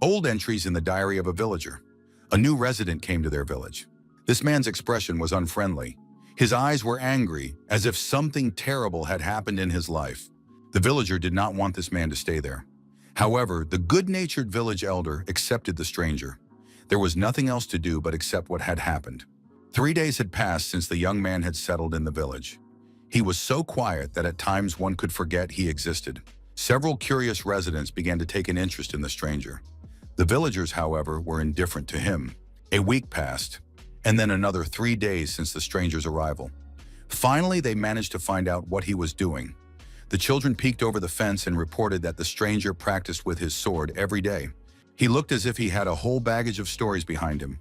Old entries in the diary of a villager. A new resident came to their village. This man's expression was unfriendly. His eyes were angry, as if something terrible had happened in his life. The villager did not want this man to stay there. However, the good-natured village elder accepted the stranger. There was nothing else to do but accept what had happened. 3 days had passed since the young man had settled in the village. He was so quiet that at times one could forget he existed. Several curious residents began to take an interest in the stranger. The villagers, however, were indifferent to him. A week passed, and then another 3 days since the stranger's arrival. Finally, they managed to find out what he was doing. The children peeked over the fence and reported that the stranger practiced with his sword every day. He looked as if he had a whole baggage of stories behind him.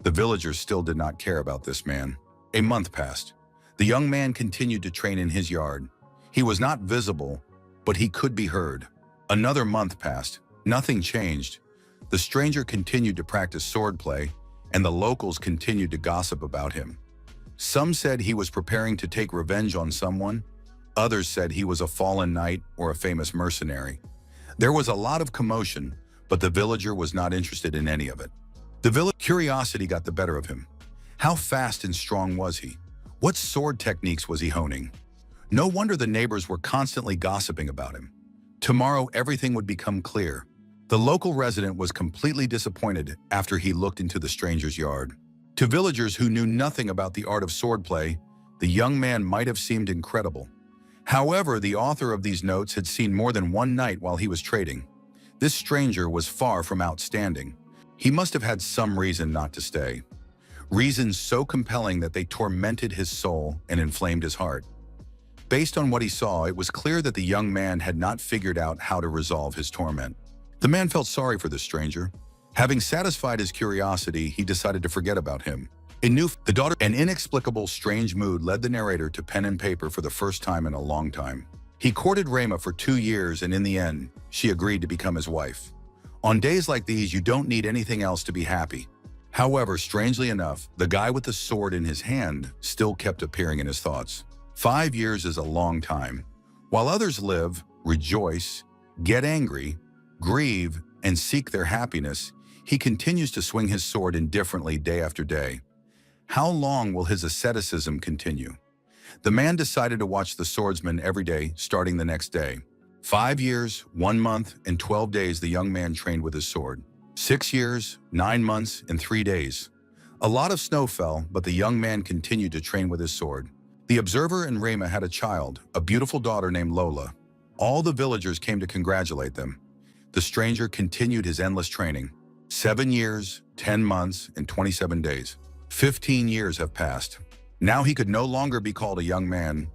The villagers still did not care about this man. A month passed. The young man continued to train in his yard. He was not visible, but he could be heard. Another month passed. Nothing changed. The stranger continued to practice swordplay, and the locals continued to gossip about him. Some said he was preparing to take revenge on someone. Others said he was a fallen knight or a famous mercenary. There was a lot of commotion, but the villager was not interested in any of it. The village curiosity got the better of him. How fast and strong was he? What sword techniques was he honing? No wonder the neighbors were constantly gossiping about him. Tomorrow everything would become clear. The local resident was completely disappointed after he looked into the stranger's yard. To villagers who knew nothing about the art of swordplay, the young man might have seemed incredible. However, the author of these notes had seen more than one night while he was trading. This stranger was far from outstanding. He must have had some reason not to stay. Reasons so compelling that they tormented his soul and inflamed his heart. Based on what he saw, it was clear that the young man had not figured out how to resolve his torment. The man felt sorry for the stranger. Having satisfied his curiosity, he decided to forget about him. An inexplicable, strange mood led the narrator to pen and paper for the first time in a long time. He courted Rema for 2 years, and in the end, she agreed to become his wife. On days like these, you don't need anything else to be happy. However, strangely enough, the guy with the sword in his hand still kept appearing in his thoughts. 5 years is a long time. While others live, rejoice, get angry, grieve, and seek their happiness, he continues to swing his sword indifferently day after day. How long will his asceticism continue? The man decided to watch the swordsman every day, starting the next day. 5 years, 1 month, and 12 days the young man trained with his sword. 6 years, 9 months, and 3 days. A lot of snow fell, but the young man continued to train with his sword. The observer and Rema had a child, a beautiful daughter named Lola. All the villagers came to congratulate them. The stranger continued his endless training. 7 years, 10 months, and 27 days. 15 years have passed. Now he could no longer be called a young man.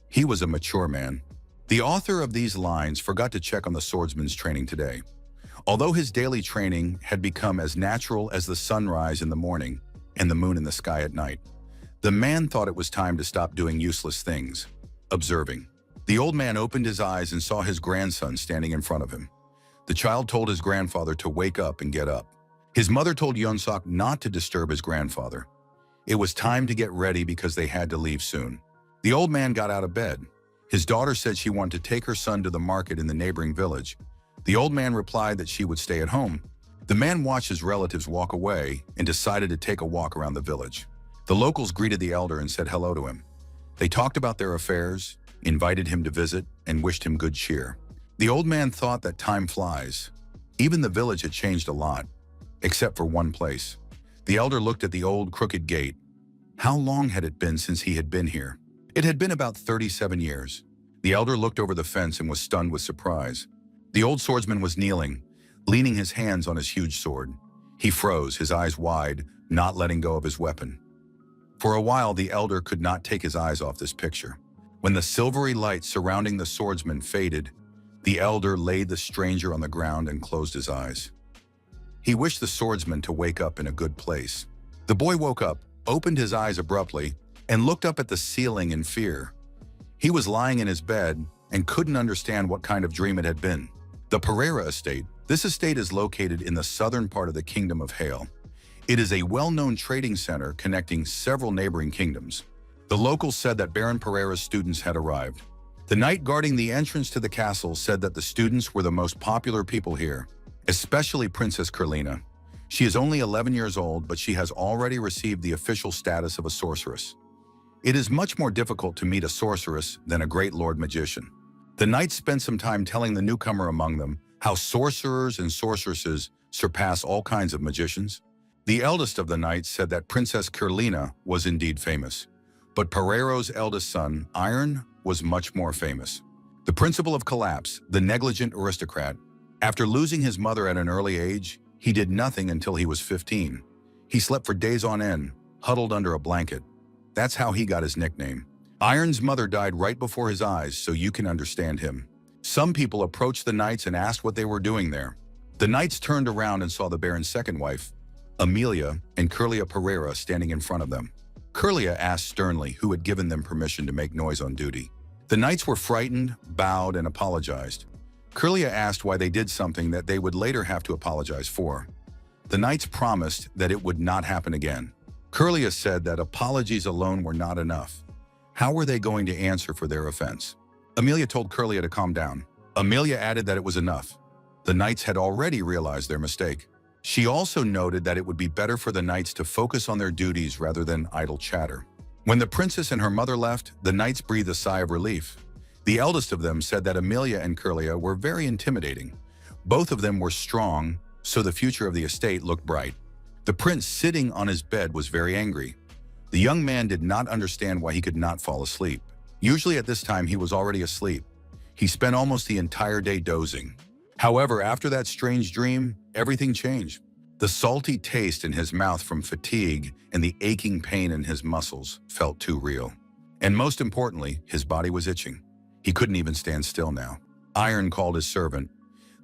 He was a mature man. The author of these lines forgot to check on the swordsman's training today. Although his daily training had become as natural as the sunrise in the morning and the moon in the sky at night, the man thought it was time to stop doing useless things. Observing. The old man opened his eyes and saw his grandson standing in front of him. The child told his grandfather to wake up and get up. His mother told Yonsok not to disturb his grandfather. It was time to get ready because they had to leave soon. The old man got out of bed. His daughter said she wanted to take her son to the market in the neighboring village. The old man replied that she would stay at home. The man watched his relatives walk away and decided to take a walk around the village. The locals greeted the elder and said hello to him. They talked about their affairs, invited him to visit, and wished him good cheer. The old man thought that time flies. Even the village had changed a lot, except for one place. The elder looked at the old crooked gate. How long had it been since he had been here? It had been about 37 years. The elder looked over the fence and was stunned with surprise. The old swordsman was kneeling, leaning his hands on his huge sword. He froze, his eyes wide, not letting go of his weapon. For a while, the elder could not take his eyes off this picture. When the silvery light surrounding the swordsman faded, the elder laid the stranger on the ground and closed his eyes. He wished the swordsman to wake up in a good place. The boy woke up, opened his eyes abruptly, and looked up at the ceiling in fear. He was lying in his bed and couldn't understand what kind of dream it had been. The Pereira estate. This estate is located in the southern part of the Kingdom of Hale. It is a well-known trading center connecting several neighboring kingdoms. The locals said that Baron Pereira's students had arrived. The knight guarding the entrance to the castle said that the students were the most popular people here. especially Princess Kurlina. She is only 11 years old, but she has already received the official status of a sorceress. It is much more difficult to meet a sorceress than a great lord magician. The knights spent some time telling the newcomer among them how sorcerers and sorceresses surpass all kinds of magicians. The eldest of the knights said that Princess Kurlina was indeed famous, but Pereiro's eldest son, Iron, was much more famous. The principle of collapse, the negligent aristocrat. After losing his mother at an early age, he did nothing until he was 15. He slept for days on end, huddled under a blanket. That's how he got his nickname. Iron's mother died right before his eyes, so you can understand him. Some people approached the knights and asked what they were doing there. The knights turned around and saw the Baron's second wife, Amelia, and Curlia Pereira standing in front of them. Curlia asked sternly who had given them permission to make noise on duty. The knights were frightened, bowed, and apologized. Curlia asked why they did something that they would later have to apologize for. The knights promised that it would not happen again. Curlia said that apologies alone were not enough. How were they going to answer for their offense? Amelia told Curlia to calm down. Amelia added that it was enough. The knights had already realized their mistake. She also noted that it would be better for the knights to focus on their duties rather than idle chatter. When the princess and her mother left, the knights breathed a sigh of relief. The eldest of them said that Amelia and Curlia were very intimidating. Both of them were strong, so the future of the estate looked bright. The prince sitting on his bed was very angry. The young man did not understand why he could not fall asleep. Usually at this time he was already asleep. He spent almost the entire day dozing. However, after that strange dream, everything changed. The salty taste in his mouth from fatigue and the aching pain in his muscles felt too real. And most importantly, his body was itching. He couldn't even stand still now. Iron called his servant.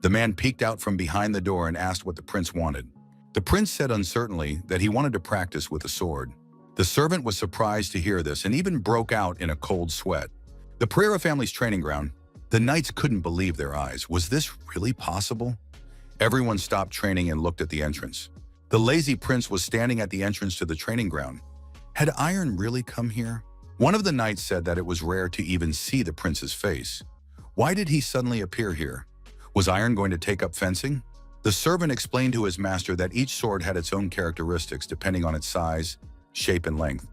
The man peeked out from behind the door and asked what the prince wanted. The prince said uncertainly that he wanted to practice with a sword. The servant was surprised to hear this and even broke out in a cold sweat. The Pereira family's training ground. The knights couldn't believe their eyes. Was this really possible? Everyone stopped training and looked at the entrance. The lazy prince was standing at the entrance to the training ground. Had Iron really come here? One of the knights said that it was rare to even see the prince's face. Why did he suddenly appear here? Was Iron going to take up fencing? The servant explained to his master that each sword had its own characteristics depending on its size, shape, and length.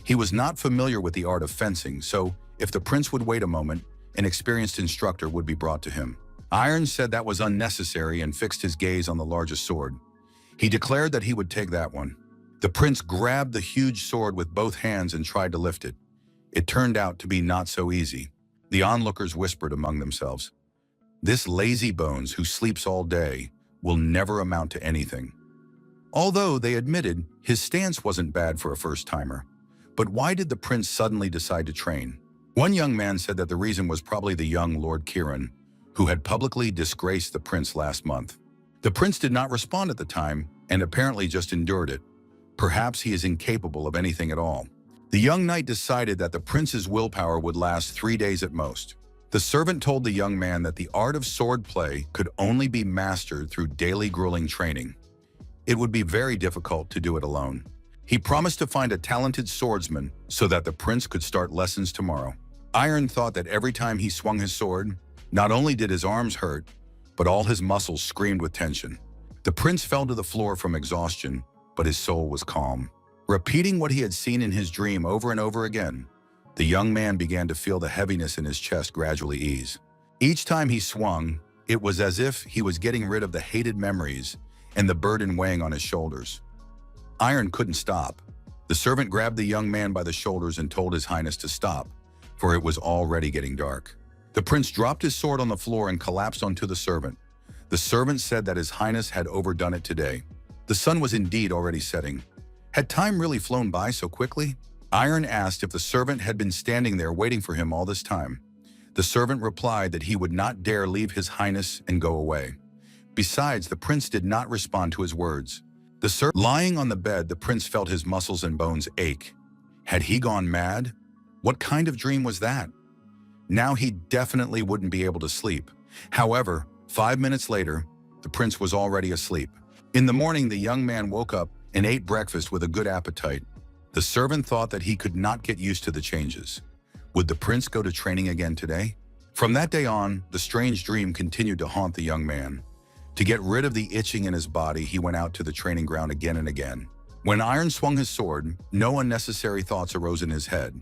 He was not familiar with the art of fencing, so if the prince would wait a moment, an experienced instructor would be brought to him. Iron said that was unnecessary and fixed his gaze on the largest sword. He declared that he would take that one. The prince grabbed the huge sword with both hands and tried to lift it. It turned out to be not so easy. The onlookers whispered among themselves, "This lazy bones who sleeps all day will never amount to anything." Although they admitted his stance wasn't bad for a first-timer. But why did the prince suddenly decide to train? One young man said that the reason was probably the young Lord Kiran, who had publicly disgraced the prince last month. The prince did not respond at the time and apparently just endured it. Perhaps he is incapable of anything at all. The young knight decided that the prince's willpower would last 3 days at most. The servant told the young man that the art of sword play could only be mastered through daily grueling training. It would be very difficult to do it alone. He promised to find a talented swordsman so that the prince could start lessons tomorrow. Iron thought that every time he swung his sword, not only did his arms hurt, but all his muscles screamed with tension. The prince fell to the floor from exhaustion, but his soul was calm. Repeating what he had seen in his dream over and over again, the young man began to feel the heaviness in his chest gradually ease. Each time he swung, it was as if he was getting rid of the hated memories and the burden weighing on his shoulders. Iron couldn't stop. The servant grabbed the young man by the shoulders and told His Highness to stop, for it was already getting dark. The prince dropped his sword on the floor and collapsed onto the servant. The servant said that His Highness had overdone it today. The sun was indeed already setting. Had time really flown by so quickly? Iron asked if the servant had been standing there waiting for him all this time. The servant replied that he would not dare leave His Highness and go away. Besides, the prince did not respond to his words. Lying on the bed, the prince felt his muscles and bones ache. Had he gone mad? What kind of dream was that? Now he definitely wouldn't be able to sleep. However, 5 minutes later, the prince was already asleep. In the morning, the young man woke up and ate breakfast with a good appetite. The servant thought that he could not get used to the changes. Would the prince go to training again today? From that day on, the strange dream continued to haunt the young man. To get rid of the itching in his body, he went out to the training ground again and again. When Iron swung his sword, no unnecessary thoughts arose in his head.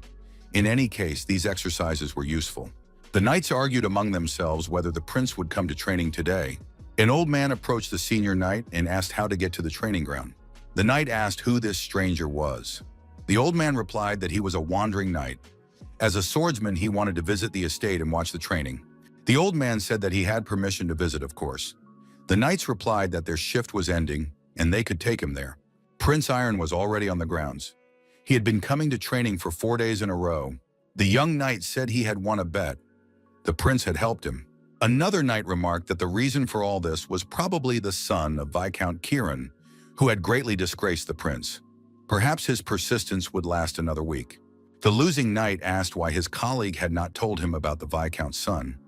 In any case, these exercises were useful. The knights argued among themselves whether the prince would come to training today. An old man approached the senior knight and asked how to get to the training ground. The knight asked who this stranger was. The old man replied that he was a wandering knight. As a swordsman, he wanted to visit the estate and watch the training. The old man said that he had permission to visit, of course. The knights replied that their shift was ending and they could take him there. Prince Iron was already on the grounds. He had been coming to training for 4 days in a row. The young knight said he had won a bet. The prince had helped him. Another knight remarked that the reason for all this was probably the son of Viscount Kieran, who had greatly disgraced the prince. Perhaps his persistence would last another week. The losing knight asked why his colleague had not told him about the Viscount's son.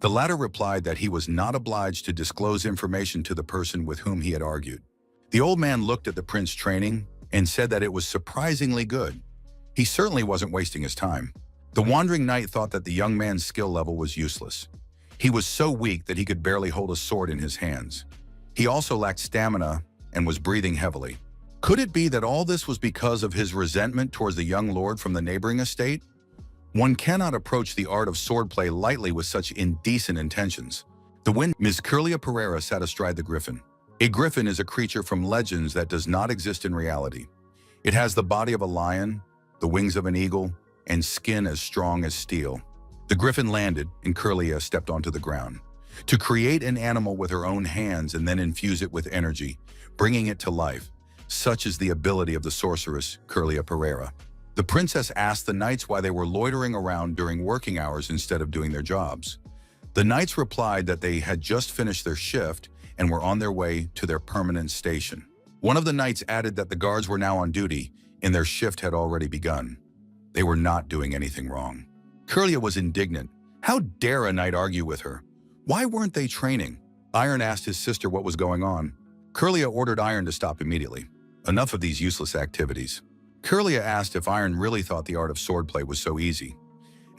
The latter replied that he was not obliged to disclose information to the person with whom he had argued. The old man looked at the prince's training and said that it was surprisingly good. He certainly wasn't wasting his time. The wandering knight thought that the young man's skill level was useless. He was so weak that he could barely hold a sword in his hands. He also lacked stamina and was breathing heavily. Could it be that all this was because of his resentment towards the young lord from the neighboring estate? One cannot approach the art of swordplay lightly with such indecent intentions. The wind. Ms. Curlia Pereira sat astride the griffin. A griffin is a creature from legends that does not exist in reality. It has the body of a lion, the wings of an eagle, and skin as strong as steel. The griffin landed, and Curlia stepped onto the ground. To create an animal with her own hands and then infuse it with energy, bringing it to life, such is the ability of the sorceress Curlia Pereira. The princess asked the knights why they were loitering around during working hours instead of doing their jobs. The knights replied that they had just finished their shift and were on their way to their permanent station. One of the knights added that the guards were now on duty and their shift had already begun. They were not doing anything wrong. Curlia was indignant. How dare a knight argue with her? Why weren't they training? Iron asked his sister what was going on. Curlia ordered Iron to stop immediately. Enough of these useless activities. Curlia asked if Iron really thought the art of swordplay was so easy.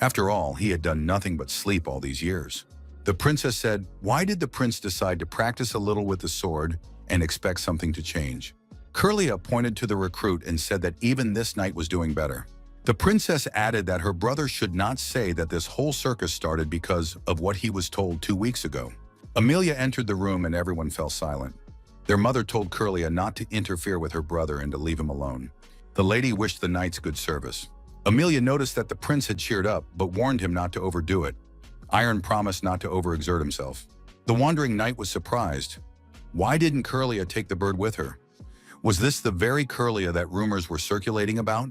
After all, he had done nothing but sleep all these years. The princess said, why did the prince decide to practice a little with the sword and expect something to change? Curlia pointed to the recruit and said that even this knight was doing better. The princess added that her brother should not say that this whole circus started because of what he was told 2 weeks ago. Amelia entered the room and everyone fell silent. Their mother told Curlia not to interfere with her brother and to leave him alone. The lady wished the knights good service. Amelia noticed that the prince had cheered up, but warned him not to overdo it. Iron promised not to overexert himself. The wandering knight was surprised. Why didn't Curlia take the bird with her? Was this the very Curlia that rumors were circulating about?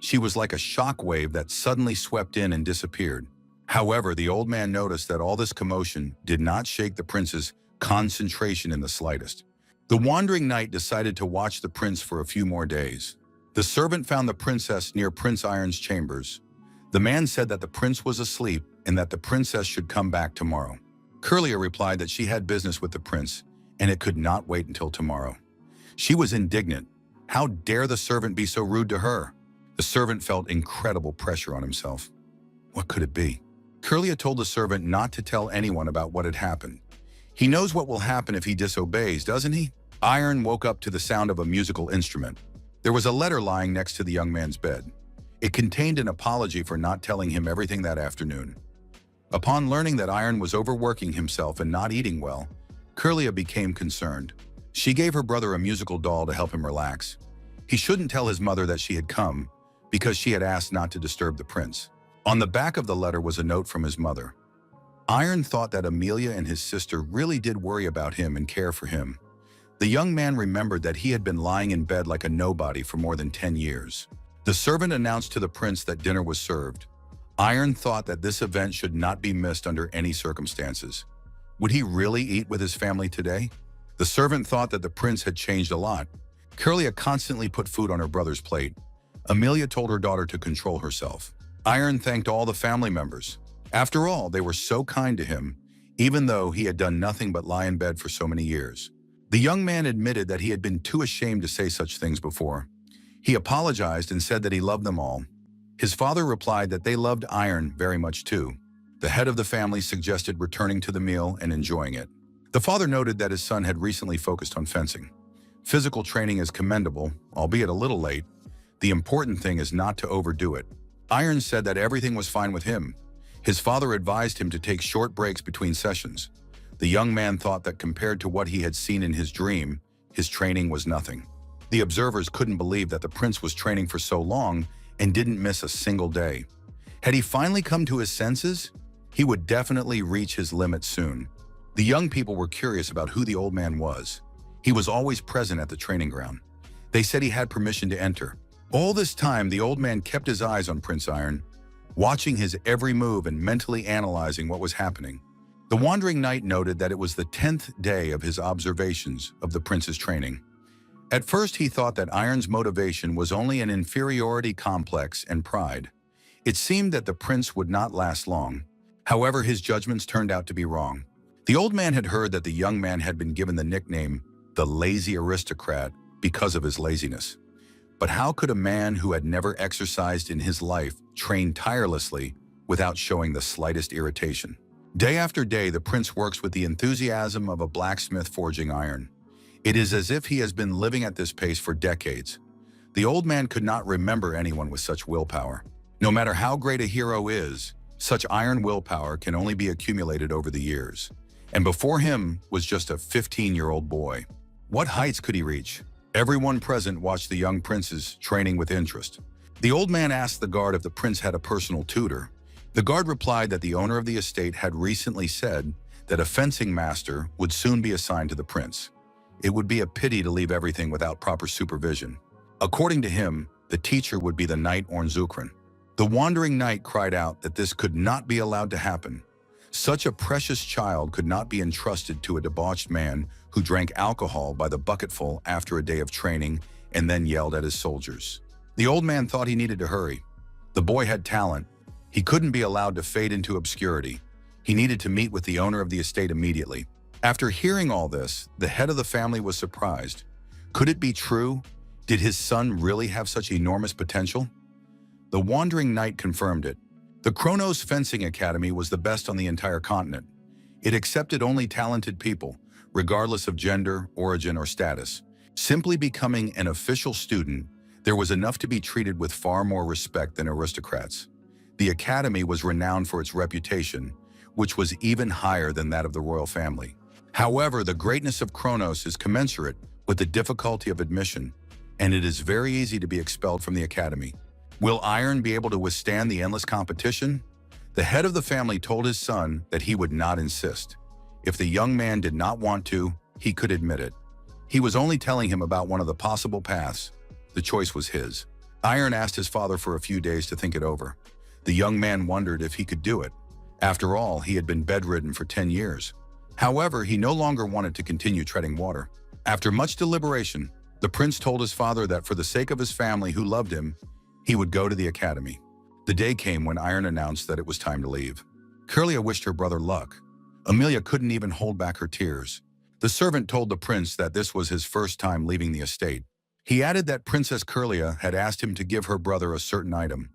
She was like a shockwave that suddenly swept in and disappeared. However, the old man noticed that all this commotion did not shake the prince's concentration in the slightest. The wandering knight decided to watch the prince for a few more days. The servant found the princess near Prince Iron's chambers. The man said that the prince was asleep and that the princess should come back tomorrow. Curlia replied that she had business with the prince and it could not wait until tomorrow. She was indignant. How dare the servant be so rude to her? The servant felt incredible pressure on himself. What could it be? Curlia told the servant not to tell anyone about what had happened. He knows what will happen if he disobeys, doesn't he? Iron woke up to the sound of a musical instrument. There was a letter lying next to the young man's bed. It contained an apology for not telling him everything that afternoon. Upon learning that Iron was overworking himself and not eating well, Curlia became concerned. She gave her brother a musical doll to help him relax. He shouldn't tell his mother that she had come, because she had asked not to disturb the prince. On the back of the letter was a note from his mother. Iron thought that Amelia and his sister really did worry about him and care for him. The young man remembered that he had been lying in bed like a nobody for more than 10 years. The servant announced to the prince that dinner was served. Iron thought that this event should not be missed under any circumstances. Would he really eat with his family today? The servant thought that the prince had changed a lot. Curlia constantly put food on her brother's plate. Amelia told her daughter to control herself. Iron thanked all the family members. After all, they were so kind to him, even though he had done nothing but lie in bed for so many years. The young man admitted that he had been too ashamed to say such things before. He apologized and said that he loved them all. His father replied that they loved Iron very much too. The head of the family suggested returning to the meal and enjoying it. The father noted that his son had recently focused on fencing. Physical training is commendable, albeit a little late. The important thing is not to overdo it. Iron said that everything was fine with him. His father advised him to take short breaks between sessions. The young man thought that compared to what he had seen in his dream, his training was nothing. The observers couldn't believe that the prince was training for so long and didn't miss a single day. Had he finally come to his senses? He would definitely reach his limit soon. The young people were curious about who the old man was. He was always present at the training ground. They said he had permission to enter. All this time, the old man kept his eyes on Prince Iron, watching his every move and mentally analyzing what was happening. The wandering knight noted that it was the 10th day of his observations of the prince's training. At first, he thought that Iron's motivation was only an inferiority complex and pride. It seemed that the prince would not last long. However, his judgments turned out to be wrong. The old man had heard that the young man had been given the nickname, the lazy aristocrat, because of his laziness. But how could a man who had never exercised in his life train tirelessly without showing the slightest irritation? Day after day, the prince works with the enthusiasm of a blacksmith forging iron. It is as if he has been living at this pace for decades. The old man could not remember anyone with such willpower. No matter how great a hero is, such iron willpower can only be accumulated over the years. And before him was just a 15-year-old boy. What heights could he reach? Everyone present watched the young prince's training with interest. The old man asked the guard if the prince had a personal tutor. The guard replied that the owner of the estate had recently said that a fencing master would soon be assigned to the prince. It would be a pity to leave everything without proper supervision. According to him, the teacher would be the knight Ornzukran. The wandering knight cried out that this could not be allowed to happen. Such a precious child could not be entrusted to a debauched man who drank alcohol by the bucketful after a day of training and then yelled at his soldiers. The old man thought he needed to hurry. The boy had talent. He couldn't be allowed to fade into obscurity. He needed to meet with the owner of the estate immediately. After hearing all this, the head of the family was surprised. Could it be true? Did his son really have such enormous potential? The wandering knight confirmed it. The Kronos Fencing Academy was the best on the entire continent. It accepted only talented people, regardless of gender, origin, or status. Simply becoming an official student, there was enough to be treated with far more respect than aristocrats. The academy was renowned for its reputation, which was even higher than that of the royal family. However, the greatness of Kronos is commensurate with the difficulty of admission, and it is very easy to be expelled from the academy. Will Iron be able to withstand the endless competition? The head of the family told his son that he would not insist. If the young man did not want to, he could admit it. He was only telling him about one of the possible paths. The choice was his. Iron asked his father for a few days to think it over. The young man wondered if he could do it. After all, he had been bedridden for 10 years. However, he no longer wanted to continue treading water. After much deliberation, the prince told his father that for the sake of his family who loved him, he would go to the academy. The day came when Iron announced that it was time to leave. Curlia wished her brother luck. Amelia couldn't even hold back her tears. The servant told the prince that this was his first time leaving the estate. He added that Princess Curlia had asked him to give her brother a certain item.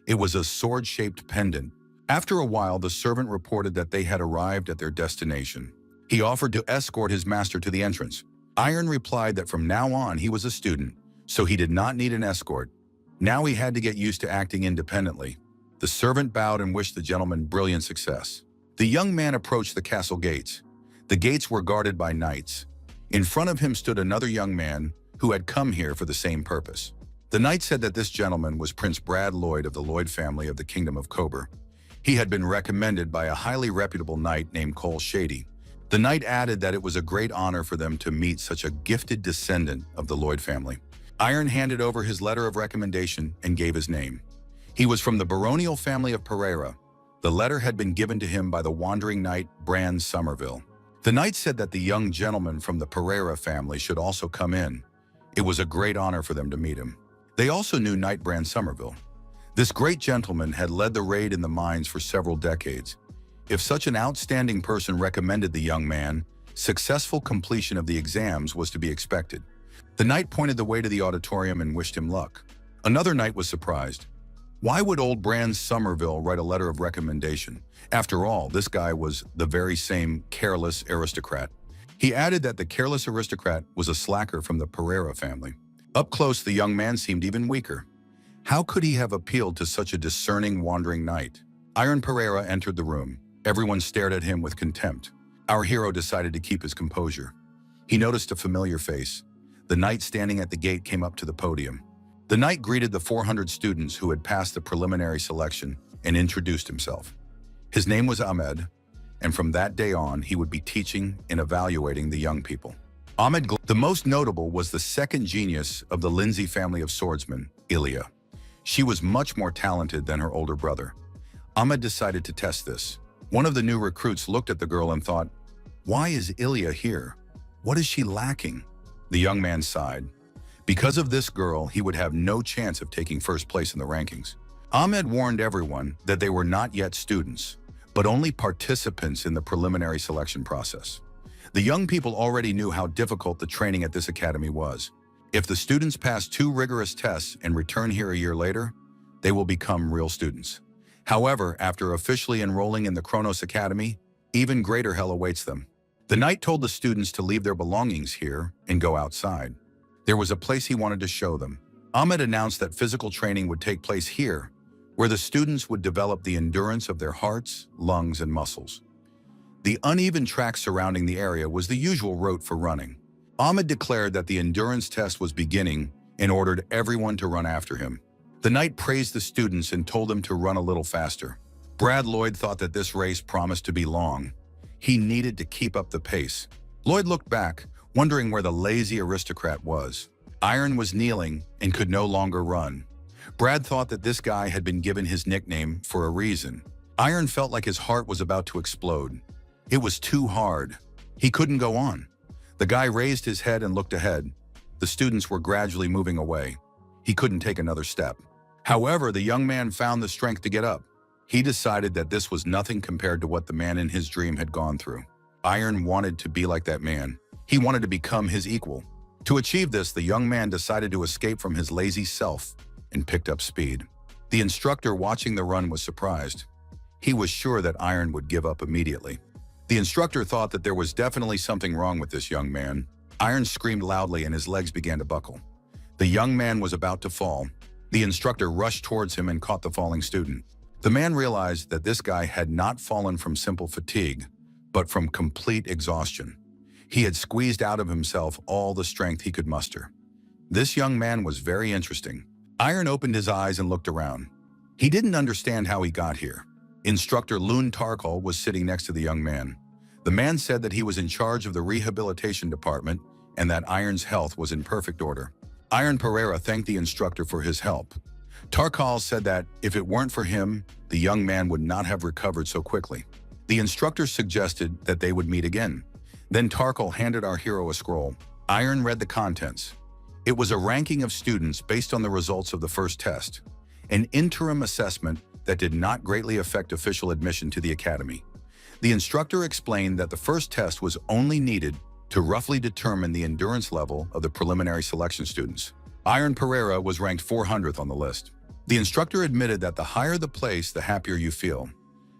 It was a sword-shaped pendant. After a while, the servant reported that they had arrived at their destination. He offered to escort his master to the entrance. Iron replied that from now on he was a student, so he did not need an escort. Now he had to get used to acting independently. The servant bowed and wished the gentleman brilliant success. The young man approached the castle gates. The gates were guarded by knights. In front of him stood another young man who had come here for the same purpose. The knight said that this gentleman was Prince Brad Lloyd of the Lloyd family of the Kingdom of Kober. He had been recommended by a highly reputable knight named Cole Shady. The knight added that it was a great honor for them to meet such a gifted descendant of the Lloyd family. Iron handed over his letter of recommendation and gave his name. He was from the baronial family of Pereira. The letter had been given to him by the wandering knight Bran Somerville. The knight said that the young gentleman from the Pereira family should also come in. It was a great honor for them to meet him. They also knew Knight Bran Somerville. This great gentleman had led the raid in the mines for several decades. If such an outstanding person recommended the young man, successful completion of the exams was to be expected. The knight pointed the way to the auditorium and wished him luck. Another knight was surprised. Why would old Bran Somerville write a letter of recommendation? After all, this guy was the very same careless aristocrat. He added that the careless aristocrat was a slacker from the Pereira family. Up close, the young man seemed even weaker. How could he have appealed to such a discerning, wandering knight? Iron Pereira entered the room. Everyone stared at him with contempt. Our hero decided to keep his composure. He noticed a familiar face. The knight standing at the gate came up to the podium. The knight greeted the 400 students who had passed the preliminary selection and introduced himself. His name was Ahmed, and from that day on, he would be teaching and evaluating the young people. The most notable was the second genius of the Lindsay family of swordsmen, Ilya. She was much more talented than her older brother. Ahmed decided to test this. One of the new recruits looked at the girl and thought, "Why is Ilya here? What is she lacking?" The young man sighed. Because of this girl, he would have no chance of taking first place in the rankings. Ahmed warned everyone that they were not yet students, but only participants in the preliminary selection process. The young people already knew how difficult the training at this academy was. If the students pass 2 rigorous tests and return here a year later, they will become real students. However, after officially enrolling in the Kronos Academy, even greater hell awaits them. The knight told the students to leave their belongings here and go outside. There was a place he wanted to show them. Ahmed announced that physical training would take place here, where the students would develop the endurance of their hearts, lungs, and muscles. The uneven track surrounding the area was the usual route for running. Ahmed declared that the endurance test was beginning and ordered everyone to run after him. The knight praised the students and told them to run a little faster. Brad Lloyd thought that this race promised to be long. He needed to keep up the pace. Lloyd looked back, wondering where the lazy aristocrat was. Iron was kneeling and could no longer run. Brad thought that this guy had been given his nickname for a reason. Iron felt like his heart was about to explode. It was too hard. He couldn't go on. The guy raised his head and looked ahead. The students were gradually moving away. He couldn't take another step. However, the young man found the strength to get up. He decided that this was nothing compared to what the man in his dream had gone through. Iron wanted to be like that man. He wanted to become his equal. To achieve this, the young man decided to escape from his lazy self and picked up speed. The instructor watching the run was surprised. He was sure that Iron would give up immediately. The instructor thought that there was definitely something wrong with this young man. Iron screamed loudly and his legs began to buckle. The young man was about to fall. The instructor rushed towards him and caught the falling student. The man realized that this guy had not fallen from simple fatigue, but from complete exhaustion. He had squeezed out of himself all the strength he could muster. This young man was very interesting. Iron opened his eyes and looked around. He didn't understand how he got here. Instructor Loon Tarkal was sitting next to the young man. The man said that he was in charge of the rehabilitation department and that Iron's health was in perfect order. Iron Pereira thanked the instructor for his help. Tarkal said that if it weren't for him, the young man would not have recovered so quickly. The instructor suggested that they would meet again. Then Tarkal handed our hero a scroll. Iron read the contents. It was a ranking of students based on the results of the first test, an interim assessment that did not greatly affect official admission to the academy. The instructor explained that the first test was only needed to roughly determine the endurance level of the preliminary selection students. Iron Pereira was ranked 400th on the list. The instructor admitted that the higher the place, the happier you feel.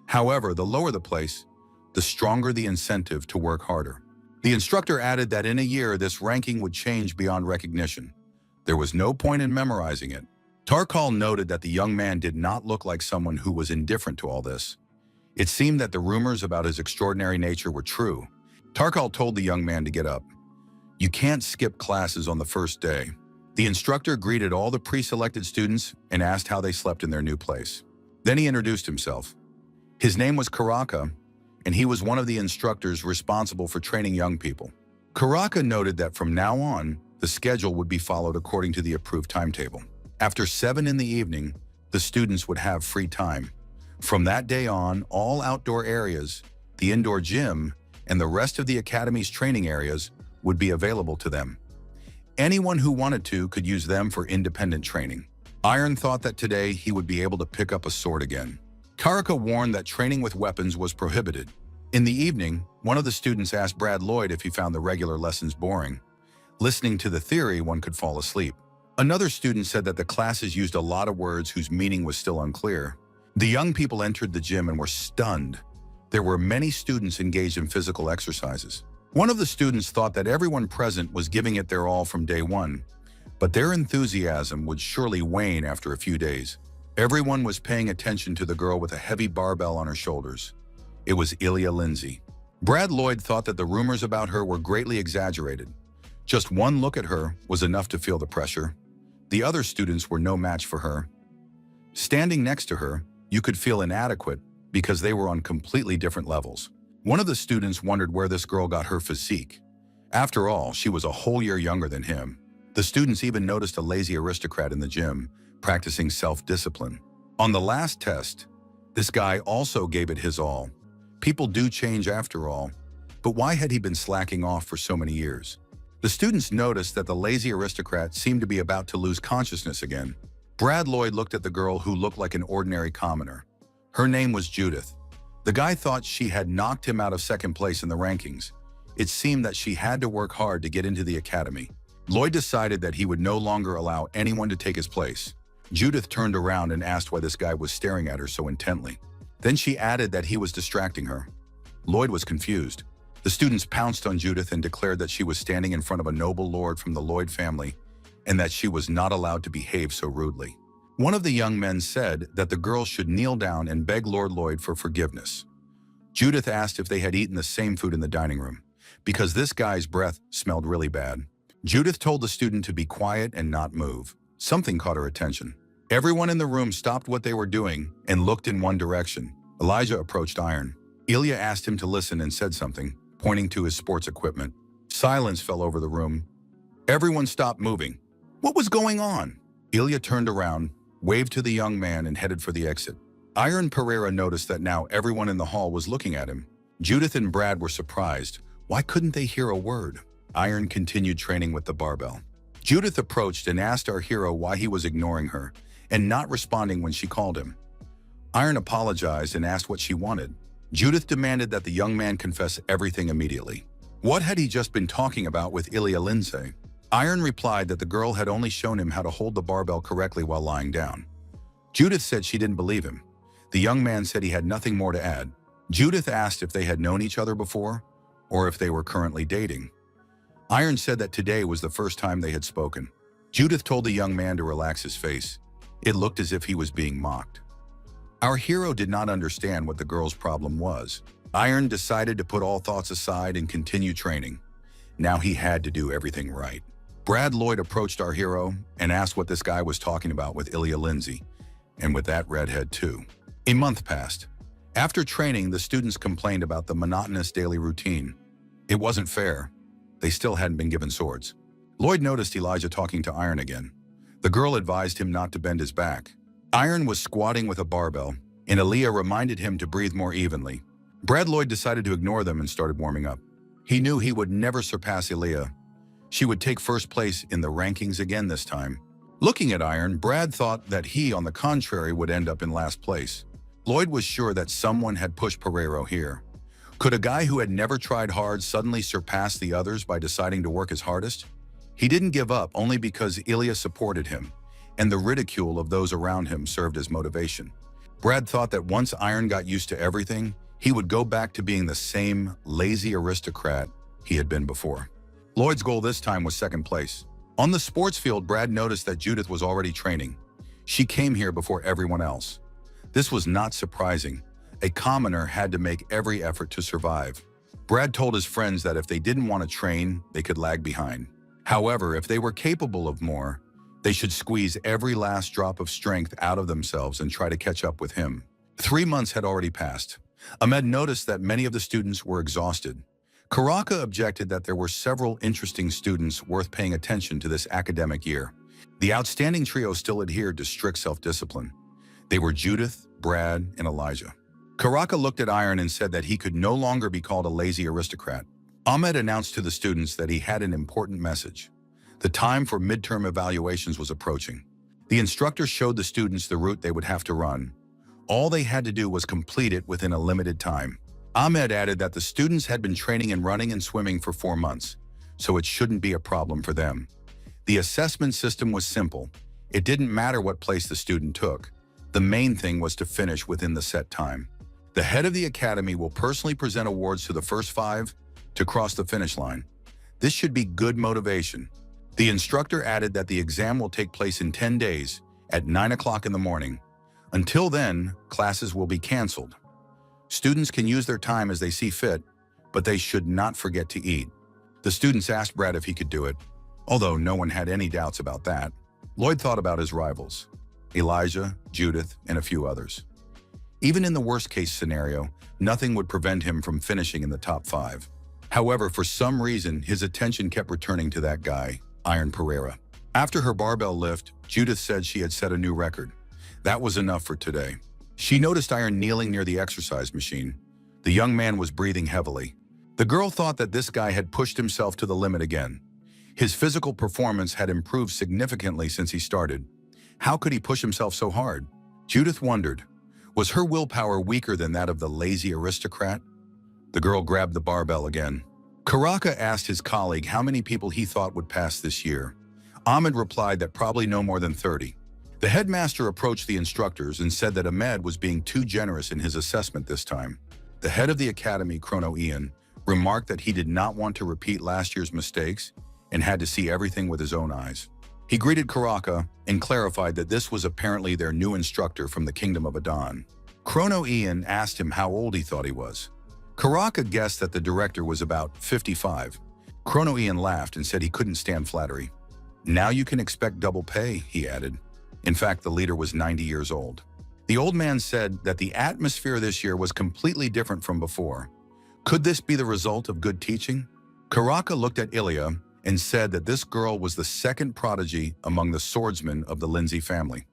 However, the lower the place, the stronger the incentive to work harder. The instructor added that in a year, this ranking would change beyond recognition. There was no point in memorizing it. Tarkal noted that the young man did not look like someone who was indifferent to all this. It seemed that the rumors about his extraordinary nature were true. Tarkal told the young man to get up. You can't skip classes on the first day. The instructor greeted all the pre-selected students and asked how they slept in their new place. Then he introduced himself. His name was Karaka, and he was one of the instructors responsible for training young people. Karaka noted that from now on, the schedule would be followed according to the approved timetable. After 7 in the evening, the students would have free time. From that day on, all outdoor areas, the indoor gym, and the rest of the academy's training areas would be available to them. Anyone who wanted to could use them for independent training. Iron thought that today he would be able to pick up a sword again. Karaka warned that training with weapons was prohibited. In the evening, one of the students asked Brad Lloyd if he found the regular lessons boring. Listening to the theory, one could fall asleep. Another student said that the classes used a lot of words whose meaning was still unclear. The young people entered the gym and were stunned. There were many students engaged in physical exercises. One of the students thought that everyone present was giving it their all from day one, but their enthusiasm would surely wane after a few days. Everyone was paying attention to the girl with a heavy barbell on her shoulders. It was Ilya Lindsay. Brad Lloyd thought that the rumors about her were greatly exaggerated. Just one look at her was enough to feel the pressure. The other students were no match for her. Standing next to her, you could feel inadequate because they were on completely different levels. One of the students wondered where this girl got her physique. After all, she was a whole year younger than him. The students even noticed a lazy aristocrat in the gym, practicing self-discipline. On the last test, this guy also gave it his all. People do change after all, but why had he been slacking off for so many years? The students noticed that the lazy aristocrat seemed to be about to lose consciousness again. Brad Lloyd looked at the girl who looked like an ordinary commoner. Her name was Judith. The guy thought she had knocked him out of second place in the rankings. It seemed that she had to work hard to get into the academy. Lloyd decided that he would no longer allow anyone to take his place. Judith turned around and asked why this guy was staring at her so intently. Then she added that he was distracting her. Lloyd was confused. The students pounced on Judith and declared that she was standing in front of a noble lord from the Lloyd family and that she was not allowed to behave so rudely. One of the young men said that the girl should kneel down and beg Lord Lloyd for forgiveness. Judith asked if they had eaten the same food in the dining room, because this guy's breath smelled really bad. Judith told the student to be quiet and not move. Something caught her attention. Everyone in the room stopped what they were doing and looked in one direction. Elijah approached Iron. Ilya asked him to listen and said something, pointing to his sports equipment. Silence fell over the room. Everyone stopped moving. What was going on? Ilya turned around, waved to the young man, and headed for the exit. Iron Pereira noticed that now everyone in the hall was looking at him. Judith and Brad were surprised. Why couldn't they hear a word? Iron continued training with the barbell. Judith approached and asked our hero why he was ignoring her and not responding when she called him. Iron apologized and asked what she wanted. Judith demanded that the young man confess everything immediately. What had he just been talking about with Ilya Lindsay? Iron replied that the girl had only shown him how to hold the barbell correctly while lying down. Judith said she didn't believe him. The young man said he had nothing more to add. Judith asked if they had known each other before, or if they were currently dating. Iron said that today was the first time they had spoken. Judith told the young man to relax his face. It looked as if he was being mocked. Our hero did not understand what the girl's problem was. Iron decided to put all thoughts aside and continue training. Now he had to do everything right. Brad Lloyd approached our hero and asked what this guy was talking about with Ilya Lindsay, and with that redhead too. A month passed. After training, the students complained about the monotonous daily routine. It wasn't fair. They still hadn't been given swords. Lloyd noticed Elijah talking to Iron again. The girl advised him not to bend his back. Iron was squatting with a barbell, and Ilya reminded him to breathe more evenly. Brad Lloyd decided to ignore them and started warming up. He knew he would never surpass Ilya. She would take first place in the rankings again this time. Looking at Iron, Brad thought that he, on the contrary, would end up in last place. Lloyd was sure that someone had pushed Pereira here. Could a guy who had never tried hard suddenly surpass the others by deciding to work his hardest? He didn't give up only because Ilya supported him, and the ridicule of those around him served as motivation. Brad thought that once Iron got used to everything, he would go back to being the same lazy aristocrat he had been before. Lloyd's goal this time was second place. On the sports field, Brad noticed that Judith was already training. She came here before everyone else. This was not surprising. A commoner had to make every effort to survive. Brad told his friends that if they didn't want to train, they could lag behind. However, if they were capable of more, they should squeeze every last drop of strength out of themselves and try to catch up with him. 3 months had already passed. Ahmed noticed that many of the students were exhausted. Karaka objected that there were several interesting students worth paying attention to this academic year. The outstanding trio still adhered to strict self-discipline. They were Judith, Brad, and Elijah. Karaka looked at Iron and said that he could no longer be called a lazy aristocrat. Ahmed announced to the students that he had an important message. The time for midterm evaluations was approaching. The instructor showed the students the route they would have to run. All they had to do was complete it within a limited time. Ahmed added that the students had been training in running and swimming for 4 months, so it shouldn't be a problem for them. The assessment system was simple. It didn't matter what place the student took. The main thing was to finish within the set time. The head of the academy will personally present awards to the first 5 to cross the finish line. This should be good motivation. The instructor added that the exam will take place in 10 days at 9 o'clock in the morning. Until then, classes will be canceled. Students can use their time as they see fit, but they should not forget to eat. The students asked Brad if he could do it, although no one had any doubts about that. Lloyd thought about his rivals, Elijah, Judith, and a few others. Even in the worst-case scenario, nothing would prevent him from finishing in the top 5. However, for some reason, his attention kept returning to that guy, Iron Pereira. After her barbell lift, Judith said she had set a new record. That was enough for today. She noticed Iron kneeling near the exercise machine. The young man was breathing heavily. The girl thought that this guy had pushed himself to the limit again. His physical performance had improved significantly since he started. How could he push himself so hard? Judith wondered. Was her willpower weaker than that of the lazy aristocrat? The girl grabbed the barbell again. Karaka asked his colleague how many people he thought would pass this year. Ahmed replied that probably no more than 30. The headmaster approached the instructors and said that Ahmed was being too generous in his assessment this time. The head of the academy, Chrono Ian, remarked that he did not want to repeat last year's mistakes and had to see everything with his own eyes. He greeted Karaka and clarified that this was apparently their new instructor from the Kingdom of Adon. Chrono Ian asked him how old he thought he was. Karaka guessed that the director was about 55. Chrono Ian laughed and said he couldn't stand flattery. Now you can expect double pay, he added. In fact, the leader was 90 years old. The old man said that the atmosphere this year was completely different from before. Could this be the result of good teaching? Karaka looked at Ilya and said that this girl was the second prodigy among the swordsmen of the Lindsay family.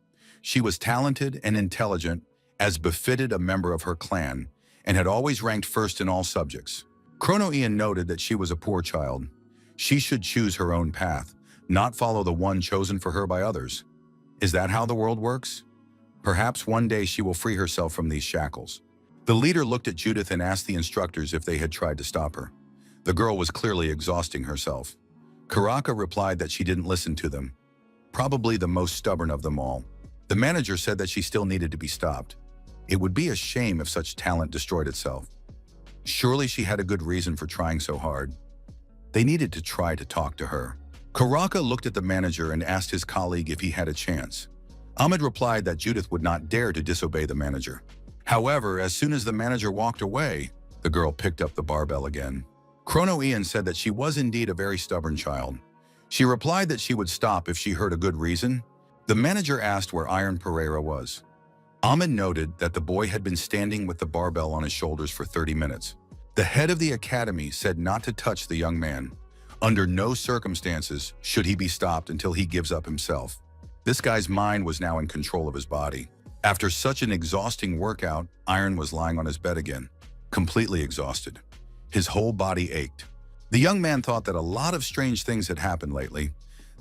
She was talented and intelligent, as befitted a member of her clan, and had always ranked first in all subjects. Chrono Ian noted that she was a poor child. She should choose her own path, not follow the one chosen for her by others. Is that how the world works? Perhaps one day she will free herself from these shackles. The leader looked at Judith and asked the instructors if they had tried to stop her. The girl was clearly exhausting herself. Karaka replied that she didn't listen to them, probably the most stubborn of them all. The manager said that she still needed to be stopped. It would be a shame if such talent destroyed itself. Surely she had a good reason for trying so hard. They needed to try to talk to her. Karaka looked at the manager and asked his colleague if he had a chance. Ahmed replied that Judith would not dare to disobey the manager. However, as soon as the manager walked away, the girl picked up the barbell again. Chrono Ian said that she was indeed a very stubborn child. She replied that she would stop if she heard a good reason. The manager asked where Iron Pereira was. Ahmed noted that the boy had been standing with the barbell on his shoulders for 30 minutes. The head of the academy said not to touch the young man. Under no circumstances should he be stopped until he gives up himself. This guy's mind was now in control of his body. After such an exhausting workout, Iron was lying on his bed again, completely exhausted. His whole body ached. The young man thought that a lot of strange things had happened lately.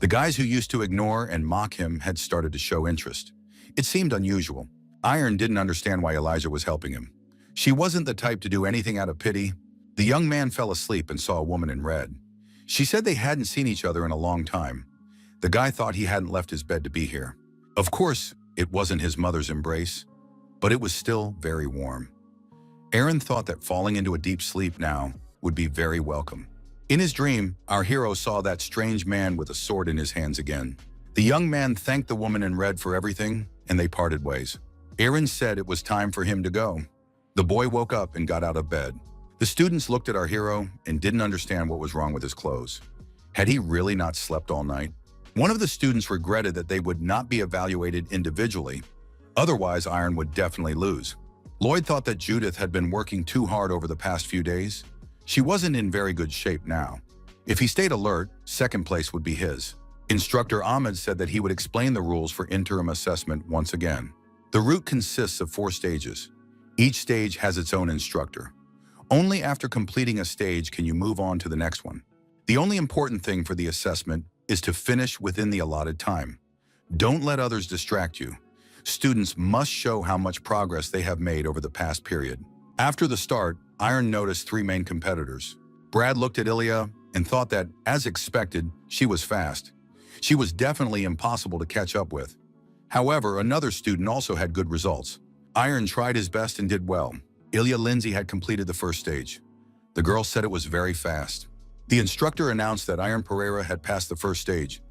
The guys who used to ignore and mock him had started to show interest. It seemed unusual. Iron didn't understand why Elijah was helping him. She wasn't the type to do anything out of pity. The young man fell asleep and saw a woman in red. She said they hadn't seen each other in a long time. The guy thought he hadn't left his bed to be here. Of course, it wasn't his mother's embrace, but it was still very warm. Aaron thought that falling into a deep sleep now would be very welcome. In his dream, our hero saw that strange man with a sword in his hands again. The young man thanked the woman in red for everything, and they parted ways. Aaron said it was time for him to go. The boy woke up and got out of bed. The students looked at our hero and didn't understand what was wrong with his clothes. Had he really not slept all night? One of the students regretted that they would not be evaluated individually. Otherwise, Iron would definitely lose. Lloyd thought that Judith had been working too hard over the past few days. She wasn't in very good shape now. If he stayed alert, second place would be his. Instructor Ahmed said that he would explain the rules for interim assessment once again. The route consists of 4 stages. Each stage has its own instructor. Only after completing a stage can you move on to the next one. The only important thing for the assessment is to finish within the allotted time. Don't let others distract you. Students must show how much progress they have made over the past period. After the start, Iron noticed 3 main competitors. Brad looked at Ilya and thought that, as expected, she was fast. She was definitely impossible to catch up with. However, another student also had good results. Iron tried his best and did well. Ilya Lindsay had completed the first stage. The girl said it was very fast. The instructor announced that Iron Pereira had passed the first stage.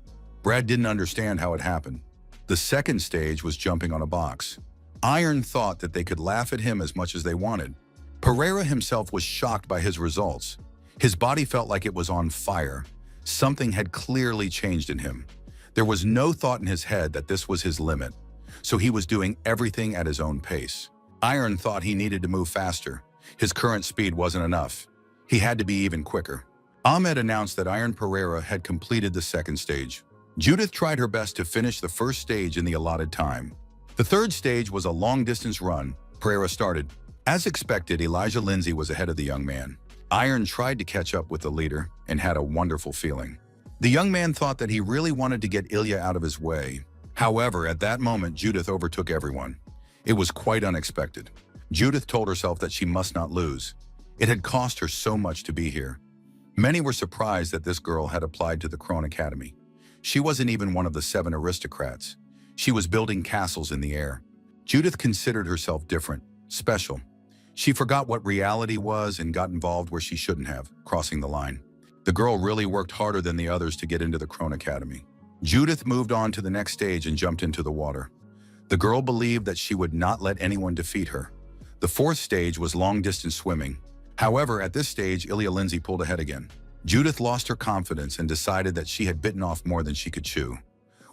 Brad didn't understand how it happened. The second stage was jumping on a box. Iron thought that they could laugh at him as much as they wanted. Pereira himself was shocked by his results. His body felt like it was on fire. Something had clearly changed in him. There was no thought in his head that this was his limit, so he was doing everything at his own pace. Iron thought he needed to move faster. His current speed wasn't enough. He had to be even quicker. Ahmed announced that Iron Pereira had completed the second stage. Judith tried her best to finish the first stage in the allotted time. The third stage was a long-distance run. Pereira started. As expected, Elijah Lindsay was ahead of the young man. Iron tried to catch up with the leader and had a wonderful feeling. The young man thought that he really wanted to get Ilya out of his way. However, at that moment, Judith overtook everyone. It was quite unexpected. Judith told herself that she must not lose. It had cost her so much to be here. Many were surprised that this girl had applied to the Krone Academy. She wasn't even one of the 7 aristocrats. She was building castles in the air. Judith considered herself different, special. She forgot what reality was and got involved where she shouldn't have, crossing the line. The girl really worked harder than the others to get into the Krone Academy. Judith moved on to the next stage and jumped into the water. The girl believed that she would not let anyone defeat her. The fourth stage was long-distance swimming. However, at this stage, Ilya Lindsay pulled ahead again. Judith lost her confidence and decided that she had bitten off more than she could chew.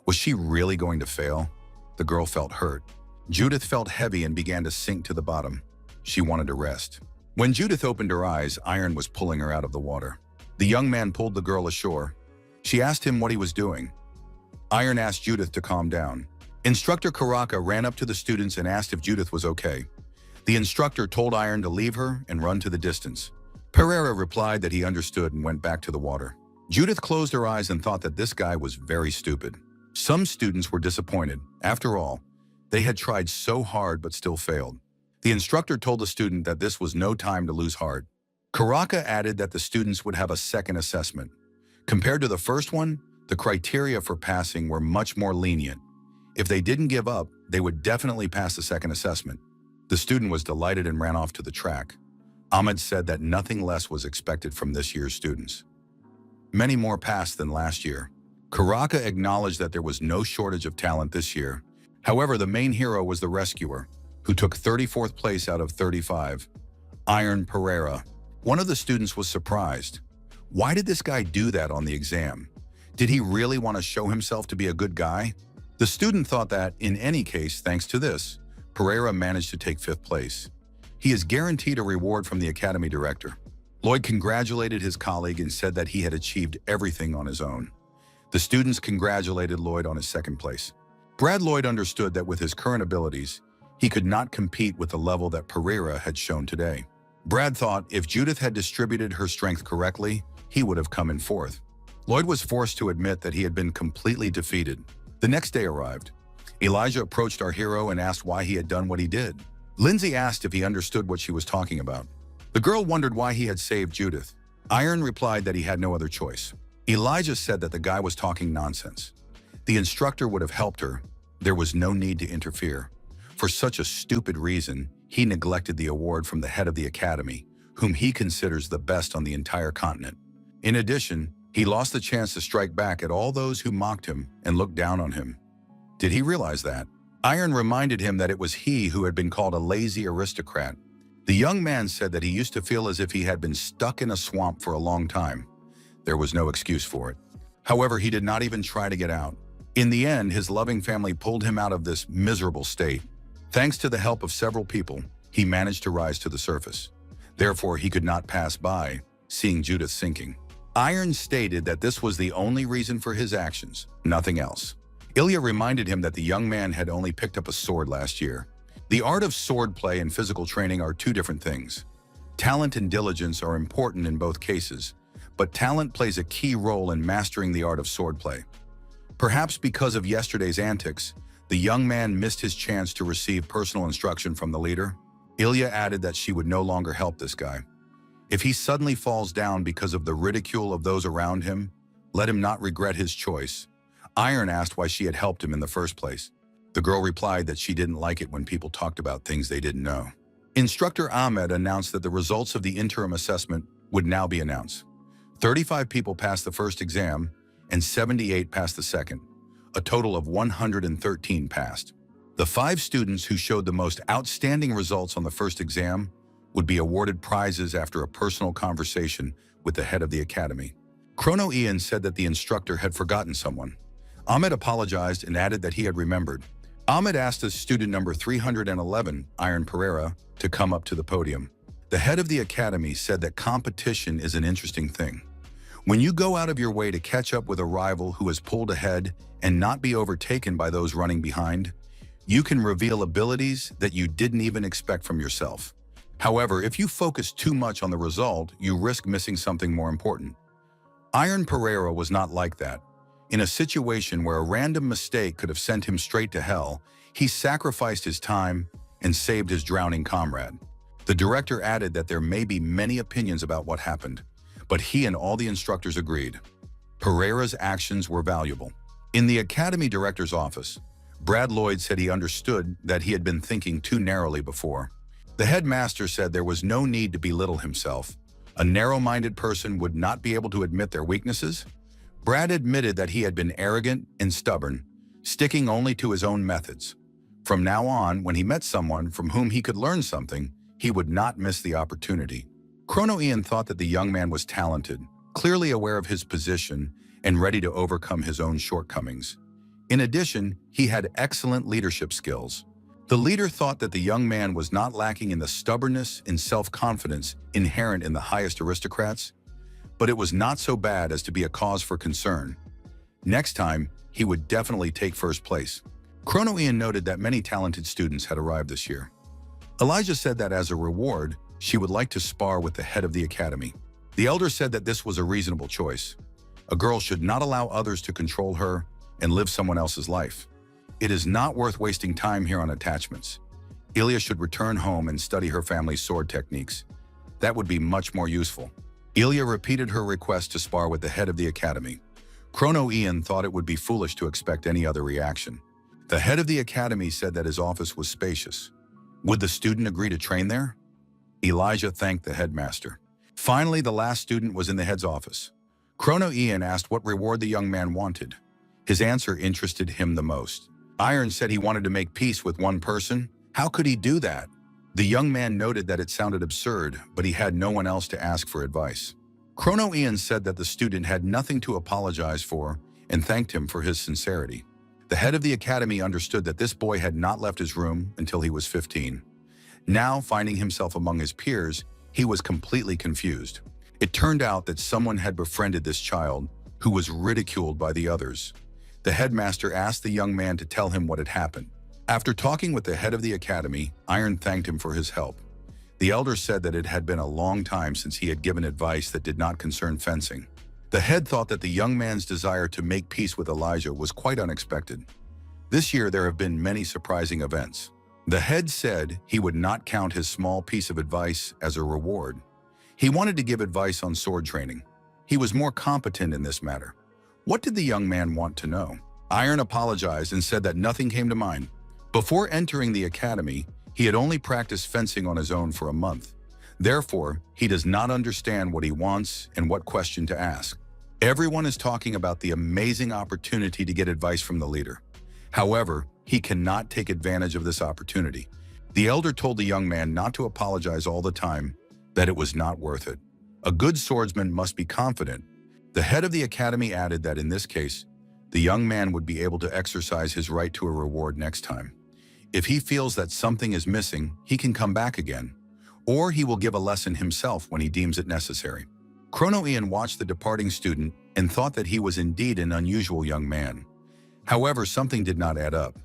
Was she really going to fail? The girl felt hurt. Judith felt heavy and began to sink to the bottom. She wanted to rest. When Judith opened her eyes, Iron was pulling her out of the water. The young man pulled the girl ashore. She asked him what he was doing. Iron asked Judith to calm down. Instructor Karaka ran up to the students and asked if Judith was okay. The instructor told Iron to leave her and run to the distance. Pereira replied that he understood and went back to the water. Judith closed her eyes and thought that this guy was very stupid. Some students were disappointed. After all, they had tried so hard but still failed. The instructor told the student that this was no time to lose heart. Karaka added that the students would have a second assessment. Compared to the first one, the criteria for passing were much more lenient. If they didn't give up, they would definitely pass the second assessment. The student was delighted and ran off to the track. Ahmed said that nothing less was expected from this year's students. Many more passed than last year. Karaka acknowledged that there was no shortage of talent this year. However, the main hero was the rescuer, who took 34th place out of 35. Iron Pereira. One of the students was surprised. Why did this guy do that on the exam? Did he really want to show himself to be a good guy? The student thought that, in any case, thanks to this, Pereira managed to take 5th place. He is guaranteed a reward from the academy director. Lloyd congratulated his colleague and said that he had achieved everything on his own. The students congratulated Lloyd on his 2nd place. Brad Lloyd understood that with his current abilities, he could not compete with the level that Pereira had shown today. Brad thought if Judith had distributed her strength correctly, he would have come in 4th. Lloyd was forced to admit that he had been completely defeated. The next day arrived. Elijah approached our hero and asked why he had done what he did. Lindsay asked if he understood what she was talking about. The girl wondered why he had saved Judith. Iron replied that he had no other choice. Elijah said that the guy was talking nonsense. The instructor would have helped her. There was no need to interfere. For such a stupid reason, he neglected the award from the head of the academy, whom he considers the best on the entire continent. In addition, he lost the chance to strike back at all those who mocked him and looked down on him. Did he realize that? Iron reminded him that it was he who had been called a lazy aristocrat. The young man said that he used to feel as if he had been stuck in a swamp for a long time. There was no excuse for it. However, he did not even try to get out. In the end, his loving family pulled him out of this miserable state. Thanks to the help of several people, he managed to rise to the surface. Therefore, he could not pass by, seeing Judith sinking. Iron stated that this was the only reason for his actions, nothing else. Ilya reminded him that the young man had only picked up a sword last year. The art of swordplay and physical training are two different things. Talent and diligence are important in both cases, but talent plays a key role in mastering the art of swordplay. Perhaps because of yesterday's antics, the young man missed his chance to receive personal instruction from the leader. Ilya added that she would no longer help this guy. If he suddenly falls down because of the ridicule of those around him, let him not regret his choice. Iron asked why she had helped him in the first place. The girl replied that she didn't like it when people talked about things they didn't know. Instructor Ahmed announced that the results of the interim assessment would now be announced. 35 people passed the first exam and 78 passed the second. A total of 113 passed. The 5 students who showed the most outstanding results on the first exam would be awarded prizes after a personal conversation with the head of the academy. Chrono Ian said that the instructor had forgotten someone. Ahmed apologized and added that he had remembered. Ahmed asked his student number 311, Iron Pereira, to come up to the podium. The head of the academy said that competition is an interesting thing. When you go out of your way to catch up with a rival who has pulled ahead and not be overtaken by those running behind, you can reveal abilities that you didn't even expect from yourself. However, if you focus too much on the result, you risk missing something more important. Iron Pereira was not like that. In a situation where a random mistake could have sent him straight to hell, he sacrificed his time and saved his drowning comrade. The director added that there may be many opinions about what happened, but he and all the instructors agreed. Pereira's actions were valuable. In the academy director's office, Brad Lloyd said he understood that he had been thinking too narrowly before. The headmaster said there was no need to belittle himself. A narrow-minded person would not be able to admit their weaknesses. Brad admitted that he had been arrogant and stubborn, sticking only to his own methods. From now on, when he met someone from whom he could learn something, he would not miss the opportunity. Chrono Ian thought that the young man was talented, clearly aware of his position, and ready to overcome his own shortcomings. In addition, he had excellent leadership skills. The leader thought that the young man was not lacking in the stubbornness and self-confidence inherent in the highest aristocrats, but it was not so bad as to be a cause for concern. Next time, he would definitely take first place. Chrono Ian noted that many talented students had arrived this year. Elijah said that as a reward, she would like to spar with the head of the academy. The elder said that this was a reasonable choice. A girl should not allow others to control her and live someone else's life. It is not worth wasting time here on attachments. Ilya should return home and study her family's sword techniques. That would be much more useful. Ilya repeated her request to spar with the head of the academy. Chrono Ian thought it would be foolish to expect any other reaction. The head of the academy said that his office was spacious. Would the student agree to train there? Elijah thanked the headmaster. Finally, the last student was in the head's office. Chrono Ian asked what reward the young man wanted. His answer interested him the most. Iron said he wanted to make peace with one person. How could he do that? The young man noted that it sounded absurd, but he had no one else to ask for advice. Chrono Ian said that the student had nothing to apologize for and thanked him for his sincerity. The head of the academy understood that this boy had not left his room until he was 15. Now, finding himself among his peers, he was completely confused. It turned out that someone had befriended this child, who was ridiculed by the others. The headmaster asked the young man to tell him what had happened. After talking with the head of the academy, Iron thanked him for his help. The elder said that it had been a long time since he had given advice that did not concern fencing. The head thought that the young man's desire to make peace with Elijah was quite unexpected. This year there have been many surprising events. The head said he would not count his small piece of advice as a reward. He wanted to give advice on sword training. He was more competent in this matter. What did the young man want to know? Iron apologized and said that nothing came to mind. Before entering the academy, he had only practiced fencing on his own for a month. Therefore, he does not understand what he wants and what question to ask. Everyone is talking about the amazing opportunity to get advice from the leader. However, he cannot take advantage of this opportunity. The elder told the young man not to apologize all the time, that it was not worth it. A good swordsman must be confident. The head of the academy added that in this case, the young man would be able to exercise his right to a reward next time. If he feels that something is missing, he can come back again, or he will give a lesson himself when he deems it necessary. Chrono Ian watched the departing student and thought that he was indeed an unusual young man. However, something did not add up.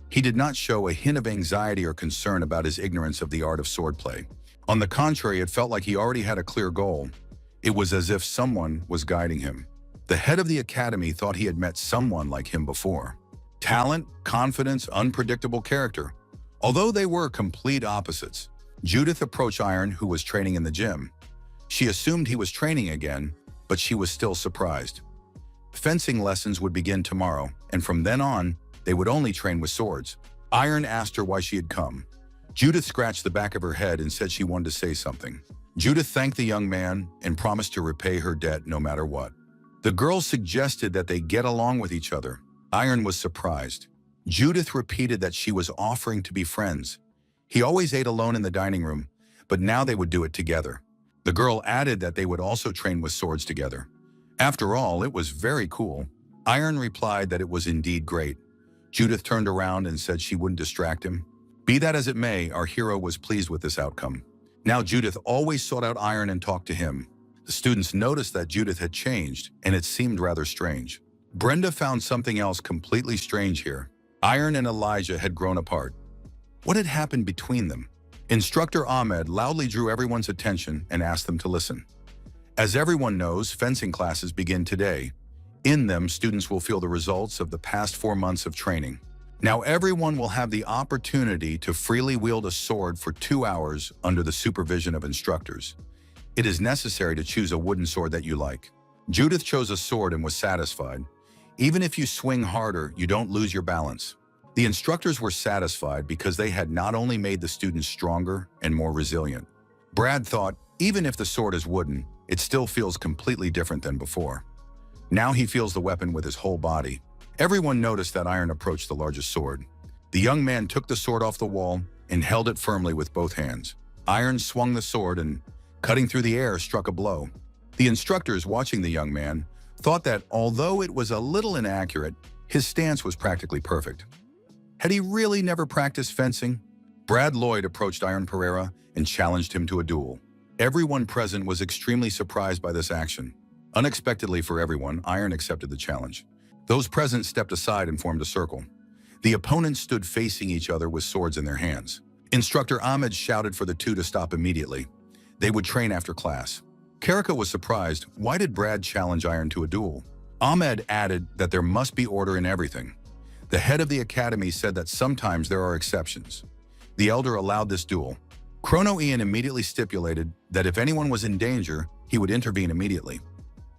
He did not show a hint of anxiety or concern about his ignorance of the art of swordplay. On the contrary, it felt like he already had a clear goal. It was as if someone was guiding him. The head of the academy thought he had met someone like him before. Talent, confidence, unpredictable character. Although they were complete opposites, Judith approached Iron, who was training in the gym. She assumed he was training again, but she was still surprised. Fencing lessons would begin tomorrow, and from then on, they would only train with swords. Iron asked her why she had come. Judith scratched the back of her head and said she wanted to say something. Judith thanked the young man and promised to repay her debt no matter what. The girl suggested that they get along with each other. Iron was surprised. Judith repeated that she was offering to be friends. He always ate alone in the dining room, but now they would do it together. The girl added that they would also train with swords together. After all, it was very cool. Iron replied that it was indeed great. Judith turned around and said she wouldn't distract him. Be that as it may, our hero was pleased with this outcome. Now Judith always sought out Iron and talked to him. The students noticed that Judith had changed, and it seemed rather strange. Brenda found something else completely strange here. Iron and Elijah had grown apart. What had happened between them? Instructor Ahmed loudly drew everyone's attention and asked them to listen. As everyone knows, fencing classes begin today. In them, students will feel the results of the past 4 months of training. Now everyone will have the opportunity to freely wield a sword for 2 hours under the supervision of instructors. It is necessary to choose a wooden sword that you like. Judith chose a sword and was satisfied. Even if you swing harder, you don't lose your balance. The instructors were satisfied because they had not only made the students stronger and more resilient. Brad thought, even if the sword is wooden, it still feels completely different than before. Now he feels the weapon with his whole body. Everyone noticed that Iron approached the largest sword. The young man took the sword off the wall and held it firmly with both hands. Iron swung the sword and, cutting through the air, struck a blow. The instructors watching the young man thought that although it was a little inaccurate, his stance was practically perfect. Had he really never practiced fencing? Brad Lloyd approached Iron Pereira and challenged him to a duel. Everyone present was extremely surprised by this action. Unexpectedly for everyone, Iron accepted the challenge. Those present stepped aside and formed a circle. The opponents stood facing each other with swords in their hands. Instructor Ahmed shouted for the two to stop immediately. They would train after class. Karika was surprised. Why did Brad challenge Iron to a duel? Ahmed added that there must be order in everything. The head of the academy said that sometimes there are exceptions. The elder allowed this duel. Chrono Ian immediately stipulated that if anyone was in danger, he would intervene immediately.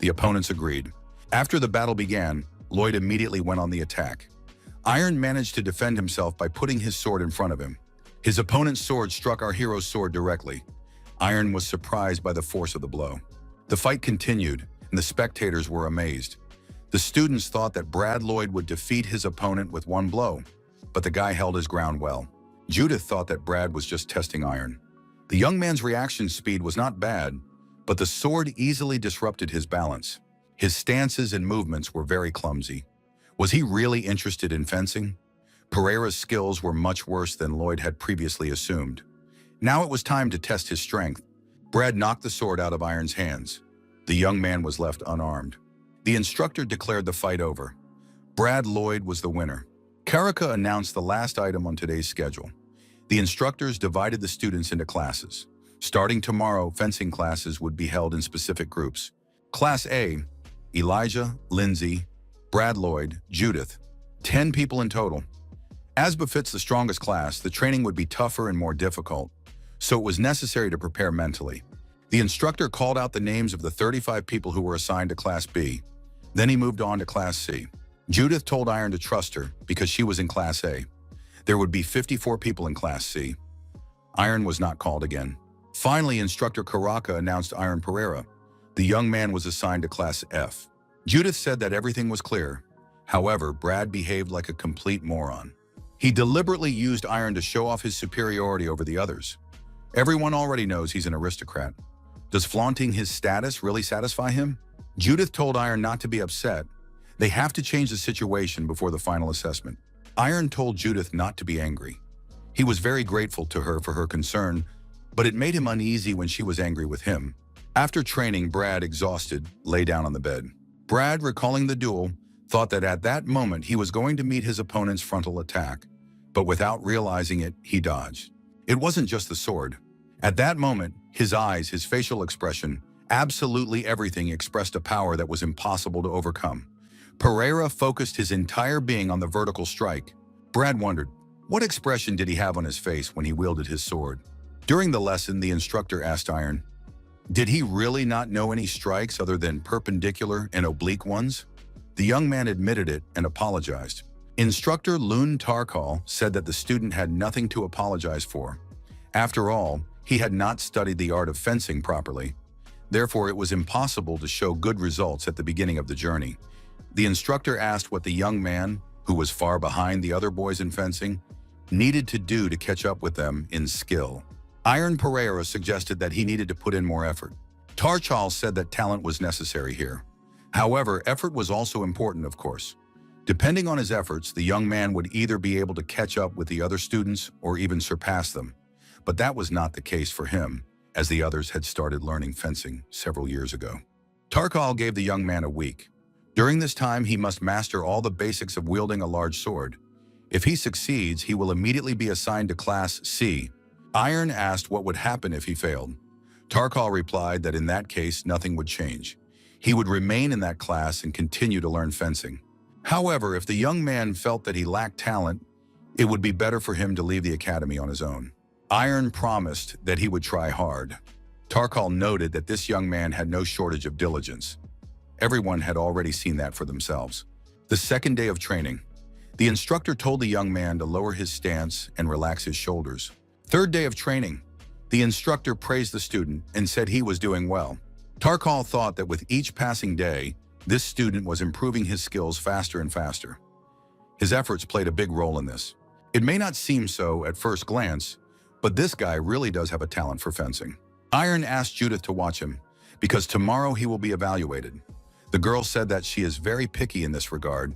The opponents agreed. After the battle began, Lloyd immediately went on the attack. Iron managed to defend himself by putting his sword in front of him. His opponent's sword struck our hero's sword directly. Iron was surprised by the force of the blow. The fight continued, and the spectators were amazed. The students thought that Brad Lloyd would defeat his opponent with one blow, but the guy held his ground well. Judith thought that Brad was just testing Iron. The young man's reaction speed was not bad, but the sword easily disrupted his balance. His stances and movements were very clumsy. Was he really interested in fencing? Pereira's skills were much worse than Lloyd had previously assumed. Now it was time to test his strength. Brad knocked the sword out of Iron's hands. The young man was left unarmed. The instructor declared the fight over. Brad Lloyd was the winner. Karika announced the last item on today's schedule. The instructors divided the students into classes. Starting tomorrow, fencing classes would be held in specific groups. Class A, Elijah, Lindsay, Brad Lloyd, Judith, 10 people in total. As befits the strongest class, the training would be tougher and more difficult, so it was necessary to prepare mentally. The instructor called out the names of the 35 people who were assigned to Class B. Then he moved on to Class C. Judith told Iron to trust her because she was in Class A. There would be 54 people in Class C. Iron was not called again. Finally, Instructor Karaka announced Iron Pereira. The young man was assigned to Class F. Judith said that everything was clear. However, Brad behaved like a complete moron. He deliberately used Iron to show off his superiority over the others. Everyone already knows he's an aristocrat. Does flaunting his status really satisfy him? Judith told Iron not to be upset. They have to change the situation before the final assessment. Iron told Judith not to be angry. He was very grateful to her for her concern, but it made him uneasy when she was angry with him. After training, Brad, exhausted, lay down on the bed. Brad, recalling the duel, thought that at that moment he was going to meet his opponent's frontal attack, but without realizing it, he dodged. It wasn't just the sword. At that moment, his eyes, his facial expression, absolutely everything expressed a power that was impossible to overcome. Pereira focused his entire being on the vertical strike. Brad wondered, what expression did he have on his face when he wielded his sword? During the lesson, the instructor asked Iron, did he really not know any strikes other than perpendicular and oblique ones? The young man admitted it and apologized. Instructor Loon Tarkal said that the student had nothing to apologize for. After all, He had not studied the art of fencing properly. Therefore, it was impossible to show good results at the beginning of the journey. The instructor asked what the young man, who was far behind the other boys in fencing, needed to do to catch up with them in skill. Iron Pereira suggested that he needed to put in more effort. Tarchal said that talent was necessary here. However, effort was also important, of course. Depending on his efforts, the young man would either be able to catch up with the other students or even surpass them. But that was not the case for him, as the others had started learning fencing several years ago. Tarkal gave the young man a week. During this time, he must master all the basics of wielding a large sword. If he succeeds, he will immediately be assigned to Class C. Iron asked what would happen if he failed. Tarkal replied that in that case, nothing would change. He would remain in that class and continue to learn fencing. However, if the young man felt that he lacked talent, it would be better for him to leave the academy on his own. Iron promised that he would try hard. Tarkal noted that this young man had no shortage of diligence. Everyone had already seen that for themselves. The second day of training, the instructor told the young man to lower his stance and relax his shoulders. Third day of training, the instructor praised the student and said he was doing well. Tarkal thought that with each passing day, this student was improving his skills faster and faster. His efforts played a big role in this. It may not seem so at first glance, but this guy really does have a talent for fencing. Iron asked Judith to watch him, because tomorrow he will be evaluated. The girl said that she is very picky in this regard.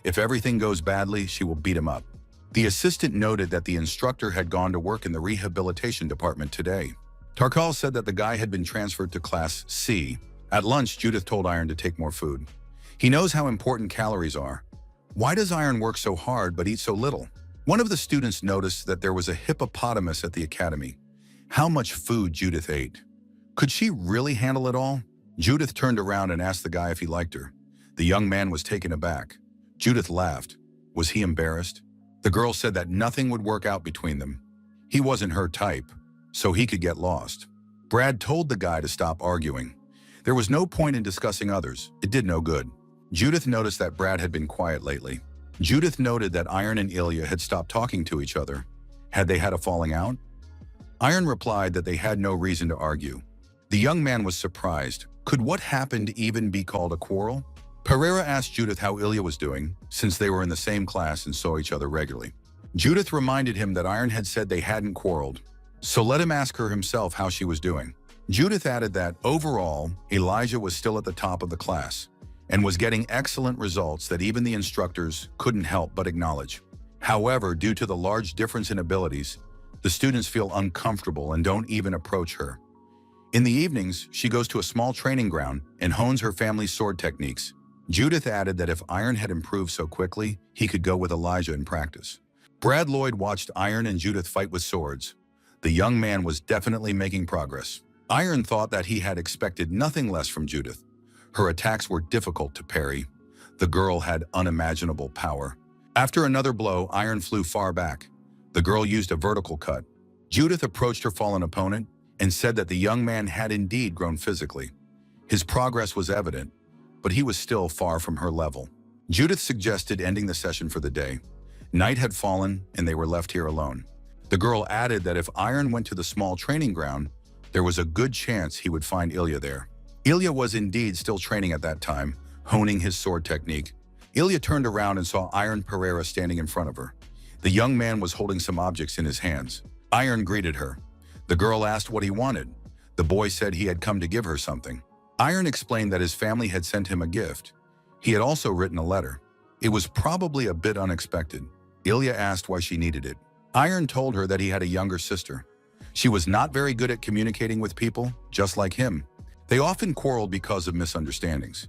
If everything goes badly, she will beat him up. The assistant noted that the instructor had gone to work in the rehabilitation department today. Tarkal said that the guy had been transferred to Class C. At lunch, Judith told Iron to take more food. He knows how important calories are. Why does Iron work so hard but eat so little? One of the students noticed that there was a hippopotamus at the academy. How much food Judith ate. Could she really handle it all? Judith turned around and asked the guy if he liked her. The young man was taken aback. Judith laughed. Was he embarrassed? The girl said that nothing would work out between them. He wasn't her type, so he could get lost. Brad told the guy to stop arguing. There was no point in discussing others. It did no good. Judith noticed that Brad had been quiet lately. Judith noted that Iron and Ilya had stopped talking to each other. Had they had a falling out? Iron replied that they had no reason to argue. The young man was surprised. Could what happened even be called a quarrel? Pereira asked Judith how Ilya was doing, since they were in the same class and saw each other regularly. Judith reminded him that Iron had said they hadn't quarreled, so let him ask her himself how she was doing. Judith added that, overall, Elijah was still at the top of the class and was getting excellent results that even the instructors couldn't help but acknowledge. However, due to the large difference in abilities, the students feel uncomfortable and don't even approach her. In the evenings, she goes to a small training ground and hones her family's sword techniques. Judith added that if Iron had improved so quickly, he could go with Elijah in practice. Brad Lloyd watched Iron and Judith fight with swords. The young man was definitely making progress. Iron thought that he had expected nothing less from Judith. Her attacks were difficult to parry. The girl had unimaginable power. After another blow, Iron flew far back. The girl used a vertical cut. Judith approached her fallen opponent and said that the young man had indeed grown physically. His progress was evident, but he was still far from her level. Judith suggested ending the session for the day. Night had fallen and they were left here alone. The girl added that if Iron went to the small training ground, there was a good chance he would find Ilya there. Ilya was indeed still training at that time, honing his sword technique. Ilya turned around and saw Iron Pereira standing in front of her. The young man was holding some objects in his hands. Iron greeted her. The girl asked what he wanted. The boy said he had come to give her something. Iron explained that his family had sent him a gift. He had also written a letter. It was probably a bit unexpected. Ilya asked why she needed it. Iron told her that he had a younger sister. She was not very good at communicating with people, just like him. They often quarreled because of misunderstandings.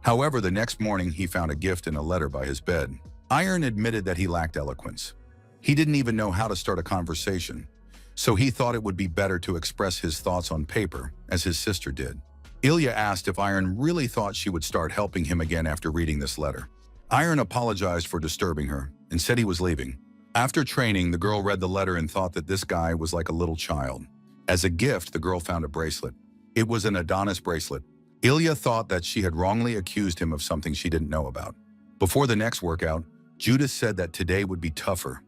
However, the next morning he found a gift in a letter by his bed. Iron admitted that he lacked eloquence. He didn't even know how to start a conversation, so he thought it would be better to express his thoughts on paper, as his sister did. Ilya asked if Iron really thought she would start helping him again after reading this letter. Iron apologized for disturbing her and said he was leaving. After training, the girl read the letter and thought that this guy was like a little child. As a gift, the girl found a bracelet. It was an Adonis bracelet. Ilya thought that she had wrongly accused him of something she didn't know about. Before the next workout, Judith said that today would be tougher.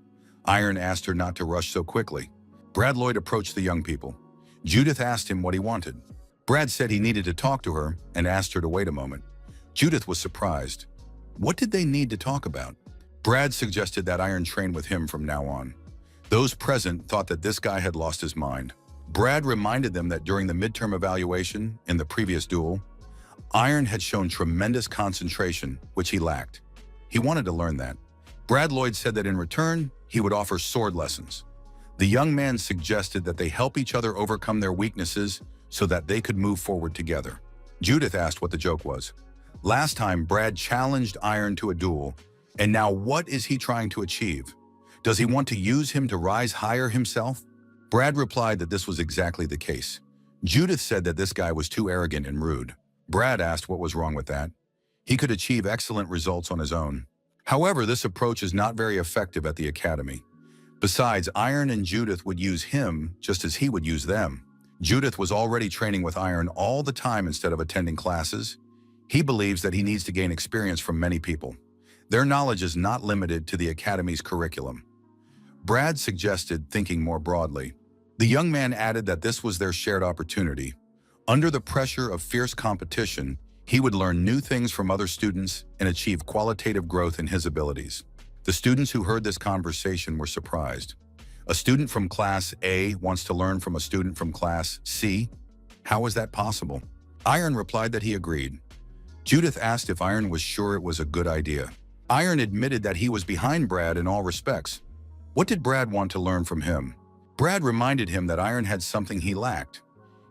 Iron asked her not to rush so quickly. Brad Lloyd approached the young people. Judith asked him what he wanted. Brad said he needed to talk to her and asked her to wait a moment. Judith was surprised. What did they need to talk about? Brad suggested that Iron train with him from now on. Those present thought that this guy had lost his mind. Brad reminded them that during the midterm evaluation in the previous duel, Iron had shown tremendous concentration, which he lacked. He wanted to learn that. Brad Lloyd said that in return, he would offer sword lessons. The young man suggested that they help each other overcome their weaknesses so that they could move forward together. Judith asked what the joke was. Last time, Brad challenged Iron to a duel, and now what is he trying to achieve? Does he want to use him to rise higher himself? Brad replied that this was exactly the case. Judith said that this guy was too arrogant and rude. Brad asked what was wrong with that. He could achieve excellent results on his own. However, this approach is not very effective at the academy. Besides, Iron and Judith would use him just as he would use them. Judith was already training with Iron all the time instead of attending classes. He believes that he needs to gain experience from many people. Their knowledge is not limited to the academy's curriculum. Brad suggested thinking more broadly. The young man added that this was their shared opportunity. Under the pressure of fierce competition, he would learn new things from other students and achieve qualitative growth in his abilities. The students who heard this conversation were surprised. A student from Class A wants to learn from a student from Class C? How is that possible? Iron replied that he agreed. Judith asked if Iron was sure it was a good idea. Iron admitted that he was behind Brad in all respects. What did Brad want to learn from him? Brad reminded him that Iron had something he lacked.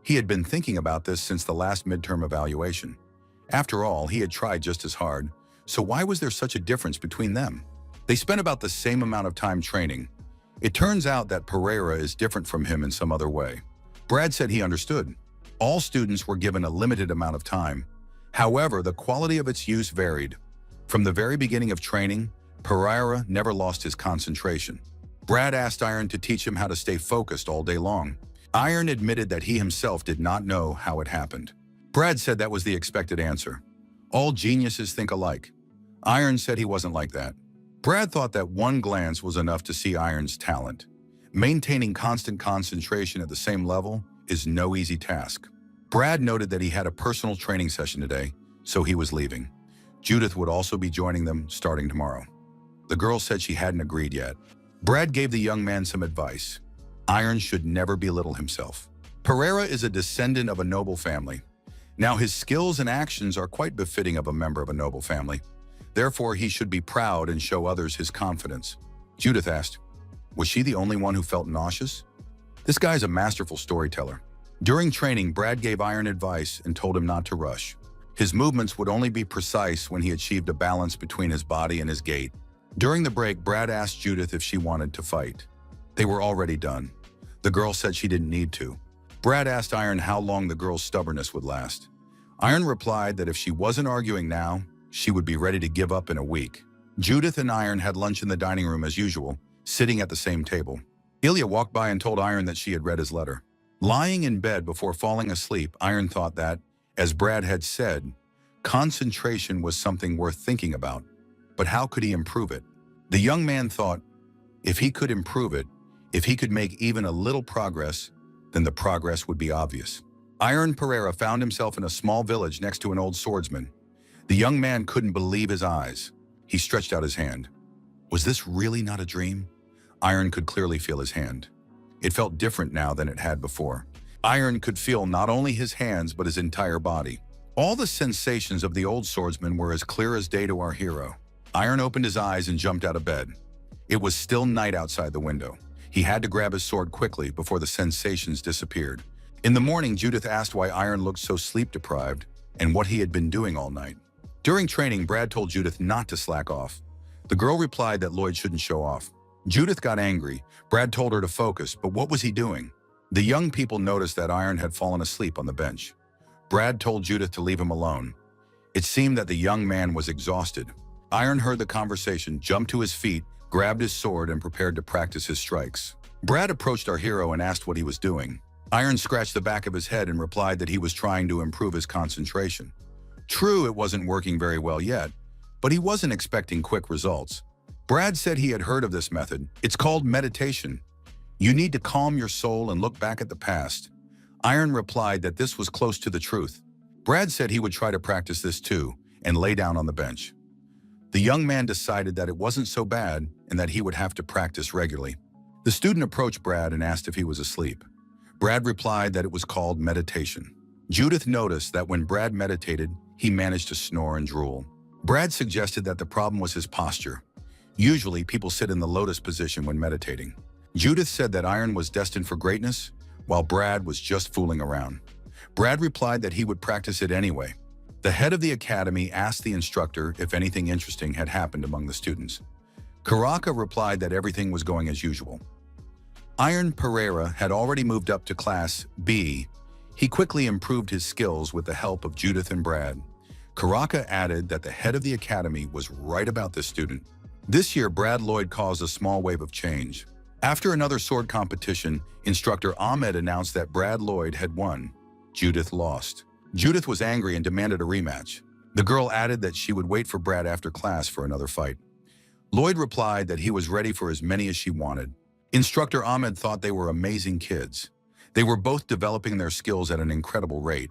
He had been thinking about this since the last midterm evaluation. After all, he had tried just as hard, so why was there such a difference between them? They spent about the same amount of time training. It turns out that Pereira is different from him in some other way. Brad said he understood. All students were given a limited amount of time. However, the quality of its use varied. From the very beginning of training, Pereira never lost his concentration. Brad asked Iron to teach him how to stay focused all day long. Iron admitted that he himself did not know how it happened. Brad said that was the expected answer. All geniuses think alike. Iron said he wasn't like that. Brad thought that one glance was enough to see Iron's talent. Maintaining constant concentration at the same level is no easy task. Brad noted that he had a personal training session today, so he was leaving. Judith would also be joining them starting tomorrow. The girl said she hadn't agreed yet. Brad gave the young man some advice. Iron should never belittle himself. Pereira is a descendant of a noble family. Now his skills and actions are quite befitting of a member of a noble family. Therefore, he should be proud and show others his confidence. Judith asked, was she the only one who felt nauseous? This guy's a masterful storyteller. During training, Brad gave Iron advice and told him not to rush. His movements would only be precise when he achieved a balance between his body and his gait. During the break, Brad asked Judith if she wanted to fight. They were already done. The girl said she didn't need to. Brad asked Iron how long the girl's stubbornness would last. Iron replied that if she wasn't arguing now, she would be ready to give up in a week. Judith and Iron had lunch in the dining room as usual, sitting at the same table. Ilya walked by and told Iron that she had read his letter. Lying in bed before falling asleep, Iron thought that, as Brad had said, concentration was something worth thinking about. But how could he improve it? The young man thought, if he could improve it, if he could make even a little progress, then the progress would be obvious. Iron Pereira found himself in a small village next to an old swordsman. The young man couldn't believe his eyes. He stretched out his hand. Was this really not a dream? Iron could clearly feel his hand. It felt different now than it had before. Iron could feel not only his hands but his entire body. All the sensations of the old swordsman were as clear as day to our hero. Iron opened his eyes and jumped out of bed. It was still night outside the window. He had to grab his sword quickly before the sensations disappeared. In the morning, Judith asked why Iron looked so sleep-deprived and what he had been doing all night. During training, Brad told Judith not to slack off. The girl replied that Lloyd shouldn't show off. Judith got angry. Brad told her to focus, but what was he doing? The young people noticed that Iron had fallen asleep on the bench. Brad told Judith to leave him alone. It seemed that the young man was exhausted. Iron heard the conversation, jumped to his feet, grabbed his sword, and prepared to practice his strikes. Brad approached our hero and asked what he was doing. Iron scratched the back of his head and replied that he was trying to improve his concentration. True, it wasn't working very well yet, but he wasn't expecting quick results. Brad said he had heard of this method. It's called meditation. You need to calm your soul and look back at the past. Iron replied that this was close to the truth. Brad said he would try to practice this too and lay down on the bench. The young man decided that it wasn't so bad and that he would have to practice regularly. The student approached Brad and asked if he was asleep. Brad replied that it was called meditation. Judith noticed that when Brad meditated, he managed to snore and drool. Brad suggested that the problem was his posture. Usually, people sit in the lotus position when meditating. Judith said that Iron was destined for greatness, while Brad was just fooling around. Brad replied that he would practice it anyway. The head of the academy asked the instructor if anything interesting had happened among the students. Karaka replied that everything was going as usual. Iron Pereira had already moved up to Class B. He quickly improved his skills with the help of Judith and Brad. Karaka added that the head of the academy was right about this student. This year, Brad Lloyd caused a small wave of change. After another sword competition, instructor Ahmed announced that Brad Lloyd had won. Judith lost. Judith was angry and demanded a rematch. The girl added that she would wait for Brad after class for another fight. Lloyd replied that he was ready for as many as she wanted. Instructor Ahmed thought they were amazing kids. They were both developing their skills at an incredible rate.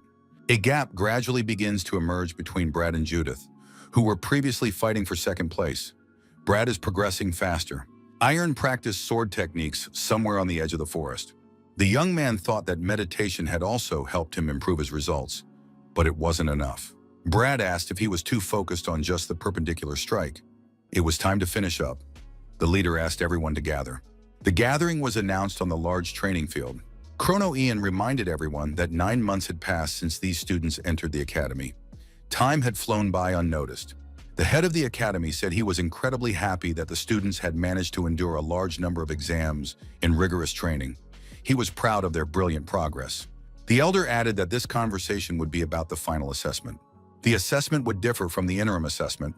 A gap gradually begins to emerge between Brad and Judith, who were previously fighting for second place. Brad is progressing faster. Iron practiced sword techniques somewhere on the edge of the forest. The young man thought that meditation had also helped him improve his results, but it wasn't enough. Brad asked if he was too focused on just the perpendicular strike. It was time to finish up. The leader asked everyone to gather. The gathering was announced on the large training field. Chrono Ian reminded everyone that 9 months had passed since these students entered the academy. Time had flown by unnoticed. The head of the academy said he was incredibly happy that the students had managed to endure a large number of exams and rigorous training. He was proud of their brilliant progress. The elder added that this conversation would be about the final assessment. The assessment would differ from the interim assessment,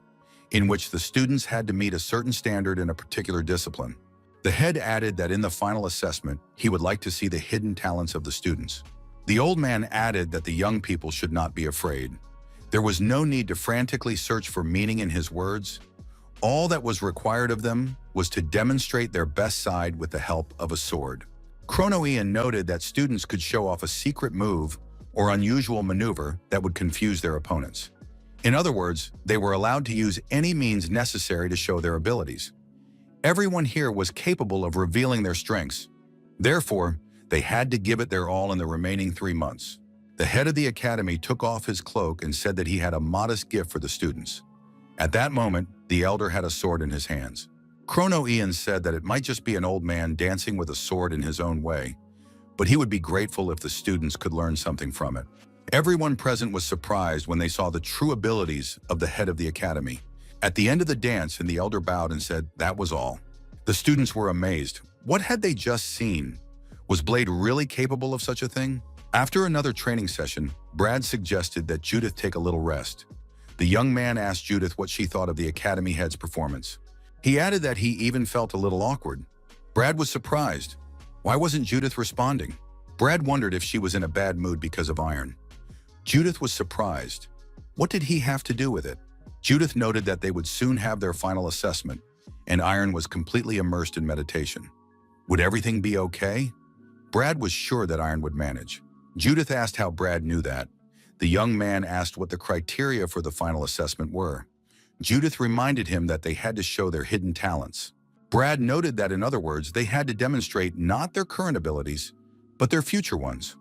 in which the students had to meet a certain standard in a particular discipline. The head added that in the final assessment, he would like to see the hidden talents of the students. The old man added that the young people should not be afraid. There was no need to frantically search for meaning in his words. All that was required of them was to demonstrate their best side with the help of a sword. Chrono Ian noted that students could show off a secret move or unusual maneuver that would confuse their opponents. In other words, they were allowed to use any means necessary to show their abilities. Everyone here was capable of revealing their strengths. Therefore, they had to give it their all in the remaining 3 months. The head of the academy took off his cloak and said that he had a modest gift for the students. At that moment, the elder had a sword in his hands. Chrono Ian said that it might just be an old man dancing with a sword in his own way, but he would be grateful if the students could learn something from it. Everyone present was surprised when they saw the true abilities of the head of the academy. At the end of the dance, and the elder bowed and said, "That was all." The students were amazed. What had they just seen? Was Blade really capable of such a thing? After another training session, Brad suggested that Judith take a little rest. The young man asked Judith what she thought of the academy head's performance. He added that he even felt a little awkward. Brad was surprised. Why wasn't Judith responding? Brad wondered if she was in a bad mood because of Iron. Judith was surprised. What did he have to do with it? Judith noted that they would soon have their final assessment, and Iron was completely immersed in meditation. Would everything be okay? Brad was sure that Iron would manage. Judith asked how Brad knew that. The young man asked what the criteria for the final assessment were. Judith reminded him that they had to show their hidden talents. Brad noted that, in other words, they had to demonstrate not their current abilities, but their future ones.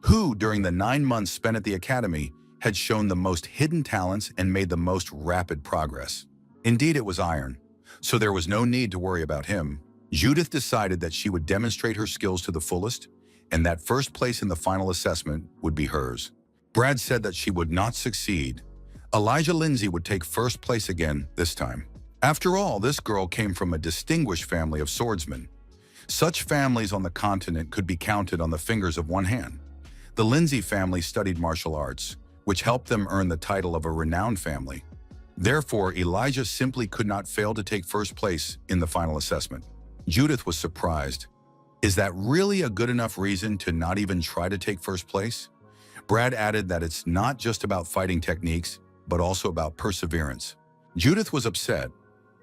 Who, during the 9 months spent at the academy, had shown the most hidden talents and made the most rapid progress? Indeed, it was Iron, so there was no need to worry about him. Judith decided that she would demonstrate her skills to the fullest, and that first place in the final assessment would be hers. Brad said that she would not succeed. Elijah Lindsay would take first place again this time. After all, this girl came from a distinguished family of swordsmen. Such families on the continent could be counted on the fingers of one hand. The Lindsay family studied martial arts, which helped them earn the title of a renowned family. Therefore, Elijah simply could not fail to take first place in the final assessment. Judith was surprised. Is that really a good enough reason to not even try to take first place? Brad added that it's not just about fighting techniques, but also about perseverance. Judith was upset.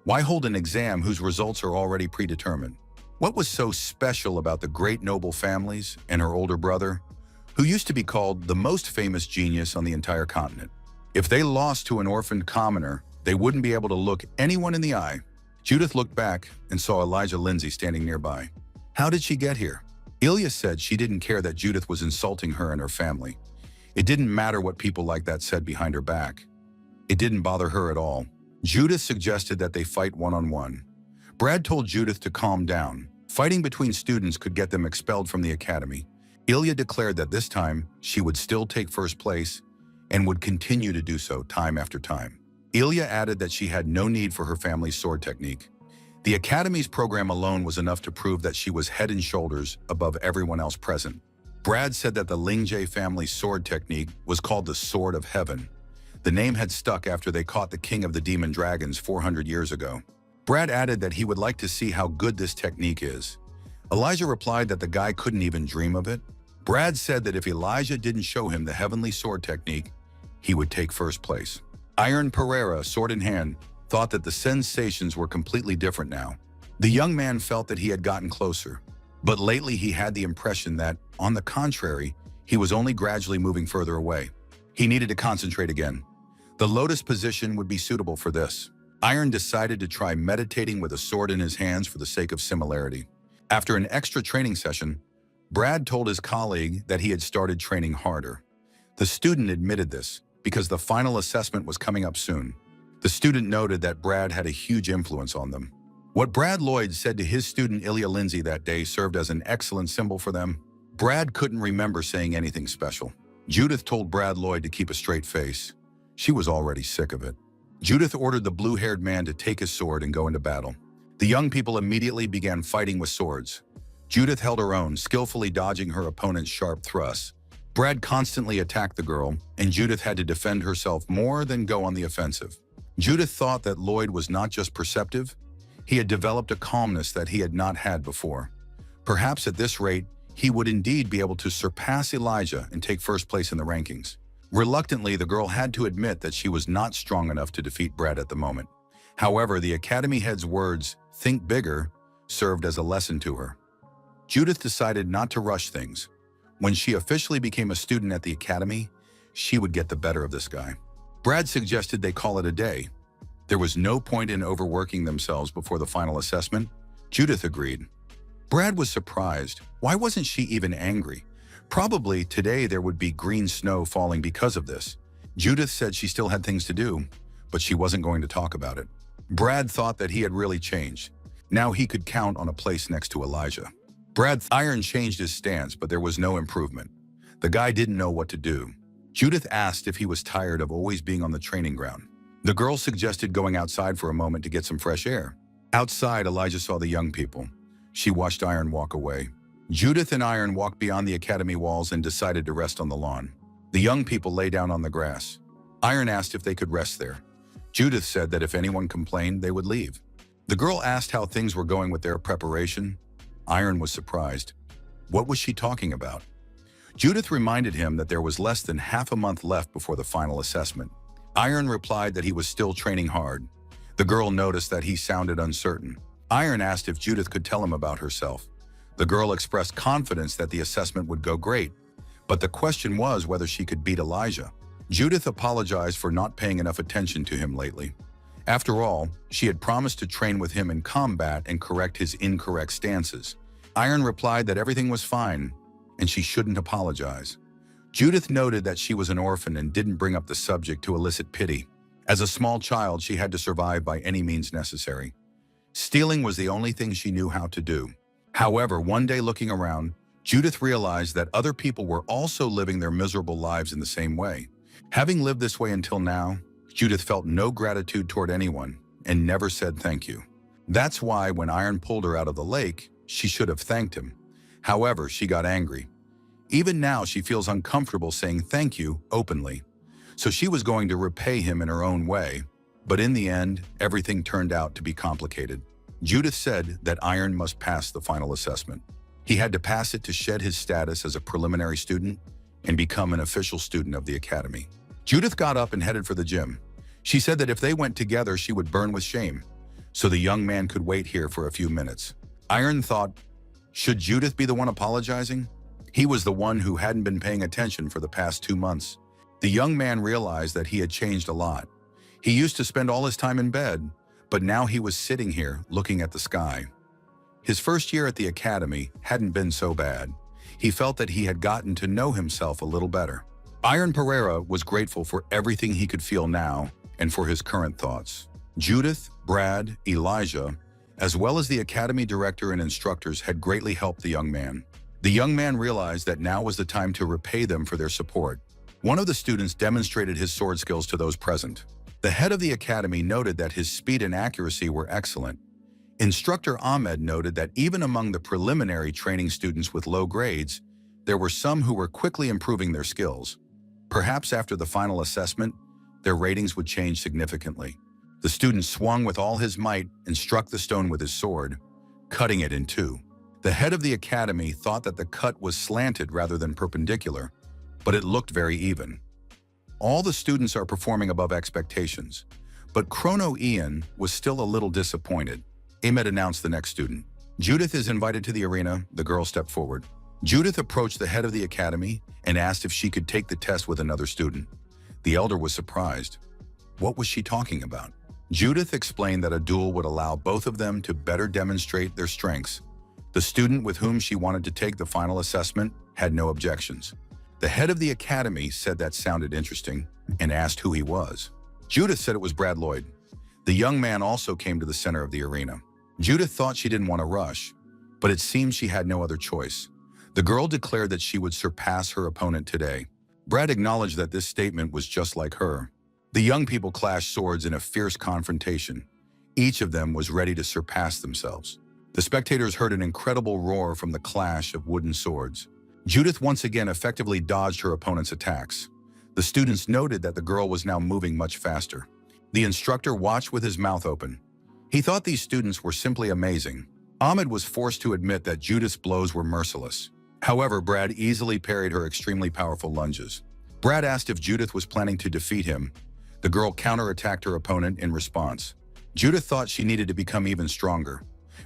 Why hold an exam whose results are already predetermined? What was so special about the great noble families and her older brother? who used to be called the most famous genius on the entire continent. If they lost to an orphaned commoner, they wouldn't be able to look anyone in the eye. Judith looked back and saw Elijah Lindsay standing nearby. How did she get here? Ilya said she didn't care that Judith was insulting her and her family. It didn't matter what people like that said behind her back. It didn't bother her at all. Judith suggested that they fight one-on-one. Brad told Judith to calm down. Fighting between students could get them expelled from the academy. Ilya declared that this time she would still take first place and would continue to do so time after time. Ilya added that she had no need for her family's sword technique. The academy's program alone was enough to prove that she was head and shoulders above everyone else present. Brad said that the Lingjie family's sword technique was called the Sword of Heaven. The name had stuck after they caught the king of the demon dragons 400 years ago. Brad added that he would like to see how good this technique is. Elijah replied that the guy couldn't even dream of it. Brad said that if Elijah didn't show him the heavenly sword technique, he would take first place. Iron Pereira, sword in hand, thought that the sensations were completely different now. The young man felt that he had gotten closer, but lately he had the impression that, on the contrary, he was only gradually moving further away. He needed to concentrate again. The lotus position would be suitable for this. Iron decided to try meditating with a sword in his hands for the sake of similarity. After an extra training session, Brad told his colleague that he had started training harder. The student admitted this because the final assessment was coming up soon. The student noted that Brad had a huge influence on them. What Brad Lloyd said to his student Ilya Lindsay that day served as an excellent symbol for them. Brad couldn't remember saying anything special. Judith told Brad Lloyd to keep a straight face. She was already sick of it. Judith ordered the blue-haired man to take his sword and go into battle. The young people immediately began fighting with swords. Judith held her own, skillfully dodging her opponent's sharp thrusts. Brad constantly attacked the girl, and Judith had to defend herself more than go on the offensive. Judith thought that Lloyd was not just perceptive, he had developed a calmness that he had not had before. Perhaps at this rate, he would indeed be able to surpass Elijah and take first place in the rankings. Reluctantly, the girl had to admit that she was not strong enough to defeat Brad at the moment. However, the academy head's words, "Think bigger," served as a lesson to her. Judith decided not to rush things. When she officially became a student at the academy, she would get the better of this guy. Brad suggested they call it a day. There was no point in overworking themselves before the final assessment. Judith agreed. Brad was surprised. Why wasn't she even angry? Probably today there would be green snow falling because of this. Judith said she still had things to do, but she wasn't going to talk about it. Brad thought that he had really changed. Now he could count on a place next to Elijah. Iron changed his stance, but there was no improvement. The guy didn't know what to do. Judith asked if he was tired of always being on the training ground. The girl suggested going outside for a moment to get some fresh air. Outside, Elijah saw the young people. She watched Iron walk away. Judith and Iron walked beyond the academy walls and decided to rest on the lawn. The young people lay down on the grass. Iron asked if they could rest there. Judith said that if anyone complained, they would leave. The girl asked how things were going with their preparation. Iron was surprised. What was she talking about? Judith reminded him that there was less than half a month left before the final assessment. Iron replied that he was still training hard. The girl noticed that he sounded uncertain. Iron asked if Judith could tell him about herself. The girl expressed confidence that the assessment would go great, but the question was whether she could beat Elijah. Judith apologized for not paying enough attention to him lately. After all, she had promised to train with him in combat and correct his incorrect stances. Iron replied that everything was fine, and she shouldn't apologize. Judith noted that she was an orphan and didn't bring up the subject to elicit pity. As a small child, she had to survive by any means necessary. Stealing was the only thing she knew how to do. However, one day looking around, Judith realized that other people were also living their miserable lives in the same way. Having lived this way until now, Judith felt no gratitude toward anyone and never said thank you. That's why when Iron pulled her out of the lake, she should have thanked him. However, she got angry. Even now, she feels uncomfortable saying thank you openly. So she was going to repay him in her own way, but in the end, everything turned out to be complicated. Judith said that Iron must pass the final assessment. He had to pass it to shed his status as a preliminary student and become an official student of the academy. Judith got up and headed for the gym. She said that if they went together, she would burn with shame, so the young man could wait here for a few minutes. Iron thought, should Judith be the one apologizing? He was the one who hadn't been paying attention for the past 2 months. The young man realized that he had changed a lot. He used to spend all his time in bed, but now he was sitting here looking at the sky. His first year at the academy hadn't been so bad. He felt that he had gotten to know himself a little better. Iron Pereira was grateful for everything he could feel now and for his current thoughts. Judith, Brad, Elijah, as well as the academy director and instructors had greatly helped the young man. The young man realized that now was the time to repay them for their support. One of the students demonstrated his sword skills to those present. The head of the academy noted that his speed and accuracy were excellent. Instructor Ahmed noted that even among the preliminary training students with low grades, there were some who were quickly improving their skills. Perhaps after the final assessment, their ratings would change significantly. The student swung with all his might and struck the stone with his sword, cutting it in two. The head of the academy thought that the cut was slanted rather than perpendicular, but it looked very even. All the students are performing above expectations, but Chrono Ian was still a little disappointed. Ahmed announced the next student. Judith is invited to the arena. The girl stepped forward. Judith approached the head of the academy and asked if she could take the test with another student. The elder was surprised. What was she talking about? Judith explained that a duel would allow both of them to better demonstrate their strengths. The student with whom she wanted to take the final assessment had no objections. The head of the academy said that sounded interesting and asked who he was. Judith said it was Brad Lloyd. The young man also came to the center of the arena. Judith thought she didn't want to rush, but it seemed she had no other choice. The girl declared that she would surpass her opponent today. Brad acknowledged that this statement was just like her. The young people clashed swords in a fierce confrontation. Each of them was ready to surpass themselves. The spectators heard an incredible roar from the clash of wooden swords. Judith once again effectively dodged her opponent's attacks. The students noted that the girl was now moving much faster. The instructor watched with his mouth open. He thought these students were simply amazing. Ahmed was forced to admit that Judith's blows were merciless. However, Brad easily parried her extremely powerful lunges. Brad asked if Judith was planning to defeat him. The girl counterattacked her opponent in response. Judith thought she needed to become even stronger.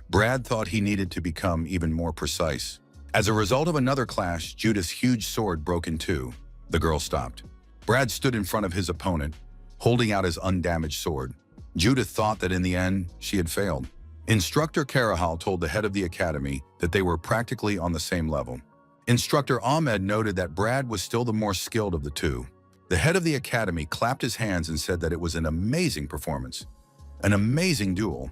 Brad thought he needed to become even more precise. As a result of another clash, Judith's huge sword broke in two. The girl stopped. Brad stood in front of his opponent, holding out his undamaged sword. Judith thought that in the end, she had failed. Instructor Karahal told the head of the academy that they were practically on the same level. Instructor Ahmed noted that Brad was still the more skilled of the two. The head of the academy clapped his hands and said that it was an amazing performance, an amazing duel.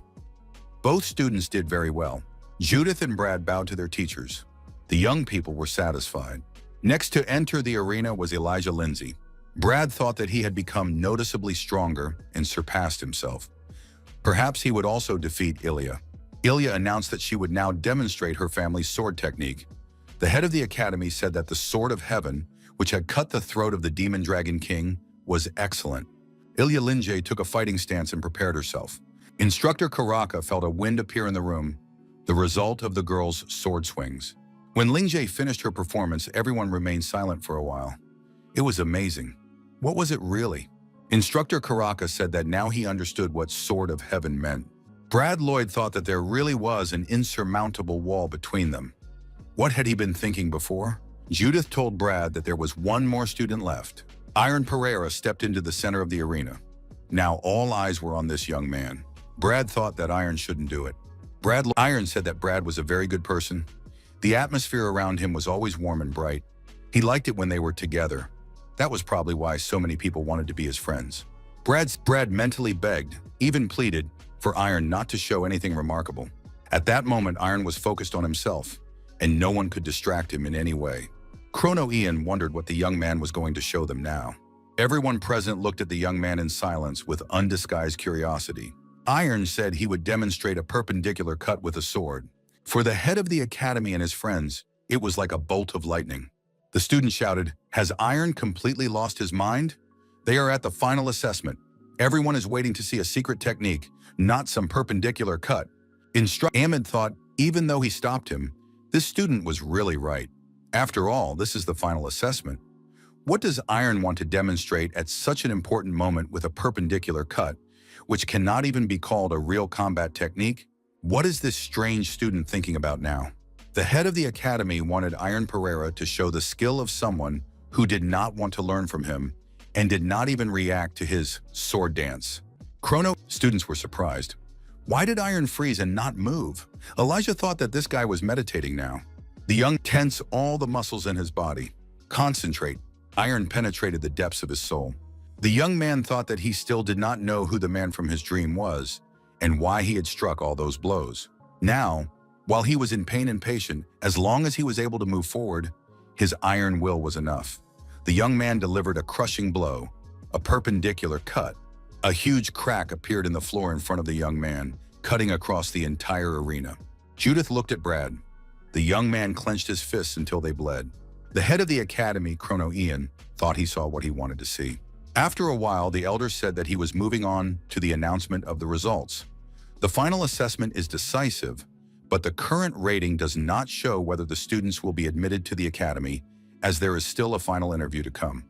Both students did very well. Judith and Brad bowed to their teachers. The young people were satisfied. Next to enter the arena was Elijah Lindsay. Brad thought that he had become noticeably stronger and surpassed himself. Perhaps he would also defeat Ilya. Ilya announced that she would now demonstrate her family's sword technique. The head of the academy said that the Sword of Heaven, which had cut the throat of the Demon Dragon King, was excellent. Ilya Linjay took a fighting stance and prepared herself. Instructor Karaka felt a wind appear in the room, the result of the girl's sword swings. When Linjay finished her performance, everyone remained silent for a while. It was amazing. What was it really? Instructor Karaka said that now he understood what Sword of Heaven meant. Brad Lloyd thought that there really was an insurmountable wall between them. What had he been thinking before? Judith told Brad that there was one more student left. Iron Pereira stepped into the center of the arena. Now all eyes were on this young man. Brad thought that Iron shouldn't do it. Iron said that Brad was a very good person. The atmosphere around him was always warm and bright. He liked it when they were together. That was probably why so many people wanted to be his friends. Brad mentally begged, even pleaded, for Iron not to show anything remarkable. At that moment, Iron was focused on himself, and no one could distract him in any way. Chrono Ian wondered what the young man was going to show them now. Everyone present looked at the young man in silence with undisguised curiosity. Iron said he would demonstrate a perpendicular cut with a sword. For the head of the academy and his friends, it was like a bolt of lightning. The student shouted, "Has Iron completely lost his mind? They are at the final assessment. Everyone is waiting to see a secret technique, not some perpendicular cut." Ahmed thought, even though he stopped him, this student was really right. After all, this is the final assessment. What does Iron want to demonstrate at such an important moment with a perpendicular cut, which cannot even be called a real combat technique? What is this strange student thinking about now? The head of the academy wanted Iron Pereira to show the skill of someone who did not want to learn from him and did not even react to his sword dance. Chrono students were surprised. Why did Iron freeze and not move? Elijah thought that this guy was meditating now. The young tense all the muscles in his body. Concentrate. Iron penetrated the depths of his soul. The young man thought that he still did not know who the man from his dream was and why he had struck all those blows. Now, while he was in pain and patient, as long as he was able to move forward, his iron will was enough. The young man delivered a crushing blow, a perpendicular cut. A huge crack appeared in the floor in front of the young man, cutting across the entire arena. Judith looked at Brad. The young man clenched his fists until they bled. The head of the academy, Chrono Ian, thought he saw what he wanted to see. After a while, the elder said that he was moving on to the announcement of the results. The final assessment is decisive, but the current rating does not show whether the students will be admitted to the academy, as there is still a final interview to come.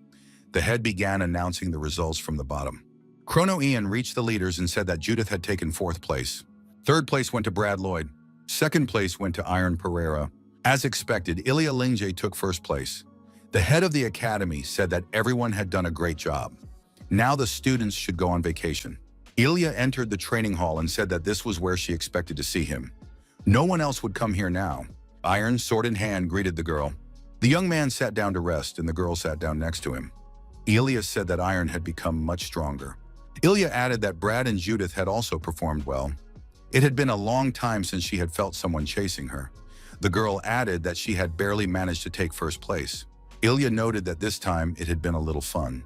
The head began announcing the results from the bottom. Chrono Ian reached the leaders and said that Judith had taken 4th place. 3rd place went to Brad Lloyd. 2nd place went to Iron Pereira. As expected, Ilya Lingje took 1st place. The head of the academy said that everyone had done a great job. Now the students should go on vacation. Ilya entered the training hall and said that this was where she expected to see him. No one else would come here now. Iron, sword in hand, greeted the girl. The young man sat down to rest and the girl sat down next to him. Ilya said that Iron had become much stronger. Ilya added that Brad and Judith had also performed well. It had been a long time since she had felt someone chasing her. The girl added that she had barely managed to take 1st place. Ilya noted that this time it had been a little fun.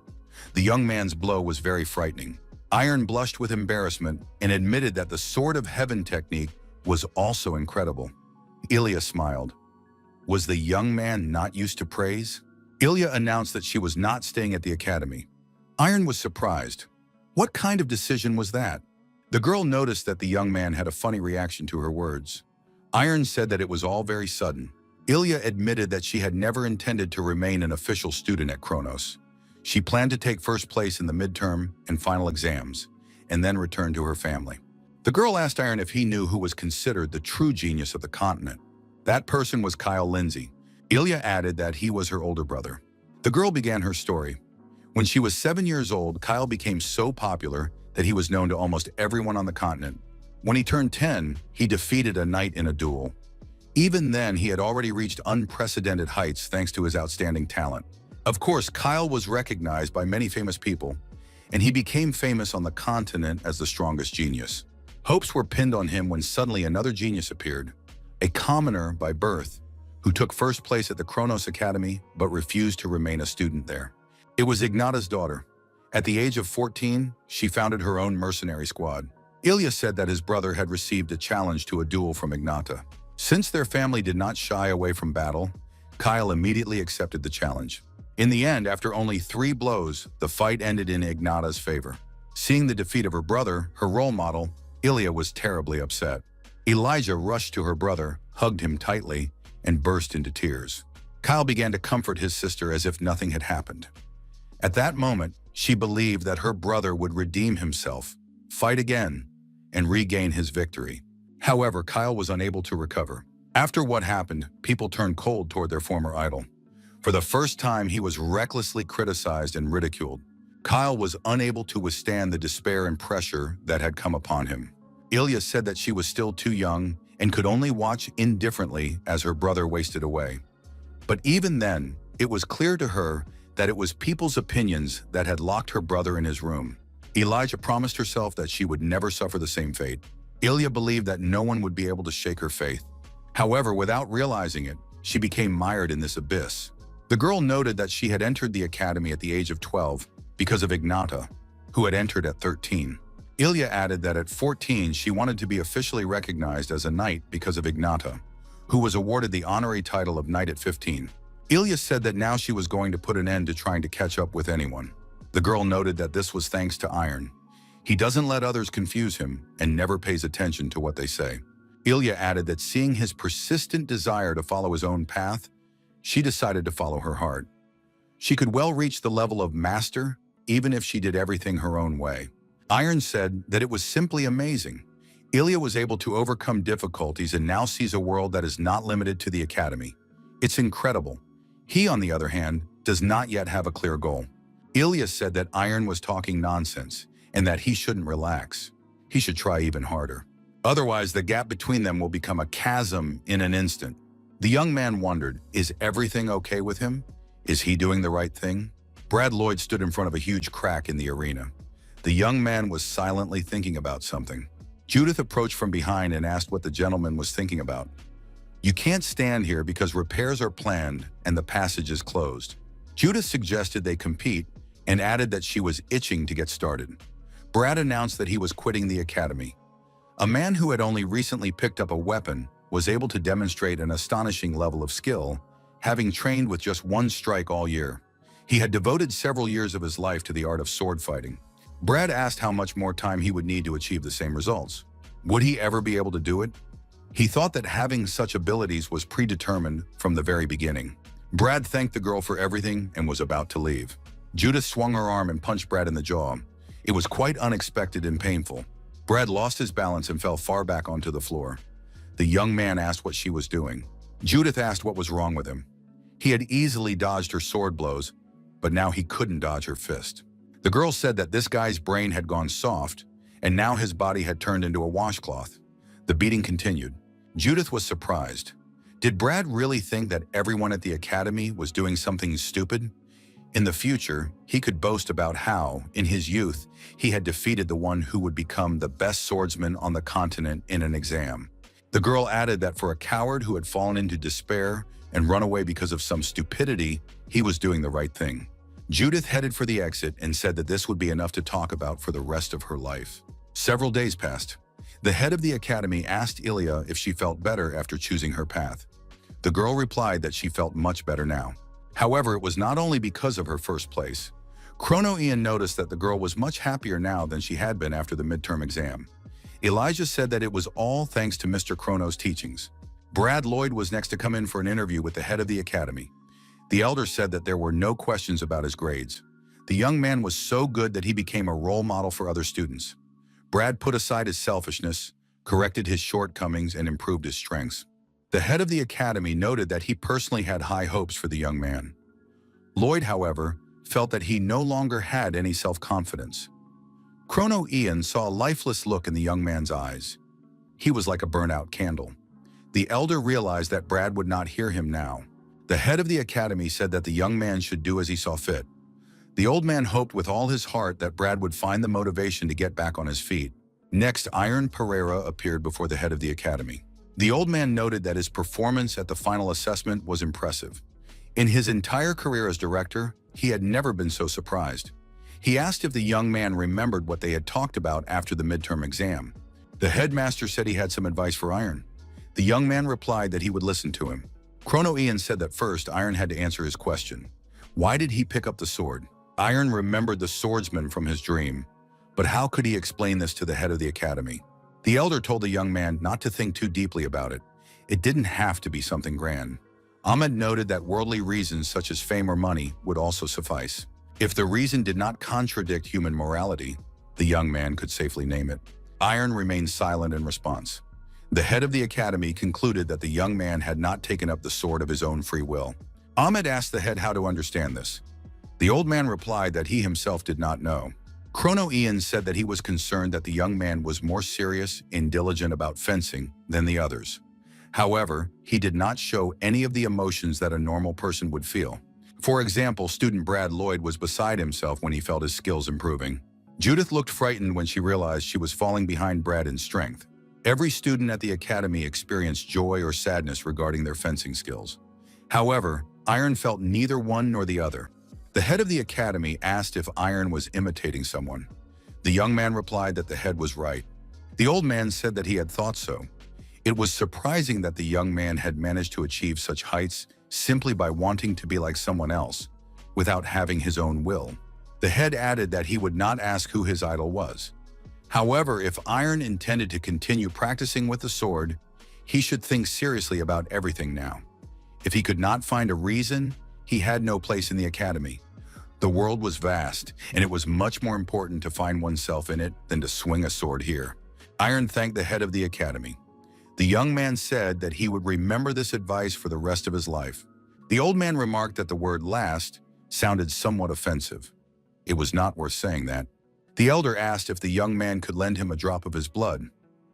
The young man's blow was very frightening. Iron blushed with embarrassment and admitted that the Sword of Heaven technique was also incredible. Ilya smiled. Was the young man not used to praise? Ilya announced that she was not staying at the academy. Iron was surprised. What kind of decision was that? The girl noticed that the young man had a funny reaction to her words. Iron said that it was all very sudden. Ilya admitted that she had never intended to remain an official student at Kronos. She planned to take 1st place in the midterm and final exams, and then return to her family. The girl asked Iron if he knew who was considered the true genius of the continent. That person was Kyle Lindsay. Ilya added that he was her older brother. The girl began her story. When she was 7 years old, Kyle became so popular that he was known to almost everyone on the continent. When he turned 10, he defeated a knight in a duel. Even then, he had already reached unprecedented heights thanks to his outstanding talent. Of course, Kyle was recognized by many famous people, and he became famous on the continent as the strongest genius. Hopes were pinned on him when suddenly another genius appeared, a commoner by birth, who took 1st place at the Kronos Academy but refused to remain a student there. It was Ignata's daughter. At the age of 14, she founded her own mercenary squad. Ilya said that his brother had received a challenge to a duel from Ignata. Since their family did not shy away from battle, Kyle immediately accepted the challenge. In the end, after only 3 blows, the fight ended in Ignata's favor. Seeing the defeat of her brother, her role model, Ilya was terribly upset. Elijah rushed to her brother, hugged him tightly, and burst into tears. Kyle began to comfort his sister as if nothing had happened. At that moment, she believed that her brother would redeem himself, fight again, and regain his victory. However, Kyle was unable to recover. After what happened, people turned cold toward their former idol. For the first time, he was recklessly criticized and ridiculed. Kyle was unable to withstand the despair and pressure that had come upon him. Ilya said that she was still too young and could only watch indifferently as her brother wasted away. But even then, it was clear to her that it was people's opinions that had locked her brother in his room. Elijah promised herself that she would never suffer the same fate. Ilya believed that no one would be able to shake her faith. However, without realizing it, she became mired in this abyss. The girl noted that she had entered the academy at the age of 12 because of Ignata, who had entered at 13. Ilya added that at 14 she wanted to be officially recognized as a knight because of Ignata, who was awarded the honorary title of knight at 15. Ilya said that now she was going to put an end to trying to catch up with anyone. The girl noted that this was thanks to Iron. He doesn't let others confuse him and never pays attention to what they say. Ilya added that seeing his persistent desire to follow his own path, she decided to follow her heart. She could well reach the level of master even if she did everything her own way. Iron said that it was simply amazing. Ilya was able to overcome difficulties and now sees a world that is not limited to the academy. It's incredible. He, on the other hand, does not yet have a clear goal. Ilya said that Iron was talking nonsense and that he shouldn't relax. He should try even harder. Otherwise, the gap between them will become a chasm in an instant. The young man wondered, is everything okay with him? Is he doing the right thing? Brad Lloyd stood in front of a huge crack in the arena. The young man was silently thinking about something. Judith approached from behind and asked what the gentleman was thinking about. You can't stand here because repairs are planned and the passage is closed. Judith suggested they compete and added that she was itching to get started. Brad announced that he was quitting the academy. A man who had only recently picked up a weapon was able to demonstrate an astonishing level of skill, having trained with just one strike all year. He had devoted several years of his life to the art of sword fighting. Brad asked how much more time he would need to achieve the same results. Would he ever be able to do it? He thought that having such abilities was predetermined from the very beginning. Brad thanked the girl for everything and was about to leave. Judith swung her arm and punched Brad in the jaw. It was quite unexpected and painful. Brad lost his balance and fell far back onto the floor. The young man asked what she was doing. Judith asked what was wrong with him. He had easily dodged her sword blows, but now he couldn't dodge her fist. The girl said that this guy's brain had gone soft, and now his body had turned into a washcloth. The beating continued. Judith was surprised. Did Brad really think that everyone at the academy was doing something stupid? In the future, he could boast about how, in his youth, he had defeated the one who would become the best swordsman on the continent in an exam. The girl added that for a coward who had fallen into despair and run away because of some stupidity, he was doing the right thing. Judith headed for the exit and said that this would be enough to talk about for the rest of her life. Several days passed. The head of the academy asked Ilya if she felt better after choosing her path. The girl replied that she felt much better now. However, it was not only because of her first place. Chrono Ian noticed that the girl was much happier now than she had been after the midterm exam. Elijah said that it was all thanks to Mr. Chrono's teachings. Brad Lloyd was next to come in for an interview with the head of the academy. The elder said that there were no questions about his grades. The young man was so good that he became a role model for other students. Brad put aside his selfishness, corrected his shortcomings, and improved his strengths. The head of the academy noted that he personally had high hopes for the young man. Lloyd, however, felt that he no longer had any self-confidence. Chrono Ian saw a lifeless look in the young man's eyes. He was like a burnt-out candle. The elder realized that Brad would not hear him now. The head of the academy said that the young man should do as he saw fit. The old man hoped with all his heart that Brad would find the motivation to get back on his feet. Next, Iron Pereira appeared before the head of the academy. The old man noted that his performance at the final assessment was impressive. In his entire career as director, he had never been so surprised. He asked if the young man remembered what they had talked about after the midterm exam. The headmaster said he had some advice for Iron. The young man replied that he would listen to him. Chrono Ian said that first Iron had to answer his question. Why did he pick up the sword? Iron remembered the swordsman from his dream, but how could he explain this to the head of the academy? The elder told the young man not to think too deeply about it. It didn't have to be something grand. Ahmed noted that worldly reasons such as fame or money would also suffice. If the reason did not contradict human morality, the young man could safely name it. Iron remained silent in response. The head of the academy concluded that the young man had not taken up the sword of his own free will. Ahmed asked the head how to understand this. The old man replied that he himself did not know. Chrono Ian said that he was concerned that the young man was more serious and diligent about fencing than the others. However, he did not show any of the emotions that a normal person would feel. For example, student Brad Lloyd was beside himself when he felt his skills improving. Judith looked frightened when she realized she was falling behind Brad in strength. Every student at the academy experienced joy or sadness regarding their fencing skills. However, Iron felt neither one nor the other. The head of the academy asked if Iron was imitating someone. The young man replied that the head was right. The old man said that he had thought so. It was surprising that the young man had managed to achieve such heights simply by wanting to be like someone else, without having his own will. The head added that he would not ask who his idol was. However, if Iron intended to continue practicing with the sword, he should think seriously about everything now. If he could not find a reason, he had no place in the academy. The world was vast, and it was much more important to find oneself in it than to swing a sword here. Iron thanked the head of the academy. The young man said that he would remember this advice for the rest of his life. The old man remarked that the word last sounded somewhat offensive. It was not worth saying that. The elder asked if the young man could lend him a drop of his blood.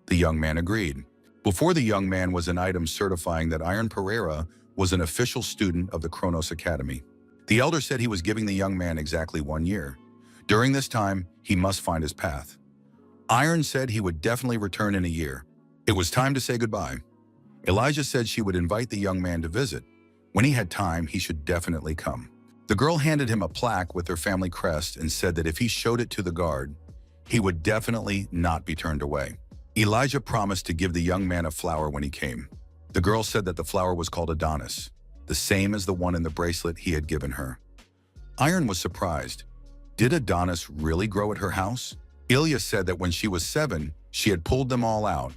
The young man agreed. Before the young man was an item certifying that Iron Pereira was an official student of the Kronos Academy. The elder said he was giving the young man exactly 1 year. During this time, he must find his path. Iron said he would definitely return in a year. It was time to say goodbye. Elijah said she would invite the young man to visit. When he had time, he should definitely come. The girl handed him a plaque with their family crest and said that if he showed it to the guard, he would definitely not be turned away. Elijah promised to give the young man a flower when he came. The girl said that the flower was called Adonis, the same as the one in the bracelet he had given her. Iron was surprised. Did Adonis really grow at her house? Ilya said that when she was 7, she had pulled them all out,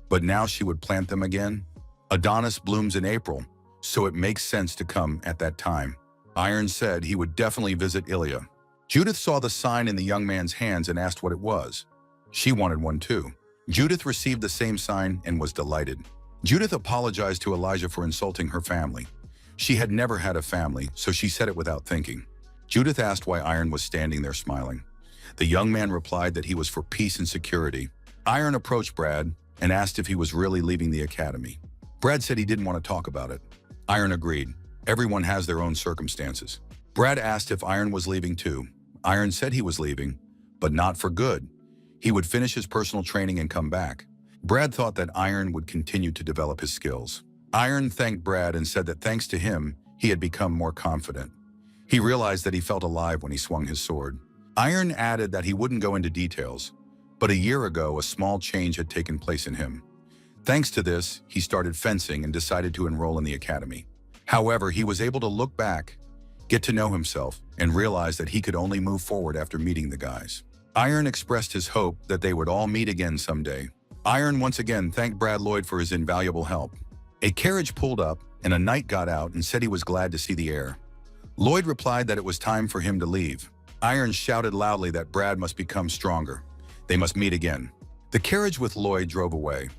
but now she would plant them again. Adonis blooms in April, so it makes sense to come at that time. Iron said he would definitely visit Ilya. Judith saw the sign in the young man's hands and asked what it was. She wanted one too. Judith received the same sign and was delighted. Judith apologized to Elijah for insulting her family. She had never had a family, so she said it without thinking. Judith asked why Iron was standing there smiling. The young man replied that he was for peace and security. Iron approached Brad and asked if he was really leaving the academy. Brad said he didn't want to talk about it. Iron agreed. Everyone has their own circumstances. Brad asked if Iron was leaving too. Iron said he was leaving, but not for good. He would finish his personal training and come back. Brad thought that Iron would continue to develop his skills. Iron thanked Brad and said that thanks to him, he had become more confident. He realized that he felt alive when he swung his sword. Iron added that he wouldn't go into details, but a year ago, a small change had taken place in him. Thanks to this, he started fencing and decided to enroll in the academy. However, he was able to look back, get to know himself, and realize that he could only move forward after meeting the guys. Iron expressed his hope that they would all meet again someday. Iron once again thanked Brad Lloyd for his invaluable help. A carriage pulled up, and a knight got out and said he was glad to see the heir. Lloyd replied that it was time for him to leave. Iron shouted loudly that Brad must become stronger. They must meet again. The carriage with Lloyd drove away.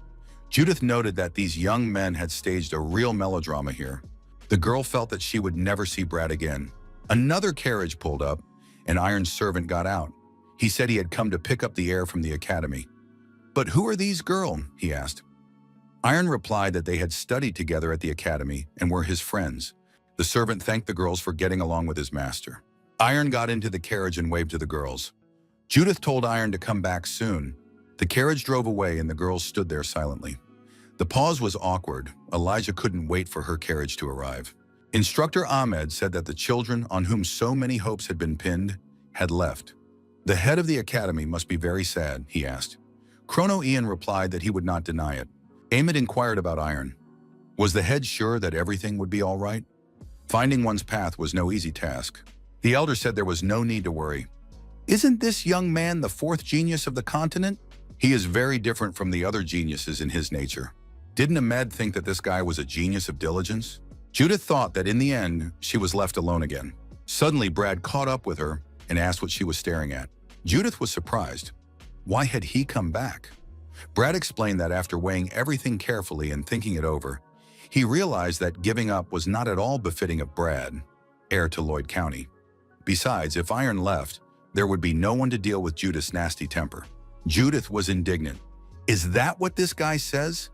Judith noted that these young men had staged a real melodrama here. The girl felt that she would never see Brad again. Another carriage pulled up, and Iron's servant got out. He said he had come to pick up the heir from the academy. "But who are these girls?" he asked. Iron replied that they had studied together at the academy and were his friends. The servant thanked the girls for getting along with his master. Iron got into the carriage and waved to the girls. Judith told Iron to come back soon. The carriage drove away and the girls stood there silently. The pause was awkward. Elijah couldn't wait for her carriage to arrive. Instructor Ahmed said that the children on whom so many hopes had been pinned had left. The head of the academy must be very sad, he asked. Chrono Ian replied that he would not deny it. Ahmed inquired about Iron. Was the head sure that everything would be all right? Finding one's path was no easy task. The elder said there was no need to worry. Isn't this young man the 4th genius of the continent? He is very different from the other geniuses in his nature. Didn't Ahmed think that this guy was a genius of diligence? Judith thought that in the end, she was left alone again. Suddenly, Brad caught up with her and asked what she was staring at. Judith was surprised. Why had he come back? Brad explained that after weighing everything carefully and thinking it over, he realized that giving up was not at all befitting of Brad, heir to Lloyd County. Besides, if Iron left, there would be no one to deal with Judith's nasty temper. Judith was indignant. Is that what this guy says?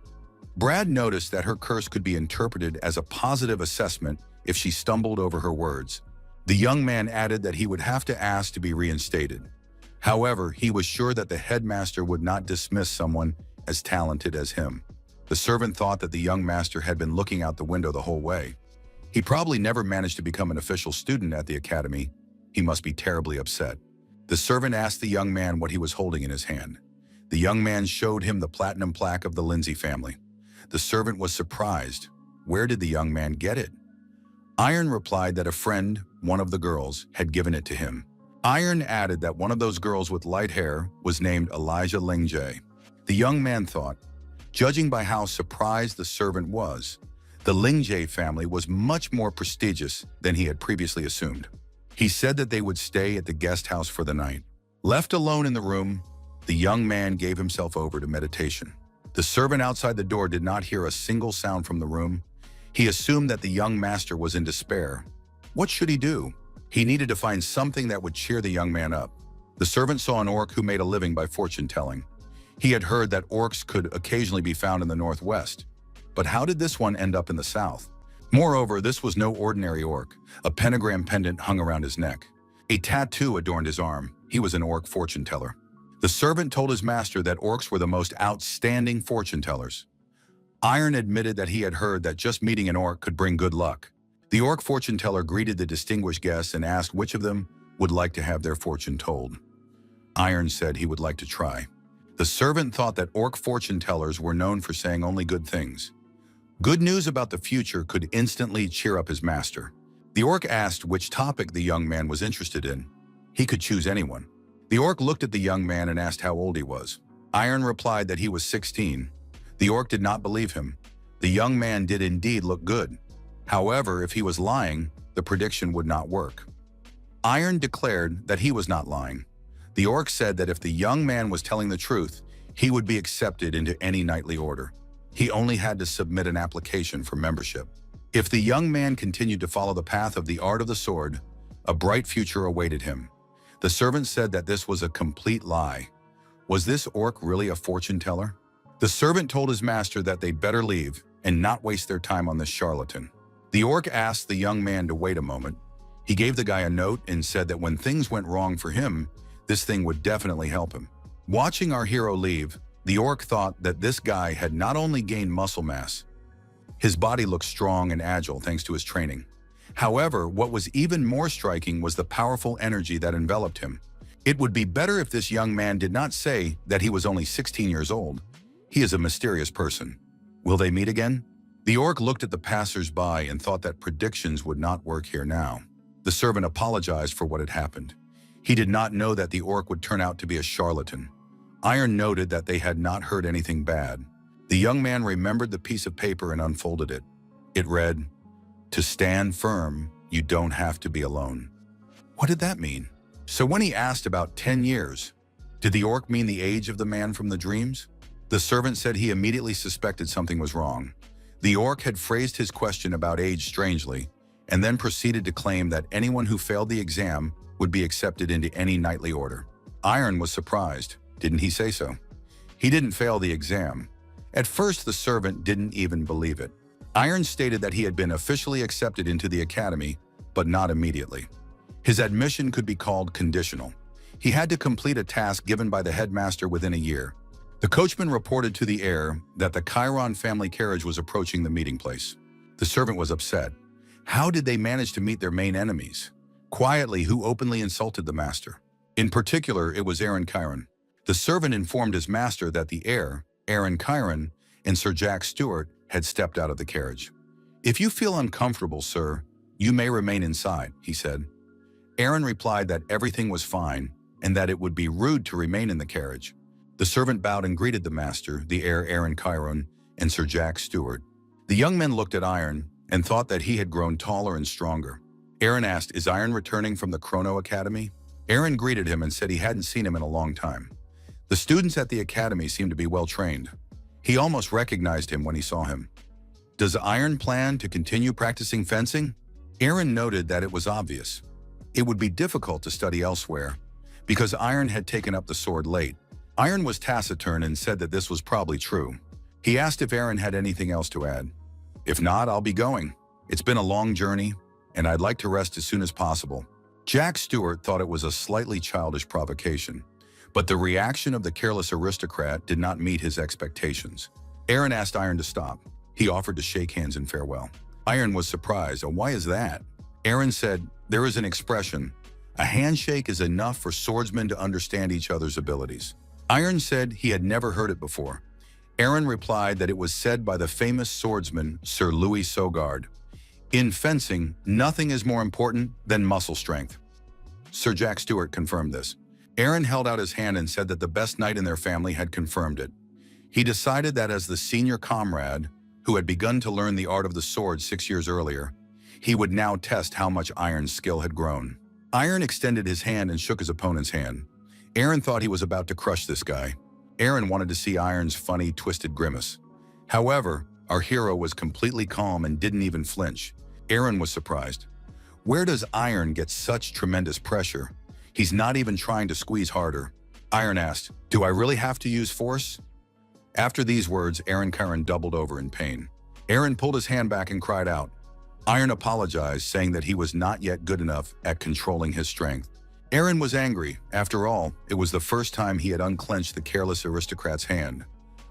Brad noticed that her curse could be interpreted as a positive assessment if she stumbled over her words. The young man added that he would have to ask to be reinstated. However, he was sure that the headmaster would not dismiss someone as talented as him. The servant thought that the young master had been looking out the window the whole way. He probably never managed to become an official student at the academy. He must be terribly upset. The servant asked the young man what he was holding in his hand. The young man showed him the platinum plaque of the Lindsay family. The servant was surprised. Where did the young man get it? Iron replied that a friend, one of the girls, had given it to him. Iron added that one of those girls with light hair was named Elijah Lingjae. The young man thought, judging by how surprised the servant was, the Lingjae family was much more prestigious than he had previously assumed. He said that they would stay at the guest house for the night. Left alone in the room, The young man gave himself over to meditation. The servant outside the door did not hear a single sound from the room. He assumed that the young master was in despair. What should he do? He needed to find something that would cheer the young man up. The servant saw an orc who made a living by fortune-telling. He had heard that orcs could occasionally be found in the northwest. But how did this one end up in the south? Moreover, this was no ordinary orc. A pentagram pendant hung around his neck. A tattoo adorned his arm. He was an orc fortune-teller. The servant told his master that orcs were the most outstanding fortune-tellers. Iron admitted that he had heard that just meeting an orc could bring good luck. The orc fortune-teller greeted the distinguished guests and asked which of them would like to have their fortune told. Iron said he would like to try. The servant thought that orc fortune-tellers were known for saying only good things. Good news about the future could instantly cheer up his master. The orc asked which topic the young man was interested in. He could choose anyone. The orc looked at the young man and asked how old he was. Iron replied that he was 16. The orc did not believe him. The young man did indeed look good. However, if he was lying, the prediction would not work. Iron declared that he was not lying. The orc said that if the young man was telling the truth, he would be accepted into any knightly order. He only had to submit an application for membership. If the young man continued to follow the path of the art of the sword, a bright future awaited him. The servant said that this was a complete lie. Was this orc really a fortune teller? The servant told his master that they'd better leave and not waste their time on this charlatan. The orc asked the young man to wait a moment. He gave the guy a note and said that when things went wrong for him, this thing would definitely help him. Watching our hero leave, the orc thought that this guy had not only gained muscle mass, his body looked strong and agile thanks to his training. However, what was even more striking was the powerful energy that enveloped him. It would be better if this young man did not say that he was only 16 years old. He is a mysterious person. Will they meet again? The orc looked at the passers-by and thought that predictions would not work here now. The servant apologized for what had happened. He did not know that the orc would turn out to be a charlatan. Iron noted that they had not heard anything bad. The young man remembered the piece of paper and unfolded it. It read, "To stand firm, you don't have to be alone." What did that mean? So when he asked about 10 years, did the orc mean the age of the man from the dreams? The servant said he immediately suspected something was wrong. The orc had phrased his question about age strangely, and then proceeded to claim that anyone who failed the exam would be accepted into any knightly order. Iron was surprised. Didn't he say so? He didn't fail the exam. At first, the servant didn't even believe it. Iron stated that he had been officially accepted into the academy, but not immediately. His admission could be called conditional. He had to complete a task given by the headmaster within a year. The coachman reported to the heir that the Chiron family carriage was approaching the meeting place. The servant was upset. How did they manage to meet their main enemies? Quietly, who openly insulted the master? In particular, it was Aaron Chiron. The servant informed his master that the heir, Aaron Chiron, and Sir Jack Stewart had stepped out of the carriage. "If you feel uncomfortable, sir, you may remain inside," he said. Aaron replied that everything was fine and that it would be rude to remain in the carriage. The servant bowed and greeted the master, the heir Aaron Chiron, and Sir Jack Stewart. The young men looked at Iron and thought that he had grown taller and stronger. Aaron asked, "Is Iron returning from the Chrono Academy?" Aaron greeted him and said he hadn't seen him in a long time. The students at the academy seemed to be well trained. He almost recognized him when he saw him. "Does Iron plan to continue practicing fencing?" Aaron noted that it was obvious. It would be difficult to study elsewhere, because Iron had taken up the sword late. Iron was taciturn and said that this was probably true. He asked if Aaron had anything else to add. "If not, I'll be going. It's been a long journey, and I'd like to rest as soon as possible." Jack Stewart thought it was a slightly childish provocation, but the reaction of the careless aristocrat did not meet his expectations. Aaron asked Iron to stop. He offered to shake hands in farewell. Iron was surprised. "Oh, why is that?" Aaron said, "There is an expression. A handshake is enough for swordsmen to understand each other's abilities." Iron said he had never heard it before. Aaron replied that it was said by the famous swordsman Sir Louis Sogard. "In fencing, nothing is more important than muscle strength." Sir Jack Stewart confirmed this. Aaron held out his hand and said that the best knight in their family had confirmed it. He decided that as the senior comrade, who had begun to learn the art of the sword 6 years earlier, he would now test how much Iron's skill had grown. Iron extended his hand and shook his opponent's hand. Aaron thought he was about to crush this guy. Aaron wanted to see Iron's funny, twisted grimace. However, our hero was completely calm and didn't even flinch. Aaron was surprised. Where does Iron get such tremendous pressure? He's not even trying to squeeze harder. Iron asked, "Do I really have to use force?" After these words, Karen doubled over in pain. Aaron pulled his hand back and cried out. Iron apologized, saying that he was not yet good enough at controlling his strength. Aaron was angry. After all, it was the first time he had unclenched the careless aristocrat's hand.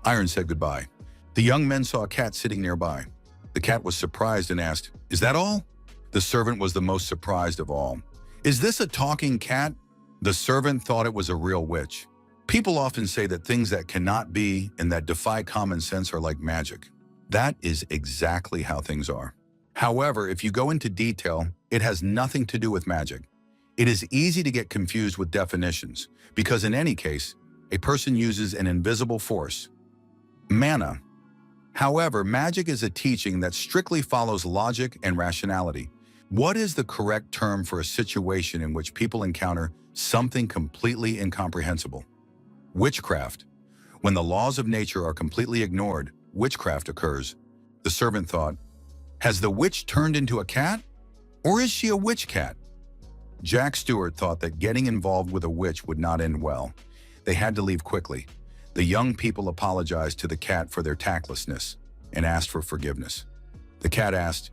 Iron said goodbye. The young men saw a cat sitting nearby. The cat was surprised and asked, "Is that all?" The servant was the most surprised of all. "Is this a talking cat?" The servant thought it was a real witch. People often say that things that cannot be and that defy common sense are like magic. That is exactly how things are. However, if you go into detail, it has nothing to do with magic. It is easy to get confused with definitions, because in any case, a person uses an invisible force, mana. However, magic is a teaching that strictly follows logic and rationality. What is the correct term for a situation in which people encounter something completely incomprehensible? Witchcraft. When the laws of nature are completely ignored, witchcraft occurs. The servant thought, "Has the witch turned into a cat? Or is she a witch cat?" Jack Stewart thought that getting involved with a witch would not end well. They had to leave quickly. The young people apologized to the cat for their tactlessness and asked for forgiveness. The cat asked,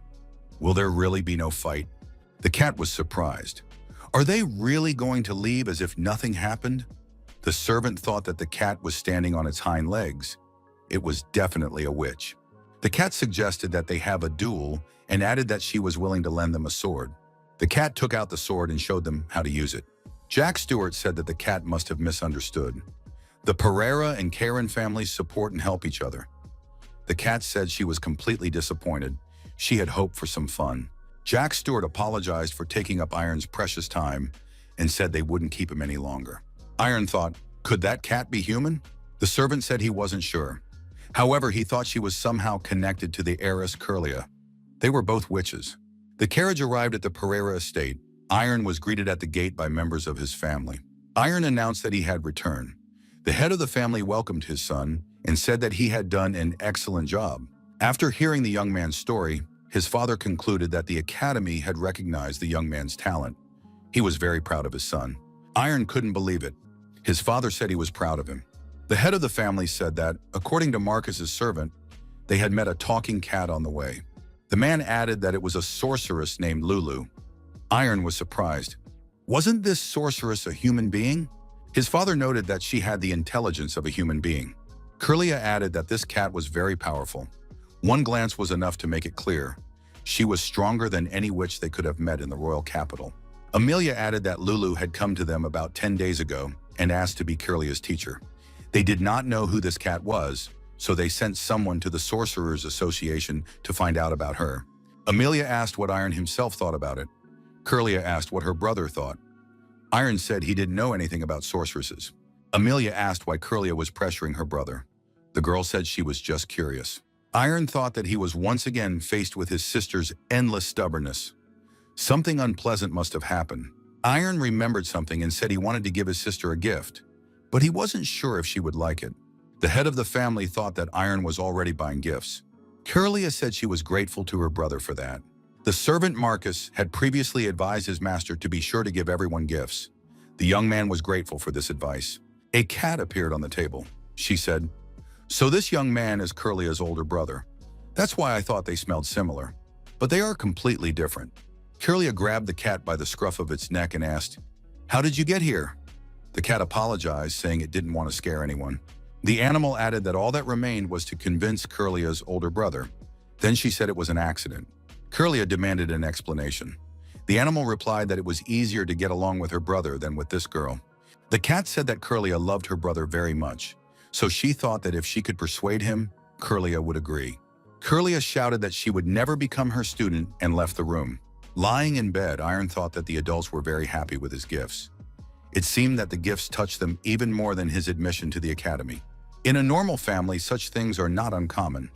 "Will there really be no fight?" The cat was surprised. Are they really going to leave as if nothing happened? The servant thought that the cat was standing on its hind legs. It was definitely a witch. The cat suggested that they have a duel and added that she was willing to lend them a sword. The cat took out the sword and showed them how to use it. Jack Stewart said that the cat must have misunderstood. The Pereira and Karen families support and help each other. The cat said she was completely disappointed. She had hoped for some fun. Jack Stewart apologized for taking up Iron's precious time and said they wouldn't keep him any longer. Iron thought, could that cat be human? The servant said he wasn't sure. However, he thought she was somehow connected to the heiress Curlia. They were both witches. The carriage arrived at the Pereira estate. Iron was greeted at the gate by members of his family. Iron announced that he had returned. The head of the family welcomed his son and said that he had done an excellent job. After hearing the young man's story, his father concluded that the academy had recognized the young man's talent. He was very proud of his son. Iron couldn't believe it. His father said he was proud of him. The head of the family said that, according to Marcus's servant, they had met a talking cat on the way. The man added that it was a sorceress named Lulu. Iron was surprised. Wasn't this sorceress a human being? His father noted that she had the intelligence of a human being. Curlia added that this cat was very powerful. One glance was enough to make it clear. She was stronger than any witch they could have met in the royal capital. Amelia added that Lulu had come to them about 10 days ago and asked to be Curlia's teacher. They did not know who this cat was, so they sent someone to the Sorcerers Association to find out about her. Amelia asked what Iron himself thought about it. Curlia asked what her brother thought. Iron said he didn't know anything about sorceresses. Amelia asked why Curlia was pressuring her brother. The girl said she was just curious. Iron thought that he was once again faced with his sister's endless stubbornness. Something unpleasant must have happened. Iron remembered something and said he wanted to give his sister a gift, but he wasn't sure if she would like it. The head of the family thought that Iron was already buying gifts. Curlia said she was grateful to her brother for that. The servant Marcus had previously advised his master to be sure to give everyone gifts. The young man was grateful for this advice. A cat appeared on the table. She said, "So this young man is Curlia's older brother. That's why I thought they smelled similar. But they are completely different." Curlia grabbed the cat by the scruff of its neck and asked, "How did you get here?" The cat apologized, saying it didn't want to scare anyone. The animal added that all that remained was to convince Curlia's older brother. Then she said it was an accident. Curlia demanded an explanation. The animal replied that it was easier to get along with her brother than with this girl. The cat said that Curlia loved her brother very much, so she thought that if she could persuade him, Curlia would agree. Curlia shouted that she would never become her student and left the room. Lying in bed, Iron thought that the adults were very happy with his gifts. It seemed that the gifts touched them even more than his admission to the academy. In a normal family, such things are not uncommon.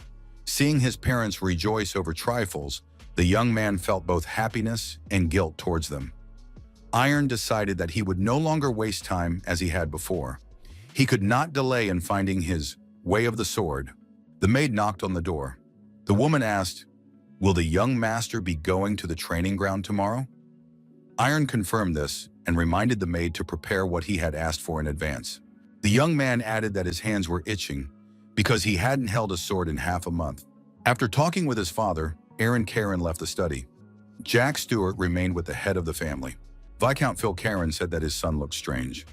Seeing his parents rejoice over trifles, the young man felt both happiness and guilt towards them. Iron decided that he would no longer waste time as he had before. He could not delay in finding his way of the sword. The maid knocked on the door. The woman asked, "Will the young master be going to the training ground tomorrow?" Iron confirmed this and reminded the maid to prepare what he had asked for in advance. The young man added that his hands were itching because he hadn't held a sword in half a month. After talking with his father, Aaron Karen left the study. Jack Stewart remained with the head of the family. Viscount Phil Karen said that his son looked strange.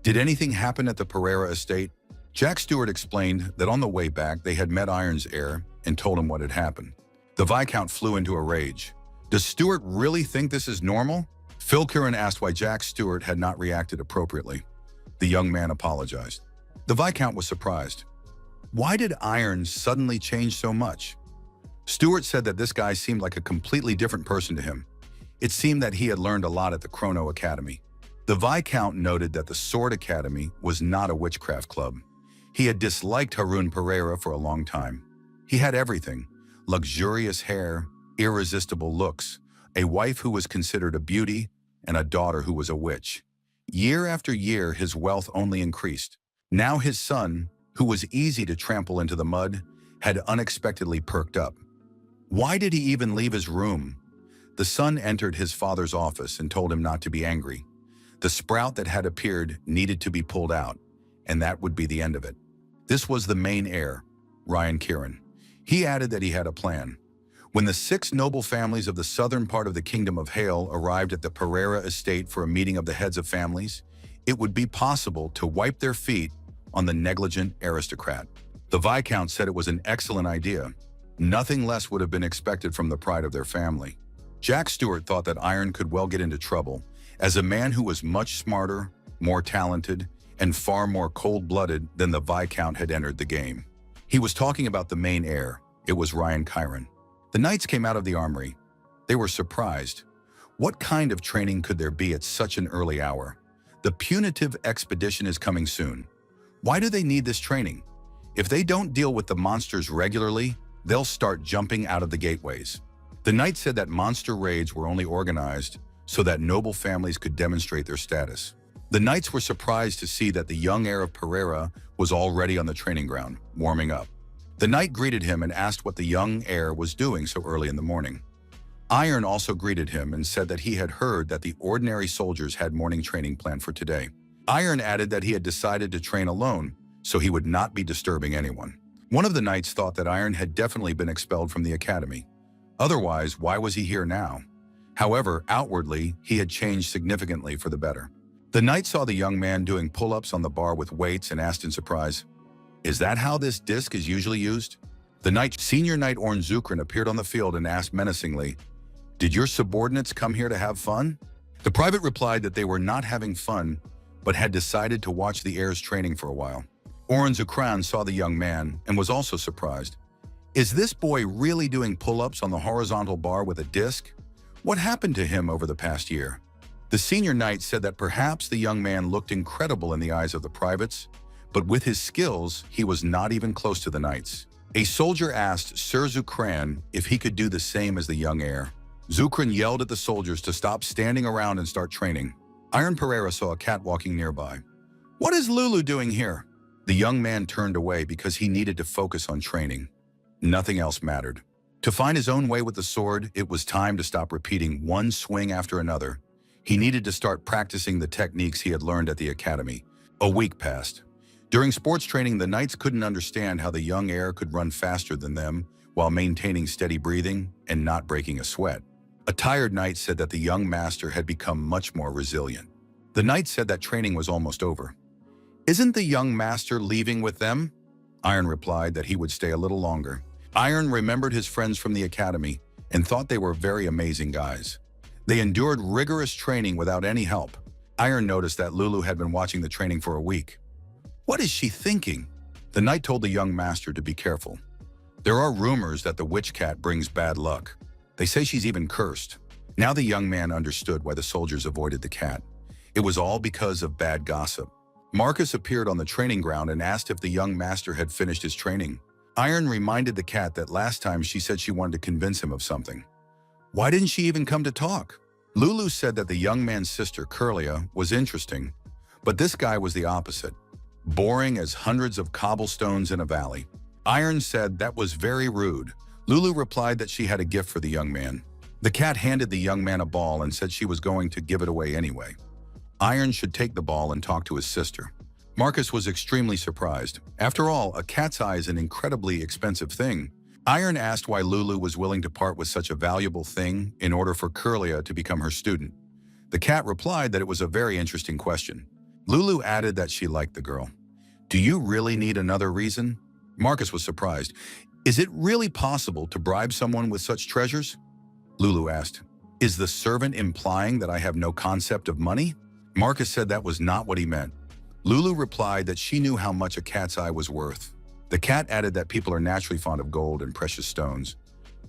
Did anything happen at the Pereira estate? Jack Stewart explained that on the way back they had met Iron's heir and told him what had happened. The Viscount flew into a rage. Does Stewart really think this is normal? Phil Karen asked why Jack Stewart had not reacted appropriately. The young man apologized. The Viscount was surprised. Why did Iron suddenly change so much? Stewart said that this guy seemed like a completely different person to him. It seemed that he had learned a lot at the Chrono Academy. The Viscount noted that the Sword Academy was not a witchcraft club. He had disliked Harun Pereira for a long time. He had everything: luxurious hair, irresistible looks, a wife who was considered a beauty, and a daughter who was a witch. Year after year, his wealth only increased. Now his son, who was easy to trample into the mud, had unexpectedly perked up. Why did he even leave his room? The son entered his father's office and told him not to be angry. The sprout that had appeared needed to be pulled out, and that would be the end of it. This was the main heir, Ryan Kieran. He added that he had a plan. When the 6 noble families of the southern part of the Kingdom of Hale arrived at the Pereira estate for a meeting of the heads of families, it would be possible to wipe their feet on the negligent aristocrat. The Viscount said it was an excellent idea. Nothing less would have been expected from the pride of their family. Jack Stewart thought that Iron could well get into trouble, as a man who was much smarter, more talented, and far more cold-blooded than the Viscount had entered the game. He was talking about the main heir. It was Ryan Kieran. The knights came out of the armory. They were surprised. What kind of training could there be at such an early hour? The punitive expedition is coming soon. Why do they need this training? If they don't deal with the monsters regularly, they'll start jumping out of the gateways. The knights said that monster raids were only organized so that noble families could demonstrate their status. The knights were surprised to see that the young heir of Pereira was already on the training ground, warming up. The knight greeted him and asked what the young heir was doing so early in the morning. Iron also greeted him and said that he had heard that the ordinary soldiers had morning training planned for today. Iron added that he had decided to train alone, so he would not be disturbing anyone. One of the knights thought that Iron had definitely been expelled from the academy. Otherwise, why was he here now? However, outwardly, he had changed significantly for the better. The knight saw the young man doing pull-ups on the bar with weights and asked in surprise, "Is that how this disc is usually used?" The senior knight Orn Zukrin appeared on the field and asked menacingly, "Did your subordinates come here to have fun?" The private replied that they were not having fun, but had decided to watch the heir's training for a while. Orn Zukran saw the young man and was also surprised. Is this boy really doing pull-ups on the horizontal bar with a disc? What happened to him over the past year? The senior knight said that perhaps the young man looked incredible in the eyes of the privates, but with his skills, he was not even close to the knights. A soldier asked Sir Zukran if he could do the same as the young heir. Zukran yelled at the soldiers to stop standing around and start training. Iron Pereira saw a cat walking nearby. "What is Lulu doing here?" The young man turned away because he needed to focus on training. Nothing else mattered. To find his own way with the sword, it was time to stop repeating one swing after another. He needed to start practicing the techniques he had learned at the academy. A week passed. During sports training, the knights couldn't understand how the young heir could run faster than them while maintaining steady breathing and not breaking a sweat. A tired knight said that the young master had become much more resilient. The knight said that training was almost over. "Isn't the young master leaving with them?" Iron replied that he would stay a little longer. Iron remembered his friends from the academy and thought they were very amazing guys. They endured rigorous training without any help. Iron noticed that Lulu had been watching the training for a week. What is she thinking? The knight told the young master to be careful. There are rumors that the witch cat brings bad luck. They say she's even cursed. Now the young man understood why the soldiers avoided the cat. It was all because of bad gossip. Marcus appeared on the training ground and asked if the young master had finished his training. Iron reminded the cat that last time she said she wanted to convince him of something. Why didn't she even come to talk? Lulu said that the young man's sister, Curlia, was interesting, but this guy was the opposite, boring as hundreds of cobblestones in a valley. Iron said that was very rude. Lulu replied that she had a gift for the young man. The cat handed the young man a ball and said she was going to give it away anyway. Iron should take the ball and talk to his sister. Marcus was extremely surprised. After all, a cat's eye is an incredibly expensive thing. Iron asked why Lulu was willing to part with such a valuable thing in order for Curlia to become her student. The cat replied that it was a very interesting question. Lulu added that she liked the girl. "Do you really need another reason?" Marcus was surprised. "Is it really possible to bribe someone with such treasures?" Lulu asked, "Is the servant implying that I have no concept of money?" Marcus said that was not what he meant. Lulu replied that she knew how much a cat's eye was worth. The cat added that people are naturally fond of gold and precious stones,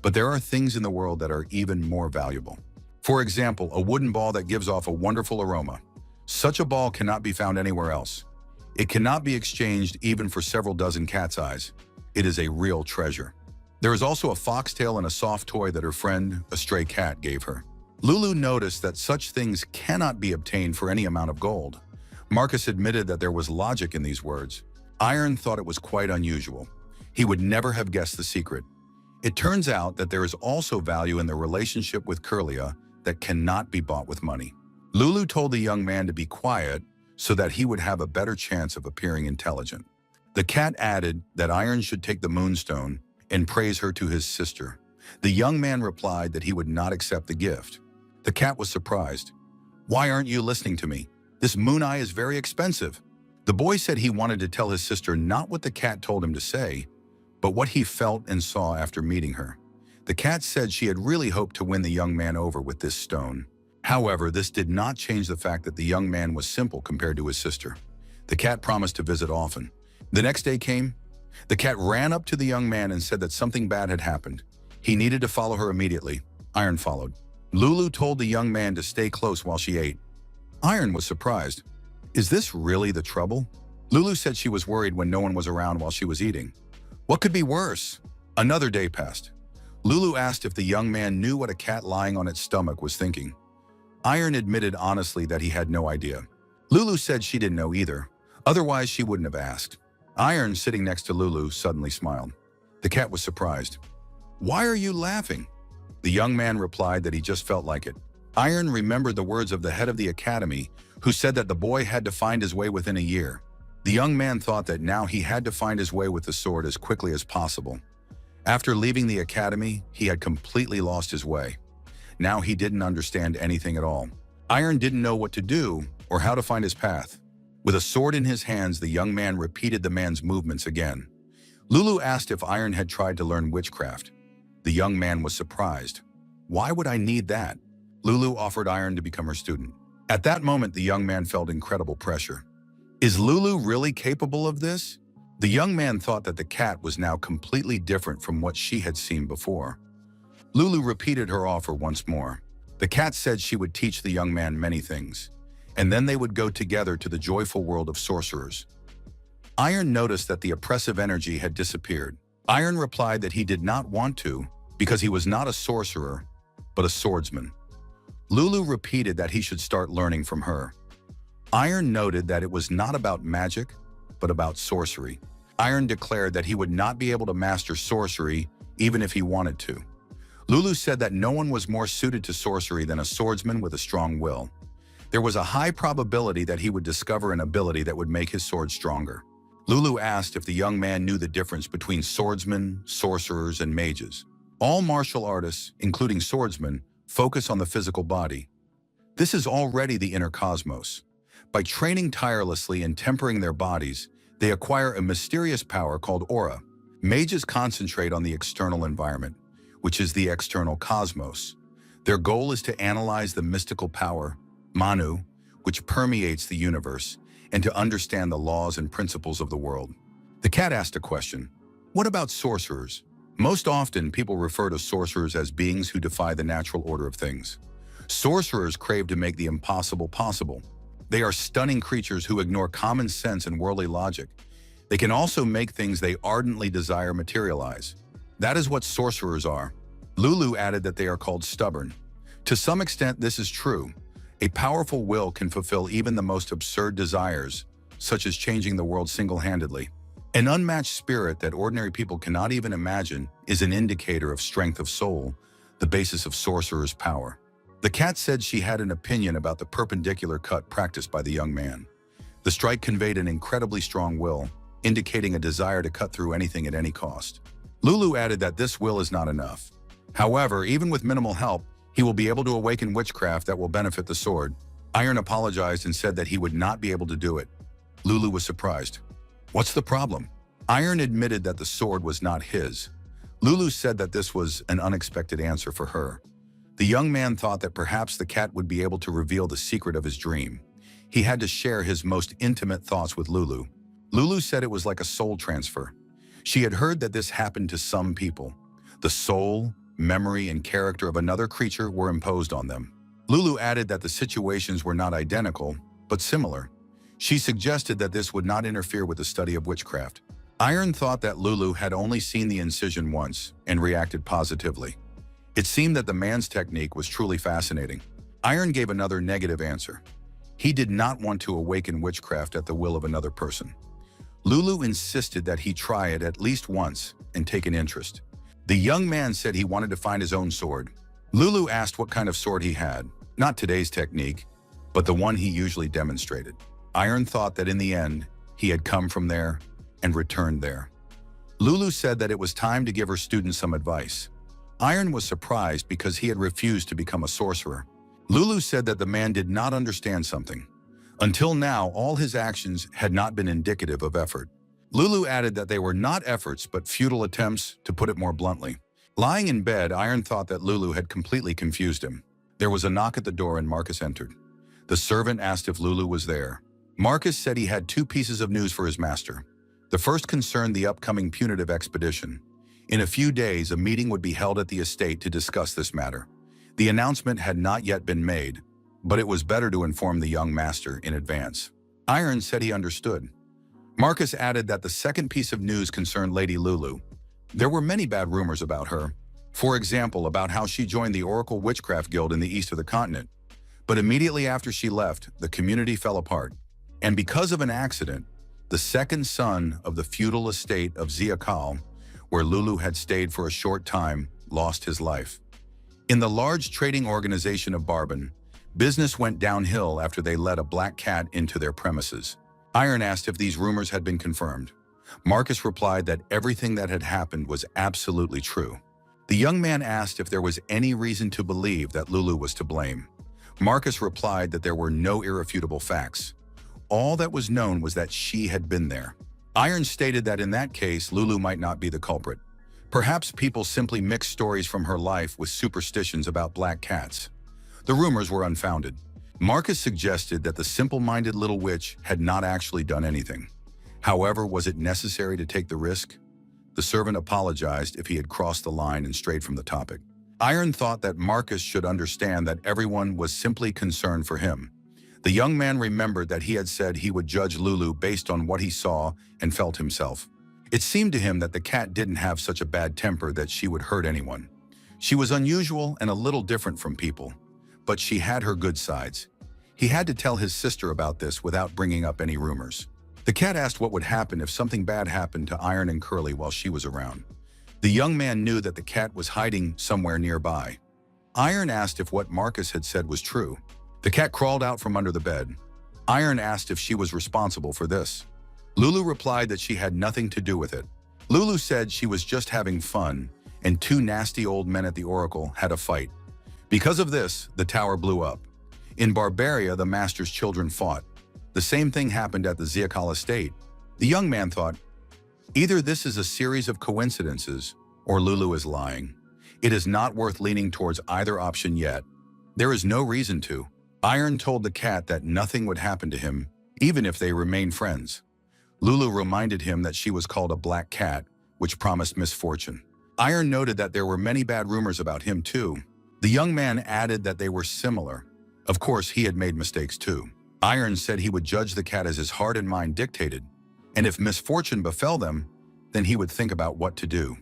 but there are things in the world that are even more valuable. For example, a wooden ball that gives off a wonderful aroma. Such a ball cannot be found anywhere else. It cannot be exchanged even for several dozen cat's eyes. It is a real treasure. There is also a foxtail and a soft toy that her friend, a stray cat, gave her. Lulu noticed that such things cannot be obtained for any amount of gold. Marcus admitted that there was logic in these words. Iron thought it was quite unusual. He would never have guessed the secret. It turns out that there is also value in the relationship with Curlia that cannot be bought with money. Lulu told the young man to be quiet so that he would have a better chance of appearing intelligent. The cat added that Iron should take the moonstone and praise her to his sister. The young man replied that he would not accept the gift. The cat was surprised. "Why aren't you listening to me? This moon eye is very expensive." The boy said he wanted to tell his sister not what the cat told him to say, but what he felt and saw after meeting her. The cat said she had really hoped to win the young man over with this stone. However, this did not change the fact that the young man was simple compared to his sister. The cat promised to visit often. The next day came. The cat ran up to the young man and said that something bad had happened. He needed to follow her immediately. Iron followed. Lulu told the young man to stay close while she ate. Iron was surprised. Is this really the trouble? Lulu said she was worried when no one was around while she was eating. What could be worse? Another day passed. Lulu asked if the young man knew what a cat lying on its stomach was thinking. Iron admitted honestly that he had no idea. Lulu said she didn't know either. Otherwise, she wouldn't have asked. Iron, sitting next to Lulu, suddenly smiled. The cat was surprised. "Why are you laughing?" The young man replied that he just felt like it. Iron remembered the words of the head of the academy, who said that the boy had to find his way within a year. The young man thought that now he had to find his way with the sword as quickly as possible. After leaving the academy, he had completely lost his way. Now he didn't understand anything at all. Iron didn't know what to do or how to find his path. With a sword in his hands, the young man repeated the man's movements again. Lulu asked if Iron had tried to learn witchcraft. The young man was surprised. "Why would I need that?" Lulu offered Iron to become her student. At that moment, the young man felt incredible pressure. Is Lulu really capable of this? The young man thought that the cat was now completely different from what she had seen before. Lulu repeated her offer once more. The cat said she would teach the young man many things, and then they would go together to the joyful world of sorcerers. Iron noticed that the oppressive energy had disappeared. Iron replied that he did not want to because he was not a sorcerer, but a swordsman. Lulu repeated that he should start learning from her. Iron noted that it was not about magic, but about sorcery. Iron declared that he would not be able to master sorcery even if he wanted to. Lulu said that no one was more suited to sorcery than a swordsman with a strong will. There was a high probability that he would discover an ability that would make his sword stronger. Lulu asked if the young man knew the difference between swordsmen, sorcerers, and mages. All martial artists, including swordsmen, focus on the physical body. This is already the inner cosmos. By training tirelessly and tempering their bodies, they acquire a mysterious power called aura. Mages concentrate on the external environment, which is the external cosmos. Their goal is to analyze the mystical power, Manu, which permeates the universe, and to understand the laws and principles of the world. The cat asked a question. What about sorcerers? Most often, people refer to sorcerers as beings who defy the natural order of things. Sorcerers crave to make the impossible possible. They are stunning creatures who ignore common sense and worldly logic. They can also make things they ardently desire materialize. That is what sorcerers are. Lulu added that they are called stubborn. To some extent, this is true. A powerful will can fulfill even the most absurd desires, such as changing the world single-handedly. An unmatched spirit that ordinary people cannot even imagine is an indicator of strength of soul, the basis of sorcerer's power. The cat said she had an opinion about the perpendicular cut practiced by the young man. The strike conveyed an incredibly strong will, indicating a desire to cut through anything at any cost. Lulu added that this will is not enough. However, even with minimal help, he will be able to awaken witchcraft that will benefit the sword. Iron apologized and said that he would not be able to do it. Lulu was surprised. What's the problem? Iron admitted that the sword was not his. Lulu said that this was an unexpected answer for her. The young man thought that perhaps the cat would be able to reveal the secret of his dream. He had to share his most intimate thoughts with Lulu. Lulu said it was like a soul transfer. She had heard that this happened to some people. The soul, memory, and character of another creature were imposed on them. Lulu added that the situations were not identical, but similar. She suggested that this would not interfere with the study of witchcraft. Iron thought that Lulu had only seen the incision once and reacted positively. It seemed that the man's technique was truly fascinating. Iron gave another negative answer. He did not want to awaken witchcraft at the will of another person. Lulu insisted that he try it at least once and take an interest. The young man said he wanted to find his own sword. Lulu asked what kind of sword he had, not today's technique, but the one he usually demonstrated. Iron thought that in the end, he had come from there and returned there. Lulu said that it was time to give her students some advice. Iron was surprised because he had refused to become a sorcerer. Lulu said that the man did not understand something. Until now, all his actions had not been indicative of effort. Lulu added that they were not efforts but futile attempts, to put it more bluntly. Lying in bed, Iron thought that Lulu had completely confused him. There was a knock at the door and Marcus entered. The servant asked if Lulu was there. Marcus said he had two pieces of news for his master. The first concerned the upcoming punitive expedition. In a few days, a meeting would be held at the estate to discuss this matter. The announcement had not yet been made, but it was better to inform the young master in advance. Iron said he understood. Marcus added that the second piece of news concerned Lady Lulu. There were many bad rumors about her. For example, about how she joined the Oracle Witchcraft Guild in the east of the continent. But immediately after she left, the community fell apart. And because of an accident, the second son of the feudal estate of Ziakal, where Lulu had stayed for a short time, lost his life. In the large trading organization of Barbon, business went downhill after they let a black cat into their premises. Iron asked if these rumors had been confirmed. Marcus replied that everything that had happened was absolutely true. The young man asked if there was any reason to believe that Lulu was to blame. Marcus replied that there were no irrefutable facts. All that was known was that she had been there. Iron stated that in that case, Lulu might not be the culprit. Perhaps people simply mixed stories from her life with superstitions about black cats. The rumors were unfounded. Marcus suggested that the simple-minded little witch had not actually done anything. However, was it necessary to take the risk? The servant apologized if he had crossed the line and strayed from the topic. Iron thought that Marcus should understand that everyone was simply concerned for him. The young man remembered that he had said he would judge Lulu based on what he saw and felt himself. It seemed to him that the cat didn't have such a bad temper that she would hurt anyone. She was unusual and a little different from people, but she had her good sides. He had to tell his sister about this without bringing up any rumors. The cat asked what would happen if something bad happened to Iron and Curly while she was around. The young man knew that the cat was hiding somewhere nearby. Iron asked if what Marcus had said was true. The cat crawled out from under the bed. Iron asked if she was responsible for this. Lulu replied that she had nothing to do with it. Lulu said she was just having fun, and two nasty old men at the Oracle had a fight. Because of this, the tower blew up. In Barbaria, the master's children fought. The same thing happened at the Ziakal estate. The young man thought, either this is a series of coincidences, or Lulu is lying. It is not worth leaning towards either option yet. There is no reason to. Iron told the cat that nothing would happen to him, even if they remained friends. Lulu reminded him that she was called a black cat, which promised misfortune. Iron noted that there were many bad rumors about him too. The young man added that they were similar. Of course, he had made mistakes too. Iron said he would judge the cat as his heart and mind dictated, and if misfortune befell them, then he would think about what to do.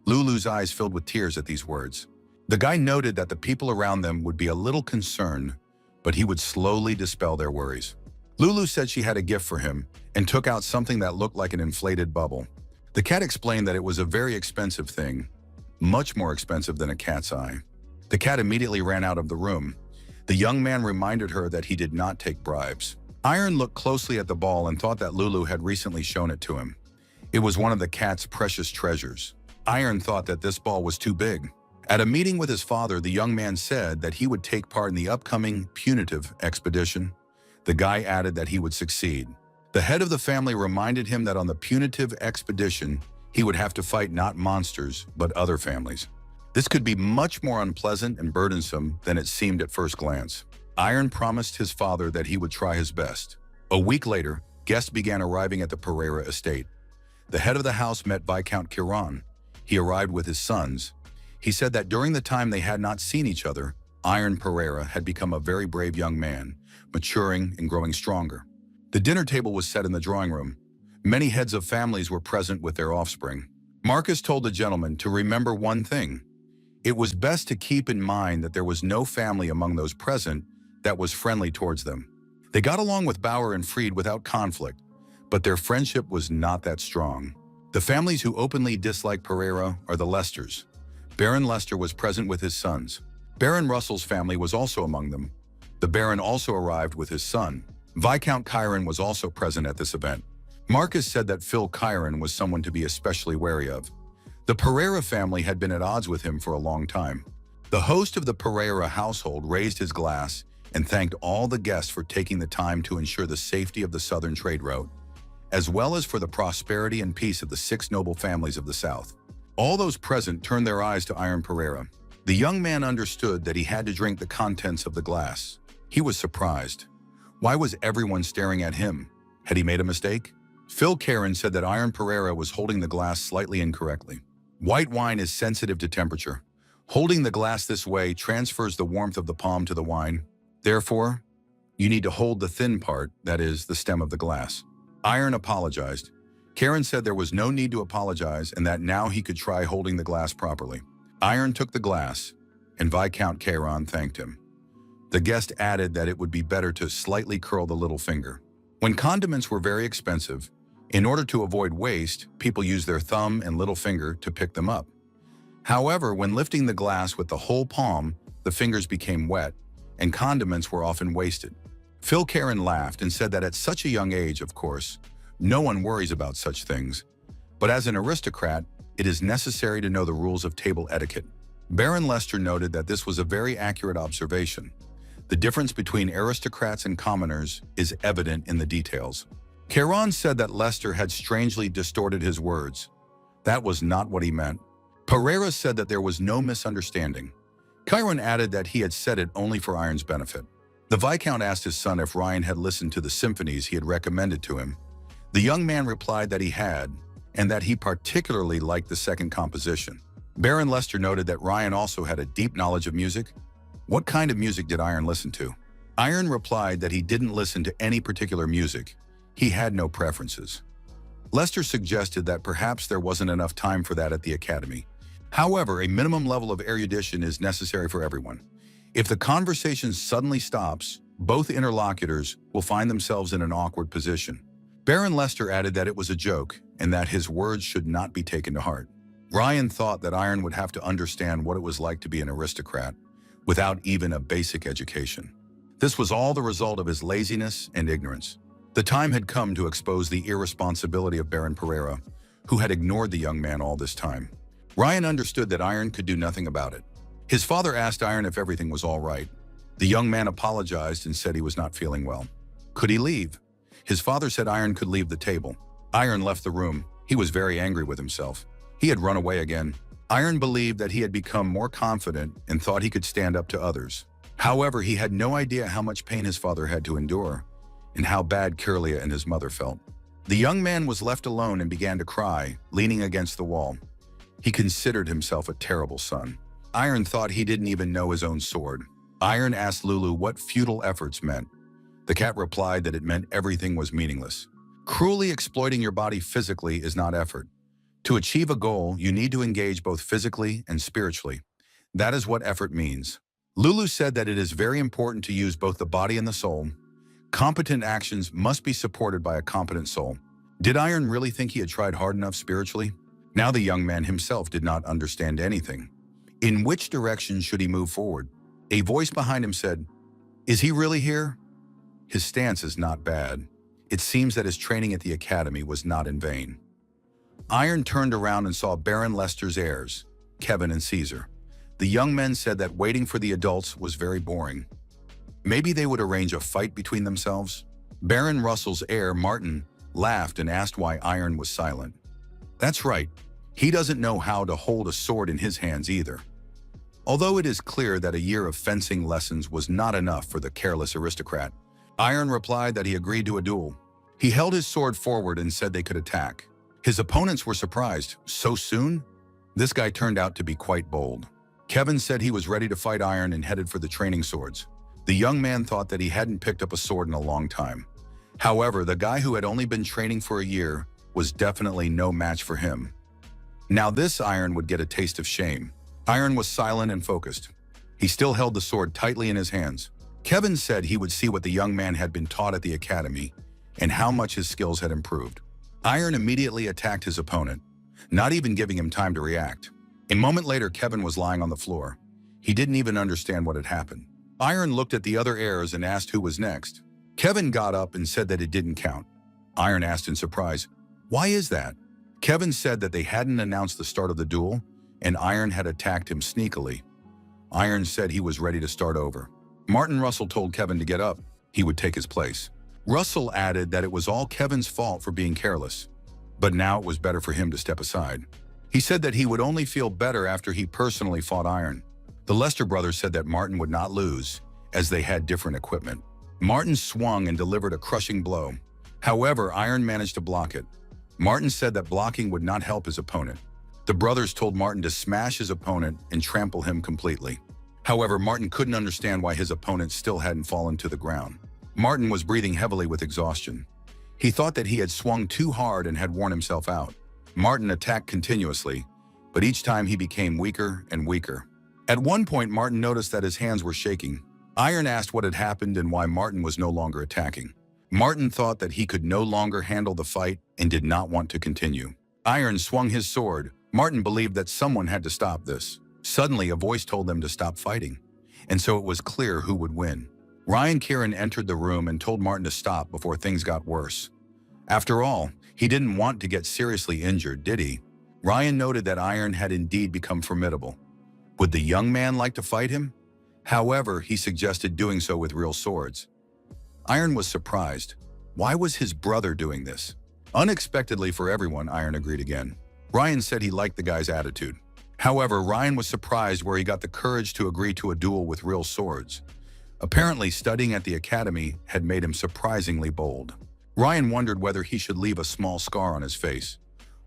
Lulu's eyes filled with tears at these words. The guy noted that the people around them would be a little concerned, but he would slowly dispel their worries. Lulu said she had a gift for him and took out something that looked like an inflated bubble. The cat explained that it was a very expensive thing, much more expensive than a cat's eye. The cat immediately ran out of the room. The young man reminded her that he did not take bribes. Iron looked closely at the ball and thought that Lulu had recently shown it to him. It was one of the cat's precious treasures. Iron thought that this ball was too big. At a meeting with his father, the young man said that he would take part in the upcoming punitive expedition. The guy added that he would succeed. The head of the family reminded him that on the punitive expedition, he would have to fight not monsters, but other families. This could be much more unpleasant and burdensome than it seemed at first glance. Iron promised his father that he would try his best. A week later, guests began arriving at the Pereira estate. The head of the house met Viscount Chiron. He arrived with his sons. He said that during the time they had not seen each other, Iron Pereira had become a very brave young man, maturing and growing stronger. The dinner table was set in the drawing room. Many heads of families were present with their offspring. Marcus told the gentleman to remember one thing. It was best to keep in mind that there was no family among those present that was friendly towards them. They got along with Bauer and Fried without conflict, but their friendship was not that strong. The families who openly disliked Pereira are the Lesters. Baron Lester was present with his sons. Baron Russell's family was also among them. The Baron also arrived with his son. Viscount Chiron was also present at this event. Marcus said that Phil Chiron was someone to be especially wary of. The Pereira family had been at odds with him for a long time. The host of the Pereira household raised his glass and thanked all the guests for taking the time to ensure the safety of the southern trade route, as well as for the prosperity and peace of the 6 noble families of the South. All those present turned their eyes to Iron Pereira. The young man understood that he had to drink the contents of the glass. He was surprised. Why was everyone staring at him? Had he made a mistake? Phil Chiron said that Iron Pereira was holding the glass slightly incorrectly. White wine is sensitive to temperature. Holding the glass this way transfers the warmth of the palm to the wine. Therefore, you need to hold the thin part, that is, the stem of the glass. Iron apologized. Chiron said there was no need to apologize and that now he could try holding the glass properly. Iron took the glass, and Viscount Chiron thanked him. The guest added that it would be better to slightly curl the little finger. When condiments were very expensive, in order to avoid waste, people used their thumb and little finger to pick them up. However, when lifting the glass with the whole palm, the fingers became wet, and condiments were often wasted. Phil Chiron laughed and said that at such a young age, of course, no one worries about such things. But as an aristocrat, it is necessary to know the rules of table etiquette. Baron Lester noted that this was a very accurate observation. The difference between aristocrats and commoners is evident in the details. Chiron said that Lester had strangely distorted his words. That was not what he meant. Pereira said that there was no misunderstanding. Chiron added that he had said it only for Iron's benefit. The Viscount asked his son if Ryan had listened to the symphonies he had recommended to him. The young man replied that he had, and that he particularly liked the second composition. Baron Lester noted that Ryan also had a deep knowledge of music. What kind of music did Iron listen to? Iron replied that he didn't listen to any particular music. He had no preferences. Lester suggested that perhaps there wasn't enough time for that at the academy. However, a minimum level of erudition is necessary for everyone. If the conversation suddenly stops, both interlocutors will find themselves in an awkward position. Baron Lester added that it was a joke and that his words should not be taken to heart. Ryan thought that Iron would have to understand what it was like to be an aristocrat without even a basic education. This was all the result of his laziness and ignorance. The time had come to expose the irresponsibility of Baron Pereira, who had ignored the young man all this time. Ryan understood that Iron could do nothing about it. His father asked Iron if everything was all right. The young man apologized and said he was not feeling well. Could he leave? His father said Iron could leave the table. Iron left the room. He was very angry with himself. He had run away again. Iron believed that he had become more confident and thought he could stand up to others. However, he had no idea how much pain his father had to endure and how bad Kirlia and his mother felt. The young man was left alone and began to cry, leaning against the wall. He considered himself a terrible son. Iron thought he didn't even know his own sword. Iron asked Lulu what futile efforts meant. The cat replied that it meant everything was meaningless. Cruelly exploiting your body physically is not effort. To achieve a goal, you need to engage both physically and spiritually. That is what effort means. Lulu said that it is very important to use both the body and the soul. Competent actions must be supported by a competent soul. Did Iron really think he had tried hard enough spiritually? Now the young man himself did not understand anything. In which direction should he move forward? A voice behind him said, "Is he really here?" His stance is not bad. It seems that his training at the academy was not in vain. Iron turned around and saw Baron Lester's heirs, Kevin and Caesar. The young men said that waiting for the adults was very boring. Maybe they would arrange a fight between themselves? Baron Russell's heir, Martin, laughed and asked why Iron was silent. That's right, he doesn't know how to hold a sword in his hands either. Although it is clear that a year of fencing lessons was not enough for the careless aristocrat, Iron replied that he agreed to a duel. He held his sword forward and said they could attack. His opponents were surprised. So soon? This guy turned out to be quite bold. Kevin said he was ready to fight Iron and headed for the training swords. The young man thought that he hadn't picked up a sword in a long time. However, the guy who had only been training for a year was definitely no match for him. Now this Iron would get a taste of shame. Iron was silent and focused. He still held the sword tightly in his hands. Kevin said he would see what the young man had been taught at the academy and how much his skills had improved. Iron immediately attacked his opponent, not even giving him time to react. A moment later, Kevin was lying on the floor. He didn't even understand what had happened. Iron looked at the other heirs and asked who was next. Kevin got up and said that it didn't count. Iron asked in surprise, "Why is that?" Kevin said that they hadn't announced the start of the duel, and Iron had attacked him sneakily. Iron said he was ready to start over. Martin Russell told Kevin to get up. He would take his place. Russell added that it was all Kevin's fault for being careless, but now it was better for him to step aside. He said that he would only feel better after he personally fought Iron. The Lester brothers said that Martin would not lose, as they had different equipment. Martin swung and delivered a crushing blow. However, Iron managed to block it. Martin said that blocking would not help his opponent. The brothers told Martin to smash his opponent and trample him completely. However, Martin couldn't understand why his opponent still hadn't fallen to the ground. Martin was breathing heavily with exhaustion. He thought that he had swung too hard and had worn himself out. Martin attacked continuously, but each time he became weaker and weaker. At one point, Martin noticed that his hands were shaking. Iron asked what had happened and why Martin was no longer attacking. Martin thought that he could no longer handle the fight and did not want to continue. Iron swung his sword. Martin believed that someone had to stop this. Suddenly, a voice told them to stop fighting, and so it was clear who would win. Ryan Kieran entered the room and told Martin to stop before things got worse. After all, he didn't want to get seriously injured, did he? Ryan noted that Iron had indeed become formidable. Would the young man like to fight him? However, he suggested doing so with real swords. Iron was surprised. Why was his brother doing this? Unexpectedly for everyone, Iron agreed again. Ryan said he liked the guy's attitude. However, Ryan was surprised where he got the courage to agree to a duel with real swords. Apparently, studying at the academy had made him surprisingly bold. Ryan wondered whether he should leave a small scar on his face.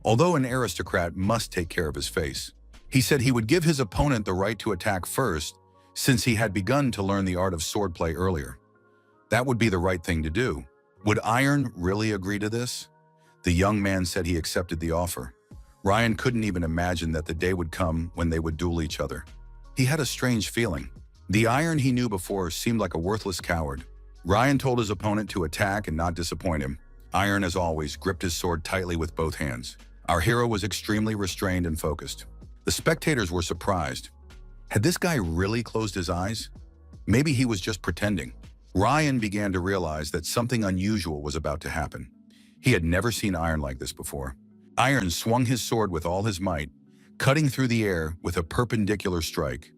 Although an aristocrat must take care of his face, he said he would give his opponent the right to attack first, since he had begun to learn the art of swordplay earlier. That would be the right thing to do. Would Iron really agree to this? The young man said he accepted the offer. Ryan couldn't even imagine that the day would come when they would duel each other. He had a strange feeling. The Iron he knew before seemed like a worthless coward. Ryan told his opponent to attack and not disappoint him. Iron, as always, gripped his sword tightly with both hands. Our hero was extremely restrained and focused. The spectators were surprised. Had this guy really closed his eyes? Maybe he was just pretending. Ryan began to realize that something unusual was about to happen. He had never seen Iron like this before. Iron swung his sword with all his might, cutting through the air with a perpendicular strike.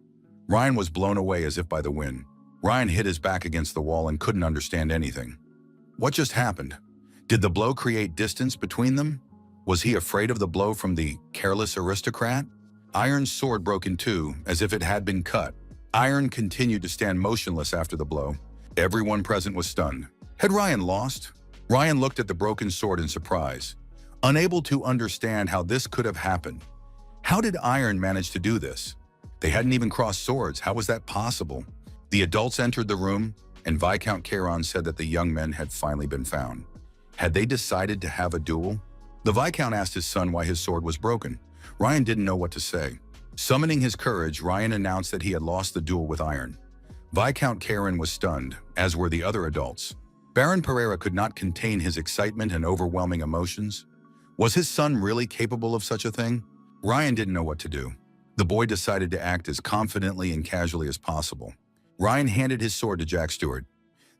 Ryan was blown away as if by the wind. Ryan hit his back against the wall and couldn't understand anything. What just happened? Did the blow create distance between them? Was he afraid of the blow from the careless aristocrat? Iron's sword broke in two, as if it had been cut. Iron continued to stand motionless after the blow. Everyone present was stunned. Had Ryan lost? Ryan looked at the broken sword in surprise, unable to understand how this could have happened. How did Iron manage to do this? They hadn't even crossed swords. How was that possible? The adults entered the room, and Viscount Charon said that the young men had finally been found. Had they decided to have a duel? The Viscount asked his son why his sword was broken. Ryan didn't know what to say. Summoning his courage, Ryan announced that he had lost the duel with Iron. Viscount Karen was stunned, as were the other adults. Baron Pereira could not contain his excitement and overwhelming emotions. Was his son really capable of such a thing? Ryan didn't know what to do. The boy decided to act as confidently and casually as possible. Ryan handed his sword to Jack Stewart.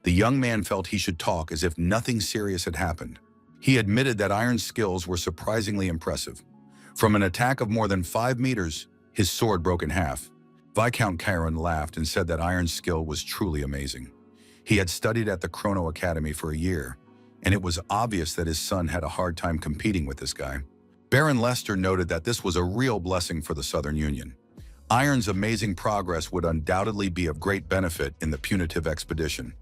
The young man felt he should talk as if nothing serious had happened. He admitted that Iron's skills were surprisingly impressive. From an attack of more than 5 meters, his sword broke in half. Viscount Chiron laughed and said that Iron's skill was truly amazing. He had studied at the Chrono Academy for a year, and it was obvious that his son had a hard time competing with this guy. Baron Lester noted that this was a real blessing for the Southern Union. Iron's amazing progress would undoubtedly be of great benefit in the punitive expedition.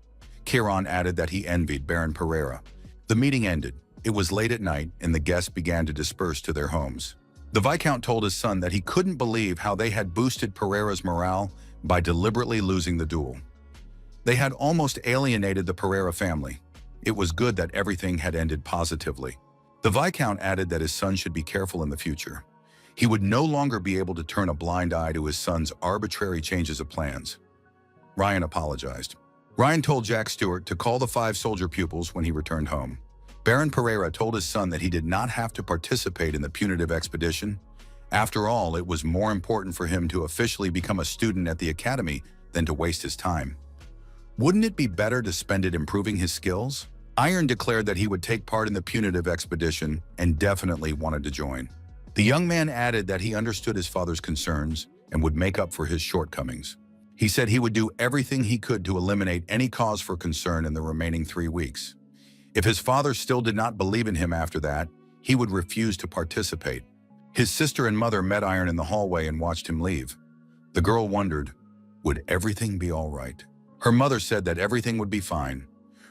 Chiron added that he envied Baron Pereira. The meeting ended. It was late at night, and the guests began to disperse to their homes. The Viscount told his son that he couldn't believe how they had boosted Pereira's morale by deliberately losing the duel. They had almost alienated the Pereira family. It was good that everything had ended positively. The Viscount added that his son should be careful in the future. He would no longer be able to turn a blind eye to his son's arbitrary changes of plans. Ryan apologized. Ryan told Jack Stewart to call the 5 soldier pupils when he returned home. Baron Pereira told his son that he did not have to participate in the punitive expedition. After all, it was more important for him to officially become a student at the academy than to waste his time. Wouldn't it be better to spend it improving his skills? Iron declared that he would take part in the punitive expedition and definitely wanted to join. The young man added that he understood his father's concerns and would make up for his shortcomings. He said he would do everything he could to eliminate any cause for concern in the remaining 3 weeks. If his father still did not believe in him after that, he would refuse to participate. His sister and mother met Iron in the hallway and watched him leave. The girl wondered, would everything be all right? Her mother said that everything would be fine.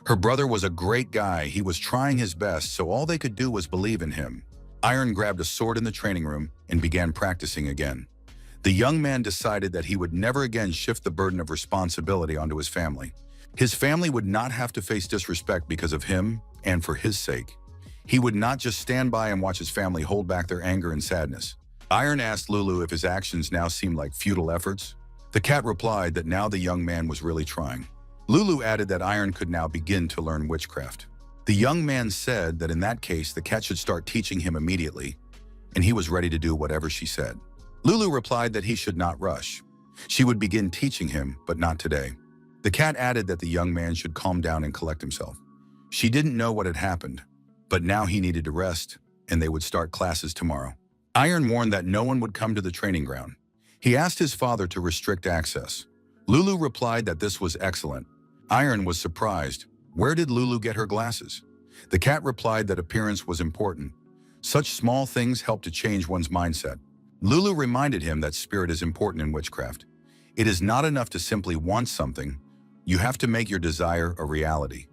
Her brother was a great guy. He was trying his best, so all they could do was believe in him. Iron grabbed a sword in the training room and began practicing again. The young man decided that he would never again shift the burden of responsibility onto his family. His family would not have to face disrespect because of him and for his sake. He would not just stand by and watch his family hold back their anger and sadness. Iron asked Lulu if his actions now seemed like futile efforts. The cat replied that now the young man was really trying. Lulu added that Iron could now begin to learn witchcraft. The young man said that in that case, the cat should start teaching him immediately, and he was ready to do whatever she said. Lulu replied that he should not rush. She would begin teaching him, but not today. The cat added that the young man should calm down and collect himself. She didn't know what had happened, but now he needed to rest, and they would start classes tomorrow. Iron warned that no one would come to the training ground. He asked his father to restrict access. Lulu replied that this was excellent. Iron was surprised. Where did Lulu get her glasses? The cat replied that appearance was important. Such small things help to change one's mindset. Lulu reminded him that spirit is important in witchcraft. It is not enough to simply want something. You have to make your desire a reality.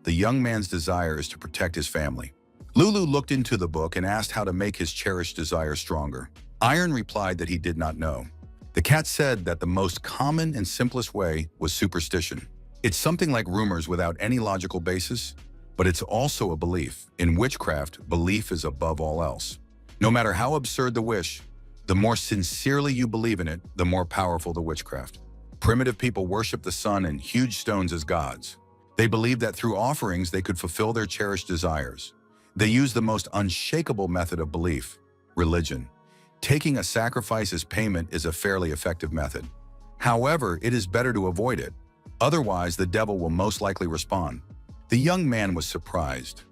The young man's desire is to protect his family. Lulu looked into the book and asked how to make his cherished desire stronger. Iron replied that he did not know. The cat said that the most common and simplest way was superstition. It's something like rumors without any logical basis, but it's also a belief. In witchcraft, belief is above all else. No matter how absurd the wish, the more sincerely you believe in it, the more powerful the witchcraft. Primitive people worship the sun and huge stones as gods. They believed that through offerings they could fulfill their cherished desires. They used the most unshakable method of belief, religion. Taking a sacrifice as payment is a fairly effective method. However, it is better to avoid it. Otherwise, the devil will most likely respond. The young man was surprised.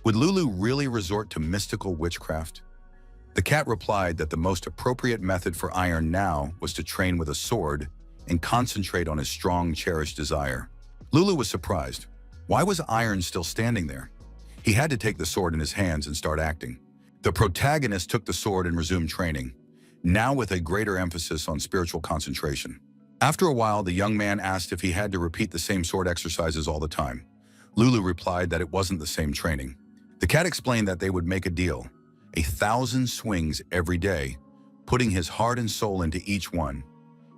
Would Lulu really resort to mystical witchcraft? The cat replied that the most appropriate method for Iron now was to train with a sword and concentrate on his strong, cherished desire. Lulu was surprised. Why was Iron still standing there? He had to take the sword in his hands and start acting. The protagonist took the sword and resumed training, now with a greater emphasis on spiritual concentration. After a while, the young man asked if he had to repeat the same sword exercises all the time. Lulu replied that it wasn't the same training. The cat explained that they would make a deal, 1,000 swings every day, putting his heart and soul into each one.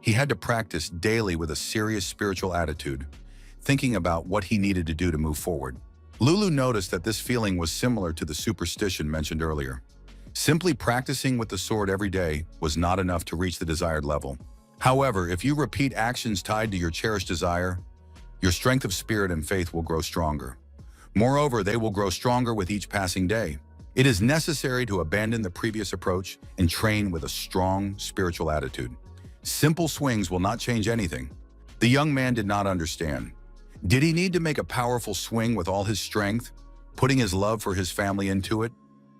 He had to practice daily with a serious spiritual attitude, thinking about what he needed to do to move forward. Lulu noticed that this feeling was similar to the superstition mentioned earlier. Simply practicing with the sword every day was not enough to reach the desired level. However, if you repeat actions tied to your cherished desire, your strength of spirit and faith will grow stronger. Moreover, they will grow stronger with each passing day. It is necessary to abandon the previous approach and train with a strong spiritual attitude. Simple swings will not change anything. The young man did not understand. Did he need to make a powerful swing with all his strength, putting his love for his family into it?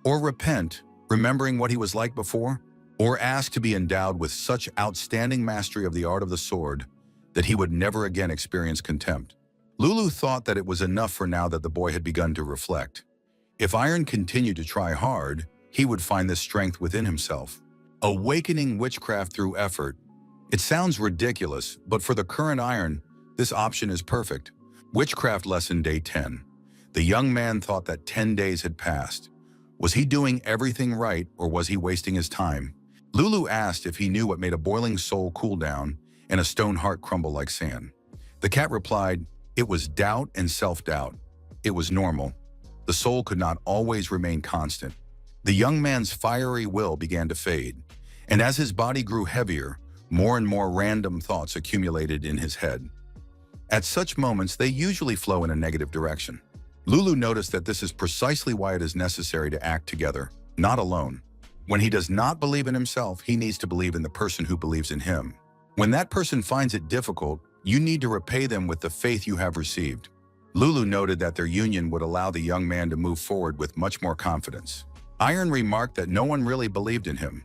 Or repent, remembering what he was like before? Or ask to be endowed with such outstanding mastery of the art of the sword that he would never again experience contempt? Lulu thought that it was enough for now that the boy had begun to reflect. If Iron continued to try hard, he would find this strength within himself. Awakening witchcraft through effort. It sounds ridiculous, but for the current Iron, this option is perfect. Witchcraft lesson day 10. The young man thought that 10 days had passed. Was he doing everything right, or was he wasting his time? Lulu asked if he knew what made a boiling soul cool down and a stone heart crumble like sand. The cat replied, it was doubt and self-doubt. It was normal. The soul could not always remain constant. The young man's fiery will began to fade, and as his body grew heavier, more and more random thoughts accumulated in his head. At such moments, they usually flow in a negative direction. Lulu noticed that this is precisely why it is necessary to act together, not alone. When he does not believe in himself, he needs to believe in the person who believes in him. When that person finds it difficult, you need to repay them with the faith you have received. Lulu noted that their union would allow the young man to move forward with much more confidence. Iron remarked that no one really believed in him.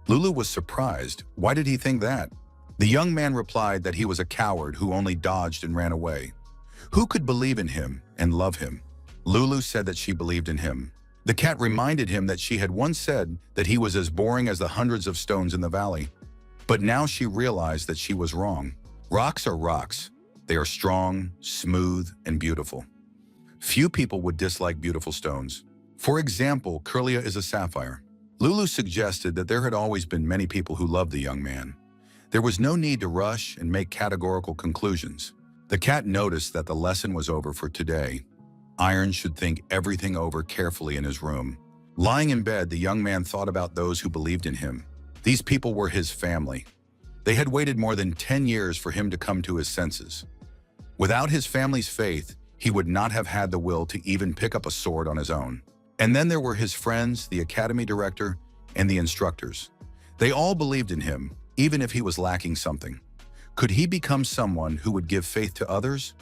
Lulu was surprised. Why did he think that? The young man replied that he was a coward who only dodged and ran away. Who could believe in him and love him? Lulu said that she believed in him. The cat reminded him that she had once said that he was as boring as the hundreds of stones in the valley. But now she realized that she was wrong. Rocks are rocks. They are strong, smooth, and beautiful. Few people would dislike beautiful stones. For example, Curlia is a sapphire. Lulu suggested that there had always been many people who loved the young man. There was no need to rush and make categorical conclusions. The cat noticed that the lesson was over for today. Iron should think everything over carefully in his room. Lying in bed, the young man thought about those who believed in him. These people were his family. They had waited more than 10 years for him to come to his senses. Without his family's faith, he would not have had the will to even pick up a sword on his own. And then there were his friends, the academy director, and the instructors. They all believed in him, even if he was lacking something. Could he become someone who would give faith to others?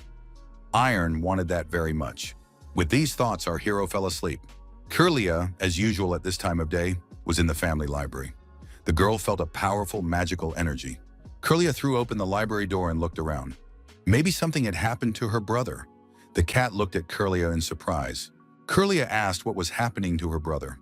Iron wanted that very much. With these thoughts, our hero fell asleep. Curlia, as usual at this time of day, was in the family library. The girl felt a powerful, magical energy. Curlia threw open the library door and looked around. Maybe something had happened to her brother. The cat looked at Curlia in surprise. Curlia asked what was happening to her brother.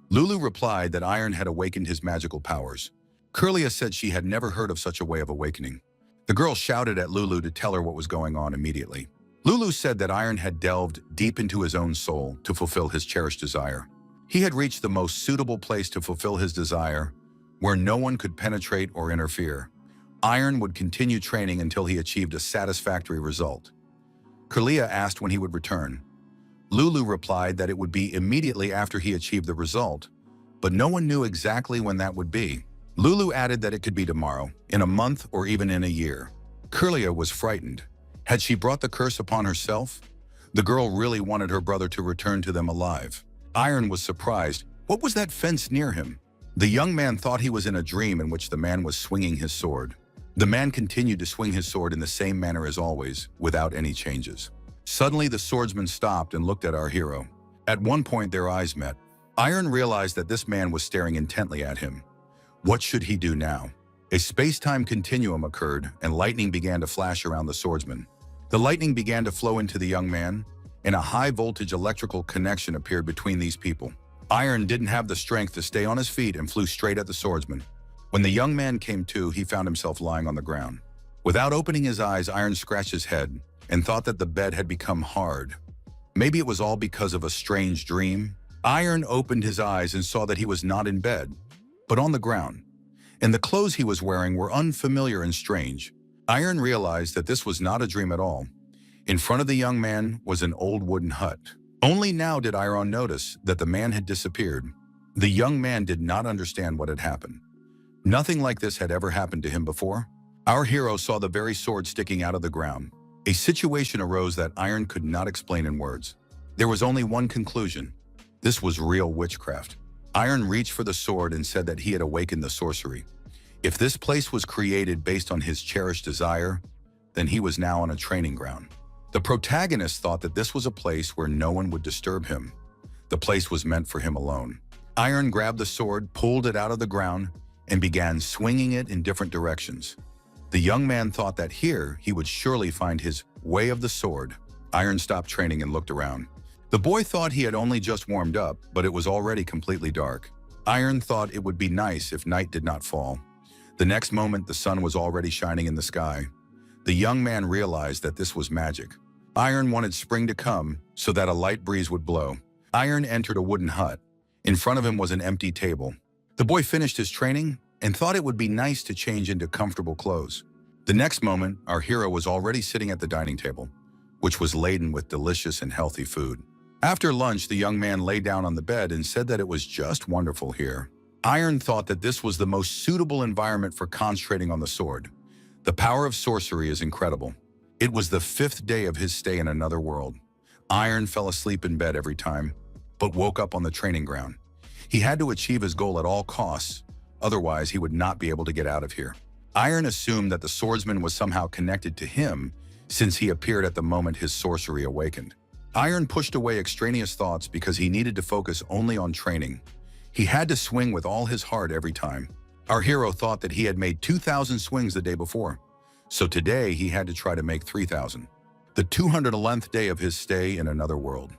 Lulu replied that Iron had awakened his magical powers. Curlia said she had never heard of such a way of awakening. The girl shouted at Lulu to tell her what was going on immediately. Lulu said that Iron had delved deep into his own soul to fulfill his cherished desire. He had reached the most suitable place to fulfill his desire, where no one could penetrate or interfere. Iron would continue training until he achieved a satisfactory result. Curlia asked when he would return. Lulu replied that it would be immediately after he achieved the result, but no one knew exactly when that would be. Lulu added that it could be tomorrow, in a month, or even in a year. Curlia was frightened. Had she brought the curse upon herself? The girl really wanted her brother to return to them alive. Iron was surprised. What was that fence near him? The young man thought he was in a dream in which the man was swinging his sword. The man continued to swing his sword in the same manner as always, without any changes. Suddenly, the swordsman stopped and looked at our hero. At one point, their eyes met. Iron realized that this man was staring intently at him. What should he do now? A space-time continuum occurred, and lightning began to flash around the swordsman. The lightning began to flow into the young man, and a high-voltage electrical connection appeared between these people. Iron didn't have the strength to stay on his feet and flew straight at the swordsman. When the young man came to, he found himself lying on the ground. Without opening his eyes, Iron scratched his head and thought that the bed had become hard. Maybe it was all because of a strange dream. Iron opened his eyes and saw that he was not in bed, but on the ground, and the clothes he was wearing were unfamiliar and strange. Iron realized that this was not a dream at all. In front of the young man was an old wooden hut. Only now did Iron notice that the man had disappeared. The young man did not understand what had happened. Nothing like this had ever happened to him before. Our hero saw the very sword sticking out of the ground. A situation arose that Iron could not explain in words. There was only one conclusion. This was real witchcraft. Iron reached for the sword and said that he had awakened the sorcery. If this place was created based on his cherished desire, then he was now on a training ground. The protagonist thought that this was a place where no one would disturb him. The place was meant for him alone. Iron grabbed the sword, pulled it out of the ground, and began swinging it in different directions. The young man thought that here he would surely find his way of the sword. Iron stopped training and looked around. The boy thought he had only just warmed up, but it was already completely dark. Iron thought it would be nice if night did not fall. The next moment, the sun was already shining in the sky. The young man realized that this was magic. Iron wanted spring to come so that a light breeze would blow. Iron entered a wooden hut. In front of him was an empty table. The boy finished his training and thought it would be nice to change into comfortable clothes. The next moment, our hero was already sitting at the dining table, which was laden with delicious and healthy food. After lunch, the young man lay down on the bed and said that it was just wonderful here. Iron thought that this was the most suitable environment for concentrating on the sword. The power of sorcery is incredible. It was the 5th day of his stay in another world. Iron fell asleep in bed every time, but woke up on the training ground. He had to achieve his goal at all costs, otherwise he would not be able to get out of here. Iron assumed that the swordsman was somehow connected to him since he appeared at the moment his sorcery awakened. Iron pushed away extraneous thoughts because he needed to focus only on training. He had to swing with all his heart every time. Our hero thought that he had made 2,000 swings the day before, so today he had to try to make 3,000. The 211th day of his stay in another world.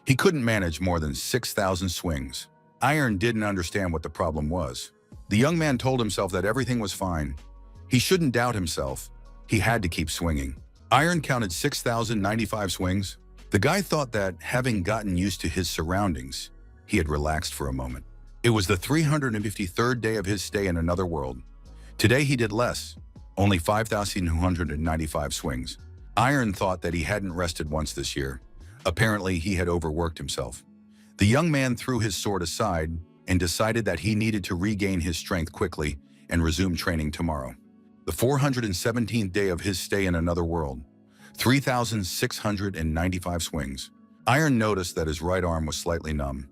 He couldn't manage more than 6,000 swings. Iron didn't understand what the problem was. The young man told himself that everything was fine. He shouldn't doubt himself. He had to keep swinging. Iron counted 6,095 swings. The guy thought that, having gotten used to his surroundings, he had relaxed for a moment. It was the 353rd day of his stay in another world. Today he did less, only 5,295 swings. Iron thought that he hadn't rested once this year. Apparently, he had overworked himself. The young man threw his sword aside and decided that he needed to regain his strength quickly and resume training tomorrow. The 417th day of his stay in another world. 3,695 swings. Iron noticed that his right arm was slightly numb.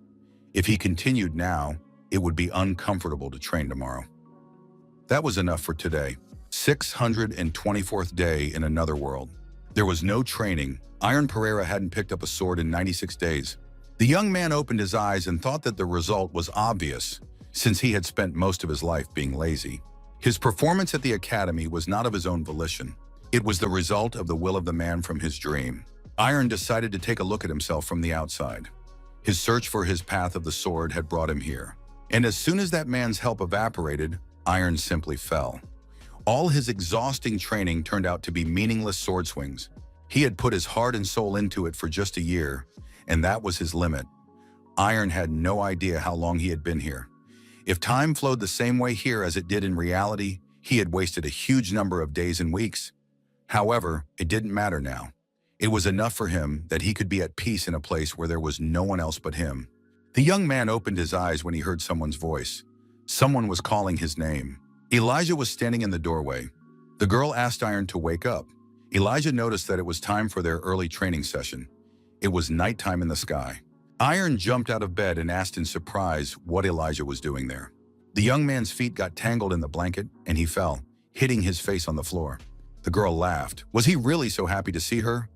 If he continued now, it would be uncomfortable to train tomorrow. That was enough for today. 624th day in another world. There was no training. Iron Pereira hadn't picked up a sword in 96 days. The young man opened his eyes and thought that the result was obvious, since he had spent most of his life being lazy. His performance at the academy was not of his own volition. It was the result of the will of the man from his dream. Iron decided to take a look at himself from the outside. His search for his path of the sword had brought him here. And as soon as that man's help evaporated, Iron simply fell. All his exhausting training turned out to be meaningless sword swings. He had put his heart and soul into it for just a year, and that was his limit. Iron had no idea how long he had been here. If time flowed the same way here as it did in reality, he had wasted a huge number of days and weeks. However, it didn't matter now. It was enough for him that he could be at peace in a place where there was no one else but him. The young man opened his eyes when he heard someone's voice. Someone was calling his name. Elijah was standing in the doorway. The girl asked Iron to wake up. Elijah noticed that it was time for their early training session. It was nighttime in the sky. Iron jumped out of bed and asked in surprise what Elijah was doing there. The young man's feet got tangled in the blanket and he fell, hitting his face on the floor. The girl laughed. Was he really so happy to see her?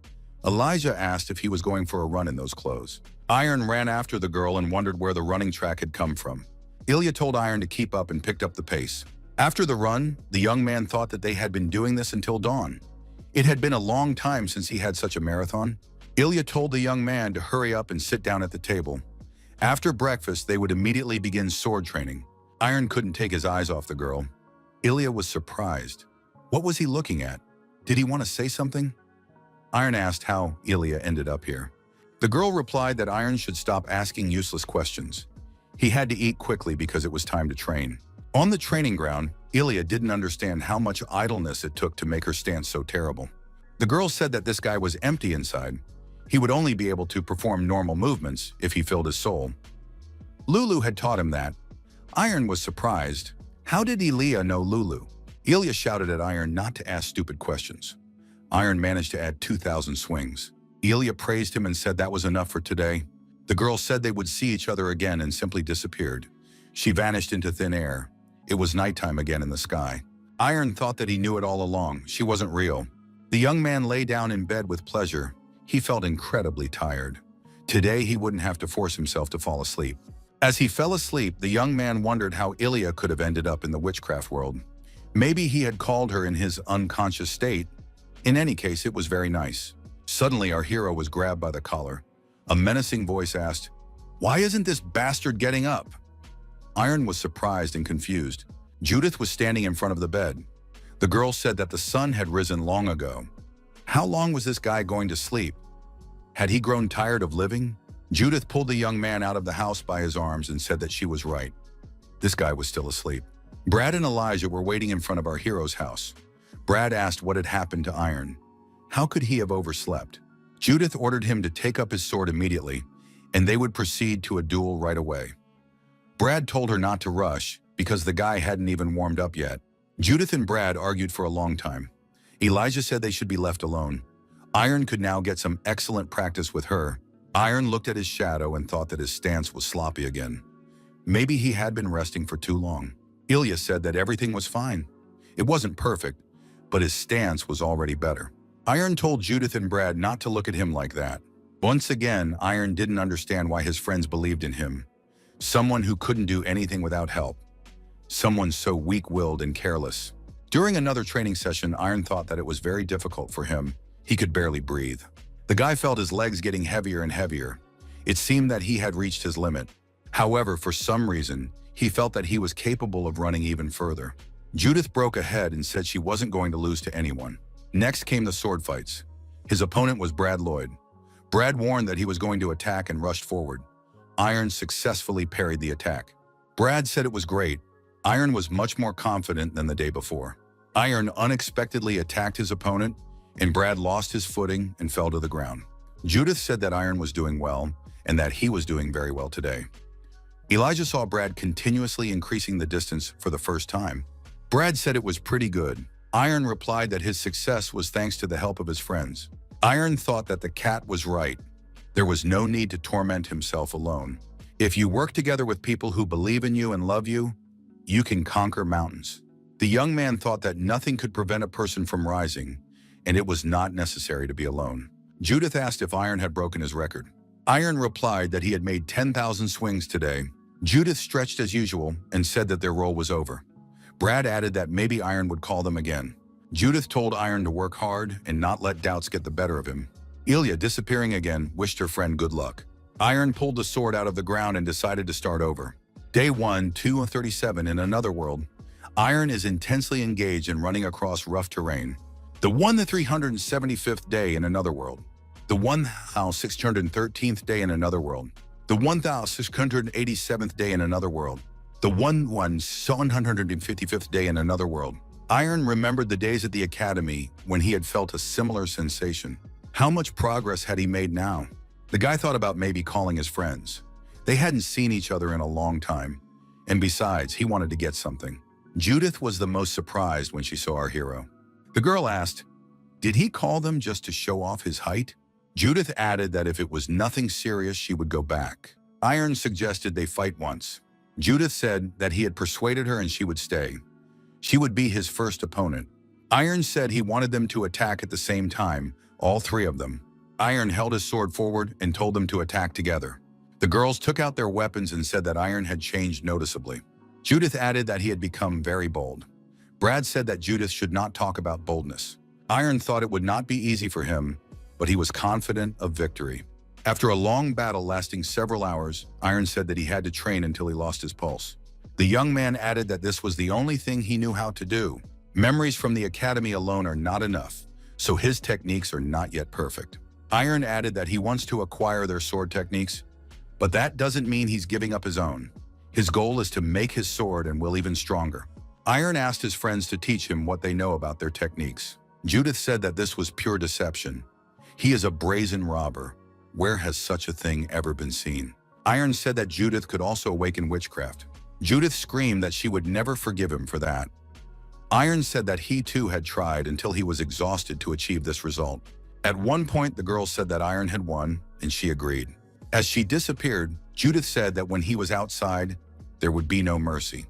Elijah asked if he was going for a run in those clothes. Iron ran after the girl and wondered where the running track had come from. Ilya told Iron to keep up and picked up the pace. After the run, the young man thought that they had been doing this until dawn. It had been a long time since he had such a marathon. Ilya told the young man to hurry up and sit down at the table. After breakfast, they would immediately begin sword training. Iron couldn't take his eyes off the girl. Ilya was surprised. What was he looking at? Did he want to say something? Iron asked how Ilya ended up here. The girl replied that Iron should stop asking useless questions. He had to eat quickly because it was time to train. On the training ground, Ilya didn't understand how much idleness it took to make her stance so terrible. The girl said that this guy was empty inside. He would only be able to perform normal movements if he filled his soul. Lulu had taught him that. Iron was surprised. How did Ilya know Lulu? Ilya shouted at Iron not to ask stupid questions. Iron managed to add 2,000 swings. Ilya praised him and said that was enough for today. The girl said they would see each other again and simply disappeared. She vanished into thin air. It was nighttime again in the sky. Iron thought that he knew it all along. She wasn't real. The young man lay down in bed with pleasure. He felt incredibly tired. Today he wouldn't have to force himself to fall asleep. As he fell asleep, the young man wondered how Ilya could have ended up in the witchcraft world. Maybe he had called her in his unconscious state. In any case, it was very nice. Suddenly, our hero was grabbed by the collar. A menacing voice asked, "Why isn't this bastard getting up?" Iron was surprised and confused. Judith was standing in front of the bed. The girl said that the sun had risen long ago. How long was this guy going to sleep? Had he grown tired of living? Judith pulled the young man out of the house by his arms and said that she was right. This guy was still asleep. Brad and Elijah were waiting in front of our hero's house. Brad asked what had happened to Iron. How could he have overslept? Judith ordered him to take up his sword immediately, and they would proceed to a duel right away. Brad told her not to rush because the guy hadn't even warmed up yet. Judith and Brad argued for a long time. Elijah said they should be left alone. Iron could now get some excellent practice with her. Iron looked at his shadow and thought that his stance was sloppy again. Maybe he had been resting for too long. Ilya said that everything was fine. It wasn't perfect, but his stance was already better. Iron told Judith and Brad not to look at him like that. Once again, Iron didn't understand why his friends believed in him. Someone who couldn't do anything without help. Someone so weak-willed and careless. During another training session, Iron thought that it was very difficult for him. He could barely breathe. The guy felt his legs getting heavier and heavier. It seemed that he had reached his limit. However, for some reason, he felt that he was capable of running even further. Judith broke ahead and said she wasn't going to lose to anyone. Next came the sword fights. His opponent was Brad Lloyd. Brad warned that he was going to attack and rushed forward. Iron successfully parried the attack. Brad said it was great. Iron was much more confident than the day before. Iron unexpectedly attacked his opponent, and Brad lost his footing and fell to the ground. Judith said that Iron was doing well and that he was doing very well today. Elijah saw Brad continuously increasing the distance for the first time. Brad said it was pretty good. Iron replied that his success was thanks to the help of his friends. Iron thought that the cat was right. There was no need to torment himself alone. If you work together with people who believe in you and love you, you can conquer mountains. The young man thought that nothing could prevent a person from rising, and it was not necessary to be alone. Judith asked if Iron had broken his record. Iron replied that he had made 10,000 swings today. Judith stretched as usual and said that their role was over. Brad added that maybe Iron would call them again. Judith told Iron to work hard and not let doubts get the better of him. Ilya, disappearing again, wished her friend good luck. Iron pulled the sword out of the ground and decided to start over. Day 1, 237 in another world. Iron is intensely engaged in running across rough terrain. The 375th day in another world. The 1613th day in another world. The 1687th day in another world. The 1755th day in another world. Iron remembered the days at the academy when he had felt a similar sensation. How much progress had he made now? The guy thought about maybe calling his friends. They hadn't seen each other in a long time. And besides, he wanted to get something. Judith was the most surprised when she saw our hero. The girl asked, "Did he call them just to show off his height?" Judith added that if it was nothing serious, she would go back. Iron suggested they fight once. Judith said that he had persuaded her and she would stay. She would be his first opponent. Iron said he wanted them to attack at the same time, all three of them. Iron held his sword forward and told them to attack together. The girls took out their weapons and said that Iron had changed noticeably. Judith added that he had become very bold. Brad said that Judith should not talk about boldness. Iron thought it would not be easy for him, but he was confident of victory. After a long battle lasting several hours, Iron said that he had to train until he lost his pulse. The young man added that this was the only thing he knew how to do. Memories from the academy alone are not enough, so his techniques are not yet perfect. Iron added that he wants to acquire their sword techniques, but that doesn't mean he's giving up his own. His goal is to make his sword and will even stronger. Iron asked his friends to teach him what they know about their techniques. Judith said that this was pure deception. He is a brazen robber. Where has such a thing ever been seen? Iron said that Judith could also awaken witchcraft. Judith screamed that she would never forgive him for that. Iron said that he too had tried until he was exhausted to achieve this result. At one point, the girl said that Iron had won, and she agreed. As she disappeared, Judith said that when he was outside, there would be no mercy.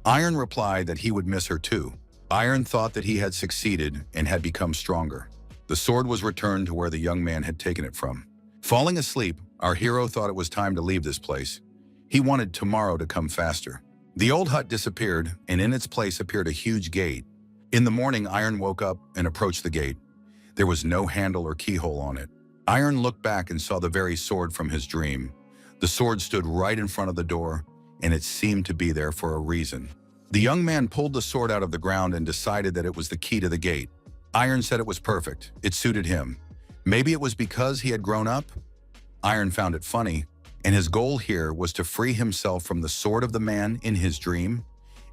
Iron replied that he would miss her too. Iron thought that he had succeeded and had become stronger. The sword was returned to where the young man had taken it from. Falling asleep, our hero thought it was time to leave this place. He wanted tomorrow to come faster. The old hut disappeared, and in its place appeared a huge gate. In the morning, Iron woke up and approached the gate. There was no handle or keyhole on it. Iron looked back and saw the very sword from his dream. The sword stood right in front of the door, and it seemed to be there for a reason. The young man pulled the sword out of the ground and decided that it was the key to the gate. Iron said it was perfect. It suited him. Maybe it was because he had grown up? Iron found it funny, and his goal here was to free himself from the sword of the man in his dream,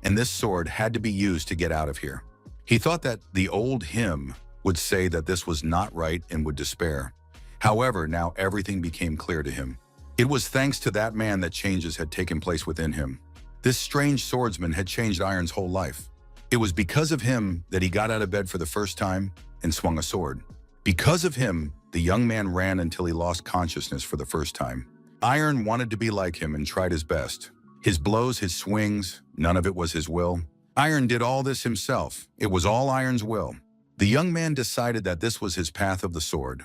and this sword had to be used to get out of here. He thought that the old him would say that this was not right and would despair. However, now everything became clear to him. It was thanks to that man that changes had taken place within him. This strange swordsman had changed Iron's whole life. It was because of him that he got out of bed for the first time and swung a sword. Because of him, the young man ran until he lost consciousness for the first time. Iron wanted to be like him and tried his best. His blows, his swings, none of it was his will. Iron did all this himself. It was all Iron's will. The young man decided that this was his path of the sword.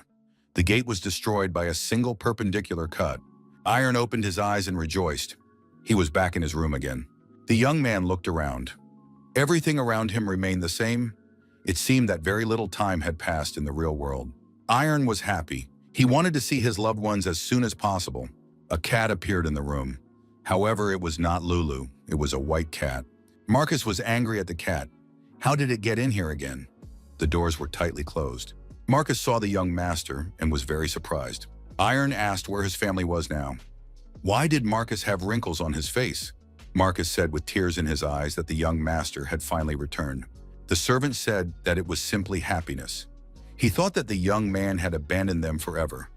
The gate was destroyed by a single perpendicular cut. Iron opened his eyes and rejoiced. He was back in his room again. The young man looked around. Everything around him remained the same. It seemed that very little time had passed in the real world. Iron was happy. He wanted to see his loved ones as soon as possible. A cat appeared in the room. However, it was not Lulu. It was a white cat. Marcus was angry at the cat. How did it get in here again? The doors were tightly closed. Marcus saw the young master and was very surprised. Iron asked where his family was now. Why did Marcus have wrinkles on his face? Marcus said with tears in his eyes that the young master had finally returned. The servant said that it was simply happiness. He thought that the young man had abandoned them forever.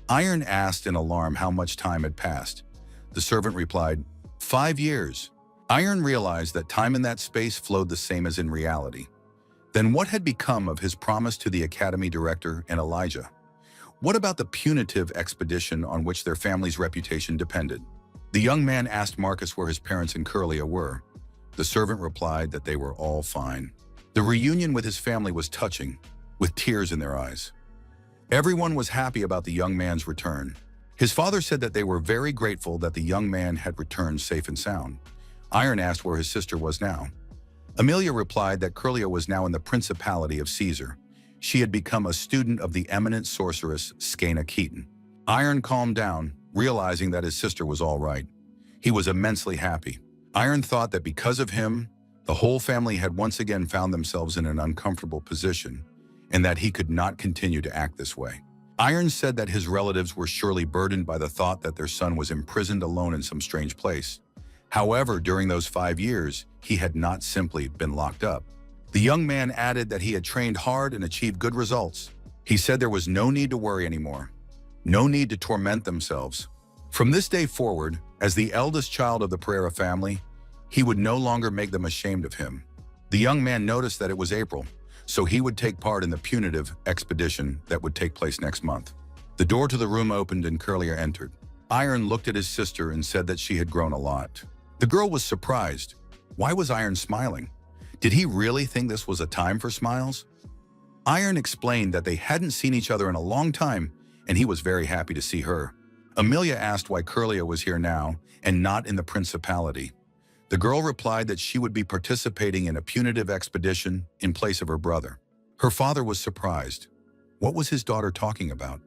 Iron asked in alarm how much time had passed. The servant replied, 5 years. Iron realized that time in that space flowed the same as in reality. Then what had become of his promise to the academy director and Elijah? What about the punitive expedition on which their family's reputation depended? The young man asked Marcus where his parents and Curlia were. The servant replied that they were all fine. The reunion with his family was touching, with tears in their eyes. Everyone was happy about the young man's return. His father said that they were very grateful that the young man had returned safe and sound. Iron asked where his sister was now. Amelia replied that Curlia was now in the Principality of Caesar. She had become a student of the eminent sorceress Skena Keaton. Iron calmed down, realizing that his sister was all right. He was immensely happy. Iron thought that because of him, the whole family had once again found themselves in an uncomfortable position, and that he could not continue to act this way. Iron said that his relatives were surely burdened by the thought that their son was imprisoned alone in some strange place. However, during those 5 years, he had not simply been locked up. The young man added that he had trained hard and achieved good results. He said there was no need to worry anymore, no need to torment themselves. From this day forward, as the eldest child of the Pereira family, he would no longer make them ashamed of him. The young man noticed that it was April, so he would take part in the punitive expedition that would take place next month. The door to the room opened and Curlia entered. Iron looked at his sister and said that she had grown a lot. The girl was surprised. Why was Iron smiling? Did he really think this was a time for smiles? Iron explained that they hadn't seen each other in a long time, and he was very happy to see her. Amelia asked why Curlia was here now and not in the Principality. The girl replied that she would be participating in a punitive expedition in place of her brother. Her father was surprised. What was his daughter talking about?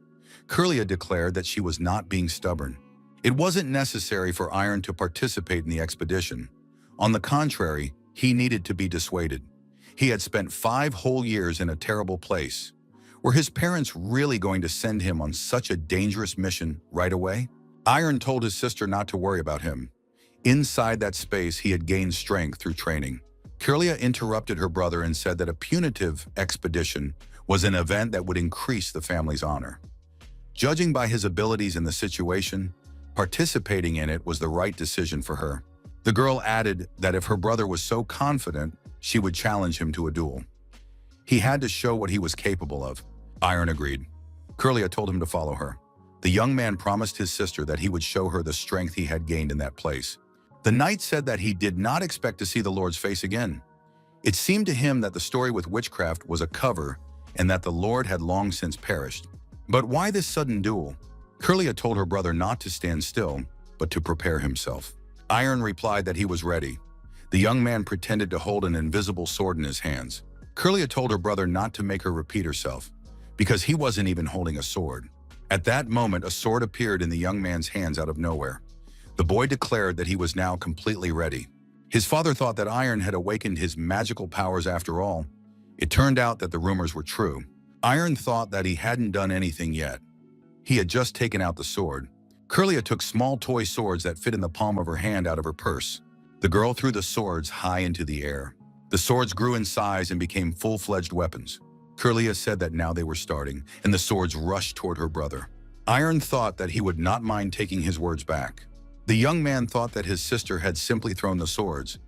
Curlia declared that she was not being stubborn. It wasn't necessary for Iron to participate in the expedition. On the contrary, he needed to be dissuaded. He had spent 5 whole years in a terrible place. Were his parents really going to send him on such a dangerous mission right away? Iron told his sister not to worry about him. Inside that space, he had gained strength through training. Curlia interrupted her brother and said that a punitive expedition was an event that would increase the family's honor. Judging by his abilities in the situation, Participating in it was the right decision for her. The girl added that if her brother was so confident, she would challenge him to a duel. He had to show what he was capable of. Iron agreed. Curlia told him to follow her. The young man promised his sister that he would show her the strength he had gained in that place. The knight said that he did not expect to see the Lord's face again. It seemed to him that the story with witchcraft was a cover and that the Lord had long since perished. But why this sudden duel? Curlia told her brother not to stand still, but to prepare himself. Iron replied that he was ready. The young man pretended to hold an invisible sword in his hands. Curlia told her brother not to make her repeat herself, because he wasn't even holding a sword. At that moment, a sword appeared in the young man's hands out of nowhere. The boy declared that he was now completely ready. His father thought that Iron had awakened his magical powers after all. It turned out that the rumors were true. Iron thought that he hadn't done anything yet. He had just taken out the sword. Curlia took small toy swords that fit in the palm of her hand out of her purse. The girl threw the swords high into the air. The swords grew in size and became full-fledged weapons. Curlia said that now they were starting, and the swords rushed toward her brother. Iron thought that he would not mind taking his words back. The young man thought that his sister had simply thrown the swords,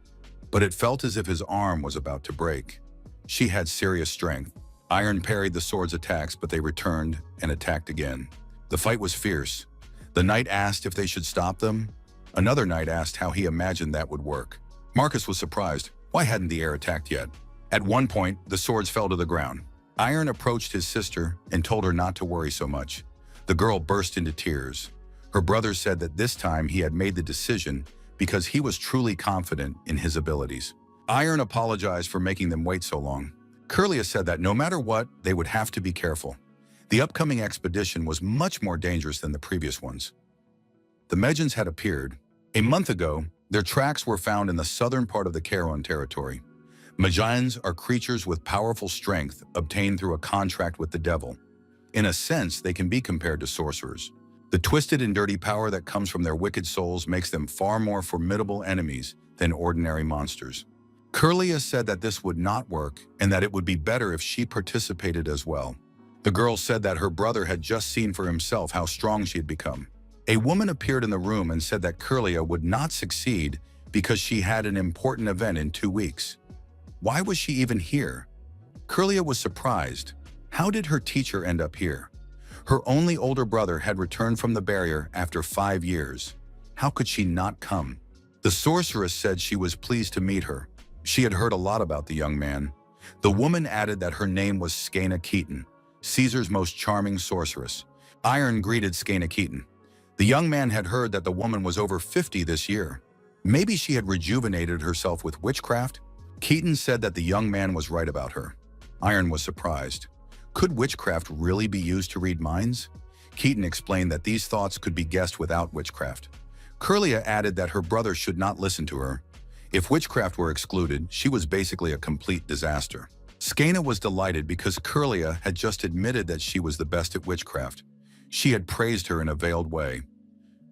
but it felt as if his arm was about to break. She had serious strength. Iron parried the sword's attacks, but they returned and attacked again. The fight was fierce. The knight asked if they should stop them. Another knight asked how he imagined that would work. Marcus was surprised. Why hadn't the air attacked yet? At one point, the swords fell to the ground. Iron approached his sister and told her not to worry so much. The girl burst into tears. Her brother said that this time he had made the decision because he was truly confident in his abilities. Iron apologized for making them wait so long. Curlia said that no matter what, they would have to be careful. The upcoming expedition was much more dangerous than the previous ones. The Medjans had appeared. A month ago, their tracks were found in the southern part of the Kharon territory. Medjans are creatures with powerful strength obtained through a contract with the devil. In a sense, they can be compared to sorcerers. The twisted and dirty power that comes from their wicked souls makes them far more formidable enemies than ordinary monsters. Curlia said that this would not work and that it would be better if she participated as well. The girl said that her brother had just seen for himself how strong she had become. A woman appeared in the room and said that Curlia would not succeed because she had an important event in 2 weeks. Why was she even here? Curlia was surprised. How did her teacher end up here? Her only older brother had returned from the barrier after 5 years. How could she not come? The sorceress said she was pleased to meet her. She had heard a lot about the young man. The woman added that her name was Skaina Keaton, Caesar's most charming sorceress. Iron greeted Skaina Keaton. The young man had heard that the woman was over 50 this year. Maybe she had rejuvenated herself with witchcraft? Keaton said that the young man was right about her. Iron was surprised. Could witchcraft really be used to read minds? Keaton explained that these thoughts could be guessed without witchcraft. Curlia added that her brother should not listen to her. If witchcraft were excluded, she was basically a complete disaster. Skaina was delighted because Curlia had just admitted that she was the best at witchcraft. She had praised her in a veiled way.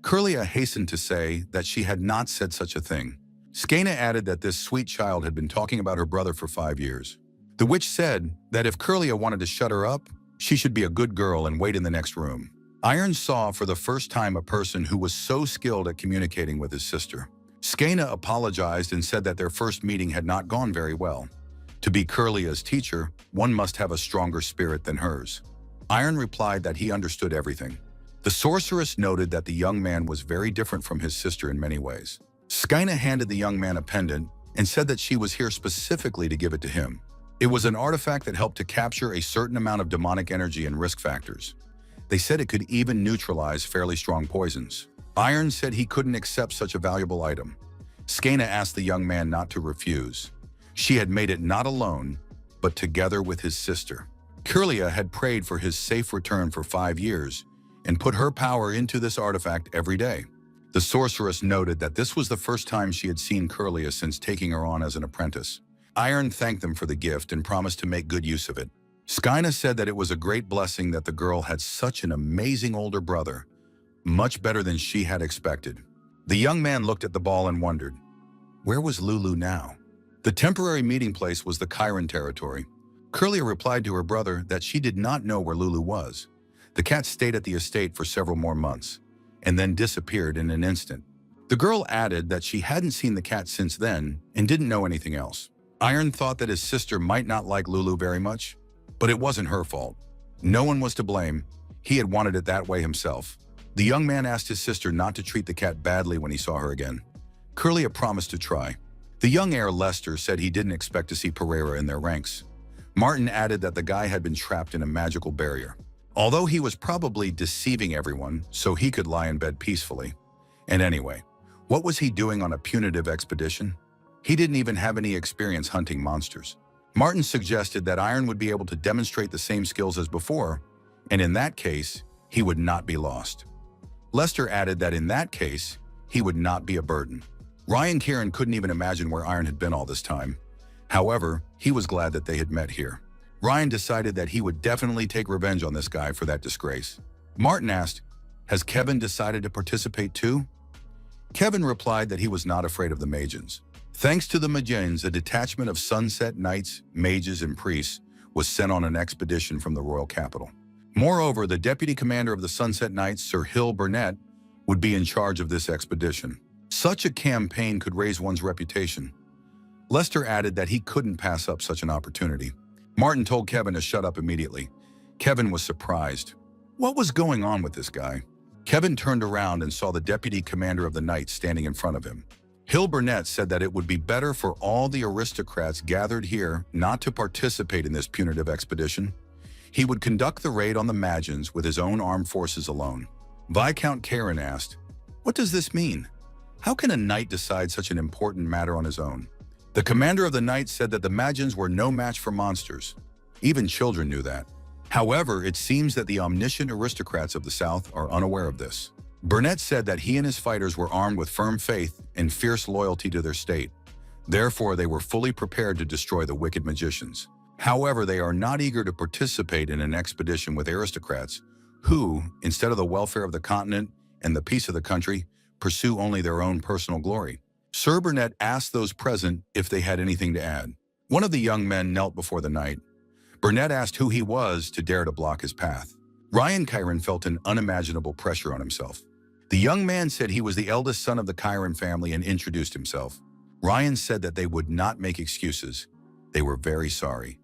Curlia hastened to say that she had not said such a thing. Skaina added that this sweet child had been talking about her brother for 5 years. The witch said that if Curlia wanted to shut her up, she should be a good girl and wait in the next room. Iron saw for the first time a person who was so skilled at communicating with his sister. Skaina apologized and said that their first meeting had not gone very well. To be Curlia's teacher, one must have a stronger spirit than hers. Iron replied that he understood everything. The sorceress noted that the young man was very different from his sister in many ways. Skaina handed the young man a pendant and said that she was here specifically to give it to him. It was an artifact that helped to capture a certain amount of demonic energy and risk factors. They said it could even neutralize fairly strong poisons. Iron said he couldn't accept such a valuable item. Skaina asked the young man not to refuse. She had made it not alone, but together with his sister. Curlia had prayed for his safe return for 5 years and put her power into this artifact every day. The sorceress noted that this was the first time she had seen Curlia since taking her on as an apprentice. Iron thanked them for the gift and promised to make good use of it. Skaina said that it was a great blessing that the girl had such an amazing older brother, much better than she had expected. The young man looked at the ball and wondered, where was Lulu now? The temporary meeting place was the Kharon territory. Curlia replied to her brother that she did not know where Lulu was. The cat stayed at the estate for several more months. and then disappeared in an instant. The girl added that she hadn't seen the cat since then and didn't know anything else. Iron thought that his sister might not like Lulu very much, but it wasn't her fault. No one was to blame. He had wanted it that way himself. The young man asked his sister not to treat the cat badly when he saw her again. Curlia promised to try. The young heir Lester said he didn't expect to see Pereira in their ranks. Martin added that the guy had been trapped in a magical barrier. Although he was probably deceiving everyone so he could lie in bed peacefully. And anyway, what was he doing on a punitive expedition? He didn't even have any experience hunting monsters. Martin suggested that Iron would be able to demonstrate the same skills as before, and in that case, he would not be lost. Lester added that in that case, he would not be a burden. Ryan Kieran couldn't even imagine where Iron had been all this time. However, he was glad that they had met here. Ryan decided that he would definitely take revenge on this guy for that disgrace. Martin asked, "Has Kevin decided to participate too?" Kevin replied that he was not afraid of the Magians. Thanks to the Magians, a detachment of Sunset Knights, mages, and priests was sent on an expedition from the royal capital. Moreover, the deputy commander of the Sunset Knights, Sir Hill Burnett, would be in charge of this expedition. Such a campaign could raise one's reputation. Lester added that he couldn't pass up such an opportunity. Martin told Kevin to shut up immediately. Kevin was surprised. What was going on with this guy? Kevin turned around and saw the deputy commander of the Knights standing in front of him. Hill Burnett said that it would be better for all the aristocrats gathered here not to participate in this punitive expedition. He would conduct the raid on the Magians with his own armed forces alone. Viscount Karen asked, "What does this mean? How can a knight decide such an important matter on his own?" The commander of the Knights said that the Magians were no match for monsters. Even children knew that. However, it seems that the omniscient aristocrats of the South are unaware of this. Burnett said that he and his fighters were armed with firm faith and fierce loyalty to their state. Therefore, they were fully prepared to destroy the wicked magicians. However, they are not eager to participate in an expedition with aristocrats who, instead of the welfare of the continent and the peace of the country, pursue only their own personal glory. Sir Burnett asked those present if they had anything to add. One of the young men knelt before the knight. Burnett asked who he was to dare to block his path. Ryan Kyron felt an unimaginable pressure on himself. The young man said he was the eldest son of the Kyron family and introduced himself. Ryan said that they would not make excuses. They were very sorry.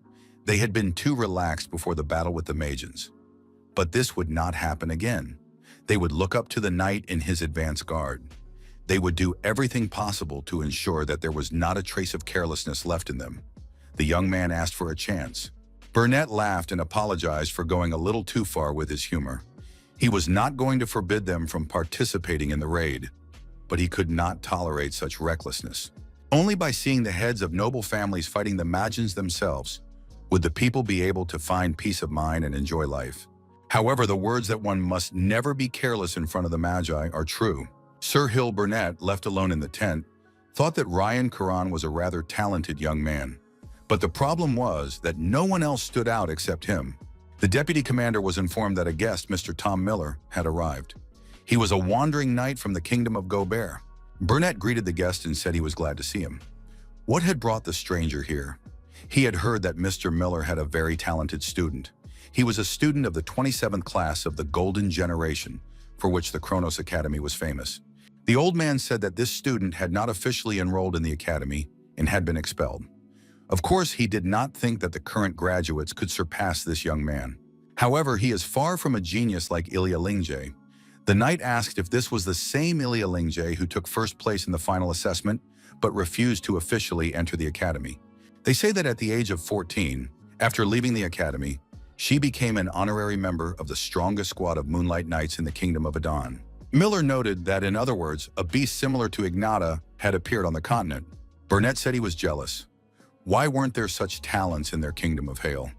They had been too relaxed before the battle with the Magians. But this would not happen again. They would look up to the knight in his advance guard. They would do everything possible to ensure that there was not a trace of carelessness left in them. The young man asked for a chance. Burnett laughed and apologized for going a little too far with his humor. He was not going to forbid them from participating in the raid, but he could not tolerate such recklessness. Only by seeing the heads of noble families fighting the Magians themselves would the people be able to find peace of mind and enjoy life. However, the words that one must never be careless in front of the Magi are true. Sir Hill Burnett, left alone in the tent, thought that Ryan Karan was a rather talented young man. But the problem was that no one else stood out except him. The deputy commander was informed that a guest, Mr. Tom Miller, had arrived. He was a wandering knight from the kingdom of Gobert. Burnett greeted the guest and said he was glad to see him. What had brought the stranger here? He had heard that Mr. Miller had a very talented student. He was a student of the 27th class of the Golden Generation, for which the Kronos Academy was famous. The old man said that this student had not officially enrolled in the academy and had been expelled. Of course, he did not think that the current graduates could surpass this young man. However, he is far from a genius like Ilya Lingje. The knight asked if this was the same Ilya Lingje who took first place in the final assessment, but refused to officially enter the academy. They say that at the age of 14, after leaving the academy, she became an honorary member of the strongest squad of Moonlight Knights in the Kingdom of Adon. Miller noted that, in other words, a beast similar to Ignata had appeared on the continent. Burnett said he was jealous. Why weren't there such talents in their Kingdom of Hail?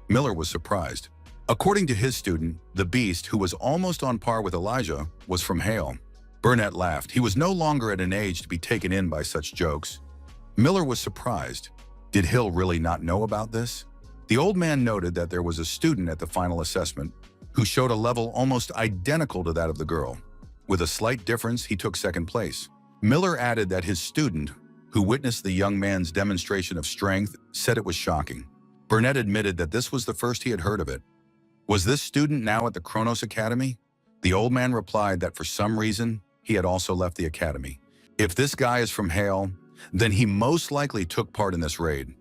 Miller was surprised. According to his student, the beast, who was almost on par with Elijah, was from Hail. Burnett laughed. He was no longer at an age to be taken in by such jokes. Miller was surprised. Did Hill really not know about this? The old man noted that there was a student at the final assessment who showed a level almost identical to that of the girl. With a slight difference, he took second place. Miller added that his student, who witnessed the young man's demonstration of strength, said it was shocking. Burnett admitted that this was the first he had heard of it. Was this student now at the Kronos Academy? The old man replied that for some reason, he had also left the academy. If this guy is from Hale, then he most likely took part in this raid.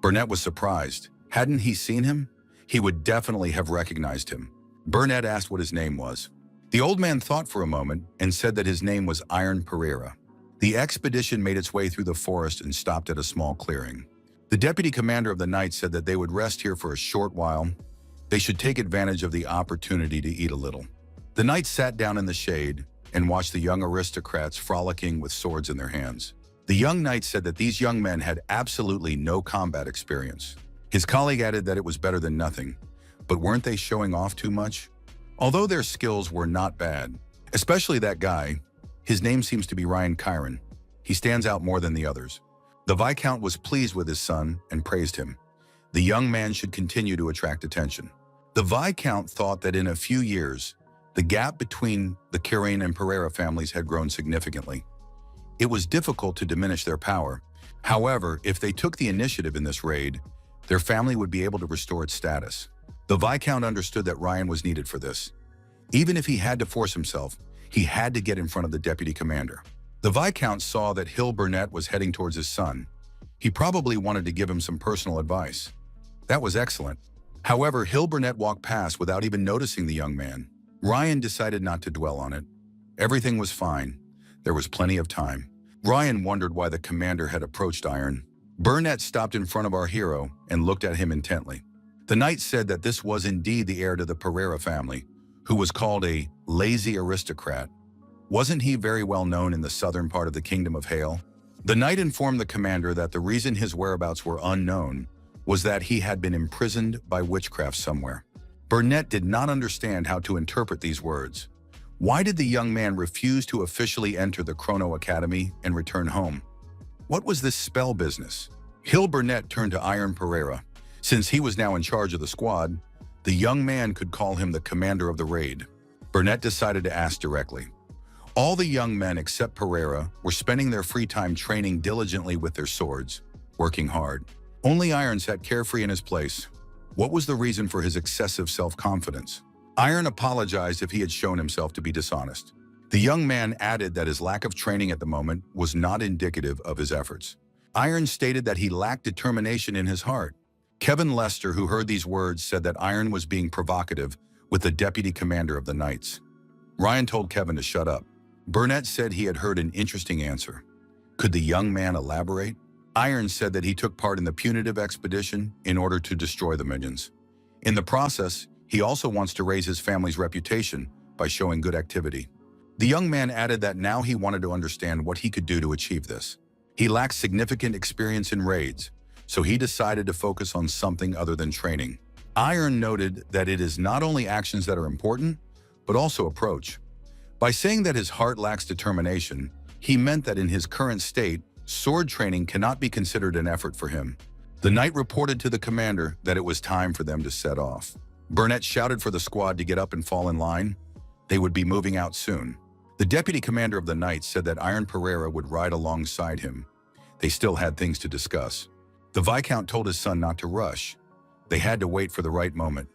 Burnett was surprised. Hadn't he seen him? He would definitely have recognized him. Burnett asked what his name was. The old man thought for a moment and said that his name was Iron Pereira. The expedition made its way through the forest and stopped at a small clearing. The deputy commander of the Knights said that they would rest here for a short while. They should take advantage of the opportunity to eat a little. The Knights sat down in the shade and watched the young aristocrats frolicking with swords in their hands. The young knight said that these young men had absolutely no combat experience. His colleague added that it was better than nothing, but weren't they showing off too much? Although their skills were not bad, especially that guy, his name seems to be Ryan Kyron. He stands out more than the others. The Viscount was pleased with his son and praised him. The young man should continue to attract attention. The Viscount thought that in a few years, the gap between the Kyron and Pereira families had grown significantly. It was difficult to diminish their power. However, if they took the initiative in this raid, their family would be able to restore its status. The Viscount understood that Ryan was needed for this. Even if he had to force himself, he had to get in front of the deputy commander. The Viscount saw that Hill Burnett was heading towards his son. He probably wanted to give him some personal advice. That was excellent. However, Hill Burnett walked past without even noticing the young man. Ryan decided not to dwell on it. Everything was fine. There was plenty of time. Ryan wondered why the commander had approached Iron. Burnett stopped in front of our hero and looked at him intently. The knight said that this was indeed the heir to the Pereira family, who was called a lazy aristocrat. Wasn't he very well known in the southern part of the Kingdom of Hale? The knight informed the commander that the reason his whereabouts were unknown was that he had been imprisoned by witchcraft somewhere. Burnett did not understand how to interpret these words. Why did the young man refuse to officially enter the Chrono Academy and return home? What was this spell business? Hill Burnett turned to Iron Pereira. Since he was now in charge of the squad, the young man could call him the commander of the raid. Burnett decided to ask directly. All the young men except Pereira were spending their free time training diligently with their swords, working hard. Only Iron sat carefree in his place. What was the reason for his excessive self-confidence? Iron apologized if he had shown himself to be dishonest. The young man added that his lack of training at the moment was not indicative of his efforts. Iron stated that he lacked determination in his heart. Kevin Lester, who heard these words, said that Iron was being provocative with the deputy commander of the Knights. Ryan told Kevin to shut up. Burnett said he had heard an interesting answer. Could the young man elaborate? Iron said that he took part in the punitive expedition in order to destroy the minions. In the process, he also wants to raise his family's reputation by showing good activity. The young man added that now he wanted to understand what he could do to achieve this. He lacked significant experience in raids, so he decided to focus on something other than training. Iron noted that it is not only actions that are important, but also approach. By saying that his heart lacks determination, he meant that in his current state, sword training cannot be considered an effort for him. The knight reported to the commander that it was time for them to set off. Burnett shouted for the squad to get up and fall in line. They would be moving out soon. The deputy commander of the Knights said that Iron Pereira would ride alongside him. They still had things to discuss. The Viscount told his son not to rush. They had to wait for the right moment.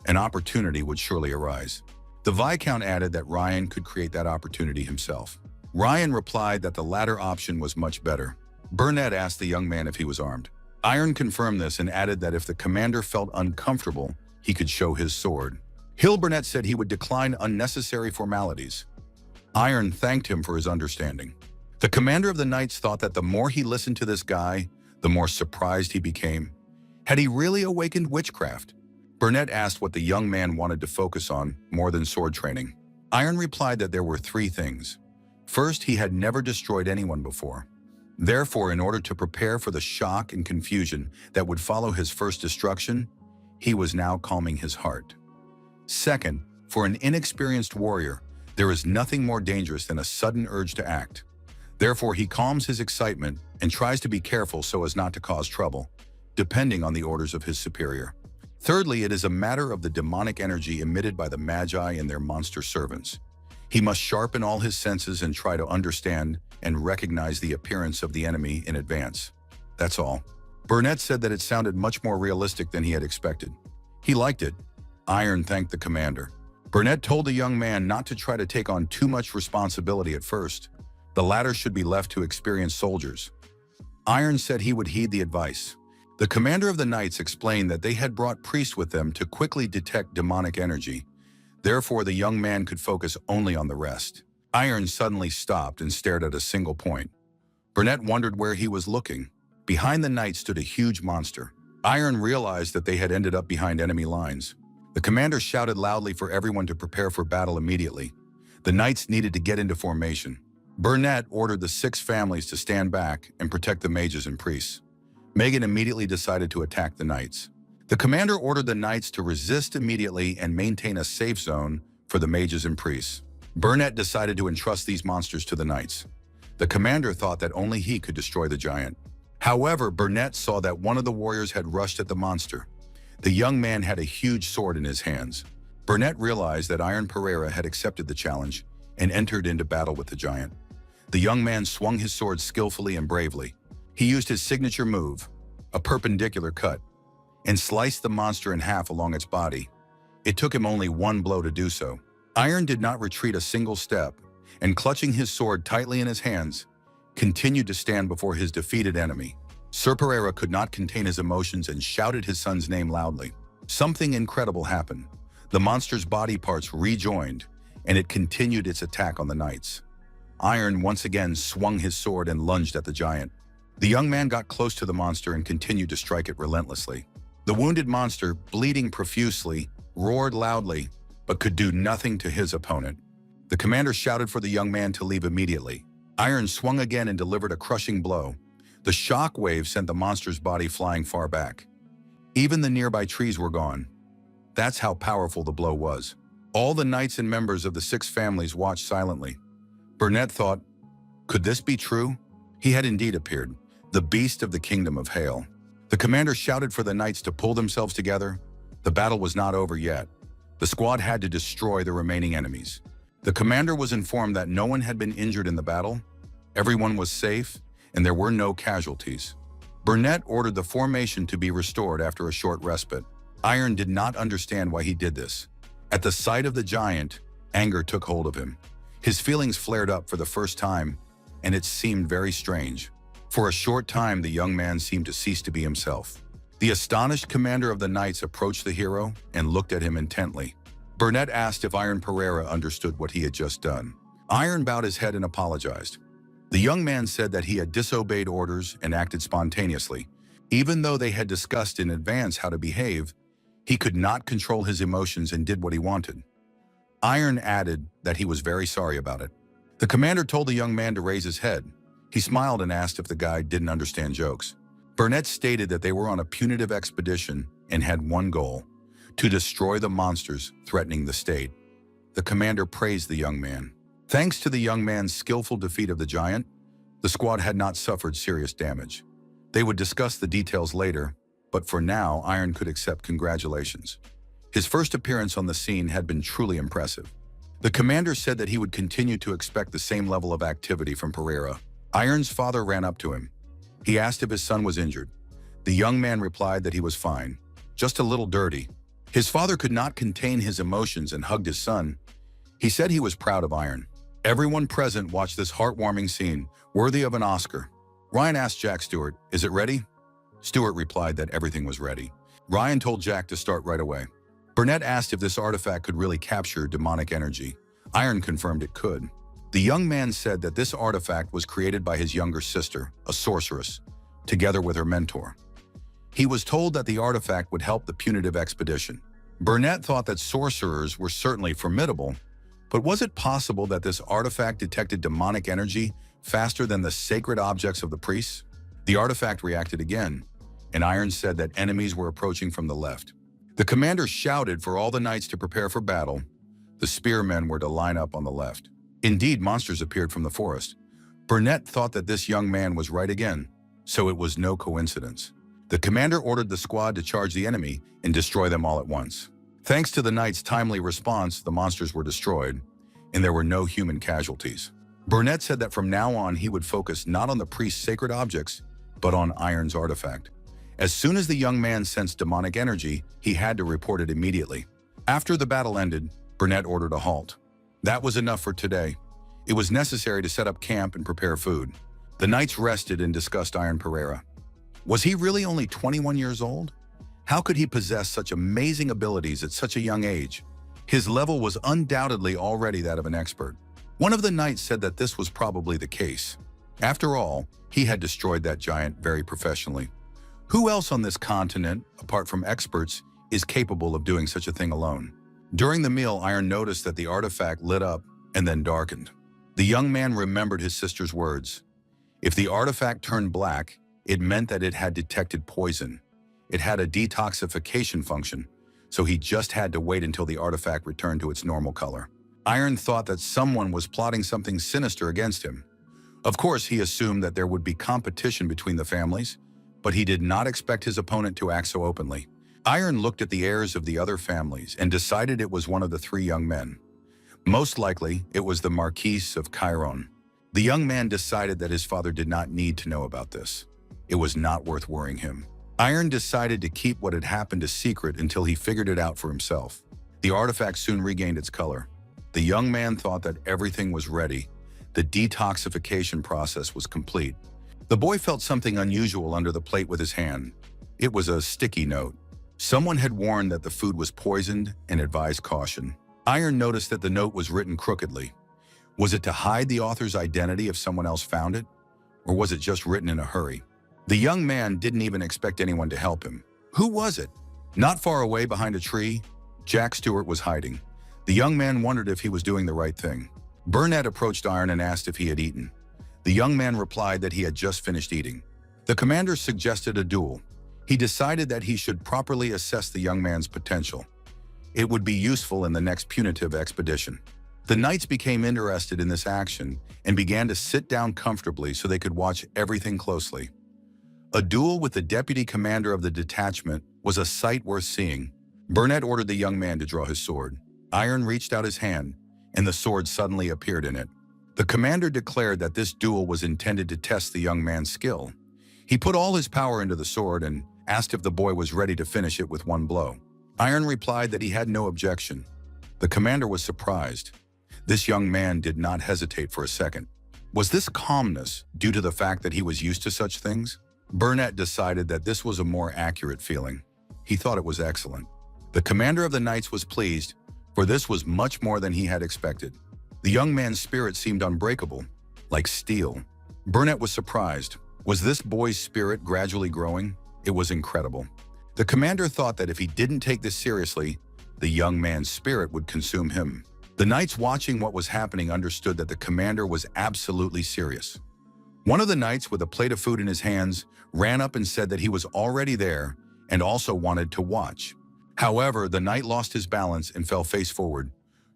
An opportunity would surely arise. The Viscount added that Ryan could create that opportunity himself. Ryan replied that the latter option was much better. Burnett asked the young man if he was armed. Iron confirmed this and added that if the commander felt uncomfortable, he could show his sword. Hill Burnett said he would decline unnecessary formalities. Iron thanked him for his understanding. The commander of the Knights thought that the more he listened to this guy, the more surprised he became. Had he really awakened witchcraft? Burnett asked what the young man wanted to focus on more than sword training. Iron replied that there were three things. First, he had never destroyed anyone before. Therefore, in order to prepare for the shock and confusion that would follow his first destruction, he was now calming his heart. Second, for an inexperienced warrior, there is nothing more dangerous than a sudden urge to act. Therefore, he calms his excitement and tries to be careful so as not to cause trouble, depending on the orders of his superior. Thirdly, it is a matter of the demonic energy emitted by the Magi and their monster servants. He must sharpen all his senses and try to understand and recognize the appearance of the enemy in advance. That's all. Burnett said that it sounded much more realistic than he had expected. He liked it. Iron thanked the commander. Burnett told the young man not to try to take on too much responsibility at first. The latter should be left to experienced soldiers. Iron said he would heed the advice. The commander of the Knights explained that they had brought priests with them to quickly detect demonic energy. Therefore, the young man could focus only on the rest. Iron suddenly stopped and stared at a single point. Burnett wondered where he was looking. Behind the Knights stood a huge monster. Iron realized that they had ended up behind enemy lines. The commander shouted loudly for everyone to prepare for battle immediately. The Knights needed to get into formation. Burnett ordered the 6 families to stand back and protect the mages and priests. Megan immediately decided to attack the Knights. The commander ordered the Knights to resist immediately and maintain a safe zone for the mages and priests. Burnett decided to entrust these monsters to the Knights. The commander thought that only he could destroy the giant. However, Burnett saw that one of the warriors had rushed at the monster. The young man had a huge sword in his hands. Burnett realized that Iron Pereira had accepted the challenge and entered into battle with the giant. The young man swung his sword skillfully and bravely. He used his signature move, a perpendicular cut, and sliced the monster in half along its body. It took him only one blow to do so. Iron did not retreat a single step, and clutching his sword tightly in his hands, continued to stand before his defeated enemy. Sir Pereira could not contain his emotions and shouted his son's name loudly. Something incredible happened. The monster's body parts rejoined, and it continued its attack on the Knights. Iron once again swung his sword and lunged at the giant. The young man got close to the monster and continued to strike it relentlessly. The wounded monster, bleeding profusely, roared loudly, but could do nothing to his opponent. The commander shouted for the young man to leave immediately. Iron swung again and delivered a crushing blow. The shock wave sent the monster's body flying far back. Even the nearby trees were gone. That's how powerful the blow was. All the Knights and members of the 6 families watched silently. Burnett thought, could this be true? He had indeed appeared, the beast of the kingdom of Hail. The commander shouted for the Knights to pull themselves together. The battle was not over yet. The squad had to destroy the remaining enemies. The commander was informed that no one had been injured in the battle. Everyone was safe, and there were no casualties. Burnett ordered the formation to be restored after a short respite. Iron did not understand why he did this. At the sight of the giant, anger took hold of him. His feelings flared up for the first time, and it seemed very strange. For a short time, the young man seemed to cease to be himself. The astonished commander of the Knights approached the hero and looked at him intently. Burnett asked if Iron Pereira understood what he had just done. Iron bowed his head and apologized. The young man said that he had disobeyed orders and acted spontaneously. Even though they had discussed in advance how to behave, he could not control his emotions and did what he wanted. Iron added that he was very sorry about it. The commander told the young man to raise his head. He smiled and asked if the guy didn't understand jokes. Burnett stated that they were on a punitive expedition and had one goal: to destroy the monsters threatening the state. The commander praised the young man. Thanks to the young man's skillful defeat of the giant, the squad had not suffered serious damage. They would discuss the details later, but for now, Iron could accept congratulations. His first appearance on the scene had been truly impressive. The commander said that he would continue to expect the same level of activity from Pereira. Iron's father ran up to him. He asked if his son was injured. The young man replied that he was fine, just a little dirty. His father could not contain his emotions and hugged his son. He said he was proud of Iron. Everyone present watched this heartwarming scene, worthy of an Oscar. Ryan asked Jack Stewart, "Is it ready?" Stewart replied that everything was ready. Ryan told Jack to start right away. Burnett asked if this artifact could really capture demonic energy. Iron confirmed it could. The young man said that this artifact was created by his younger sister, a sorceress, together with her mentor. He was told that the artifact would help the punitive expedition. Burnett thought that sorcerers were certainly formidable, but was it possible that this artifact detected demonic energy faster than the sacred objects of the priests? The artifact reacted again, and Iron said that enemies were approaching from the left. The commander shouted for all the Knights to prepare for battle. The spearmen were to line up on the left. Indeed, monsters appeared from the forest. Burnett thought that this young man was right again, so it was no coincidence. The commander ordered the squad to charge the enemy and destroy them all at once. Thanks to the Knights' timely response, the monsters were destroyed, and there were no human casualties. Burnett said that from now on he would focus not on the priest's sacred objects, but on Iron's artifact. As soon as the young man sensed demonic energy, he had to report it immediately. After the battle ended, Burnett ordered a halt. That was enough for today. It was necessary to set up camp and prepare food. The knights rested and discussed Iron Pereira. Was he really only 21 years old? How could he possess such amazing abilities at such a young age? His level was undoubtedly already that of an expert. One of the knights said that this was probably the case. After all, he had destroyed that giant very professionally. Who else on this continent, apart from experts, is capable of doing such a thing alone? During the meal, Iron noticed that the artifact lit up and then darkened. The young man remembered his sister's words. If the artifact turned black, it meant that it had detected poison. It had a detoxification function, so he just had to wait until the artifact returned to its normal color. Iron thought that someone was plotting something sinister against him. Of course, he assumed that there would be competition between the families, but he did not expect his opponent to act so openly. Iron looked at the heirs of the other families and decided it was one of the three young men. Most likely, it was the Marquis of Chiron. The young man decided that his father did not need to know about this. It was not worth worrying him. Iron decided to keep what had happened a secret until he figured it out for himself. The artifact soon regained its color. The young man thought that everything was ready. The detoxification process was complete. The boy felt something unusual under the plate with his hand. It was a sticky note. Someone had warned that the food was poisoned and advised caution. Iron noticed that the note was written crookedly. Was it to hide the author's identity if someone else found it? Or was it just written in a hurry? The young man didn't even expect anyone to help him. Who was it? Not far away behind a tree, Jack Stewart was hiding. The young man wondered if he was doing the right thing. Burnett approached Iron and asked if he had eaten. The young man replied that he had just finished eating. The commander suggested a duel. He decided that he should properly assess the young man's potential. It would be useful in the next punitive expedition. The knights became interested in this action and began to sit down comfortably so they could watch everything closely. A duel with the deputy commander of the detachment was a sight worth seeing. Burnett ordered the young man to draw his sword. Iron reached out his hand, and the sword suddenly appeared in it. The commander declared that this duel was intended to test the young man's skill. He put all his power into the sword and asked if the boy was ready to finish it with one blow. Iron replied that he had no objection. The commander was surprised. This young man did not hesitate for a second. Was this calmness due to the fact that he was used to such things? Burnett decided that this was a more accurate feeling. He thought it was excellent. The commander of the knights was pleased, for this was much more than he had expected. The young man's spirit seemed unbreakable, like steel. Burnett was surprised. Was this boy's spirit gradually growing? It was incredible. The commander thought that if he didn't take this seriously, the young man's spirit would consume him. The knights watching what was happening understood that the commander was absolutely serious. One of the knights, with a plate of food in his hands, ran up and said that he was already there and also wanted to watch. However, the knight lost his balance and fell face forward,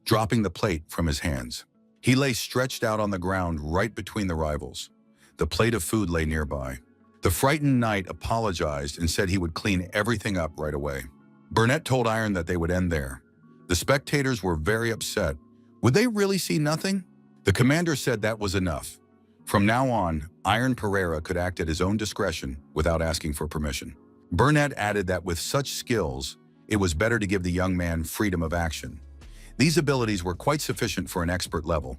dropping the plate from his hands. He lay stretched out on the ground right between the rivals. The plate of food lay nearby. The frightened knight apologized and said he would clean everything up right away. Burnett told Iron that they would end there. The spectators were very upset. Would they really see nothing? The commander said that was enough. From now on, Iron Pereira could act at his own discretion without asking for permission. Burnett added that with such skills, it was better to give the young man freedom of action. These abilities were quite sufficient for an expert level.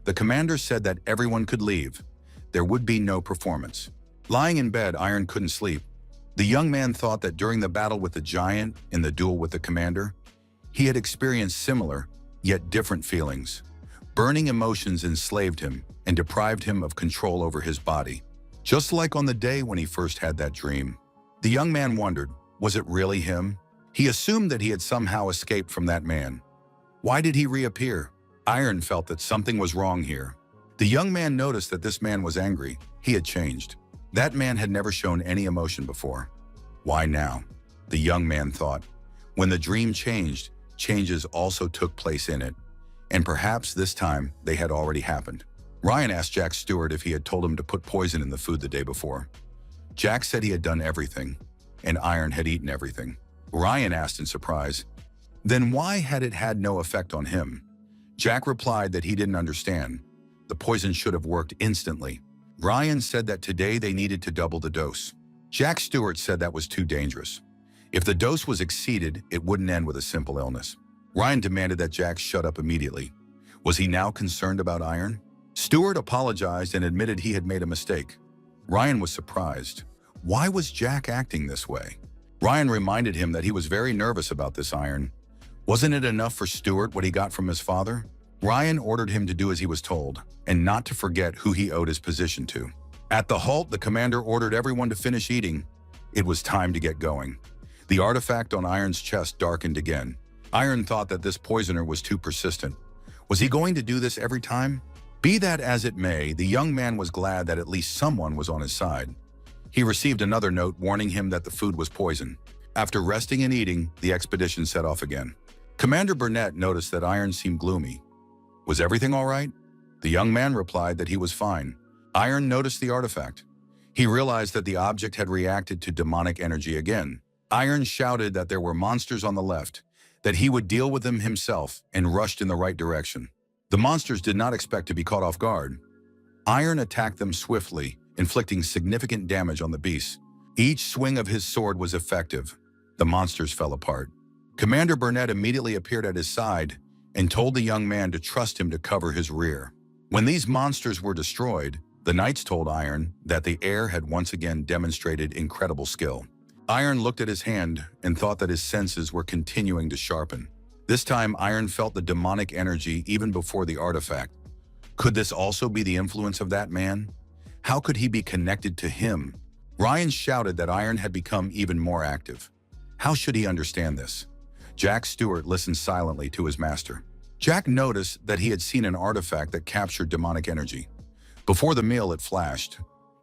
The commander said that everyone could leave. There would be no performance. Lying in bed, Iron couldn't sleep. The young man thought that during the battle with the giant and the duel with the commander, he had experienced similar, yet different feelings. Burning emotions enslaved him and deprived him of control over his body, just like on the day when he first had that dream. The young man wondered, was it really him? He assumed that he had somehow escaped from that man. Why did he reappear? Iron felt that something was wrong here. The young man noticed that this man was angry. He had changed. That man had never shown any emotion before. Why now? The young man thought. When the dream changed, changes also took place in it. And perhaps this time they had already happened. Ryan asked Jack Stewart if he had told him to put poison in the food the day before. Jack said he had done everything, and Iron had eaten everything. Ryan asked in surprise, then why had it had no effect on him? Jack replied that he didn't understand. The poison should have worked instantly. Ryan said that today they needed to double the dose. Jack Stewart said that was too dangerous. If the dose was exceeded, it wouldn't end with a simple illness. Ryan demanded that Jack shut up immediately. Was he now concerned about Iron? Stewart apologized and admitted he had made a mistake. Ryan was surprised. Why was Jack acting this way? Ryan reminded him that he was very nervous about this Iron. Wasn't it enough for Stewart what he got from his father? Ryan ordered him to do as he was told, and not to forget who he owed his position to. At the halt, the commander ordered everyone to finish eating. It was time to get going. The artifact on Iron's chest darkened again. Iron thought that this poisoner was too persistent. Was he going to do this every time? Be that as it may, the young man was glad that at least someone was on his side. He received another note warning him that the food was poison. After resting and eating, the expedition set off again. Commander Burnett noticed that Iron seemed gloomy. Was everything all right? The young man replied that he was fine. Iron noticed the artifact. He realized that the object had reacted to demonic energy again. Iron shouted that there were monsters on the left, that he would deal with them himself, and rushed in the right direction. The monsters did not expect to be caught off guard. Iron attacked them swiftly, inflicting significant damage on the beasts. Each swing of his sword was effective. The monsters fell apart. Commander Burnett immediately appeared at his side and told the young man to trust him to cover his rear. When these monsters were destroyed, the knights told Iron that the heir had once again demonstrated incredible skill. Iron looked at his hand and thought that his senses were continuing to sharpen. This time, Iron felt the demonic energy even before the artifact. Could this also be the influence of that man? How could he be connected to him? Ryan shouted that Iron had become even more active. How should he understand this? Jack Stewart listened silently to his master. Jack noticed that he had seen an artifact that captured demonic energy. Before the meal, it flashed.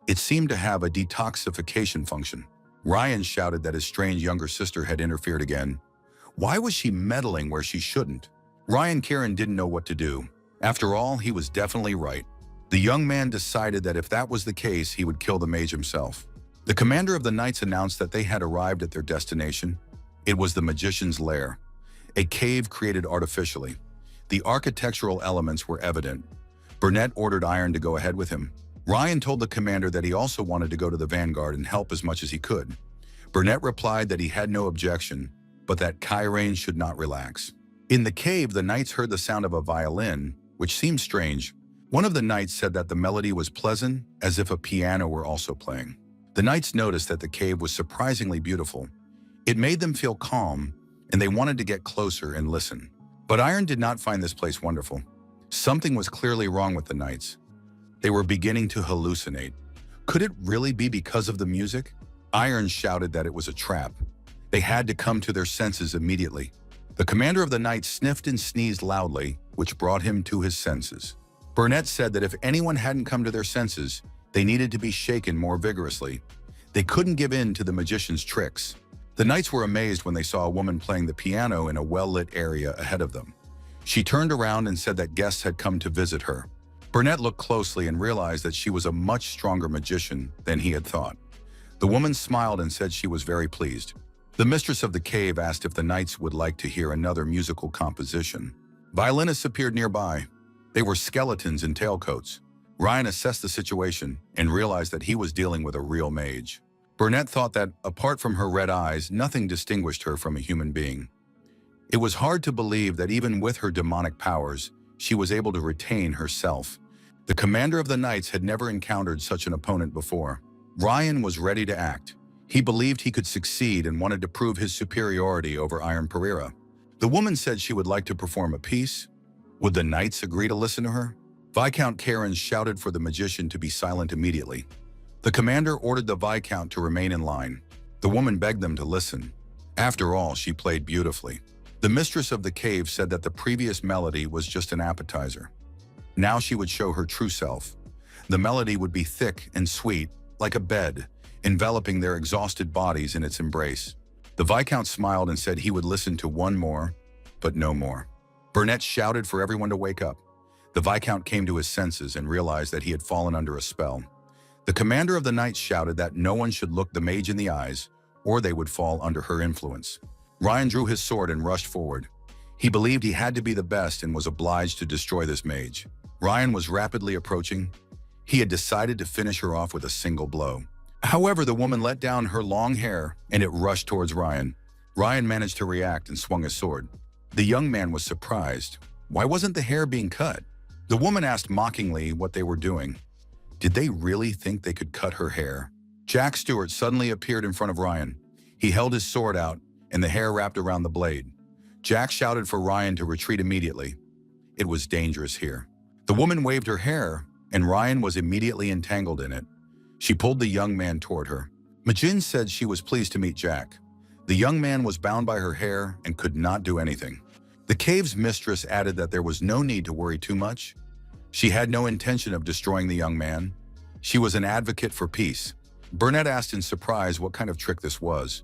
It seemed to have a detoxification function. Ryan shouted that his strange younger sister had interfered again. Why was she meddling where she shouldn't? Ryan Kieran didn't know what to do. After all, he was definitely right. The young man decided that if that was the case, he would kill the mage himself. The commander of the knights announced that they had arrived at their destination. It was the magician's lair, a cave created artificially. The architectural elements were evident. Burnett ordered Iron to go ahead with him. Ryan told the commander that he also wanted to go to the vanguard and help as much as he could. Burnett replied that he had no objection, but that Kyrane should not relax. In the cave, the knights heard the sound of a violin, which seemed strange. One of the knights said that the melody was pleasant, as if a piano were also playing. The knights noticed that the cave was surprisingly beautiful. It made them feel calm, and they wanted to get closer and listen. But Iron did not find this place wonderful. Something was clearly wrong with the knights. They were beginning to hallucinate. Could it really be because of the music? Iron shouted that it was a trap. They had to come to their senses immediately. The commander of the knights sniffed and sneezed loudly, which brought him to his senses. Burnett said that if anyone hadn't come to their senses, they needed to be shaken more vigorously. They couldn't give in to the magician's tricks. The knights were amazed when they saw a woman playing the piano in a well-lit area ahead of them. She turned around and said that guests had come to visit her. Burnett looked closely and realized that she was a much stronger magician than he had thought. The woman smiled and said she was very pleased. The mistress of the cave asked if the knights would like to hear another musical composition. Violinists appeared nearby. They were skeletons in tailcoats. Ryan assessed the situation and realized that he was dealing with a real mage. Burnett thought that, apart from her red eyes, nothing distinguished her from a human being. It was hard to believe that even with her demonic powers, she was able to retain herself. The commander of the knights had never encountered such an opponent before. Ryan was ready to act. He believed he could succeed and wanted to prove his superiority over Iron Pereira. The woman said she would like to perform a piece. Would the knights agree to listen to her? Viscount Karen shouted for the magician to be silent immediately. The commander ordered the Viscount to remain in line. The woman begged them to listen. After all, she played beautifully. The mistress of the cave said that the previous melody was just an appetizer. Now she would show her true self. The melody would be thick and sweet, like a bed, enveloping their exhausted bodies in its embrace. The Viscount smiled and said he would listen to one more, but no more. Burnett shouted for everyone to wake up. The Viscount came to his senses and realized that he had fallen under a spell. The commander of the knights shouted that no one should look the mage in the eyes, or they would fall under her influence. Ryan drew his sword and rushed forward. He believed he had to be the best and was obliged to destroy this mage. Ryan was rapidly approaching. He had decided to finish her off with a single blow. However, the woman let down her long hair and it rushed towards Ryan. Ryan managed to react and swung his sword. The young man was surprised. Why wasn't the hair being cut? The woman asked mockingly what they were doing. Did they really think they could cut her hair? Jack Stewart suddenly appeared in front of Ryan. He held his sword out, and the hair wrapped around the blade. Jack shouted for Ryan to retreat immediately. It was dangerous here. The woman waved her hair, and Ryan was immediately entangled in it. She pulled the young man toward her. Majin said she was pleased to meet Jack. The young man was bound by her hair and could not do anything. The cave's mistress added that there was no need to worry too much. She had no intention of destroying the young man. She was an advocate for peace. Burnett asked in surprise what kind of trick this was.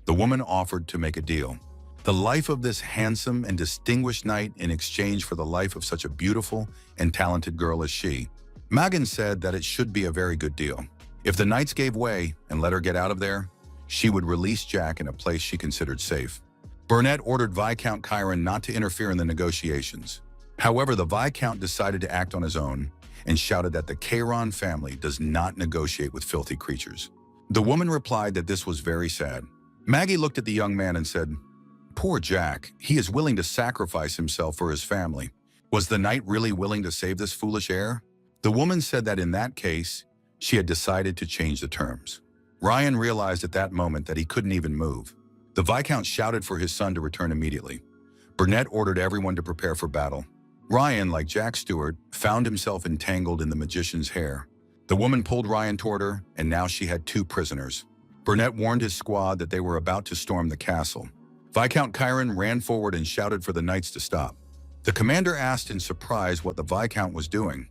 The woman offered to make a deal. The life of this handsome and distinguished knight in exchange for the life of such a beautiful and talented girl as she. Magan said that it should be a very good deal. If the knights gave way and let her get out of there, she would release Jack in a place she considered safe. Burnett ordered Viscount Chiron not to interfere in the negotiations. However, the Viscount decided to act on his own and shouted that the Chiron family does not negotiate with filthy creatures. The woman replied that this was very sad. Maggie looked at the young man and said, "Poor Jack, he is willing to sacrifice himself for his family. Was the knight really willing to save this foolish heir?" The woman said that in that case, she had decided to change the terms. Ryan realized at that moment that he couldn't even move. The Viscount shouted for his son to return immediately. Burnett ordered everyone to prepare for battle. Ryan, like Jack Stewart, found himself entangled in the magician's hair. The woman pulled Ryan toward her, and now she had 2 prisoners. Burnett warned his squad that they were about to storm the castle. Viscount Chiron ran forward and shouted for the knights to stop. The commander asked in surprise what the Viscount was doing.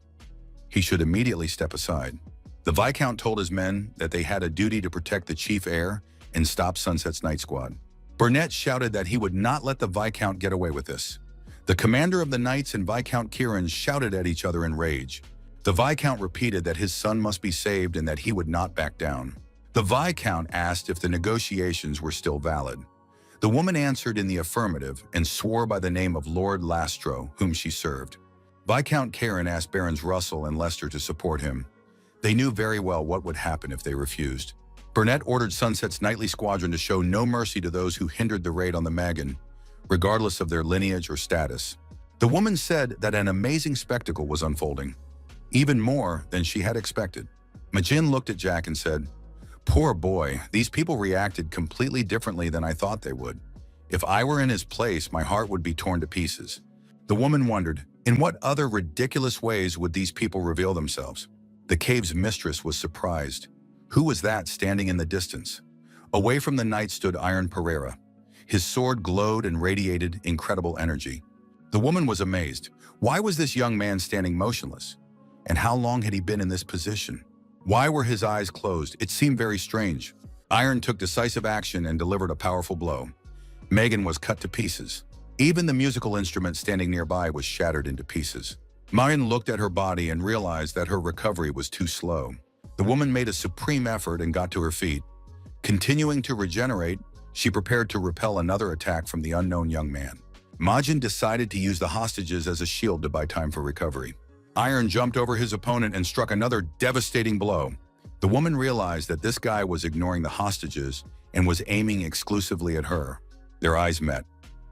He should immediately step aside. The Viscount told his men that they had a duty to protect the chief heir and stop Sunset's night squad. Burnett shouted that he would not let the Viscount get away with this. The commander of the knights and Viscount Chiron shouted at each other in rage. The Viscount repeated that his son must be saved and that he would not back down. The Viscount asked if the negotiations were still valid. The woman answered in the affirmative and swore by the name of Lord Lastro, whom she served. Viscount Chiron asked Barons Russell and Lester to support him. They knew very well what would happen if they refused. Burnett ordered Sunset's nightly squadron to show no mercy to those who hindered the raid on the Magan, regardless of their lineage or status. The woman said that an amazing spectacle was unfolding, even more than she had expected. Majin looked at Jack and said, "Poor boy, these people reacted completely differently than I thought they would. If I were in his place, my heart would be torn to pieces." The woman wondered, in what other ridiculous ways would these people reveal themselves? The cave's mistress was surprised. Who was that standing in the distance? Away from the knight stood Iron Pereira. His sword glowed and radiated incredible energy. The woman was amazed. Why was this young man standing motionless? And how long had he been in this position? Why were his eyes closed? It seemed very strange. Iron took decisive action and delivered a powerful blow. Megan was cut to pieces. Even the musical instrument standing nearby was shattered into pieces. Marion looked at her body and realized that her recovery was too slow. The woman made a supreme effort and got to her feet. Continuing to regenerate, she prepared to repel another attack from the unknown young man. Majin decided to use the hostages as a shield to buy time for recovery. Iron jumped over his opponent and struck another devastating blow. The woman realized that this guy was ignoring the hostages and was aiming exclusively at her. Their eyes met.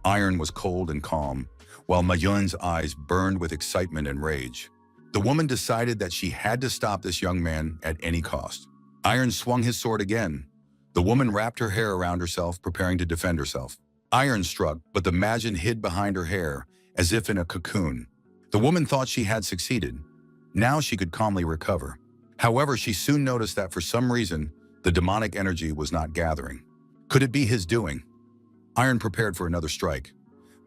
Iron was cold and calm, while Mayun's eyes burned with excitement and rage. The woman decided that she had to stop this young man at any cost. Iron swung his sword again. The woman wrapped her hair around herself, preparing to defend herself. Iron struck, but the Majin hid behind her hair, as if in a cocoon. The woman thought she had succeeded. Now she could calmly recover. However, she soon noticed that for some reason, the demonic energy was not gathering. Could it be his doing? Iron prepared for another strike.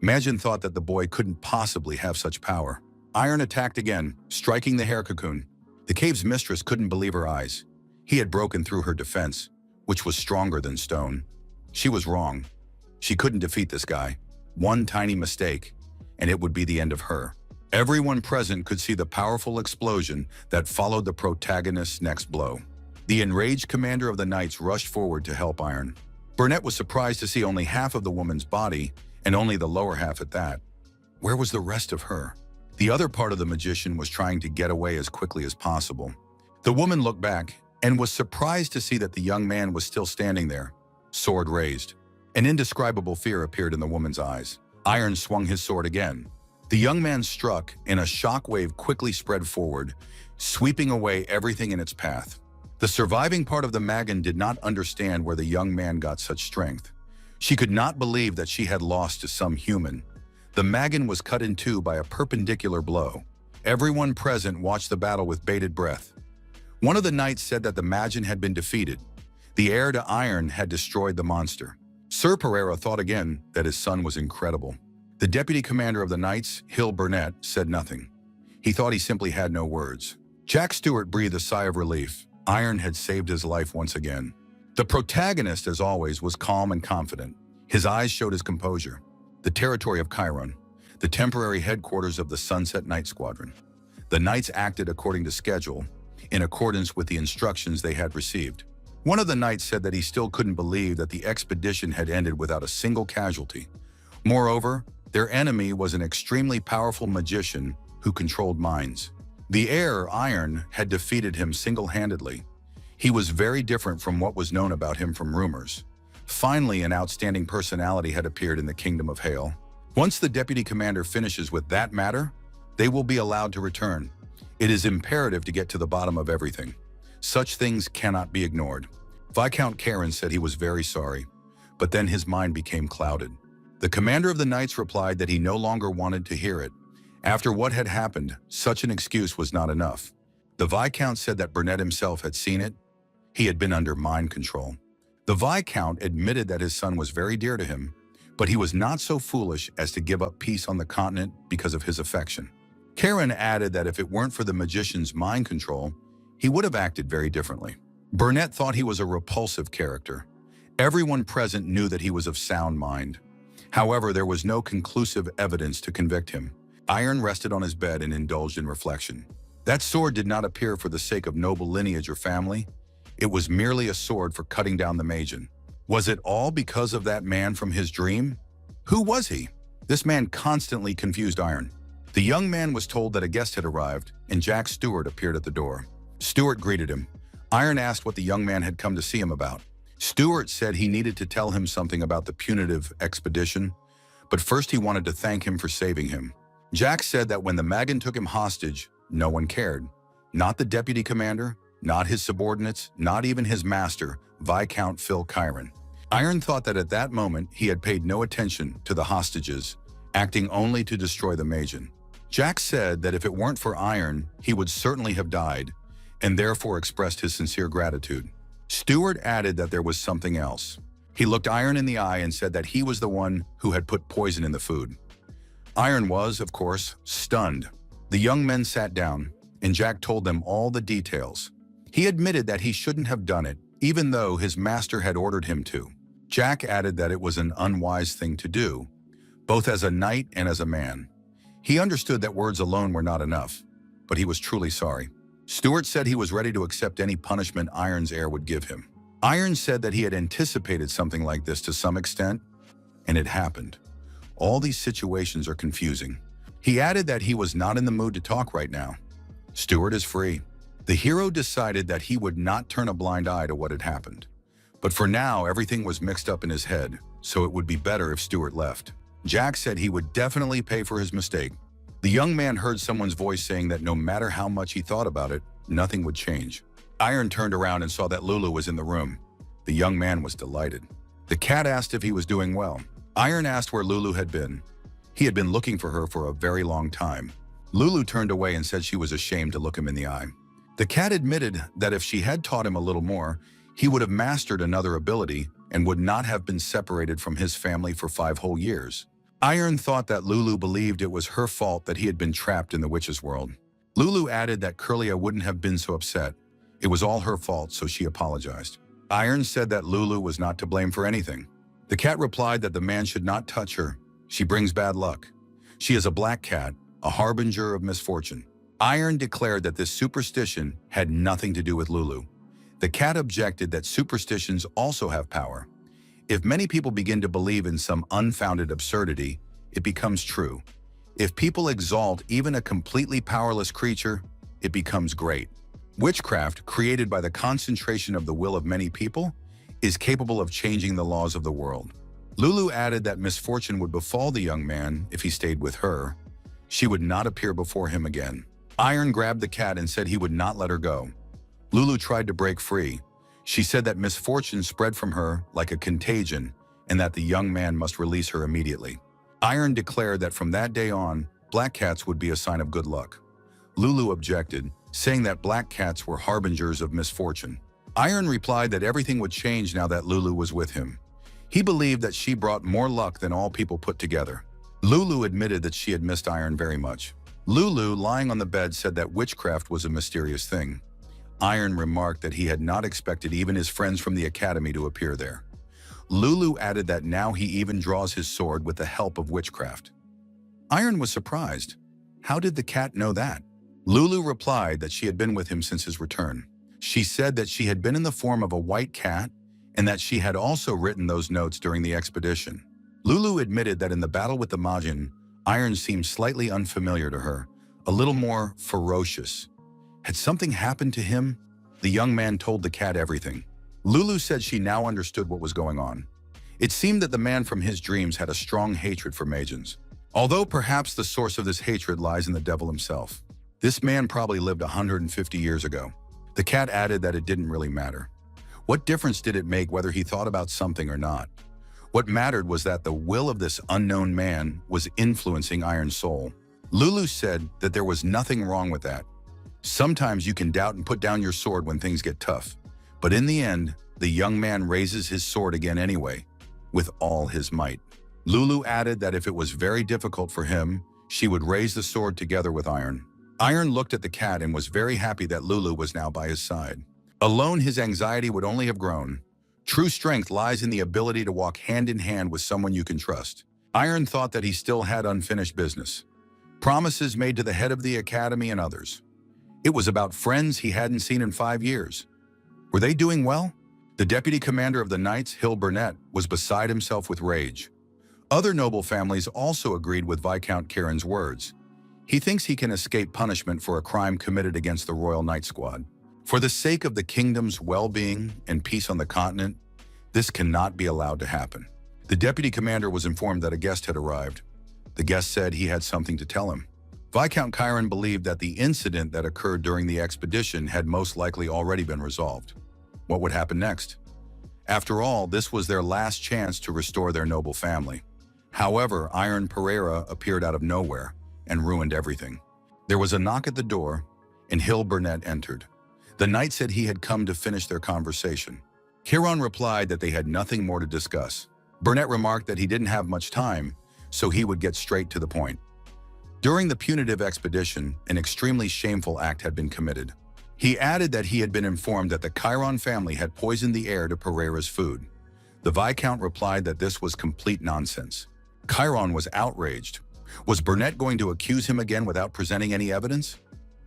Majin thought that the boy couldn't possibly have such power. Iron attacked again, striking the hair cocoon. The cave's mistress couldn't believe her eyes. He had broken through her defense, which was stronger than stone. She was wrong. She couldn't defeat this guy. One tiny mistake, and it would be the end of her. Everyone present could see the powerful explosion that followed the protagonist's next blow. The enraged commander of the knights rushed forward to help Iron. Burnett was surprised to see only half of the woman's body, and only the lower half at that. Where was the rest of her? The other part of the magician was trying to get away as quickly as possible. The woman looked back and was surprised to see that the young man was still standing there, sword raised. An indescribable fear appeared in the woman's eyes. Iron swung his sword again. The young man struck, and a shockwave quickly spread forward, sweeping away everything in its path. The surviving part of the Magan did not understand where the young man got such strength. She could not believe that she had lost to some human. The Magan was cut in two by a perpendicular blow. Everyone present watched the battle with bated breath. One of the knights said that the Magan had been defeated. The heir to Iron had destroyed the monster. Sir Pereira thought again that his son was incredible. The deputy commander of the knights, Hill Burnett, said nothing. He thought he simply had no words. Jack Stewart breathed a sigh of relief. Iron had saved his life once again. The protagonist, as always, was calm and confident. His eyes showed his composure. The territory of Chiron, the temporary headquarters of the Sunset Night Squadron. The knights acted according to schedule, in accordance with the instructions they had received. One of the knights said that he still couldn't believe that the expedition had ended without a single casualty. Moreover, their enemy was an extremely powerful magician who controlled minds. The heir, Iron, had defeated him single-handedly. He was very different from what was known about him from rumors. Finally, an outstanding personality had appeared in the Kingdom of Hail. Once the deputy commander finishes with that matter, they will be allowed to return. It is imperative to get to the bottom of everything. Such things cannot be ignored. Viscount Karen said he was very sorry, but then his mind became clouded. The commander of the knights replied that he no longer wanted to hear it. After what had happened, such an excuse was not enough. The Viscount said that Burnett himself had seen it. He had been under mind control. The Viscount admitted that his son was very dear to him, but he was not so foolish as to give up peace on the continent because of his affection. Karen added that if it weren't for the magician's mind control, he would have acted very differently. Burnett thought he was a repulsive character. Everyone present knew that he was of sound mind. However, there was no conclusive evidence to convict him. Iron rested on his bed and indulged in reflection. That sword did not appear for the sake of noble lineage or family. It was merely a sword for cutting down the Magan. Was it all because of that man from his dream? Who was he? This man constantly confused Iron. The young man was told that a guest had arrived, and Jack Stewart appeared at the door. Stewart greeted him. Iron asked what the young man had come to see him about. Stewart said he needed to tell him something about the punitive expedition, but first he wanted to thank him for saving him. Jack said that when the Magan took him hostage, no one cared. Not the deputy commander, not his subordinates, not even his master, Viscount Phil Chiron. Iron thought that at that moment he had paid no attention to the hostages, acting only to destroy the Magan. Jack said that if it weren't for Iron, he would certainly have died, and therefore expressed his sincere gratitude. Stewart added that there was something else. He looked Iron in the eye and said that he was the one who had put poison in the food. Iron was, of course, stunned. The young men sat down, and Jack told them all the details. He admitted that he shouldn't have done it, even though his master had ordered him to. Jack added that it was an unwise thing to do, both as a knight and as a man. He understood that words alone were not enough, but he was truly sorry. Stewart said he was ready to accept any punishment Iron's heir would give him. Iron said that he had anticipated something like this to some extent, and it happened. All these situations are confusing. He added that he was not in the mood to talk right now. Stewart is free. The hero decided that he would not turn a blind eye to what had happened. But for now, everything was mixed up in his head, so it would be better if Stewart left. Jack said he would definitely pay for his mistake. The young man heard someone's voice saying that no matter how much he thought about it, nothing would change. Iron turned around and saw that Lulu was in the room. The young man was delighted. The cat asked if he was doing well. Iron asked where Lulu had been. He had been looking for her for a very long time. Lulu turned away and said she was ashamed to look him in the eye. The cat admitted that if she had taught him a little more, he would have mastered another ability and would not have been separated from his family for 5 whole years. Iron thought that Lulu believed it was her fault that he had been trapped in the witch's world. Lulu added that Curlia wouldn't have been so upset. It was all her fault, so she apologized. Iron said that Lulu was not to blame for anything. The cat replied that the man should not touch her. She brings bad luck. She is a black cat, a harbinger of misfortune. Iron declared that this superstition had nothing to do with Lulu. The cat objected that superstitions also have power. If many people begin to believe in some unfounded absurdity, it becomes true. If people exalt even a completely powerless creature, it becomes great. Witchcraft, created by the concentration of the will of many people, is capable of changing the laws of the world. Lulu added that misfortune would befall the young man if he stayed with her. She would not appear before him again. Iron grabbed the cat and said he would not let her go. Lulu tried to break free. She said that misfortune spread from her like a contagion and that the young man must release her immediately. Iron declared that from that day on, black cats would be a sign of good luck. Lulu objected, saying that black cats were harbingers of misfortune. Iron replied that everything would change now that Lulu was with him. He believed that she brought more luck than all people put together. Lulu admitted that she had missed Iron very much. Lulu, lying on the bed, said that witchcraft was a mysterious thing. Iron remarked that he had not expected even his friends from the academy to appear there. Lulu added that now he even draws his sword with the help of witchcraft. Iron was surprised. How did the cat know that? Lulu replied that she had been with him since his return. She said that she had been in the form of a white cat and that she had also written those notes during the expedition. Lulu admitted that in the battle with the Majin, Iron seemed slightly unfamiliar to her, a little more ferocious. Had something happened to him? The young man told the cat everything. Lulu said she now understood what was going on. It seemed that the man from his dreams had a strong hatred for Majins. Although perhaps the source of this hatred lies in the devil himself. This man probably lived 150 years ago. The cat added that it didn't really matter. What difference did it make whether he thought about something or not? What mattered was that the will of this unknown man was influencing Iron's soul. Lulu said that there was nothing wrong with that. Sometimes you can doubt and put down your sword when things get tough. But in the end, the young man raises his sword again anyway, with all his might. Lulu added that if it was very difficult for him, she would raise the sword together with Iron. Iron looked at the cat and was very happy that Lulu was now by his side. Alone, his anxiety would only have grown. True strength lies in the ability to walk hand in hand with someone you can trust. Iron thought that he still had unfinished business. Promises made to the head of the academy and others. It was about friends he hadn't seen in 5 years. Were they doing well? The deputy commander of the Knights, Hill Burnett, was beside himself with rage. Other noble families also agreed with Viscount Karen's words. He thinks he can escape punishment for a crime committed against the Royal Knight Squad. For the sake of the kingdom's well-being and peace on the continent, this cannot be allowed to happen. The deputy commander was informed that a guest had arrived. The guest said he had something to tell him. Viscount Chiron believed that the incident that occurred during the expedition had most likely already been resolved. What would happen next? After all, this was their last chance to restore their noble family. However, Iron Pereira appeared out of nowhere and ruined everything. There was a knock at the door, and Hill Burnett entered. The knight said he had come to finish their conversation. Chiron replied that they had nothing more to discuss. Burnett remarked that he didn't have much time, so he would get straight to the point. During the punitive expedition, an extremely shameful act had been committed. He added that he had been informed that the Chiron family had poisoned the heir to Pereira's food. The Viscount replied that this was complete nonsense. Chiron was outraged. Was Burnett going to accuse him again without presenting any evidence?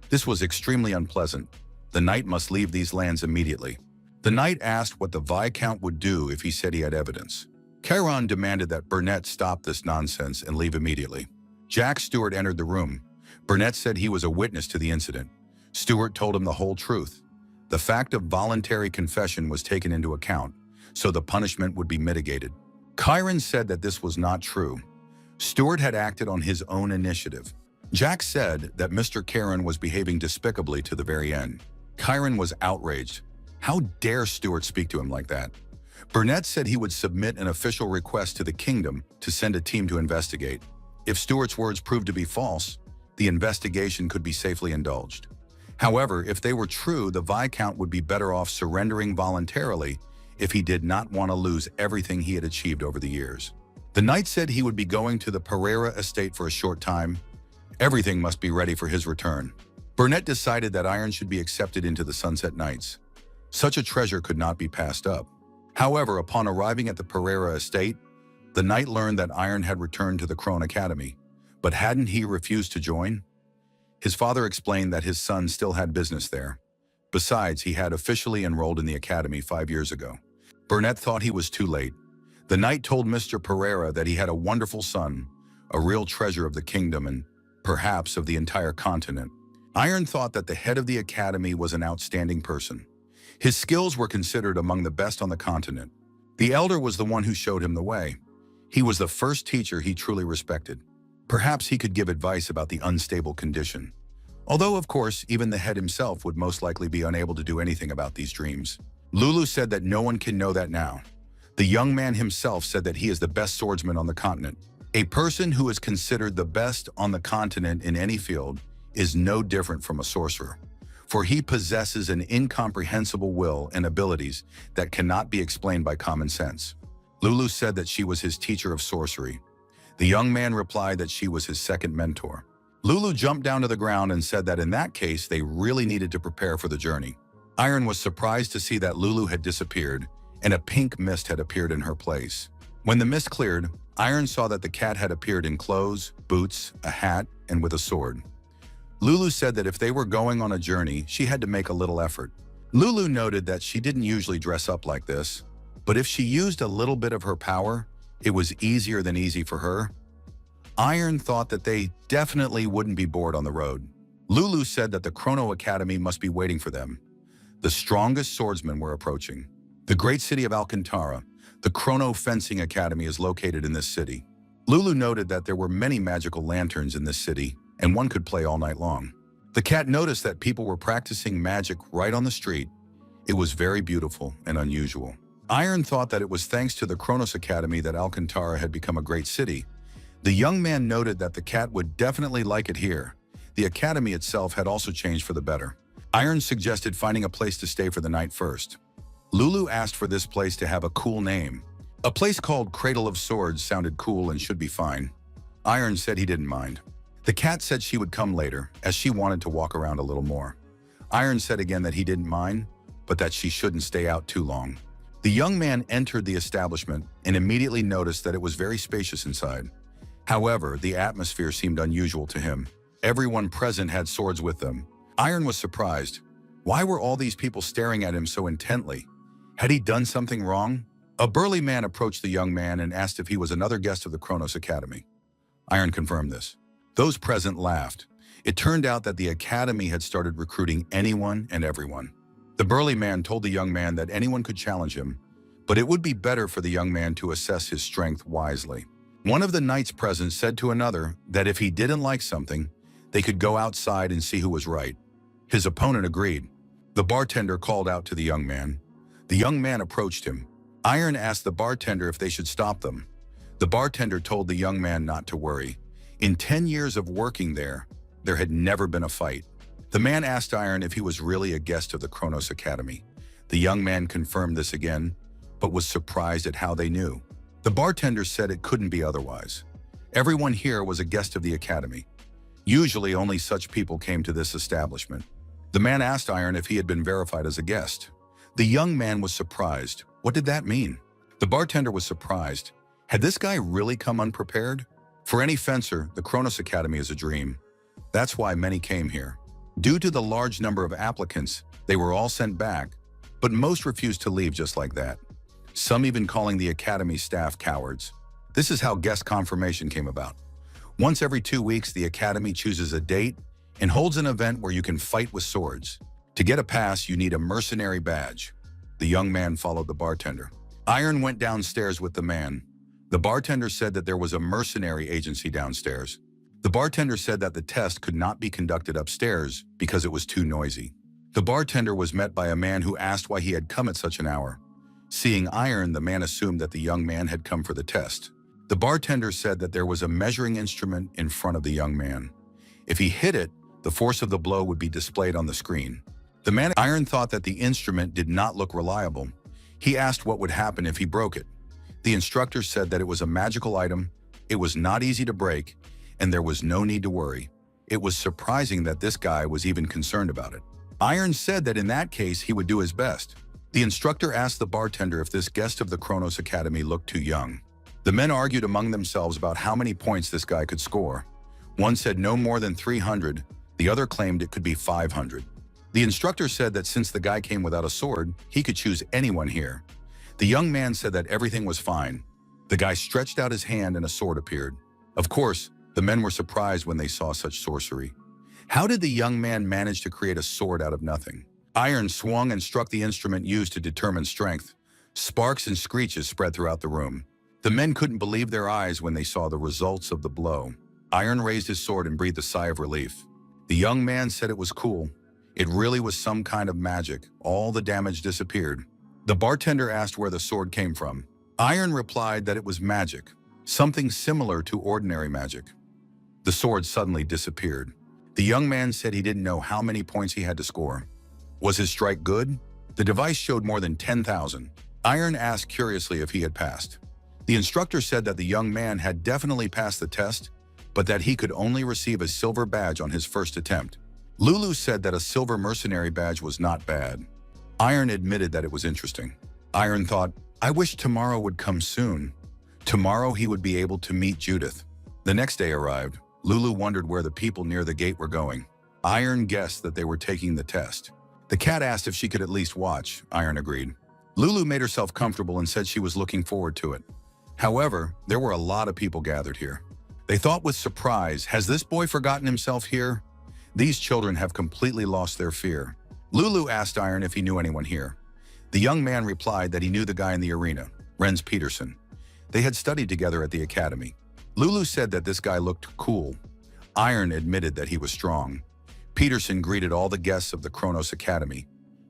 This was extremely unpleasant. The knight must leave these lands immediately. The knight asked what the Viscount would do if he said he had evidence. Chiron demanded that Burnett stop this nonsense and leave immediately. Jack Stewart entered the room. Burnett said he was a witness to the incident. Stewart told him the whole truth. The fact of voluntary confession was taken into account, so the punishment would be mitigated. Chiron said that this was not true. Stewart had acted on his own initiative. Jack said that Mr. Chiron was behaving despicably to the very end. Chiron was outraged. How dare Stewart speak to him like that? Burnett said he would submit an official request to the kingdom to send a team to investigate. If Stewart's words proved to be false, the investigation could be safely indulged. However, if they were true, the Viscount would be better off surrendering voluntarily if he did not want to lose everything he had achieved over the years. The knight said he would be going to the Pereira estate for a short time. Everything must be ready for his return. Burnett decided that Iron should be accepted into the Sunset Knights. Such a treasure could not be passed up. However, upon arriving at the Pereira estate, the knight learned that Iron had returned to the Krone Academy. But hadn't he refused to join? His father explained that his son still had business there. Besides, he had officially enrolled in the academy 5 years ago. Burnett thought he was too late. The knight told Mr. Pereira that he had a wonderful son, a real treasure of the kingdom and perhaps of the entire continent. Iron thought that the head of the academy was an outstanding person. His skills were considered among the best on the continent. The elder was the one who showed him the way. He was the first teacher he truly respected. Perhaps he could give advice about the unstable condition. Although, of course, even the head himself would most likely be unable to do anything about these dreams. Lulu said that no one can know that now. The young man himself said that he is the best swordsman on the continent. A person who is considered the best on the continent in any field is no different from a sorcerer, for he possesses an incomprehensible will and abilities that cannot be explained by common sense. Lulu said that she was his teacher of sorcery. The young man replied that she was his second mentor. Lulu jumped down to the ground and said that in that case, they really needed to prepare for the journey. Iron was surprised to see that Lulu had disappeared and a pink mist had appeared in her place. When the mist cleared, Iron saw that the cat had appeared in clothes, boots, a hat, and with a sword. Lulu said that if they were going on a journey, she had to make a little effort. Lulu noted that she didn't usually dress up like this, but if she used a little bit of her power, it was easier than easy for her. Iron thought that they definitely wouldn't be bored on the road. Lulu said that the Chrono Academy must be waiting for them. The strongest swordsmen were approaching. The great city of Alcantara, the Chrono Fencing Academy, is located in this city. Lulu noted that there were many magical lanterns in this city, and one could play all night long. The cat noticed that people were practicing magic right on the street. It was very beautiful and unusual. Iron thought that it was thanks to the Chronos Academy that Alcantara had become a great city. The young man noted that the cat would definitely like it here. The academy itself had also changed for the better. Iron suggested finding a place to stay for the night first. Lulu asked for this place to have a cool name. A place called Cradle of Swords sounded cool and should be fine. Iron said he didn't mind. The cat said she would come later, as she wanted to walk around a little more. Iron said again that he didn't mind, but that she shouldn't stay out too long. The young man entered the establishment and immediately noticed that it was very spacious inside. However, the atmosphere seemed unusual to him. Everyone present had swords with them. Iron was surprised. Why were all these people staring at him so intently? Had he done something wrong? A burly man approached the young man and asked if he was another guest of the Chronos Academy. Iron confirmed this. Those present laughed. It turned out that the academy had started recruiting anyone and everyone. The burly man told the young man that anyone could challenge him, but it would be better for the young man to assess his strength wisely. One of the knights present said to another that if he didn't like something, they could go outside and see who was right. His opponent agreed. The bartender called out to the young man. The young man approached him. Iron asked the bartender if they should stop them. The bartender told the young man not to worry. In 10 years of working there had never been a fight. The man asked Iron if he was really a guest of the Chronos Academy. The young man confirmed this again, but was surprised at how they knew. The bartender said it couldn't be otherwise. Everyone here was a guest of the academy. Usually only such people came to this establishment. The man asked Iron if he had been verified as a guest. The young man was surprised. What did that mean? The bartender was surprised. Had this guy really come unprepared? For any fencer, the Chronos Academy is a dream. That's why many came here. Due to the large number of applicants, they were all sent back, but most refused to leave just like that. Some even calling the academy staff cowards. This is how guest confirmation came about. Once every 2 weeks, the academy chooses a date and holds an event where you can fight with swords. To get a pass, you need a mercenary badge. The young man followed the bartender. Iron went downstairs with the man. The bartender said that there was a mercenary agency downstairs. The bartender said that the test could not be conducted upstairs because it was too noisy. The bartender was met by a man who asked why he had come at such an hour. Seeing Iron, the man assumed that the young man had come for the test. The bartender said that there was a measuring instrument in front of the young man. If he hit it, the force of the blow would be displayed on the screen. The man Iron thought that the instrument did not look reliable. He asked what would happen if he broke it. The instructor said that it was a magical item, it was not easy to break, and there was no need to worry. It was surprising that this guy was even concerned about it. Iron said that in that case he would do his best. The instructor asked the bartender if this guest of the Chronos Academy looked too young. The men argued among themselves about how many points this guy could score. One said no more than 300, the other claimed it could be 500. The instructor said that since the guy came without a sword, he could choose anyone here. The young man said that everything was fine. The guy stretched out his hand and a sword appeared. Of course, the men were surprised when they saw such sorcery. How did the young man manage to create a sword out of nothing? Iron swung and struck the instrument used to determine strength. Sparks and screeches spread throughout the room. The men couldn't believe their eyes when they saw the results of the blow. Iron raised his sword and breathed a sigh of relief. The young man said it was cool. It really was some kind of magic. All the damage disappeared. The bartender asked where the sword came from. Iron replied that it was magic, something similar to ordinary magic. The sword suddenly disappeared. The young man said he didn't know how many points he had to score. Was his strike good? The device showed more than 10,000. Iron asked curiously if he had passed. The instructor said that the young man had definitely passed the test, but that he could only receive a silver badge on his first attempt. Lulu said that a silver mercenary badge was not bad. Iron admitted that it was interesting. Iron thought, I wish tomorrow would come soon. Tomorrow he would be able to meet Judith. The next day arrived. Lulu wondered where the people near the gate were going. Iron guessed that they were taking the test. The cat asked if she could at least watch. Iron agreed. Lulu made herself comfortable and said she was looking forward to it. However, there were a lot of people gathered here. They thought with surprise, has this boy forgotten himself here? These children have completely lost their fear. Lulu asked Iron if he knew anyone here. The young man replied that he knew the guy in the arena, Renz Peterson. They had studied together at the academy. Lulu said that this guy looked cool. Iron admitted that he was strong. Peterson greeted all the guests of the Kronos Academy.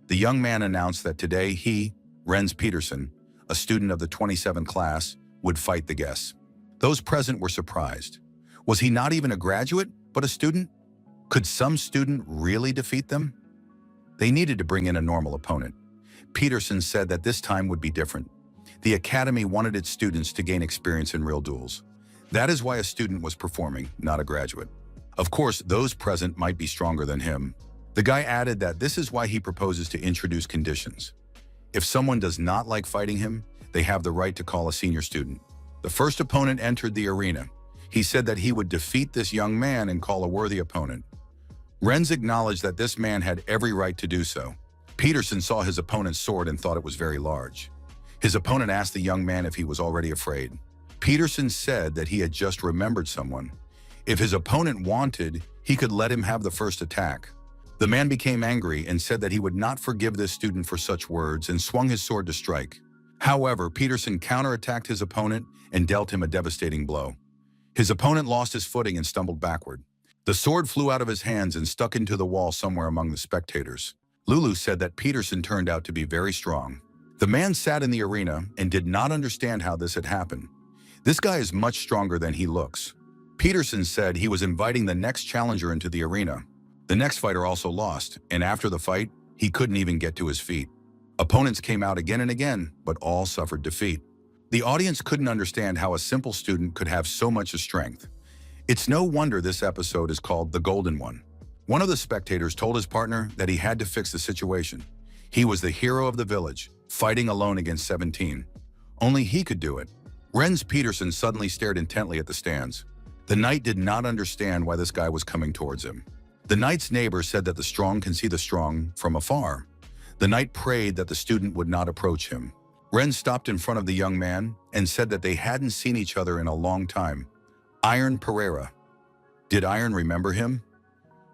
The young man announced that today he, Renz Peterson, a student of the 27 class, would fight the guests. Those present were surprised. Was he not even a graduate, but a student? Could some student really defeat them? They needed to bring in a normal opponent. Peterson said that this time would be different. The academy wanted its students to gain experience in real duels. That is why a student was performing, not a graduate. Of course, those present might be stronger than him. The guy added that this is why he proposes to introduce conditions. If someone does not like fighting him, they have the right to call a senior student. The first opponent entered the arena. He said that he would defeat this young man and call a worthy opponent. Renz acknowledged that this man had every right to do so. Peterson saw his opponent's sword and thought it was very large. His opponent asked the young man if he was already afraid. Peterson said that he had just remembered someone. If his opponent wanted, he could let him have the first attack. The man became angry and said that he would not forgive this student for such words and swung his sword to strike. However, Peterson counterattacked his opponent and dealt him a devastating blow. His opponent lost his footing and stumbled backward. The sword flew out of his hands and stuck into the wall somewhere among the spectators. Lulu said that Peterson turned out to be very strong. The man sat in the arena and did not understand how this had happened. This guy is much stronger than he looks. Peterson said he was inviting the next challenger into the arena. The next fighter also lost, and after the fight, he couldn't even get to his feet. Opponents came out again and again, but all suffered defeat. The audience couldn't understand how a simple student could have so much strength. It's no wonder this episode is called The Golden One. One of the spectators told his partner that he had to fix the situation. He was the hero of the village, fighting alone against 17. Only he could do it. Renz Peterson suddenly stared intently at the stands. The knight did not understand why this guy was coming towards him. The knight's neighbor said that the strong can see the strong from afar. The knight prayed that the student would not approach him. Renz stopped in front of the young man and said that they hadn't seen each other in a long time. Iron Pereira. Did Iron remember him?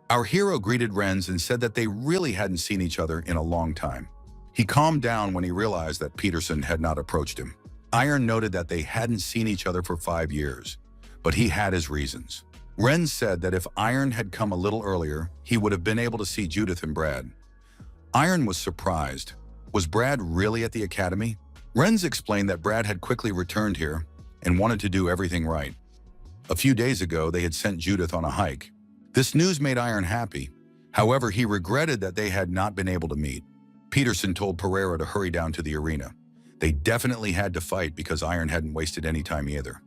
Our hero greeted Renz and said that they really hadn't seen each other in a long time. He calmed down when he realized that Peterson had not approached him. Iron noted that they hadn't seen each other for 5 years, but he had his reasons. Renz said that if Iron had come a little earlier, he would have been able to see Judith and Brad. Iron was surprised. Was Brad really at the academy? Renz explained that Brad had quickly returned here and wanted to do everything right. A few days ago, they had sent Judith on a hike. This news made Iron happy. However, he regretted that they had not been able to meet. Peterson told Pereira to hurry down to the arena. They definitely had to fight because Iron hadn't wasted any time either.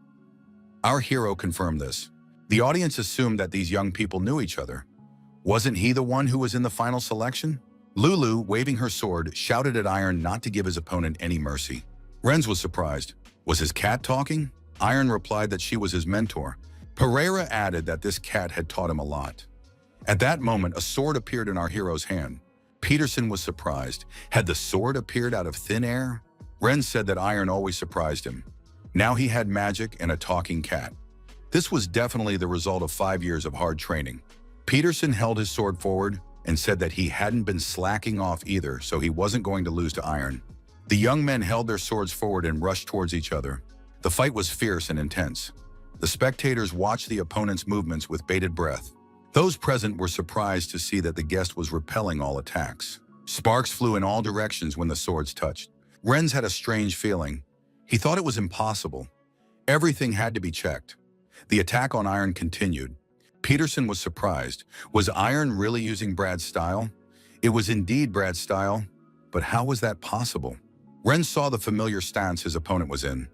Our hero confirmed this. The audience assumed that these young people knew each other. Wasn't he the one who was in the final selection? Lulu, waving her sword, shouted at Iron not to give his opponent any mercy. Renz was surprised. Was his cat talking? Iron replied that she was his mentor. Pereira added that this cat had taught him a lot. At that moment, a sword appeared in our hero's hand. Peterson was surprised. Had the sword appeared out of thin air? Renz said that Iron always surprised him. Now he had magic and a talking cat. This was definitely the result of 5 years of hard training. Peterson held his sword forward and said that he hadn't been slacking off either, so he wasn't going to lose to Iron. The young men held their swords forward and rushed towards each other. The fight was fierce and intense. The spectators watched the opponent's movements with bated breath. Those present were surprised to see that the guest was repelling all attacks. Sparks flew in all directions when the swords touched. Renz had a strange feeling. He thought it was impossible. Everything had to be checked. The attack on Iron continued. Peterson was surprised. Was Iron really using Brad's style? It was indeed Brad's style, but how was that possible? Renz saw the familiar stance his opponent was in.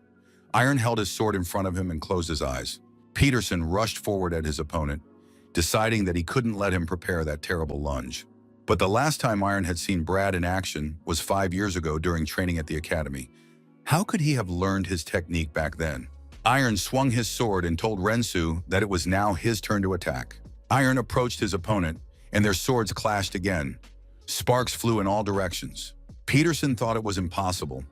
Iron held his sword in front of him and closed his eyes. Peterson rushed forward at his opponent, deciding that he couldn't let him prepare that terrible lunge. But the last time Iron had seen Brad in action was 5 years ago during training at the academy. How could he have learned his technique back then? Iron swung his sword and told Rensu that it was now his turn to attack. Iron approached his opponent, and their swords clashed again. Sparks flew in all directions. Peterson thought it was impossible.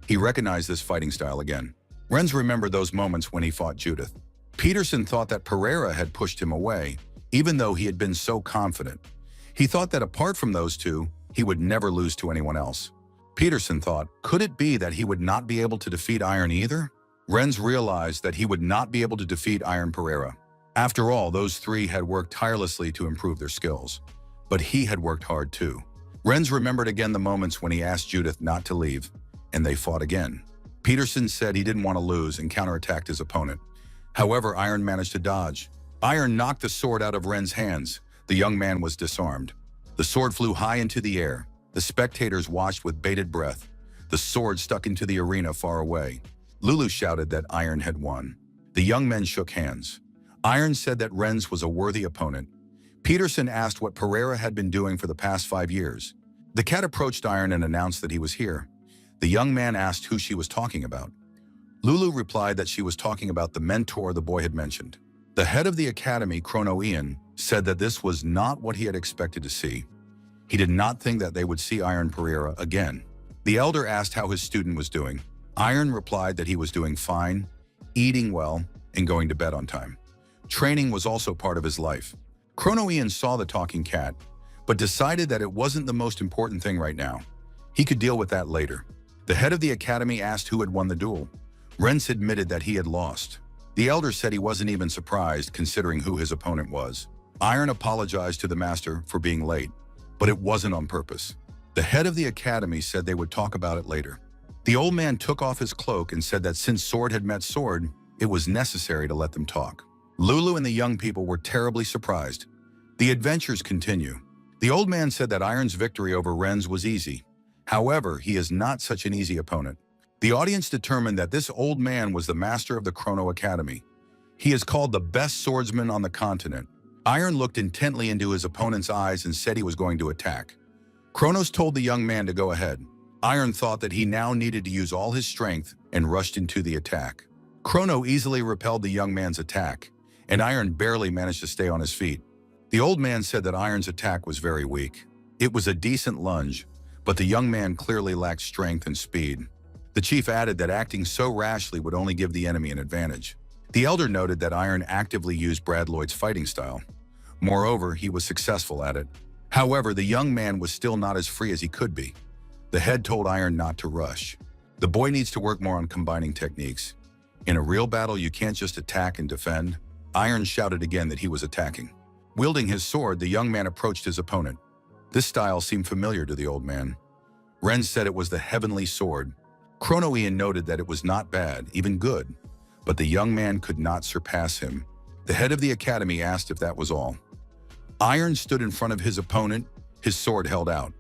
He recognized this fighting style again. Renz remembered those moments when he fought Judith. Peterson thought that Pereira had pushed him away, even though he had been so confident. He thought that apart from those two, he would never lose to anyone else. Peterson thought, could it be that he would not be able to defeat Iron either? Renz realized that he would not be able to defeat Iron Pereira. After all, those three had worked tirelessly to improve their skills. But he had worked hard too. Renz remembered again the moments when he asked Judith not to leave, and they fought again. Peterson said he didn't want to lose and counterattacked his opponent. However, Iron managed to dodge. Iron knocked the sword out of Ren's hands. The young man was disarmed. The sword flew high into the air. The spectators watched with bated breath. The sword stuck into the arena far away. Lulu shouted that Iron had won. The young men shook hands. Iron said that Renz was a worthy opponent. Peterson asked what Pereira had been doing for the past 5 years. The cat approached Iron and announced that he was here. The young man asked who she was talking about. Lulu replied that she was talking about the mentor the boy had mentioned. The head of the academy, Chrono Ian, said that this was not what he had expected to see. He did not think that they would see Iron Pereira again. The elder asked how his student was doing. Iron replied that he was doing fine, eating well, and going to bed on time. Training was also part of his life. Chrono Ian saw the talking cat, but decided that it wasn't the most important thing right now. He could deal with that later. The head of the academy asked who had won the duel. Renz admitted that he had lost. The elder said he wasn't even surprised considering who his opponent was. Iron apologized to the master for being late, but it wasn't on purpose. The head of the academy said they would talk about it later. The old man took off his cloak and said that since sword had met sword, it was necessary to let them talk. Lulu and the young people were terribly surprised. The adventures continue. The old man said that Iron's victory over Renz was easy. However, he is not such an easy opponent. The audience determined that this old man was the master of the Chrono Academy. He is called the best swordsman on the continent. Iron looked intently into his opponent's eyes and said he was going to attack. Kronos told the young man to go ahead. Iron thought that he now needed to use all his strength and rushed into the attack. Chrono easily repelled the young man's attack, and Iron barely managed to stay on his feet. The old man said that Iron's attack was very weak. It was a decent lunge, but the young man clearly lacked strength and speed. The chief added that acting so rashly would only give the enemy an advantage. The elder noted that Iron actively used Brad Lloyd's fighting style. Moreover, he was successful at it. However, the young man was still not as free as he could be. The head told Iron not to rush. The boy needs to work more on combining techniques. In a real battle, you can't just attack and defend. Iron shouted again that he was attacking. Wielding his sword, the young man approached his opponent. This style seemed familiar to the old man. Renz said it was the heavenly sword. Chrono Ian noted that it was not bad, even good, but the young man could not surpass him. The head of the academy asked if that was all. Iron stood in front of his opponent, his sword held out.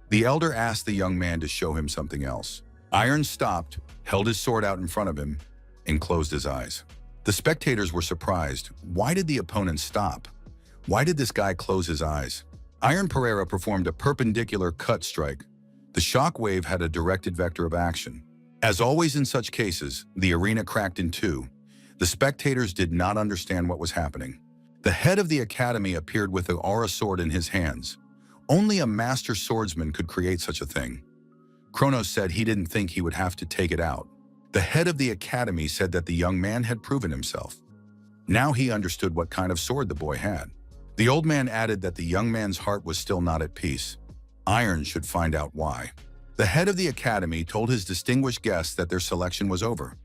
The elder asked the young man to show him something else. Iron stopped, held his sword out in front of him, and closed his eyes. The spectators were surprised. Why did the opponent stop? Why did this guy close his eyes? Iron Pereira performed a perpendicular cut strike. The shock wave had a directed vector of action. As always in such cases, the arena cracked in two. The spectators did not understand what was happening. The head of the academy appeared with the aura sword in his hands. Only a master swordsman could create such a thing. Kronos said he didn't think he would have to take it out. The head of the academy said that the young man had proven himself. Now he understood what kind of sword the boy had. The old man added that the young man's heart was still not at peace. Iron should find out why. The head of the academy told his distinguished guests that their selection was over.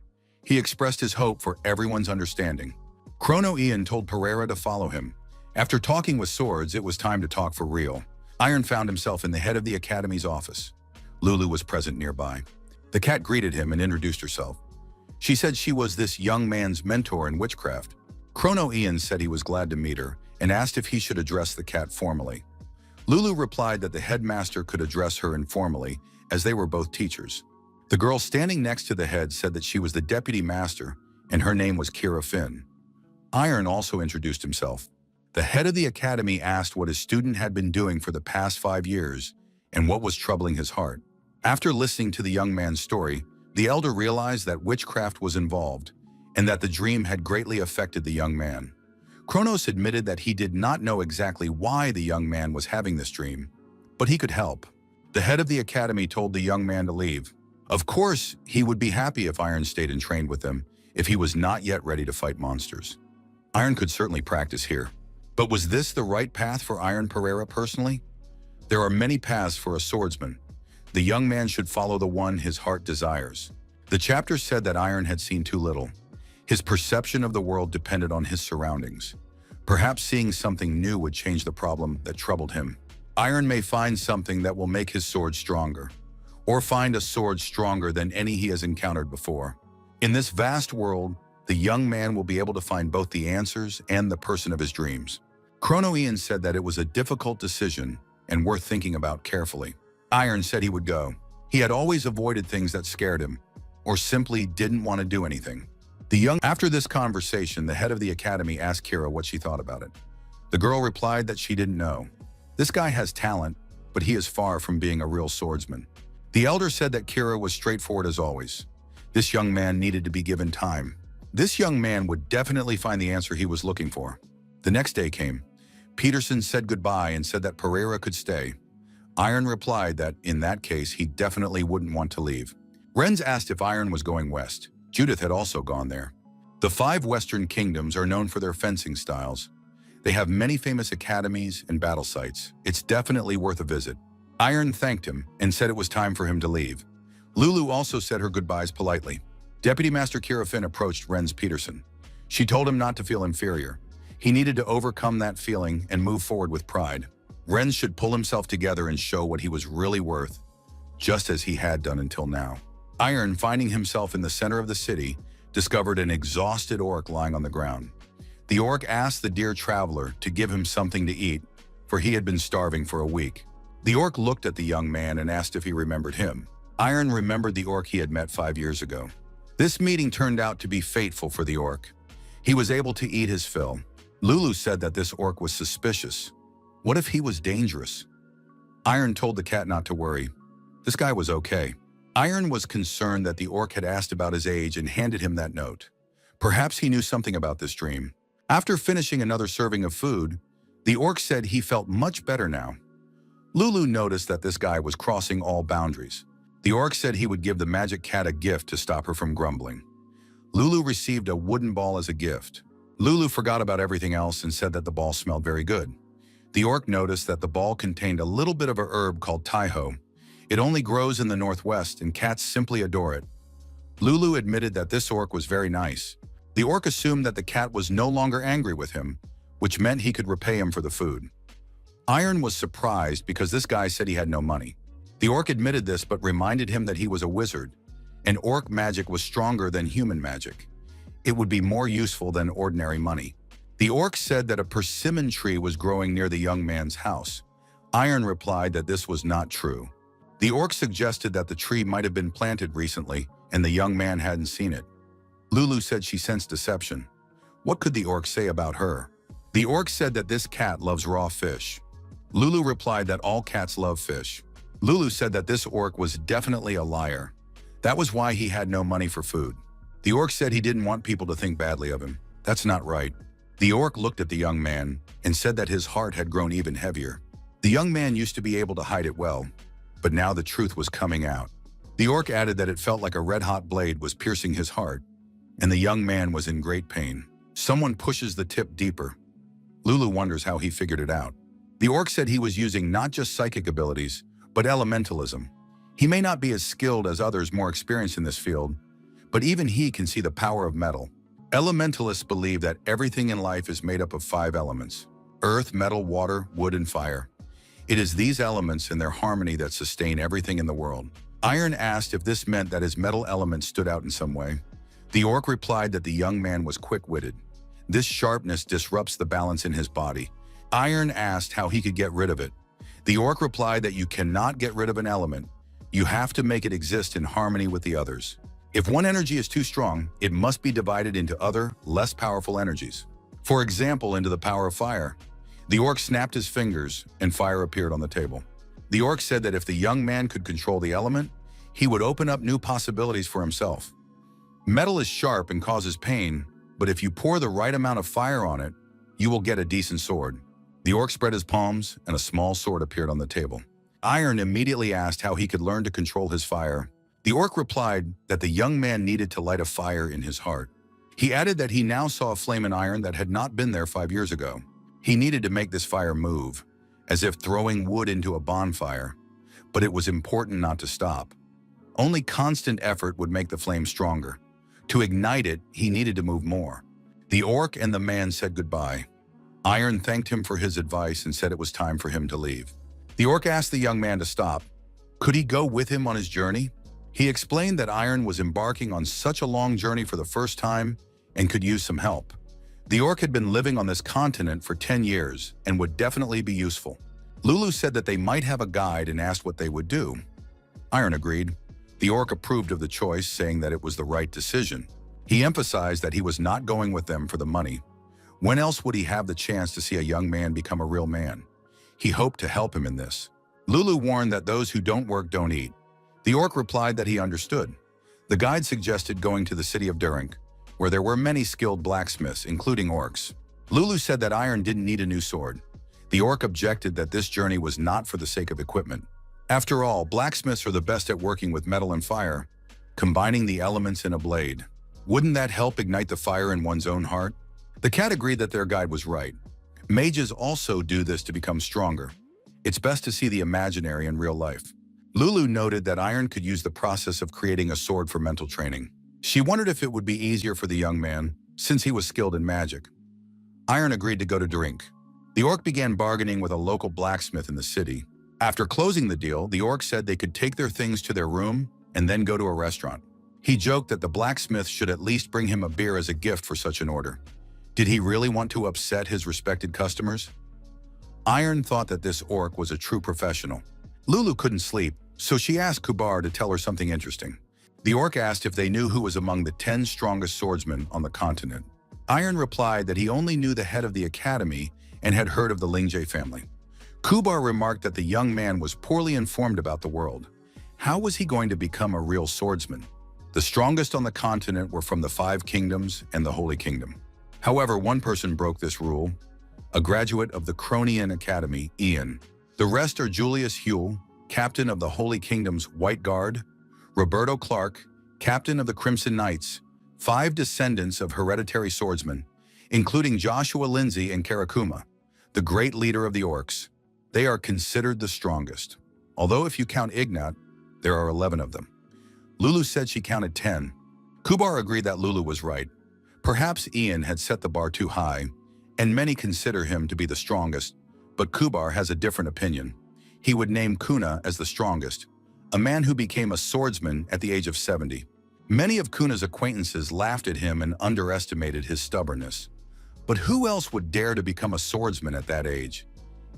He expressed his hope for everyone's understanding. Chrono Ian told Pereira to follow him. After talking with swords, it was time to talk for real. Iron found himself in the head of the academy's office. Lulu was present nearby. The cat greeted him and introduced herself. She said she was this young man's mentor in witchcraft. Chrono Ian said he was glad to meet her and asked if he should address the cat formally. Lulu replied that the headmaster could address her informally, as they were both teachers. The girl standing next to the head said that she was the deputy master, and her name was Kira Finn. Iron also introduced himself. The head of the academy asked what his student had been doing for the past 5 years and what was troubling his heart. After listening to the young man's story, the elder realized that witchcraft was involved and that the dream had greatly affected the young man. Kronos admitted that he did not know exactly why the young man was having this dream, but he could help. The head of the academy told the young man to leave. Of course, he would be happy if Iron stayed and trained with them if he was not yet ready to fight monsters. Iron could certainly practice here. But was this the right path for Iron Pereira personally? There are many paths for a swordsman. The young man should follow the one his heart desires. The chapter said that Iron had seen too little. His perception of the world depended on his surroundings. Perhaps seeing something new would change the problem that troubled him. Iron may find something that will make his sword stronger, or find a sword stronger than any he has encountered before. In this vast world, the young man will be able to find both the answers and the person of his dreams. Chrono Ian said that it was a difficult decision and worth thinking about carefully. Iron said he would go. He had always avoided things that scared him, or simply didn't want to do anything. After this conversation, the head of the academy asked Kira what she thought about it. The girl replied that she didn't know. This guy has talent, but he is far from being a real swordsman. The elder said that Kira was straightforward as always. This young man needed to be given time. This young man would definitely find the answer he was looking for. The next day came. Peterson said goodbye and said that Pereira could stay. Iron replied that, in that case, he definitely wouldn't want to leave. Renz asked if Iron was going west. Judith had also gone there. The 5 Western kingdoms are known for their fencing styles. They have many famous academies and battle sites. It's definitely worth a visit. Iron thanked him and said it was time for him to leave. Lulu also said her goodbyes politely. Deputy Master Kira Finn approached Renz Peterson. She told him not to feel inferior. He needed to overcome that feeling and move forward with pride. Renz should pull himself together and show what he was really worth, just as he had done until now. Iron, finding himself in the center of the city, discovered an exhausted orc lying on the ground. The orc asked the dear traveler to give him something to eat, for he had been starving for a week. The orc looked at the young man and asked if he remembered him. Iron remembered the orc he had met 5 years ago. This meeting turned out to be fateful for the orc. He was able to eat his fill. Lulu said that this orc was suspicious. What if he was dangerous? Iron told the cat not to worry. This guy was okay. Iron was concerned that the orc had asked about his age and handed him that note. Perhaps he knew something about this dream. After finishing another serving of food, the orc said he felt much better now. Lulu noticed that this guy was crossing all boundaries. The orc said he would give the magic cat a gift to stop her from grumbling. Lulu received a wooden ball as a gift. Lulu forgot about everything else and said that the ball smelled very good. The orc noticed that the ball contained a little bit of a herb called taiho. It only grows in the northwest and cats simply adore it. Lulu admitted that this orc was very nice. The orc assumed that the cat was no longer angry with him, which meant he could repay him for the food. Iron was surprised because this guy said he had no money. The orc admitted this but reminded him that he was a wizard, and orc magic was stronger than human magic. It would be more useful than ordinary money. The orc said that a persimmon tree was growing near the young man's house. Iron replied that this was not true. The orc suggested that the tree might have been planted recently and the young man hadn't seen it. Lulu said she sensed deception. What could the orc say about her? The orc said that this cat loves raw fish. Lulu replied that all cats love fish. Lulu said that this orc was definitely a liar. That was why he had no money for food. The orc said he didn't want people to think badly of him. That's not right. The orc looked at the young man and said that his heart had grown even heavier. The young man used to be able to hide it well, but now the truth was coming out. The orc added that it felt like a red-hot blade was piercing his heart, and the young man was in great pain. Someone pushes the tip deeper. Lulu wonders how he figured it out. The orc said he was using not just psychic abilities, but elementalism. He may not be as skilled as others more experienced in this field, But even he can see the power of metal. Elementalists believe that everything in life is made up of 5 elements: earth, metal, water, wood, and fire. It is these elements and their harmony that sustain everything in the world. Iron asked if this meant that his metal element stood out in some way. The orc replied that the young man was quick-witted. This sharpness disrupts the balance in his body. Iron asked how he could get rid of it. The orc replied that you cannot get rid of an element. You have to make it exist in harmony with the others. If one energy is too strong, it must be divided into other, less powerful energies. For example, into the power of fire. The orc snapped his fingers, and fire appeared on the table. The orc said that if the young man could control the element, he would open up new possibilities for himself. Metal is sharp and causes pain, but if you pour the right amount of fire on it, you will get a decent sword. The orc spread his palms, and a small sword appeared on the table. Iron immediately asked how he could learn to control his fire. The orc replied that the young man needed to light a fire in his heart. He added that he now saw a flame in Iron that had not been there 5 years ago. He needed to make this fire move, as if throwing wood into a bonfire, but it was important not to stop. Only constant effort would make the flame stronger. To ignite it, he needed to move more. The orc and the man said goodbye. Iron thanked him for his advice and said it was time for him to leave. The orc asked the young man to stop. Could he go with him on his journey? He explained that Iron was embarking on such a long journey for the first time and could use some help. The orc had been living on this continent for 10 years and would definitely be useful. Lulu said that they might have a guide and asked what they would do. Iron agreed. The orc approved of the choice, saying that it was the right decision. He emphasized that he was not going with them for the money. When else would he have the chance to see a young man become a real man? He hoped to help him in this. Lulu warned that those who don't work don't eat. The orc replied that he understood. The guide suggested going to the city of Durink, where there were many skilled blacksmiths, including orcs. Lulu said that Iron didn't need a new sword. The orc objected that this journey was not for the sake of equipment. After all, blacksmiths are the best at working with metal and fire, combining the elements in a blade. Wouldn't that help ignite the fire in one's own heart? The cat agreed that their guide was right. Mages also do this to become stronger. It's best to see the imaginary in real life. Lulu noted that Iron could use the process of creating a sword for mental training. She wondered if it would be easier for the young man, since he was skilled in magic. Iron agreed to go to Drink. The orc began bargaining with a local blacksmith in the city. After closing the deal, the orc said they could take their things to their room and then go to a restaurant. He joked that the blacksmith should at least bring him a beer as a gift for such an order. Did he really want to upset his respected customers? Iron thought that this orc was a true professional. Lulu couldn't sleep, so she asked Kubar to tell her something interesting. The orc asked if they knew who was among the 10 strongest swordsmen on the continent. Iron replied that he only knew the head of the academy and had heard of the Lingje family. Kubar remarked that the young man was poorly informed about the world. How was he going to become a real swordsman? The strongest on the continent were from the 5 kingdoms and the Holy Kingdom. However, one person broke this rule, a graduate of the Cronian Academy, Ian. The rest are Julius Huel, captain of the Holy Kingdom's White Guard, Roberto Clark, captain of the Crimson Knights, 5 descendants of hereditary swordsmen, including Joshua Lindsay and Karakuma, the great leader of the orcs. They are considered the strongest. Although if you count Ignat, there are 11 of them. Lulu said she counted 10. Kubar agreed that Lulu was right. Perhaps Ian had set the bar too high, and many consider him to be the strongest, but Kubar has a different opinion. He would name Kuna as the strongest, a man who became a swordsman at the age of 70. Many of Kuna's acquaintances laughed at him and underestimated his stubbornness. But who else would dare to become a swordsman at that age?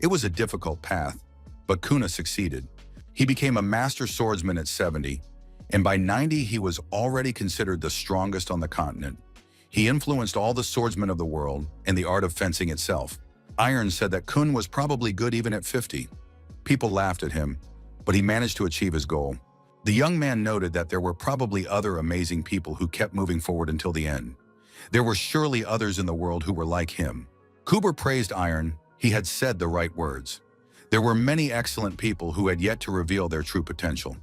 It was a difficult path, but Kuna succeeded. He became a master swordsman at 70, and by 90 he was already considered the strongest on the continent. He influenced all the swordsmen of the world and the art of fencing itself. Iron said that Kun was probably good even at 50. People laughed at him, but he managed to achieve his goal. The young man noted that there were probably other amazing people who kept moving forward until the end. There were surely others in the world who were like him. Kubar praised Iron. He had said the right words. There were many excellent people who had yet to reveal their true potential.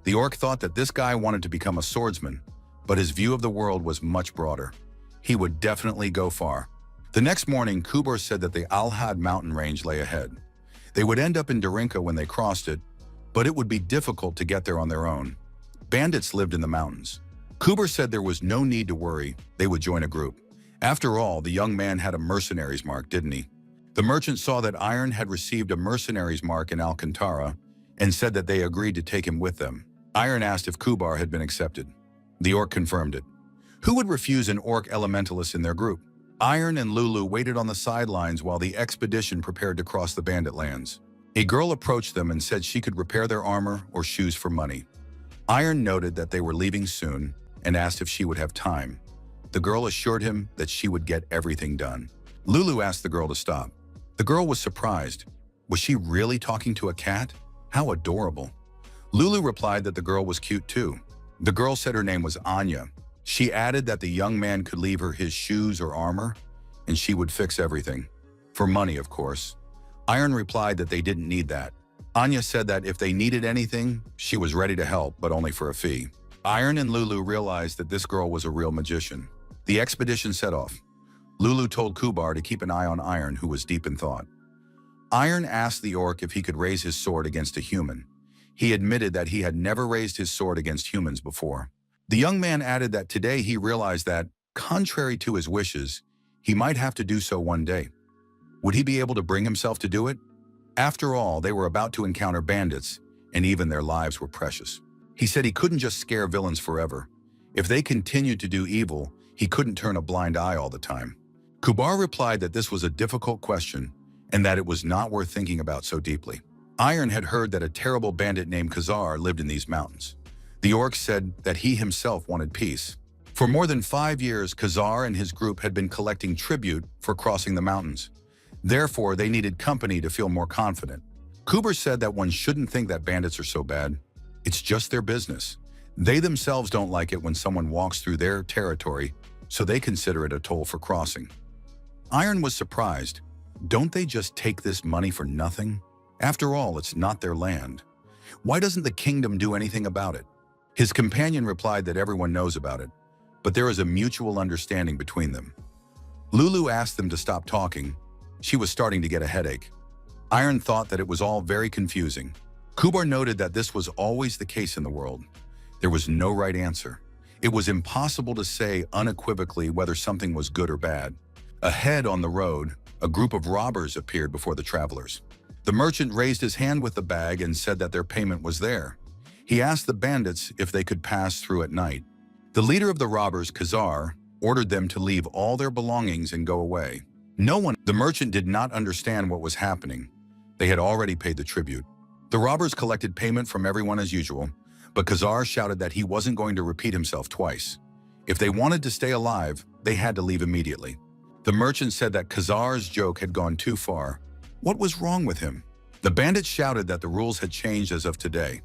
The orc thought that this guy wanted to become a swordsman, but his view of the world was much broader. He would definitely go far. The next morning, Kubar said that the Alhad mountain range lay ahead. They would end up in Darinka when they crossed it, but it would be difficult to get there on their own. Bandits lived in the mountains. Kuber said there was no need to worry, they would join a group. After all, the young man had a mercenary's mark, didn't he? The merchant saw that Iron had received a mercenary's mark in Alcantara and said that they agreed to take him with them. Iron asked if Kubar had been accepted. The orc confirmed it. Who would refuse an orc elementalist in their group? Iron and Lulu waited on the sidelines while the expedition prepared to cross the bandit lands. A girl approached them and said she could repair their armor or shoes for money. Iron noted that they were leaving soon and asked if she would have time. The girl assured him that she would get everything done. Lulu asked the girl to stop. The girl was surprised. Was she really talking to a cat? How adorable. Lulu replied that the girl was cute too. The girl said her name was Anya. She added that the young man could leave her his shoes or armor, and she would fix everything. For money, of course. Iron replied that they didn't need that. Anya said that if they needed anything, she was ready to help, but only for a fee. Iron and Lulu realized that this girl was a real magician. The expedition set off. Lulu told Kubar to keep an eye on Iron, who was deep in thought. Iron asked the orc if he could raise his sword against a human. He admitted that he had never raised his sword against humans before. The young man added that today he realized that, contrary to his wishes, he might have to do so one day. Would he be able to bring himself to do it? After all, they were about to encounter bandits, and even their lives were precious. He said he couldn't just scare villains forever. If they continued to do evil, he couldn't turn a blind eye all the time. Kubar replied that this was a difficult question and that it was not worth thinking about so deeply. Iron had heard that a terrible bandit named Khazar lived in these mountains. The orc said that he himself wanted peace. For more than 5 years, Khazar and his group had been collecting tribute for crossing the mountains. Therefore, they needed company to feel more confident. Kuber said that one shouldn't think that bandits are so bad. It's just their business. They themselves don't like it when someone walks through their territory, so they consider it a toll for crossing. Iron was surprised. Don't they just take this money for nothing? After all, it's not their land. Why doesn't the kingdom do anything about it? His companion replied that everyone knows about it, but there is a mutual understanding between them. Lulu asked them to stop talking. She was starting to get a headache. Iron thought that it was all very confusing. Kubar noted that this was always the case in the world. There was no right answer. It was impossible to say unequivocally whether something was good or bad. Ahead on the road, a group of robbers appeared before the travelers. The merchant raised his hand with the bag and said that their payment was there. He asked the bandits if they could pass through at night. The leader of the robbers, Khazar, ordered them to leave all their belongings and go away. The merchant did not understand what was happening. They had already paid the tribute. The robbers collected payment from everyone as usual, but Khazar shouted that he wasn't going to repeat himself twice. If they wanted to stay alive, they had to leave immediately. The merchant said that Khazar's joke had gone too far. What was wrong with him? The bandits shouted that the rules had changed as of today.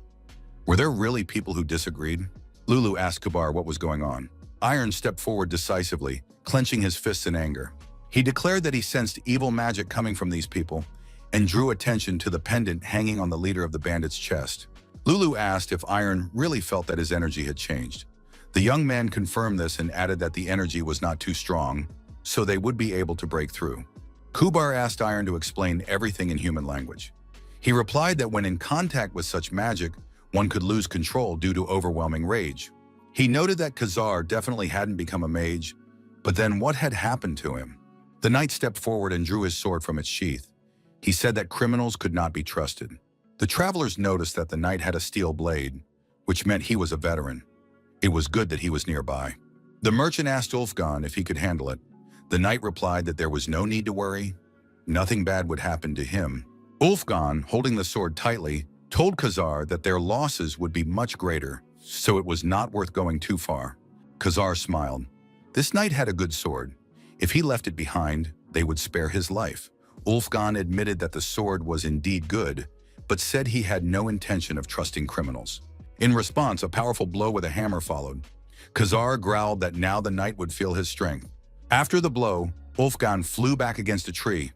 Were there really people who disagreed? Lulu asked Kubar what was going on. Iron stepped forward decisively, clenching his fists in anger. He declared that he sensed evil magic coming from these people and drew attention to the pendant hanging on the leader of the bandits' chest. Lulu asked if Iron really felt that his energy had changed. The young man confirmed this and added that the energy was not too strong, so they would be able to break through. Kubar asked Iron to explain everything in human language. He replied that when in contact with such magic, one could lose control due to overwhelming rage. He noted that Khazar definitely hadn't become a mage, but then what had happened to him? The knight stepped forward and drew his sword from its sheath. He said that criminals could not be trusted. The travelers noticed that the knight had a steel blade, which meant he was a veteran. It was good that he was nearby. The merchant asked Ulfgan if he could handle it. The knight replied that there was no need to worry. Nothing bad would happen to him. Ulfgan, holding the sword tightly, told Khazar that their losses would be much greater, so it was not worth going too far. Khazar smiled. This knight had a good sword. If he left it behind, they would spare his life. Ulfgan admitted that the sword was indeed good, but said he had no intention of trusting criminals. In response, a powerful blow with a hammer followed. Khazar growled that now the knight would feel his strength. After the blow, Ulfgan flew back against a tree.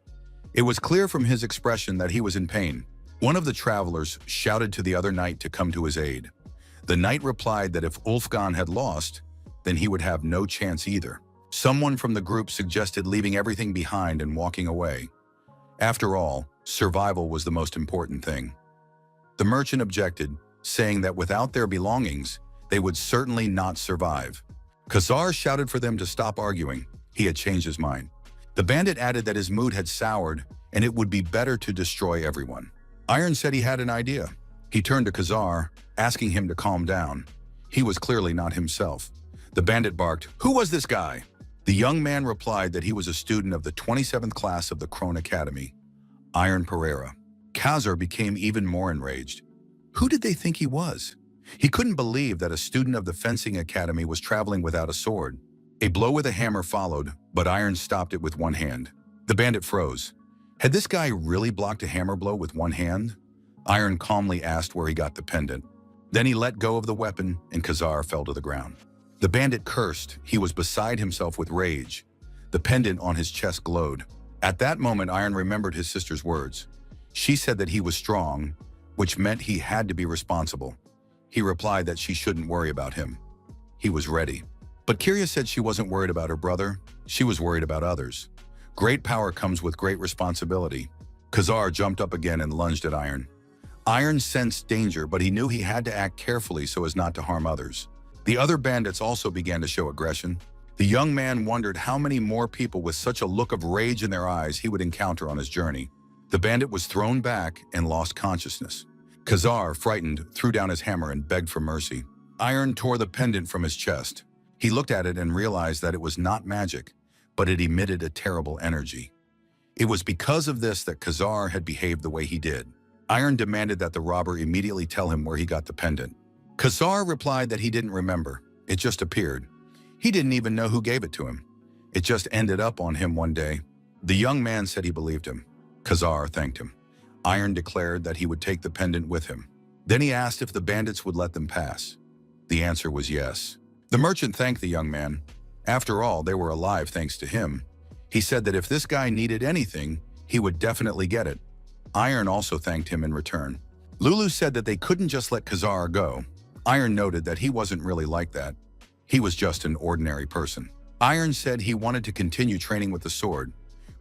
It was clear from his expression that he was in pain. One of the travelers shouted to the other knight to come to his aid. The knight replied that if Ulfgan had lost, then he would have no chance either. Someone from the group suggested leaving everything behind and walking away. After all, survival was the most important thing. The merchant objected, saying that without their belongings, they would certainly not survive. Khazar shouted for them to stop arguing. He had changed his mind. The bandit added that his mood had soured and it would be better to destroy everyone. Iron said he had an idea. He turned to Khazar, asking him to calm down. He was clearly not himself. The bandit barked, "Who was this guy?" The young man replied that he was a student of the 27th class of the Krone Academy, Iron Pereira. Khazar became even more enraged. Who did they think he was? He couldn't believe that a student of the fencing academy was traveling without a sword. A blow with a hammer followed, but Iron stopped it with one hand. The bandit froze. Had this guy really blocked a hammer blow with one hand? Iron calmly asked where he got the pendant. Then he let go of the weapon and Khazar fell to the ground. The bandit cursed. He was beside himself with rage. The pendant on his chest glowed. At that moment, Iron remembered his sister's words. She said that he was strong, which meant he had to be responsible. He replied that she shouldn't worry about him. He was ready. But Kiria said she wasn't worried about her brother. She was worried about others. Great power comes with great responsibility. Khazar jumped up again and lunged at Iron. Iron sensed danger, but he knew he had to act carefully so as not to harm others. The other bandits also began to show aggression. The young man wondered how many more people with such a look of rage in their eyes he would encounter on his journey. The bandit was thrown back and lost consciousness. Khazar, frightened, threw down his hammer and begged for mercy. Iron tore the pendant from his chest. He looked at it and realized that it was not magic, but it emitted a terrible energy. It was because of this that Khazar had behaved the way he did. Iron demanded that the robber immediately tell him where he got the pendant. Khazar replied that he didn't remember. It just appeared. He didn't even know who gave it to him. It just ended up on him one day. The young man said he believed him. Khazar thanked him. Iron declared that he would take the pendant with him. Then he asked if the bandits would let them pass. The answer was yes. The merchant thanked the young man. After all, they were alive thanks to him. He said that if this guy needed anything, he would definitely get it. Iron also thanked him in return. Lulu said that they couldn't just let Khazar go. Iron noted that he wasn't really like that. He was just an ordinary person. Iron said he wanted to continue training with the sword.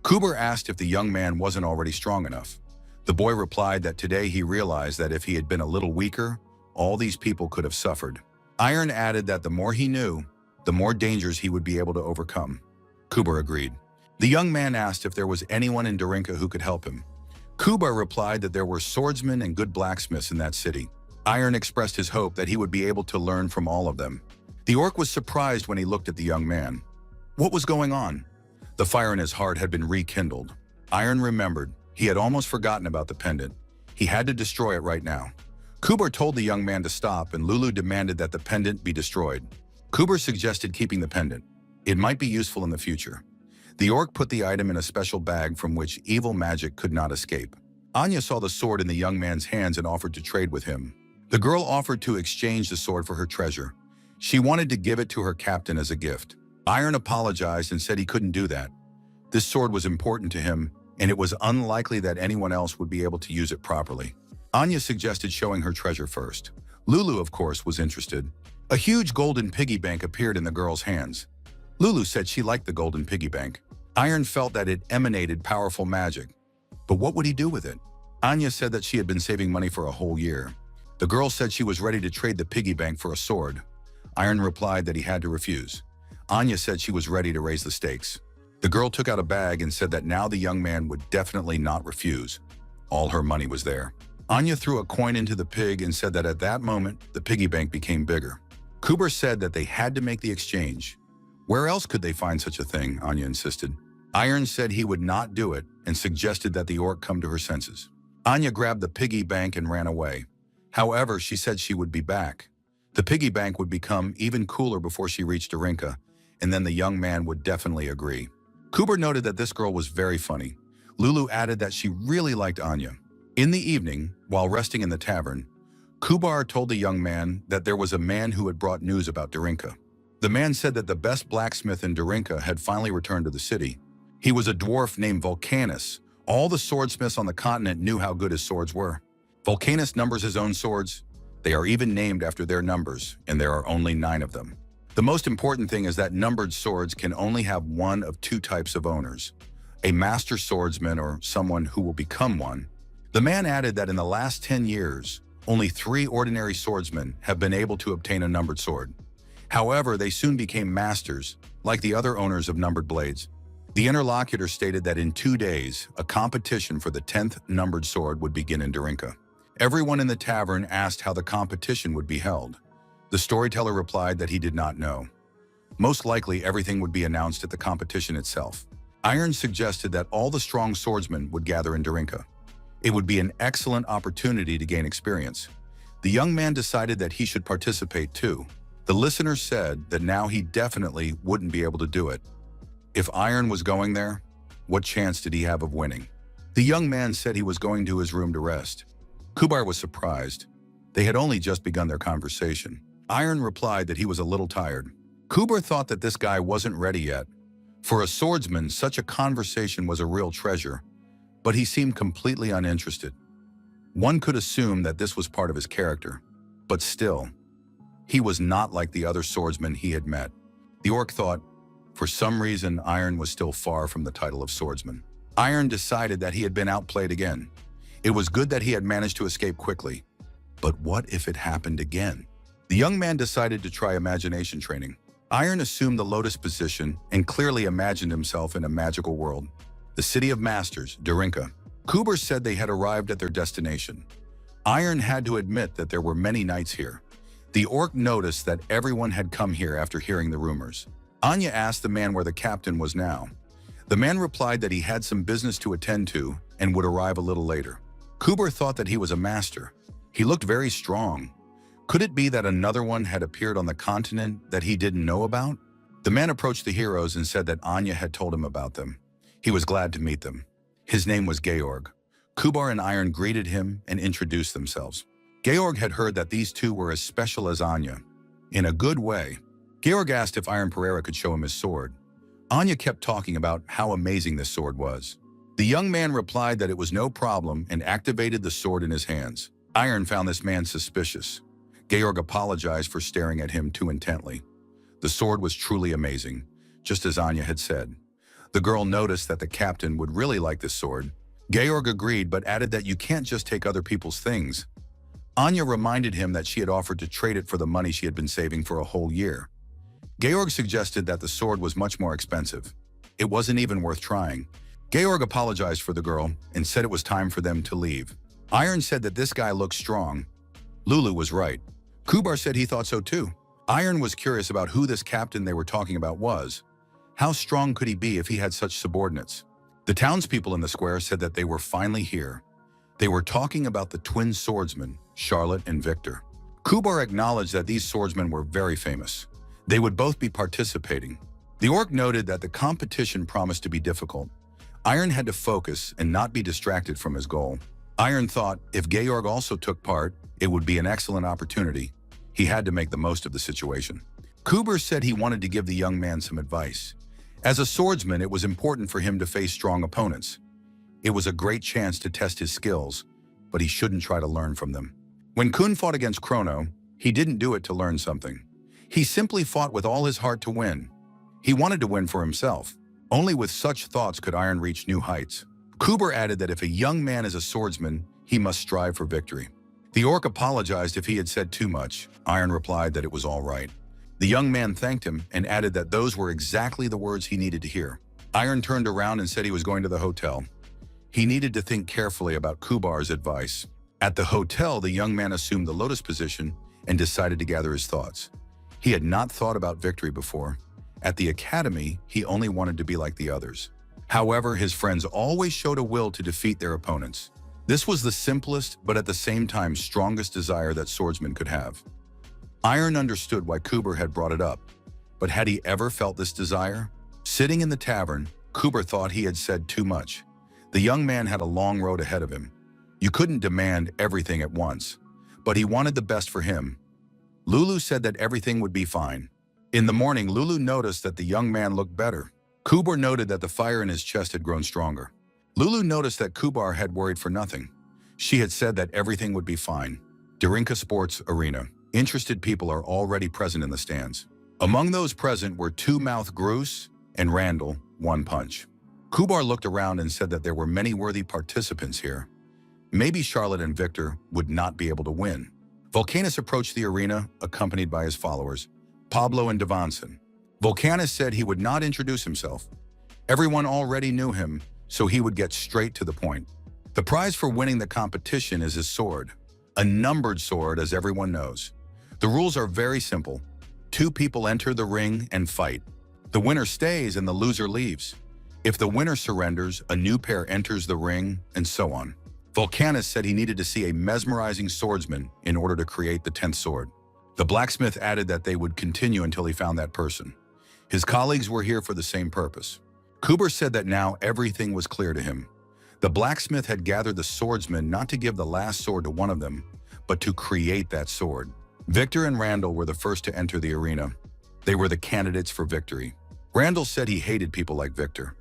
Kuber asked if the young man wasn't already strong enough. The boy replied that today he realized that if he had been a little weaker, all these people could have suffered. Iron added that the more he knew, the more dangers he would be able to overcome. Kuber agreed. The young man asked if there was anyone in Darinka who could help him. Kuber replied that there were swordsmen and good blacksmiths in that city. Iron expressed his hope that he would be able to learn from all of them. The orc was surprised when he looked at the young man. What was going on? The fire in his heart had been rekindled. Iron remembered. He had almost forgotten about the pendant. He had to destroy it right now. Kuber told the young man to stop, and Lulu demanded that the pendant be destroyed. Kuber suggested keeping the pendant. It might be useful in the future. The orc put the item in a special bag from which evil magic could not escape. Anya saw the sword in the young man's hands and offered to trade with him. The girl offered to exchange the sword for her treasure. She wanted to give it to her captain as a gift. Iron apologized and said he couldn't do that. This sword was important to him, and it was unlikely that anyone else would be able to use it properly. Anya suggested showing her treasure first. Lulu, of course, was interested. A huge golden piggy bank appeared in the girl's hands. Lulu said she liked the golden piggy bank. Iron felt that it emanated powerful magic. But what would he do with it? Anya said that she had been saving money for a whole year. The girl said she was ready to trade the piggy bank for a sword. Iron replied that he had to refuse. Anya said she was ready to raise the stakes. The girl took out a bag and said that now the young man would definitely not refuse. All her money was there. Anya threw a coin into the pig and said that at that moment, the piggy bank became bigger. Kuber said that they had to make the exchange. Where else could they find such a thing? Anya insisted. Iron said he would not do it and suggested that the orc come to her senses. Anya grabbed the piggy bank and ran away. However, she said she would be back. The piggy bank would become even cooler before she reached Darinka, and then the young man would definitely agree. Kuber noted that this girl was very funny. Lulu added that she really liked Anya. In the evening, while resting in the tavern, Kubar told the young man that there was a man who had brought news about Darinka. The man said that the best blacksmith in Darinka had finally returned to the city. He was a dwarf named Volcanus. All the swordsmiths on the continent knew how good his swords were. Volcanus numbers his own swords. They are even named after their numbers, and there are only 9 of them. The most important thing is that numbered swords can only have one of 2 types of owners: a master swordsman or someone who will become one. The man added that in the last 10 years, Only 3 ordinary swordsmen have been able to obtain a numbered sword. However, they soon became masters, like the other owners of numbered blades. The interlocutor stated that in 2 days, a competition for the 10th numbered sword would begin in Darinka. Everyone in the tavern asked how the competition would be held. The storyteller replied that he did not know. Most likely, everything would be announced at the competition itself. Iron suggested that all the strong swordsmen would gather in Darinka. It would be an excellent opportunity to gain experience. The young man decided that he should participate too. The listener said that now he definitely wouldn't be able to do it. If Iron was going there, what chance did he have of winning? The young man said he was going to his room to rest. Kubar was surprised. They had only just begun their conversation. Iron replied that he was a little tired. Kubar thought that this guy wasn't ready yet. For a swordsman, such a conversation was a real treasure, but he seemed completely uninterested. One could assume that this was part of his character, but still, he was not like the other swordsmen he had met. The orc thought, for some reason, Iron was still far from the title of swordsman. Iron decided that he had been outplayed again. It was good that he had managed to escape quickly. But what if it happened again? The young man decided to try imagination training. Iron assumed the lotus position and clearly imagined himself in a magical world. The city of masters, Darinka. Kubar said they had arrived at their destination. Iron had to admit that there were many knights here. The orc noticed that everyone had come here after hearing the rumors. Anya asked the man where the captain was now. The man replied that he had some business to attend to and would arrive a little later. Kubar thought that he was a master. He looked very strong. Could it be that another one had appeared on the continent that he didn't know about? The man approached the heroes and said that Anya had told him about them. He was glad to meet them. His name was Georg. Kubar and Iron greeted him and introduced themselves. Georg had heard that these two were as special as Anya. In a good way. Georg asked if Iron Pereira could show him his sword. Anya kept talking about how amazing this sword was. The young man replied that it was no problem and activated the sword in his hands. Iron found this man suspicious. Georg apologized for staring at him too intently. The sword was truly amazing, just as Anya had said. The girl noticed that the captain would really like this sword. Georg agreed but added that you can't just take other people's things. Anya reminded him that she had offered to trade it for the money she had been saving for a whole year. Georg suggested that the sword was much more expensive. It wasn't even worth trying. Georg apologized for the girl and said it was time for them to leave. Iron said that this guy looked strong. Lulu was right. Kubar said he thought so too. Iron was curious about who this captain they were talking about was. How strong could he be if he had such subordinates? The townspeople in the square said that they were finally here. They were talking about the twin swordsmen, Charlotte and Victor. Kubar acknowledged that these swordsmen were very famous. They would both be participating. The orc noted that the competition promised to be difficult. Iron had to focus and not be distracted from his goal. Iron thought if Georg also took part, it would be an excellent opportunity. He had to make the most of the situation. Kubar said he wanted to give the young man some advice. As a swordsman, it was important for him to face strong opponents. It was a great chance to test his skills, but he shouldn't try to learn from them. When Kun fought against Chrono, he didn't do it to learn something. He simply fought with all his heart to win. He wanted to win for himself. Only with such thoughts could Iron reach new heights. Kubar added that if a young man is a swordsman, he must strive for victory. The orc apologized if he had said too much. Iron replied that it was all right. The young man thanked him and added that those were exactly the words he needed to hear. Iron turned around and said he was going to the hotel. He needed to think carefully about Kubar's advice. At the hotel, the young man assumed the lotus position and decided to gather his thoughts. He had not thought about victory before. At the academy, he only wanted to be like the others. However, his friends always showed a will to defeat their opponents. This was the simplest, but at the same time strongest desire that swordsmen could have. Iron understood why Kubar had brought it up, but had he ever felt this desire? Sitting in the tavern, Kubar thought he had said too much. The young man had a long road ahead of him. You couldn't demand everything at once, but he wanted the best for him. Lulu said that everything would be fine. In the morning, Lulu noticed that the young man looked better. Kubar noted that the fire in his chest had grown stronger. Lulu noticed that Kubar had worried for nothing. She had said that everything would be fine. Darinka Sports Arena. Interested people are already present in the stands. Among those present were Two Mouth Groose and Randall, One Punch. Kubar looked around and said that there were many worthy participants here. maybe Charlotte and Victor would not be able to win. Volcanus approached the arena, accompanied by his followers, Pablo and Devanson. Volcanus said he would not introduce himself. Everyone already knew him, so he would get straight to the point. The prize for winning the competition is his sword, a numbered sword as everyone knows. The rules are very simple. 2 people enter the ring and fight. The winner stays and the loser leaves. If the winner surrenders, a new pair enters the ring, and so on. Volcanus said he needed to see a mesmerizing swordsman in order to create the 10th sword. The blacksmith added that they would continue until he found that person. His colleagues were here for the same purpose. Kuber said that now everything was clear to him. The blacksmith had gathered the swordsmen not to give the last sword to one of them, but to create that sword. Victor and Randall were the first to enter the arena. They were the candidates for victory. Randall said he hated people like Victor.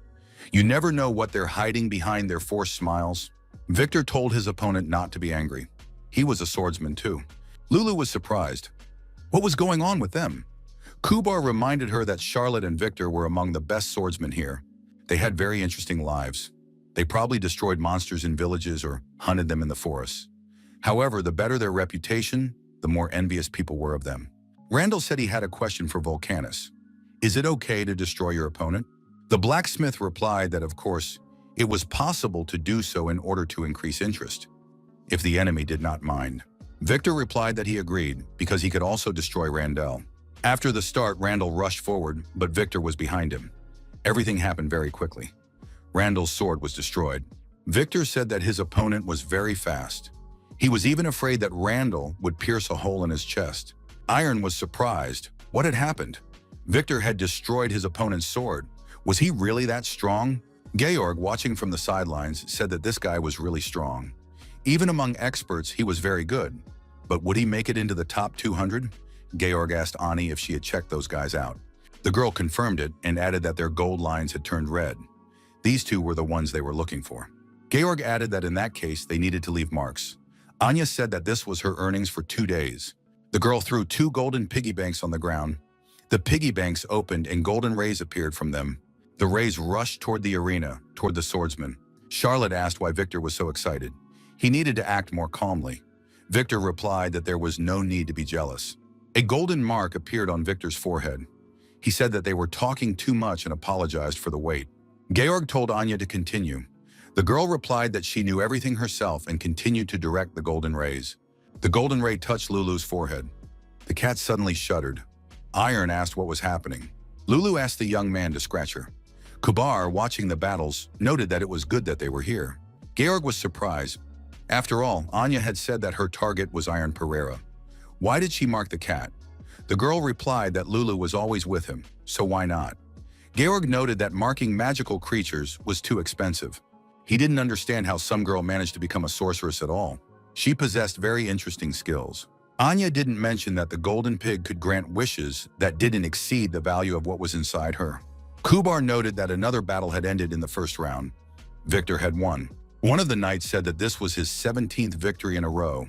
You never know what they're hiding behind their forced smiles. Victor told his opponent not to be angry. He was a swordsman too. Lulu was surprised. What was going on with them? Kubar reminded her that Charlotte and Victor were among the best swordsmen here. They had very interesting lives. They probably destroyed monsters in villages or hunted them in the forests. However, the better their reputation, the more envious people were of them. Randall said he had a question for Volcanus. Is it okay to destroy your opponent? The blacksmith replied that, of course, it was possible to do so in order to increase interest, if the enemy did not mind. Victor replied that he agreed, because he could also destroy Randall. After the start, Randall rushed forward, but Victor was behind him. Everything happened very quickly. Randall's sword was destroyed. Victor said that his opponent was very fast. He was even afraid that Randall would pierce a hole in his chest. Iron was surprised. What had happened? Victor had destroyed his opponent's sword. Was he really that strong? Georg, watching from the sidelines, said that this guy was really strong. Even among experts, he was very good. But would he make it into the top 200? Georg asked Ani if she had checked those guys out. The girl confirmed it and added that their gold lines had turned red. These 2 were the ones they were looking for. Georg added that in that case, they needed to leave marks. Anya said that this was her earnings for 2 days. The girl threw 2 golden piggy banks on the ground. The piggy banks opened and golden rays appeared from them. The rays rushed toward the arena, toward the swordsman. Charlotte asked why Victor was so excited. He needed to act more calmly. Victor replied that there was no need to be jealous. A golden mark appeared on Victor's forehead. He said that they were talking too much and apologized for the wait. Georg told Anya to continue. The girl replied that she knew everything herself and continued to direct the golden rays. The golden ray touched Lulu's forehead. The cat suddenly shuddered. Iron asked what was happening. Lulu asked the young man to scratch her. Kubar, watching the battles, noted that it was good that they were here. Georg was surprised. After all, Anya had said that her target was Iron Pereira. Why did she mark the cat? The girl replied that Lulu was always with him, so why not? Georg noted that marking magical creatures was too expensive. He didn't understand how some girl managed to become a sorceress at all. She possessed very interesting skills. Anya didn't mention that the golden pig could grant wishes that didn't exceed the value of what was inside her. Kubar noted that another battle had ended in the first round. Victor had won. One of the knights said that this was his 17th victory in a row.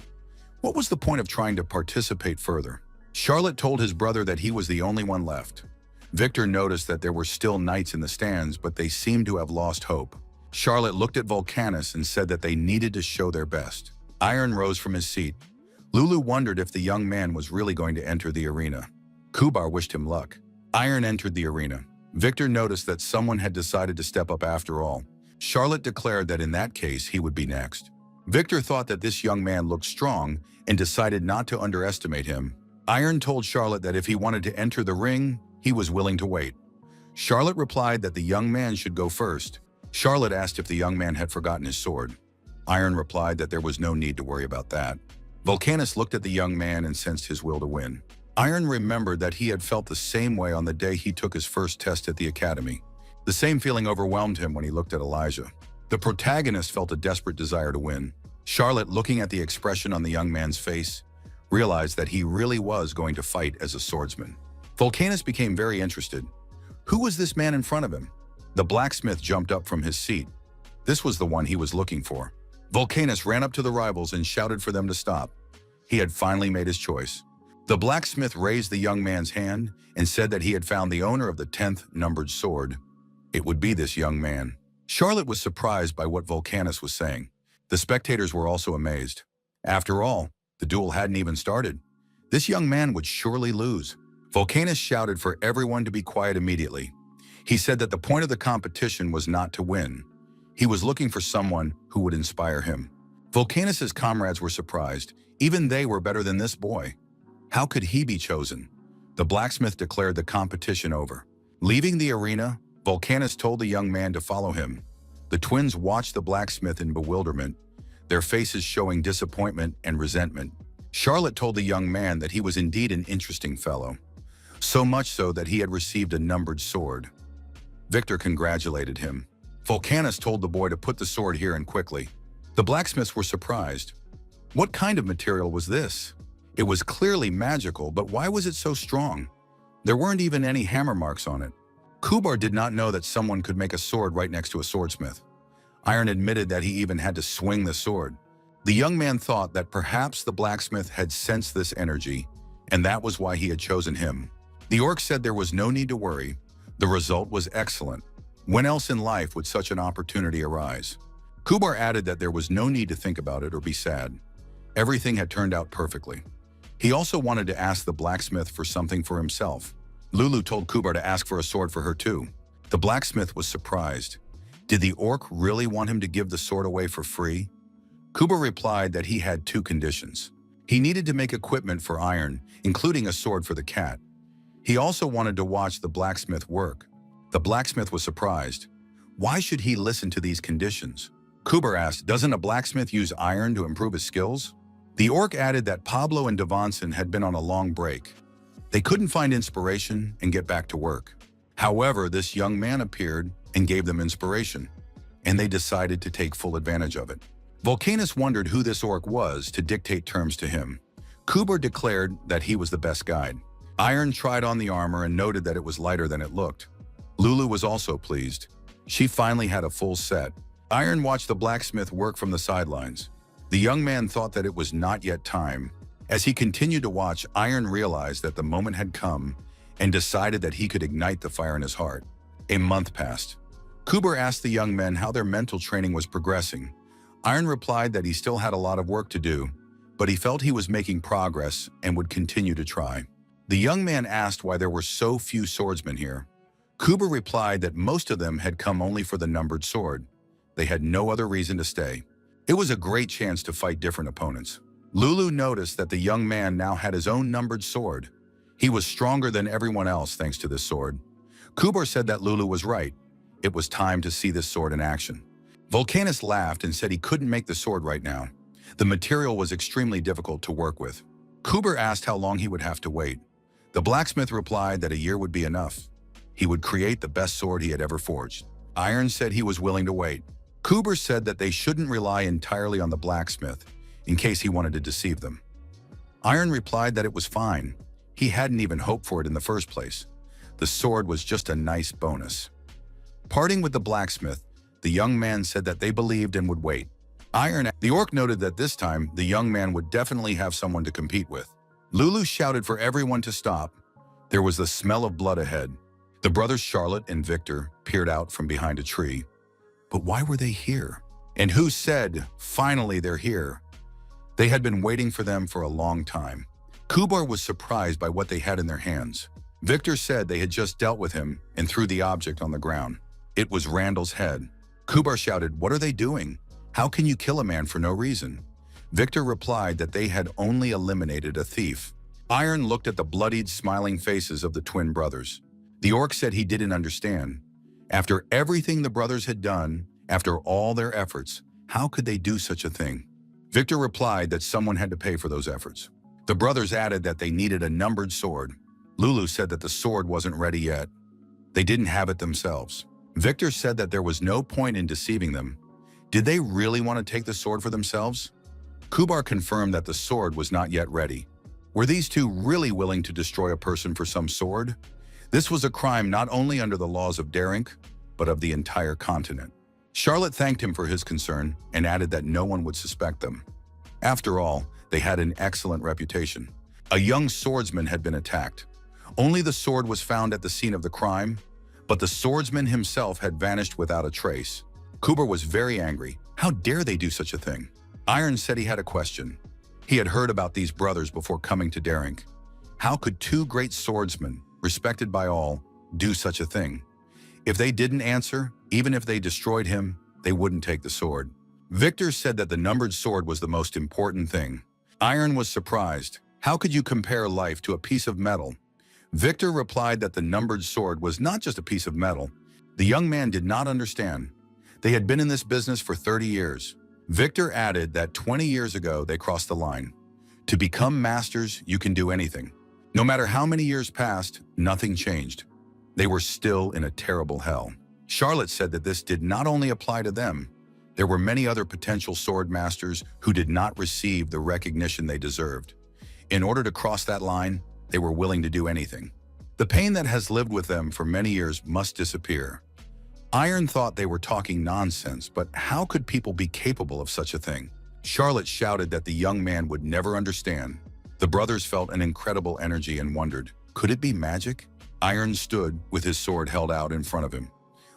What was the point of trying to participate further? Charlotte told his brother that he was the only one left. Victor noticed that there were still knights in the stands, but they seemed to have lost hope. Charlotte looked at Volcanus and said that they needed to show their best. Iron rose from his seat. Lulu wondered if the young man was really going to enter the arena. Kubar wished him luck. Iron entered the arena. Victor noticed that someone had decided to step up after all. Charlotte declared that in that case, he would be next. Victor thought that this young man looked strong and decided not to underestimate him. Iron told Charlotte that if he wanted to enter the ring, he was willing to wait. Charlotte replied that the young man should go first. Charlotte asked if the young man had forgotten his sword. Iron replied that there was no need to worry about that. Volcanus looked at the young man and sensed his will to win. Iron remembered that he had felt the same way on the day he took his first test at the academy. The same feeling overwhelmed him when he looked at Elijah. The protagonist felt a desperate desire to win. Charlotte, looking at the expression on the young man's face, realized that he really was going to fight as a swordsman. Volcanus became very interested. Who was this man in front of him? The blacksmith jumped up from his seat. This was the one he was looking for. Volcanus ran up to the rivals and shouted for them to stop. He had finally made his choice. The blacksmith raised the young man's hand and said that he had found the owner of the 10th numbered sword. It would be this young man. Charlotte was surprised by what Volcanus was saying. The spectators were also amazed. After all, the duel hadn't even started. This young man would surely lose. Volcanus shouted for everyone to be quiet immediately. He said that the point of the competition was not to win. He was looking for someone who would inspire him. Volcanus's comrades were surprised. Even they were better than this boy. How could he be chosen? The blacksmith declared the competition over. Leaving the arena, Volcanus told the young man to follow him. The twins watched the blacksmith in bewilderment, their faces showing disappointment and resentment. Charlotte told the young man that he was indeed an interesting fellow, so much so that he had received a numbered sword. Victor congratulated him. Volcanus told the boy to put the sword here and quickly. The blacksmiths were surprised. What kind of material was this? It was clearly magical, but why was it so strong? There weren't even any hammer marks on it. Kubar did not know that someone could make a sword right next to a swordsmith. Iron admitted that he even had to swing the sword. The young man thought that perhaps the blacksmith had sensed this energy, and that was why he had chosen him. The orc said there was no need to worry. The result was excellent. When else in life would such an opportunity arise? Kubar added that there was no need to think about it or be sad. Everything had turned out perfectly. He also wanted to ask the blacksmith for something for himself. Lulu told Kubar to ask for a sword for her too. The blacksmith was surprised. Did the orc really want him to give the sword away for free? Kubar replied that he had two conditions. He needed to make equipment for iron, including a sword for the cat. He also wanted to watch the blacksmith work. The blacksmith was surprised. Why should he listen to these conditions? Kubar asked, doesn't a blacksmith use iron to improve his skills? The orc added that Pablo and Devanson had been on a long break. They couldn't find inspiration and get back to work. However, this young man appeared and gave them inspiration, and they decided to take full advantage of it. Volcanus wondered who this orc was to dictate terms to him. Kubar declared that he was the best guide. Iron tried on the armor and noted that it was lighter than it looked. Lulu was also pleased. She finally had a full set. Iron watched the blacksmith work from the sidelines. The young man thought that it was not yet time. As he continued to watch, Iron realized that the moment had come and decided that he could ignite the fire in his heart. A month passed. Kubar asked the young men how their mental training was progressing. Iron replied that he still had a lot of work to do, but he felt he was making progress and would continue to try. The young man asked why there were so few swordsmen here. Kubar replied that most of them had come only for the numbered sword. They had no other reason to stay. It was a great chance to fight different opponents. Lulu noticed that the young man now had his own numbered sword. He was stronger than everyone else thanks to this sword. Kubar said that Lulu was right. It was time to see this sword in action. Volcanus laughed and said he couldn't make the sword right now. The material was extremely difficult to work with. Kubar asked how long he would have to wait. The blacksmith replied that a year would be enough. He would create the best sword he had ever forged. Iron said he was willing to wait. Kubar said that they shouldn't rely entirely on the blacksmith in case he wanted to deceive them. Iron replied that it was fine. He hadn't even hoped for it in the first place. The sword was just a nice bonus. Parting with the blacksmith, the young man said that they believed and would wait. The orc noted that this time, the young man would definitely have someone to compete with. Lulu shouted for everyone to stop. There was the smell of blood ahead. The brothers Charlotte and Victor peered out from behind a tree. But why were they here? And who said, finally they're here? They had been waiting for them for a long time. Kubar was surprised by what they had in their hands. Victor said they had just dealt with him and threw the object on the ground. It was Randall's head. Kubar shouted, what are they doing? How can you kill a man for no reason? Victor replied that they had only eliminated a thief. Iron looked at the bloodied, smiling faces of the twin brothers. The orc said he didn't understand. After everything the brothers had done, after all their efforts, how could they do such a thing? Victor replied that someone had to pay for those efforts. The brothers added that they needed a numbered sword. Lulu said that the sword wasn't ready yet. They didn't have it themselves. Victor said that there was no point in deceiving them. Did they really want to take the sword for themselves? Kubar confirmed that the sword was not yet ready. Were these two really willing to destroy a person for some sword? This was a crime not only under the laws of Derink, but of the entire continent. Charlotte thanked him for his concern and added that no one would suspect them. After all, they had an excellent reputation. A young swordsman had been attacked. Only the sword was found at the scene of the crime, but the swordsman himself had vanished without a trace. Kubar was very angry. How dare they do such a thing? Iron said he had a question. He had heard about these brothers before coming to Derink. How could two great swordsmen, respected by all, do such a thing? If they didn't answer, even if they destroyed him, they wouldn't take the sword. Victor said that the numbered sword was the most important thing. Iron was surprised. How could you compare life to a piece of metal? Victor replied that the numbered sword was not just a piece of metal. The young man did not understand. They had been in this business for 30 years. Victor added that 20 years ago they crossed the line. To become masters, you can do anything. No matter how many years passed, nothing changed. They were still in a terrible hell. Charlotte said that this did not only apply to them. There were many other potential sword masters who did not receive the recognition they deserved. In order to cross that line, they were willing to do anything. The pain that has lived with them for many years must disappear. Iron thought they were talking nonsense, but how could people be capable of such a thing? Charlotte shouted that the young man would never understand. The brothers felt an incredible energy and wondered, could it be magic? Iron stood with his sword held out in front of him.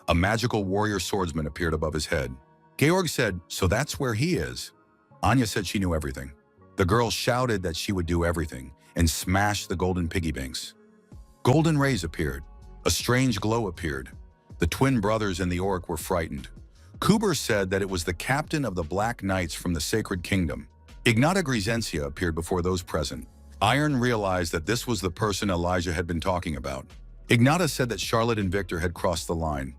A magical warrior swordsman appeared above his head. Georg said, so that's where he is. Anya said she knew everything. The girl shouted that she would do everything and smashed the golden piggy banks. Golden rays appeared. A strange glow appeared. The twin brothers and the orc were frightened. Kuber said that it was the captain of the Black Knights from the Sacred Kingdom. Ignata Grizencia appeared before those present. Iron realized that this was the person Elijah had been talking about. Ignata said that Charlotte and Victor had crossed the line.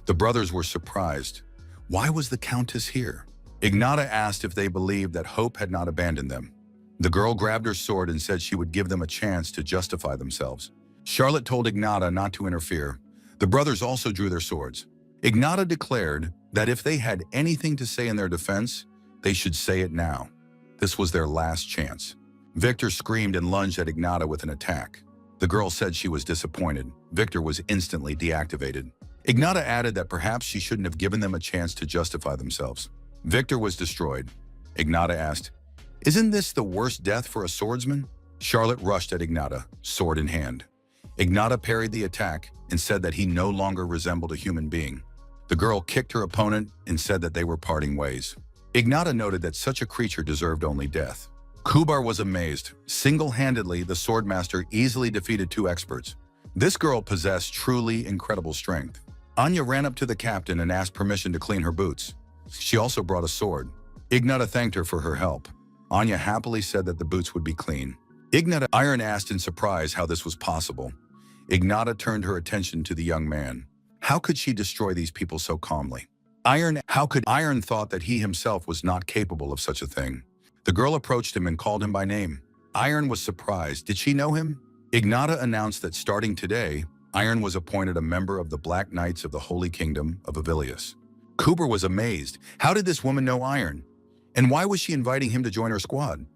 The brothers were surprised. Why was the Countess here? Ignata asked if they believed that hope had not abandoned them. The girl grabbed her sword and said she would give them a chance to justify themselves. Charlotte told Ignata not to interfere. The brothers also drew their swords. Ignata declared that if they had anything to say in their defense, they should say it now. This was their last chance. Victor screamed and lunged at Ignata with an attack. The girl said she was disappointed. Victor was instantly deactivated. Ignata added that perhaps she shouldn't have given them a chance to justify themselves. Victor was destroyed. Ignata asked, "Isn't this the worst death for a swordsman?" Charlotte rushed at Ignata, sword in hand. Ignata parried the attack and said that he no longer resembled a human being. The girl kicked her opponent and said that they were parting ways. Ignata noted that such a creature deserved only death. Kubar was amazed. Single-handedly, the swordmaster easily defeated two experts. This girl possessed truly incredible strength. Anya ran up to the captain and asked permission to clean her boots. She also brought a sword. Ignata thanked her for her help. Anya happily said that the boots would be clean. Iron asked in surprise how this was possible. Ignata turned her attention to the young man. How could she destroy these people so calmly? Iron thought that he himself was not capable of such a thing. The girl approached him and called him by name. Iron was surprised. Did she know him? Ignata announced that starting today, Iron was appointed a member of the Black Knights of the Holy Kingdom of Avilius. Kuber was amazed. How did this woman know Iron? And why was she inviting him to join her squad?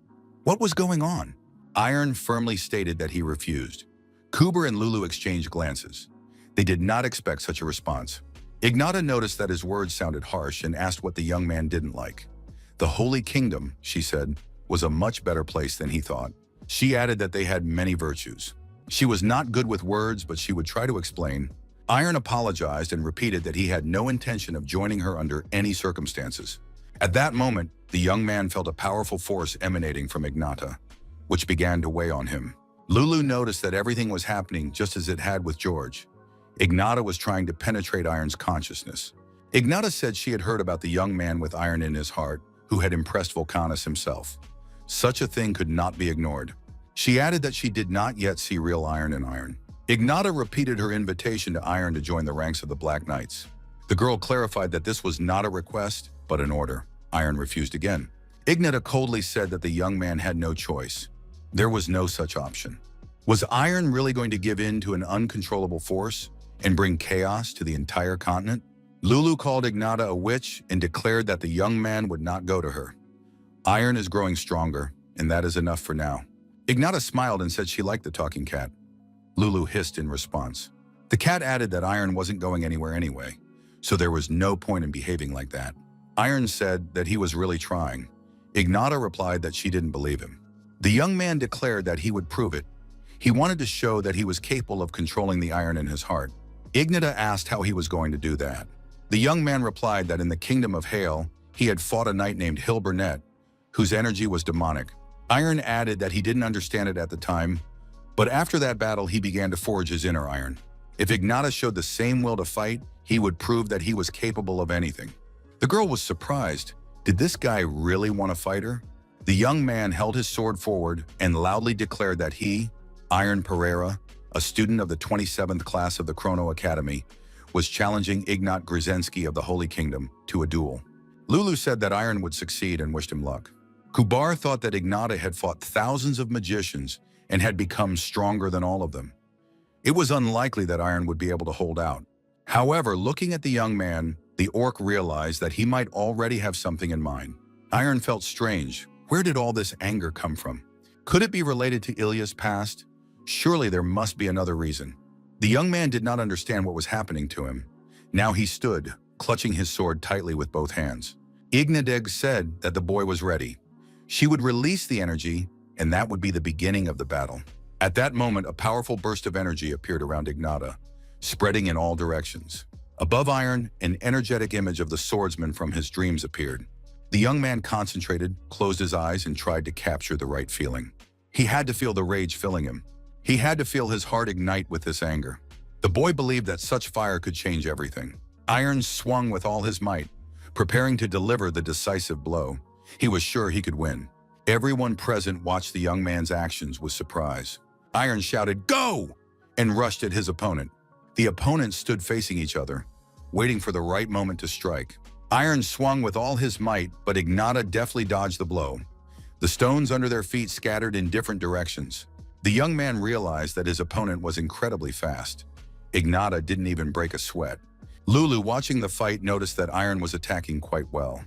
What was going on? Iron firmly stated that he refused. Kuber and Lulu exchanged glances. They did not expect such a response. Ignata noticed that his words sounded harsh and asked what the young man didn't like. The Holy Kingdom, she said, was a much better place than he thought. She added that they had many virtues. She was not good with words, but she would try to explain. Iron apologized and repeated that he had no intention of joining her under any circumstances. At that moment, the young man felt a powerful force emanating from Ignata, which began to weigh on him. Lulu noticed that everything was happening just as it had with George. Ignata was trying to penetrate Iron's consciousness. Ignata said she had heard about the young man with Iron in his heart, who had impressed Vulcanus himself. Such a thing could not be ignored. She added that she did not yet see real Iron in Iron. Ignata repeated her invitation to Iron to join the ranks of the Black Knights. The girl clarified that this was not a request, but an order. Iron refused again. Ignata coldly said that the young man had no choice. There was no such option. Was Iron really going to give in to an uncontrollable force and bring chaos to the entire continent? Lulu called Ignata a witch and declared that the young man would not go to her. Iron is growing stronger, and that is enough for now. Ignata smiled and said she liked the talking cat. Lulu hissed in response. The cat added that Iron wasn't going anywhere anyway, so there was no point in behaving like that. Iron said that he was really trying. Ignata replied that she didn't believe him. The young man declared that he would prove it. He wanted to show that he was capable of controlling the Iron in his heart. Ignata asked how he was going to do that. The young man replied that in the Kingdom of Hail, he had fought a knight named Hill Burnett, whose energy was demonic. Iron added that he didn't understand it at the time, but after that battle he began to forge his inner iron. If Ignata showed the same will to fight, he would prove that he was capable of anything. The girl was surprised. Did this guy really want to fight her? The young man held his sword forward and loudly declared that he, Iron Pereira, a student of the 27th class of the Chrono Academy, was challenging Ignat Grzynski of the Holy Kingdom to a duel. Lulu said that Iron would succeed and wished him luck. Kubar thought that Ignata had fought thousands of magicians and had become stronger than all of them. It was unlikely that Iron would be able to hold out. However, looking at the young man, the orc realized that he might already have something in mind. Iron felt strange. Where did all this anger come from? Could it be related to Ilya's past? Surely there must be another reason. The young man did not understand what was happening to him. Now he stood, clutching his sword tightly with both hands. Ignadeg said that the boy was ready. She would release the energy, and that would be the beginning of the battle. At that moment, a powerful burst of energy appeared around Ignata, spreading in all directions. Above Iron, an energetic image of the swordsman from his dreams appeared. The young man concentrated, closed his eyes, and tried to capture the right feeling. He had to feel the rage filling him. He had to feel his heart ignite with this anger. The boy believed that such fire could change everything. Iron swung with all his might, preparing to deliver the decisive blow. He was sure he could win. Everyone present watched the young man's actions with surprise. Iron shouted, "Go!" and rushed at his opponent. The opponents stood facing each other, waiting for the right moment to strike. Iron swung with all his might, but Ignata deftly dodged the blow. The stones under their feet scattered in different directions. The young man realized that his opponent was incredibly fast. Ignata didn't even break a sweat. Lulu, watching the fight, noticed that Iron was attacking quite well.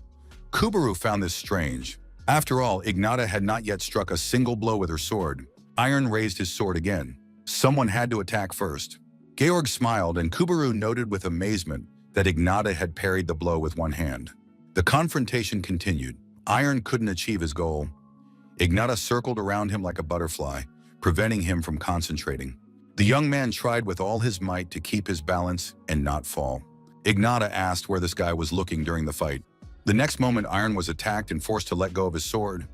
Kubaru found this strange. After all, Ignata had not yet struck a single blow with her sword. Iron raised his sword again. Someone had to attack first. Georg smiled, and Kubaru noted with amazement that Ignata had parried the blow with one hand. The confrontation continued. Iron couldn't achieve his goal. Ignata circled around him like a butterfly, preventing him from concentrating. The young man tried with all his might to keep his balance and not fall. Ignata asked where this guy was looking during the fight. The next moment, Iron was attacked and forced to let go of his sword.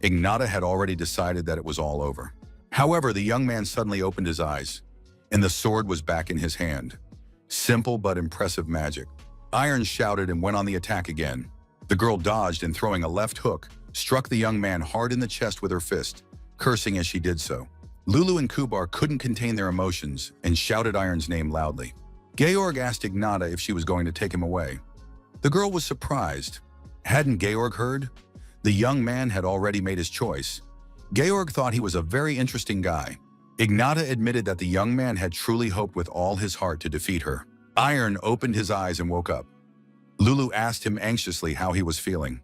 Ignata had already decided that it was all over. However, the young man suddenly opened his eyes, and the sword was back in his hand. Simple but impressive magic. Iron shouted and went on the attack again. The girl dodged and, throwing a left hook, struck the young man hard in the chest with her fist, cursing as she did so. Lulu and Kubar couldn't contain their emotions and shouted Iron's name loudly. Georg asked Ignata if she was going to take him away. The girl was surprised. Hadn't Georg heard? The young man had already made his choice. Georg thought he was a very interesting guy. Ignata admitted that the young man had truly hoped with all his heart to defeat her. Iron opened his eyes and woke up. Lulu asked him anxiously how he was feeling.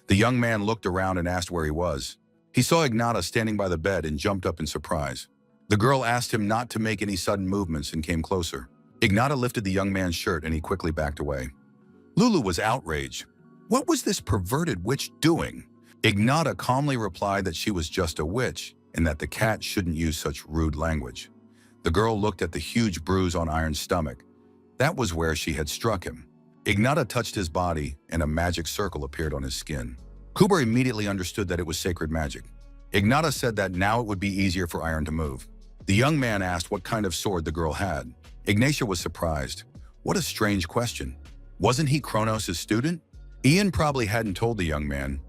The young man looked around and asked where he was. He saw Ignata standing by the bed and jumped up in surprise. The girl asked him not to make any sudden movements and came closer. Ignata lifted the young man's shirt and he quickly backed away. Lulu was outraged. What was this perverted witch doing? Ignata calmly replied that she was just a witch and that the cat shouldn't use such rude language. The girl looked at the huge bruise on Iron's stomach. That was where she had struck him. Ignata touched his body and a magic circle appeared on his skin. Kubar immediately understood that it was sacred magic. Ignata said that now it would be easier for Iron to move. The young man asked what kind of sword the girl had. Ignatia was surprised. What a strange question. Wasn't he Kronos' student? Ian probably hadn't told the young man.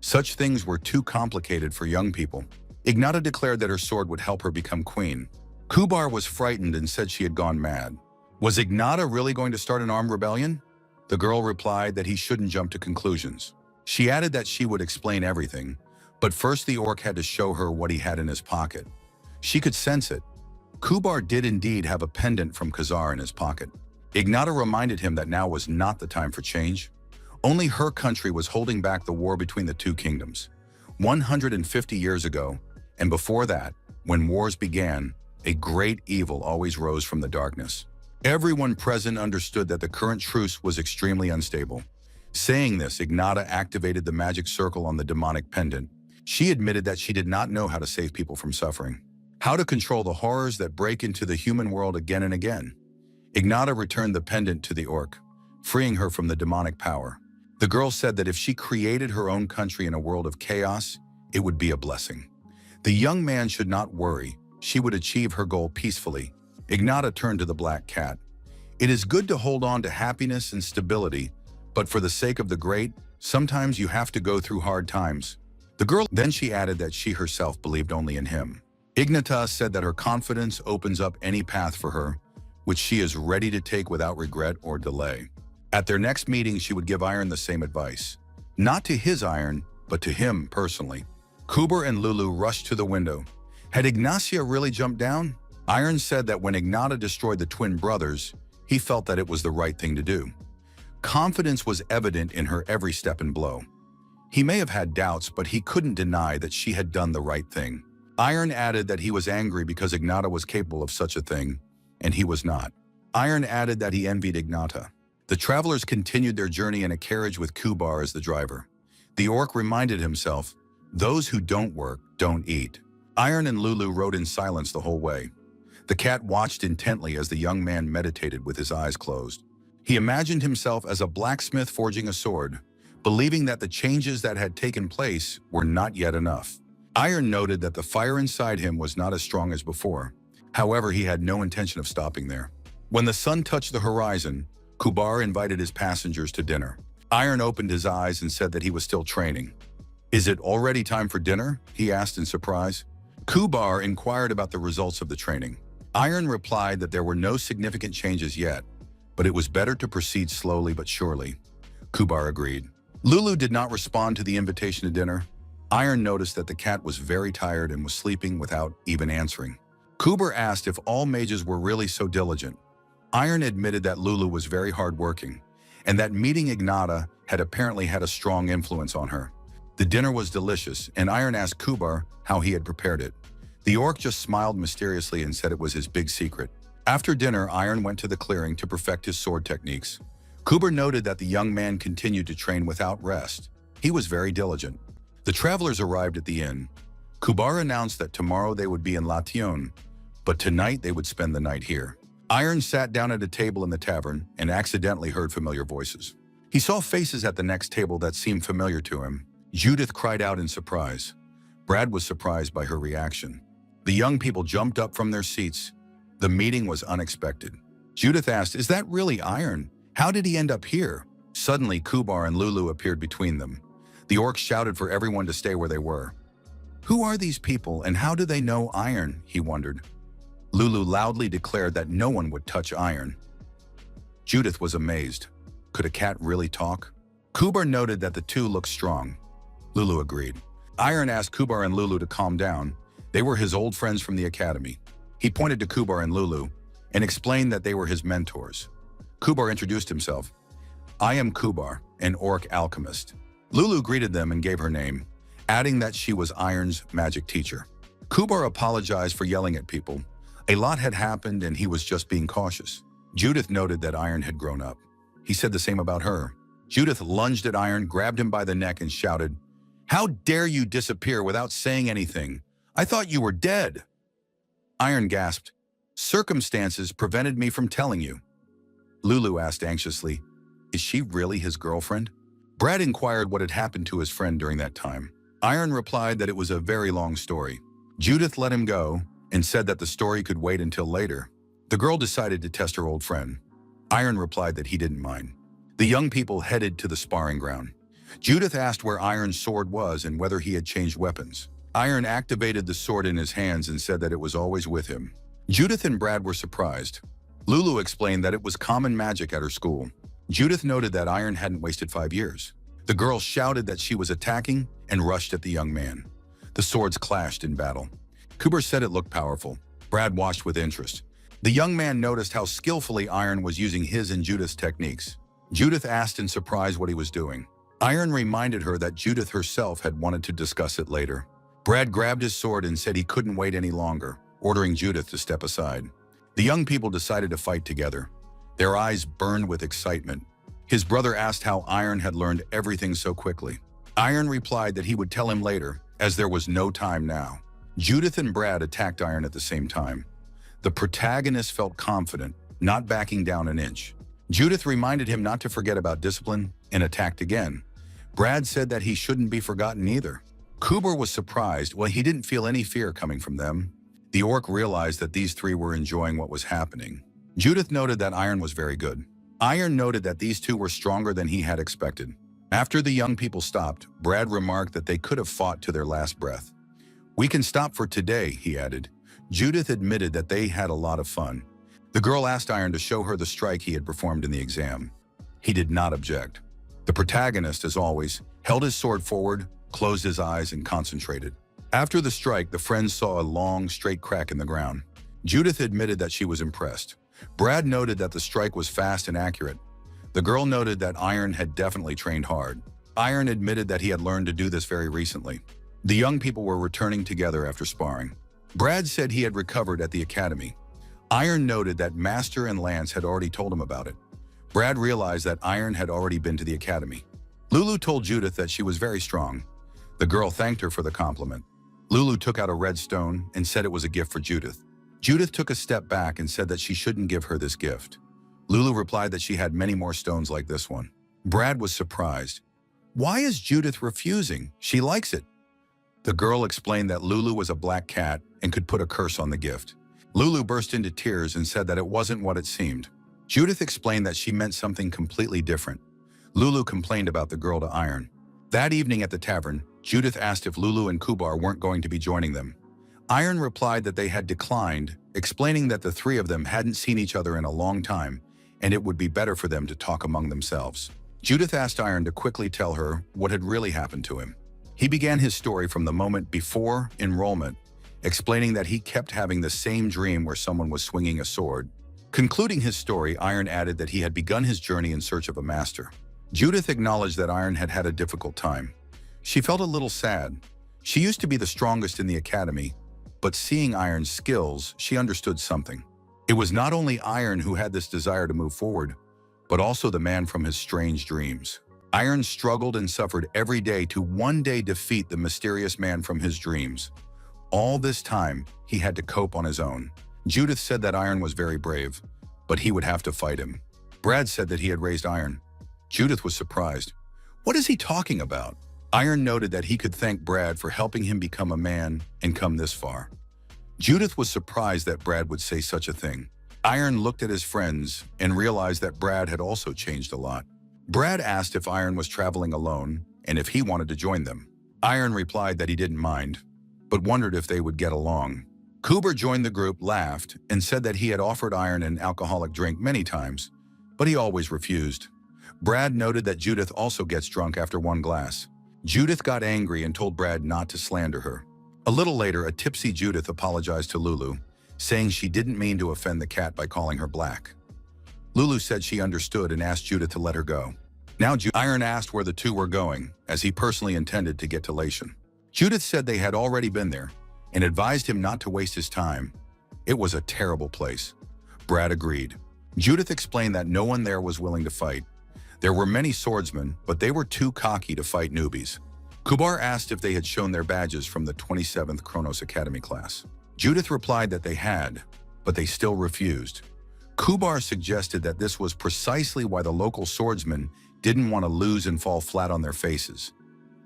Such things were too complicated for young people. Ignata declared that her sword would help her become queen. Kubar was frightened and said she had gone mad. Was Ignata really going to start an armed rebellion? The girl replied that he shouldn't jump to conclusions. She added that she would explain everything, but first the orc had to show her what he had in his pocket. She could sense it. Kubar did indeed have a pendant from Khazar in his pocket. Ignata reminded him that now was not the time for change. Only her country was holding back the war between the two kingdoms. 150 years ago, and before that, when wars began, a great evil always rose from the darkness. Everyone present understood that the current truce was extremely unstable. Saying this, Ignata activated the magic circle on the demonic pendant. She admitted that she did not know how to save people from suffering, how to control the horrors that break into the human world again and again. Ignata returned the pendant to the orc, freeing her from the demonic power. The girl said that if she created her own country in a world of chaos, it would be a blessing. The young man should not worry. She would achieve her goal peacefully. Ignata turned to the black cat. It is good to hold on to happiness and stability, but for the sake of the great, sometimes you have to go through hard times. The girl then she added that she herself believed only in him. Ignata said that her confidence opens up any path for her, which she is ready to take without regret or delay. At their next meeting, she would give Iron the same advice. Not to his Iron, but to him personally. Kuber and Lulu rushed to the window. Had Ignacia really jumped down? Iron said that when Ignata destroyed the twin brothers, he felt that it was the right thing to do. Confidence was evident in her every step and blow. He may have had doubts, but he couldn't deny that she had done the right thing. Iron added that he was angry because Ignata was capable of such a thing, and he was not. Iron added that he envied Ignata. The travelers continued their journey in a carriage with Kubar as the driver. The orc reminded himself, those who don't work, don't eat. Iron and Lulu rode in silence the whole way. The cat watched intently as the young man meditated with his eyes closed. He imagined himself as a blacksmith forging a sword, believing that the changes that had taken place were not yet enough. Iron noted that the fire inside him was not as strong as before. However, he had no intention of stopping there. When the sun touched the horizon, Kubar invited his passengers to dinner. Iron opened his eyes and said that he was still training. Is it already time for dinner? He asked in surprise. Kubar inquired about the results of the training. Iron replied that there were no significant changes yet, but it was better to proceed slowly but surely. Kubar agreed. Lulu did not respond to the invitation to dinner. Iron noticed that the cat was very tired and was sleeping without even answering. Kubar asked if all mages were really so diligent. Iron admitted that Lulu was very hardworking, and that meeting Ignata had apparently had a strong influence on her. The dinner was delicious, and Iron asked Kubar how he had prepared it. The orc just smiled mysteriously and said it was his big secret. After dinner, Iron went to the clearing to perfect his sword techniques. Kubar noted that the young man continued to train without rest. He was very diligent. The travelers arrived at the inn. Kubar announced that tomorrow they would be in Lation, but tonight they would spend the night here. Iron sat down at a table in the tavern and accidentally heard familiar voices. He saw faces at the next table that seemed familiar to him. Judith cried out in surprise. Brad was surprised by her reaction. The young people jumped up from their seats. The meeting was unexpected. Judith asked, "Is that really Iron? How did he end up here?" Suddenly, Kubar and Lulu appeared between them. The orc shouted for everyone to stay where they were. Who are these people and how do they know Iron? He wondered. Lulu loudly declared that no one would touch Iron. Judith was amazed. Could a cat really talk? Kubar noted that the two looked strong. Lulu agreed. Iron asked Kubar and Lulu to calm down. They were his old friends from the academy. He pointed to Kubar and Lulu and explained that they were his mentors. Kubar introduced himself. "I am Kubar, an orc alchemist." Lulu greeted them and gave her name, adding that she was Iron's magic teacher. Kubar apologized for yelling at people. A lot had happened and he was just being cautious. Judith noted that Iron had grown up. He said the same about her. Judith lunged at Iron, grabbed him by the neck and shouted, "How dare you disappear without saying anything? I thought you were dead." Iron gasped, "Circumstances prevented me from telling you." Lulu asked anxiously, "Is she really his girlfriend?" Brad inquired what had happened to his friend during that time. Iron replied that it was a very long story. Judith let him go and said that the story could wait until later. The girl decided to test her old friend. Iron replied that he didn't mind. The young people headed to the sparring ground. Judith asked where Iron's sword was and whether he had changed weapons. Iron activated the sword in his hands and said that it was always with him. Judith and Brad were surprised. Lulu explained that it was common magic at her school. Judith noted that Iron hadn't wasted 5 years. The girl shouted that she was attacking and rushed at the young man. The swords clashed in battle. Kubar said it looked powerful. Brad watched with interest. The young man noticed how skillfully Iron was using his and Judith's techniques. Judith asked in surprise what he was doing. Iron reminded her that Judith herself had wanted to discuss it later. Brad grabbed his sword and said he couldn't wait any longer, ordering Judith to step aside. The young people decided to fight together. Their eyes burned with excitement. His brother asked how Iron had learned everything so quickly. Iron replied that he would tell him later, as there was no time now. Judith and Brad attacked Iron at the same time. The protagonist felt confident, not backing down an inch. Judith reminded him not to forget about discipline and attacked again. Brad said that he shouldn't be forgotten either. Kubar was surprised. Well, he didn't feel any fear coming from them. The orc realized that these three were enjoying what was happening. Judith noted that Iron was very good. Iron noted that these two were stronger than he had expected. After the young people stopped, Brad remarked that they could have fought to their last breath. "We can stop for today," he added. Judith admitted that they had a lot of fun. The girl asked Iron to show her the strike he had performed in the exam. He did not object. The protagonist, as always, held his sword forward, closed his eyes, and concentrated. After the strike, the friends saw a long, straight crack in the ground. Judith admitted that she was impressed. Brad noted that the strike was fast and accurate. The girl noted that Iron had definitely trained hard. Iron admitted that he had learned to do this very recently. The young people were returning together after sparring. Brad said he had recovered at the academy. Iron noted that Master and Lance had already told him about it. Brad realized that Iron had already been to the academy. Lulu told Judith that she was very strong. The girl thanked her for the compliment. Lulu took out a red stone and said it was a gift for Judith. Judith took a step back and said that she shouldn't give her this gift. Lulu replied that she had many more stones like this one. Brad was surprised. "Why is Judith refusing? She likes it." The girl explained that Lulu was a black cat and could put a curse on the gift. Lulu burst into tears and said that it wasn't what it seemed. Judith explained that she meant something completely different. Lulu complained about the girl to Iron. That evening at the tavern, Judith asked if Lulu and Kubar weren't going to be joining them. Iron replied that they had declined, explaining that the three of them hadn't seen each other in a long time, and it would be better for them to talk among themselves. Judith asked Iron to quickly tell her what had really happened to him. He began his story from the moment before enrollment, explaining that he kept having the same dream where someone was swinging a sword. Concluding his story, Iron added that he had begun his journey in search of a master. Judith acknowledged that Iron had had a difficult time. She felt a little sad. She used to be the strongest in the academy, but seeing Iron's skills, she understood something. It was not only Iron who had this desire to move forward, but also the man from his strange dreams. Iron struggled and suffered every day to one day defeat the mysterious man from his dreams. All this time, he had to cope on his own. Judith said that Iron was very brave, but he would have to fight him. Brad said that he had raised Iron. Judith was surprised. What is he talking about? Iron noted that he could thank Brad for helping him become a man and come this far. Judith was surprised that Brad would say such a thing. Iron looked at his friends and realized that Brad had also changed a lot. Brad asked if Iron was traveling alone and if he wanted to join them. Iron replied that he didn't mind, but wondered if they would get along. Kubar joined the group, laughed, and said that he had offered Iron an alcoholic drink many times, but he always refused. Brad noted that Judith also gets drunk after one glass. Judith got angry and told Brad not to slander her. A little later, a tipsy Judith apologized to Lulu, saying she didn't mean to offend the cat by calling her black. Lulu said she understood and asked Judith to let her go. Now Iron asked where the two were going, as he personally intended to get to Lation. Judith said they had already been there and advised him not to waste his time. It was a terrible place. Brad agreed. Judith explained that no one there was willing to fight. There were many swordsmen, but they were too cocky to fight newbies. Kubar asked if they had shown their badges from the 27th Kronos Academy class. Judith replied that they had, but they still refused. Kubar suggested that this was precisely why the local swordsmen didn't want to lose and fall flat on their faces.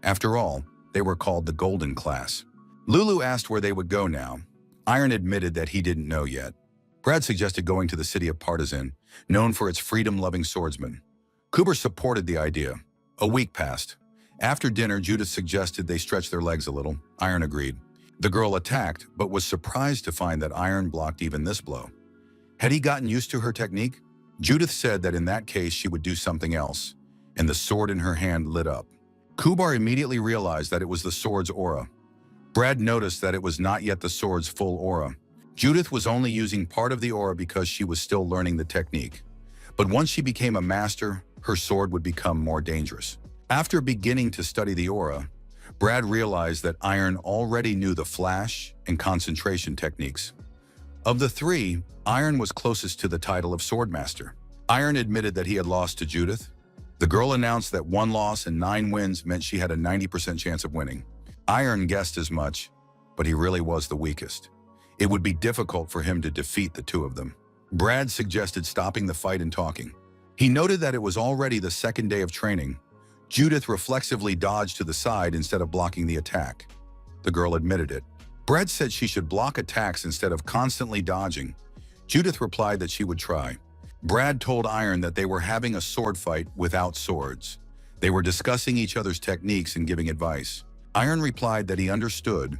After all, they were called the Golden Class. Lulu asked where they would go now. Iron admitted that he didn't know yet. Brad suggested going to the city of Partisan, known for its freedom-loving swordsmen. Kubar supported the idea. A week passed. After dinner, Judith suggested they stretch their legs a little. Iron agreed. The girl attacked, but was surprised to find that Iron blocked even this blow. Had he gotten used to her technique? Judith said that in that case she would do something else, and the sword in her hand lit up. Kubar immediately realized that it was the sword's aura. Brad noticed that it was not yet the sword's full aura. Judith was only using part of the aura because she was still learning the technique. But once she became a master, her sword would become more dangerous. After beginning to study the aura, Brad realized that Iron already knew the flash and concentration techniques. Of the three, Iron was closest to the title of Swordmaster. Iron admitted that he had lost to Judith. The girl announced that 1 loss and 9 wins meant she had a 90% chance of winning. Iron guessed as much, but he really was the weakest. It would be difficult for him to defeat the two of them. Brad suggested stopping the fight and talking. He noted that it was already the second day of training. Judith reflexively dodged to the side instead of blocking the attack. The girl admitted it. Brad said she should block attacks instead of constantly dodging. Judith replied that she would try. Brad told Iron that they were having a sword fight without swords. They were discussing each other's techniques and giving advice. Iron replied that he understood,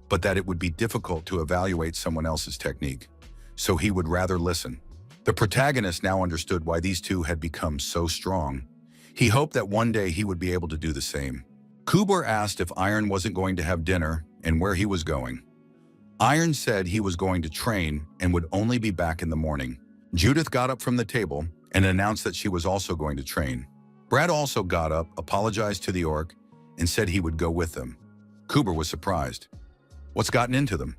but that it would be difficult to evaluate someone else's technique, so he would rather listen. The protagonist now understood why these two had become so strong. He hoped that one day he would be able to do the same. Kubur asked if Iron wasn't going to have dinner and where he was going. Iron said he was going to train and would only be back in the morning. Judith got up from the table and announced that she was also going to train. Brad also got up, apologized to the orc, and said he would go with them. Kubur was surprised. What's gotten into them?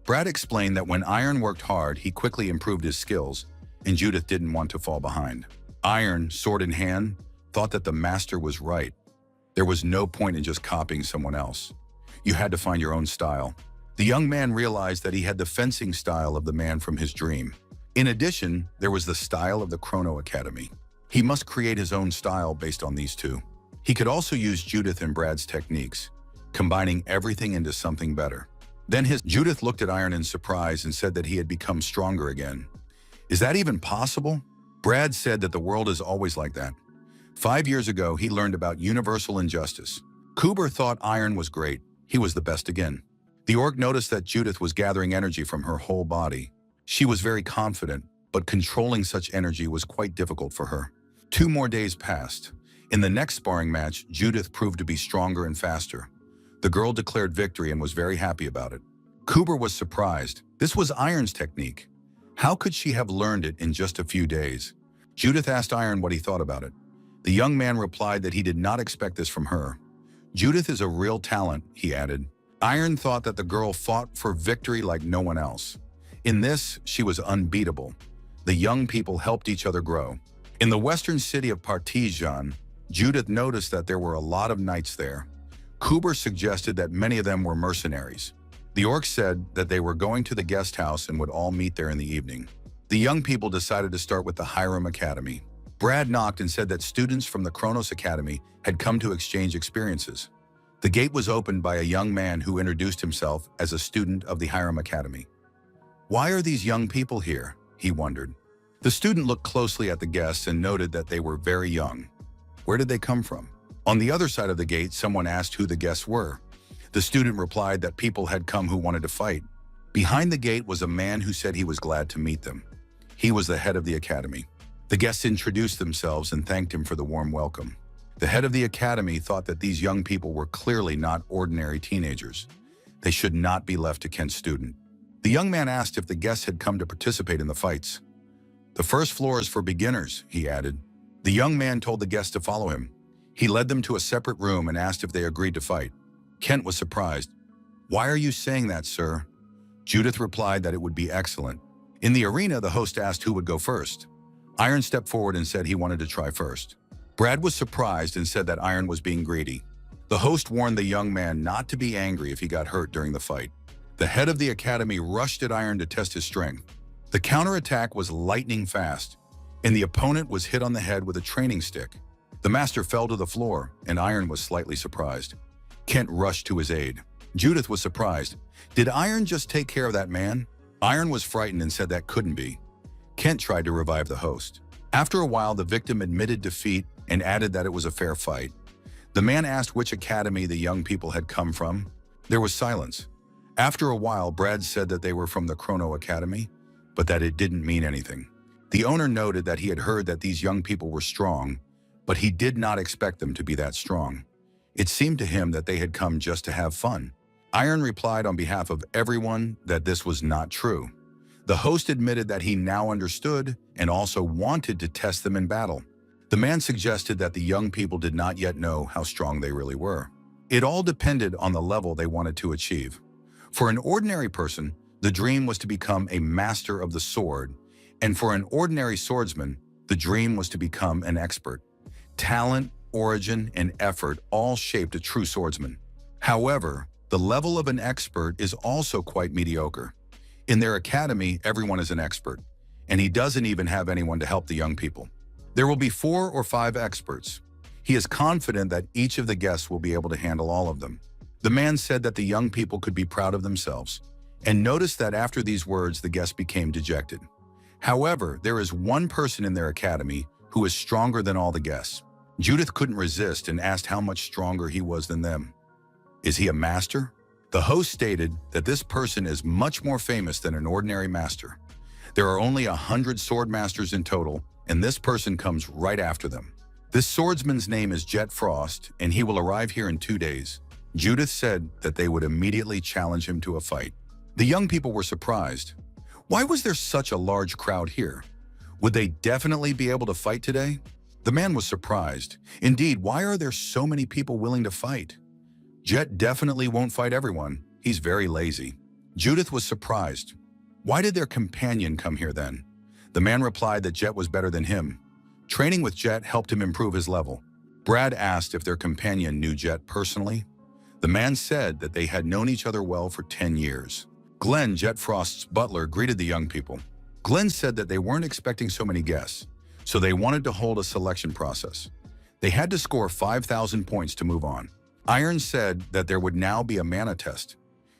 Brad explained that when Iron worked hard, he quickly improved his skills, and Judith didn't want to fall behind. Iron, sword in hand, thought that the master was right. There was no point in just copying someone else. You had to find your own style. The young man realized that he had the fencing style of the man from his dream. In addition, there was the style of the Chrono Academy. He must create his own style based on these two. He could also use Judith and Brad's techniques, combining everything into something better. Then Judith looked at Iron in surprise and said that he had become stronger again. Is that even possible? Brad said that the world is always like that. 5 years ago, he learned about universal injustice. Kubur thought Iron was great. He was the best again. The orc noticed that Judith was gathering energy from her whole body. She was very confident, but controlling such energy was quite difficult for her. 2 more days passed. In the next sparring match, Judith proved to be stronger and faster. The girl declared victory and was very happy about it. Kubur was surprised. This was Iron's technique. How could she have learned it in just a few days? Judith asked Iron what he thought about it. The young man replied that he did not expect this from her. Judith is a real talent, he added. Iron thought that the girl fought for victory like no one else. In this, she was unbeatable. The young people helped each other grow. In the western city of Partizan, Judith noticed that there were a lot of knights there. Kubur suggested that many of them were mercenaries. The orc said that they were going to the guest house and would all meet there in the evening. The young people decided to start with the Hiram Academy. Brad knocked and said that students from the Kronos Academy had come to exchange experiences. The gate was opened by a young man who introduced himself as a student of the Hiram Academy. Why are these young people here? He wondered. The student looked closely at the guests and noted that they were very young. Where did they come from? On the other side of the gate, someone asked who the guests were. The student replied that people had come who wanted to fight. Behind the gate was a man who said he was glad to meet them. He was the head of the academy. The guests introduced themselves and thanked him for the warm welcome. The head of the academy thought that these young people were clearly not ordinary teenagers. They should not be left to Kent's student. The young man asked if the guests had come to participate in the fights. The first floor is for beginners, he added. The young man told the guests to follow him. He led them to a separate room and asked if they agreed to fight. Kent was surprised. Why are you saying that, sir? Judith replied that it would be excellent. In the arena, the host asked who would go first. Iron stepped forward and said he wanted to try first. Brad was surprised and said that Iron was being greedy. The host warned the young man not to be angry if he got hurt during the fight. The head of the academy rushed at Iron to test his strength. The counterattack was lightning fast, and the opponent was hit on the head with a training stick. The master fell to the floor, and Iron was slightly surprised. Kent rushed to his aid. Judith was surprised. Did Iron just take care of that man? Iron was frightened and said that couldn't be. Kent tried to revive the host. After a while, the victim admitted defeat and added that it was a fair fight. The man asked which academy the young people had come from. There was silence. After a while, Brad said that they were from the Chrono Academy, but that it didn't mean anything. The owner noted that he had heard that these young people were strong, but he did not expect them to be that strong. It seemed to him that they had come just to have fun. Iron replied on behalf of everyone that this was not true. The host admitted that he now understood and also wanted to test them in battle. The man suggested that the young people did not yet know how strong they really were. It all depended on the level they wanted to achieve. For an ordinary person, the dream was to become a master of the sword, and for an ordinary swordsman, the dream was to become an expert. Talent, origin, and effort all shaped a true swordsman. However, the level of an expert is also quite mediocre. In their academy, everyone is an expert, and he doesn't even have anyone to help the young people. There will be 4 or 5 experts. He is confident that each of the guests will be able to handle all of them. The man said that the young people could be proud of themselves, and noticed that after these words the guests became dejected. However, there is one person in their academy who is stronger than all the guests. Judith couldn't resist and asked how much stronger he was than them. Is he a master? The host stated that this person is much more famous than an ordinary master. There are only 100 sword masters in total, and this person comes right after them. This swordsman's name is Jet Frost, and he will arrive here in 2 days. Judith said that they would immediately challenge him to a fight. The young people were surprised. Why was there such a large crowd here? Would they definitely be able to fight today? The man was surprised. Indeed, why are there so many people willing to fight? Jet definitely won't fight everyone. He's very lazy. Judith was surprised. Why did their companion come here then? The man replied that Jet was better than him. Training with Jet helped him improve his level. Brad asked if their companion knew Jet personally. The man said that they had known each other well for 10 years. Glenn, Jet Frost's butler, greeted the young people. Glenn said that they weren't expecting so many guests, so they wanted to hold a selection process. They had to score 5,000 points to move on. Iron said that there would now be a mana test.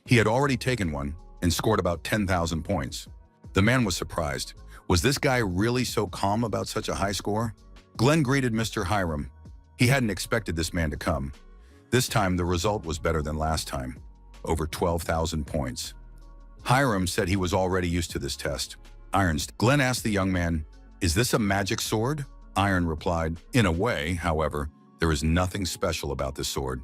He had already taken one and scored about 10,000 points. The man was surprised. Was this guy really so calm about such a high score? Glenn greeted Mr. Hiram. He hadn't expected this man to come. This time the result was better than last time, over 12,000 points. Hiram said he was already used to this test. Glenn asked the young man, "Is this a magic sword?" Iron replied, "In a way, however, there is nothing special about this sword."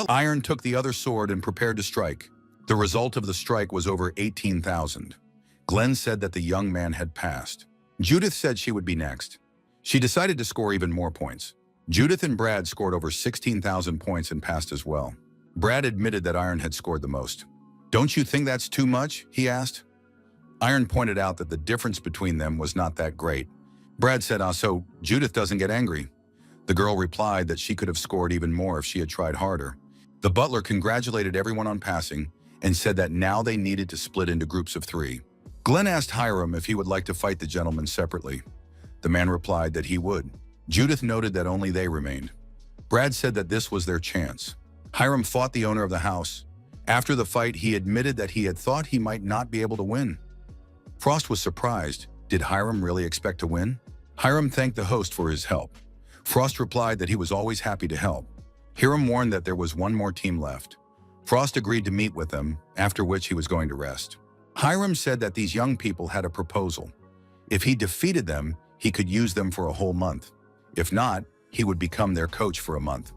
Iron took the other sword and prepared to strike. The result of the strike was over 18,000. Glenn said that the young man had passed. Judith said she would be next. She decided to score even more points. Judith and Brad scored over 16,000 points and passed as well. Brad admitted that Iron had scored the most. "Don't you think that's too much?" he asked. Iron pointed out that the difference between them was not that great. Brad said, so Judith doesn't get angry." The girl replied that she could have scored even more if she had tried harder. The butler congratulated everyone on passing and said that now they needed to split into groups of 3. Glenn asked Hiram if he would like to fight the gentleman separately. The man replied that he would. Judith noted that only they remained. Brad said that this was their chance. Hiram fought the owner of the house. After the fight, he admitted that he had thought he might not be able to win. Frost was surprised. Did Hiram really expect to win? Hiram thanked the host for his help. Frost replied that he was always happy to help. Hiram warned that there was one more team left. Frost agreed to meet with them, after which he was going to rest. Hiram said that these young people had a proposal. If he defeated them, he could use them for a whole month. If not, he would become their coach for a month.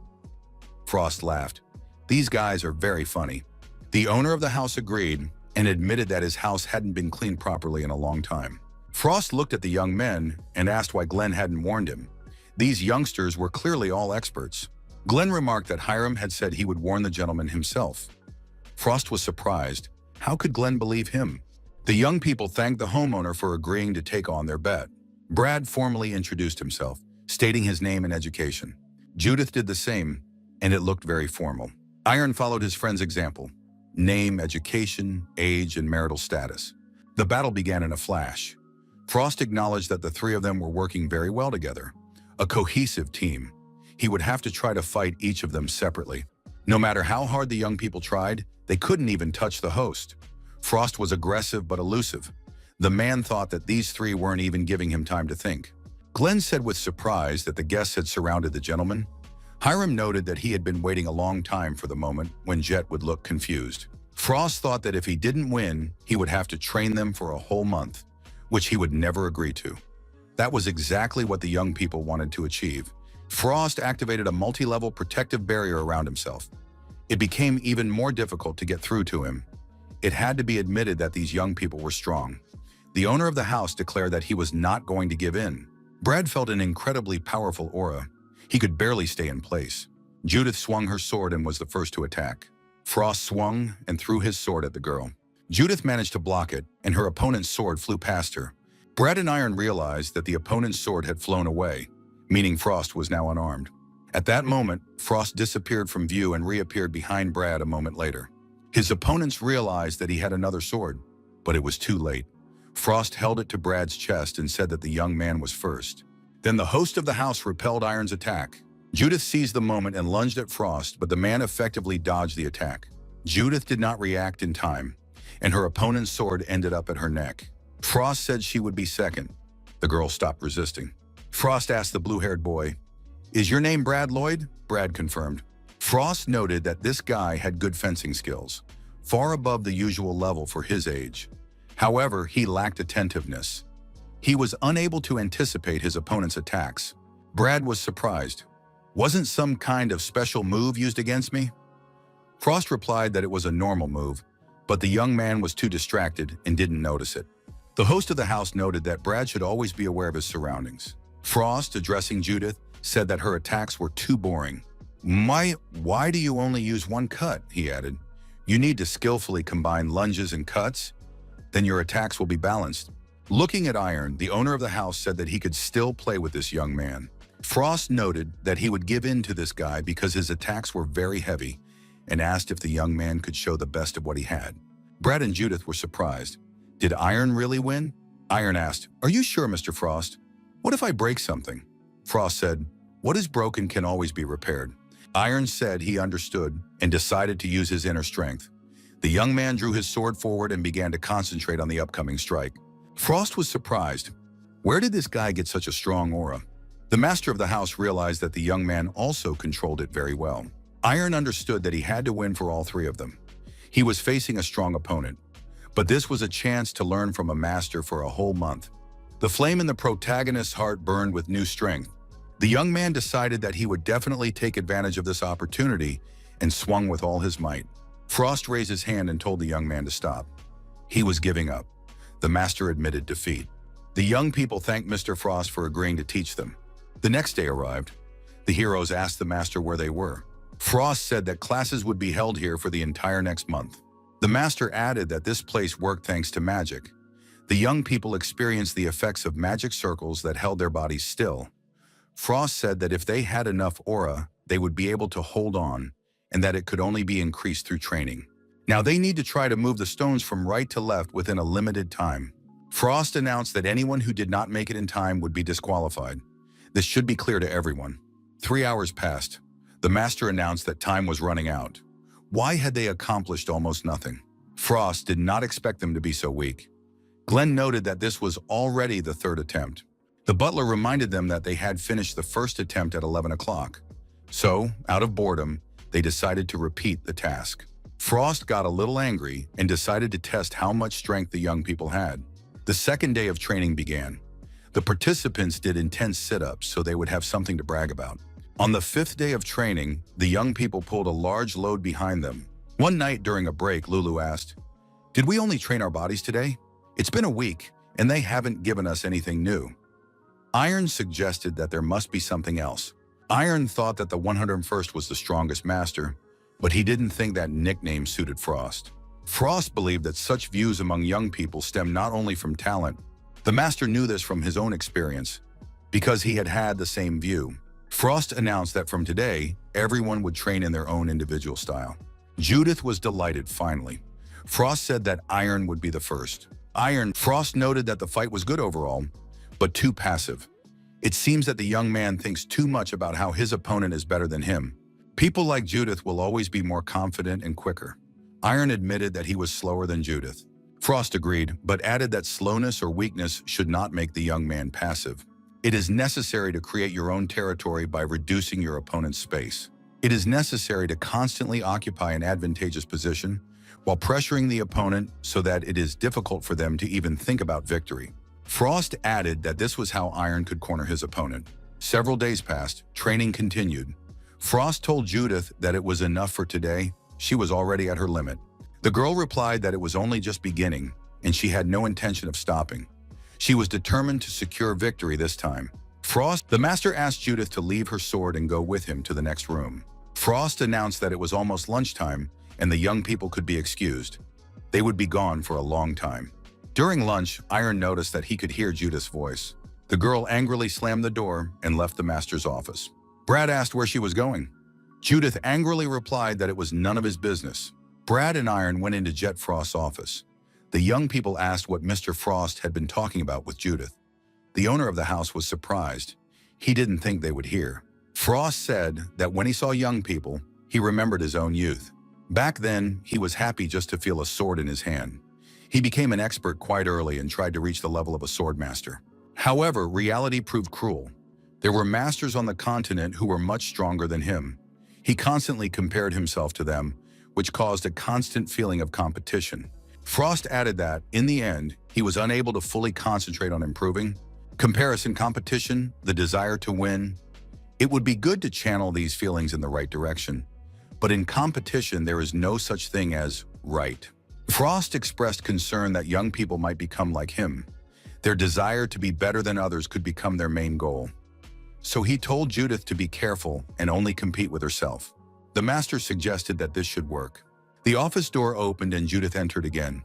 Frost laughed. "These guys are very funny." The owner of the house agreed and admitted that his house hadn't been cleaned properly in a long time. Frost looked at the young men and asked why Glenn hadn't warned him. These youngsters were clearly all experts. Glenn remarked that Hiram had said he would warn the gentleman himself. Frost was surprised. How could Glenn believe him? The young people thanked the homeowner for agreeing to take on their bet. Brad formally introduced himself, stating his name and education. Judith did the same, and it looked very formal. Iron followed his friend's example: name, education, age, and marital status. The battle began in a flash. Frost acknowledged that the 3 of them were working very well together, a cohesive team. He would have to try to fight each of them separately. No matter how hard the young people tried, they couldn't even touch the host. Frost was aggressive but elusive. The man thought that these 3 weren't even giving him time to think. Glenn said with surprise that the guests had surrounded the gentleman. Hiram noted that he had been waiting a long time for the moment when Jet would look confused. Frost thought that if he didn't win, he would have to train them for a whole month, which he would never agree to. That was exactly what the young people wanted to achieve. Frost activated a multi-level protective barrier around himself. It became even more difficult to get through to him. It had to be admitted that these young people were strong. The owner of the house declared that he was not going to give in. Brad felt an incredibly powerful aura. He could barely stay in place. Judith swung her sword and was the first to attack. Frost swung and threw his sword at the girl. Judith managed to block it, and her opponent's sword flew past her. Brad and Iron realized that the opponent's sword had flown away, meaning Frost was now unarmed. At that moment, Frost disappeared from view and reappeared behind Brad a moment later. His opponents realized that he had another sword, but it was too late. Frost held it to Brad's chest and said that the young man was first. Then the host of the house repelled Iron's attack. Judith seized the moment and lunged at Frost, but the man effectively dodged the attack. Judith did not react in time, and her opponent's sword ended up at her neck. Frost said she would be second. The girl stopped resisting. Frost asked the blue-haired boy, "Is your name Brad Lloyd?" Brad confirmed. Frost noted that this guy had good fencing skills, far above the usual level for his age. However, he lacked attentiveness. He was unable to anticipate his opponent's attacks. Brad was surprised. "Wasn't some kind of special move used against me?" Frost replied that it was a normal move, but the young man was too distracted and didn't notice it. The host of the house noted that Brad should always be aware of his surroundings. Frost, addressing Judith, said that her attacks were too boring. Why do you only use one cut?" he added. "You need to skillfully combine lunges and cuts. Then your attacks will be balanced." Looking at Iron, the owner of the house said that he could still play with this young man. Frost noted that he would give in to this guy because his attacks were very heavy and asked if the young man could show the best of what he had. Brad and Judith were surprised. Did Iron really win? Iron asked, "Are you sure, Mr. Frost? What if I break something?" Frost said, "What is broken can always be repaired." Iron said he understood and decided to use his inner strength. The young man drew his sword forward and began to concentrate on the upcoming strike. Frost was surprised. Where did this guy get such a strong aura? The master of the house realized that the young man also controlled it very well. Iron understood that he had to win for all three of them. He was facing a strong opponent, but this was a chance to learn from a master for a whole month. The flame in the protagonist's heart burned with new strength. The young man decided that he would definitely take advantage of this opportunity and swung with all his might. Frost raised his hand and told the young man to stop. He was giving up. The master admitted defeat. The young people thanked Mr. Frost for agreeing to teach them. The next day arrived. The heroes asked the master where they were. Frost said that classes would be held here for the entire next month. The master added that this place worked thanks to magic. The young people experienced the effects of magic circles that held their bodies still. Frost said that if they had enough aura, they would be able to hold on, and that it could only be increased through training. Now they need to try to move the stones from right to left within a limited time. Frost announced that anyone who did not make it in time would be disqualified. This should be clear to everyone. 3 hours passed. The master announced that time was running out. Why had they accomplished almost nothing? Frost did not expect them to be so weak. Glenn noted that this was already the third attempt. The butler reminded them that they had finished the first attempt at 11 o'clock. So, out of boredom, they decided to repeat the task. Frost got a little angry and decided to test how much strength the young people had. The second day of training began. The participants did intense sit-ups so they would have something to brag about. On the 5th day of training, the young people pulled a large load behind them. One night during a break, Lulu asked, "Did we only train our bodies today? It's been a week, and they haven't given us anything new." Iron suggested that there must be something else. Iron thought that the 101st was the strongest master, but he didn't think that nickname suited Frost. Frost believed that such views among young people stem not only from talent. The master knew this from his own experience, because he had had the same view. Frost announced that from today, everyone would train in their own individual style. Judith was delighted finally. Frost said that Iron would be the first. Frost noted that the fight was good overall, but too passive. It seems that the young man thinks too much about how his opponent is better than him. People like Judith will always be more confident and quicker. Iron admitted that he was slower than Judith. Frost agreed, but added that slowness or weakness should not make the young man passive. It is necessary to create your own territory by reducing your opponent's space. It is necessary to constantly occupy an advantageous position while pressuring the opponent so that it is difficult for them to even think about victory. Frost added that this was how Iron could corner his opponent. Several days passed, training continued. Frost told Judith that it was enough for today. She was already at her limit. The girl replied that it was only just beginning, and she had no intention of stopping. She was determined to secure victory this time. The master asked Judith to leave her sword and go with him to the next room. Frost announced that it was almost lunchtime, and the young people could be excused. They would be gone for a long time. During lunch, Iron noticed that he could hear Judith's voice. The girl angrily slammed the door and left the master's office. Brad asked where she was going. Judith angrily replied that it was none of his business. Brad and Iron went into Jet Frost's office. The young people asked what Mr. Frost had been talking about with Judith. The owner of the house was surprised. he didn't think they would hear. Frost said that when he saw young people, he remembered his own youth. Back then, he was happy just to feel a sword in his hand. He became an expert quite early and tried to reach the level of a sword master. However, reality proved cruel. There were masters on the continent who were much stronger than him. He constantly compared himself to them, which caused a constant feeling of competition. Frost added that, in the end, he was unable to fully concentrate on improving. Comparison, competition, the desire to win. It would be good to channel these feelings in the right direction. But in competition, there is no such thing as right. Frost expressed concern that young people might become like him. Their desire to be better than others could become their main goal. So he told Judith to be careful and only compete with herself. The master suggested that this should work. The office door opened and Judith entered again.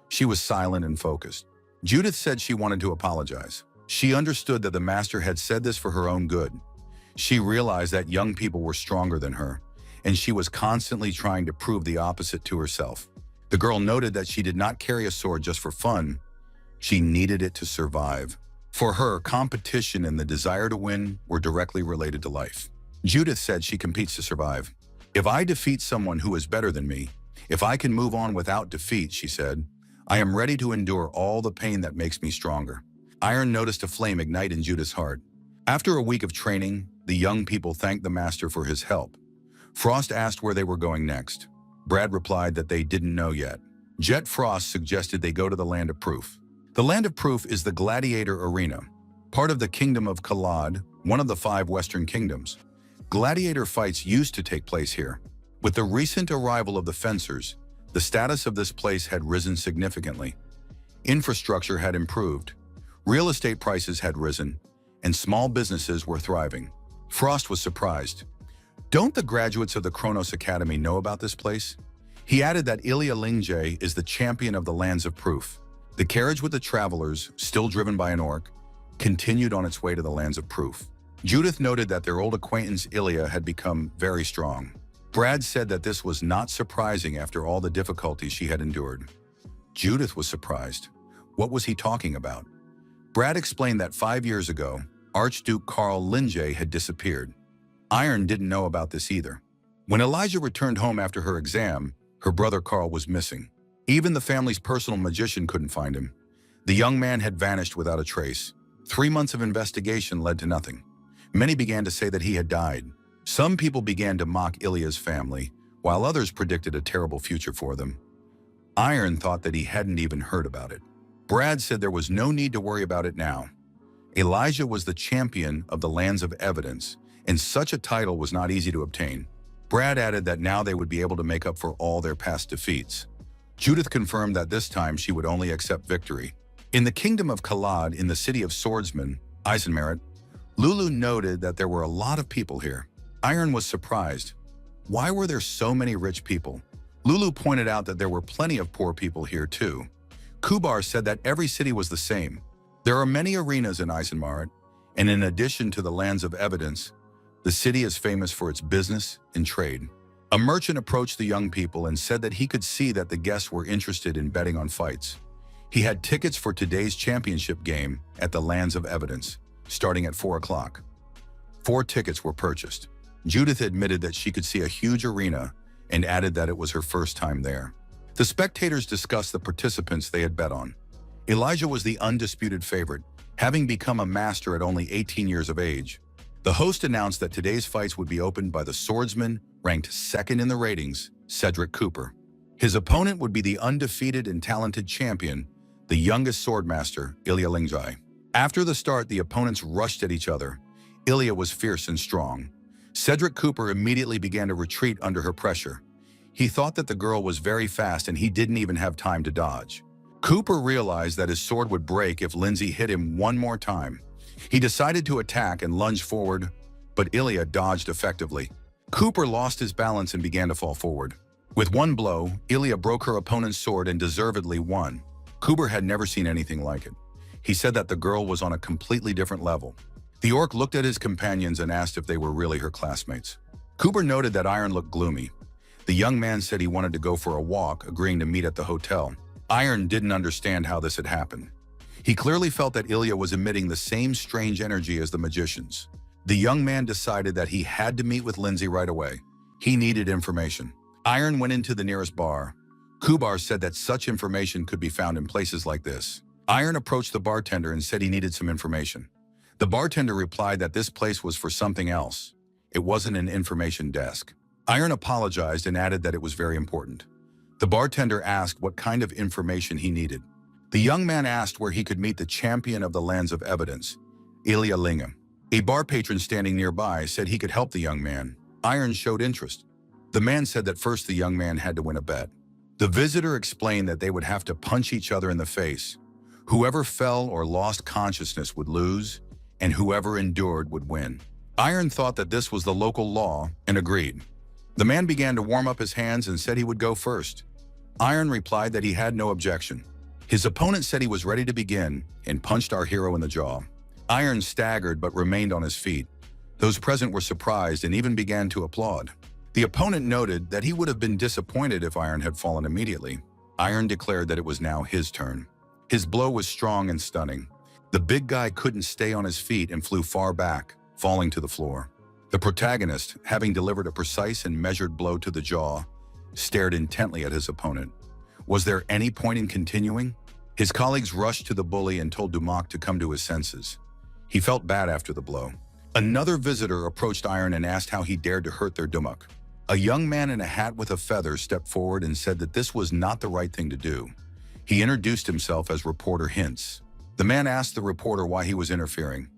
She was silent and focused. Judith said she wanted to apologize. She understood that the master had said this for her own good. She realized that young people were stronger than her, and she was constantly trying to prove the opposite to herself. The girl noted that she did not carry a sword just for fun. She needed it to survive. For her, competition and the desire to win were directly related to life. Judith said she competes to survive. If I defeat someone who is better than me, if I can move on without defeat, she said, I am ready to endure all the pain that makes me stronger. Iron noticed a flame ignite in Judith's heart. After a week of training, the young people thanked the master for his help. Frost asked where they were going next. Brad replied that they didn't know yet. Jet Frost suggested they go to the Land of Proof. The Land of Proof is the gladiator arena, part of the Kingdom of Kalad, one of the 5 Western kingdoms. Gladiator fights used to take place here. With the recent arrival of the fencers, the status of this place had risen significantly. Infrastructure had improved, real estate prices had risen, and small businesses were thriving. Frost was surprised. Don't the graduates of the Kronos Academy know about this place? He added that Ilya Lingjae is the champion of the Lands of Proof. The carriage with the travelers, still driven by an orc, continued on its way to the Lands of Proof. Judith noted that their old acquaintance Ilya had become very strong. Brad said that this was not surprising after all the difficulties she had endured. Judith was surprised. What was he talking about? Brad explained that 5 years ago, Archduke Karl Lingjae had disappeared. Iron didn't know about this either. When Elijah returned home after her exam, her brother Karl was missing. Even the family's personal magician couldn't find him. The young man had vanished without a trace. 3 months of investigation led to nothing. Many began to say that he had died. Some people began to mock Ilya's family, while others predicted a terrible future for them. Iron thought that he hadn't even heard about it. Brad said there was no need to worry about it now. Elijah was the champion of the Lands of Evidence, and such a title was not easy to obtain. Brad added that now they would be able to make up for all their past defeats. Judith confirmed that this time she would only accept victory. In the Kingdom of Kalad, in the city of swordsmen, Eisenmerit, Lulu noted that there were a lot of people here. Iron was surprised. Why were there so many rich people? Lulu pointed out that there were plenty of poor people here too. Kubar said that every city was the same. There are many arenas in Eisenmerit, and in addition to the Lands of Evidence, the city is famous for its business and trade. A merchant approached the young people and said that he could see that the guests were interested in betting on fights. He had tickets for today's championship game at the Lands of Evidence, starting at 4 o'clock. 4 tickets were purchased. Judith admitted that she could see a huge arena and added that it was her first time there. The spectators discussed the participants they had bet on. Elijah was the undisputed favorite, having become a master at only 18 years of age. The host announced that today's fights would be opened by the swordsman ranked 2nd in the ratings, Cedric Cooper. His opponent would be the undefeated and talented champion, the youngest swordmaster, Ilya Lingjae. After the start, the opponents rushed at each other. Ilya was fierce and strong. Cedric Cooper immediately began to retreat under her pressure. He thought that the girl was very fast and he didn't even have time to dodge. Cooper realized that his sword would break if Lindsay hit him one more time. He decided to attack and lunge forward, but Ilya dodged effectively. Cooper lost his balance and began to fall forward. With one blow, Ilya broke her opponent's sword and deservedly won. Cooper had never seen anything like it. He said that the girl was on a completely different level. The orc looked at his companions and asked if they were really her classmates. Cooper noted that Iron looked gloomy. The young man said he wanted to go for a walk, agreeing to meet at the hotel. Iron didn't understand how this had happened. He clearly felt that Ilya was emitting the same strange energy as the magicians. The young man decided that he had to meet with Lindsay right away. He needed information. Iron went into the nearest bar. Kubar said that such information could be found in places like this. Iron approached the bartender and said he needed some information. The bartender replied that this place was for something else. It wasn't an information desk. Iron apologized and added that it was very important. The bartender asked what kind of information he needed. The young man asked where he could meet the champion of the lands of evidence, Ilya Lingam. A bar patron standing nearby said he could help the young man. Iron showed interest. The man said that first the young man had to win a bet. The visitor explained that they would have to punch each other in the face. Whoever fell or lost consciousness would lose, and whoever endured would win. Iron thought that this was the local law and agreed. The man began to warm up his hands and said he would go first. Iron replied that he had no objection. His opponent said he was ready to begin and punched our hero in the jaw. Iron staggered but remained on his feet. Those present were surprised and even began to applaud. The opponent noted that he would have been disappointed if Iron had fallen immediately. Iron declared that it was now his turn. His blow was strong and stunning. The big guy couldn't stay on his feet and flew far back, falling to the floor. The protagonist, having delivered a precise and measured blow to the jaw, stared intently at his opponent. Was there any point in continuing? His colleagues rushed to the bully and told Dumak to come to his senses. He felt bad after the blow. Another visitor approached Iron and asked how he dared to hurt their Dumak. A young man in a hat with a feather stepped forward and said that this was not the right thing to do. He introduced himself as reporter Hintz. The man asked the reporter why he was interfering.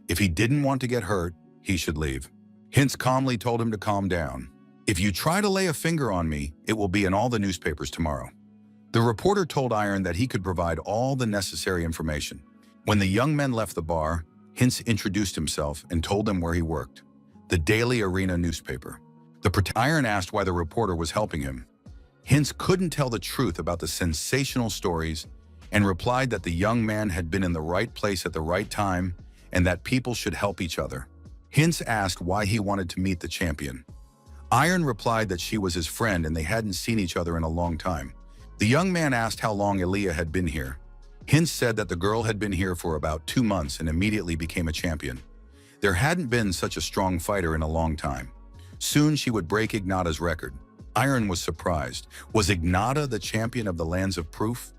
If he didn't want to get hurt, he should leave. Hintz calmly told him to calm down. If you try to lay a finger on me, it will be in all the newspapers tomorrow. The reporter told Iron that he could provide all the necessary information. When the young men left the bar, Hintz introduced himself and told them where he worked. The Daily Arena newspaper. Iron asked why the reporter was helping him. Hintz couldn't tell the truth about the sensational stories and replied that the young man had been in the right place at the right time and that people should help each other. Hintz asked why he wanted to meet the champion. Iron replied that she was his friend and they hadn't seen each other in a long time. The young man asked how long Ilya had been here. Hintz said that the girl had been here for about 2 months and immediately became a champion. There hadn't been such a strong fighter in a long time. Soon she would break Ignata's record. Iron was surprised. Was Ignata the champion of the lands of proof?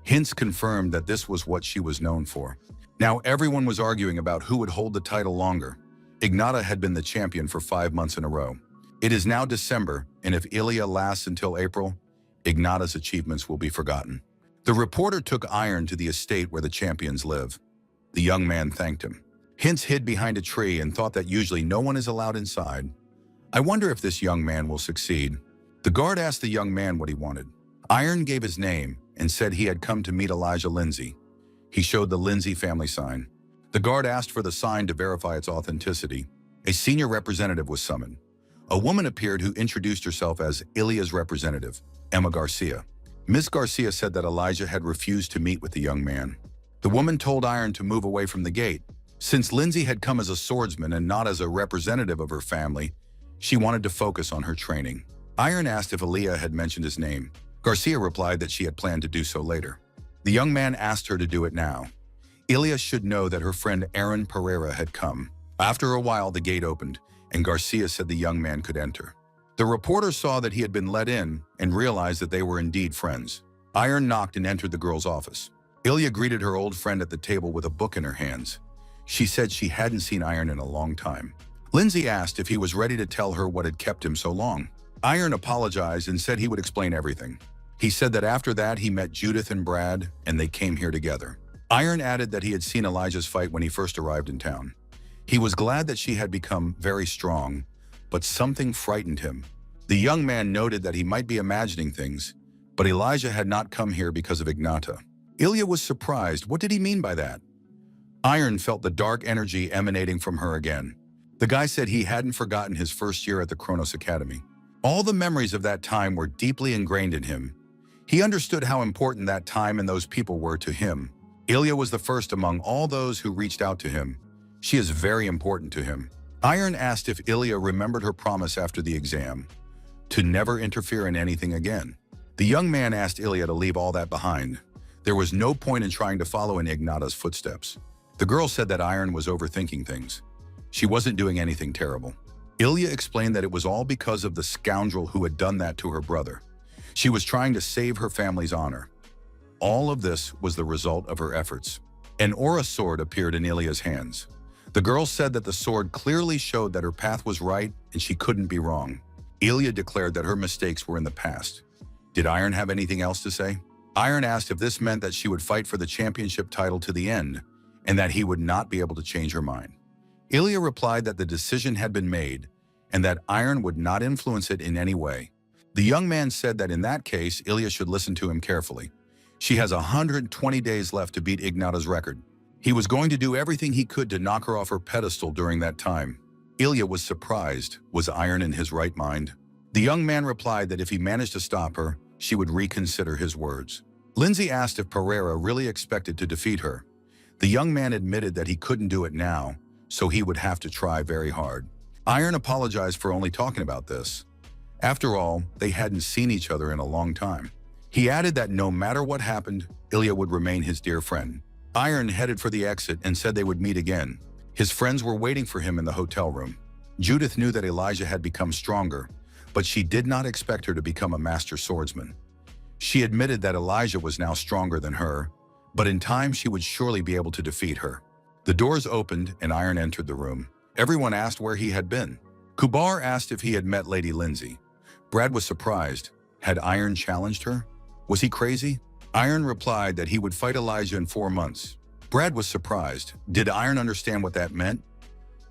Hintz confirmed that this was what she was known for. Now everyone was arguing about who would hold the title longer. Ignata had been the champion for 5 months in a row. It is now December, and if Ilya lasts until April, Ignata's achievements will be forgotten. The reporter took Iron to the estate where the champions live. The young man thanked him. Hintz hid behind a tree and thought that usually no one is allowed inside. I wonder if this young man will succeed. The guard asked the young man what he wanted. Iron gave his name and said he had come to meet Elijah Lindsay. He showed the Lindsay family sign. The guard asked for the sign to verify its authenticity. A senior representative was summoned. A woman appeared who introduced herself as Ilya's representative, Emma Garcia. Miss Garcia said that Elijah had refused to meet with the young man. The woman told Iron to move away from the gate. Since Lindsay had come as a swordsman and not as a representative of her family, she wanted to focus on her training. Iron asked if Ilya had mentioned his name. Garcia replied that she had planned to do so later. The young man asked her to do it now. Ilya should know that her friend Aaron Pereira had come. After a while, the gate opened, and Garcia said the young man could enter. The reporter saw that he had been let in and realized that they were indeed friends. Iron knocked and entered the girl's office. Ilya greeted her old friend at the table with a book in her hands. She said she hadn't seen Iron in a long time. Lindsay asked if he was ready to tell her what had kept him so long. Iron apologized and said he would explain everything. He said that after that he met Judith and Brad and they came here together. Iron added that he had seen Elijah's fight when he first arrived in town. He was glad that she had become very strong, but something frightened him. The young man noted that he might be imagining things, but Elijah had not come here because of Ignata. Ilya was surprised. What did he mean by that? Iron felt the dark energy emanating from her again. The guy said he hadn't forgotten his first year at the Kronos Academy. All the memories of that time were deeply ingrained in him. He understood how important that time and those people were to him. Ilya was the first among all those who reached out to him. She is very important to him. Iron asked if Ilya remembered her promise after the exam, to never interfere in anything again. The young man asked Ilya to leave all that behind. There was no point in trying to follow in Ignata's footsteps. The girl said that Iron was overthinking things. She wasn't doing anything terrible. Ilya explained that it was all because of the scoundrel who had done that to her brother. She was trying to save her family's honor. All of this was the result of her efforts. An aura sword appeared in Ilya's hands. The girl said that the sword clearly showed that her path was right and she couldn't be wrong. Ilya declared that her mistakes were in the past. Did Iron have anything else to say? Iron asked if this meant that she would fight for the championship title to the end and that he would not be able to change her mind. Ilya replied that the decision had been made and that Iron would not influence it in any way. The young man said that in that case, Ilya should listen to him carefully. She has 120 days left to beat Ignata's record. He was going to do everything he could to knock her off her pedestal during that time. Ilya was surprised. Was Iron in his right mind? The young man replied that if he managed to stop her, she would reconsider his words. Lindsay asked if Pereira really expected to defeat her. The young man admitted that he couldn't do it now, so he would have to try very hard. Iron apologized for only talking about this. After all, they hadn't seen each other in a long time. He added that no matter what happened, Ilya would remain his dear friend. Iron headed for the exit and said they would meet again. His friends were waiting for him in the hotel room. Judith knew that Elijah had become stronger, but she did not expect her to become a master swordsman. She admitted that Elijah was now stronger than her, but in time she would surely be able to defeat her. The doors opened and Iron entered the room. Everyone asked where he had been. Kubar asked if he had met Lady Lindsay. Brad was surprised. Had Iron challenged her? Was he crazy? Iron replied that he would fight Elijah in 4 months. Brad was surprised. Did Iron understand what that meant?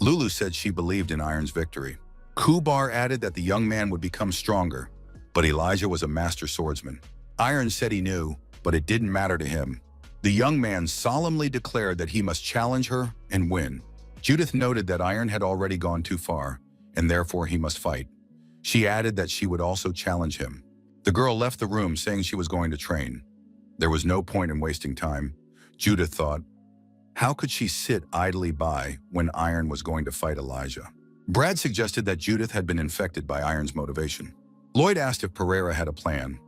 Lulu said she believed in Iron's victory. Kubar added that the young man would become stronger, but Elijah was a master swordsman. Iron said he knew, but it didn't matter to him. The young man solemnly declared that he must challenge her and win. Judith noted that Iron had already gone too far, and therefore he must fight. She added that she would also challenge him. The girl left the room saying she was going to train. There was no point in wasting time. Judith thought, how could she sit idly by when Iron was going to fight Elijah? Brad suggested that Judith had been infected by Iron's motivation. Lloyd asked if Pereira had a plan.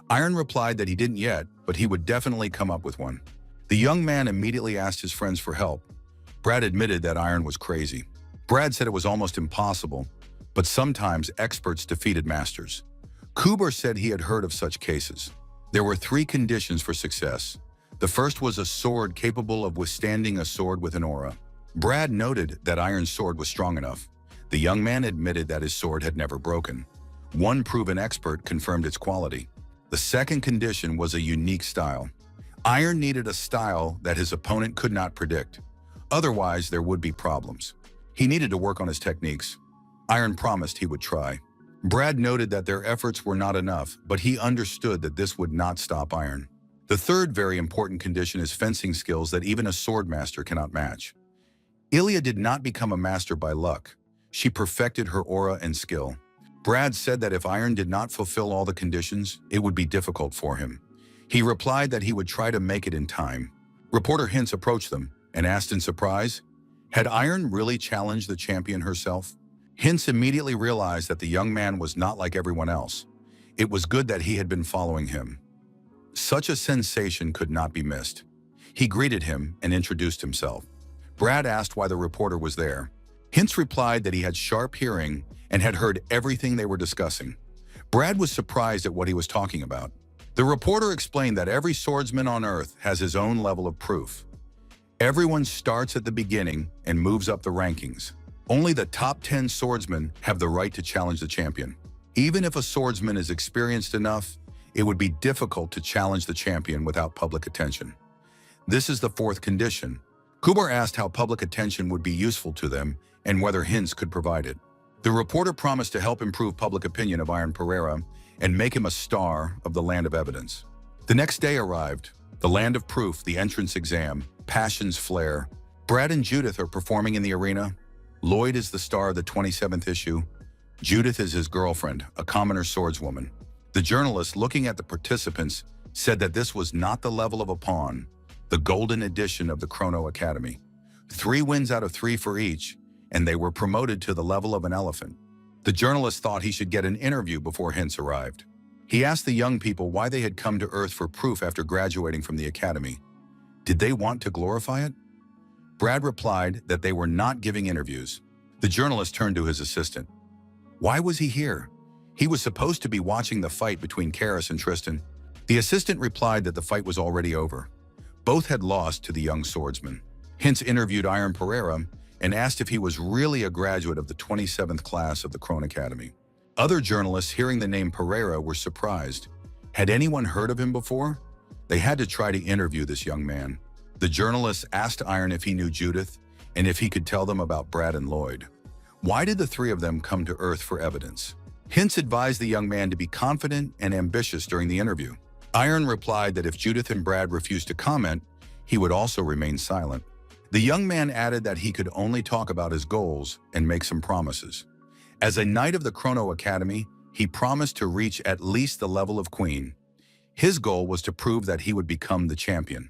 Iron replied that he didn't yet, but he would definitely come up with one. The young man immediately asked his friends for help. Brad admitted that Iron was crazy. Brad said it was almost impossible, but sometimes experts defeated masters. Kubar said he had heard of such cases. There were 3 conditions for success. The first was a sword capable of withstanding a sword with an aura. Brad noted that Iron's sword was strong enough. The young man admitted that his sword had never broken. One proven expert confirmed its quality. The second condition was a unique style. Iron needed a style that his opponent could not predict. Otherwise, there would be problems. He needed to work on his techniques. Iron promised he would try. Brad noted that their efforts were not enough, but he understood that this would not stop Iron. The third very important condition is fencing skills that even a sword master cannot match. Ilya did not become a master by luck. She perfected her aura and skill. Brad said that if Iron did not fulfill all the conditions, it would be difficult for him. He replied that he would try to make it in time. Reporter Hintz approached them and asked in surprise, had Iron really challenged the champion herself? Hintz immediately realized that the young man was not like everyone else. It was good that he had been following him. Such a sensation could not be missed. He greeted him and introduced himself. Brad asked why the reporter was there. Hintz replied that he had sharp hearing and had heard everything they were discussing. Brad was surprised at what he was talking about. The reporter explained that every swordsman on Earth has his own level of proof. Everyone starts at the beginning and moves up the rankings. Only the top 10 swordsmen have the right to challenge the champion. Even if a swordsman is experienced enough, it would be difficult to challenge the champion without public attention. This is the 4th condition. Kubar asked how public attention would be useful to them and whether Hintz could provide it. The reporter promised to help improve public opinion of Iron Pereira and make him a star of the land of evidence. The next day arrived, the land of proof, the entrance exam, passions flare. Brad and Judith are performing in the arena. Lloyd is the star of the 27th issue. Judith is his girlfriend, a commoner swordswoman. The journalist looking at the participants said that this was not the level of a pawn, the golden edition of the Chrono Academy. 3 wins out of 3 for each, and they were promoted to the level of an elephant. The journalist thought he should get an interview before Hintz arrived. He asked the young people why they had come to Earth for proof after graduating from the academy. Did they want to glorify it? Brad replied that they were not giving interviews. The journalist turned to his assistant. Why was he here? He was supposed to be watching the fight between Karis and Tristan. The assistant replied that the fight was already over. Both had lost to the young swordsman. Hintz interviewed Iron Pereira and asked if he was really a graduate of the 27th class of the Krone Academy. Other journalists hearing the name Pereira were surprised. Had anyone heard of him before? They had to try to interview this young man. The journalists asked Iron if he knew Judith and if he could tell them about Brad and Lloyd. Why did the three of them come to Earth for evidence? Hintz advised the young man to be confident and ambitious during the interview. Iron replied that if Judith and Brad refused to comment, he would also remain silent. The young man added that he could only talk about his goals and make some promises. As a knight of the Chrono Academy, he promised to reach at least the level of Queen. His goal was to prove that he would become the champion.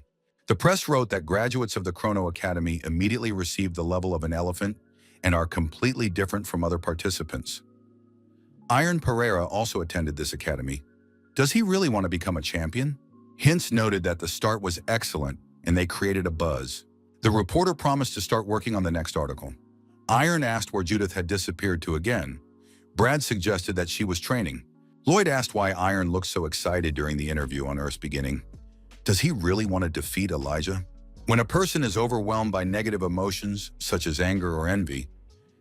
The press wrote that graduates of the Chrono Academy immediately received the level of an elephant and are completely different from other participants. Iron Pereira also attended this academy. Does he really want to become a champion? Hintz noted that the start was excellent and they created a buzz. The reporter promised to start working on the next article. Iron asked where Judith had disappeared to again. Brad suggested that she was training. Lloyd asked why Iron looked so excited during the interview on Earth's beginning. Does he really want to defeat Elijah? When a person is overwhelmed by negative emotions, such as anger or envy,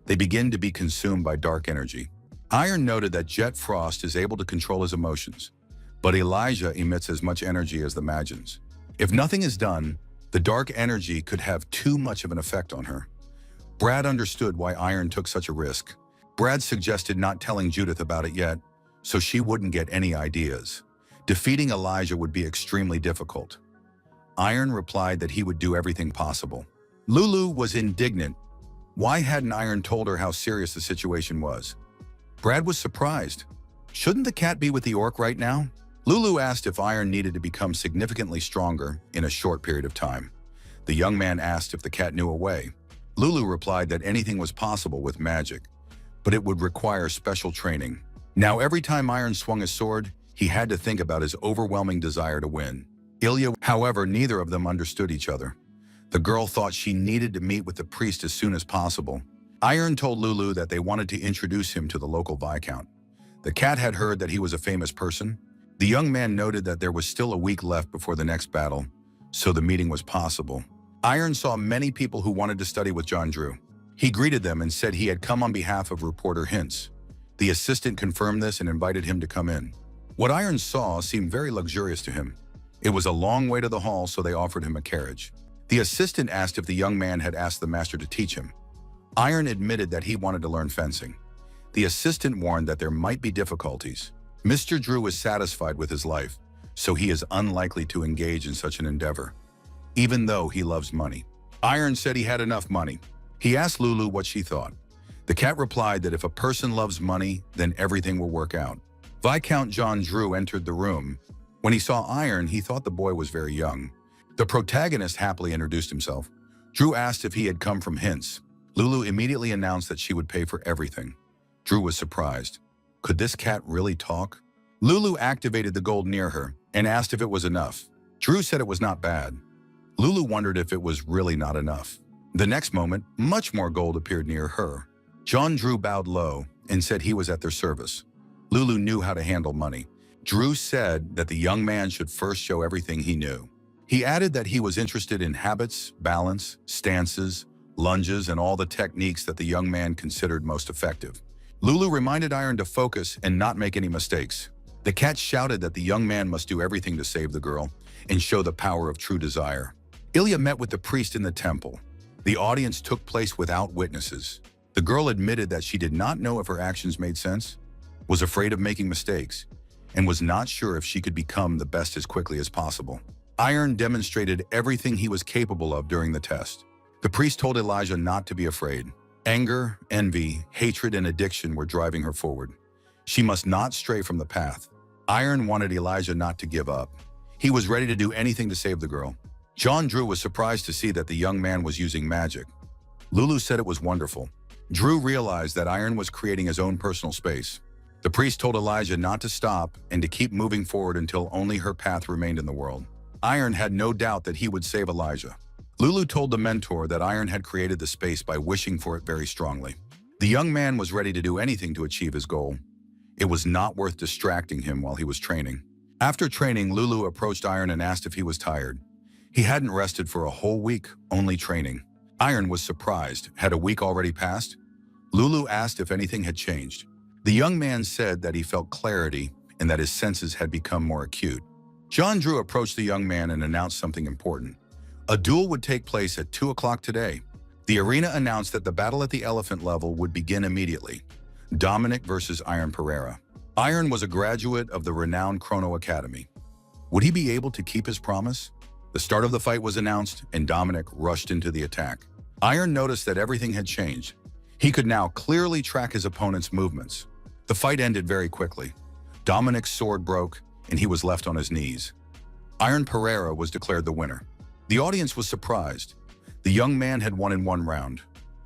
they begin to be consumed by dark energy. Iron noted that Jet Frost is able to control his emotions, but Elijah emits as much energy as the Magians. If nothing is done, the dark energy could have too much of an effect on her. Brad understood why Iron took such a risk. Brad suggested not telling Judith about it yet, so she wouldn't get any ideas. Defeating Elijah would be extremely difficult. Iron replied that he would do everything possible. Lulu was indignant. Why hadn't Iron told her how serious the situation was? Brad was surprised. Shouldn't the cat be with the orc right now? Lulu asked if Iron needed to become significantly stronger in a short period of time. The young man asked if the cat knew a way. Lulu replied that anything was possible with magic, but it would require special training. Now every time Iron swung his sword, he had to think about his overwhelming desire to win. Ilya, however, neither of them understood each other. The girl thought she needed to meet with the priest as soon as possible. Iron told Lulu that they wanted to introduce him to the local Viscount. The cat had heard that he was a famous person. The young man noted that there was still a week left before the next battle, so the meeting was possible. Iron saw many people who wanted to study with John Drew. He greeted them and said he had come on behalf of reporter Hintz. The assistant confirmed this and invited him to come in. What Iron saw seemed very luxurious to him. It was a long way to the hall, so they offered him a carriage. The assistant asked if the young man had asked the master to teach him. Iron admitted that he wanted to learn fencing. The assistant warned that there might be difficulties. Mr. Drew is satisfied with his life, so he is unlikely to engage in such an endeavor, even though he loves money. Iron said he had enough money. He asked Lulu what she thought. The cat replied that if a person loves money, then everything will work out. Viscount John Drew entered the room. When he saw Iron, he thought the boy was very young. The protagonist happily introduced himself. Drew asked if he had come from Hintz. Lulu immediately announced that she would pay for everything. Drew was surprised. Could this cat really talk? Lulu activated the gold near her and asked if it was enough. Drew said it was not bad. Lulu wondered if it was really not enough. The next moment, much more gold appeared near her. John Drew bowed low and said he was at their service. Lulu knew how to handle money. Drew said that the young man should first show everything he knew. He added that he was interested in habits, balance, stances, lunges, and all the techniques that the young man considered most effective. Lulu reminded Iron to focus and not make any mistakes. The cat shouted that the young man must do everything to save the girl and show the power of true desire. Ilya met with the priest in the temple. The audience took place without witnesses. The girl admitted that she did not know if her actions made sense, was afraid of making mistakes, and was not sure if she could become the best as quickly as possible. Iron demonstrated everything he was capable of during the test. The priest told Elijah not to be afraid. Anger, envy, hatred, and addiction were driving her forward. She must not stray from the path. Iron wanted Elijah not to give up. He was ready to do anything to save the girl. John Drew was surprised to see that the young man was using magic. Lulu said it was wonderful. Drew realized that Iron was creating his own personal space. The priest told Elijah not to stop and to keep moving forward until only her path remained in the world. Iron had no doubt that he would save Elijah. Lulu told the mentor that Iron had created the space by wishing for it very strongly. The young man was ready to do anything to achieve his goal. It was not worth distracting him while he was training. After training, Lulu approached Iron and asked if he was tired. He hadn't rested for a whole week, only training. Iron was surprised. Had a week already passed? Lulu asked if anything had changed. The young man said that he felt clarity and that his senses had become more acute. John Drew approached the young man and announced something important. A duel would take place at 2 o'clock today. The arena announced that the battle at the elephant level would begin immediately. Dominic versus Iron Pereira. Iron was a graduate of the renowned Chrono Academy. Would he be able to keep his promise? The start of the fight was announced, and Dominic rushed into the attack. Iron noticed that everything had changed. He could now clearly track his opponent's movements. The fight ended very quickly. Dominic's sword broke, and he was left on his knees. Iron Pereira was declared the winner. The audience was surprised. The young man had won in one round.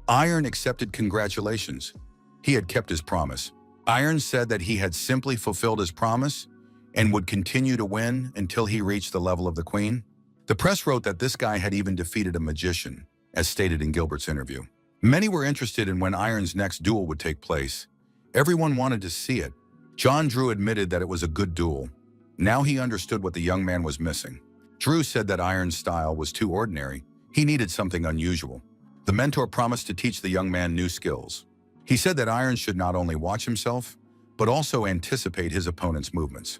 Iron accepted congratulations. He had kept his promise. Iron said that he had simply fulfilled his promise and would continue to win until he reached the level of the queen. The press wrote that this guy had even defeated a magician, as stated in Gilbert's interview. Many were interested in when Iron's next duel would take place. Everyone wanted to see it. John Drew admitted that it was a good duel. Now he understood what the young man was missing. Drew said that Iron's style was too ordinary. He needed something unusual. The mentor promised to teach the young man new skills. He said that Iron should not only watch himself, but also anticipate his opponent's movements.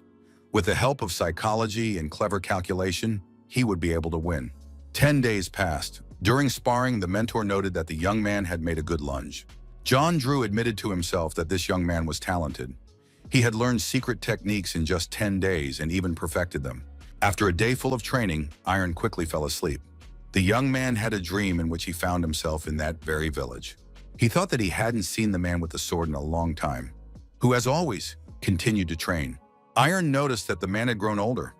With the help of psychology and clever calculation, he would be able to win. 10 days passed. During sparring, the mentor noted that the young man had made a good lunge. John Drew admitted to himself that this young man was talented. He had learned secret techniques in just 10 days and even perfected them. After a day full of training, Iron quickly fell asleep. The young man had a dream in which he found himself in that very village. He thought that he hadn't seen the man with the sword in a long time, who, as always, continued to train. Iron noticed that the man had grown older.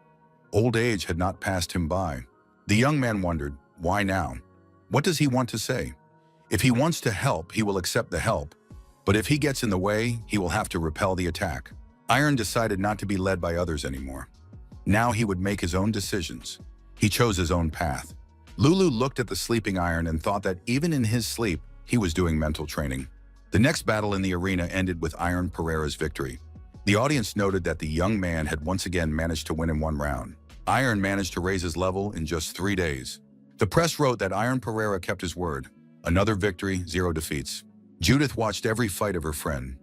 Old age had not passed him by. The young man wondered, why now? What does he want to say? If he wants to help, he will accept the help. But if he gets in the way, he will have to repel the attack. Iron decided not to be led by others anymore. Now he would make his own decisions. He chose his own path. Lulu looked at the sleeping Iron and thought that even in his sleep, he was doing mental training. The next battle in the arena ended with Iron Pereira's victory. The audience noted that the young man had once again managed to win in one round. Iron managed to raise his level in just 3 days. The press wrote that Iron Pereira kept his word. Another victory, 0 defeats. Judith watched every fight of her friend.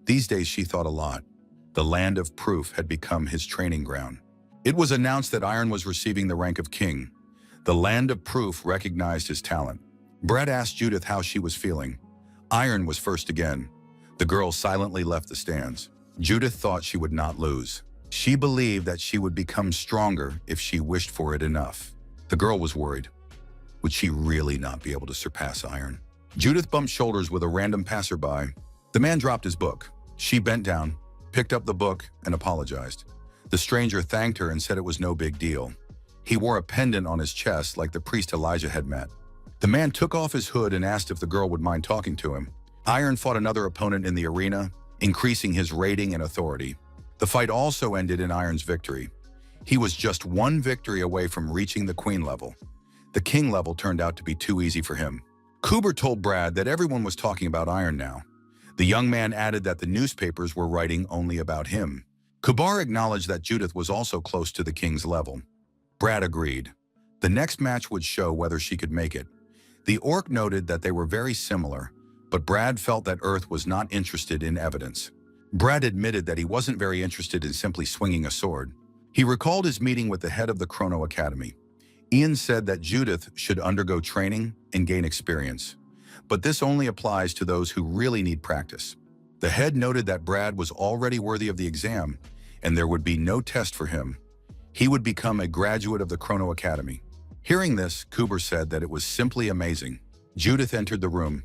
These days she thought a lot. The land of proof had become his training ground. It was announced that Iron was receiving the rank of king. The land of proof recognized his talent. Brett asked Judith how she was feeling. Iron was first again. The girl silently left the stands. Judith thought she would not lose. She believed that she would become stronger if she wished for it enough. The girl was worried. Would she really not be able to surpass Iron? Judith bumped shoulders with a random passerby. The man dropped his book. She bent down, picked up the book, and apologized. The stranger thanked her and said it was no big deal. He wore a pendant on his chest like the priest Elijah had met. The man took off his hood and asked if the girl would mind talking to him. Iron fought another opponent in the arena, increasing his rating and authority. The fight also ended in Iron's victory. He was just one victory away from reaching the queen level. The king level turned out to be too easy for him. Cooper told Brad that everyone was talking about Iron now. The young man added that the newspapers were writing only about him. Kubar acknowledged that Judith was also close to the king's level. Brad agreed. The next match would show whether she could make it. The orc noted that they were very similar, but Brad felt that Earth was not interested in evidence. Brad admitted that he wasn't very interested in simply swinging a sword. He recalled his meeting with the head of the Chrono Academy. Ian said that Judith should undergo training and gain experience, but this only applies to those who really need practice. The head noted that Brad was already worthy of the exam, and there would be no test for him. He would become a graduate of the Chrono Academy. Hearing this, Kuber said that it was simply amazing. Judith entered the room.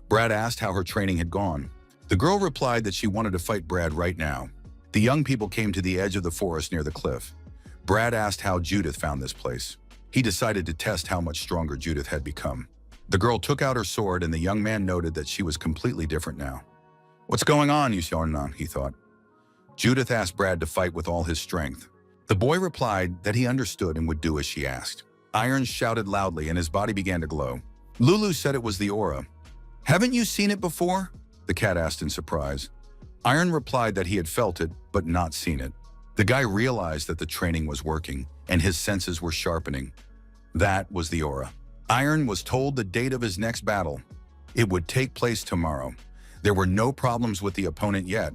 Brad asked how her training had gone. The girl replied that she wanted to fight Brad right now. The young people came to the edge of the forest near the cliff. Brad asked how Judith found this place. He decided to test how much stronger Judith had become. The girl took out her sword, and the young man noted that she was completely different now. "What's going on, Yusionan?" he thought. Judith asked Brad to fight with all his strength. The boy replied that he understood and would do as she asked. Iron shouted loudly, and his body began to glow. Lulu said it was the aura. "Haven't you seen it before?" the cat asked in surprise. Iron replied that he had felt it, but not seen it. The guy realized that the training was working, and his senses were sharpening. That was the aura. Iron was told the date of his next battle. It would take place tomorrow. There were no problems with the opponent yet.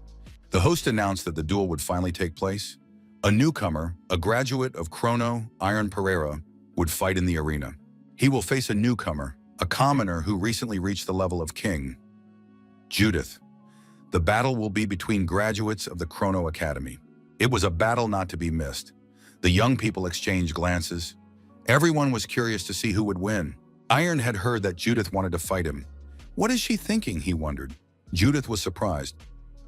The host announced that the duel would finally take place. A newcomer, a graduate of Chrono, Iron Pereira, would fight in the arena. He will face a newcomer, a commoner who recently reached the level of king, Judith. The battle will be between graduates of the Chrono Academy. It was a battle not to be missed. The young people exchanged glances. Everyone was curious to see who would win. Iron had heard that Judith wanted to fight him. What is she thinking, he wondered. Judith was surprised.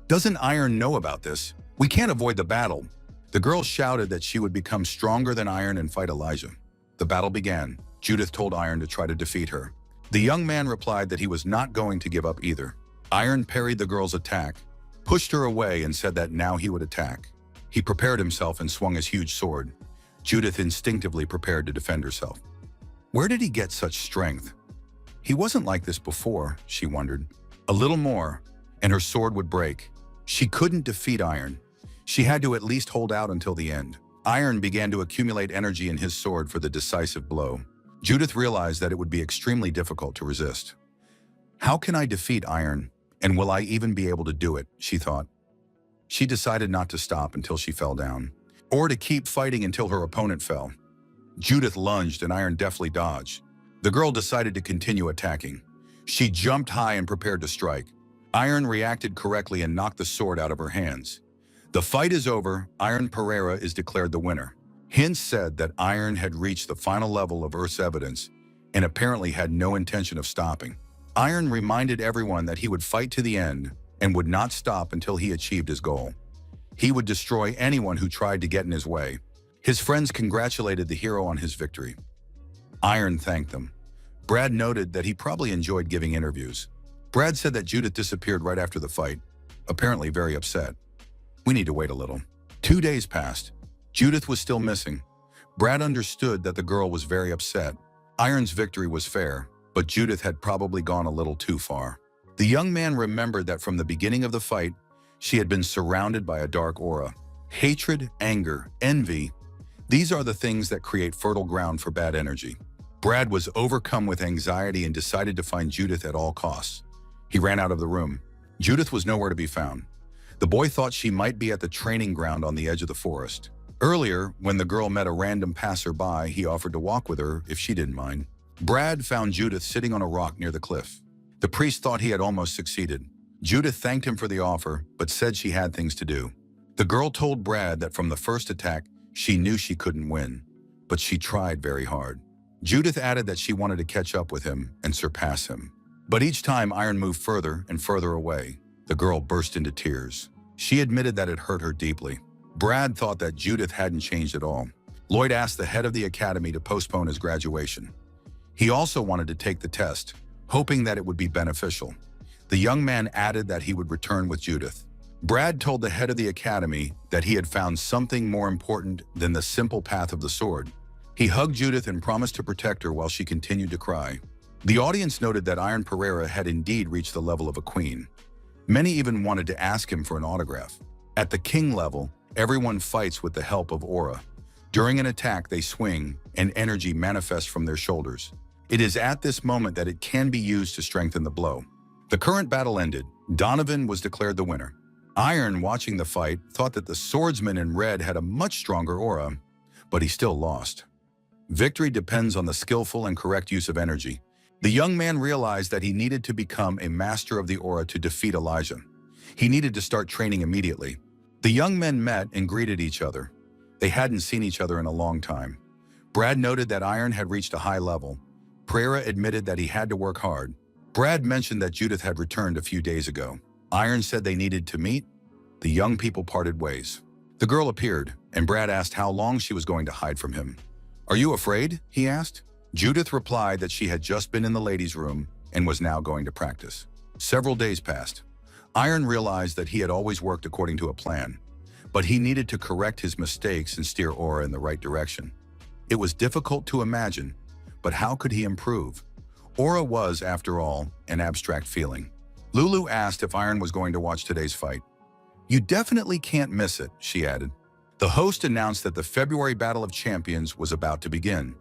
Doesn't Iron know about this? We can't avoid the battle. The girl shouted that she would become stronger than Iron and fight Elijah. The battle began. Judith told Iron to try to defeat her. The young man replied that he was not going to give up either. Iron parried the girl's attack, pushed her away, and said that now he would attack. He prepared himself and swung his huge sword. Judith instinctively prepared to defend herself. Where did he get such strength? He wasn't like this before, she wondered. A little more, and her sword would break. She couldn't defeat Iron. She had to at least hold out until the end. Iron began to accumulate energy in his sword for the decisive blow. Judith realized that it would be extremely difficult to resist. How can I defeat Iron, and will I even be able to do it, she thought. She decided not to stop until she fell down, or to keep fighting until her opponent fell. Judith lunged and Iron deftly dodged. The girl decided to continue attacking. She jumped high and prepared to strike. Iron reacted correctly and knocked the sword out of her hands. The fight is over. Iron Pereira is declared the winner. Hints said that Iron had reached the final level of Earth's evidence and apparently had no intention of stopping. Iron reminded everyone that he would fight to the end and would not stop until he achieved his goal. He would destroy anyone who tried to get in his way. His friends congratulated the hero on his victory. Iron thanked them. Brad noted that he probably enjoyed giving interviews. Brad said that Judith disappeared right after the fight, apparently very upset. We need to wait a little. 2 days passed. Judith was still missing. Brad understood that the girl was very upset. Iron's victory was fair, but Judith had probably gone a little too far. The young man remembered that from the beginning of the fight, she had been surrounded by a dark aura. Hatred, anger, envy, these are the things that create fertile ground for bad energy. Brad was overcome with anxiety and decided to find Judith at all costs. He ran out of the room. Judith was nowhere to be found. The boy thought she might be at the training ground on the edge of the forest. Earlier, when the girl met a random passerby, he offered to walk with her if she didn't mind. Brad found Judith sitting on a rock near the cliff. The priest thought he had almost succeeded. Judith thanked him for the offer, but said she had things to do. The girl told Brad that from the first attack, she knew she couldn't win, but she tried very hard. Judith added that she wanted to catch up with him and surpass him. But each time Iron moved further and further away, the girl burst into tears. She admitted that it hurt her deeply. Brad thought that Judith hadn't changed at all. Lloyd asked the head of the academy to postpone his graduation. He also wanted to take the test, hoping that it would be beneficial. The young man added that he would return with Judith. Brad told the head of the academy that he had found something more important than the simple path of the sword. He hugged Judith and promised to protect her while she continued to cry. The audience noted that Iron Pereira had indeed reached the level of a queen. Many even wanted to ask him for an autograph. At the king level, everyone fights with the help of aura. During an attack, they swing, and energy manifests from their shoulders. It is at this moment that it can be used to strengthen the blow. The current battle ended. Donovan was declared the winner. Iron, watching the fight, thought that the swordsman in red had a much stronger aura, but he still lost. Victory depends on the skillful and correct use of energy. The young man realized that he needed to become a master of the aura to defeat Elijah. He needed to start training immediately. The young men met and greeted each other. They hadn't seen each other in a long time. Brad noted that Iron had reached a high level. Pereira admitted that he had to work hard. Brad mentioned that Judith had returned a few days ago. Iron said they needed to meet. The young people parted ways. The girl appeared, and Brad asked how long she was going to hide from him. "Are you afraid?" he asked. Judith replied that she had just been in the ladies' room and was now going to practice. Several days passed. Iron realized that he had always worked according to a plan, but he needed to correct his mistakes and steer Aura in the right direction. It was difficult to imagine, but how could he improve? Aura was, after all, an abstract feeling. Lulu asked if Iron was going to watch today's fight. You definitely can't miss it, she added. The host announced that the February Battle of Champions was about to begin.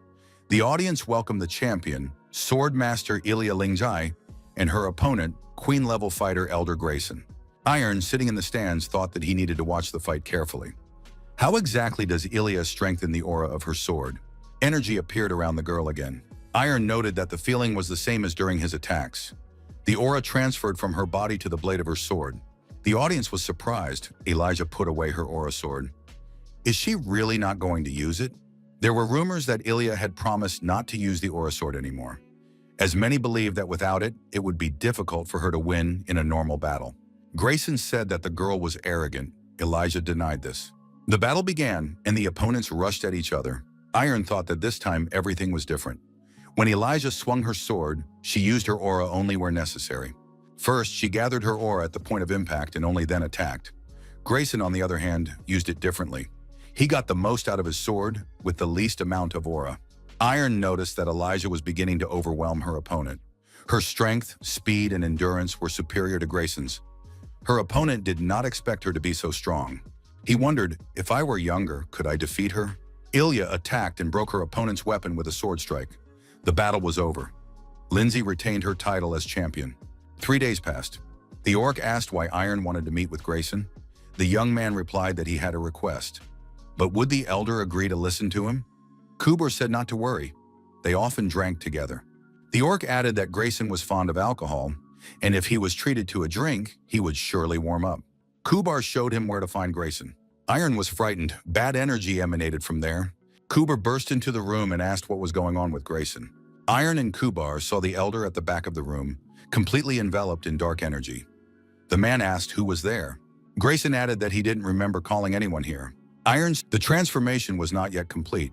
The audience welcomed the champion, Sword Master Ilya Lingjai, and her opponent, Queen-level fighter Elder Grayson. Iron, sitting in the stands, thought that he needed to watch the fight carefully. How exactly does Ilya strengthen the aura of her sword? Energy appeared around the girl again. Iron noted that the feeling was the same as during his attacks. The aura transferred from her body to the blade of her sword. The audience was surprised. Elijah put away her aura sword. Is she really not going to use it? There were rumors that Ilya had promised not to use the aura sword anymore, as many believed that without it, it would be difficult for her to win in a normal battle. Grayson said that the girl was arrogant. Elijah denied this. The battle began, and the opponents rushed at each other. Iron thought that this time everything was different. When Elijah swung her sword, she used her aura only where necessary. First, she gathered her aura at the point of impact and only then attacked. Grayson, on the other hand, used it differently. He got the most out of his sword with the least amount of aura. Iron noticed that Elijah was beginning to overwhelm her opponent. Her strength, speed, and endurance were superior to Grayson's. Her opponent did not expect her to be so strong. He wondered, if I were younger, could I defeat her? Ilya attacked and broke her opponent's weapon with a sword strike. The battle was over. Lindsay retained her title as champion. 3 days passed. The orc asked why Iron wanted to meet with Grayson. The young man replied that he had a request. But would the elder agree to listen to him? Kubur said not to worry. They often drank together. The orc added that Grayson was fond of alcohol, and if he was treated to a drink, he would surely warm up. Kubar showed him where to find Grayson. Iron was frightened. Bad energy emanated from there. Kubar burst into the room and asked what was going on with Grayson. Iron and Kubar saw the elder at the back of the room, completely enveloped in dark energy. The man asked who was there. Grayson added that he didn't remember calling anyone here. The transformation was not yet complete.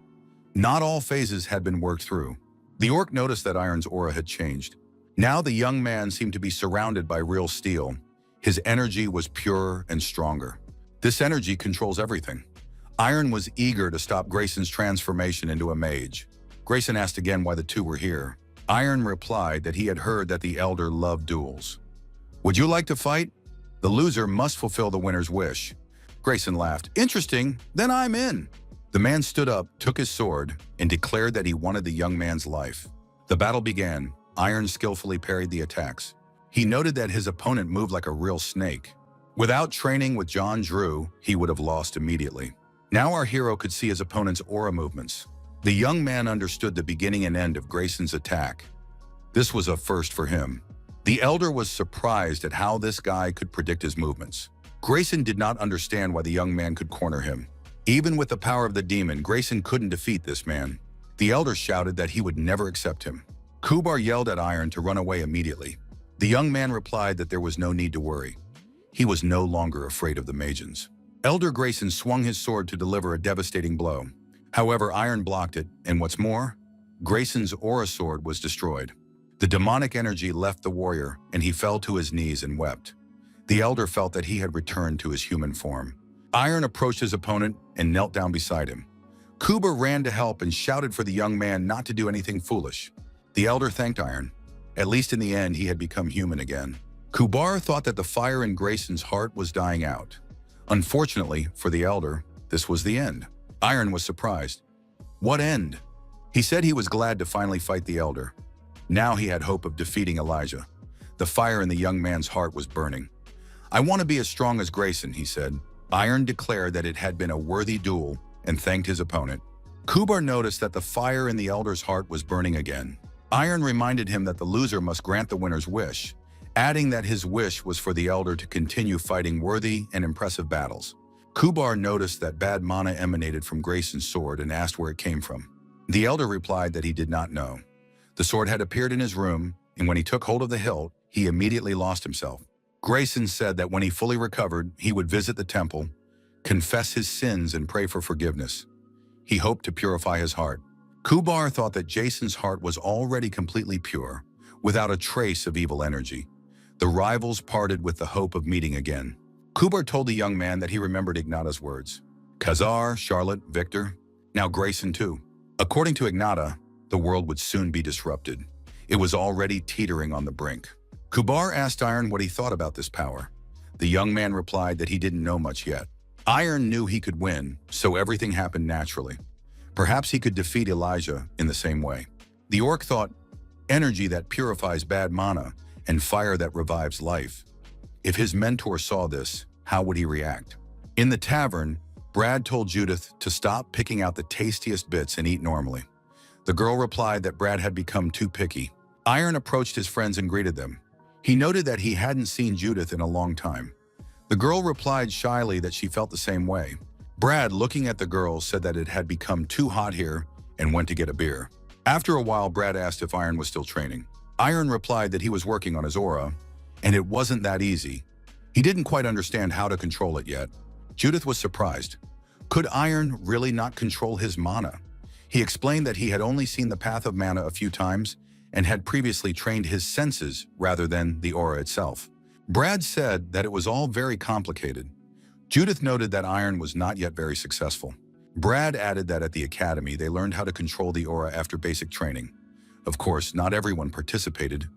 Not all phases had been worked through. The orc noticed that Iron's aura had changed. Now the young man seemed to be surrounded by real steel. His energy was purer and stronger. This energy controls everything. Iron was eager to stop Grayson's transformation into a mage. Grayson asked again why the two were here. Iron replied that he had heard that the elder loved duels. Would you like to fight? The loser must fulfill the winner's wish. Grayson laughed. Interesting, then I'm in. The man stood up, took his sword, and declared that he wanted the young man's life. The battle began. Iron skillfully parried the attacks. He noted that his opponent moved like a real snake. Without training with John Drew, he would have lost immediately. Now our hero could see his opponent's aura movements. The young man understood the beginning and end of Grayson's attack. This was a first for him. The elder was surprised at how this guy could predict his movements. Grayson did not understand why the young man could corner him. Even with the power of the demon, Grayson couldn't defeat this man. The elder shouted that he would never accept him. Kubar yelled at Iron to run away immediately. The young man replied that there was no need to worry. He was no longer afraid of the Magians. Elder Grayson swung his sword to deliver a devastating blow. However, Iron blocked it, and what's more, Grayson's aura sword was destroyed. The demonic energy left the warrior, and he fell to his knees and wept. The elder felt that he had returned to his human form. Iron approached his opponent and knelt down beside him. Kubar ran to help and shouted for the young man not to do anything foolish. The elder thanked Iron. At least in the end, he had become human again. Kubar thought that the fire in Grayson's heart was dying out. Unfortunately for the elder, this was the end. Iron was surprised. What end? He said he was glad to finally fight the elder. Now he had hope of defeating Elijah. The fire in the young man's heart was burning. I want to be as strong as Grayson, he said. Iron declared that it had been a worthy duel and thanked his opponent. Kubar noticed that the fire in the elder's heart was burning again. Iron reminded him that the loser must grant the winner's wish, adding that his wish was for the elder to continue fighting worthy and impressive battles. Kubar noticed that bad mana emanated from Grayson's sword and asked where it came from. The elder replied that he did not know. The sword had appeared in his room, and when he took hold of the hilt, he immediately lost himself. Grayson said that when he fully recovered, he would visit the temple, confess his sins, and pray for forgiveness. He hoped to purify his heart. Kubar thought that Jason's heart was already completely pure, without a trace of evil energy. The rivals parted with the hope of meeting again. Kubar told the young man that he remembered Ignata's words. Khazar, Charlotte, Victor, now Grayson too. According to Ignata, the world would soon be disrupted. It was already teetering on the brink. Kubar asked Iron what he thought about this power. The young man replied that he didn't know much yet. Iron knew he could win, so everything happened naturally. Perhaps he could defeat Elijah in the same way. The orc thought, energy that purifies bad mana and fire that revives life. If his mentor saw this, how would he react? In the tavern, Brad told Judith to stop picking out the tastiest bits and eat normally. The girl replied that Brad had become too picky. Iron approached his friends and greeted them. He noted that he hadn't seen Judith in a long time. The girl replied shyly that she felt the same way. Brad, looking at the girl, said that it had become too hot here and went to get a beer. After a while, Brad asked if Iron was still training. Iron replied that he was working on his aura, and it wasn't that easy. He didn't quite understand how to control it yet. Judith was surprised. Could Iron really not control his mana? He explained that he had only seen the path of mana a few times and had previously trained his senses rather than the aura itself. Brad said that it was all very complicated. Judith noted that Iron was not yet very successful. Brad added that at the academy they learned how to control the aura after basic training. Of course, not everyone participated.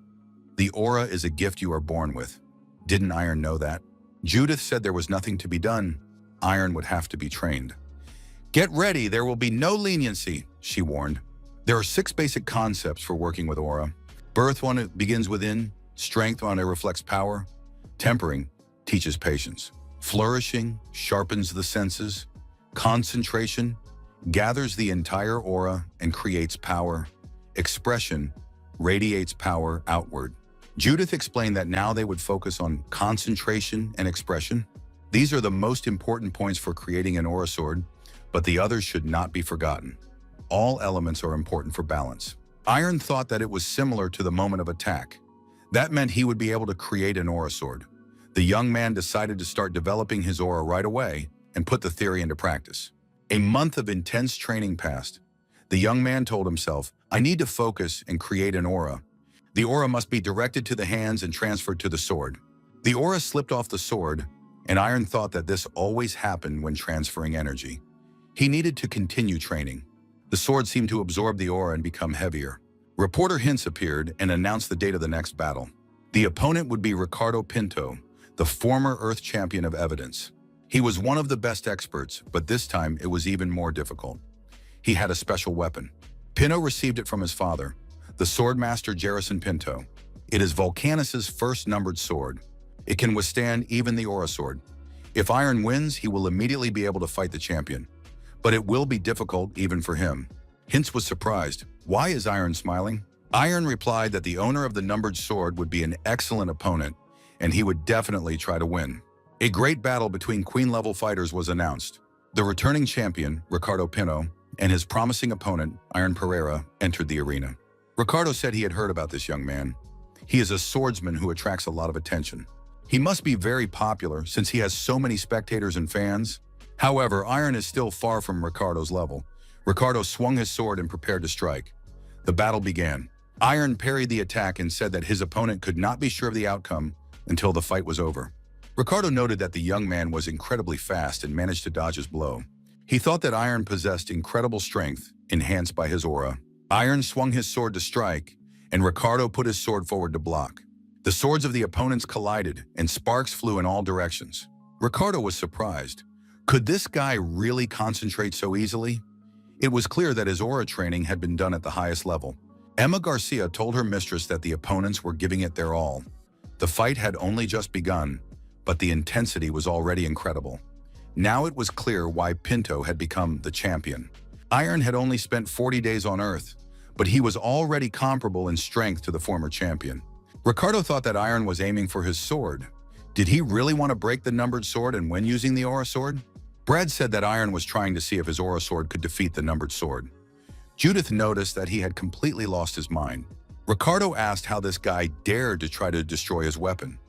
The aura is a gift you are born with. Didn't Iron know that? Judith said there was nothing to be done. Iron would have to be trained. Get ready, there will be no leniency, she warned. There are 6 basic concepts for working with aura. Birth one begins within, strength one reflects power, tempering teaches patience, flourishing sharpens the senses, concentration gathers the entire aura and creates power, expression radiates power outward. Judith explained that now they would focus on concentration and expression. These are the most important points for creating an aura sword, but the others should not be forgotten. All elements are important for balance. Iron thought that it was similar to the moment of attack. That meant he would be able to create an aura sword. The young man decided to start developing his aura right away and put the theory into practice. A month of intense training passed. The young man told himself, I need to focus and create an aura. The aura must be directed to the hands and transferred to the sword. The aura slipped off the sword, and Iron thought that this always happened when transferring energy. He needed to continue training. The sword seemed to absorb the aura and become heavier. Reporter Hints appeared and announced the date of the next battle. The opponent would be Ricardo Pinto, the former Earth champion of evidence. He was one of the best experts, but this time it was even more difficult. He had a special weapon. Pinto received it from his father, the swordmaster Jerison Pinto. It is Volcanus's first numbered sword. It can withstand even the aura sword. If Iron wins, he will immediately be able to fight the champion. But it will be difficult even for him. Hints was surprised. Why is Iron smiling? Iron replied that the owner of the numbered sword would be an excellent opponent, and he would definitely try to win. A great battle between Queen-level fighters was announced. The returning champion, Ricardo Pinto, and his promising opponent, Iron Pereira, entered the arena. Ricardo said he had heard about this young man. He is a swordsman who attracts a lot of attention. He must be very popular since he has so many spectators and fans. However, Iron is still far from Ricardo's level. Ricardo swung his sword and prepared to strike. The battle began. Iron parried the attack and said that his opponent could not be sure of the outcome until the fight was over. Ricardo noted that the young man was incredibly fast and managed to dodge his blow. He thought that Iron possessed incredible strength, enhanced by his aura. Iron swung his sword to strike, and Ricardo put his sword forward to block. The swords of the opponents collided, and sparks flew in all directions. Ricardo was surprised. Could this guy really concentrate so easily? It was clear that his aura training had been done at the highest level. Emma Garcia told her mistress that the opponents were giving it their all. The fight had only just begun, but the intensity was already incredible. Now it was clear why Pinto had become the champion. Iron had only spent 40 days on Earth, but he was already comparable in strength to the former champion. Ricardo thought that Iron was aiming for his sword. Did he really want to break the numbered sword and win using the aura sword? Brad said that Iron was trying to see if his aura sword could defeat the numbered sword. Judith noticed that he had completely lost his mind. Ricardo asked how this guy dared to try to destroy his weapon.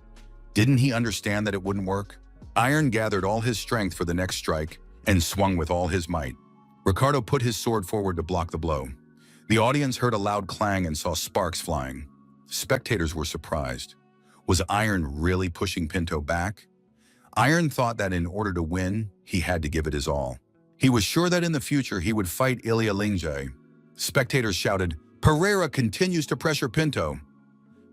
Didn't he understand that it wouldn't work? Iron gathered all his strength for the next strike and swung with all his might. Ricardo put his sword forward to block the blow. The audience heard a loud clang and saw sparks flying. Spectators were surprised. Was Iron really pushing Pinto back? Iron thought that in order to win, he had to give it his all. He was sure that in the future he would fight Ilya Lingje. Spectators shouted, "Pereira continues to pressure Pinto."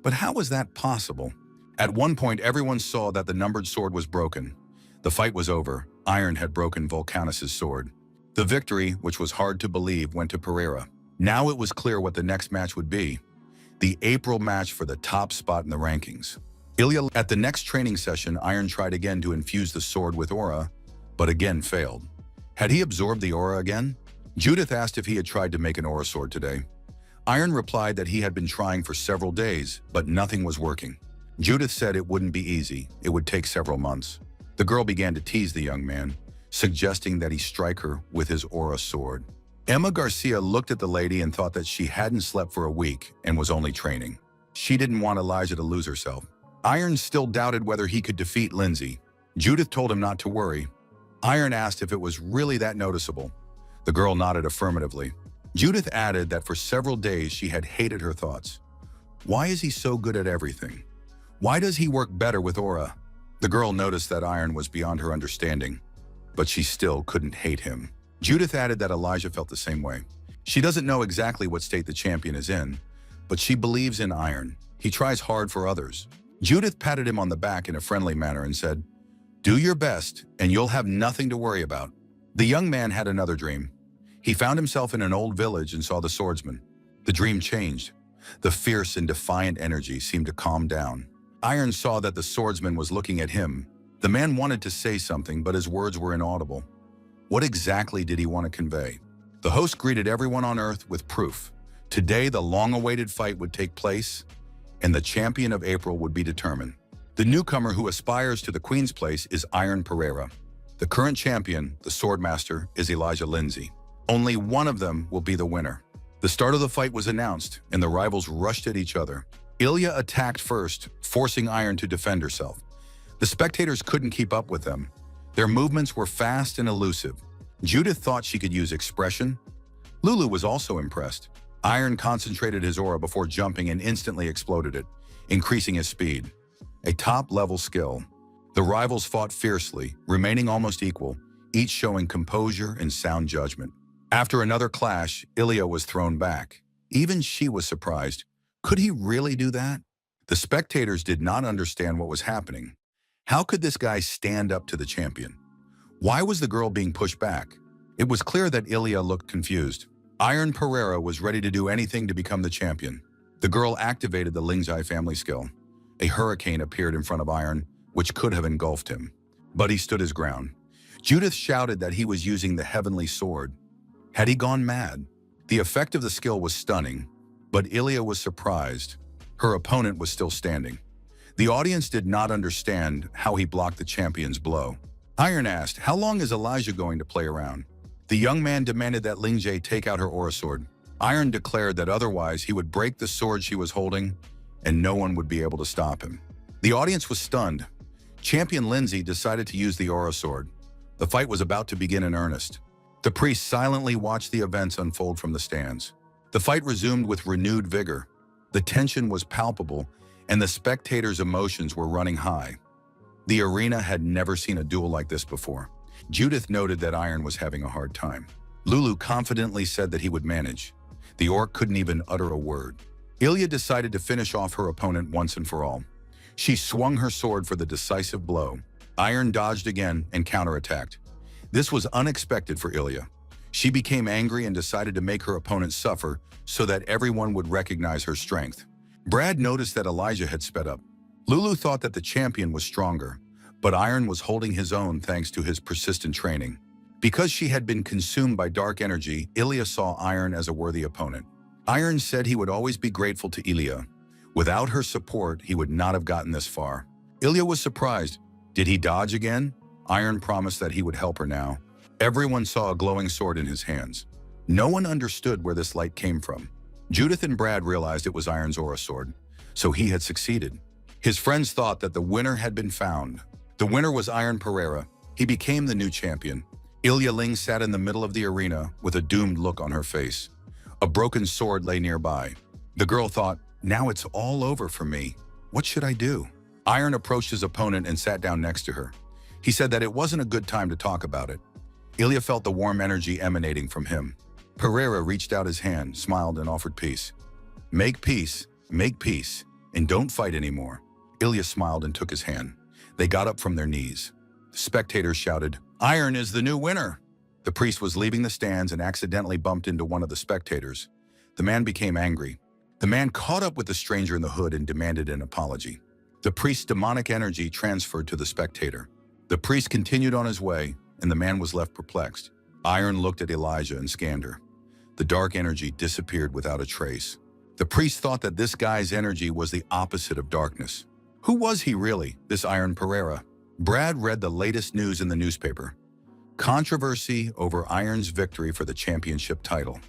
But how was that possible? At one point, everyone saw that the numbered sword was broken. The fight was over. Iron had broken Vulcanus' sword. The victory, which was hard to believe, went to Pereira. Now it was clear what the next match would be. The April match for the top spot in the rankings. At the next training session, Iron tried again to infuse the sword with aura, but again failed. Had he absorbed the aura again? Judith asked if he had tried to make an aura sword today. Iron replied that he had been trying for several days, but nothing was working. Judith said it wouldn't be easy. It would take several months. The girl began to tease the young man, suggesting that he strike her with his aura sword. Emma Garcia looked at the lady and thought that she hadn't slept for a week and was only training. She didn't want Elijah to lose herself. Iron still doubted whether he could defeat Lindsay. Judith told him not to worry. Iron asked if it was really that noticeable. The girl nodded affirmatively. Judith added that for several days she had hated her thoughts. Why is he so good at everything? Why does he work better with aura? The girl noticed that Iron was beyond her understanding, but she still couldn't hate him. Judith added that Elijah felt the same way. She doesn't know exactly what state the champion is in, but she believes in Iron. He tries hard for others. Judith patted him on the back in a friendly manner and said, "Do your best, and you'll have nothing to worry about." The young man had another dream. He found himself in an old village and saw the swordsman. The dream changed. The fierce and defiant energy seemed to calm down. Iron saw that the swordsman was looking at him. The man wanted to say something, but his words were inaudible. What exactly did he want to convey? The host greeted everyone on Earth with proof. Today, the long-awaited fight would take place, and the champion of April would be determined. The newcomer who aspires to the Queen's place is Iron Pereira. The current champion, the Swordmaster, is Elijah Lindsay. Only one of them will be the winner. The start of the fight was announced, and the rivals rushed at each other. Ilya attacked first, forcing Iron to defend herself. The spectators couldn't keep up with them. Their movements were fast and elusive. Judith thought she could use expression. Lulu was also impressed. Iron concentrated his aura before jumping and instantly exploded it, increasing his speed. A top-level skill. The rivals fought fiercely, remaining almost equal, each showing composure and sound judgment. After another clash, Ilya was thrown back. Even she was surprised. Could he really do that? The spectators did not understand what was happening. How could this guy stand up to the champion? Why was the girl being pushed back? It was clear that Ilya looked confused. Iron Pereira was ready to do anything to become the champion. The girl activated the Lingzai family skill. A hurricane appeared in front of Iron, which could have engulfed him. But he stood his ground. Judith shouted that he was using the heavenly sword. Had he gone mad? The effect of the skill was stunning, but Ilya was surprised. Her opponent was still standing. The audience did not understand how he blocked the champion's blow. Iron asked, "How long is Elijah going to play around?" The young man demanded that Lingjie take out her aura sword. Iron declared that otherwise he would break the sword she was holding, and no one would be able to stop him. The audience was stunned. Champion Lindsay decided to use the aura sword. The fight was about to begin in earnest. The priest silently watched the events unfold from the stands. The fight resumed with renewed vigor. The tension was palpable, and the spectators' emotions were running high. The arena had never seen a duel like this before. Judith noted that Iron was having a hard time. Lulu confidently said that he would manage. The orc couldn't even utter a word. Ilya decided to finish off her opponent once and for all. She swung her sword for the decisive blow. Iron dodged again and counterattacked. This was unexpected for Ilya. She became angry and decided to make her opponent suffer so that everyone would recognize her strength. Brad noticed that Elijah had sped up. Lulu thought that the champion was stronger, but Iron was holding his own thanks to his persistent training. Because she had been consumed by dark energy, Ilya saw Iron as a worthy opponent. Iron said he would always be grateful to Ilya. Without her support, he would not have gotten this far. Ilya was surprised. Did he dodge again? Iron promised that he would help her now. Everyone saw a glowing sword in his hands. No one understood where this light came from. Judith and Brad realized it was Iron's aura sword, so he had succeeded. His friends thought that the winner had been found. The winner was Iron Pereira. He became the new champion. Ilya Ling sat in the middle of the arena with a doomed look on her face. A broken sword lay nearby. The girl thought, now it's all over for me. What should I do? Iron approached his opponent and sat down next to her. He said that it wasn't a good time to talk about it. Ilya felt the warm energy emanating from him. Pereira reached out his hand, smiled, and offered peace. Make peace, and don't fight anymore. Ilya smiled and took his hand. They got up from their knees. The spectators shouted, "Iron is the new winner!" The priest was leaving the stands and accidentally bumped into one of the spectators. The man became angry. The man caught up with the stranger in the hood and demanded an apology. The priest's demonic energy transferred to the spectator. The priest continued on his way, and the man was left perplexed. Iron looked at Elijah and scanned her. The dark energy disappeared without a trace. The priest thought that this guy's energy was the opposite of darkness. Who was he really, this Iron Pereira? Brad read the latest news in the newspaper. Controversy over Iron's victory for the championship title.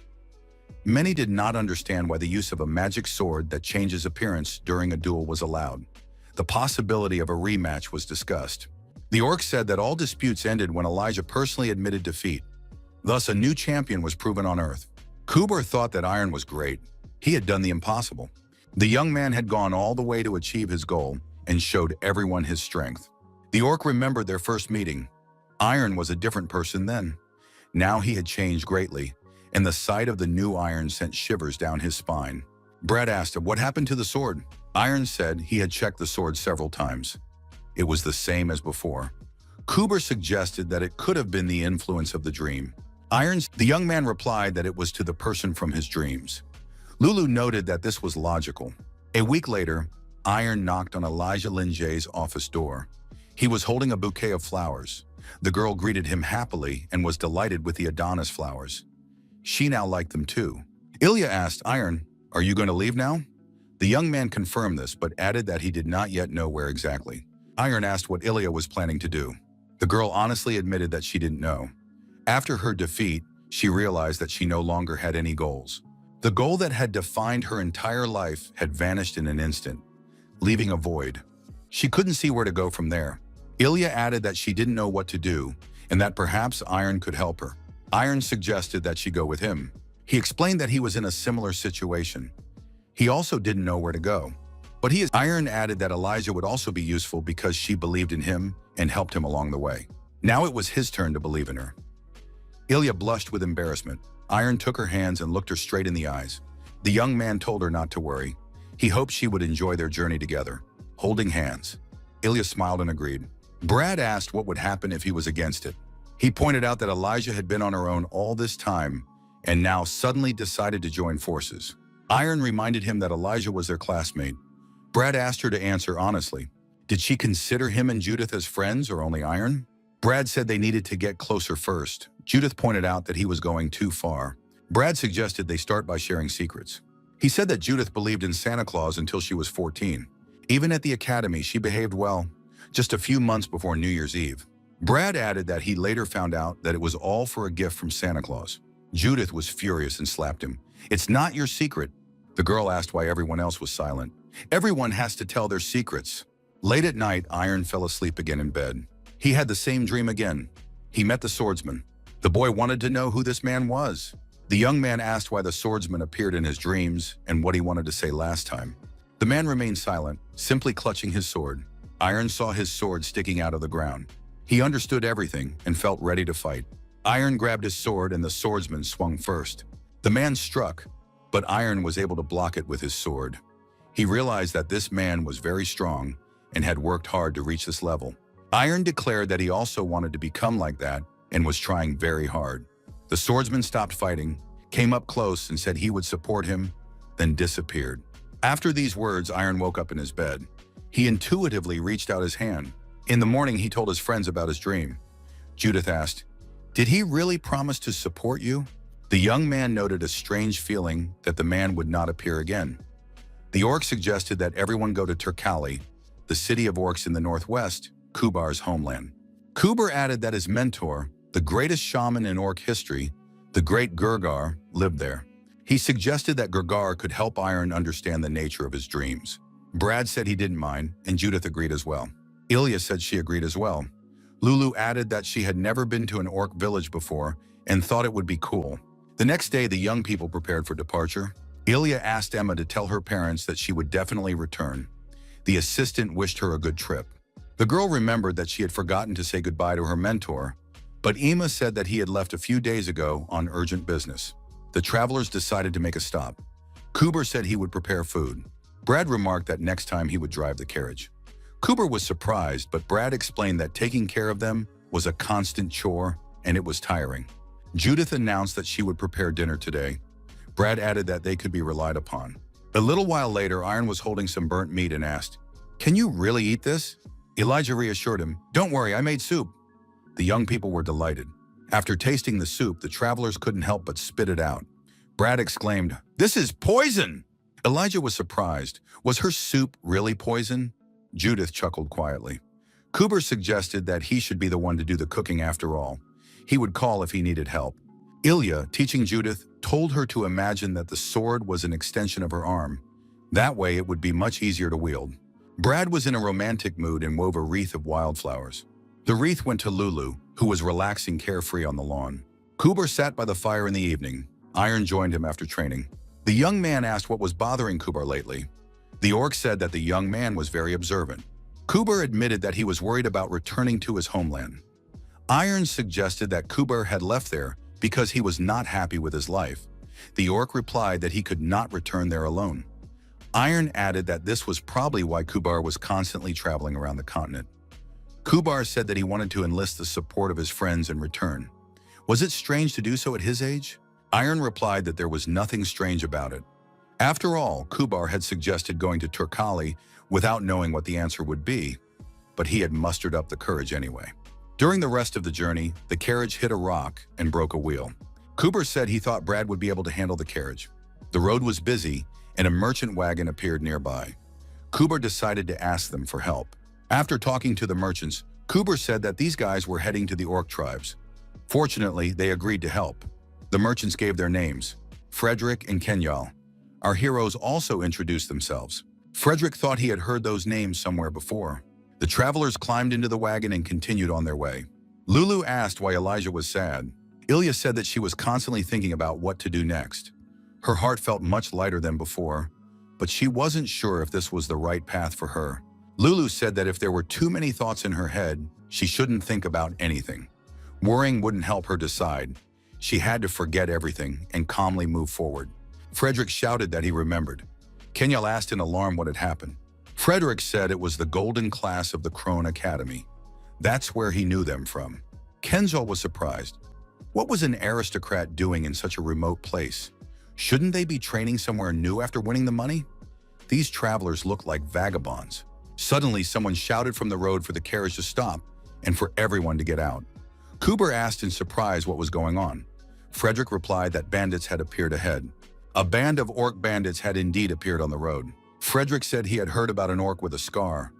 Many did not understand why the use of a magic sword that changes appearance during a duel was allowed. The possibility of a rematch was discussed. The orc said that all disputes ended when Elijah personally admitted defeat. Thus, a new champion was proven on Earth. Kuber thought that Iron was great. He had done the impossible. The young man had gone all the way to achieve his goal and showed everyone his strength. The orc remembered their first meeting. Iron was a different person then. Now he had changed greatly, and the sight of the new Iron sent shivers down his spine. Brad asked him what happened to the sword. Iron said he had checked the sword several times. It was the same as before. Kuber suggested that it could have been the influence of the dream. The young man replied that it was to the person from his dreams. Lulu noted that this was logical. A week later, Iron knocked on Elijah Linjay's office door. He was holding a bouquet of flowers. The girl greeted him happily and was delighted with the Adonis flowers. She now liked them too. Ilya asked Iron, "Are you going to leave now?" The young man confirmed this, but added that he did not yet know where exactly. Iron asked what Ilya was planning to do. The girl honestly admitted that she didn't know. After her defeat, she realized that she no longer had any goals. The goal that had defined her entire life had vanished in an instant, leaving a void. She couldn't see where to go from there. Ilya added that she didn't know what to do, and that perhaps Iron could help her. Iron suggested that she go with him. He explained that he was in a similar situation. He also didn't know where to go. Iron added that Elijah would also be useful because she believed in him and helped him along the way. Now it was his turn to believe in her. Ilya blushed with embarrassment. Iron took her hands and looked her straight in the eyes. The young man told her not to worry. He hoped she would enjoy their journey together, holding hands. Ilya smiled and agreed. Brad asked what would happen if he was against it. He pointed out that Elijah had been on her own all this time and now suddenly decided to join forces. Iron reminded him that Elijah was their classmate. Brad asked her to answer honestly. Did she consider him and Judith as friends or only Iron? Brad said they needed to get closer first. Judith pointed out that he was going too far. Brad suggested they start by sharing secrets. He said that Judith believed in Santa Claus until she was 14. Even at the academy, she behaved well, just a few months before New Year's Eve. Brad added that he later found out that it was all for a gift from Santa Claus. Judith was furious and slapped him. "It's not your secret." The girl asked why everyone else was silent. Everyone has to tell their secrets. Late at night, Iron fell asleep again in bed. He had the same dream again. He met the swordsman. The boy wanted to know who this man was. The young man asked why the swordsman appeared in his dreams and what he wanted to say last time. The man remained silent, simply clutching his sword. Iron saw his sword sticking out of the ground. He understood everything and felt ready to fight. Iron grabbed his sword and the swordsman swung first. The man struck, but Iron was able to block it with his sword. He realized that this man was very strong and had worked hard to reach this level. Iron declared that he also wanted to become like that and was trying very hard. The swordsman stopped fighting, came up close and said he would support him, then disappeared. After these words, Iron woke up in his bed. He intuitively reached out his hand. In the morning, he told his friends about his dream. Judith asked, "Did he really promise to support you?" The young man noted a strange feeling that the man would not appear again. The orc suggested that everyone go to Turkali, the city of orcs in the northwest, Kubar's homeland. Kubar added that his mentor, the greatest shaman in orc history, the great Gurgar, lived there. He suggested that Gurgar could help Iron understand the nature of his dreams. Brad said he didn't mind, and Judith agreed as well. Ilya said she agreed as well. Lulu added that she had never been to an orc village before and thought it would be cool. The next day, the young people prepared for departure. Ilya asked Emma to tell her parents that she would definitely return. The assistant wished her a good trip. The girl remembered that she had forgotten to say goodbye to her mentor, but Emma said that he had left a few days ago on urgent business. The travelers decided to make a stop. Kuber said he would prepare food. Brad remarked that next time he would drive the carriage. Cooper was surprised, but Brad explained that taking care of them was a constant chore and it was tiring. Judith announced that she would prepare dinner today. Brad added that they could be relied upon. A little while later, Iron was holding some burnt meat and asked, "Can you really eat this?" Elijah reassured him, "Don't worry, I made soup." The young people were delighted. After tasting the soup, the travelers couldn't help but spit it out. Brad exclaimed, "This is poison!" Elijah was surprised. Was her soup really poison? Judith chuckled quietly. Cooper suggested that he should be the one to do the cooking after all. He would call if he needed help. Ilya, teaching Judith, told her to imagine that the sword was an extension of her arm. That way it would be much easier to wield. Brad was in a romantic mood and wove a wreath of wildflowers. The wreath went to Lulu, who was relaxing carefree on the lawn. Cooper sat by the fire in the evening. Iron joined him after training. The young man asked what was bothering Cooper lately. The orc said that the young man was very observant. Cooper admitted that he was worried about returning to his homeland. Iron suggested that Cooper had left there because he was not happy with his life. The orc replied that he could not return there alone. Iron added that this was probably why Kubar was constantly traveling around the continent. Kubar said that he wanted to enlist the support of his friends in return. Was it strange to do so at his age? Iron replied that there was nothing strange about it. After all, Kubar had suggested going to Turkali without knowing what the answer would be, but he had mustered up the courage anyway. During the rest of the journey, the carriage hit a rock and broke a wheel. Kubar said he thought Brad would be able to handle the carriage. The road was busy, and a merchant wagon appeared nearby. Kubar decided to ask them for help. After talking to the merchants, Kubar said that these guys were heading to the orc tribes. Fortunately, they agreed to help. The merchants gave their names, Frederick and Kenyal. Our heroes also introduced themselves. Frederick thought he had heard those names somewhere before. The travelers climbed into the wagon and continued on their way. Lulu asked why Elijah was sad. Ilya said that she was constantly thinking about what to do next. Her heart felt much lighter than before, but she wasn't sure if this was the right path for her. Lulu said that if there were too many thoughts in her head, she shouldn't think about anything. Worrying wouldn't help her decide. She had to forget everything and calmly move forward. Frederick shouted that he remembered. Kenyal asked in alarm what had happened. Frederick said it was the golden class of the Crone Academy. That's where he knew them from. Kenyal was surprised. What was an aristocrat doing in such a remote place? Shouldn't they be training somewhere new after winning the money? These travelers looked like vagabonds. Suddenly, someone shouted from the road for the carriage to stop and for everyone to get out. Kubar asked in surprise what was going on. Frederick replied that bandits had appeared ahead. A band of orc bandits had indeed appeared on the road. Frederick said he had heard about an orc with a scar,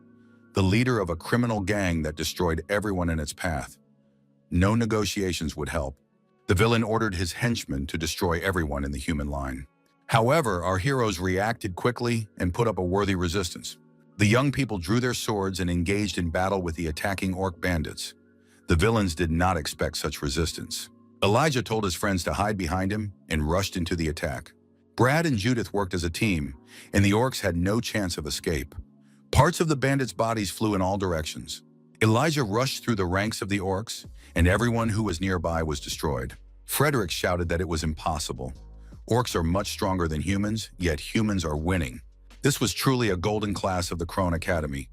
the leader of a criminal gang that destroyed everyone in its path. No negotiations would help. The villain ordered his henchmen to destroy everyone in the human line. However, our heroes reacted quickly and put up a worthy resistance. The young people drew their swords and engaged in battle with the attacking orc bandits. The villains did not expect such resistance. Elijah told his friends to hide behind him and rushed into the attack. Brad and Judith worked as a team, and the orcs had no chance of escape. Parts of the bandits' bodies flew in all directions. Elijah rushed through the ranks of the orcs, and everyone who was nearby was destroyed. Frederick shouted that it was impossible. Orcs are much stronger than humans, yet humans are winning. This was truly a golden class of the Crone Academy.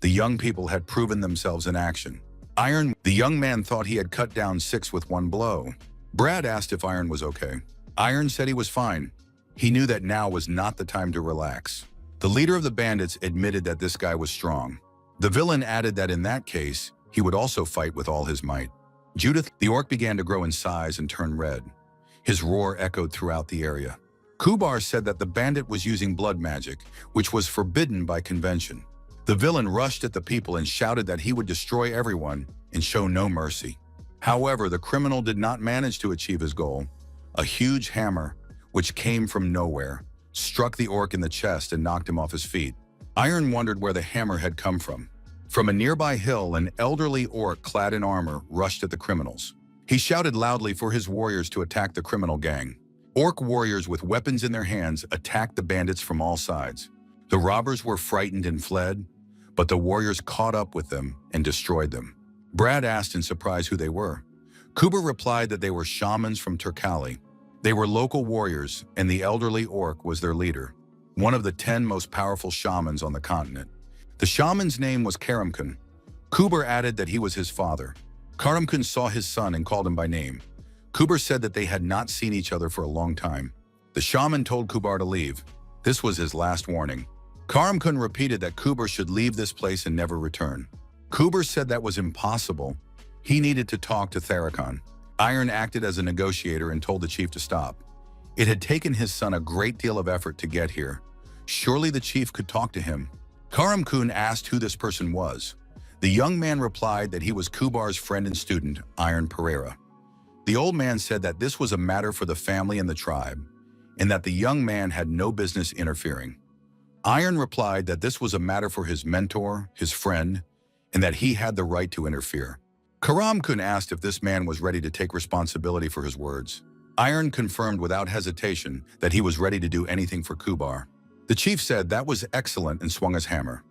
The young people had proven themselves in action. Iron, the young man thought he had cut down 6 with one blow. Brad asked if Iron was okay. Iron said he was fine. He knew that now was not the time to relax. The leader of the bandits admitted that this guy was strong. The villain added that in that case, he would also fight with all his might. Judith, the orc, began to grow in size and turn red. His roar echoed throughout the area. Kubar said that the bandit was using blood magic, which was forbidden by convention. The villain rushed at the people and shouted that he would destroy everyone and show no mercy. However, the criminal did not manage to achieve his goal. A huge hammer, which came from nowhere, struck the orc in the chest and knocked him off his feet. Iron wondered where the hammer had come from. From a nearby hill, an elderly orc clad in armor rushed at the criminals. He shouted loudly for his warriors to attack the criminal gang. Orc warriors with weapons in their hands attacked the bandits from all sides. The robbers were frightened and fled, but the warriors caught up with them and destroyed them. Brad asked in surprise who they were. Kubar replied that they were shamans from Turkali. They were local warriors, and the elderly orc was their leader. one of the 10 most powerful shamans on the continent. The shaman's name was Karamkun. Kuber added that he was his father. Karamkun saw his son and called him by name. Kuber said that they had not seen each other for a long time. The shaman told Kuber to leave. This was his last warning. Karamkun repeated that Kuber should leave this place and never return. Kuber said that was impossible. He needed to talk to Therakan. Iron acted as a negotiator and told the chief to stop. It had taken his son a great deal of effort to get here. Surely the chief could talk to him. Karamkun asked who this person was. The young man replied that he was Kubar's friend and student, Iron Pereira. The old man said that this was a matter for the family and the tribe, and that the young man had no business interfering. Iron replied that this was a matter for his mentor, his friend, and that he had the right to interfere. Karamkun asked if this man was ready to take responsibility for his words. Iron confirmed without hesitation that he was ready to do anything for Kubar. The chief said that was excellent and swung his hammer.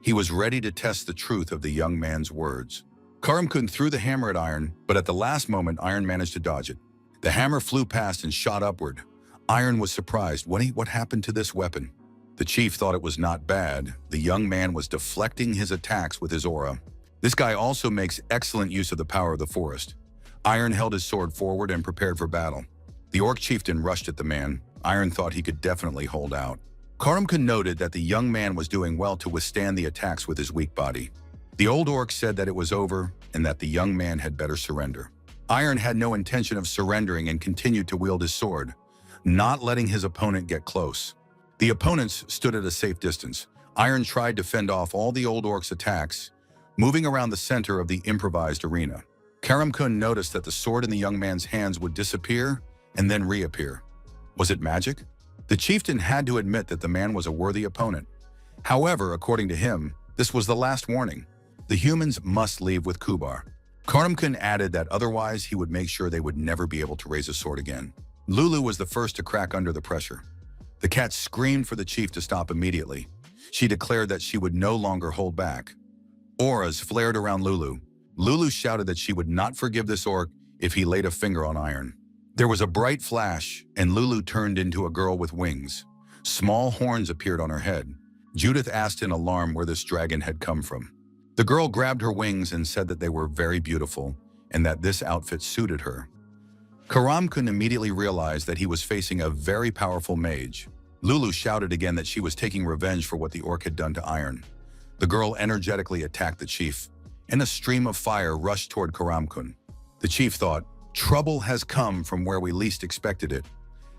He was ready to test the truth of the young man's words. Karamkun threw the hammer at Iron, but at the last moment, Iron managed to dodge it. The hammer flew past and shot upward. Iron was surprised. What happened to this weapon? The chief thought it was not bad. The young man was deflecting his attacks with his aura. This guy also makes excellent use of the power of the forest. Iron held his sword forward and prepared for battle. The orc chieftain rushed at the man. Iron thought he could definitely hold out. Karamkun noted that the young man was doing well to withstand the attacks with his weak body. The old orc said that it was over and that the young man had better surrender. Iron had no intention of surrendering and continued to wield his sword, not letting his opponent get close. The opponents stood at a safe distance. Iron tried to fend off all the old orc's attacks, moving around the center of the improvised arena. Karamkun noticed that the sword in the young man's hands would disappear and then reappear. Was it magic? The chieftain had to admit that the man was a worthy opponent. However, according to him, this was the last warning. The humans must leave with Kubar. Karamkun added that otherwise he would make sure they would never be able to raise a sword again. Lulu was the first to crack under the pressure. The cat screamed for the chief to stop immediately. She declared that she would no longer hold back. Auras flared around Lulu. Lulu shouted that she would not forgive this orc if he laid a finger on Iron. There was a bright flash, and Lulu turned into a girl with wings. Small horns appeared on her head. Judith asked in alarm where this dragon had come from. The girl grabbed her wings and said that they were very beautiful and that this outfit suited her. Karamkun immediately realized that he was facing a very powerful mage. Lulu shouted again that she was taking revenge for what the orc had done to Iron. The girl energetically attacked the chief, and a stream of fire rushed toward Karamkun. The chief thought, "Trouble has come from where we least expected it."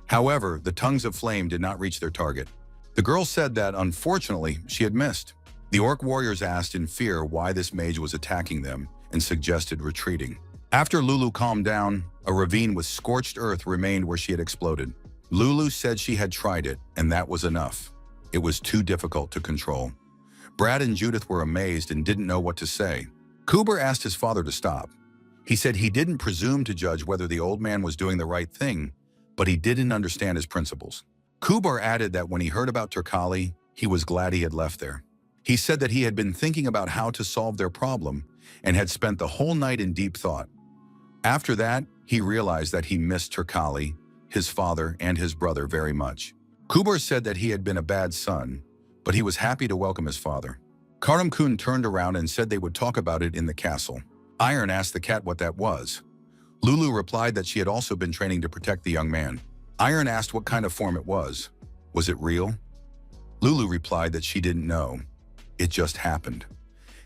However, the tongues of flame did not reach their target. The girl said that, unfortunately, she had missed. The orc warriors asked in fear why this mage was attacking them and suggested retreating. After Lulu calmed down, a ravine with scorched earth remained where she had exploded. Lulu said she had tried it, and that was enough. It was too difficult to control. Brad and Judith were amazed and didn't know what to say. Kuber asked his father to stop. He said he didn't presume to judge whether the old man was doing the right thing, but he didn't understand his principles. Kuber added that when he heard about Turkali, he was glad he had left there. He said that he had been thinking about how to solve their problem and had spent the whole night in deep thought. After that, he realized that he missed Turkali, his father, and his brother very much. Kuber said that he had been a bad son, but he was happy to welcome his father. Karamkun turned around and said they would talk about it in the castle. Iron asked the cat what that was. Lulu replied that she had also been training to protect the young man. Iron asked what kind of form it was. Was it real? Lulu replied that she didn't know. It just happened.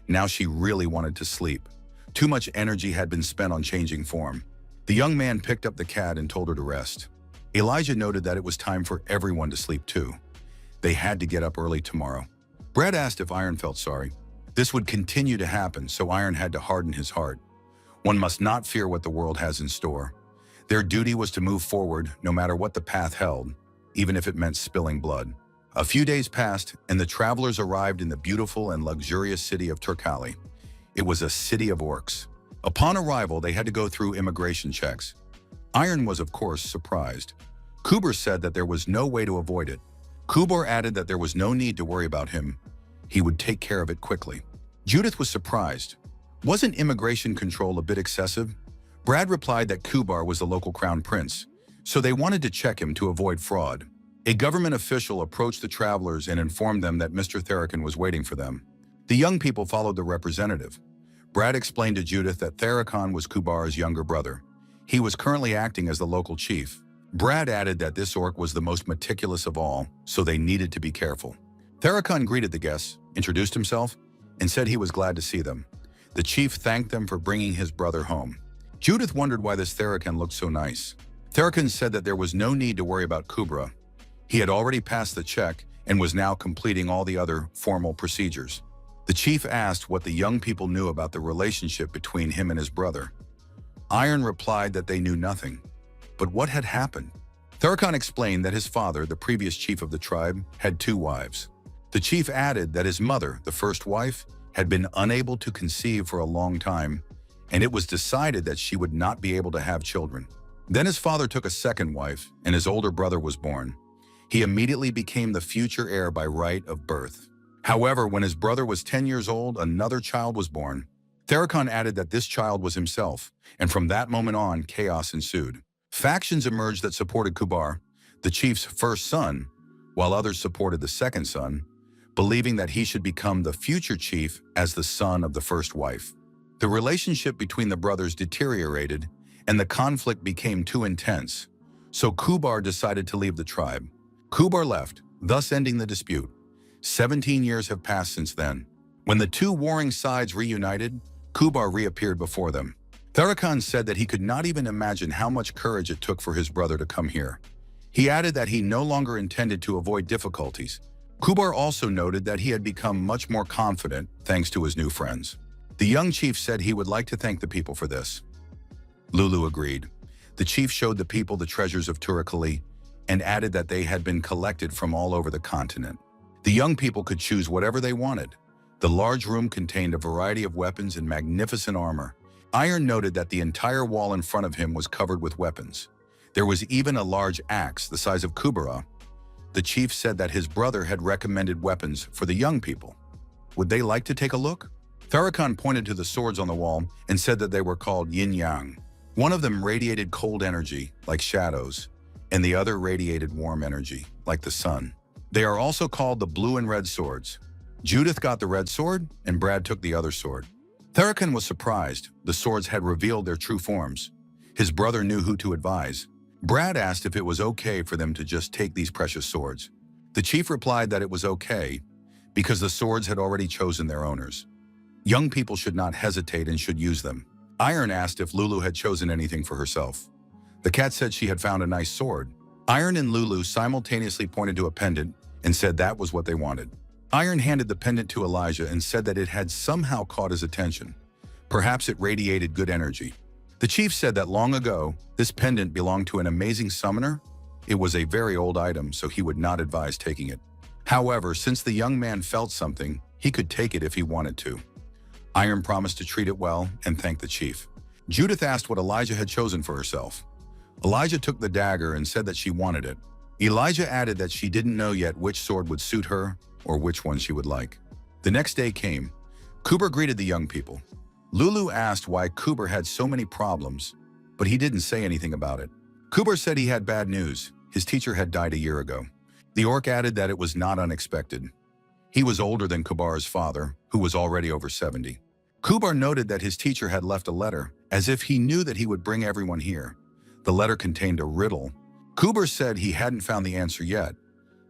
Now she really wanted to sleep. Too much energy had been spent on changing form. The young man picked up the cat and told her to rest. Elijah noted that it was time for everyone to sleep too. They had to get up early tomorrow. Brad asked if Iron felt sorry. This would continue to happen, so Iron had to harden his heart. One must not fear what the world has in store. Their duty was to move forward no matter what the path held, even if it meant spilling blood. A few days passed, and the travelers arrived in the beautiful and luxurious city of Turkali. It was a city of orcs. Upon arrival, they had to go through immigration checks. Iron was, of course, surprised. Kuber said that there was no way to avoid it. Kuber added that there was no need to worry about him. He would take care of it quickly. Judith was surprised. Wasn't immigration control a bit excessive? Brad replied that Kubar was the local crown prince, so they wanted to check him to avoid fraud. A government official approached the travelers and informed them that Mr. Therakin was waiting for them. The young people followed the representative. Brad explained to Judith that Therakin was Kubar's younger brother. He was currently acting as the local chief. Brad added that this orc was the most meticulous of all, so they needed to be careful. Therakin greeted the guests, introduced himself, and said he was glad to see them. The chief thanked them for bringing his brother home. Judith wondered why this Therakin looked so nice. Therakin said that there was no need to worry about Kubra. He had already passed the check and was now completing all the other formal procedures. The chief asked what the young people knew about the relationship between him and his brother. Iron replied that they knew nothing. But what had happened? Therakin explained that his father, the previous chief of the tribe, had 2 wives. The chief added that his mother, the first wife, had been unable to conceive for a long time, and it was decided that she would not be able to have children. Then his father took a second wife, and his older brother was born. He immediately became the future heir by right of birth. However, when his brother was 10 years old, another child was born. Therakin added that this child was himself, and from that moment on, chaos ensued. Factions emerged that supported Kubar, the chief's first son, while others supported the second son, believing that he should become the future chief as the son of the first wife. The relationship between the brothers deteriorated, and the conflict became too intense, so Kubar decided to leave the tribe. Kubar left, thus ending the dispute. 17 years have passed since then. When the 2 warring sides reunited, Kubar reappeared before them. Therakin said that he could not even imagine how much courage it took for his brother to come here. He added that he no longer intended to avoid difficulties. Kubar also noted that he had become much more confident thanks to his new friends. The young chief said he would like to thank the people for this. Lulu agreed. The chief showed the people the treasures of Turikali and added that they had been collected from all over the continent. The young people could choose whatever they wanted. The large room contained a variety of weapons and magnificent armor. Iron noted that the entire wall in front of him was covered with weapons. There was even a large axe the size of Kubara. The chief said that his brother had recommended weapons for the young people. Would they like to take a look? Therakin pointed to the swords on the wall and said that they were called yin-yang. One of them radiated cold energy, like shadows, and the other radiated warm energy, like the sun. They are also called the blue and red swords. Judith got the red sword, and Brad took the other sword. Therakin was surprised. The swords had revealed their true forms. His brother knew who to advise. Brad asked if it was okay for them to just take these precious swords. The chief replied that it was okay, because the swords had already chosen their owners. Young people should not hesitate and should use them. Iron asked if Lulu had chosen anything for herself. The cat said she had found a nice sword. Iron and Lulu simultaneously pointed to a pendant and said that was what they wanted. Iron handed the pendant to Elijah and said that it had somehow caught his attention. Perhaps it radiated good energy. The chief said that long ago, this pendant belonged to an amazing summoner. It was a very old item, so he would not advise taking it. However, since the young man felt something, he could take it if he wanted to. Iron promised to treat it well and thanked the chief. Judith asked what Elijah had chosen for herself. Elijah took the dagger and said that she wanted it. Elijah added that she didn't know yet which sword would suit her or which one she would like. The next day came. Kuber greeted the young people. Lulu asked why Kuber had so many problems, but he didn't say anything about it. Kuber said he had bad news. His teacher had died a year ago. The orc added that it was not unexpected. He was older than Kubar's father, who was already over 70. Kubar noted that his teacher had left a letter, as if he knew that he would bring everyone here. The letter contained a riddle. Kubar said he hadn't found the answer yet,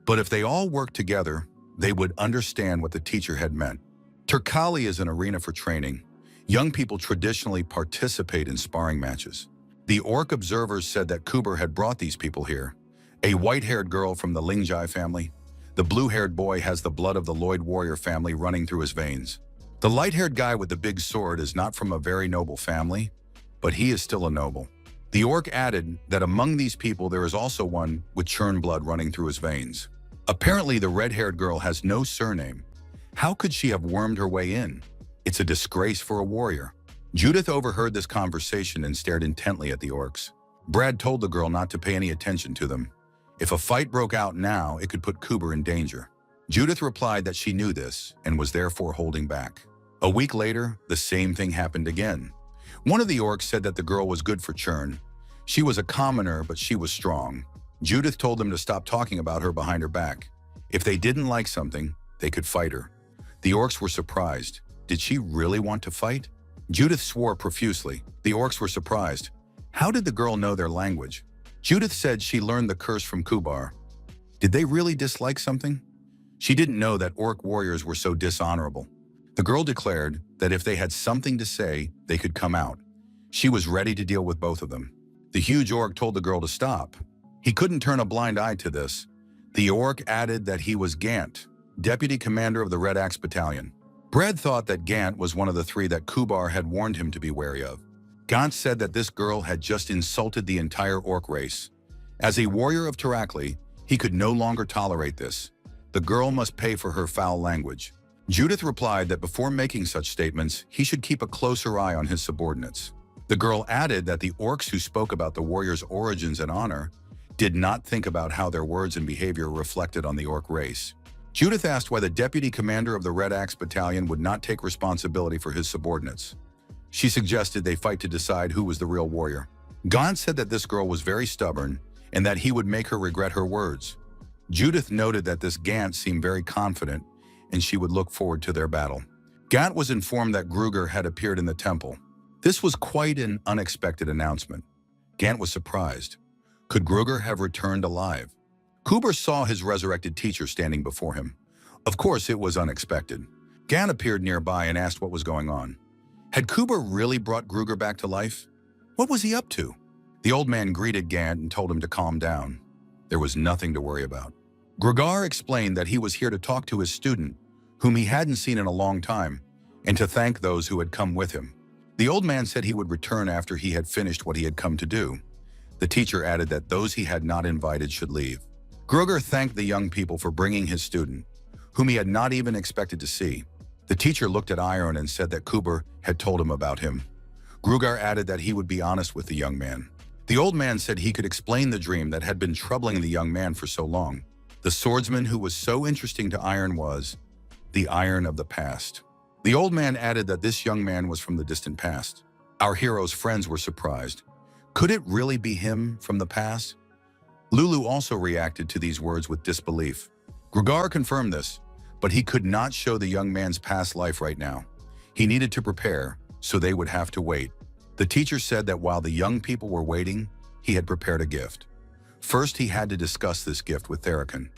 but if they all worked together, they would understand what the teacher had meant. Turkali is an arena for training. Young people traditionally participate in sparring matches. The orc observers said that Kubar had brought these people here. A white-haired girl from the Lingjai family. The blue-haired boy has the blood of the Lloyd warrior family running through his veins. The light-haired guy with the big sword is not from a very noble family, but he is still a noble. The orc added that among these people there is also one with churn blood running through his veins. Apparently the red-haired girl has no surname. How could she have wormed her way in? It's a disgrace for a warrior. Judith overheard this conversation and stared intently at the orcs. Brad told the girl not to pay any attention to them. If a fight broke out now, it could put Kuber in danger. Judith replied that she knew this and was therefore holding back. A week later, the same thing happened again. One of the orcs said that the girl was good for churn. She was a commoner, but she was strong. Judith told them to stop talking about her behind her back. If they didn't like something, they could fight her. The orcs were surprised. Did she really want to fight? Judith swore profusely. The orcs were surprised. How did the girl know their language? Judith said she learned the curse from Kubar. Did they really dislike something? She didn't know that orc warriors were so dishonorable. The girl declared that if they had something to say, they could come out. She was ready to deal with both of them. The huge orc told the girl to stop. He couldn't turn a blind eye to this. The orc added that he was Gant, deputy commander of the Red Axe Battalion. Brad thought that Gant was one of the three that Kubar had warned him to be wary of. Gant said that this girl had just insulted the entire orc race. As a warrior of Tarakli, he could no longer tolerate this. The girl must pay for her foul language. Judith replied that before making such statements, he should keep a closer eye on his subordinates. The girl added that the orcs who spoke about the warrior's origins and honor did not think about how their words and behavior reflected on the orc race. Judith asked why the deputy commander of the Red Axe Battalion would not take responsibility for his subordinates. She suggested they fight to decide who was the real warrior. Gant said that this girl was very stubborn and that he would make her regret her words. Judith noted that this Gant seemed very confident and she would look forward to their battle. Gant was informed that Gruger had appeared in the temple. This was quite an unexpected announcement. Gant was surprised. Could Gruger have returned alive? Kuber saw his resurrected teacher standing before him. Of course, it was unexpected. Gant appeared nearby and asked what was going on. Had Kuber really brought Gruger back to life? What was he up to? The old man greeted Gant and told him to calm down. There was nothing to worry about. Gruger explained that he was here to talk to his student, whom he hadn't seen in a long time, and to thank those who had come with him. The old man said he would return after he had finished what he had come to do. The teacher added that those he had not invited should leave. Gruger thanked the young people for bringing his student, whom he had not even expected to see. The teacher looked at Iron and said that Kuber had told him about him. Gruger added that he would be honest with the young man. The old man said he could explain the dream that had been troubling the young man for so long. The swordsman who was so interesting to Iron was the Iron of the past. The old man added that this young man was from the distant past. Our hero's friends were surprised. Could it really be him from the past? Lulu also reacted to these words with disbelief. Gruger confirmed this, but he could not show the young man's past life right now. He needed to prepare, so they would have to wait. The teacher said that while the young people were waiting, he had prepared a gift. First, he had to discuss this gift with Therakan.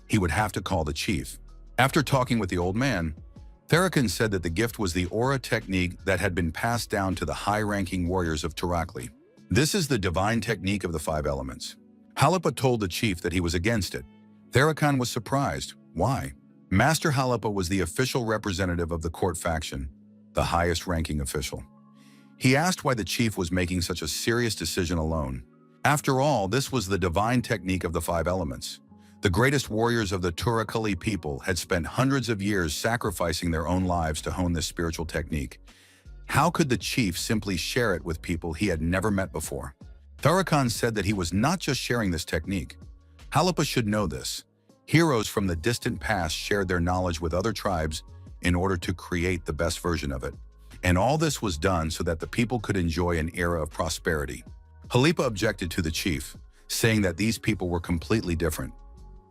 He would have to call the chief. After talking with the old man, Therakan said that the gift was the aura technique that had been passed down to the high-ranking warriors of Tarakli. This is the divine technique of the 5 elements. Halipa told the chief that he was against it. Therakan was surprised. Why? Master Halipa was the official representative of the court faction, the highest-ranking official. He asked why the chief was making such a serious decision alone. After all, this was the divine technique of the 5 elements. The greatest warriors of the Tarakli people had spent hundreds of years sacrificing their own lives to hone this spiritual technique. How could the chief simply share it with people he had never met before? Therakan said that he was not just sharing this technique. Halipa should know this. Heroes from the distant past shared their knowledge with other tribes in order to create the best version of it. And all this was done so that the people could enjoy an era of prosperity. Halipa objected to the chief, saying that these people were completely different.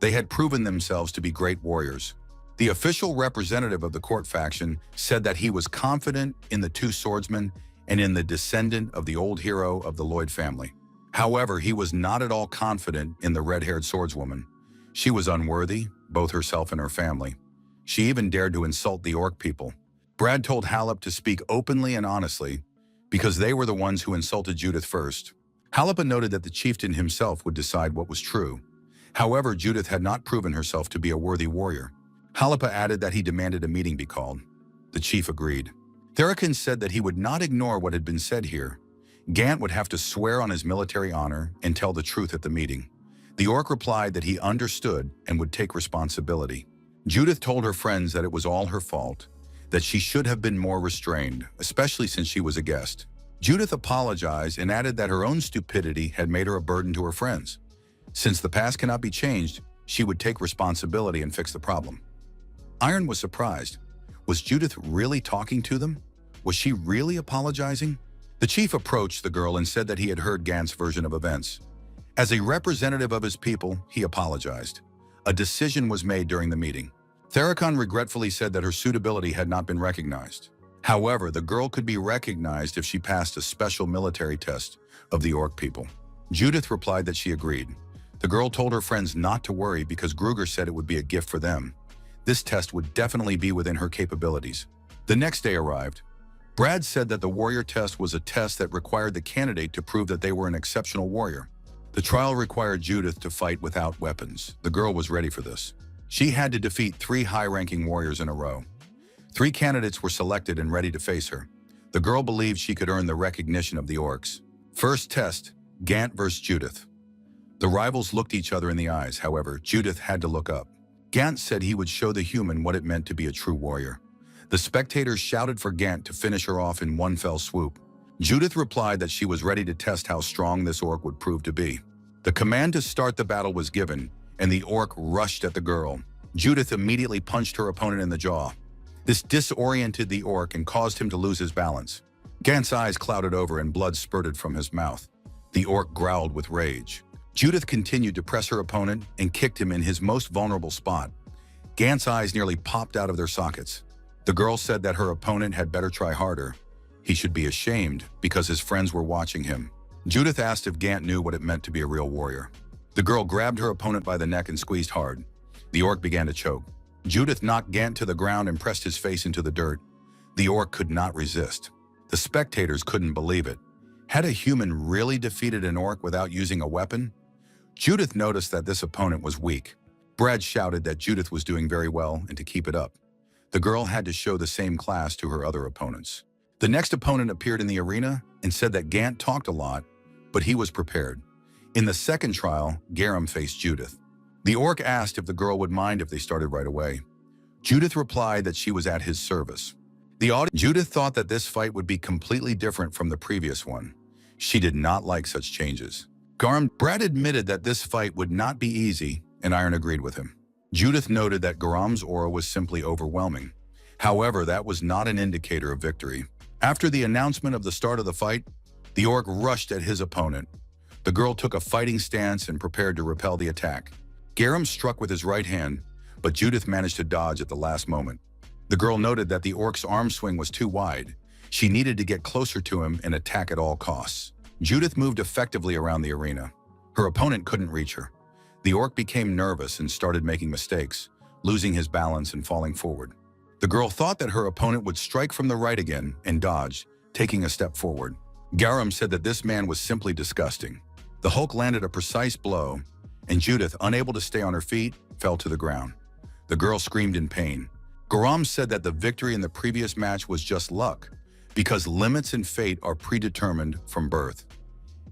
They had proven themselves to be great warriors. The official representative of the court faction said that he was confident in the 2 swordsmen and in the descendant of the old hero of the Lloyd family. However, he was not at all confident in the red-haired swordswoman. She was unworthy, both herself and her family. She even dared to insult the orc people. Brad told Halep to speak openly and honestly because they were the ones who insulted Judith first. Halipa noted that the chieftain himself would decide what was true. However, Judith had not proven herself to be a worthy warrior. Halipa added that he demanded a meeting be called. The chief agreed. Therakan said that he would not ignore what had been said here. Gant would have to swear on his military honor and tell the truth at the meeting. The orc replied that he understood and would take responsibility. Judith told her friends that it was all her fault, that she should have been more restrained, especially since she was a guest. Judith apologized and added that her own stupidity had made her a burden to her friends. Since the past cannot be changed, she would take responsibility and fix the problem. Iron was surprised. Was Judith really talking to them? Was she really apologizing? The chief approached the girl and said that he had heard Gant's version of events. As a representative of his people, he apologized. A decision was made during the meeting. Theracon regretfully said that her suitability had not been recognized. However, the girl could be recognized if she passed a special military test of the orc people. Judith replied that she agreed. The girl told her friends not to worry because Gruger said it would be a gift for them. This test would definitely be within her capabilities. The next day arrived. Brad said that the warrior test was a test that required the candidate to prove that they were an exceptional warrior. The trial required Judith to fight without weapons. The girl was ready for this. She had to defeat 3 high-ranking warriors in a row. 3 candidates were selected and ready to face her. The girl believed she could earn the recognition of the orcs. First test, Gant vs. Judith. The rivals looked each other in the eyes. However, Judith had to look up. Gant said he would show the human what it meant to be a true warrior. The spectators shouted for Gant to finish her off in one fell swoop. Judith replied that she was ready to test how strong this orc would prove to be. The command to start the battle was given, and the orc rushed at the girl. Judith immediately punched her opponent in the jaw. This disoriented the orc and caused him to lose his balance. Gant's eyes clouded over and blood spurted from his mouth. The orc growled with rage. Judith continued to press her opponent and kicked him in his most vulnerable spot. Gant's eyes nearly popped out of their sockets. The girl said that her opponent had better try harder. He should be ashamed because his friends were watching him. Judith asked if Gant knew what it meant to be a real warrior. The girl grabbed her opponent by the neck and squeezed hard. The orc began to choke. Judith knocked Gant to the ground and pressed his face into the dirt. The orc could not resist. The spectators couldn't believe it. Had a human really defeated an orc without using a weapon? Judith noticed that this opponent was weak. Brad shouted that Judith was doing very well and to keep it up. The girl had to show the same class to her other opponents. The next opponent appeared in the arena and said that Gant talked a lot, but he was prepared. In the second trial, Garum faced Judith. The orc asked if the girl would mind if they started right away. Judith replied that she was at his service. Judith thought that this fight would be completely different from the previous one. She did not like such changes. Brad admitted that this fight would not be easy, and Iron agreed with him. Judith noted that Garam's aura was simply overwhelming. However, that was not an indicator of victory. After the announcement of the start of the fight, the orc rushed at his opponent. The girl took a fighting stance and prepared to repel the attack. Garum struck with his right hand, but Judith managed to dodge at the last moment. The girl noted that the orc's arm swing was too wide. She needed to get closer to him and attack at all costs. Judith moved effectively around the arena. Her opponent couldn't reach her. The orc became nervous and started making mistakes, losing his balance and falling forward. The girl thought that her opponent would strike from the right again and dodged, taking a step forward. Garum said that this man was simply disgusting. The Hulk landed a precise blow, and Judith, unable to stay on her feet, fell to the ground. The girl screamed in pain. Garum said that the victory in the previous match was just luck, because limits and fate are predetermined from birth.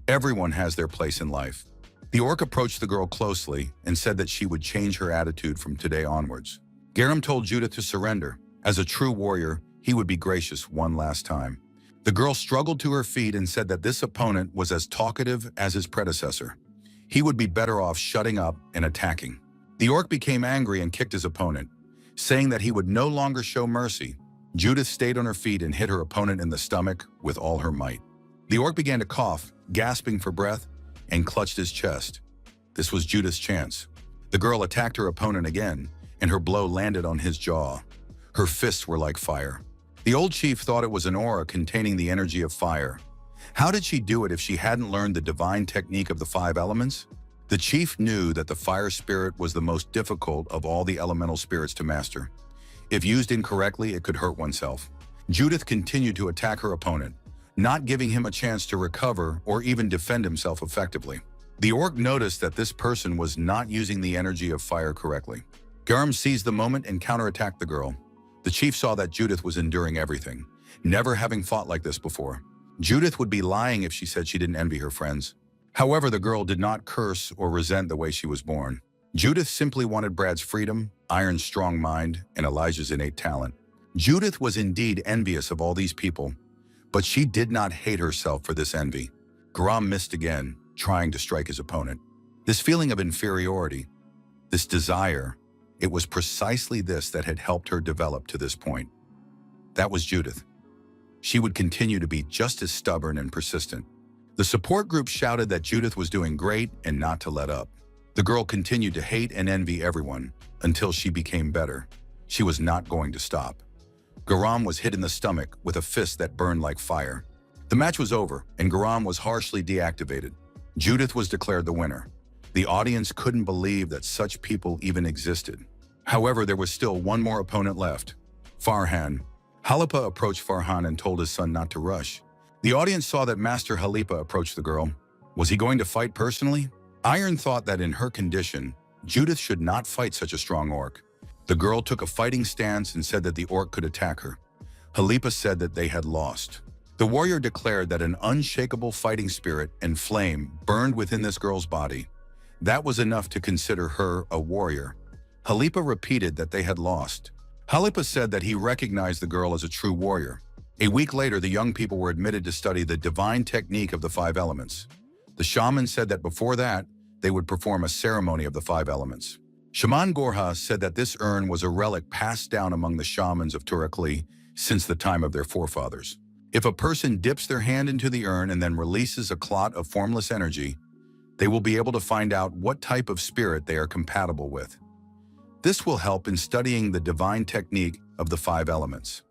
Everyone has their place in life. The orc approached the girl closely and said that she would change her attitude from today onwards. Garum told Judith to surrender. As a true warrior, he would be gracious one last time. The girl struggled to her feet and said that this opponent was as talkative as his predecessor. He would be better off shutting up and attacking. The orc became angry and kicked his opponent, saying that he would no longer show mercy. Judith stayed on her feet and hit her opponent in the stomach with all her might. The orc began to cough, gasping for breath, and clutched his chest. This was Judith's chance. The girl attacked her opponent again, and her blow landed on his jaw. Her fists were like fire. The old chief thought it was an aura containing the energy of fire. How did she do it if she hadn't learned the divine technique of the 5 elements? The chief knew that the fire spirit was the most difficult of all the elemental spirits to master. If used incorrectly, it could hurt oneself. Judith continued to attack her opponent, not giving him a chance to recover or even defend himself effectively. The orc noticed that this person was not using the energy of fire correctly. Garum seized the moment and counterattacked the girl. The chief saw that Judith was enduring everything, never having fought like this before. Judith would be lying if she said she didn't envy her friends. However, the girl did not curse or resent the way she was born. Judith simply wanted Brad's freedom, Iron's strong mind, and Elijah's innate talent. Judith was indeed envious of all these people, but she did not hate herself for this envy. Garum missed again, trying to strike his opponent. This feeling of inferiority, this desire, it was precisely this that had helped her develop to this point. That was Judith. She would continue to be just as stubborn and persistent. The support group shouted that Judith was doing great and not to let up. The girl continued to hate and envy everyone until she became better. She was not going to stop. Garam was hit in the stomach with a fist that burned like fire. The match was over, and Garam was harshly deactivated. Judith was declared the winner. The audience couldn't believe that such people even existed. However, there was still one more opponent left. Farhan. Halipa approached Farhan and told his son not to rush. The audience saw that Master Halipa approached the girl. Was he going to fight personally? Iron thought that in her condition, Judith should not fight such a strong orc. The girl took a fighting stance and said that the orc could attack her. Halipa said that they had lost. The warrior declared that an unshakable fighting spirit and flame burned within this girl's body. That was enough to consider her a warrior. Halipa repeated that they had lost. Halipa said that he recognized the girl as a true warrior. A week later, the young people were admitted to study the divine technique of the 5 elements. The shaman said that before that, they would perform a ceremony of the 5 elements. Shaman Gorha said that this urn was a relic passed down among the shamans of Turakli since the time of their forefathers. If a person dips their hand into the urn and then releases a clot of formless energy, they will be able to find out what type of spirit they are compatible with. This will help in studying the divine technique of the 5 elements.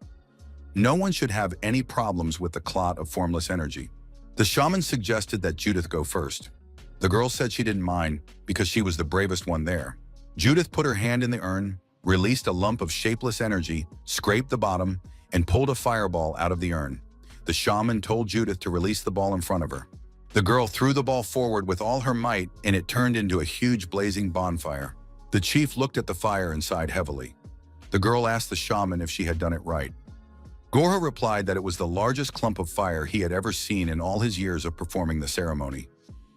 No one should have any problems with the clot of formless energy. The shaman suggested that Judith go first. The girl said she didn't mind because she was the bravest one there. Judith put her hand in the urn, released a lump of shapeless energy, scraped the bottom, and pulled a fireball out of the urn. The shaman told Judith to release the ball in front of her. The girl threw the ball forward with all her might, and it turned into a huge blazing bonfire. The chief looked at the fire and sighed heavily. The girl asked the shaman if she had done it right. Gorha replied that it was the largest clump of fire he had ever seen in all his years of performing the ceremony.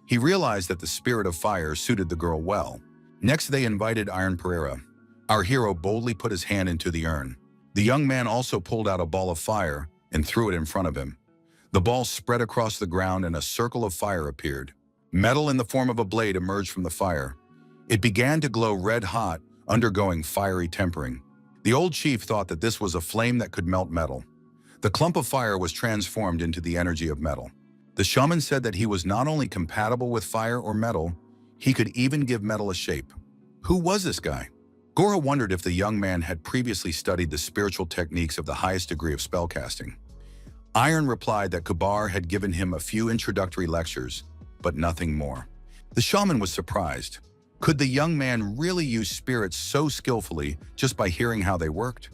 He realized that the spirit of fire suited the girl well. Next, they invited Iron Pereira. Our hero boldly put his hand into the urn. The young man also pulled out a ball of fire and threw it in front of him. The ball spread across the ground and a circle of fire appeared. Metal in the form of a blade emerged from the fire. It began to glow red hot, undergoing fiery tempering. The old chief thought that this was a flame that could melt metal. The clump of fire was transformed into the energy of metal. The shaman said that he was not only compatible with fire or metal, he could even give metal a shape. Who was this guy? Gorha wondered if the young man had previously studied the spiritual techniques of the highest degree of spellcasting. Iron replied that Kubar had given him a few introductory lectures, but nothing more. The shaman was surprised. Could the young man really use spirits so skillfully just by hearing how they worked?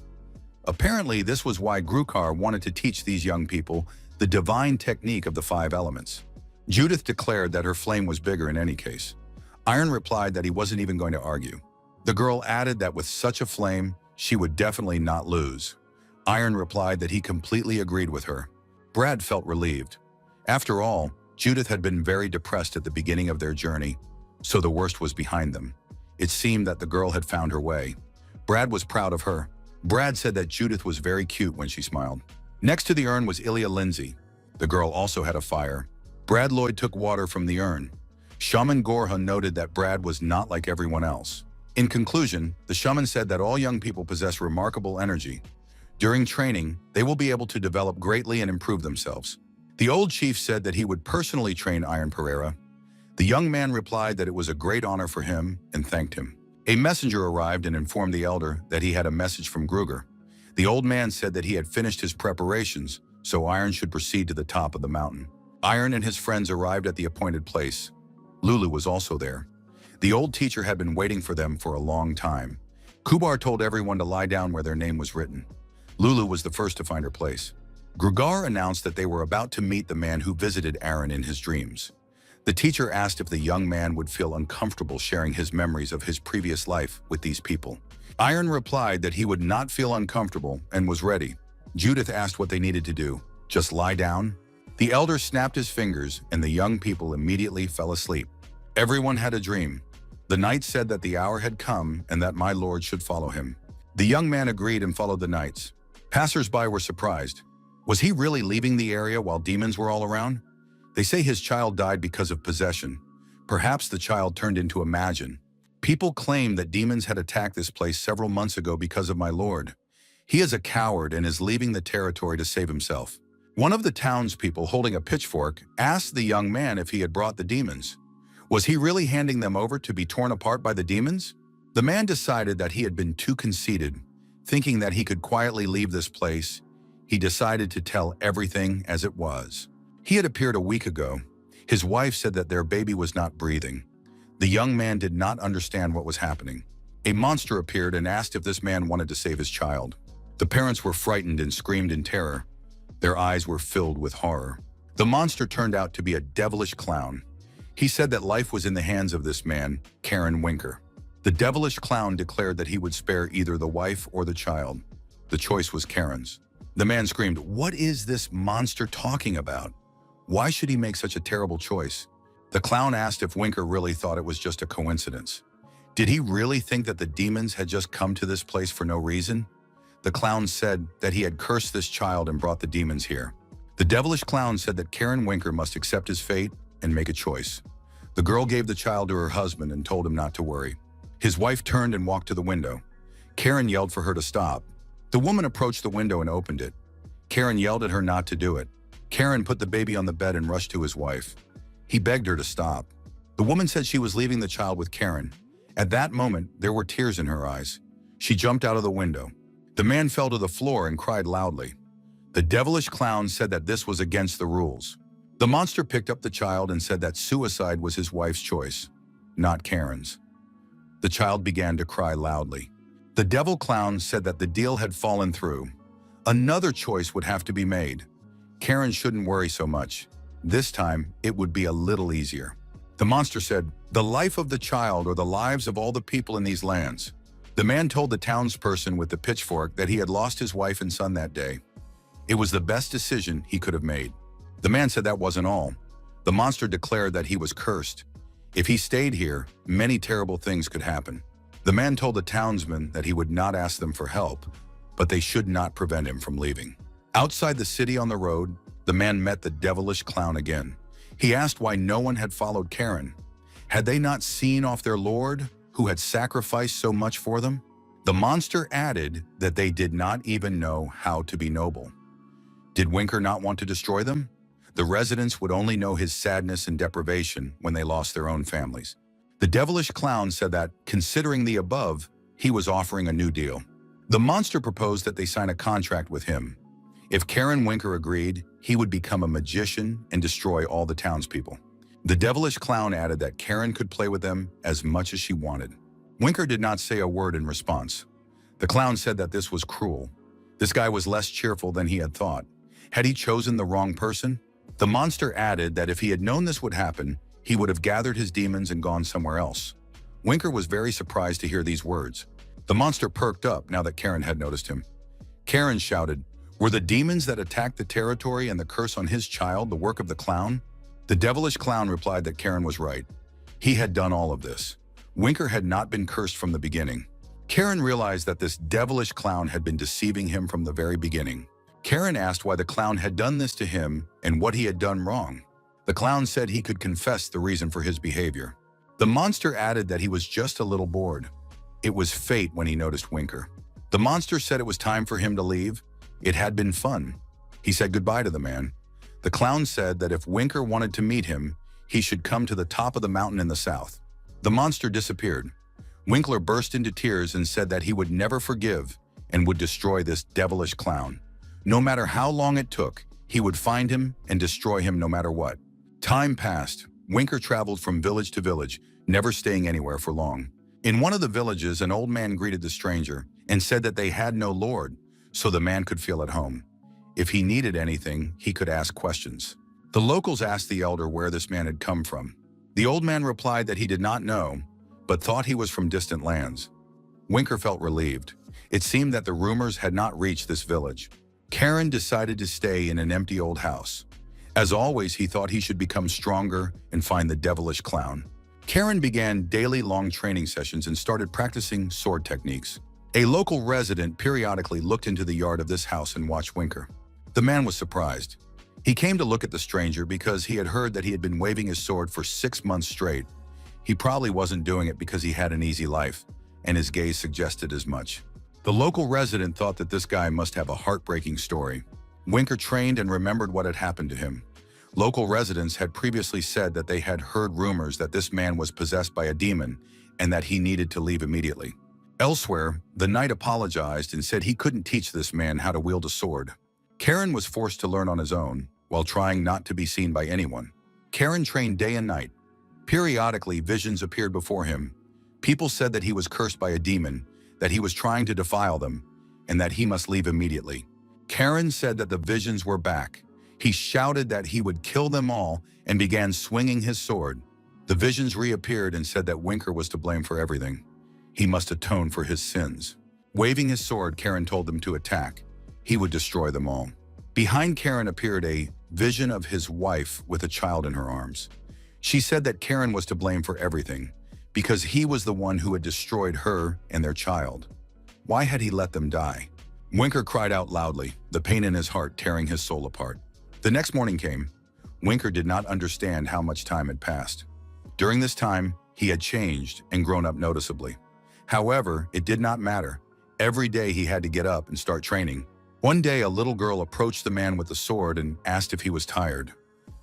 Apparently, this was why Grukar wanted to teach these young people the divine technique of the 5 elements. Judith declared that her flame was bigger in any case. Iron replied that he wasn't even going to argue. The girl added that with such a flame, she would definitely not lose. Iron replied that he completely agreed with her. Brad felt relieved. After all, Judith had been very depressed at the beginning of their journey, so the worst was behind them. It seemed that the girl had found her way. Brad was proud of her. Brad said that Judith was very cute when she smiled. Next to the urn was Ilya Lindsay. The girl also had a fire. Brad Lloyd took water from the urn. Shaman Gorha noted that Brad was not like everyone else. In conclusion, the shaman said that all young people possess remarkable energy. During training, they will be able to develop greatly and improve themselves. The old chief said that he would personally train Iron Pereira. The young man replied that it was a great honor for him and thanked him. A messenger arrived and informed the elder that he had a message from Gruger. The old man said that he had finished his preparations, so Iron should proceed to the top of the mountain. Iron and his friends arrived at the appointed place. Lulu was also there. The old teacher had been waiting for them for a long time. Kubar told everyone to lie down where their name was written. Lulu was the first to find her place. Grugar announced that they were about to meet the man who visited Aaron in his dreams. The teacher asked if the young man would feel uncomfortable sharing his memories of his previous life with these people. Iron replied that he would not feel uncomfortable and was ready. Judith asked what they needed to do. Just lie down? The elder snapped his fingers and the young people immediately fell asleep. Everyone had a dream. The knight said that the hour had come and that my lord should follow him. The young man agreed and followed the knights. Passers-by were surprised. Was he really leaving the area while demons were all around? They say his child died because of possession. Perhaps the child turned into a Magian. People claim that demons had attacked this place several months ago because of my lord. He is a coward and is leaving the territory to save himself. One of the townspeople holding a pitchfork asked the young man if he had brought the demons. Was he really handing them over to be torn apart by the demons? The man decided that he had been too conceited. Thinking that he could quietly leave this place, he decided to tell everything as it was. He had appeared a week ago. His wife said that their baby was not breathing. The young man did not understand what was happening. A monster appeared and asked if this man wanted to save his child. The parents were frightened and screamed in terror. Their eyes were filled with horror. The monster turned out to be a devilish clown. He said that life was in the hands of this man, Karen Winker. The devilish clown declared that he would spare either the wife or the child. The choice was Karen's. The man screamed, "What is this monster talking about? Why should he make such a terrible choice?" The clown asked if Winker really thought it was just a coincidence. Did he really think that the demons had just come to this place for no reason? The clown said that he had cursed this child and brought the demons here. The devilish clown said that Karen Winker must accept his fate and make a choice. The girl gave the child to her husband and told him not to worry. His wife turned and walked to the window. Karen yelled for her to stop. The woman approached the window and opened it. Karen yelled at her not to do it. Karen put the baby on the bed and rushed to his wife. He begged her to stop. The woman said she was leaving the child with Karen. At that moment, there were tears in her eyes. She jumped out of the window. The man fell to the floor and cried loudly. The devilish clown said that this was against the rules. The monster picked up the child and said that suicide was his wife's choice, not Karen's. The child began to cry loudly. The devil clown said that the deal had fallen through. Another choice would have to be made. Karen shouldn't worry so much. This time, it would be a little easier. The monster said, "The life of the child or the lives of all the people in these lands." The man told the townsperson with the pitchfork that he had lost his wife and son that day. It was the best decision he could have made. The man said that wasn't all. The monster declared that he was cursed. If he stayed here, many terrible things could happen. The man told the townsmen that he would not ask them for help, but they should not prevent him from leaving. Outside the city on the road, the man met the devilish clown again. He asked why no one had followed Karen. Had they not seen off their lord, who had sacrificed so much for them? The monster added that they did not even know how to be noble. Did Winker not want to destroy them? The residents would only know his sadness and deprivation when they lost their own families. The devilish clown said that, considering the above, he was offering a new deal. The monster proposed that they sign a contract with him. If Karen Winker agreed, he would become a magician and destroy all the townspeople. The devilish clown added that Karen could play with them as much as she wanted. Winker did not say a word in response. The clown said that this was cruel. This guy was less cheerful than he had thought. Had he chosen the wrong person? The monster added that if he had known this would happen, he would have gathered his demons and gone somewhere else. Winker was very surprised to hear these words. The monster perked up now that Karen had noticed him. Karen shouted, "Were the demons that attacked the territory and the curse on his child the work of the clown?" The devilish clown replied that Karen was right. He had done all of this. Winker had not been cursed from the beginning. Karen realized that this devilish clown had been deceiving him from the very beginning. Karen asked why the clown had done this to him and what he had done wrong. The clown said he could confess the reason for his behavior. The monster added that he was just a little bored. It was fate when he noticed Winker. The monster said it was time for him to leave. It had been fun. He said goodbye to the man. The clown said that if Winker wanted to meet him, he should come to the top of the mountain in the south. The monster disappeared. Winkler burst into tears and said that he would never forgive and would destroy this devilish clown. No matter how long it took, he would find him and destroy him no matter what. Time passed. Winker traveled from village to village, never staying anywhere for long. In one of the villages, an old man greeted the stranger and said that they had no lord, so the man could feel at home. If he needed anything, he could ask questions. The locals asked the elder where this man had come from. The old man replied that he did not know, but thought he was from distant lands. Winker felt relieved. It seemed that the rumors had not reached this village. Karen decided to stay in an empty old house. As always, he thought he should become stronger and find the devilish clown. Karen began daily long training sessions and started practicing sword techniques. A local resident periodically looked into the yard of this house and watched Winker. The man was surprised. He came to look at the stranger because he had heard that he had been waving his sword for 6 months straight. He probably wasn't doing it because he had an easy life, and his gaze suggested as much. The local resident thought that this guy must have a heartbreaking story. Winker trained and remembered what had happened to him. Local residents had previously said that they had heard rumors that this man was possessed by a demon and that he needed to leave immediately. Elsewhere, the knight apologized and said he couldn't teach this man how to wield a sword. Karen was forced to learn on his own, while trying not to be seen by anyone. Karen trained day and night. Periodically, visions appeared before him. People said that he was cursed by a demon, that he was trying to defile them, and that he must leave immediately. Karen said that the visions were back. He shouted that he would kill them all and began swinging his sword. The visions reappeared and said that Winker was to blame for everything. He must atone for his sins. Waving his sword, Karen told them to attack. He would destroy them all. Behind Karen appeared a vision of his wife with a child in her arms. She said that Karen was to blame for everything, because he was the one who had destroyed her and their child. Why had he let them die? Winker cried out loudly, the pain in his heart tearing his soul apart. The next morning came. Winker did not understand how much time had passed. During this time, he had changed and grown up noticeably. However, it did not matter. Every day he had to get up and start training. One day, a little girl approached the man with the sword and asked if he was tired.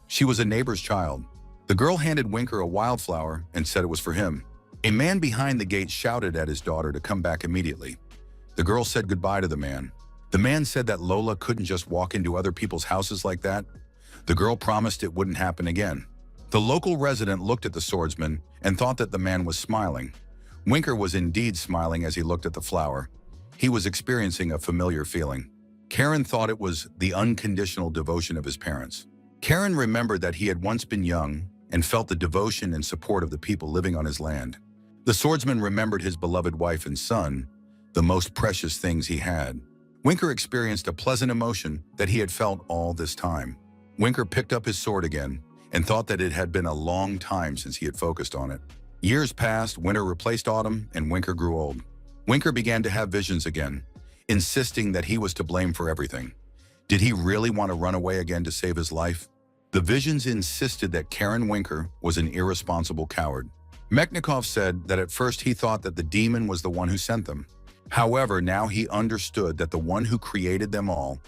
She was a neighbor's child. The girl handed Winker a wildflower and said it was for him. A man behind the gate shouted at his daughter to come back immediately. The girl said goodbye to the man. The man said that Lola couldn't just walk into other people's houses like that. The girl promised it wouldn't happen again. The local resident looked at the swordsman and thought that the man was smiling. Winker was indeed smiling as he looked at the flower. He was experiencing a familiar feeling. Karen thought it was the unconditional devotion of his parents. Karen remembered that he had once been young and felt the devotion and support of the people living on his land. The swordsman remembered his beloved wife and son, the most precious things he had. Winker experienced a pleasant emotion that he had felt all this time. Winker picked up his sword again and thought that it had been a long time since he had focused on it. Years passed, winter replaced autumn, and Winker grew old. Winker began to have visions again, insisting that he was to blame for everything. Did he really want to run away again to save his life? The visions insisted that Karen Winker was an irresponsible coward. Mechnikov said that at first he thought that the demon was the one who sent them. However, now he understood that the one who created them all,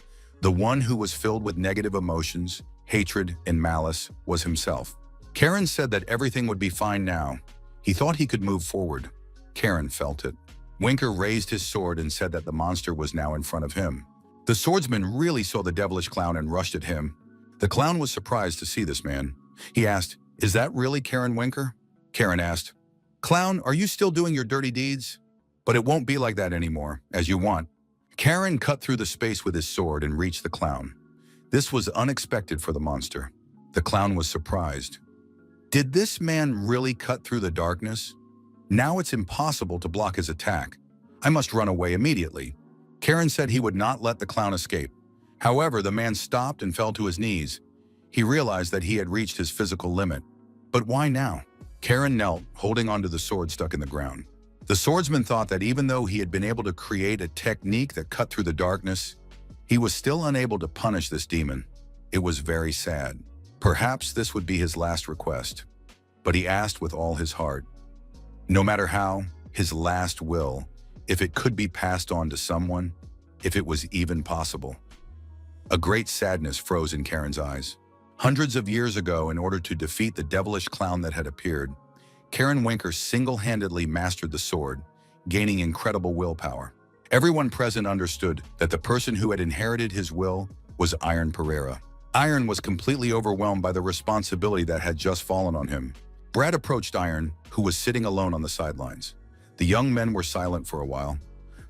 the one who was filled with negative emotions, hatred, and malice, was himself. Karen said that everything would be fine now. He thought he could move forward. Karen felt it. Winker raised his sword and said that the monster was now in front of him. The swordsman really saw the devilish clown and rushed at him. The clown was surprised to see this man. He asked, "Is that really Karen Winker?" Karen asked, "Clown, are you still doing your dirty deeds? But it won't be like that anymore, as you want." Karen cut through the space with his sword and reached the clown. This was unexpected for the monster. The clown was surprised. Did this man really cut through the darkness? Now it's impossible to block his attack. I must run away immediately. Karen said he would not let the clown escape. However, the man stopped and fell to his knees. He realized that he had reached his physical limit. But why now? Karen knelt, holding onto the sword stuck in the ground. The swordsman thought that even though he had been able to create a technique that cut through the darkness, he was still unable to punish this demon. It was very sad. Perhaps this would be his last request. But he asked with all his heart. No matter how, his last will, if it could be passed on to someone, if it was even possible. A great sadness froze in Karen's eyes. Hundreds of years ago, in order to defeat the devilish clown that had appeared, Karen Winker single-handedly mastered the sword, gaining incredible willpower. Everyone present understood that the person who had inherited his will was Iron Pereira. Iron was completely overwhelmed by the responsibility that had just fallen on him. Brad approached Iron, who was sitting alone on the sidelines. The young men were silent for a while.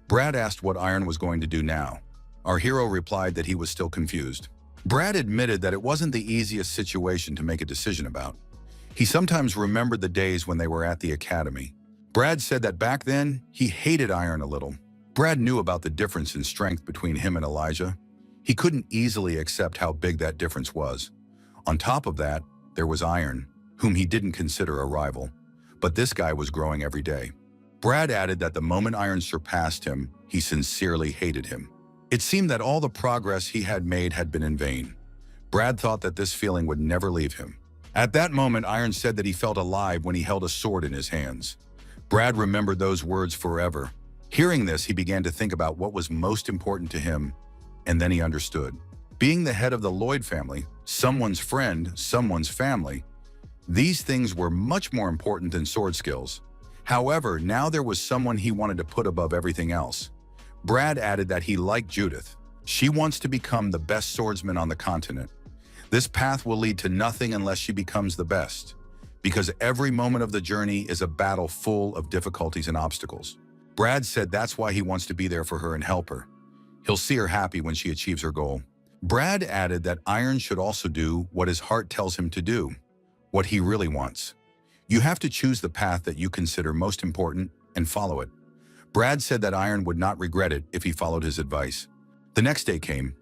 Brad asked what Iron was going to do now. Our hero replied that he was still confused. Brad admitted that it wasn't the easiest situation to make a decision about. He sometimes remembered the days when they were at the academy. Brad said that back then, he hated Iron a little. Brad knew about the difference in strength between him and Elijah. He couldn't easily accept how big that difference was. On top of that, there was Iron, whom he didn't consider a rival. But this guy was growing every day. Brad added that the moment Iron surpassed him, he sincerely hated him. It seemed that all the progress he had made had been in vain. Brad thought that this feeling would never leave him. At that moment, Iron said that he felt alive when he held a sword in his hands. Brad remembered those words forever. Hearing this, he began to think about what was most important to him, and then he understood. Being the head of the Lloyd family, someone's friend, someone's family, these things were much more important than sword skills. However, now there was someone he wanted to put above everything else. Brad added that he liked Judith. She wants to become the best swordsman on the continent. This path will lead to nothing unless she becomes the best, because every moment of the journey is a battle full of difficulties and obstacles. Brad said that's why he wants to be there for her and help her. He'll see her happy when she achieves her goal. Brad added that Iron should also do what his heart tells him to do, what he really wants. You have to choose the path that you consider most important and follow it. Brad said that Iron would not regret it if he followed his advice. The next day came.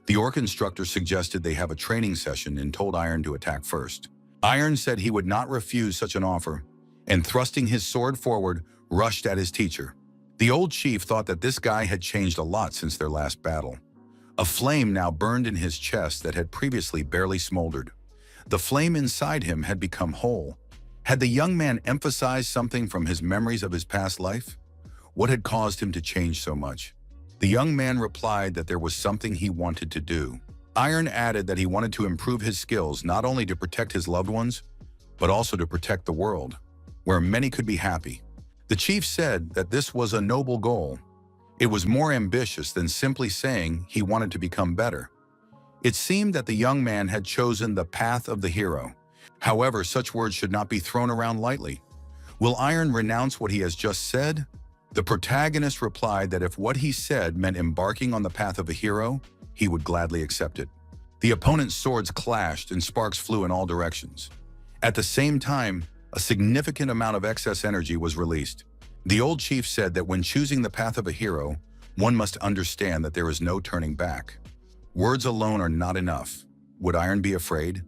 The orc instructor suggested they have a training session and told Iron to attack first. Iron said he would not refuse such an offer, and thrusting his sword forward, rushed at his teacher. The old chief thought that this guy had changed a lot since their last battle. A flame now burned in his chest that had previously barely smoldered. The flame inside him had become whole. Had the young man emphasized something from his memories of his past life? What had caused him to change so much? The young man replied that there was something he wanted to do. Iron added that he wanted to improve his skills not only to protect his loved ones, but also to protect the world, where many could be happy. The chief said that this was a noble goal. It was more ambitious than simply saying he wanted to become better. It seemed that the young man had chosen the path of the hero. However, such words should not be thrown around lightly. Will Iron renounce what he has just said? The protagonist replied that if what he said meant embarking on the path of a hero, he would gladly accept it. The opponent's swords clashed and sparks flew in all directions. At the same time, a significant amount of excess energy was released. The old chief said that when choosing the path of a hero, one must understand that there is no turning back. Words alone are not enough. Would Iron be afraid?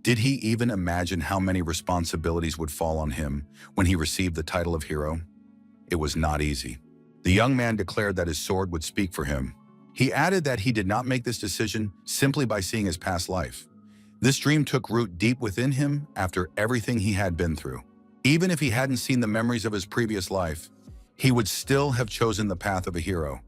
Did he even imagine how many responsibilities would fall on him when he received the title of hero? It was not easy. The young man declared that his sword would speak for him. He added that he did not make this decision simply by seeing his past life. This dream took root deep within him after everything he had been through. Even if he hadn't seen the memories of his previous life, he would still have chosen the path of a hero.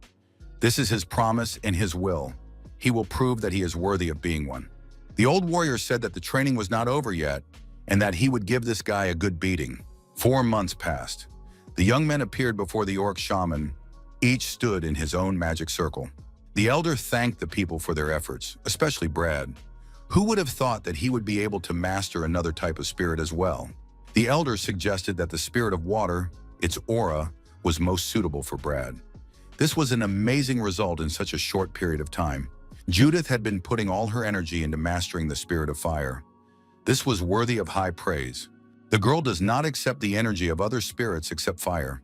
This is his promise and his will. He will prove that he is worthy of being one. The old warrior said that the training was not over yet and that he would give this guy a good beating. 4 months passed. The young men appeared before the orc shaman. Each stood in his own magic circle. The elder thanked the people for their efforts, especially Brad. Who would have thought that he would be able to master another type of spirit as well? The elder suggested that the spirit of water, its aura, was most suitable for Brad. This was an amazing result in such a short period of time. Judith had been putting all her energy into mastering the spirit of fire. This was worthy of high praise. The girl does not accept the energy of other spirits except fire,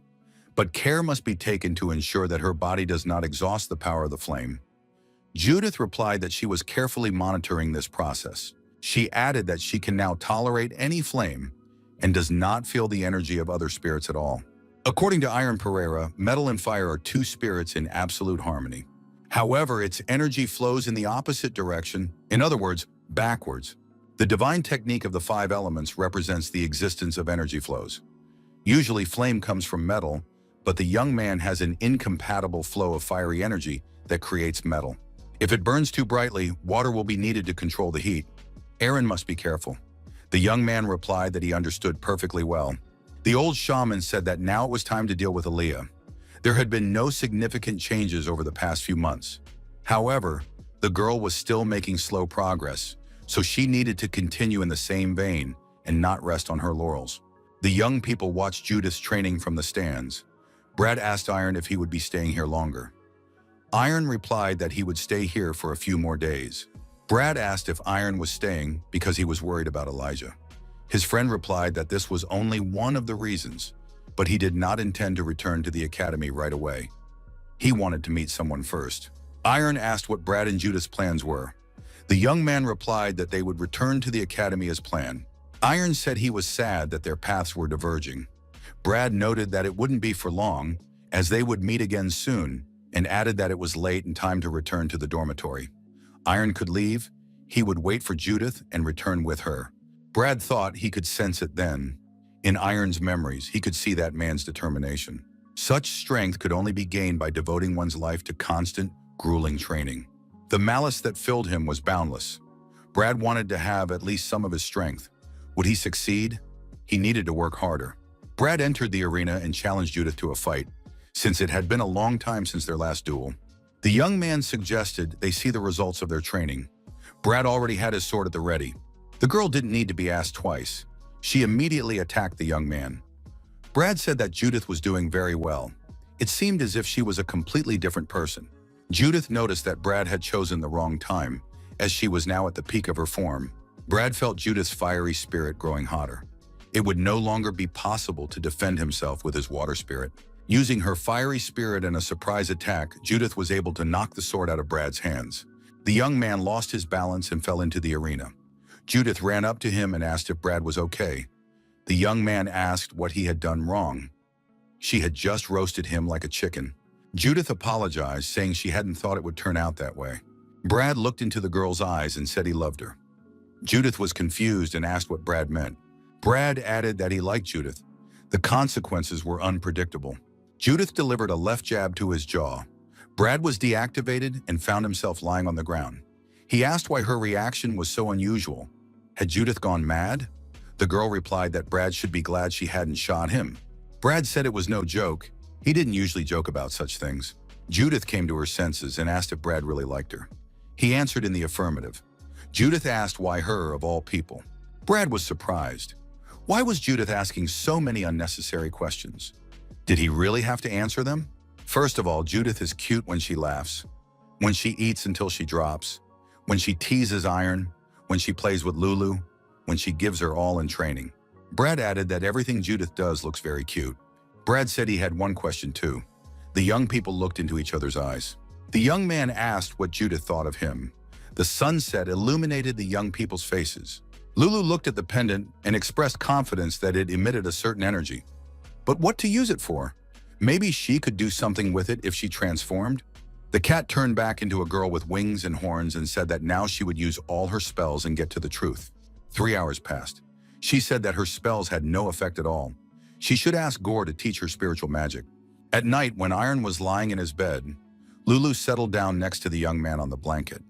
but care must be taken to ensure that her body does not exhaust the power of the flame. Judith replied that she was carefully monitoring this process. She added that she can now tolerate any flame and does not feel the energy of other spirits at all. According to Iron Pereira, metal and fire are two spirits in absolute harmony. However, its energy flows in the opposite direction, in other words, backwards. The divine technique of the 5 elements represents the existence of energy flows. Usually flame comes from metal, but the young man has an incompatible flow of fiery energy that creates metal. If it burns too brightly, water will be needed to control the heat. Aaron must be careful. The young man replied that he understood perfectly well. The old shaman said that now it was time to deal with Aaliyah. There had been no significant changes over the past few months. However, the girl was still making slow progress, so she needed to continue in the same vein and not rest on her laurels. The young people watched Judith's training from the stands. Brad asked Iron if he would be staying here longer. Iron replied that he would stay here for a few more days. Brad asked if Iron was staying because he was worried about Elijah. His friend replied that this was only one of the reasons, but he did not intend to return to the academy right away. He wanted to meet someone first. Iron asked what Brad and Judith's plans were. The young man replied that they would return to the academy as planned. Iron said he was sad that their paths were diverging. Brad noted that it wouldn't be for long, as they would meet again soon, and added that it was late and time to return to the dormitory. Iron could leave. He would wait for Judith and return with her. Brad thought he could sense it then. In Iron's memories, he could see that man's determination. Such strength could only be gained by devoting one's life to constant, grueling training. The malice that filled him was boundless. Brad wanted to have at least some of his strength. Would he succeed? He needed to work harder. Brad entered the arena and challenged Judith to a fight, since it had been a long time since their last duel. The young man suggested they see the results of their training. Brad already had his sword at the ready. The girl didn't need to be asked twice. She immediately attacked the young man. Brad said that Judith was doing very well. It seemed as if she was a completely different person. Judith noticed that Brad had chosen the wrong time, as she was now at the peak of her form. Brad felt Judith's fiery spirit growing hotter. It would no longer be possible to defend himself with his water spirit. Using her fiery spirit in a surprise attack, Judith was able to knock the sword out of Brad's hands. The young man lost his balance and fell into the arena. Judith ran up to him and asked if Brad was okay. The young man asked what he had done wrong. She had just roasted him like a chicken. Judith apologized, saying she hadn't thought it would turn out that way. Brad looked into the girl's eyes and said he loved her. Judith was confused and asked what Brad meant. Brad added that he liked Judith. The consequences were unpredictable. Judith delivered a left jab to his jaw. Brad was deactivated and found himself lying on the ground. He asked why her reaction was so unusual. Had Judith gone mad? The girl replied that Brad should be glad she hadn't shot him. Brad said it was no joke. He didn't usually joke about such things. Judith came to her senses and asked if Brad really liked her. He answered in the affirmative. Judith asked why her, of all people. Brad was surprised. Why was Judith asking so many unnecessary questions? Did he really have to answer them? First of all, Judith is cute when she laughs, when she eats until she drops, when she teases Iron, when she plays with Lulu, when she gives her all in training. Brad added that everything Judith does looks very cute. Brad said he had one question too. The young people looked into each other's eyes. The young man asked what Judith thought of him. The sunset illuminated the young people's faces. Lulu looked at the pendant and expressed confidence that it emitted a certain energy. But what to use it for? Maybe she could do something with it if she transformed? The cat turned back into a girl with wings and horns and said that now she would use all her spells and get to the truth. 3 hours passed. She said that her spells had no effect at all. She should ask Gore to teach her spiritual magic. At night, when Iron was lying in his bed, Lulu settled down next to the young man on the blanket.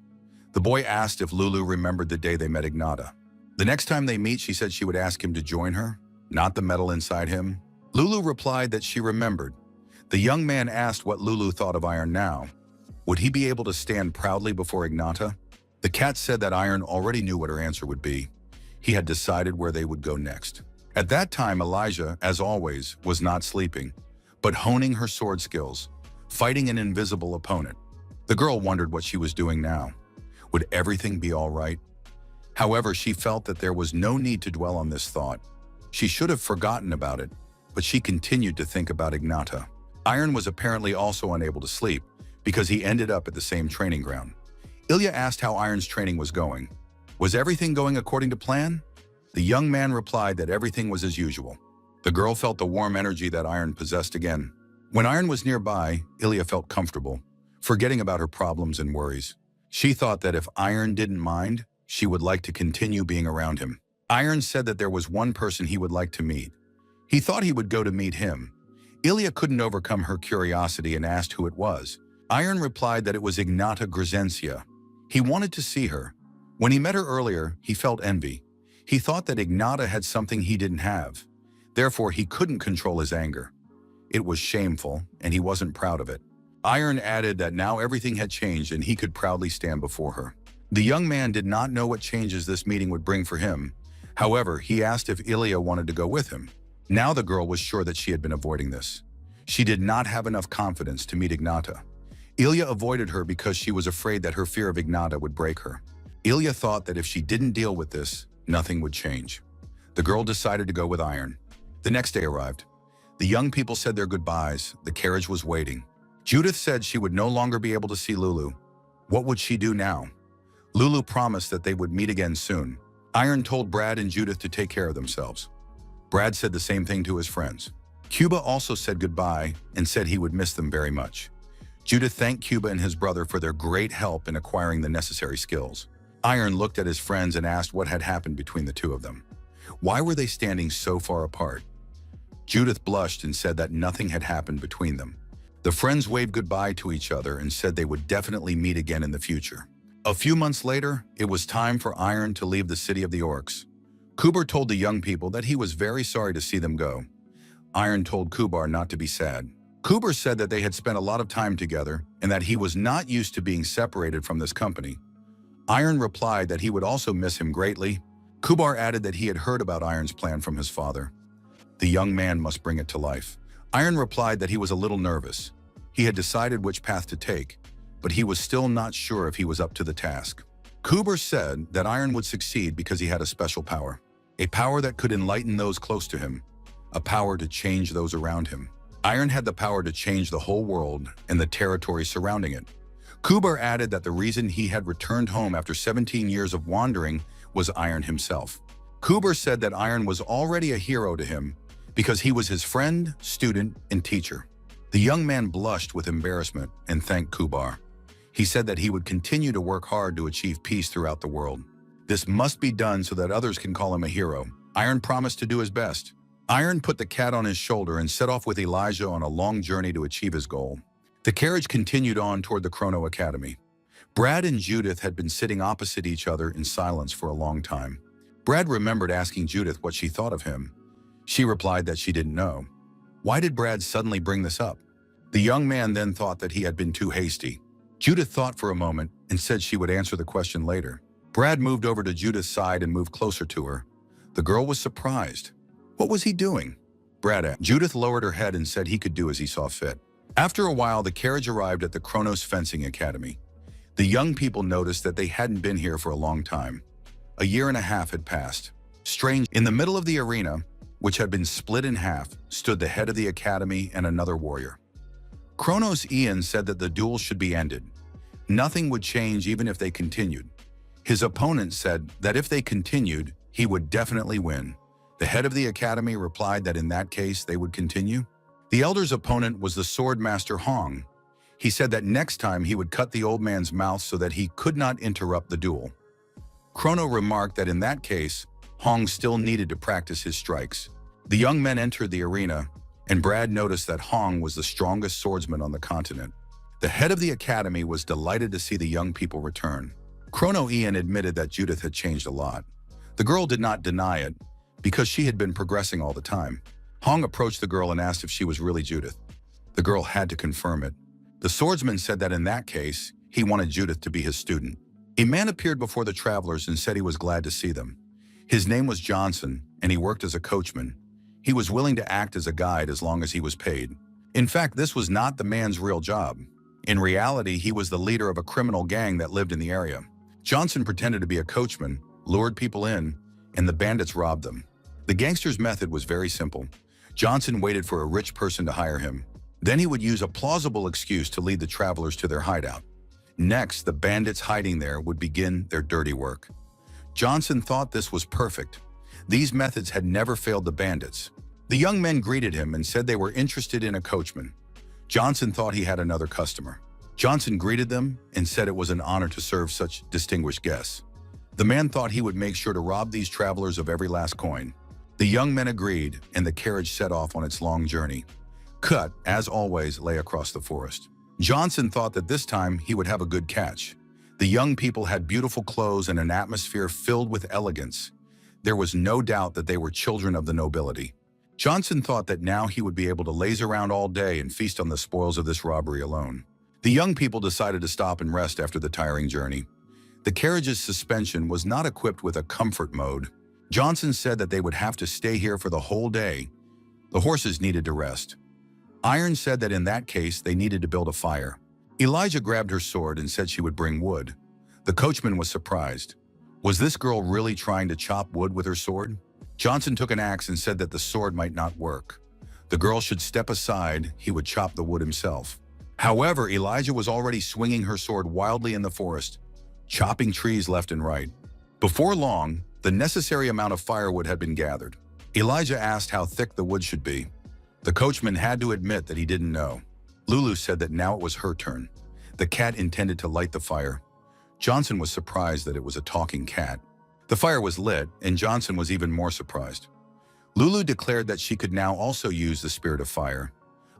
The boy asked if Lulu remembered the day they met Ignata. The next time they meet, she said she would ask him to join her, not the metal inside him. Lulu replied that she remembered. The young man asked what Lulu thought of Iron now. Would he be able to stand proudly before Ignata? The cat said that Iron already knew what her answer would be. He had decided where they would go next. At that time, Elijah, as always, was not sleeping, but honing her sword skills, fighting an invisible opponent. The girl wondered what she was doing now. Would everything be all right? However, she felt that there was no need to dwell on this thought. She should have forgotten about it, but she continued to think about Ignata. Iron was apparently also unable to sleep because he ended up at the same training ground. Ilya asked how Iron's training was going. Was everything going according to plan? The young man replied that everything was as usual. The girl felt the warm energy that Iron possessed again. When Iron was nearby, Ilya felt comfortable, forgetting about her problems and worries. She thought that if Iron didn't mind, she would like to continue being around him. Iron said that there was one person he would like to meet. He thought he would go to meet him. Ilya couldn't overcome her curiosity and asked who it was. Iron replied that it was Ignata Grzencia. He wanted to see her. When he met her earlier, he felt envy. He thought that Ignata had something he didn't have. Therefore, he couldn't control his anger. It was shameful, and he wasn't proud of it. Iron added that now everything had changed and he could proudly stand before her. The young man did not know what changes this meeting would bring for him. However, he asked if Ilya wanted to go with him. Now the girl was sure that she had been avoiding this. She did not have enough confidence to meet Ignata. Ilya avoided her because she was afraid that her fear of Ignata would break her. Ilya thought that if she didn't deal with this, nothing would change. The girl decided to go with Iron. The next day arrived. The young people said their goodbyes. The carriage was waiting. Judith said she would no longer be able to see Lulu. What would she do now? Lulu promised that they would meet again soon. Iron told Brad and Judith to take care of themselves. Brad said the same thing to his friends. Cuba also said goodbye and said he would miss them very much. Judith thanked Cuba and his brother for their great help in acquiring the necessary skills. Iron looked at his friends and asked what had happened between the two of them. Why were they standing so far apart? Judith blushed and said that nothing had happened between them. The friends waved goodbye to each other and said they would definitely meet again in the future. A few months later, it was time for Iron to leave the city of the orcs. Kubar told the young people that he was very sorry to see them go. Iron told Kubar not to be sad. Kubar said that they had spent a lot of time together and that he was not used to being separated from this company. Iron replied that he would also miss him greatly. Kubar added that he had heard about Iron's plan from his father. The young man must bring it to life. Iron replied that he was a little nervous. He had decided which path to take, but he was still not sure if he was up to the task. Kubar said that Iron would succeed because he had a special power. A power that could enlighten those close to him. A power to change those around him. Iron had the power to change the whole world and the territory surrounding it. Kubar added that the reason he had returned home after 17 years of wandering was Iron himself. Kubar said that Iron was already a hero to him because he was his friend, student, and teacher. The young man blushed with embarrassment and thanked Kubar. He said that he would continue to work hard to achieve peace throughout the world. This must be done so that others can call him a hero. Iron promised to do his best. Iron put the cat on his shoulder and set off with Elijah on a long journey to achieve his goal. The carriage continued on toward the Chrono Academy. Brad and Judith had been sitting opposite each other in silence for a long time. Brad remembered asking Judith what she thought of him. She replied that she didn't know. Why did Brad suddenly bring this up? The young man then thought that he had been too hasty. Judith thought for a moment and said she would answer the question later. Brad moved over to Judith's side and moved closer to her. The girl was surprised. What was he doing? Brad asked. Judith lowered her head and said he could do as he saw fit. After a while, the carriage arrived at the Kronos Fencing Academy. The young people noticed that they hadn't been here for a long time. A year and a half had passed. Strange, in the middle of the arena, which had been split in half, stood the head of the academy and another warrior. Kronos Ian said that the duel should be ended. Nothing would change even if they continued. His opponent said that if they continued, he would definitely win. The head of the academy replied that in that case they would continue. The elder's opponent was the sword master Hong. He said that next time he would cut the old man's mouth so that he could not interrupt the duel. Chrono remarked that in that case, Hong still needed to practice his strikes. The young men entered the arena, and Brad noticed that Hong was the strongest swordsman on the continent. The head of the academy was delighted to see the young people return. Chrono Ian admitted that Judith had changed a lot. The girl did not deny it, because she had been progressing all the time. Hong approached the girl and asked if she was really Judith. The girl had to confirm it. The swordsman said that in that case, he wanted Judith to be his student. A man appeared before the travelers and said he was glad to see them. His name was Johnson, and he worked as a coachman. He was willing to act as a guide as long as he was paid. In fact, this was not the man's real job. In reality, he was the leader of a criminal gang that lived in the area. Johnson pretended to be a coachman, lured people in, and the bandits robbed them. The gangster's method was very simple. Johnson waited for a rich person to hire him. Then he would use a plausible excuse to lead the travelers to their hideout. Next, the bandits hiding there would begin their dirty work. Johnson thought this was perfect. These methods had never failed the bandits. The young men greeted him and said they were interested in a coachman. Johnson thought he had another customer. Johnson greeted them and said it was an honor to serve such distinguished guests. The man thought he would make sure to rob these travelers of every last coin. The young men agreed, and the carriage set off on its long journey. Cut, as always, lay across the forest. Johnson thought that this time he would have a good catch. The young people had beautiful clothes and an atmosphere filled with elegance. There was no doubt that they were children of the nobility. Johnson thought that now he would be able to laze around all day and feast on the spoils of this robbery alone. The young people decided to stop and rest after the tiring journey. The carriage's suspension was not equipped with a comfort mode. Johnson said that they would have to stay here for the whole day. The horses needed to rest. Iron said that in that case, they needed to build a fire. Elijah grabbed her sword and said she would bring wood. The coachman was surprised. Was this girl really trying to chop wood with her sword? Johnson took an axe and said that the sword might not work. The girl should step aside, he would chop the wood himself. However, Elijah was already swinging her sword wildly in the forest, chopping trees left and right. Before long, the necessary amount of firewood had been gathered. Elijah asked how thick the wood should be. The coachman had to admit that he didn't know. Lulu said that now it was her turn. The cat intended to light the fire. Johnson was surprised that it was a talking cat. The fire was lit, and Johnson was even more surprised. Lulu declared that she could now also use the spirit of fire.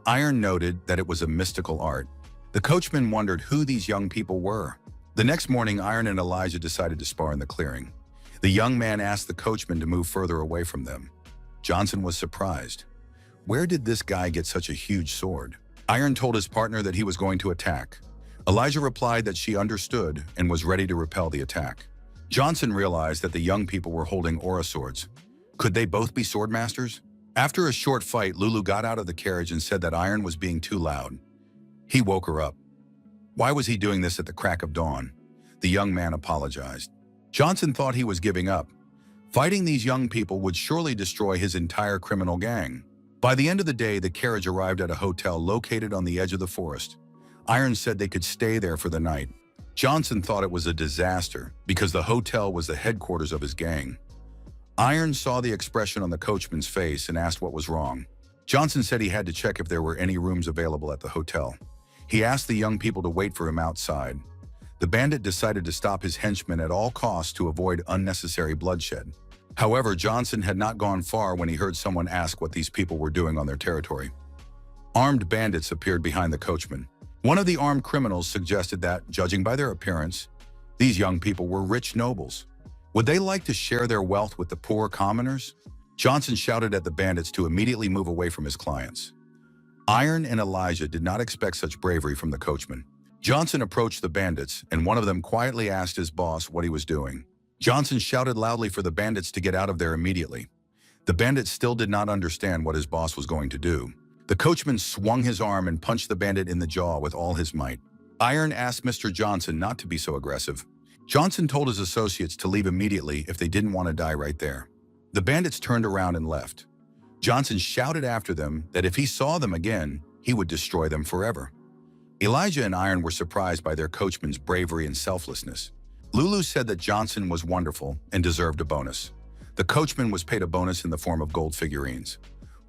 Iron noted that it was a mystical art. The coachman wondered who these young people were. The next morning, Iron and Elijah decided to spar in the clearing. The young man asked the coachman to move further away from them. Johnson was surprised. Where did this guy get such a huge sword? Iron told his partner that he was going to attack. Elijah replied that she understood and was ready to repel the attack. Johnson realized that the young people were holding aura swords. Could they both be swordmasters? After a short fight, Lulu got out of the carriage and said that Iron was being too loud. He woke her up. Why was he doing this at the crack of dawn? The young man apologized. Johnson thought he was giving up. Fighting these young people would surely destroy his entire criminal gang. By the end of the day, the carriage arrived at a hotel located on the edge of the forest. Iron said they could stay there for the night. Johnson thought it was a disaster because the hotel was the headquarters of his gang. Iron saw the expression on the coachman's face and asked what was wrong. Johnson said he had to check if there were any rooms available at the hotel. He asked the young people to wait for him outside. The bandit decided to stop his henchmen at all costs to avoid unnecessary bloodshed. However, Johnson had not gone far when he heard someone ask what these people were doing on their territory. Armed bandits appeared behind the coachman. One of the armed criminals suggested that, judging by their appearance, these young people were rich nobles. Would they like to share their wealth with the poor commoners? Johnson shouted at the bandits to immediately move away from his clients. Iron and Elijah did not expect such bravery from the coachman. Johnson approached the bandits, and one of them quietly asked his boss what he was doing. Johnson shouted loudly for the bandits to get out of there immediately. The bandits still did not understand what his boss was going to do. The coachman swung his arm and punched the bandit in the jaw with all his might. Iron asked Mr. Johnson not to be so aggressive. Johnson told his associates to leave immediately if they didn't want to die right there. The bandits turned around and left. Johnson shouted after them that if he saw them again, he would destroy them forever. Elijah and Iron were surprised by their coachman's bravery and selflessness. Lulu said that Johnson was wonderful and deserved a bonus. The coachman was paid a bonus in the form of gold figurines.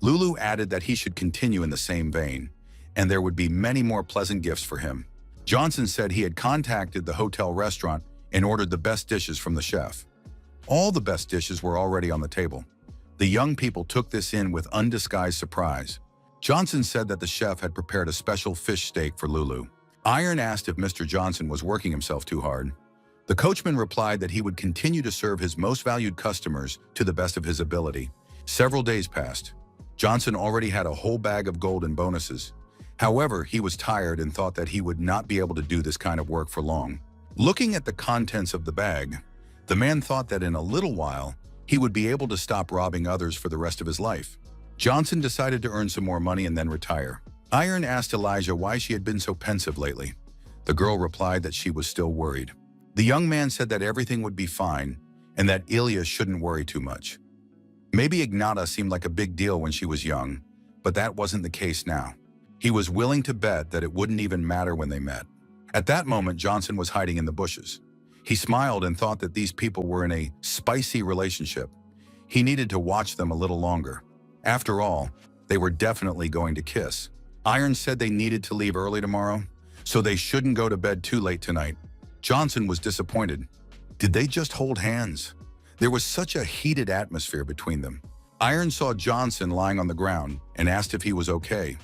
Lulu added that he should continue in the same vein, and there would be many more pleasant gifts for him. Johnson said he had contacted the hotel restaurant and ordered the best dishes from the chef. All the best dishes were already on the table. The young people took this in with undisguised surprise. Johnson said that the chef had prepared a special fish steak for Lulu. Iron asked if Mr. Johnson was working himself too hard. The coachman replied that he would continue to serve his most valued customers to the best of his ability. Several days passed. Johnson already had a whole bag of gold and bonuses. However, he was tired and thought that he would not be able to do this kind of work for long. Looking at the contents of the bag, the man thought that in a little while, he would be able to stop robbing others for the rest of his life. Johnson decided to earn some more money and then retire. Iron asked Elijah why she had been so pensive lately. The girl replied that she was still worried. The young man said that everything would be fine and that Ilya shouldn't worry too much. Maybe Ignata seemed like a big deal when she was young, but that wasn't the case now. He was willing to bet that it wouldn't even matter when they met. At that moment, Johnson was hiding in the bushes. He smiled and thought that these people were in a spicy relationship. He needed to watch them a little longer. After all, they were definitely going to kiss. Iron said they needed to leave early tomorrow, so they shouldn't go to bed too late tonight. Johnson was disappointed. Did they just hold hands? There was such a heated atmosphere between them. Iron saw Johnson lying on the ground and asked if he was okay.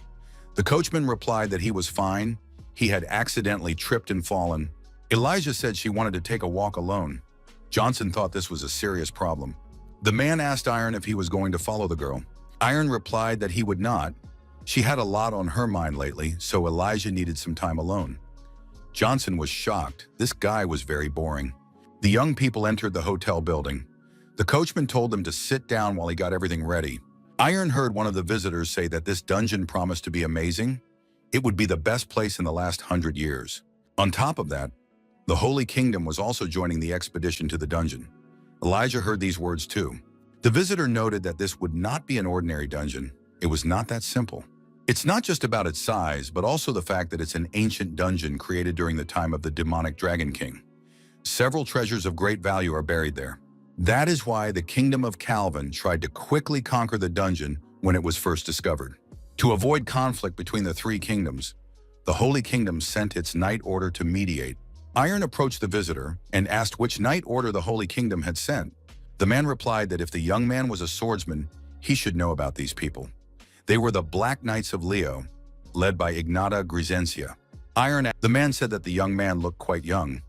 The coachman replied that he was fine. He had accidentally tripped and fallen. Elijah said she wanted to take a walk alone. Johnson thought this was a serious problem. The man asked Iron if he was going to follow the girl. Iron replied that he would not. She had a lot on her mind lately, so Elijah needed some time alone. Johnson was shocked. This guy was very boring. The young people entered the hotel building. The coachman told them to sit down while he got everything ready. Iron heard one of the visitors say that this dungeon promised to be amazing. It would be the best place in the last 100 years. On top of that, the Holy Kingdom was also joining the expedition to the dungeon. Elijah heard these words too. The visitor noted that this would not be an ordinary dungeon. It was not that simple. It's not just about its size, but also the fact that it's an ancient dungeon created during the time of the demonic Dragon King. Several treasures of great value are buried there. That is why the Kingdom of Calvin tried to quickly conquer the dungeon when it was first discovered. To avoid conflict between the three kingdoms, the Holy Kingdom sent its Knight Order to mediate. Iron approached the visitor and asked which Knight Order the Holy Kingdom had sent. The man replied that if the young man was a swordsman, he should know about these people. They were the Black Knights of Leo. led by Ignata Grizencia. The man said that the young man looked quite young.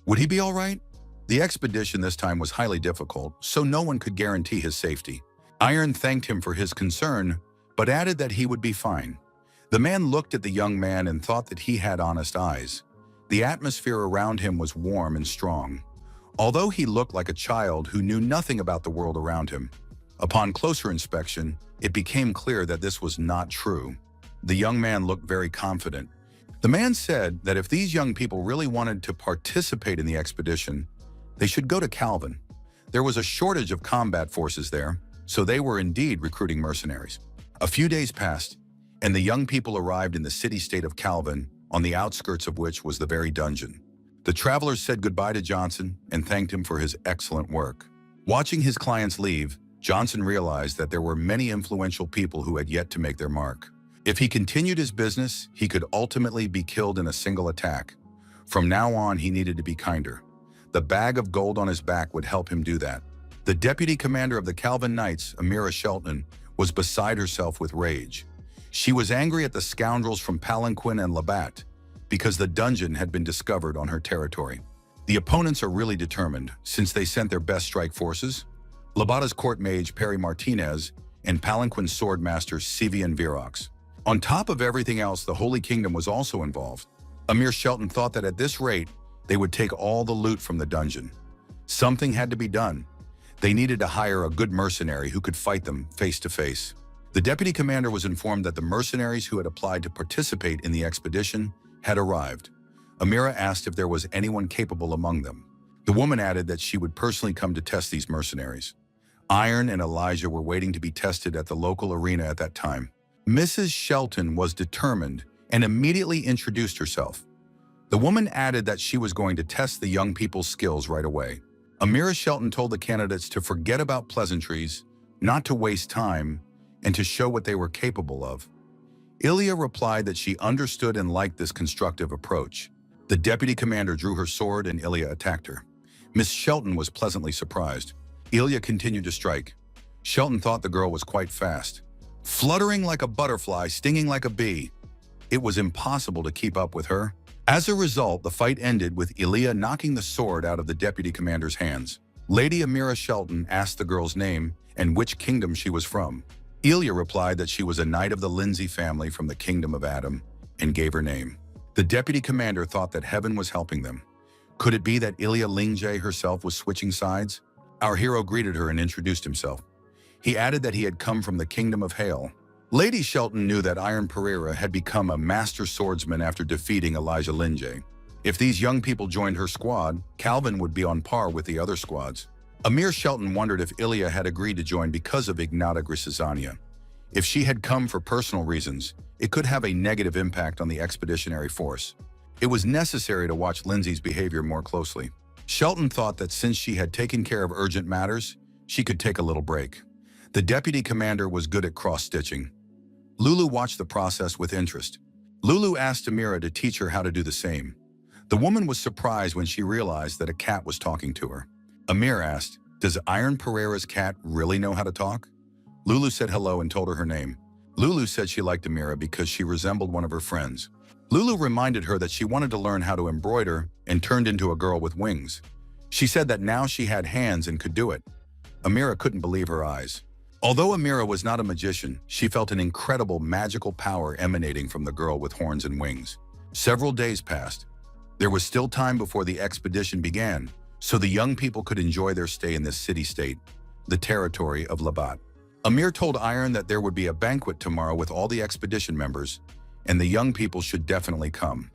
Would he be all right? The expedition this time was highly difficult, so no one could guarantee his safety. Iron thanked him for his concern, but added that he would be fine. The man looked at the young man and thought that he had honest eyes. The atmosphere around him was warm and strong. Although he looked like a child who knew nothing about the world around him, upon closer inspection, it became clear that this was not true. The young man looked very confident. The man said that if these young people really wanted to participate in the expedition, they should go to Calvin. There was a shortage of combat forces there, so they were indeed recruiting mercenaries. A few days passed, and the young people arrived in the city-state of Calvin, on the outskirts of which was the very dungeon. The travelers said goodbye to Johnson and thanked him for his excellent work. Watching his clients leave, Johnson realized that there were many influential people who had yet to make their mark. If he continued his business, he could ultimately be killed in a single attack. From now on, he needed to be kinder. The bag of gold on his back would help him do that. The deputy commander of the Calvin Knights, Amira Shelton, was beside herself with rage. She was angry at the scoundrels from Palanquin and Labatt because the dungeon had been discovered on her territory. The opponents are really determined, since they sent their best strike forces, Labatta's court mage Perry Martinez and Palanquin's sword master Sivian Virox. On top of everything else, the Holy Kingdom was also involved. Amir Shelton thought that at this rate, they would take all the loot from the dungeon. Something had to be done. They needed to hire a good mercenary who could fight them face to face. The deputy commander was informed that the mercenaries who had applied to participate in the expedition had arrived. Amira asked if there was anyone capable among them. The woman added that she would personally come to test these mercenaries. Iron and Elijah were waiting to be tested at the local arena at that time. Mrs. Shelton was determined and immediately introduced herself. The woman added that she was going to test the young people's skills right away. Amira Shelton told the candidates to forget about pleasantries, not to waste time, and to show what they were capable of. Ilya replied that she understood and liked this constructive approach. The deputy commander drew her sword and Ilya attacked her. Miss Shelton was pleasantly surprised. Ilya continued to strike. Shelton thought the girl was quite fast. Fluttering like a butterfly, stinging like a bee. It was impossible to keep up with her. As a result, the fight ended with Ilya knocking the sword out of the deputy commander's hands. Lady Amira Shelton asked the girl's name and which kingdom she was from. Ilya replied that she was a knight of the Lindsay family from the kingdom of Adam and gave her name. The deputy commander thought that heaven was helping them. Could it be that Ilya Lingjae herself was switching sides? Our hero greeted her and introduced himself. He added that he had come from the kingdom of Hale. Lady Shelton knew that Iron Pereira had become a master swordsman after defeating Elijah Lingjae. If these young people joined her squad, Calvin would be on par with the other squads. Amir Shelton wondered if Ilya had agreed to join because of Ignata Grizencia. If she had come for personal reasons, it could have a negative impact on the expeditionary force. It was necessary to watch Lindsay's behavior more closely. Shelton thought that since she had taken care of urgent matters, she could take a little break. The deputy commander was good at cross-stitching. Lulu watched the process with interest. Lulu asked Amira to teach her how to do the same. The woman was surprised when she realized that a cat was talking to her. Amir asked, "Does Iron Pereira's cat really know how to talk?" Lulu said hello and told her name. Lulu said she liked Amira because she resembled one of her friends. Lulu reminded her that she wanted to learn how to embroider and turned into a girl with wings. She said that now she had hands and could do it. Amira couldn't believe her eyes. Although Amira was not a magician, she felt an incredible magical power emanating from the girl with horns and wings. Several days passed. There was still time before the expedition began, so the young people could enjoy their stay in this city-state, the territory of Labatt. Amir told Iron that there would be a banquet tomorrow with all the expedition members, and the young people should definitely come.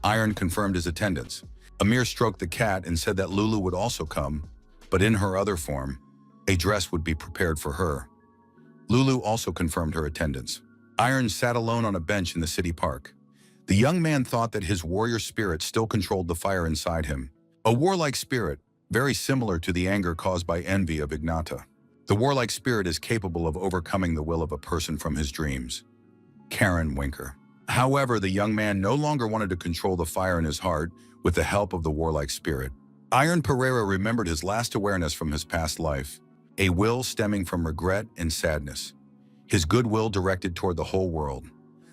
Iron confirmed his attendance. Amir stroked the cat and said that Lulu would also come, but in her other form, a dress would be prepared for her. Lulu also confirmed her attendance. Iron sat alone on a bench in the city park. The young man thought that his warrior spirit still controlled the fire inside him. A warlike spirit, very similar to the anger caused by envy of Ignata. The warlike spirit is capable of overcoming the will of a person from his dreams. Karen Winker. However, the young man no longer wanted to control the fire in his heart with the help of the warlike spirit. Iron Pereira remembered his last awareness from his past life, a will stemming from regret and sadness. His goodwill directed toward the whole world.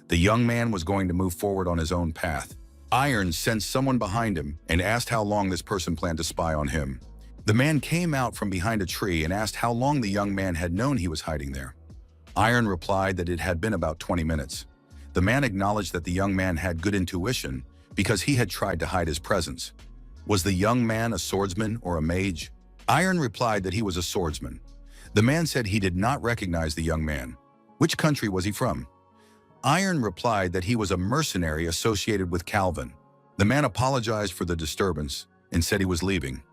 The young man was going to move forward on his own path. Iron sensed someone behind him and asked how long this person planned to spy on him. The man came out from behind a tree and asked how long the young man had known he was hiding there. Iron replied that it had been about 20 minutes. The man acknowledged that the young man had good intuition because he had tried to hide his presence. Was the young man a swordsman or a mage? Iron replied that he was a swordsman. The man said he did not recognize the young man. Which country was he from? Iron replied that he was a mercenary associated with Calvin. The man apologized for the disturbance and said he was leaving,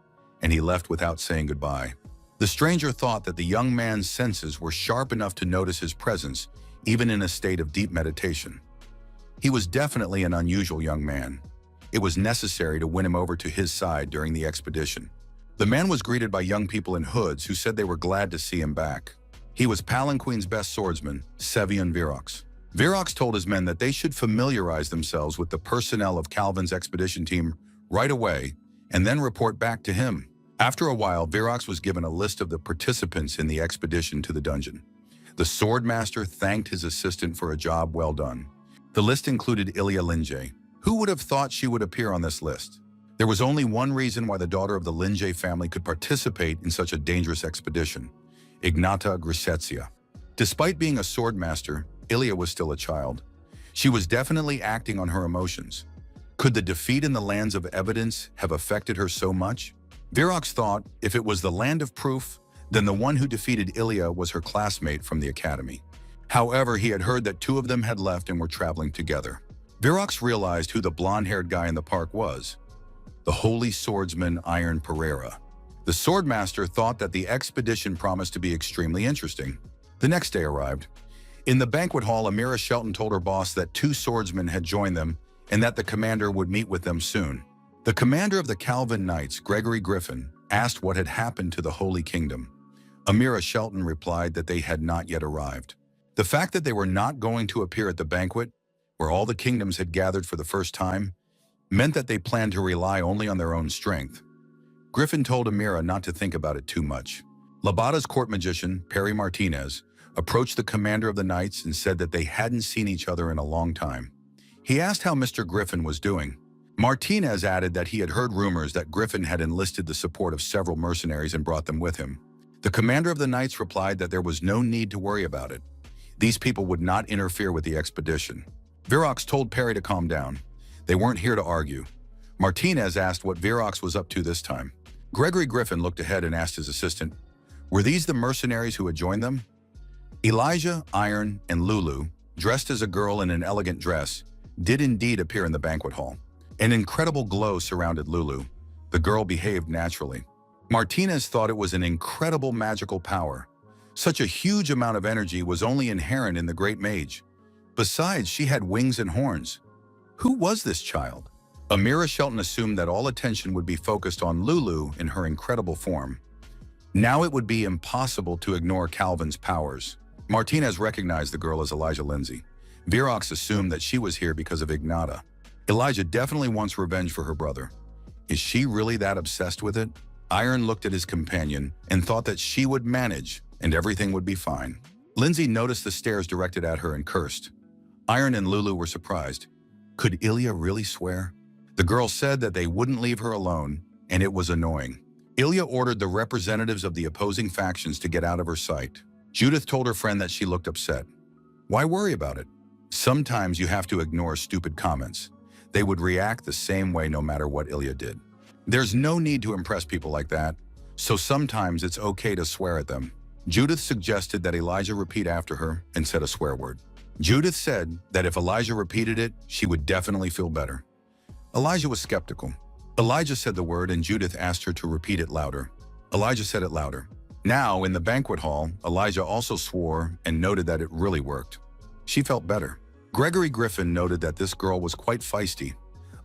and he left without saying goodbye. The stranger thought that the young man's senses were sharp enough to notice his presence, even in a state of deep meditation. He was definitely an unusual young man. It was necessary to win him over to his side during the expedition. The man was greeted by young people in hoods who said they were glad to see him back. He was Palanquin's best swordsman, Sevian Virox. Virox told his men that they should familiarize themselves with the personnel of Calvin's expedition team right away and then report back to him. After a while, Virox was given a list of the participants in the expedition to the dungeon. The swordmaster thanked his assistant for a job well done. The list included Ilya Linje. Who would have thought she would appear on this list? There was only one reason why the daughter of the Linje family could participate in such a dangerous expedition: Ignata Grisetsia. Despite being a swordmaster, Ilya was still a child. She was definitely acting on her emotions. Could the defeat in the lands of evidence have affected her so much? Virox thought if it was the land of proof, then the one who defeated Ilya was her classmate from the academy. However, he had heard that two of them had left and were traveling together. Virox realized who the blonde-haired guy in the park was: the holy swordsman Iron Pereira. The swordmaster thought that the expedition promised to be extremely interesting. The next day arrived. In the banquet hall, Amira Shelton told her boss that two swordsmen had joined them and that the commander would meet with them soon. The commander of the Calvin Knights, Gregory Griffin, asked what had happened to the Holy Kingdom. Amira Shelton replied that they had not yet arrived. The fact that they were not going to appear at the banquet, where all the kingdoms had gathered for the first time, meant that they planned to rely only on their own strength. Griffin told Amira not to think about it too much. Labada's court magician, Perry Martinez, approached the commander of the Knights and said that they hadn't seen each other in a long time. He asked how Mr. Griffin was doing. Martinez added that he had heard rumors that Griffin had enlisted the support of several mercenaries and brought them with him. The commander of the Knights replied that there was no need to worry about it. These people would not interfere with the expedition. Virox told Perry to calm down. They weren't here to argue. Martinez asked what Virox was up to this time. Gregory Griffin looked ahead and asked his assistant, were these the mercenaries who had joined them? Elijah, Iron, and Lulu, dressed as a girl in an elegant dress, did indeed appear in the banquet hall. An incredible glow surrounded Lulu. The girl behaved naturally. Martinez thought it was an incredible magical power. Such a huge amount of energy was only inherent in the great mage. Besides, she had wings and horns. Who was this child? Amira Shelton assumed that all attention would be focused on Lulu in her incredible form. Now it would be impossible to ignore Calvin's powers. Martinez recognized the girl as Elijah Lindsay. Virox assumed that she was here because of Ignata. Elijah definitely wants revenge for her brother. Is she really that obsessed with it? Iron looked at his companion and thought that she would manage and everything would be fine. Lindsay noticed the stares directed at her and cursed. Iron and Lulu were surprised. Could Ilya really swear? The girl said that they wouldn't leave her alone, and it was annoying. Ilya ordered the representatives of the opposing factions to get out of her sight. Judith told her friend that she looked upset. Why worry about it? Sometimes you have to ignore stupid comments. They would react the same way no matter what Ilya did. There's no need to impress people like that, so sometimes it's okay to swear at them. Judith suggested that Elijah repeat after her and said a swear word. Judith said that if Elijah repeated it, she would definitely feel better. Elijah was skeptical. Elijah said the word and Judith asked her to repeat it louder. Elijah said it louder. Now, in the banquet hall, Elijah also swore and noted that it really worked. She felt better. Gregory Griffin noted that this girl was quite feisty.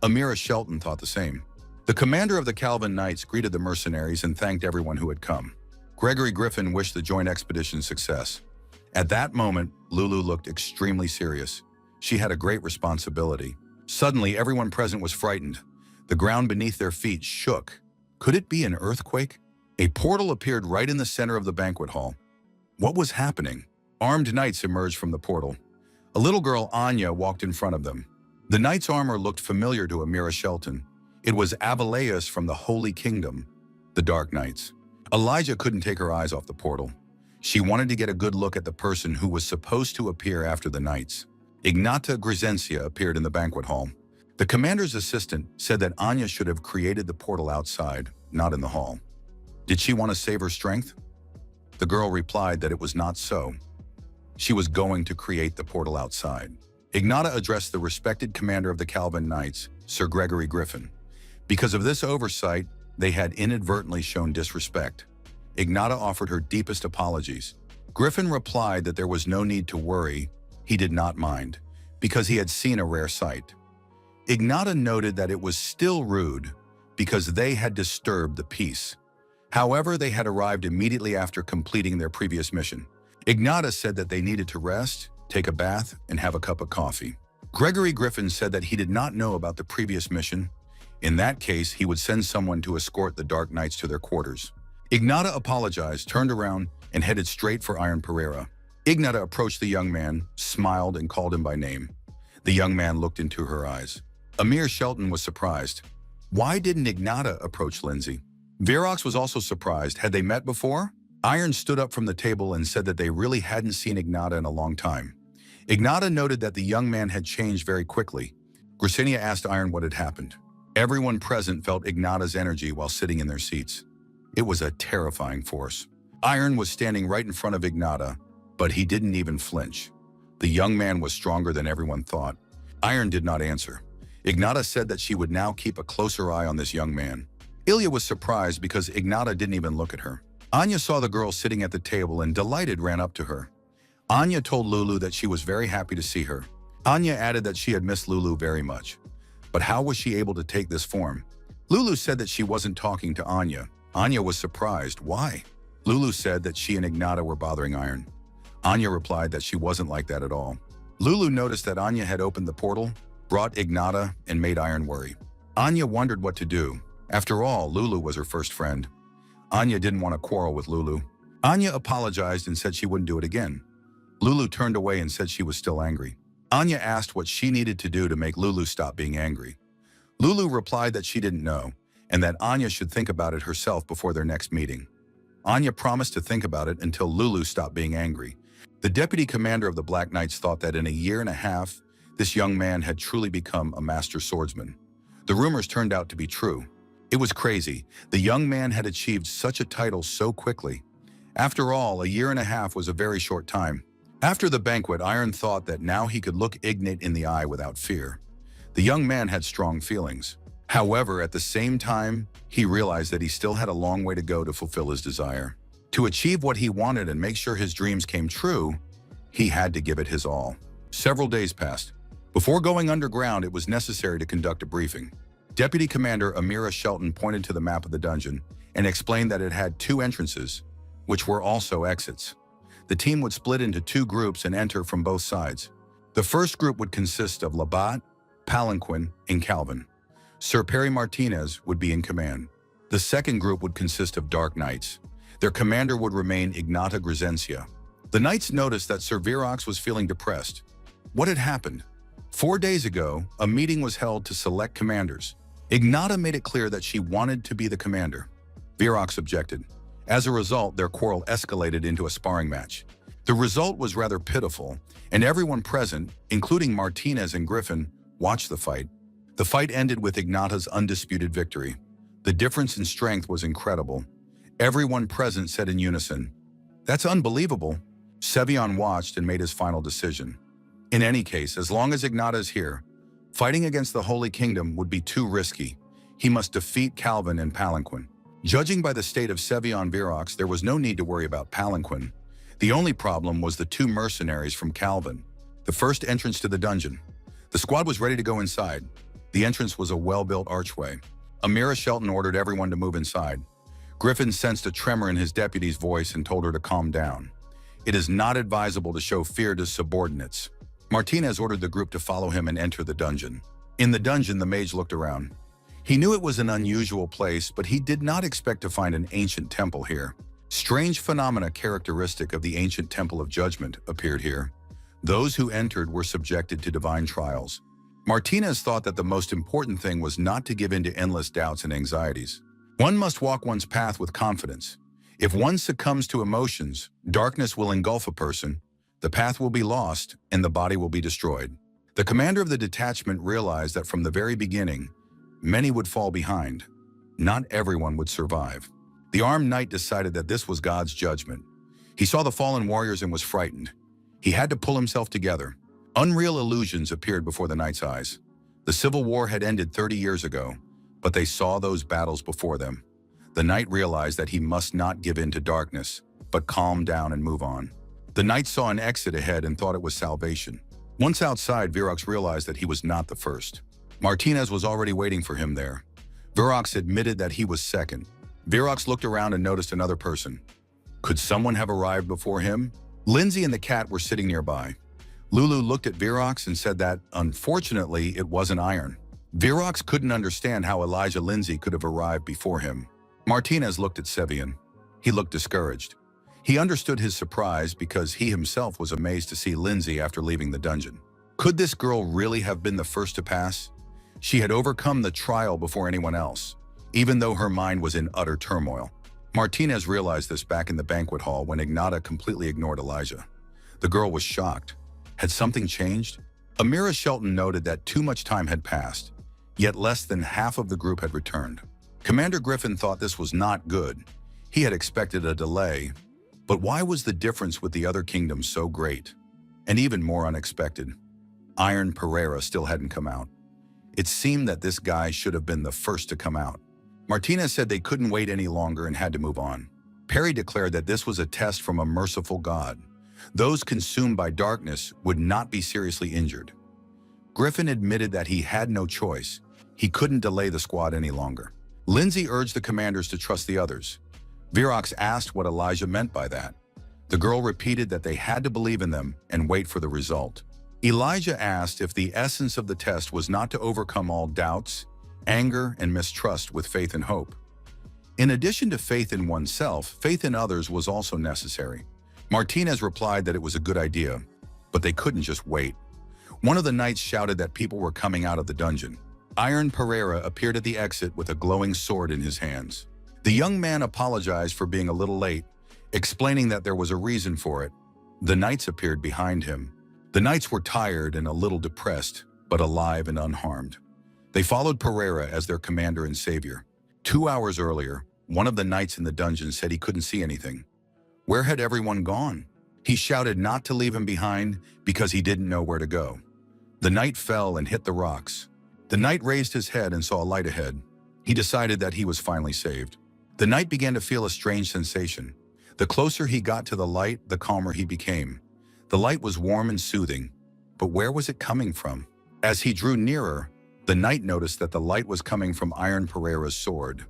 Amira Shelton thought the same. The commander of the Calvin Knights greeted the mercenaries and thanked everyone who had come. Gregory Griffin wished the joint expedition success. At that moment, Lulu looked extremely serious. She had a great responsibility. Suddenly, everyone present was frightened. The ground beneath their feet shook. Could it be an earthquake? A portal appeared right in the center of the banquet hall. What was happening? Armed knights emerged from the portal. A little girl, Anya, walked in front of them. The knight's armor looked familiar to Amira Shelton. It was Avelaeus from the Holy Kingdom, the Dark Knights. Elijah couldn't take her eyes off the portal. She wanted to get a good look at the person who was supposed to appear after the knights. Ignata Grisencia appeared in the banquet hall. The commander's assistant said that Anya should have created the portal outside, not in the hall. Did she want to save her strength? The girl replied that it was not so. She was going to create the portal outside. Ignata addressed the respected commander of the Calvin Knights, Sir Gregory Griffin. Because of this oversight, they had inadvertently shown disrespect. Ignata offered her deepest apologies. Griffin replied that there was no need to worry. He did not mind, because he had seen a rare sight. Ignata noted that it was still rude because they had disturbed the peace. However, they had arrived immediately after completing their previous mission. Ignata said that they needed to rest, take a bath, and have a cup of coffee. Gregory Griffin said that he did not know about the previous mission. In that case, he would send someone to escort the Dark Knights to their quarters. Ignata apologized, turned around, and headed straight for Iron Pereira. Ignata approached the young man, smiled, and called him by name. The young man looked into her eyes. Amir Shelton was surprised. Why didn't Ignata approach Lindsay? Virox was also surprised. Had they met before? Iron stood up from the table and said that they really hadn't seen Ignata in a long time. Ignata noted that the young man had changed very quickly. Grisinia asked Iron what had happened. Everyone present felt Ignata's energy while sitting in their seats. It was a terrifying force. Iron was standing right in front of Ignata, but he didn't even flinch. The young man was stronger than everyone thought. Iron did not answer. Ignata said that she would now keep a closer eye on this young man. Ilya was surprised because Ignata didn't even look at her. Anya saw the girl sitting at the table and, delighted, ran up to her. Anya told Lulu that she was very happy to see her. Anya added that she had missed Lulu very much. But how was she able to take this form? Lulu said that she wasn't talking to Anya. Anya was surprised. Why? Lulu said that she and Ignata were bothering Iron. Anya replied that she wasn't like that at all. Lulu noticed that Anya had opened the portal, brought Ignata, and made Iron worry. Anya wondered what to do. After all, Lulu was her first friend. Anya didn't want to quarrel with Lulu. Anya apologized and said she wouldn't do it again. Lulu turned away and said she was still angry. Anya asked what she needed to do to make Lulu stop being angry. Lulu replied that she didn't know, and that Anya should think about it herself before their next meeting. Anya promised to think about it until Lulu stopped being angry. The deputy commander of the Black Knights thought that in a year and a half, this young man had truly become a master swordsman. The rumors turned out to be true. It was crazy. The young man had achieved such a title so quickly. After all, a year and a half was a very short time. After the banquet, Iron thought that now he could look Ignat in the eye without fear. The young man had strong feelings. However, at the same time, he realized that he still had a long way to go to fulfill his desire. To achieve what he wanted and make sure his dreams came true, he had to give it his all. Several days passed. Before going underground, it was necessary to conduct a briefing. Deputy Commander Amira Shelton pointed to the map of the dungeon and explained that it had 2 entrances, which were also exits. The team would split into 2 groups and enter from both sides. The first group would consist of Labat, Palanquin, and Calvin. Sir Perry Martinez would be in command. The second group would consist of Dark Knights. Their commander would remain Ignata Grisencia. The Knights noticed that Sir Virox was feeling depressed. What had happened? 4 days ago, a meeting was held to select commanders. Ignata made it clear that she wanted to be the commander. Virox objected. As a result, their quarrel escalated into a sparring match. The result was rather pitiful, and everyone present, including Martinez and Griffin, watched the fight. The fight ended with Ignata's undisputed victory. The difference in strength was incredible. Everyone present said in unison, "That's unbelievable." Sevion watched and made his final decision. In any case, as long as Ignata is here, fighting against the Holy Kingdom would be too risky. He must defeat Calvin and Palanquin. Judging by the state of Sevion Virox, there was no need to worry about Palanquin. The only problem was the 2 mercenaries from Calvin. The first entrance to the dungeon. The squad was ready to go inside. The entrance was a well-built archway. Amira Shelton ordered everyone to move inside. Griffin sensed a tremor in his deputy's voice and told her to calm down. It is not advisable to show fear to subordinates. Martinez ordered the group to follow him and enter the dungeon. In the dungeon, the mage looked around. He knew it was an unusual place, but he did not expect to find an ancient temple here. Strange phenomena characteristic of the ancient Temple of Judgment appeared here. Those who entered were subjected to divine trials. Martinez thought that the most important thing was not to give in to endless doubts and anxieties. One must walk one's path with confidence. If one succumbs to emotions, darkness will engulf a person, the path will be lost, and the body will be destroyed. The commander of the detachment realized that from the very beginning, many would fall behind. Not everyone would survive. The armed knight decided that this was God's judgment. He saw the fallen warriors and was frightened. He had to pull himself together. Unreal illusions appeared before the knight's eyes. The Civil War had ended 30 years ago, but they saw those battles before them. The knight realized that he must not give in to darkness, but calm down and move on. The knight saw an exit ahead and thought it was salvation. Once outside, Virox realized that he was not the first. Martinez was already waiting for him there. Virox admitted that he was second. Virox looked around and noticed another person. Could someone have arrived before him? Lindsay and the cat were sitting nearby. Lulu looked at Virox and said that, unfortunately, it wasn't Iron. Virox couldn't understand how Elijah Lindsay could have arrived before him. Martinez looked at Sevian. He looked discouraged. He understood his surprise because he himself was amazed to see Lindsay after leaving the dungeon. Could this girl really have been the first to pass? She had overcome the trial before anyone else, even though her mind was in utter turmoil. Martinez realized this back in the banquet hall when Ignata completely ignored Elijah. The girl was shocked. Had something changed? Amira Shelton noted that too much time had passed, yet less than half of the group had returned. Commander Griffin thought this was not good. He had expected a delay, but why was the difference with the other kingdoms so great? And even more unexpected, Iron Pereira still hadn't come out. It seemed that this guy should have been the first to come out. Martinez said they couldn't wait any longer and had to move on. Perry declared that this was a test from a merciful God. Those consumed by darkness would not be seriously injured. Griffin admitted that he had no choice. He couldn't delay the squad any longer. Lindsay urged the commanders to trust the others. Virox asked what Elijah meant by that. The girl repeated that they had to believe in them and wait for the result. Elijah asked if the essence of the test was not to overcome all doubts, anger, and mistrust with faith and hope. In addition to faith in oneself, faith in others was also necessary. Martinez replied that it was a good idea, but they couldn't just wait. One of the knights shouted that people were coming out of the dungeon. Iron Pereira appeared at the exit with a glowing sword in his hands. The young man apologized for being a little late, explaining that there was a reason for it. The knights appeared behind him. The knights were tired and a little depressed, but alive and unharmed. They followed Pereira as their commander and savior. 2 hours earlier, one of the knights in the dungeon said he couldn't see anything. Where had everyone gone? He shouted not to leave him behind because he didn't know where to go. The knight fell and hit the rocks. The knight raised his head and saw a light ahead. He decided that he was finally saved. The knight began to feel a strange sensation. The closer he got to the light, the calmer he became. The light was warm and soothing, but where was it coming from? As he drew nearer, the knight noticed that the light was coming from Iron Pereira's sword.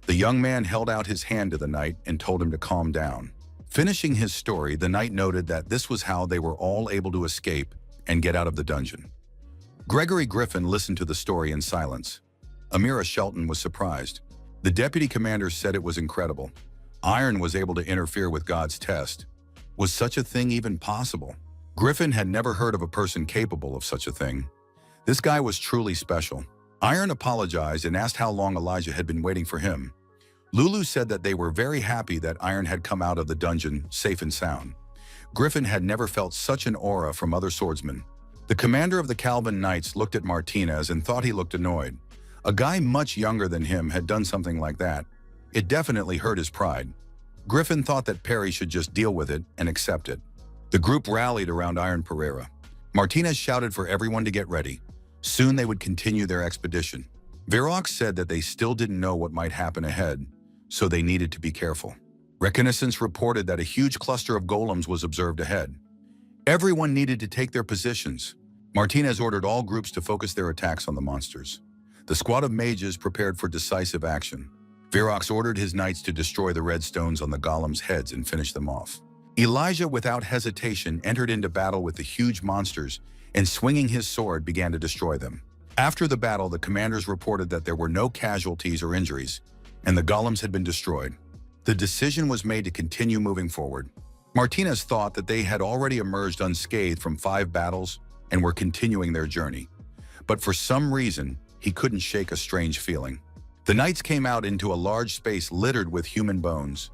The young man held out his hand to the knight and told him to calm down. Finishing his story, the knight noted that this was how they were all able to escape and get out of the dungeon. Gregory Griffin listened to the story in silence. Amira Shelton was surprised. The deputy commander said it was incredible. Iron was able to interfere with God's test. Was such a thing even possible? Griffin had never heard of a person capable of such a thing. This guy was truly special. Iron apologized and asked how long Elijah had been waiting for him. Lulu said that they were very happy that Iron had come out of the dungeon safe and sound. Griffin had never felt such an aura from other swordsmen. The commander of the Calvin Knights looked at Martinez and thought he looked annoyed. A guy much younger than him had done something like that. It definitely hurt his pride. Griffin thought that Perry should just deal with it and accept it. The group rallied around Iron Pereira. Martinez shouted for everyone to get ready. Soon they would continue their expedition. Virox said that they still didn't know what might happen ahead, so they needed to be careful. Reconnaissance reported that a huge cluster of golems was observed ahead. Everyone needed to take their positions. Martinez ordered all groups to focus their attacks on the monsters. The squad of mages prepared for decisive action. Virox ordered his knights to destroy the red stones on the golems' heads and finish them off. Elijah, without hesitation, entered into battle with the huge monsters and, swinging his sword, began to destroy them. After the battle, the commanders reported that there were no casualties or injuries, and the golems had been destroyed. The decision was made to continue moving forward. Martinez thought that they had already emerged unscathed from 5 battles and were continuing their journey. But for some reason, he couldn't shake a strange feeling. The knights came out into a large space littered with human bones.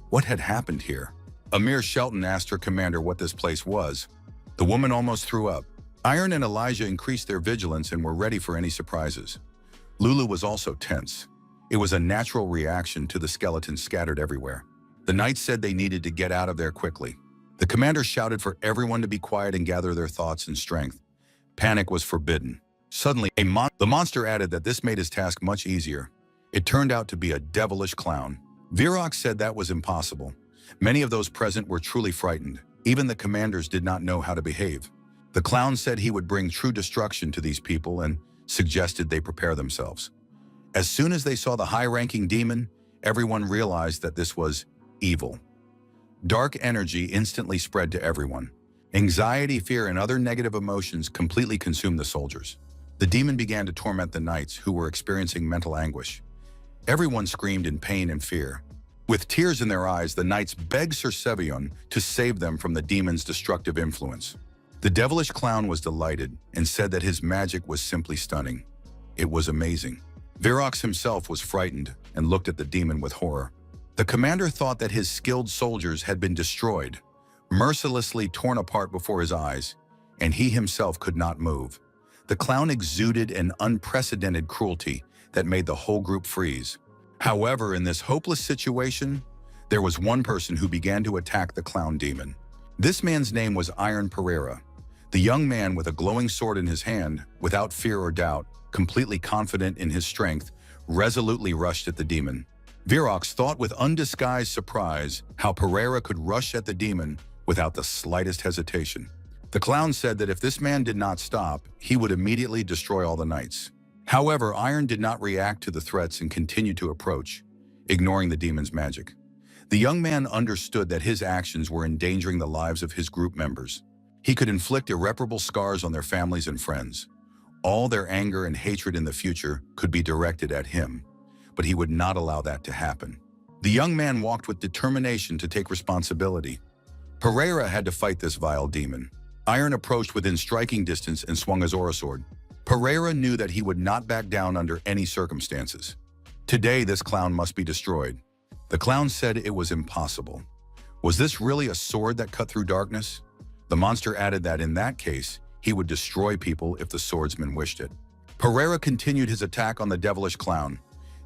What had happened here? Amir Shelton asked her commander what this place was. The woman almost threw up. Iron and Elijah increased their vigilance and were ready for any surprises. Lulu was also tense. It was a natural reaction to the skeletons scattered everywhere. The knights said they needed to get out of there quickly. The commander shouted for everyone to be quiet and gather their thoughts and strength. Panic was forbidden. Suddenly, the monster added that this made his task much easier. It turned out to be a devilish clown. Virox said that was impossible. Many of those present were truly frightened. Even the commanders did not know how to behave. The clown said he would bring true destruction to these people and suggested they prepare themselves. As soon as they saw the high-ranking demon, everyone realized that this was evil. Dark energy instantly spread to everyone. Anxiety, fear, and other negative emotions completely consumed the soldiers. The demon began to torment the knights who were experiencing mental anguish. Everyone screamed in pain and fear. With tears in their eyes, the knights begged Sir Sevion to save them from the demon's destructive influence. The devilish clown was delighted and said that his magic was simply stunning. It was amazing. Virox himself was frightened and looked at the demon with horror. The commander thought that his skilled soldiers had been destroyed, mercilessly torn apart before his eyes, and he himself could not move. The clown exuded an unprecedented cruelty that made the whole group freeze. However, in this hopeless situation, there was one person who began to attack the clown demon. This man's name was Iron Pereira. The young man with a glowing sword in his hand, without fear or doubt, completely confident in his strength, resolutely rushed at the demon. Virox thought with undisguised surprise how Pereira could rush at the demon without the slightest hesitation. The clown said that if this man did not stop, he would immediately destroy all the knights. However, Iron did not react to the threats and continued to approach, ignoring the demon's magic. The young man understood that his actions were endangering the lives of his group members. He could inflict irreparable scars on their families and friends. All their anger and hatred in the future could be directed at him, but he would not allow that to happen. The young man walked with determination to take responsibility. Pereira had to fight this vile demon. Iron approached within striking distance and swung his aura sword. Pereira knew that he would not back down under any circumstances. Today, this clown must be destroyed. The clown said it was impossible. Was this really a sword that cut through darkness? The monster added that in that case, he would destroy people if the swordsman wished it. Pereira continued his attack on the devilish clown.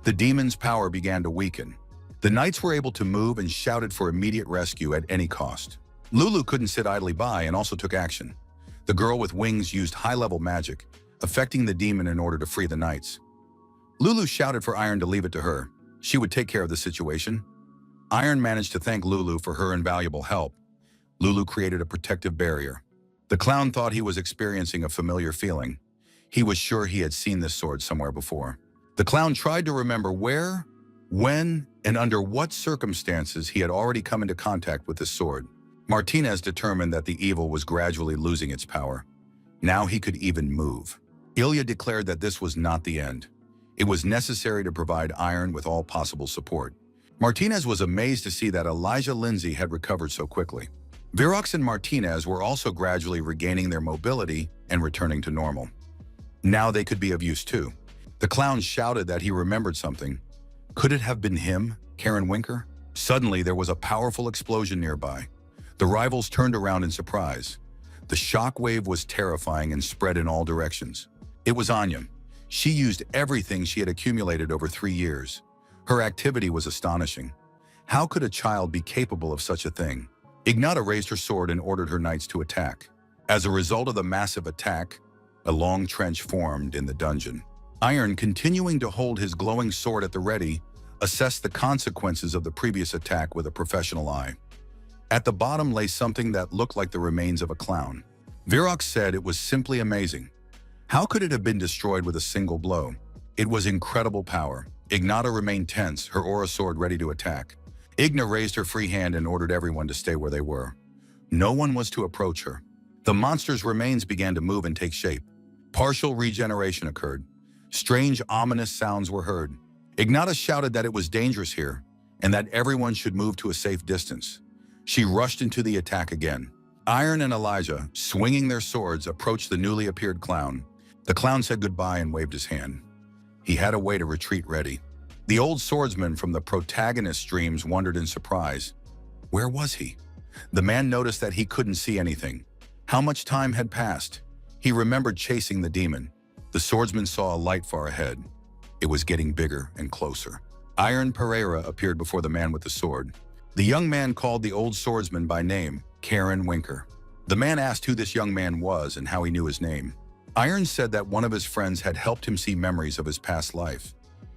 The demon's power began to weaken. The knights were able to move and shouted for immediate rescue at any cost. Lulu couldn't sit idly by and also took action. The girl with wings used high-level magic, affecting the demon in order to free the knights. Lulu shouted for Iron to leave it to her. She would take care of the situation. Iron managed to thank Lulu for her invaluable help. Lulu created a protective barrier. The clown thought he was experiencing a familiar feeling. He was sure he had seen this sword somewhere before. The clown tried to remember where, when, and under what circumstances he had already come into contact with this sword. Martinez determined that the evil was gradually losing its power. Now he could even move. Ilya declared that this was not the end. It was necessary to provide Iron with all possible support. Martinez was amazed to see that Elijah Lindsay had recovered so quickly. Virox and Martinez were also gradually regaining their mobility and returning to normal. Now they could be of use too. The clown shouted that he remembered something. Could it have been him, Karen Winker? Suddenly, there was a powerful explosion nearby. The rivals turned around in surprise. The shockwave was terrifying and spread in all directions. It was Anya. She used everything she had accumulated over 3 years. Her activity was astonishing. How could a child be capable of such a thing? Ignata raised her sword and ordered her knights to attack. As a result of the massive attack, a long trench formed in the dungeon. Iron, continuing to hold his glowing sword at the ready, assessed the consequences of the previous attack with a professional eye. At the bottom lay something that looked like the remains of a clown. Virox said it was simply amazing. How could it have been destroyed with a single blow? It was incredible power. Ignata remained tense, her aura sword ready to attack. Igna raised her free hand and ordered everyone to stay where they were. No one was to approach her. The monster's remains began to move and take shape. Partial regeneration occurred. Strange, ominous sounds were heard. Ignata shouted that it was dangerous here and that everyone should move to a safe distance. She rushed into the attack again. Iron and Elijah, swinging their swords, approached the newly appeared clown. The clown said goodbye and waved his hand. He had a way to retreat ready. The old swordsman from the protagonist's dreams wondered in surprise. Where was he? The man noticed that he couldn't see anything. How much time had passed? He remembered chasing the demon. The swordsman saw a light far ahead. It was getting bigger and closer. Iron Pereira appeared before the man with the sword. The young man called the old swordsman by name, Karen Winker. The man asked who this young man was and how he knew his name. Iron said that one of his friends had helped him see memories of his past life.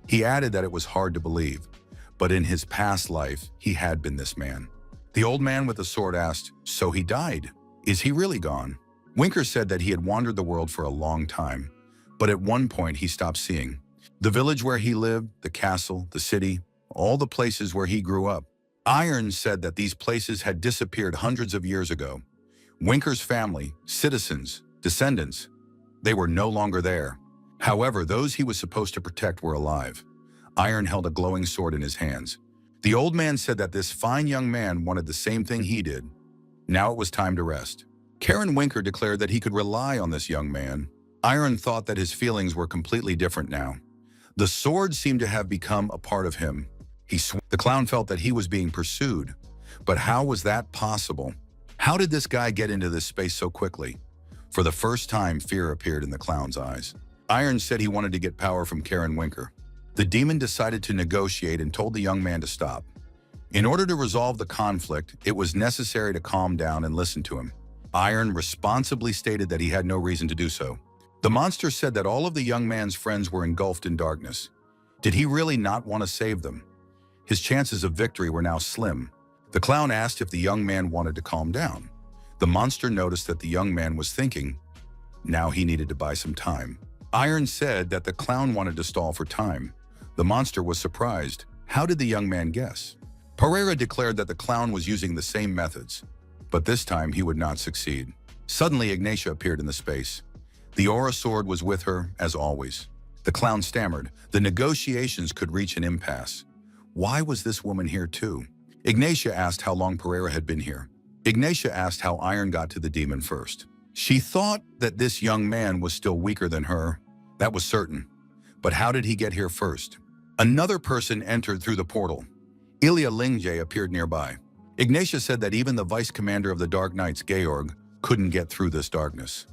He added that it was hard to believe, but in his past life, he had been this man. The old man with the sword asked, "So he died? Is he really gone?" Winker said that he had wandered the world for a long time, but at one point he stopped seeing. The village where he lived, the castle, the city, all the places where he grew up. Iron said that these places had disappeared hundreds of years ago. Winker's family, citizens, descendants, they were no longer there. However, those he was supposed to protect were alive. Iron held a glowing sword in his hands. The old man said that this fine young man wanted the same thing he did. Now it was time to rest. Karen Winker declared that he could rely on this young man. Iron thought that his feelings were completely different now. The sword seemed to have become a part of him. The clown felt that he was being pursued. But how was that possible? How did this guy get into this space so quickly? For the first time, fear appeared in the clown's eyes. Iron said he wanted to get power from Karen Winker. The demon decided to negotiate and told the young man to stop. In order to resolve the conflict, it was necessary to calm down and listen to him. Iron responsibly stated that he had no reason to do so. The monster said that all of the young man's friends were engulfed in darkness. Did he really not want to save them? His chances of victory were now slim. The clown asked if the young man wanted to calm down. The monster noticed that the young man was thinking. Now he needed to buy some time. Iron said that the clown wanted to stall for time. The monster was surprised. How did the young man guess? Pereira declared that the clown was using the same methods, but this time he would not succeed. Suddenly, Ignatia appeared in the space. The aura sword was with her, as always. The clown stammered. The negotiations could reach an impasse. Why was this woman here too? Ignatia asked how long Pereira had been here. Ignatia asked how Iron got to the demon first. She thought that this young man was still weaker than her. That was certain. But how did he get here first? Another person entered through the portal. Ilya Lingje appeared nearby. Ignatia said that even the vice commander of the Dark Knights, Georg, couldn't get through this darkness.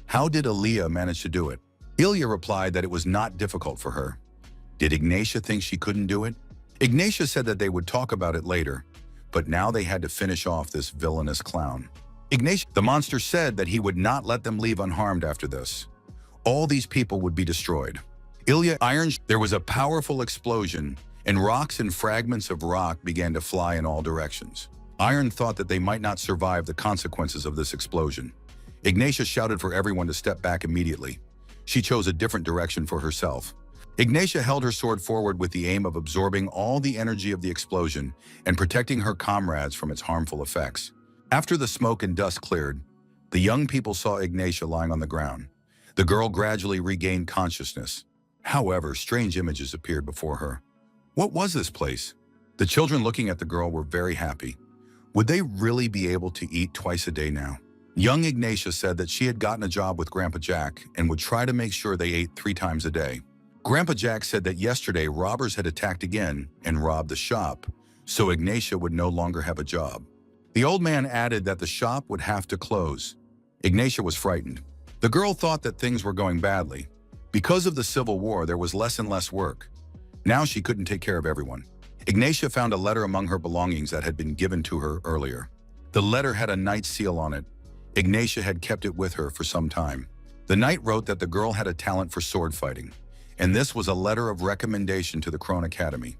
How did Ilya manage to do it? Ilya replied that it was not difficult for her. Did Ignatia think she couldn't do it? Ignatia said that they would talk about it later, but now they had to finish off this villainous clown. The monster said that he would not let them leave unharmed after this. All these people would be destroyed. There was a powerful explosion, and rocks and fragments of rock began to fly in all directions. Iron thought that they might not survive the consequences of this explosion. Ignatia shouted for everyone to step back immediately. She chose a different direction for herself. Ignatia held her sword forward with the aim of absorbing all the energy of the explosion and protecting her comrades from its harmful effects. After the smoke and dust cleared, the young people saw Ignatia lying on the ground. The girl gradually regained consciousness. However, strange images appeared before her. What was this place? The children looking at the girl were very happy. Would they really be able to eat twice a day now? Young Ignatia said that she had gotten a job with Grandpa Jack and would try to make sure they ate 3 times a day. Grandpa Jack said that yesterday robbers had attacked again and robbed the shop, so Ignatia would no longer have a job. The old man added that the shop would have to close. Ignatia was frightened. The girl thought that things were going badly. Because of the Civil War, there was less and less work. Now she couldn't take care of everyone. Ignatia found a letter among her belongings that had been given to her earlier. The letter had a knight's seal on it. Ignatia had kept it with her for some time. The knight wrote that the girl had a talent for sword fighting, and this was a letter of recommendation to the Krone Academy.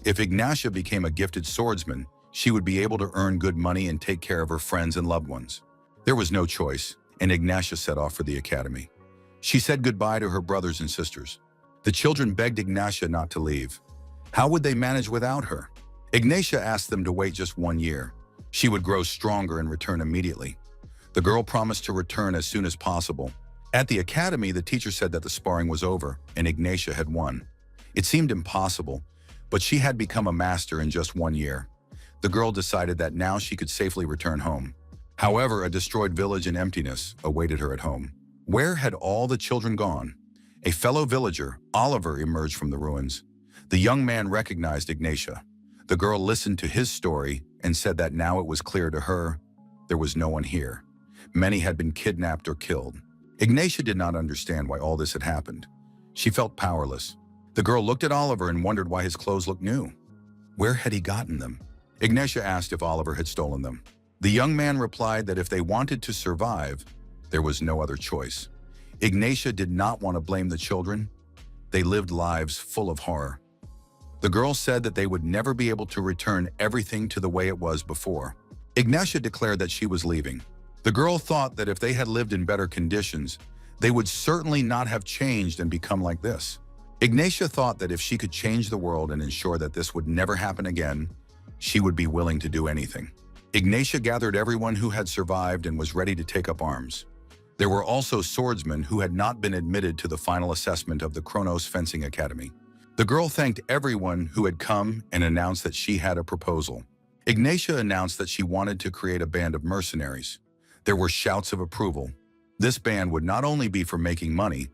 If Ignatia became a gifted swordsman, she would be able to earn good money and take care of her friends and loved ones. There was no choice, and Ignatia set off for the academy. She said goodbye to her brothers and sisters. The children begged Ignatia not to leave. How would they manage without her? Ignatia asked them to wait just 1 year. She would grow stronger and return immediately. The girl promised to return as soon as possible. At the academy, the teacher said that the sparring was over and Ignatia had won. It seemed impossible, but she had become a master in just 1 year. the girl decided that now she could safely return home. However, a destroyed village and emptiness awaited her at home. Where had all the children gone? A fellow villager, Oliver, emerged from the ruins. The young man recognized Ignatia. The girl listened to his story and said that now it was clear to her there was no one here. Many had been kidnapped or killed. Ignatia did not understand why all this had happened. She felt powerless. The girl looked at Oliver and wondered why his clothes looked new. Where had he gotten them? Ignatia asked if Oliver had stolen them. The young man replied that if they wanted to survive, there was no other choice. Ignatia did not want to blame the children. They lived lives full of horror. The girl said that they would never be able to return everything to the way it was before. Ignatia declared that she was leaving. The girl thought that if they had lived in better conditions, they would certainly not have changed and become like this. Ignatia thought that if she could change the world and ensure that this would never happen again, she would be willing to do anything. Ignatia gathered everyone who had survived and was ready to take up arms. There were also swordsmen who had not been admitted to the final assessment of the Kronos Fencing Academy. The girl thanked everyone who had come and announced that she had a proposal. Ignatia announced that she wanted to create a band of mercenaries. There were shouts of approval. This band would not only be for making money,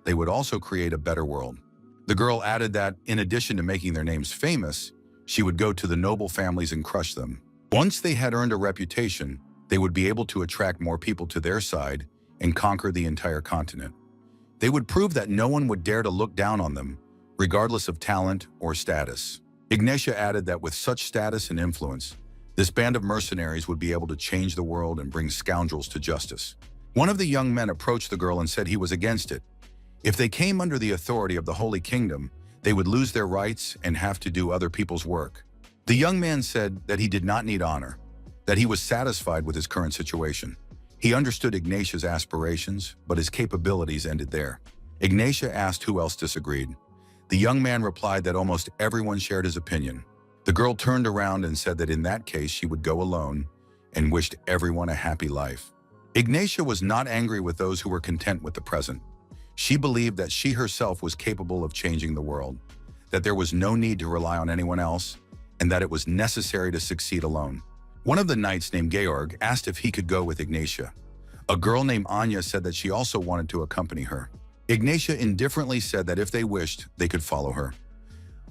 they would also create a better world. The girl added that, in addition to making their names famous, she would go to the noble families and crush them. Once they had earned a reputation, they would be able to attract more people to their side and conquer the entire continent. They would prove that no one would dare to look down on them, regardless of talent or status. Ignatia added that with such status and influence, this band of mercenaries would be able to change the world and bring scoundrels to justice. One of the young men approached the girl and said he was against it. If they came under the authority of the Holy Kingdom, they would lose their rights and have to do other people's work. The young man said that he did not need honor, that he was satisfied with his current situation. He understood Ignatia's aspirations, but his capabilities ended there. Ignatia asked who else disagreed. The young man replied that almost everyone shared his opinion. The girl turned around and said that in that case she would go alone and wished everyone a happy life. Ignatia was not angry with those who were content with the present. She believed that she herself was capable of changing the world, that there was no need to rely on anyone else, and that it was necessary to succeed alone. One of the knights named Georg asked if he could go with Ignatia. A girl named Anya said that she also wanted to accompany her. Ignatia indifferently said that if they wished, they could follow her.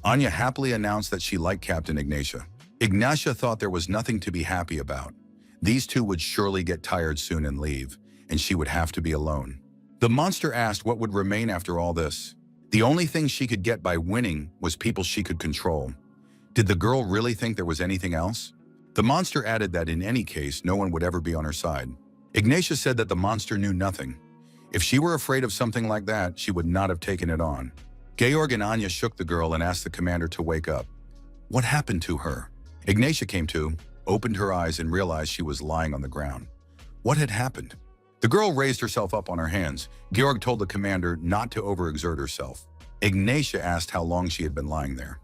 Anya happily announced that she liked Captain Ignatia. Ignatia thought there was nothing to be happy about. These two would surely get tired soon and leave, and she would have to be alone. The monster asked what would remain after all this. The only thing she could get by winning was people she could control. Did the girl really think there was anything else? The monster added that in any case, no one would ever be on her side. Ignatia said that the monster knew nothing. If she were afraid of something like that, she would not have taken it on. Georg and Anya shook the girl and asked the commander to wake up. What happened to her? Ignatia came to, opened her eyes and realized she was lying on the ground. What had happened? The girl raised herself up on her hands. Georg told the commander not to overexert herself. Ignatia asked how long she had been lying there.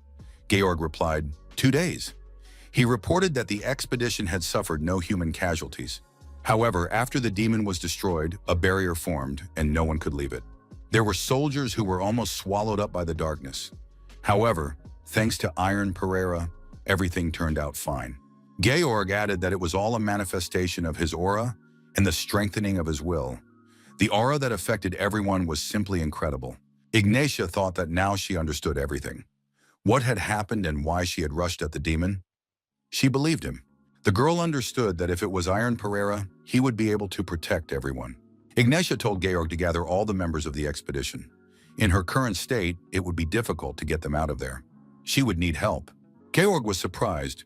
Georg replied, 2 days. He reported that the expedition had suffered no human casualties. However, after the demon was destroyed, a barrier formed and no one could leave it. There were soldiers who were almost swallowed up by the darkness. However, thanks to Iron Pereira, everything turned out fine. Georg added that it was all a manifestation of his aura and the strengthening of his will. The aura that affected everyone was simply incredible. Ignatia thought that now she understood everything. What had happened and why she had rushed at the demon? She believed him. The girl understood that if it was Iron Pereira, he would be able to protect everyone. Ignatia told Georg to gather all the members of the expedition. In her current state, it would be difficult to get them out of there. She would need help. Georg was surprised.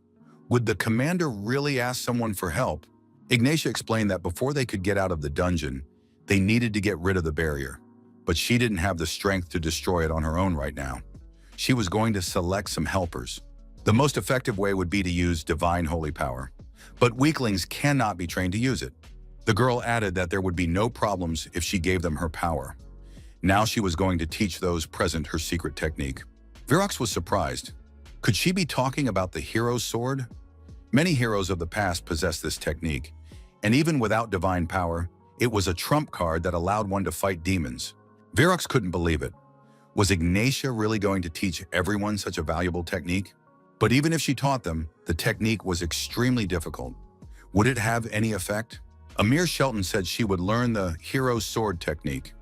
Would the commander really ask someone for help? Ignatia explained that before they could get out of the dungeon, they needed to get rid of the barrier. But she didn't have the strength to destroy it on her own right now. She was going to select some helpers. The most effective way would be to use divine holy power. But weaklings cannot be trained to use it. The girl added that there would be no problems if she gave them her power. Now she was going to teach those present her secret technique. Virox was surprised. Could she be talking about the hero's sword? Many heroes of the past possessed this technique, and even without divine power, it was a trump card that allowed one to fight demons. Virox couldn't believe it. Was Ignatia really going to teach everyone such a valuable technique? But even if she taught them, the technique was extremely difficult. Would it have any effect? Amir Shelton said she would learn the hero sword technique.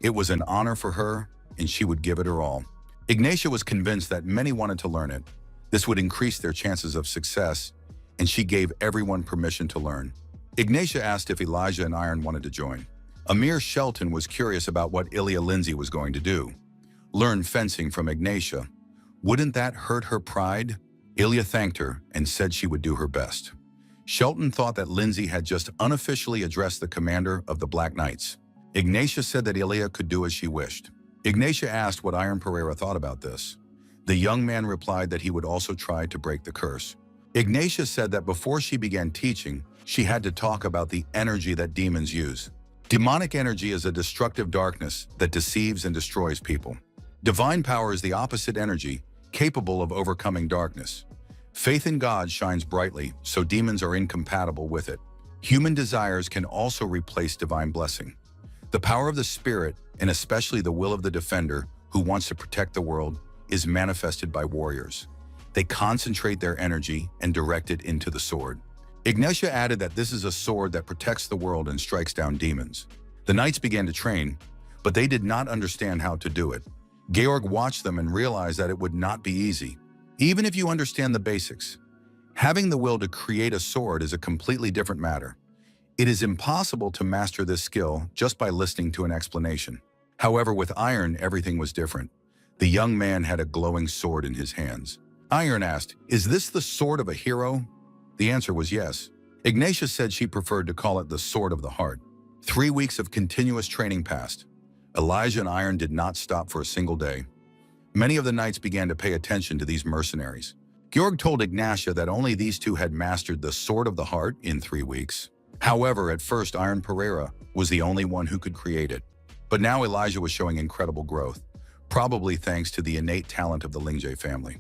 It was an honor for her, and she would give it her all. Ignatia was convinced that many wanted to learn it. This would increase their chances of success, and she gave everyone permission to learn. Ignatia asked if Elijah and Iron wanted to join. Amir Shelton was curious about what Ilya Lindsay was going to do. Learn fencing from Ignatia. Wouldn't that hurt her pride? Ilya thanked her and said she would do her best. Shelton thought that Lindsay had just unofficially addressed the commander of the Black Knights. Ignatia said that Ilya could do as she wished. Ignatia asked what Iron Pereira thought about this. The young man replied that he would also try to break the curse. Ignatia said that before she began teaching, she had to talk about the energy that demons use. Demonic energy is a destructive darkness that deceives and destroys people. Divine power is the opposite energy, capable of overcoming darkness. Faith in God shines brightly, so demons are incompatible with it. Human desires can also replace divine blessing. The power of the Spirit, and especially the will of the defender who wants to protect the world, is manifested by warriors. They concentrate their energy and direct it into the sword. Ignatia added that this is a sword that protects the world and strikes down demons. The knights began to train, but they did not understand how to do it. Georg watched them and realized that it would not be easy. Even if you understand the basics, having the will to create a sword is a completely different matter. It is impossible to master this skill just by listening to an explanation. However, with Iron, everything was different. The young man had a glowing sword in his hands. Iron asked, "Is this the sword of a hero?" The answer was yes. Ignatia said she preferred to call it the sword of the heart. 3 weeks of continuous training passed. Elijah and Iron did not stop for a single day. Many of the knights began to pay attention to these mercenaries. Georg told Ignatia that only these two had mastered the sword of the heart in 3 weeks. However, at first Iron Pereira was the only one who could create it. But now Elijah was showing incredible growth, probably thanks to the innate talent of the Lingje family.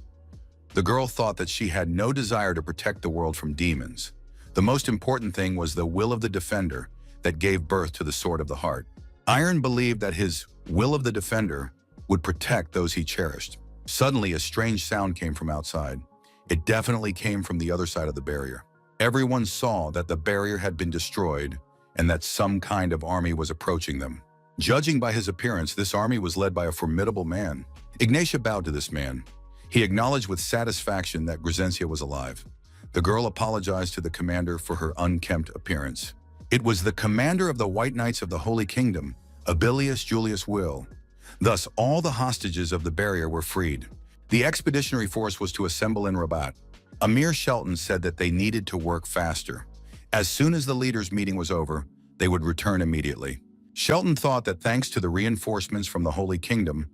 The girl thought that she had no desire to protect the world from demons. The most important thing was the will of the defender that gave birth to the sword of the heart. Iron believed that his will of the defender would protect those he cherished. Suddenly, a strange sound came from outside. It definitely came from the other side of the barrier. Everyone saw that the barrier had been destroyed and that some kind of army was approaching them. Judging by his appearance, this army was led by a formidable man. Ignatia bowed to this man. He acknowledged with satisfaction that Grisentia was alive. The girl apologized to the commander for her unkempt appearance. It was the commander of the White Knights of the Holy Kingdom, Abilius Julius Will. Thus, all the hostages of the barrier were freed. The expeditionary force was to assemble in Rabat. Amir Shelton said that they needed to work faster. As soon as the leaders' meeting was over, they would return immediately. Shelton thought that thanks to the reinforcements from the Holy Kingdom,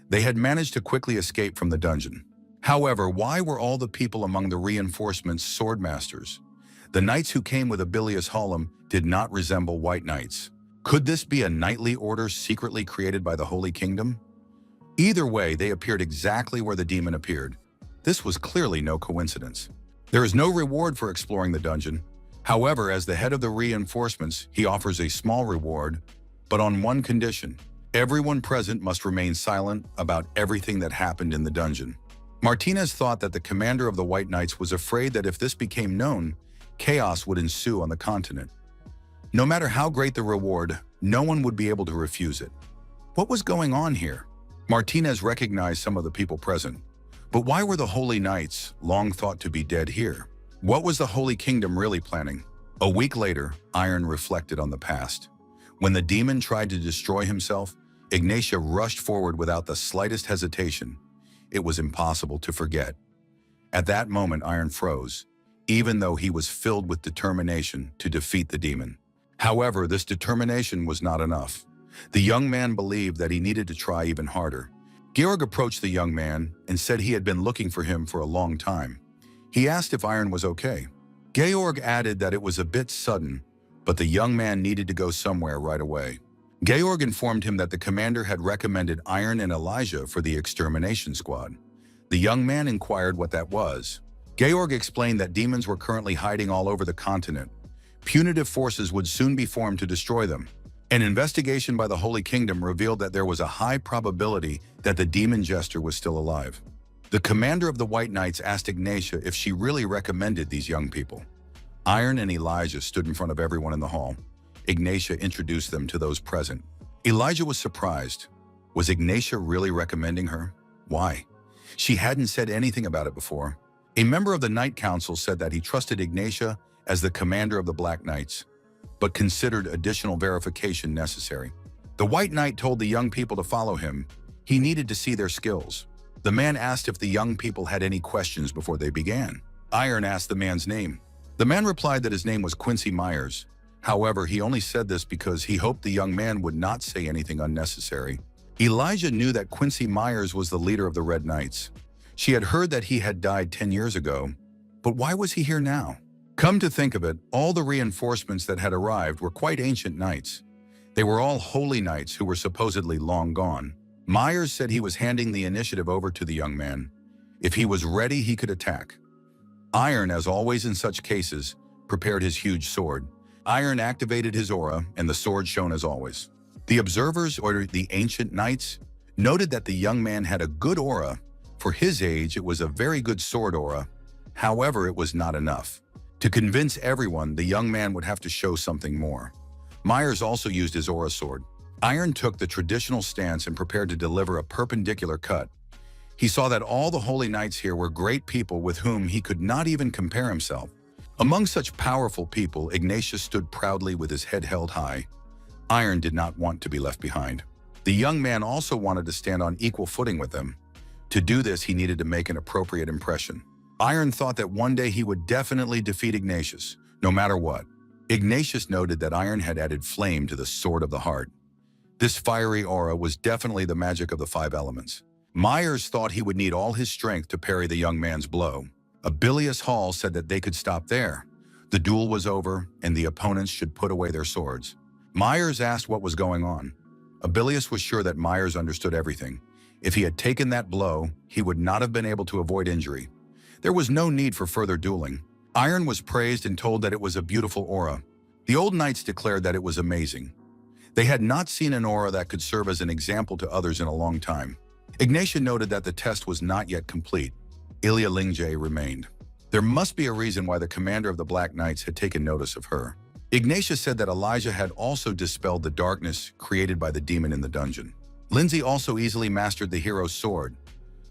they had managed to quickly escape from the dungeon. However, why were all the people among the reinforcements swordmasters? The knights who came with Abilius Hallam did not resemble white knights. Could this be a knightly order secretly created by the Holy Kingdom? Either way, they appeared exactly where the demon appeared. This was clearly no coincidence. There is no reward for exploring the dungeon. However, as the head of the reinforcements, he offers a small reward, but on one condition. Everyone present must remain silent about everything that happened in the dungeon. Martinez thought that the commander of the White Knights was afraid that if this became known, chaos would ensue on the continent. No matter how great the reward, no one would be able to refuse it. What was going on here? Martinez recognized some of the people present. But why were the Holy Knights, long thought to be dead, here? What was the Holy Kingdom really planning? A week later, Iron reflected on the past. When the demon tried to destroy himself, Ignatia rushed forward without the slightest hesitation. It was impossible to forget. At that moment, Iron froze, even though he was filled with determination to defeat the demon. However, this determination was not enough. The young man believed that he needed to try even harder. Georg approached the young man and said he had been looking for him for a long time. He asked if Iron was okay. Georg added that it was a bit sudden, but the young man needed to go somewhere right away. Georg informed him that the commander had recommended Iron and Elijah for the extermination squad. The young man inquired what that was. Georg explained that demons were currently hiding all over the continent. Punitive forces would soon be formed to destroy them. An investigation by the Holy Kingdom revealed that there was a high probability that the demon jester was still alive. The commander of the White Knights asked Ignatia if she really recommended these young people. Iron and Elijah stood in front of everyone in the hall. Ignatia introduced them to those present. Elijah was surprised. Was Ignatia really recommending her? Why? She hadn't said anything about it before. A member of the Knight Council said that he trusted Ignatia as the commander of the Black Knights, but considered additional verification necessary. The White Knight told the young people to follow him. He needed to see their skills. The man asked if the young people had any questions before they began. Iron asked the man's name. The man replied that his name was Quincy Myers. However, he only said this because he hoped the young man would not say anything unnecessary. Elijah knew that Quincy Myers was the leader of the Red Knights. She had heard that he had died 10 years ago, but why was he here now? Come to think of it, all the reinforcements that had arrived were quite ancient knights. They were all holy knights who were supposedly long gone. Myers said he was handing the initiative over to the young man. If he was ready, he could attack. Iron, as always in such cases, prepared his huge sword. Iron activated his aura, and the sword shone as always. The observers, or the ancient knights, noted that the young man had a good aura. For his age, it was a very good sword aura. However, it was not enough. To convince everyone, the young man would have to show something more. Myers also used his aura sword. Iron took the traditional stance and prepared to deliver a perpendicular cut. He saw that all the holy knights here were great people with whom he could not even compare himself. Among such powerful people, Ignatius stood proudly with his head held high. Iron did not want to be left behind. The young man also wanted to stand on equal footing with them. To do this, he needed to make an appropriate impression. Iron thought that one day he would definitely defeat Ignatius, no matter what. Ignatius noted that Iron had added flame to the Sword of the Heart. This fiery aura was definitely the magic of the 5 elements. Myers thought he would need all his strength to parry the young man's blow. Abilius Hall said that they could stop there. The duel was over, and the opponents should put away their swords. Myers asked what was going on. Abilius was sure that Myers understood everything. If he had taken that blow, he would not have been able to avoid injury. There was no need for further dueling. Iron was praised and told that it was a beautiful aura. The old knights declared that it was amazing. They had not seen an aura that could serve as an example to others in a long time. Ignatia noted that the test was not yet complete. Ilya Lingjae remained. There must be a reason why the commander of the Black Knights had taken notice of her. Ignatia said that Elijah had also dispelled the darkness created by the demon in the dungeon. Lindsay also easily mastered the hero's sword,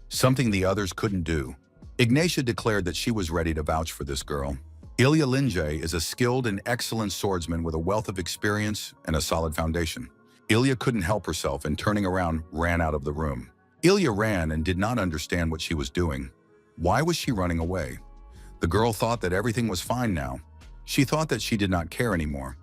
something the others couldn't do. Ignatia declared that she was ready to vouch for this girl. Ilya Lingjae is a skilled and excellent swordsman with a wealth of experience and a solid foundation. Ilya couldn't help herself and turning around, ran out of the room. Ilya ran and did not understand what she was doing. Why was she running away? The girl thought that everything was fine now. She thought that she did not care anymore.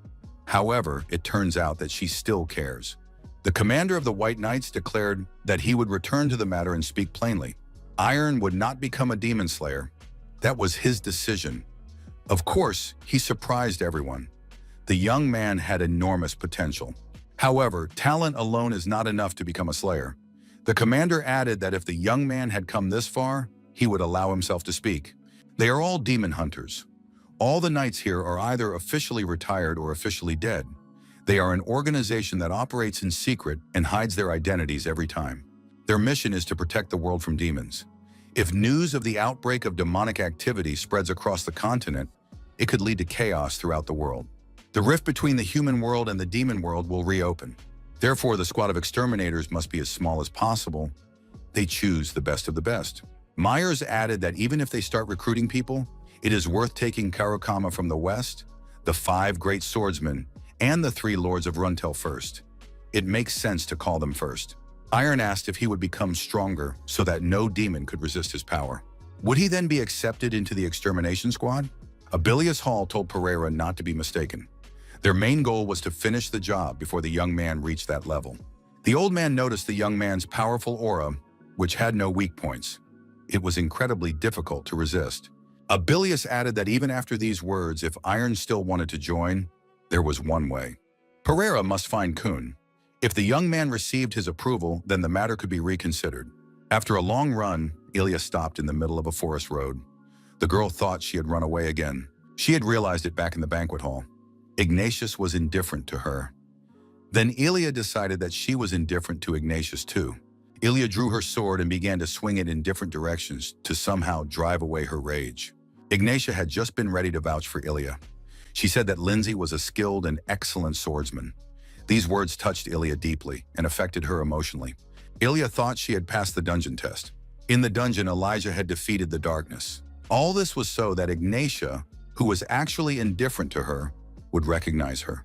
However, it turns out that she still cares. The commander of the White Knights declared that he would return to the matter and speak plainly. Iron would not become a demon slayer. That was his decision. Of course, he surprised everyone. The young man had enormous potential. However, talent alone is not enough to become a slayer. The commander added that if the young man had come this far, he would allow himself to speak. They are all demon hunters. All the knights here are either officially retired or officially dead. They are an organization that operates in secret and hides their identities every time. Their mission is to protect the world from demons. If news of the outbreak of demonic activity spreads across the continent, it could lead to chaos throughout the world. The rift between the human world and the demon world will reopen. Therefore, the squad of exterminators must be as small as possible. They choose the best of the best. Myers added that even if they start recruiting people, it is worth taking Karukama from the west, the 5 great swordsmen, and the 3 lords of Runtel first. It makes sense to call them first. Iron asked if he would become stronger so that no demon could resist his power. Would he then be accepted into the extermination squad? Abilius Hall told Pereira not to be mistaken. Their main goal was to finish the job before the young man reached that level. The old man noticed the young man's powerful aura, which had no weak points. It was incredibly difficult to resist. Abilius added that even after these words, if Iron still wanted to join, there was one way. Pereira must find Kun. If the young man received his approval, then the matter could be reconsidered. After a long run, Ilya stopped in the middle of a forest road. The girl thought she had run away again. She had realized it back in the banquet hall. Ignatius was indifferent to her. Then Ilya decided that she was indifferent to Ignatius too. Ilya drew her sword and began to swing it in different directions to somehow drive away her rage. Ignatia had just been ready to vouch for Ilya. She said that Lindsay was a skilled and excellent swordsman. These words touched Ilya deeply and affected her emotionally. Ilya thought she had passed the dungeon test. In the dungeon, Elijah had defeated the darkness. All this was so that Ignatia, who was actually indifferent to her, would recognize her.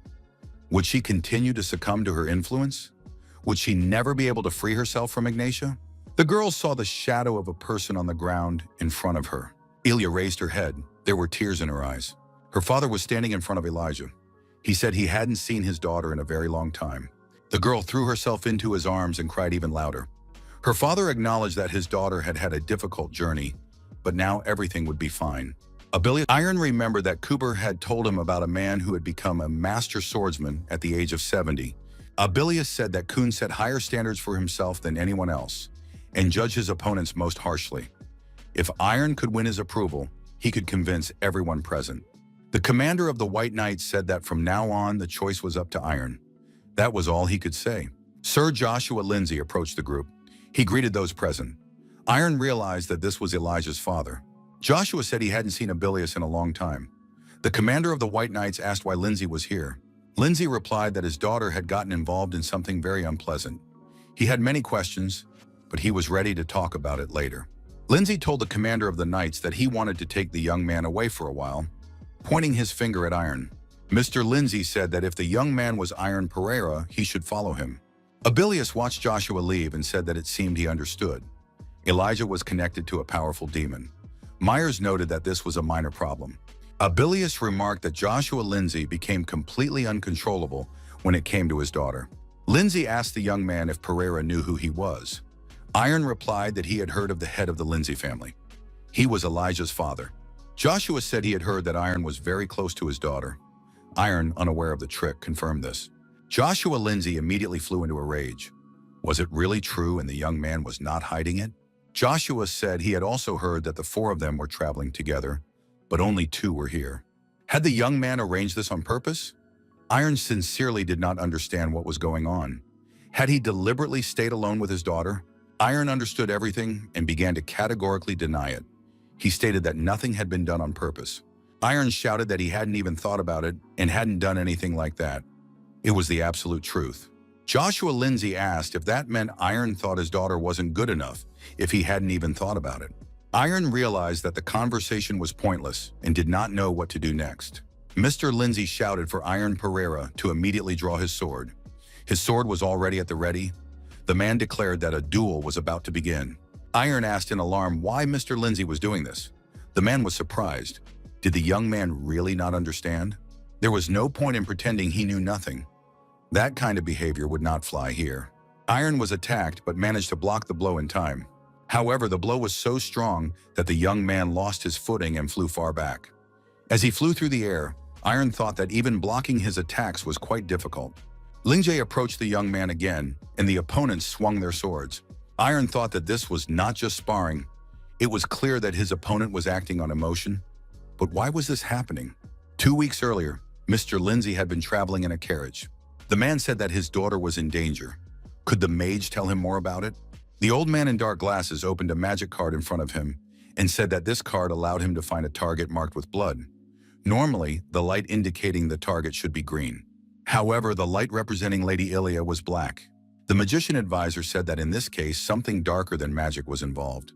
Would she continue to succumb to her influence? Would she never be able to free herself from Ignatia? The girl saw the shadow of a person on the ground in front of her. Ilya raised her head. There were tears in her eyes. Her father was standing in front of Elijah. He said he hadn't seen his daughter in a very long time. The girl threw herself into his arms and cried even louder. Her father acknowledged that his daughter had had a difficult journey, but now everything would be fine. Iron remembered that Kuber had told him about a man who had become a master swordsman at the age of 70. Abilius said that Kun set higher standards for himself than anyone else and judged his opponents most harshly. If Iron could win his approval, he could convince everyone present. The commander of the White Knights said that from now on the choice was up to Iron. That was all he could say. Sir Joshua Lindsay approached the group. He greeted those present. Iron realized that this was Elijah's father. Joshua said he hadn't seen Abilius in a long time. The commander of the White Knights asked why Lindsay was here. Lindsay replied that his daughter had gotten involved in something very unpleasant. He had many questions, but he was ready to talk about it later. Lindsay told the commander of the Knights that he wanted to take the young man away for a while, pointing his finger at Iron. Mr. Lindsay said that if the young man was Iron Pereira, he should follow him. Abilius watched Joshua leave and said that it seemed he understood. Elijah was connected to a powerful demon. Myers noted that this was a minor problem. Abilius remarked that Joshua Lindsay became completely uncontrollable when it came to his daughter. Lindsay asked the young man if Pereira knew who he was. Iron replied that he had heard of the head of the Lindsay family. He was Elijah's father. Joshua said he had heard that Iron was very close to his daughter. Iron, unaware of the trick, confirmed this. Joshua Lindsay immediately flew into a rage. Was it really true and the young man was not hiding it? Joshua said he had also heard that the four of them were traveling together, but only two were here. Had the young man arranged this on purpose? Iron sincerely did not understand what was going on. Had he deliberately stayed alone with his daughter? Iron understood everything and began to categorically deny it. He stated that nothing had been done on purpose. Iron shouted that he hadn't even thought about it and hadn't done anything like that. It was the absolute truth. Joshua Lindsay asked if that meant Iron thought his daughter wasn't good enough if he hadn't even thought about it. Iron realized that the conversation was pointless and did not know what to do next. Mr. Lindsay shouted for Iron Pereira to immediately draw his sword. His sword was already at the ready. The man declared that a duel was about to begin. Iron asked in alarm why Mr. Lindsay was doing this. The man was surprised. Did the young man really not understand? There was no point in pretending he knew nothing. That kind of behavior would not fly here. Iron was attacked but managed to block the blow in time. However, the blow was so strong that the young man lost his footing and flew far back. As he flew through the air, Iron thought that even blocking his attacks was quite difficult. Lingjie approached the young man again, and the opponents swung their swords. Iron thought that this was not just sparring. It was clear that his opponent was acting on emotion. But why was this happening? 2 weeks earlier, Mr. Lindsay had been traveling in a carriage. The man said that his daughter was in danger. Could the mage tell him more about it? The old man in dark glasses opened a magic card in front of him and said that this card allowed him to find a target marked with blood. Normally, the light indicating the target should be green. However, the light representing Lady Ilya was black. The magician advisor said that in this case, something darker than magic was involved.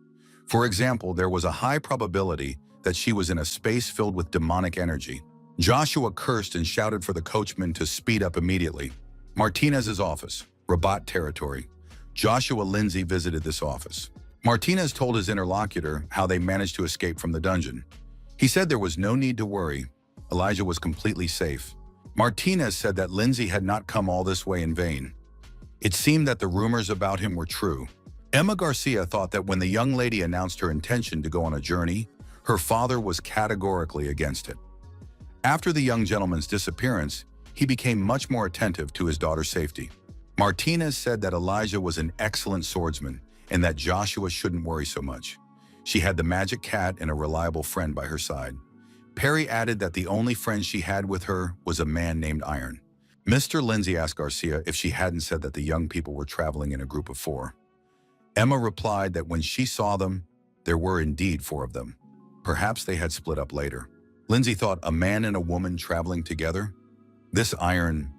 For example, there was a high probability that she was in a space filled with demonic energy. Joshua cursed and shouted for the coachman to speed up immediately. Martinez's office, Rabat territory. Joshua Lindsay visited this office. Martinez told his interlocutor how they managed to escape from the dungeon. He said there was no need to worry. Elijah was completely safe. Martinez said that Lindsay had not come all this way in vain. It seemed that the rumors about him were true. Emma Garcia thought that when the young lady announced her intention to go on a journey, her father was categorically against it. After the young gentleman's disappearance, he became much more attentive to his daughter's safety. Martinez said that Elijah was an excellent swordsman and that Joshua shouldn't worry so much. She had the magic cat and a reliable friend by her side. Perry added that the only friend she had with her was a man named Iron. Mr. Lindsay asked Garcia if she hadn't said that the young people were traveling in a group of 4. Emma replied that when she saw them, there were indeed 4 of them. Perhaps they had split up later. Lindsay thought, a man and a woman traveling together? This iron,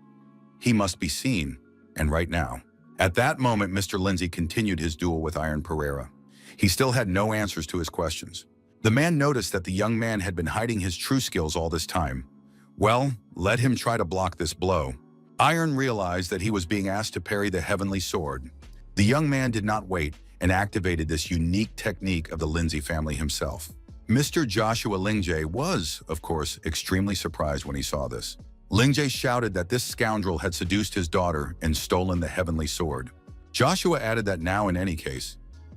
he must be seen, and right now. At that moment, Mr. Lindsay continued his duel with Iron Pereira. He still had no answers to his questions. The man noticed that the young man had been hiding his true skills all this time. Well, let him try to block this blow. Iron realized that he was being asked to parry the heavenly sword. The young man did not wait and activated this unique technique of the Lindsay family himself. Mr. Joshua Lingjie was, of course, extremely surprised when he saw this. Lingjie shouted that this scoundrel had seduced his daughter and stolen the heavenly sword. Joshua added that now, in any case,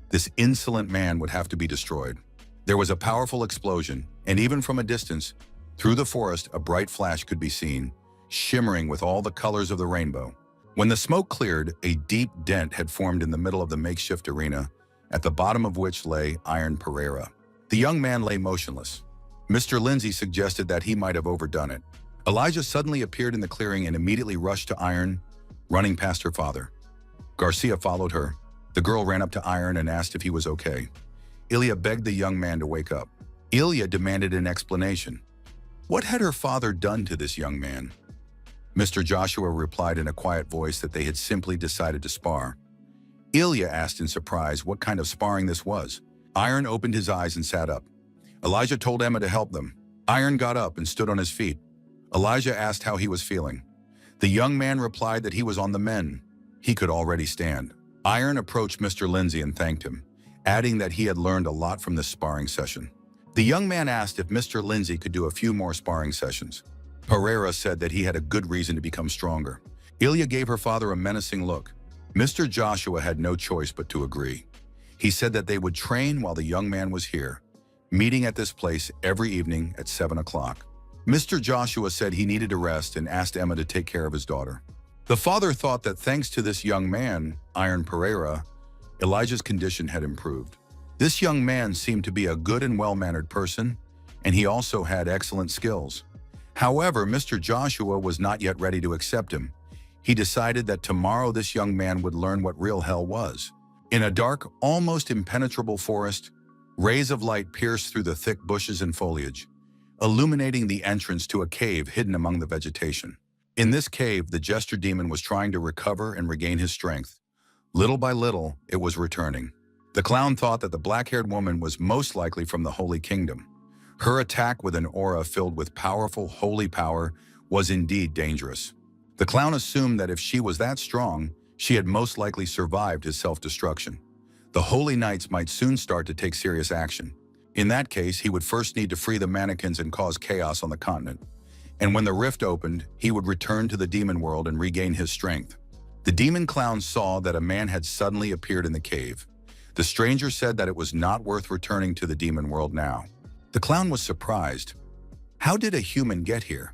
this insolent man would have to be destroyed. There was a powerful explosion, and even from a distance, through the forest, a bright flash could be seen, shimmering with all the colors of the rainbow. When the smoke cleared, a deep dent had formed in the middle of the makeshift arena, at the bottom of which lay Iron Pereira. The young man lay motionless. Mr. Lindsay suggested that he might have overdone it. Elijah suddenly appeared in the clearing and immediately rushed to Iron, running past her father. Garcia followed her. The girl ran up to Iron and asked if he was okay. Ilya begged the young man to wake up. Ilya demanded an explanation. What had her father done to this young man? Mr. Joshua replied in a quiet voice that they had simply decided to spar. Ilya asked in surprise what kind of sparring this was. Iron opened his eyes and sat up. Elijah told Emma to help them. Iron got up and stood on his feet. Elijah asked how he was feeling. The young man replied that he was on the mend. He could already stand. Iron approached Mr. Lindsay and thanked him, adding that he had learned a lot from this sparring session. The young man asked if Mr. Lindsay could do a few more sparring sessions. Pereira said that he had a good reason to become stronger. Ilya gave her father a menacing look. Mr. Joshua had no choice but to agree. He said that they would train while the young man was here, meeting at this place every evening at 7 o'clock. Mr. Joshua said he needed to rest and asked Emma to take care of his daughter. The father thought that thanks to this young man, Iron Pereira, Elijah's condition had improved. This young man seemed to be a good and well-mannered person, and he also had excellent skills. However, Mr. Joshua was not yet ready to accept him. He decided that tomorrow this young man would learn what real hell was. In a dark, almost impenetrable forest, rays of light pierced through the thick bushes and foliage, illuminating the entrance to a cave hidden among the vegetation. In this cave, the jester demon was trying to recover and regain his strength. Little by little, it was returning. The clown thought that the black-haired woman was most likely from the Holy Kingdom. Her attack with an aura filled with powerful, holy power was indeed dangerous. The clown assumed that if she was that strong, she had most likely survived his self-destruction. The Holy Knights might soon start to take serious action. In that case, he would first need to free the mannequins and cause chaos on the continent. And when the rift opened, he would return to the demon world and regain his strength. The demon clown saw that a man had suddenly appeared in the cave. The stranger said that it was not worth returning to the demon world now. The clown was surprised. How did a human get here?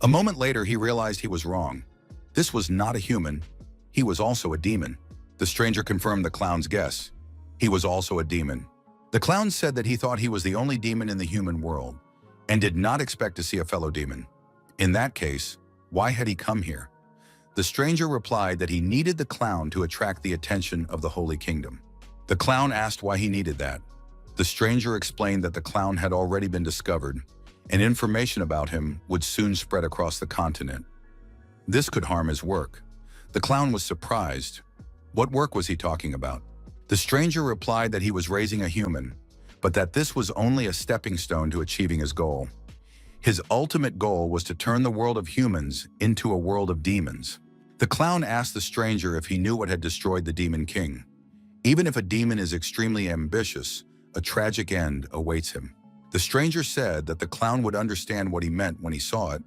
A moment later, he realized he was wrong. This was not a human. He was also a demon. The stranger confirmed the clown's guess. He was also a demon. The clown said that he thought he was the only demon in the human world and did not expect to see a fellow demon. In that case, why had he come here? The stranger replied that he needed the clown to attract the attention of the Holy Kingdom. The clown asked why he needed that. The stranger explained that the clown had already been discovered, and information about him would soon spread across the continent. This could harm his work. The clown was surprised. What work was he talking about? The stranger replied that he was raising a human, but that this was only a stepping stone to achieving his goal. His ultimate goal was to turn the world of humans into a world of demons. The clown asked the stranger if he knew what had destroyed the Demon King. Even if a demon is extremely ambitious, a tragic end awaits him. The stranger said that the clown would understand what he meant when he saw it,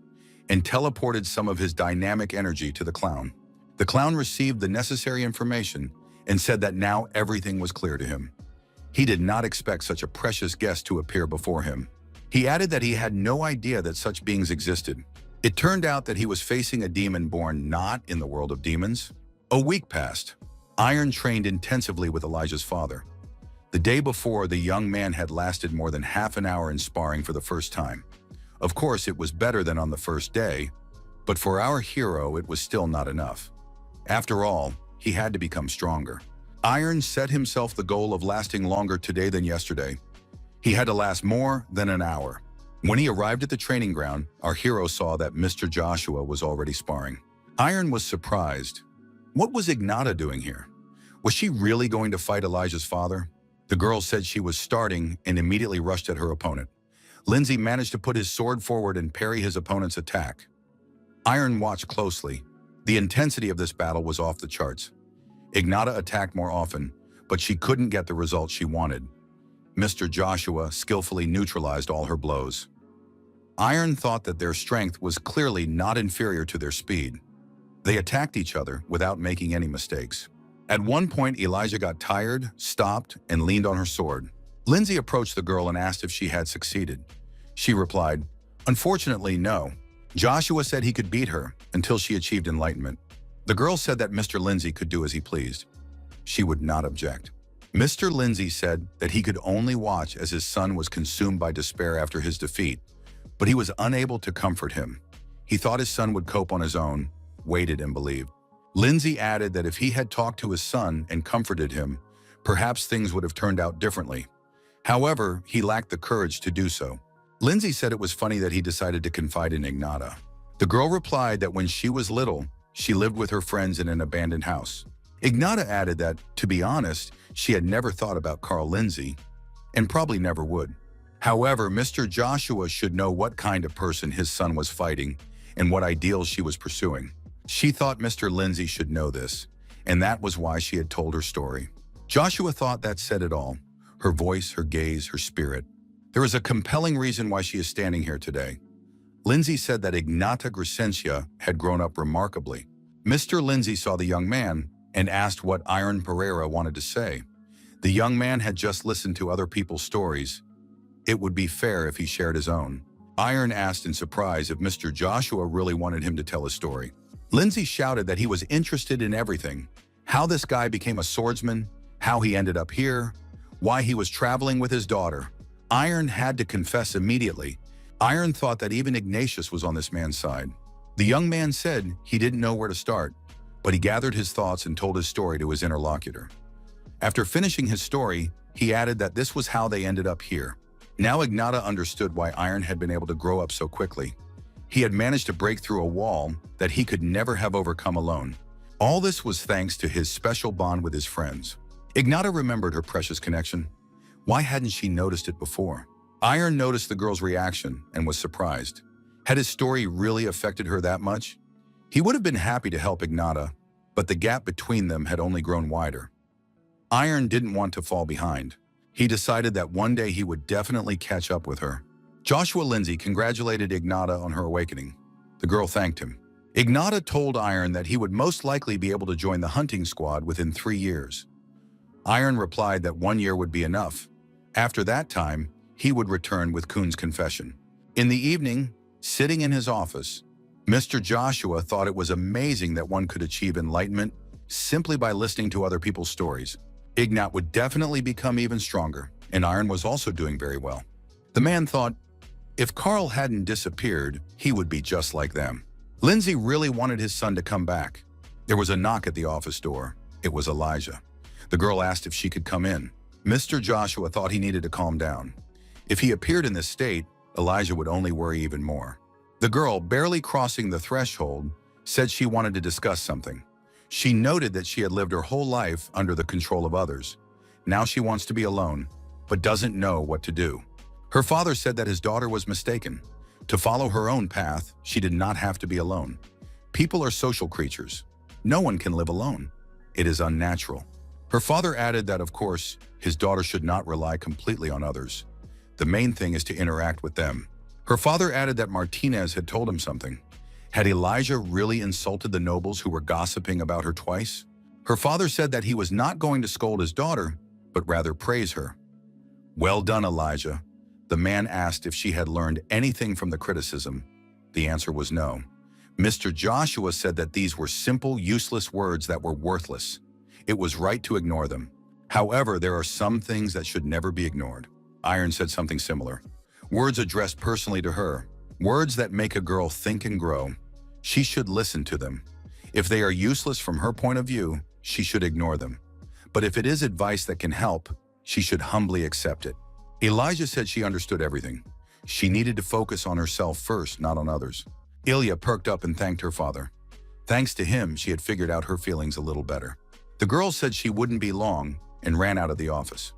and teleported some of his dynamic energy to the clown. The clown received the necessary information and said that now everything was clear to him. He did not expect such a precious guest to appear before him. He added that he had no idea that such beings existed. It turned out that he was facing a demon born not in the world of demons. A week passed. Iron trained intensively with Elijah's father. The day before, the young man had lasted more than half an hour in sparring for the first time. Of course, it was better than on the first day, but for our hero, it was still not enough. After all, he had to become stronger. Iron set himself the goal of lasting longer today than yesterday. He had to last more than an hour. When he arrived at the training ground, our hero saw that Mr. Joshua was already sparring. Iron was surprised. What was Ignata doing here? Was she really going to fight Elijah's father? The girl said she was starting and immediately rushed at her opponent. Lindsay managed to put his sword forward and parry his opponent's attack. Iron watched closely. The intensity of this battle was off the charts. Ignata attacked more often, but she couldn't get the result she wanted. Mr. Joshua skillfully neutralized all her blows. Iron thought that their strength was clearly not inferior to their speed. They attacked each other without making any mistakes. At one point, Elijah got tired, stopped, and leaned on her sword. Lindsay approached the girl and asked if she had succeeded. She replied, "Unfortunately, no." Joshua said he could beat her until she achieved enlightenment. The girl said that Mr. Lindsay could do as he pleased. She would not object. Mr. Lindsay said that he could only watch as his son was consumed by despair after his defeat, but he was unable to comfort him. He thought his son would cope on his own, waited and believed. Lindsay added that if he had talked to his son and comforted him, perhaps things would have turned out differently. However, he lacked the courage to do so. Lindsay said it was funny that he decided to confide in Ignata. The girl replied that when she was little, she lived with her friends in an abandoned house. Ignata added that, to be honest, she had never thought about Carl Lindsay, and probably never would. However, Mr. Joshua should know what kind of person his son was fighting and what ideals she was pursuing. She thought Mr. Lindsay should know this, and that was why she had told her story. Joshua thought that said it all. Her voice, her gaze, her spirit. There is a compelling reason why she is standing here today. Lindsay said that Ignata Crescentia had grown up remarkably. Mr. Lindsay saw the young man and asked what Iron Pereira wanted to say. The young man had just listened to other people's stories. It would be fair if he shared his own. Iron asked in surprise if Mr. Joshua really wanted him to tell his story. Lindsay shouted that he was interested in everything. How this guy became a swordsman, how he ended up here, why he was traveling with his daughter. Iron had to confess immediately. Iron thought that even Ignatius was on this man's side. The young man said he didn't know where to start, but he gathered his thoughts and told his story to his interlocutor. After finishing his story, he added that this was how they ended up here. Now Ignata understood why Iron had been able to grow up so quickly. He had managed to break through a wall that he could never have overcome alone. All this was thanks to his special bond with his friends. Ignata remembered her precious connection. Why hadn't she noticed it before? Iron noticed the girl's reaction and was surprised. Had his story really affected her that much? He would have been happy to help Ignata, but the gap between them had only grown wider. Iron didn't want to fall behind. He decided that one day he would definitely catch up with her. Joshua Lindsay congratulated Ignata on her awakening. The girl thanked him. Ignata told Iron that he would most likely be able to join the hunting squad within 3 years. Iron replied that 1 year would be enough. After that time, he would return with Kuhn's confession. In the evening, sitting in his office, Mr. Joshua thought it was amazing that one could achieve enlightenment simply by listening to other people's stories. Ignat would definitely become even stronger, and Iron was also doing very well. The man thought, if Carl hadn't disappeared, he would be just like them. Lindsay really wanted his son to come back. There was a knock at the office door. It was Elijah. The girl asked if she could come in. Mr. Joshua thought he needed to calm down. If he appeared in this state, Elijah would only worry even more. The girl, barely crossing the threshold, said she wanted to discuss something. She noted that she had lived her whole life under the control of others. Now she wants to be alone, but doesn't know what to do. Her father said that his daughter was mistaken. To follow her own path, she did not have to be alone. People are social creatures. No one can live alone. It is unnatural. Her father added that, of course, his daughter should not rely completely on others. The main thing is to interact with them. Her father added that Martinez had told him something. Had Elijah really insulted the nobles who were gossiping about her twice? Her father said that he was not going to scold his daughter, but rather praise her. Well done, Elijah. The man asked if she had learned anything from the criticism. The answer was no. Mr. Joshua said that these were simple, useless words that were worthless. It was right to ignore them. However, there are some things that should never be ignored. Iron said something similar. Words addressed personally to her. Words that make a girl think and grow. She should listen to them. If they are useless from her point of view, she should ignore them. but if it is advice that can help, she should humbly accept it. Elijah said she understood everything. She needed to focus on herself first, not on others. Ilya perked up and thanked her father. Thanks to him, she had figured out her feelings a little better. The girl said she wouldn't be long and ran out of the office.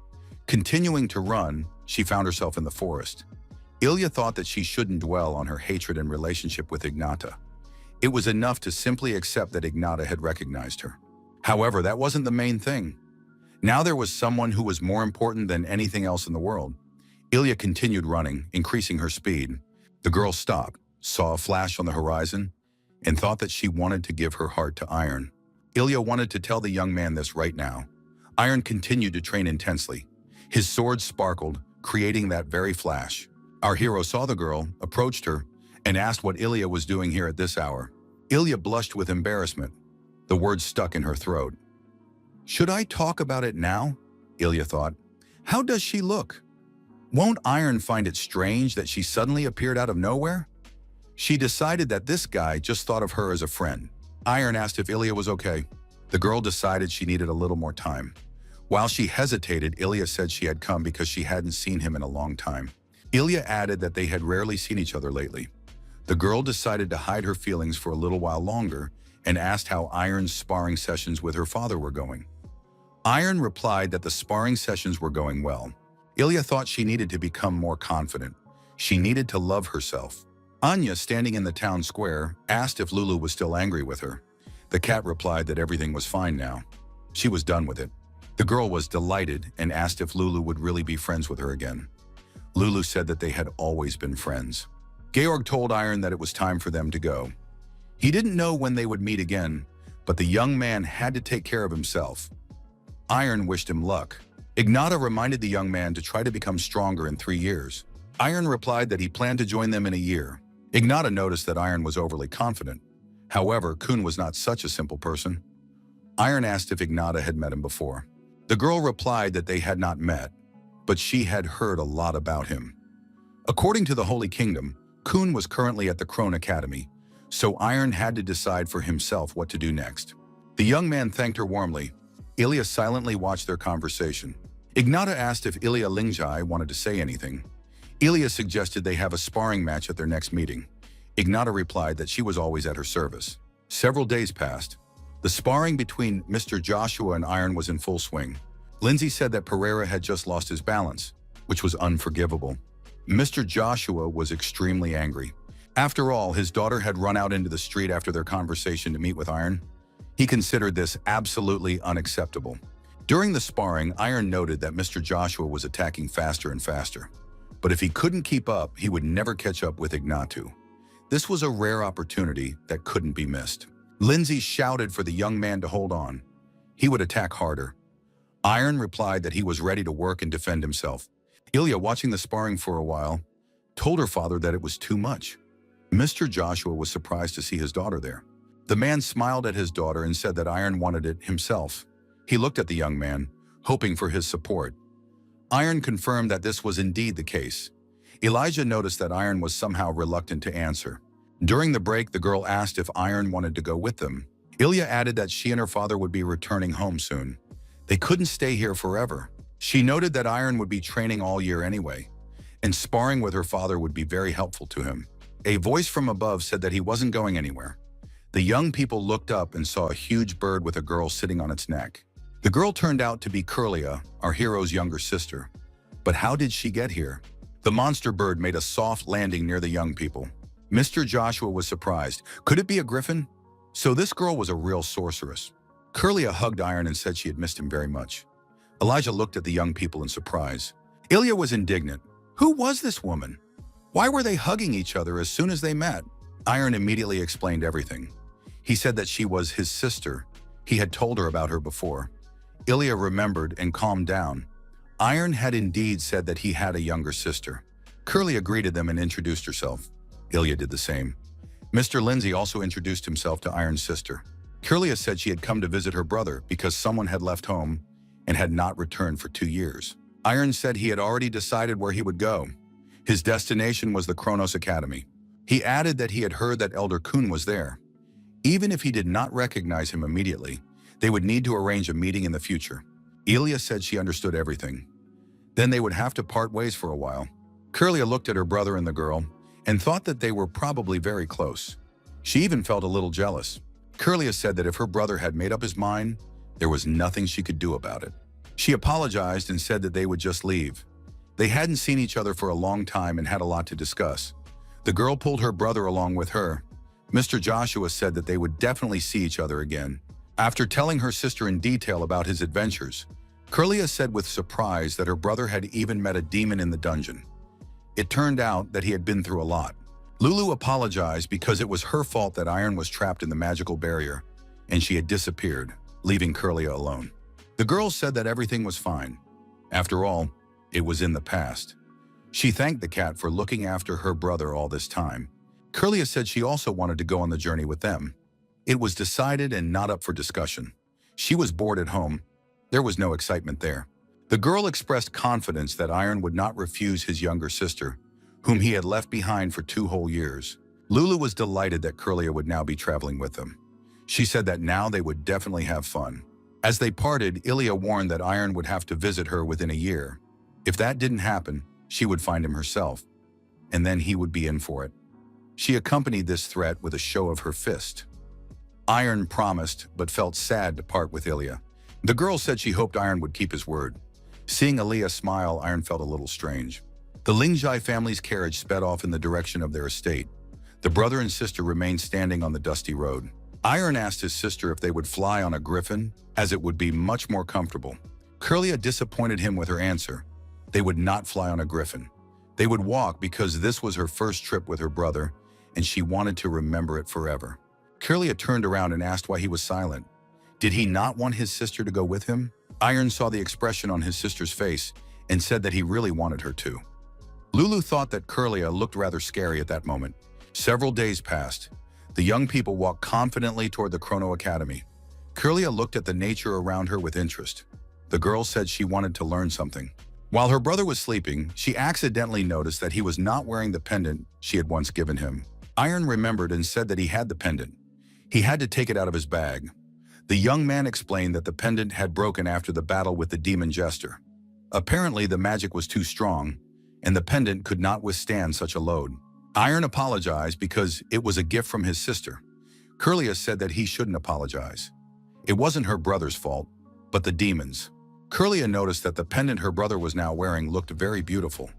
Continuing to run, she found herself in the forest. Ilya thought that she shouldn't dwell on her hatred and relationship with Ignata. It was enough to simply accept that Ignata had recognized her. However, that wasn't the main thing. Now there was someone who was more important than anything else in the world. Ilya continued running, increasing her speed. The girl stopped, saw a flash on the horizon, and thought that she wanted to give her heart to Iron. Ilya wanted to tell the young man this right now. Iron continued to train intensely. His sword sparkled, creating that very flash. Our hero saw the girl, approached her, and asked what Ilya was doing here at this hour. Ilya blushed with embarrassment. The words stuck in her throat. Should I talk about it now? Ilya thought. How does she look? Won't Iron find it strange that she suddenly appeared out of nowhere? She decided that this guy just thought of her as a friend. Iron asked if Ilya was okay. The girl decided she needed a little more time. While she hesitated, Ilya said she had come because she hadn't seen him in a long time. Ilya added that they had rarely seen each other lately. The girl decided to hide her feelings for a little while longer and asked how Iron's sparring sessions with her father were going. Iron replied that the sparring sessions were going well. Ilya thought she needed to become more confident. She needed to love herself. Anya, standing in the town square, asked if Lulu was still angry with her. The cat replied that everything was fine now. She was done with it. The girl was delighted and asked if Lulu would really be friends with her again. Lulu said that they had always been friends. Georg told Iron that it was time for them to go. He didn't know when they would meet again, but the young man had to take care of himself. Iron wished him luck. Ignata reminded the young man to try to become stronger in 3 years. Iron replied that he planned to join them in a year. Ignata noticed that Iron was overly confident. However, Kun was not such a simple person. Iron asked if Ignata had met him before. The girl replied that they had not met, but she had heard a lot about him. According to the Holy Kingdom, Kun was currently at the Krone Academy, so Iron had to decide for himself what to do next. The young man thanked her warmly. Ilya silently watched their conversation. Ignata asked if Ilya Lingjai wanted to say anything. Ilya suggested they have a sparring match at their next meeting. Ignata replied that she was always at her service. Several days passed. The sparring between Mr. Joshua and Iron was in full swing. Lindsay said that Pereira had just lost his balance, which was unforgivable. Mr. Joshua was extremely angry. After all, his daughter had run out into the street after their conversation to meet with Iron. He considered this absolutely unacceptable. During the sparring, Iron noted that Mr. Joshua was attacking faster and faster. But if he couldn't keep up, he would never catch up with Ignatu. This was a rare opportunity that couldn't be missed. Lindsay shouted for the young man to hold on. He would attack harder. Iron replied that he was ready to work and defend himself. Ilya, watching the sparring for a while, told her father that it was too much. Mr. Joshua was surprised to see his daughter there. The man smiled at his daughter and said that Iron wanted it himself. He looked at the young man, hoping for his support. Iron confirmed that this was indeed the case. Elijah noticed that Iron was somehow reluctant to answer. During the break, the girl asked if Iron wanted to go with them. Ilya added that she and her father would be returning home soon. They couldn't stay here forever. She noted that Iron would be training all year anyway, and sparring with her father would be very helpful to him. A voice from above said that he wasn't going anywhere. The young people looked up and saw a huge bird with a girl sitting on its neck. The girl turned out to be Curlia, our hero's younger sister. But how did she get here? The monster bird made a soft landing near the young people. Mr. Joshua was surprised. Could it be a griffin? So this girl was a real sorceress. Curlia hugged Iron and said she had missed him very much. Elijah looked at the young people in surprise. Ilya was indignant. Who was this woman? Why were they hugging each other as soon as they met? Iron immediately explained everything. He said that she was his sister. He had told her about her before. Ilya remembered and calmed down. Iron had indeed said that he had a younger sister. Curlia greeted them and introduced herself. Ilya did the same. Mr. Lindsay also introduced himself to Iron's sister. Curlia said she had come to visit her brother because someone had left home and had not returned for 2 years. Iron said he had already decided where he would go. His destination was the Kronos Academy. He added that he had heard that Elder Kun was there. Even if he did not recognize him immediately, they would need to arrange a meeting in the future. Elia said she understood everything. Then they would have to part ways for a while. Curlia looked at her brother and the girl and thought that they were probably very close. She even felt a little jealous. Curlia said that if her brother had made up his mind, there was nothing she could do about it. She apologized and said that they would just leave. They hadn't seen each other for a long time and had a lot to discuss. The girl pulled her brother along with her. Mr. Joshua said that they would definitely see each other again. After telling her sister in detail about his adventures, Curlia said with surprise that her brother had even met a demon in the dungeon. It turned out that he had been through a lot. Lulu apologized because it was her fault that Iron was trapped in the magical barrier, and she had disappeared, leaving Curlia alone. The girl said that everything was fine. After all, it was in the past. She thanked the cat for looking after her brother all this time. Curlia said she also wanted to go on the journey with them. It was decided and not up for discussion. She was bored at home. There was no excitement there. The girl expressed confidence that Iron would not refuse his younger sister, whom he had left behind for 2 whole years. Lulu was delighted that Curlia would now be traveling with them. She said that now they would definitely have fun. As they parted, Ilia warned that Iron would have to visit her within a year. If that didn't happen, she would find him herself, and then he would be in for it. She accompanied this threat with a show of her fist. Iron promised, but felt sad to part with Ilia. The girl said she hoped Iron would keep his word. Seeing Ilia smile, Iron felt a little strange. The Lingjai family's carriage sped off in the direction of their estate. The brother and sister remained standing on the dusty road. Iron asked his sister if they would fly on a griffin, as it would be much more comfortable. Curlia disappointed him with her answer. They would not fly on a griffin. They would walk because this was her first trip with her brother, and she wanted to remember it forever. Curlia turned around and asked why he was silent. Did he not want his sister to go with him? Iron saw the expression on his sister's face and said that he really wanted her to. Lulu thought that Curlia looked rather scary at that moment. Several days passed. The young people walked confidently toward the Chrono Academy. Curlia looked at the nature around her with interest. The girl said she wanted to learn something. While her brother was sleeping, she accidentally noticed that he was not wearing the pendant she had once given him. Iron remembered and said that he had the pendant. He had to take it out of his bag. The young man explained that the pendant had broken after the battle with the demon jester. Apparently, the magic was too strong, and the pendant could not withstand such a load. Iron apologized because it was a gift from his sister. Curlia said that he shouldn't apologize. It wasn't her brother's fault, but the demon's. Curlia noticed that the pendant her brother was now wearing looked very beautiful.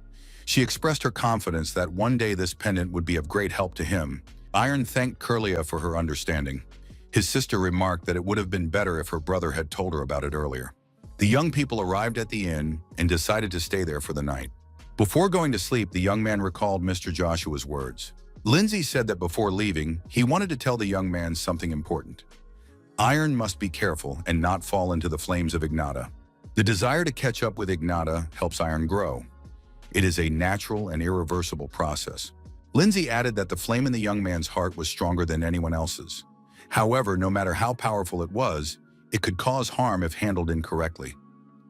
She expressed her confidence that one day this pendant would be of great help to him. Iron thanked Curlia for her understanding. His sister remarked that it would have been better if her brother had told her about it earlier. The young people arrived at the inn and decided to stay there for the night. Before going to sleep, the young man recalled Mr. Joshua's words. Lindsay said that before leaving, he wanted to tell the young man something important. Iron must be careful and not fall into the flames of Ignata. The desire to catch up with Ignata helps Iron grow. It is a natural and irreversible process. Lindsay added that the flame in the young man's heart was stronger than anyone else's. However, no matter how powerful it was, it could cause harm if handled incorrectly.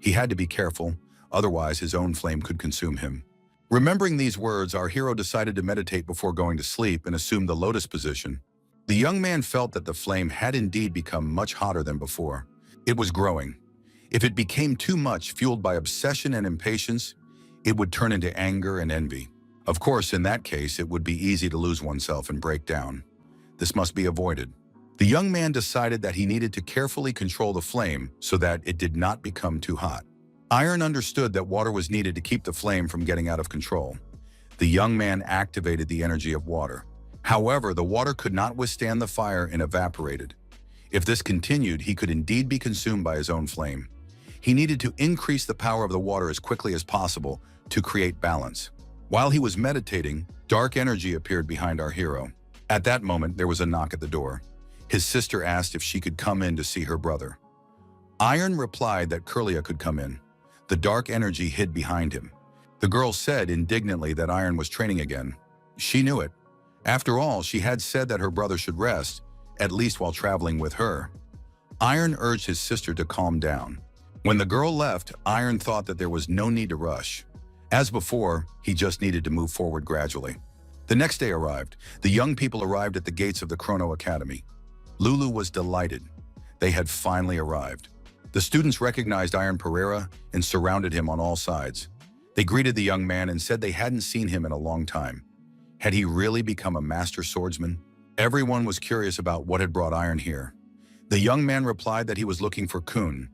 He had to be careful, otherwise his own flame could consume him. Remembering these words, our hero decided to meditate before going to sleep and assume the lotus position. The young man felt that the flame had indeed become much hotter than before. It was growing. If it became too much, fueled by obsession and impatience, it would turn into anger and envy. Of course, in that case, it would be easy to lose oneself and break down. This must be avoided. The young man decided that he needed to carefully control the flame so that it did not become too hot. Iron understood that water was needed to keep the flame from getting out of control. The young man activated the energy of water. However, the water could not withstand the fire and evaporated. If this continued, he could indeed be consumed by his own flame. He needed to increase the power of the water as quickly as possible to create balance. While he was meditating, dark energy appeared behind our hero. At that moment, there was a knock at the door. His sister asked if she could come in to see her brother. Iron replied that Curlia could come in. The dark energy hid behind him. The girl said indignantly that Iron was training again. She knew it. After all, she had said that her brother should rest, at least while traveling with her. Iron urged his sister to calm down. When the girl left, Iron thought that there was no need to rush. As before, he just needed to move forward gradually. The next day arrived. The young people arrived at the gates of the Chrono Academy. Lulu was delighted. They had finally arrived. The students recognized Iron Pereira and surrounded him on all sides. They greeted the young man and said they hadn't seen him in a long time. Had he really become a master swordsman? Everyone was curious about what had brought Iron here. The young man replied that he was looking for Kun.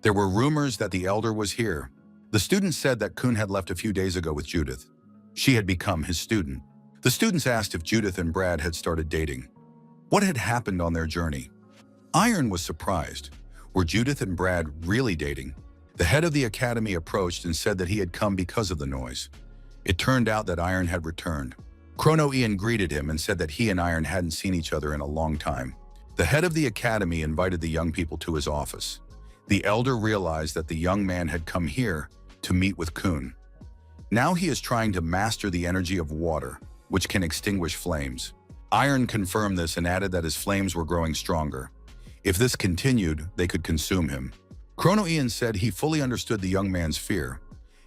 There were rumors that the elder was here. The students said that Kun had left a few days ago with Judith. She had become his student. The students asked if Judith and Brad had started dating. What had happened on their journey? Iron was surprised. Were Judith and Brad really dating? The head of the academy approached and said that he had come because of the noise. It turned out that Iron had returned. Chrono Ian greeted him and said that he and Iron hadn't seen each other in a long time. The head of the academy invited the young people to his office. The elder realized that the young man had come here to meet with Kun. Now he is trying to master the energy of water, which can extinguish flames. Iron confirmed this and added that his flames were growing stronger. If this continued, they could consume him. Chrono Ian said he fully understood the young man's fear.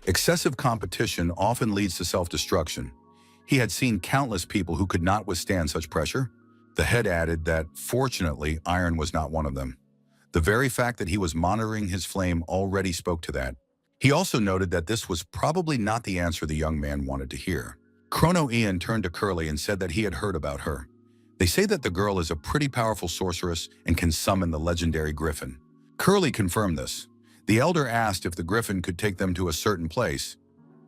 Excessive competition often leads to self-destruction. He had seen countless people who could not withstand such pressure. The head added that, fortunately, Iron was not one of them. The very fact that he was monitoring his flame already spoke to that. He also noted that this was probably not the answer the young man wanted to hear. Chrono Ian turned to Curly and said that he had heard about her. They say that the girl is a pretty powerful sorceress and can summon the legendary griffin. Curly confirmed this. The elder asked if the griffin could take them to a certain place.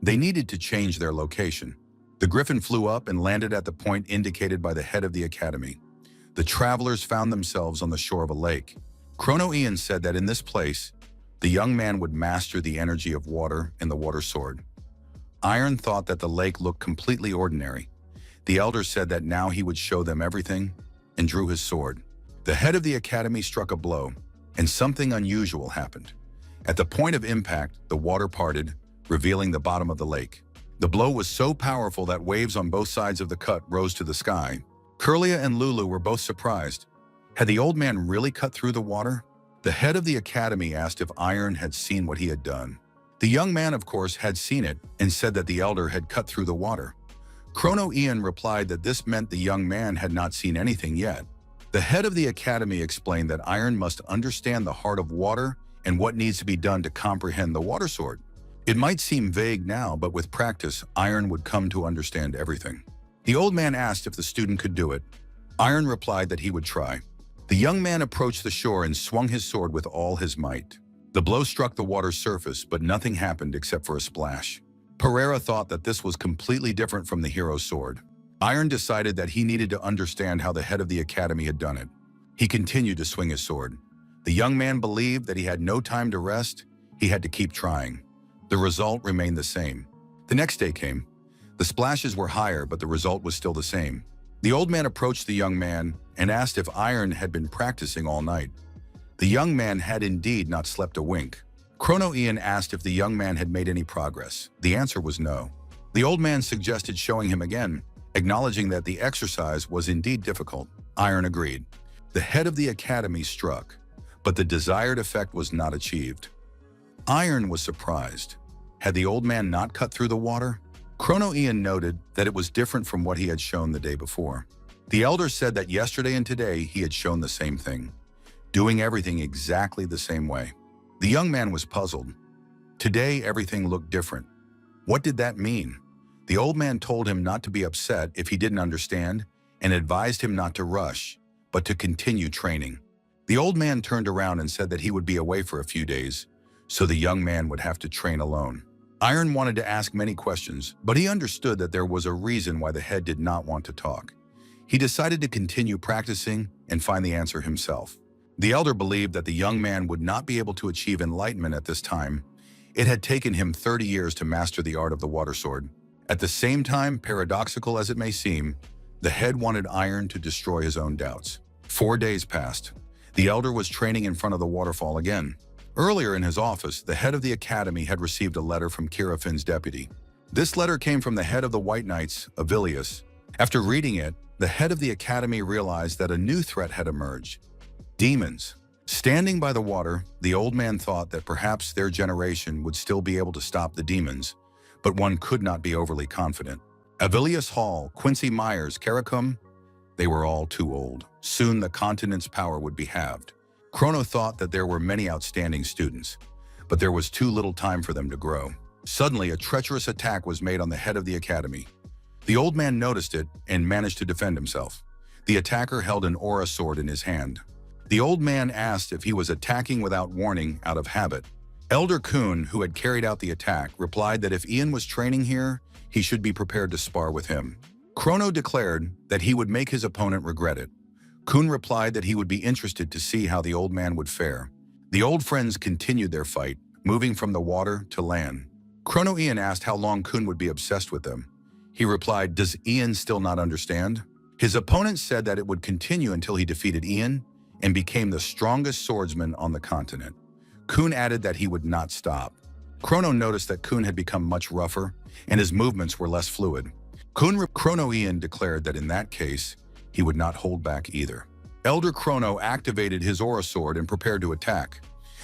They needed to change their location. The griffin flew up and landed at the point indicated by the head of the academy. The travelers found themselves on the shore of a lake. Chrono Ian said that in this place, the young man would master the energy of water and the water sword. Iron thought that the lake looked completely ordinary. The elder said that now he would show them everything and drew his sword. The head of the academy struck a blow, and something unusual happened. At the point of impact, the water parted, revealing the bottom of the lake. The blow was so powerful that waves on both sides of the cut rose to the sky. Curlia and Lulu were both surprised. Had the old man really cut through the water? The head of the academy asked if Iron had seen what he had done. The young man, of course, had seen it and said that the elder had cut through the water. Chrono Ian replied that this meant the young man had not seen anything yet. The head of the academy explained that Iron must understand the heart of water and what needs to be done to comprehend the water sword. It might seem vague now, but with practice, Iron would come to understand everything. The old man asked if the student could do it. Iron replied that he would try. The young man approached the shore and swung his sword with all his might. The blow struck the water's surface, but nothing happened except for a splash. Pereira thought that this was completely different from the hero's sword. Iron decided that he needed to understand how the head of the academy had done it. He continued to swing his sword. The young man believed that he had no time to rest. He had to keep trying. The result remained the same. The next day came. The splashes were higher, but the result was still the same. The old man approached the young man and asked if Iron had been practicing all night. The young man had indeed not slept a wink. Chrono Ian asked if the young man had made any progress. The answer was no. The old man suggested showing him again, acknowledging that the exercise was indeed difficult. Iron agreed. The head of the academy struck, but the desired effect was not achieved. Iron was surprised. Had the old man not cut through the water? Chrono Ian noted that it was different from what he had shown the day before. The elder said that yesterday and today he had shown the same thing, doing everything exactly the same way. The young man was puzzled. Today everything looked different. What did that mean? The old man told him not to be upset if he didn't understand and advised him not to rush, but to continue training. The old man turned around and said that he would be away for a few days, so the young man would have to train alone. Iron wanted to ask many questions, but he understood that there was a reason why the head did not want to talk. He decided to continue practicing and find the answer himself. The elder believed that the young man would not be able to achieve enlightenment at this time. It had taken him 30 years to master the art of the water sword. At the same time, paradoxical as it may seem, the head wanted Iron to destroy his own doubts. 4 days passed. The elder was training in front of the waterfall again. Earlier in his office, the head of the academy had received a letter from Kirafin's deputy. This letter came from the head of the White Knights, Avilius. After reading it, the head of the academy realized that a new threat had emerged. Demons. Standing by the water, the old man thought that perhaps their generation would still be able to stop the demons, but one could not be overly confident. Avilius Hall, Quincy Myers, Caracum, they were all too old. Soon the continent's power would be halved. Chrono thought that there were many outstanding students, but there was too little time for them to grow. Suddenly, a treacherous attack was made on the head of the academy. The old man noticed it and managed to defend himself. The attacker held an aura sword in his hand. The old man asked if he was attacking without warning out of habit. Elder Kun, who had carried out the attack, replied that if Ian was training here, he should be prepared to spar with him. Chrono declared that he would make his opponent regret it. Kun replied that he would be interested to see how the old man would fare. The old friends continued their fight, moving from the water to land. Chrono Ian asked how long Kun would be obsessed with them. He replied, "Does Ian still not understand?" His opponent said that it would continue until he defeated Ian and became the strongest swordsman on the continent. Kun added that he would not stop. Chrono noticed that Kun had become much rougher and his movements were less fluid. Chrono Ian declared that in that case, he would not hold back either. Elder Chrono activated his aura sword and prepared to attack.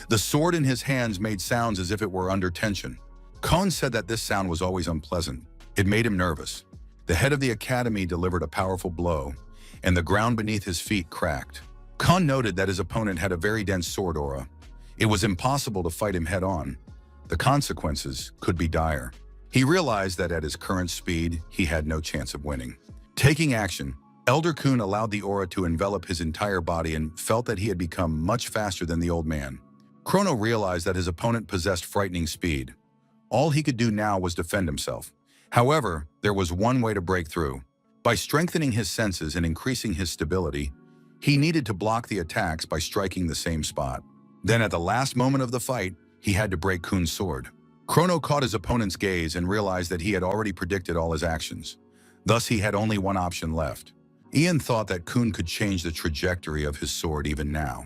The sword in his hands made sounds as if it were under tension. Kon said that this sound was always unpleasant. It made him nervous. The head of the academy delivered a powerful blow, and the ground beneath his feet cracked. Kon noted that his opponent had a very dense sword aura. It was impossible to fight him head-on. The consequences could be dire. He realized that at his current speed, he had no chance of winning. Taking action, Elder Kun allowed the aura to envelop his entire body and felt that he had become much faster than the old man. Chrono realized that his opponent possessed frightening speed. All he could do now was defend himself. However, there was one way to break through. By strengthening his senses and increasing his stability, he needed to block the attacks by striking the same spot. Then at the last moment of the fight, he had to break Kun's sword. Chrono caught his opponent's gaze and realized that he had already predicted all his actions. Thus, he had only one option left. Ian thought that Kun could change the trajectory of his sword even now.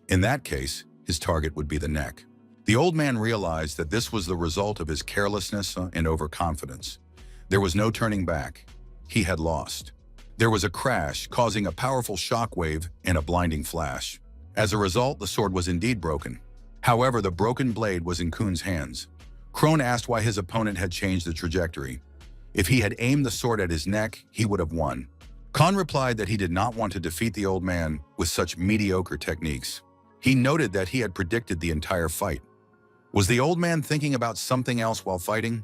In that case, his target would be the neck. The old man realized that this was the result of his carelessness and overconfidence. There was no turning back. He had lost. There was a crash, causing a powerful shockwave and a blinding flash. As a result, the sword was indeed broken. However, the broken blade was in Kun's hands. Chrono asked why his opponent had changed the trajectory. If he had aimed the sword at his neck, he would have won. Kon replied that he did not want to defeat the old man with such mediocre techniques. He noted that he had predicted the entire fight. Was the old man thinking about something else while fighting?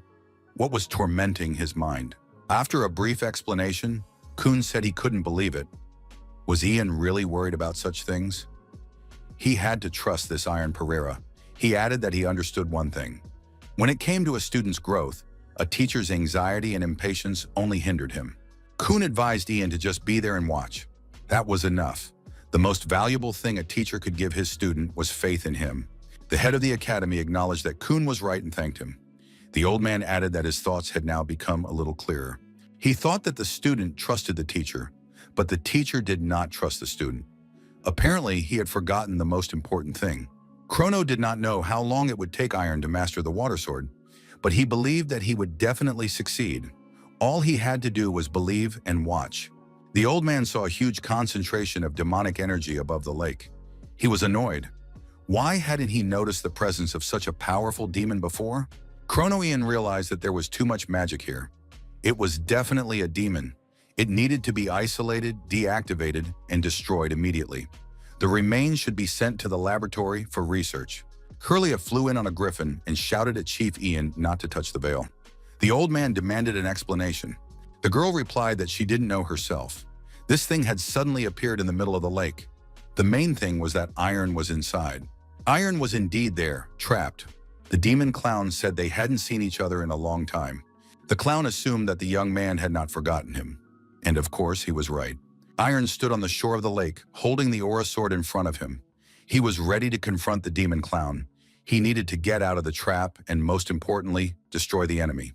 What was tormenting his mind? After a brief explanation, Kun said he couldn't believe it. Was Ian really worried about such things? He had to trust this Iron Pereira. He added that he understood one thing. When it came to a student's growth, a teacher's anxiety and impatience only hindered him. Kun advised Ian to just be there and watch. That was enough. The most valuable thing a teacher could give his student was faith in him. The head of the academy acknowledged that Kun was right and thanked him. The old man added that his thoughts had now become a little clearer. He thought that the student trusted the teacher, but the teacher did not trust the student. Apparently, he had forgotten the most important thing. Chrono did not know how long it would take Iron to master the water sword, but he believed that he would definitely succeed. All he had to do was believe and watch. The old man saw a huge concentration of demonic energy above the lake. He was annoyed. Why hadn't he noticed the presence of such a powerful demon before? Chrono Ian realized that there was too much magic here. It was definitely a demon. It needed to be isolated, deactivated, and destroyed immediately. The remains should be sent to the laboratory for research. Curlia flew in on a griffin and shouted at Chief Ian not to touch the veil. The old man demanded an explanation. The girl replied that she didn't know herself. This thing had suddenly appeared in the middle of the lake. The main thing was that Iron was inside. Iron was indeed there, trapped. The demon clown said they hadn't seen each other in a long time. The clown assumed that the young man had not forgotten him. And of course, he was right. Iron stood on the shore of the lake, holding the aura sword in front of him. He was ready to confront the demon clown. He needed to get out of the trap and, most importantly, destroy the enemy.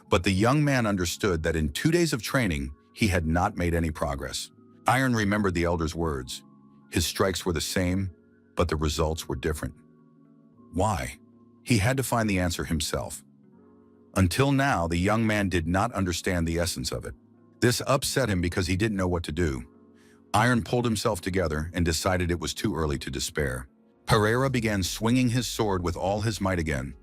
But the young man understood that in 2 days of training, he had not made any progress. Iron remembered the elder's words. His strikes were the same, but the results were different. Why? He had to find the answer himself. Until now, the young man did not understand the essence of it. This upset him because he didn't know what to do. Iron pulled himself together and decided it was too early to despair. Pereira began swinging his sword with all his might again.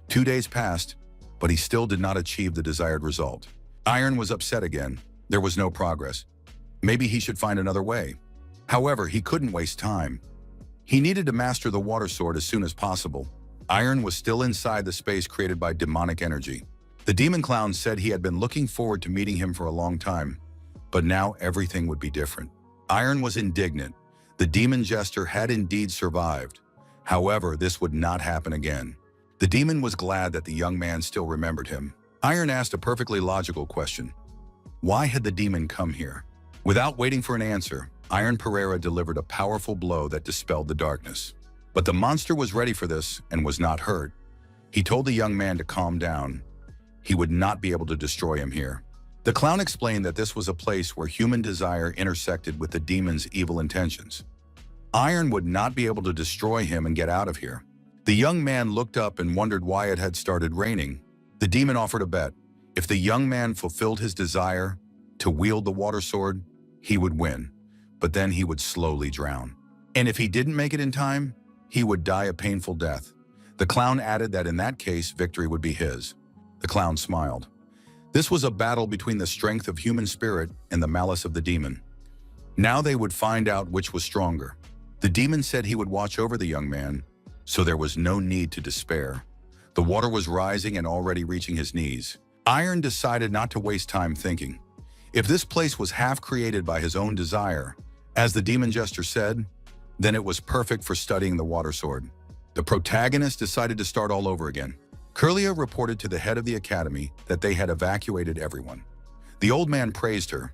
2 days passed, but he still did not achieve the desired result. Iron was upset again. There was no progress. Maybe he should find another way. However, he couldn't waste time. He needed to master the water sword as soon as possible. Iron was still inside the space created by demonic energy. The demon clown said he had been looking forward to meeting him for a long time, but now everything would be different. Iron was indignant. The demon jester had indeed survived. However, this would not happen again. The demon was glad that the young man still remembered him. Iron asked a perfectly logical question. Why had the demon come here? Without waiting for an answer, Iron Pereira delivered a powerful blow that dispelled the darkness. But the monster was ready for this and was not hurt. He told the young man to calm down. He would not be able to destroy him here. The clown explained that this was a place where human desire intersected with the demon's evil intentions. Iron would not be able to destroy him and get out of here. The young man looked up and wondered why it had started raining. The demon offered a bet. If the young man fulfilled his desire to wield the water sword, he would win, but then he would slowly drown. And if he didn't make it in time, he would die a painful death. The clown added that in that case, victory would be his. The clown smiled. This was a battle between the strength of human spirit and the malice of the demon. Now they would find out which was stronger. The demon said he would watch over the young man, so there was no need to despair. The water was rising and already reaching his knees. Iron decided not to waste time thinking. If this place was half created by his own desire, as the demon jester said, then it was perfect for studying the water sword. The protagonist decided to start all over again. Curlia reported to the head of the academy that they had evacuated everyone. The old man praised her.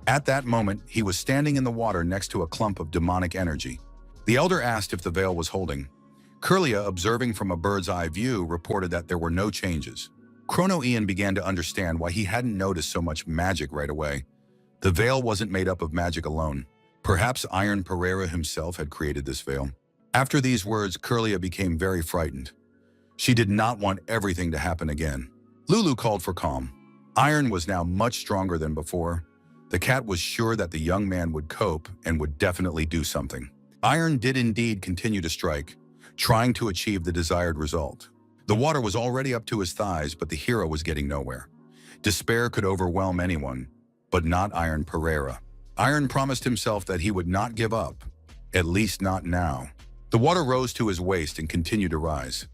At that moment, he was standing in the water next to a clump of demonic energy. The elder asked if the veil was holding. Curlia, observing from a bird's eye view, reported that there were no changes. Chrono Ian began to understand why he hadn't noticed so much magic right away. The veil wasn't made up of magic alone. Perhaps Iron Pereira himself had created this veil. After these words, Curlia became very frightened. She did not want everything to happen again. Lulu called for calm. Iron was now much stronger than before. The cat was sure that the young man would cope and would definitely do something. Iron did indeed continue to strike, trying to achieve the desired result. The water was already up to his thighs, but the hero was getting nowhere. Despair could overwhelm anyone, but not Iron Pereira. Iron promised himself that he would not give up, at least not now. The water rose to his waist and continued to rise.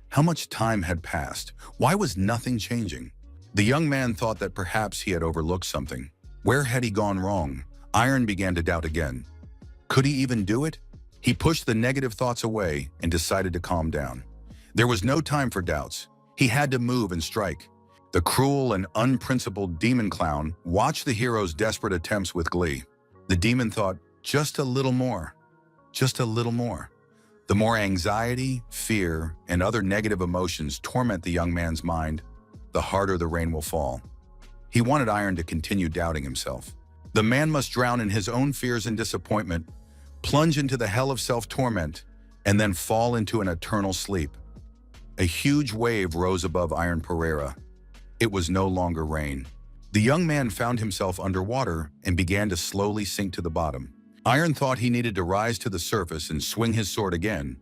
How much time had passed? Why was nothing changing? The young man thought that perhaps he had overlooked something. Where had he gone wrong? Iron began to doubt again. Could he even do it? He pushed the negative thoughts away and decided to calm down. There was no time for doubts. He had to move and strike. The cruel and unprincipled demon clown watched the hero's desperate attempts with glee. The demon thought, just a little more, just a little more. The more anxiety, fear, and other negative emotions torment the young man's mind, the harder the rain will fall. He wanted Iron to continue doubting himself. The man must drown in his own fears and disappointment, plunge into the hell of self-torment, and then fall into an eternal sleep. A huge wave rose above Iron Pereira. It was no longer rain. The young man found himself underwater and began to slowly sink to the bottom. Iron thought he needed to rise to the surface and swing his sword again,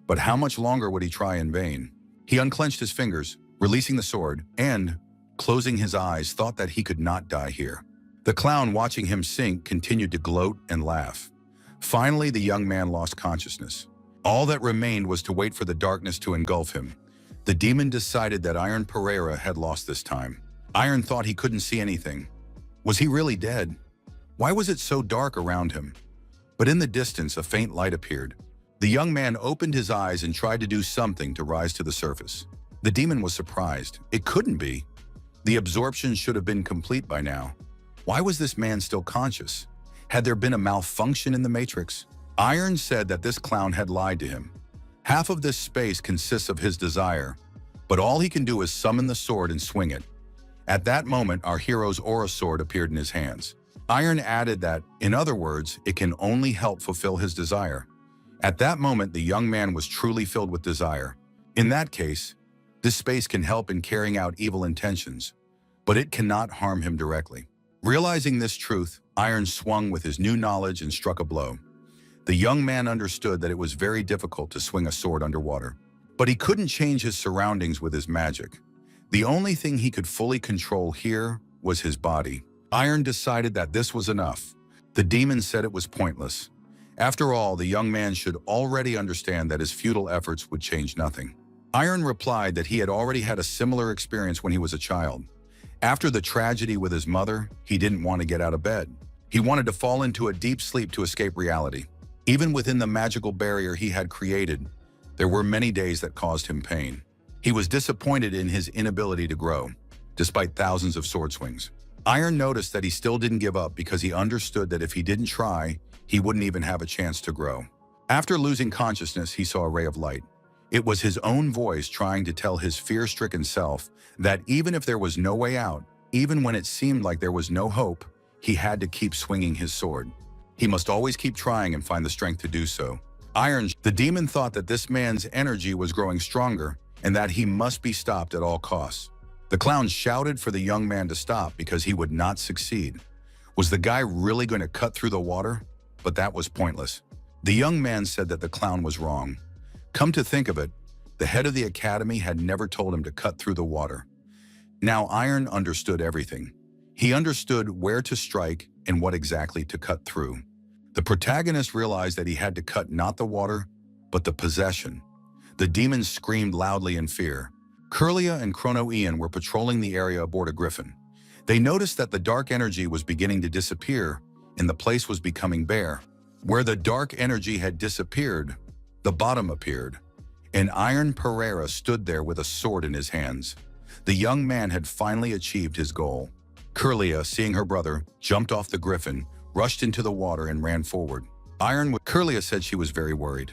but how much longer would he try in vain? He unclenched his fingers, releasing the sword, and, closing his eyes, thought that he could not die here. The clown, watching him sink, continued to gloat and laugh. Finally, the young man lost consciousness. All that remained was to wait for the darkness to engulf him. The demon decided that Iron Pereira had lost this time. Iron thought he couldn't see anything. Was he really dead? Why was it so dark around him? But in the distance, a faint light appeared. The young man opened his eyes and tried to do something to rise to the surface. The demon was surprised. It couldn't be. The absorption should have been complete by now. Why was this man still conscious? Had there been a malfunction in the matrix? Iron said that this clown had lied to him. Half of this space consists of his desire, but all he can do is summon the sword and swing it. At that moment, our hero's aura sword appeared in his hands. Iron added that, in other words, it can only help fulfill his desire. At that moment, the young man was truly filled with desire. In that case, this space can help in carrying out evil intentions, but it cannot harm him directly. Realizing this truth, Iron swung with his new knowledge and struck a blow. The young man understood that it was very difficult to swing a sword underwater, but he couldn't change his surroundings with his magic. The only thing he could fully control here was his body. Iron decided that this was enough. The demon said it was pointless. After all, the young man should already understand that his futile efforts would change nothing. Iron replied that he had already had a similar experience when he was a child. After the tragedy with his mother, he didn't want to get out of bed. He wanted to fall into a deep sleep to escape reality. Even within the magical barrier he had created, there were many days that caused him pain. He was disappointed in his inability to grow, despite thousands of sword swings. Iron noticed that he still didn't give up because he understood that if he didn't try, he wouldn't even have a chance to grow. After losing consciousness, he saw a ray of light. It was his own voice trying to tell his fear-stricken self that even if there was no way out, even when it seemed like there was no hope, he had to keep swinging his sword. He must always keep trying and find the strength to do so. The demon thought that this man's energy was growing stronger and that he must be stopped at all costs. The clown shouted for the young man to stop because he would not succeed. Was the guy really going to cut through the water? But that was pointless. The young man said that the clown was wrong. Come to think of it, the head of the academy had never told him to cut through the water. Now Iron understood everything. He understood where to strike and what exactly to cut through. The protagonist realized that he had to cut not the water, but the possession. The demons screamed loudly in fear. Curlia and Chrono Ian were patrolling the area aboard a griffin. They noticed that the dark energy was beginning to disappear and the place was becoming bare. Where the dark energy had disappeared, the bottom appeared, and Iron Pereira stood there with a sword in his hands. The young man had finally achieved his goal. Curlia, seeing her brother, jumped off the griffin, rushed into the water and ran forward. Curlia said she was very worried.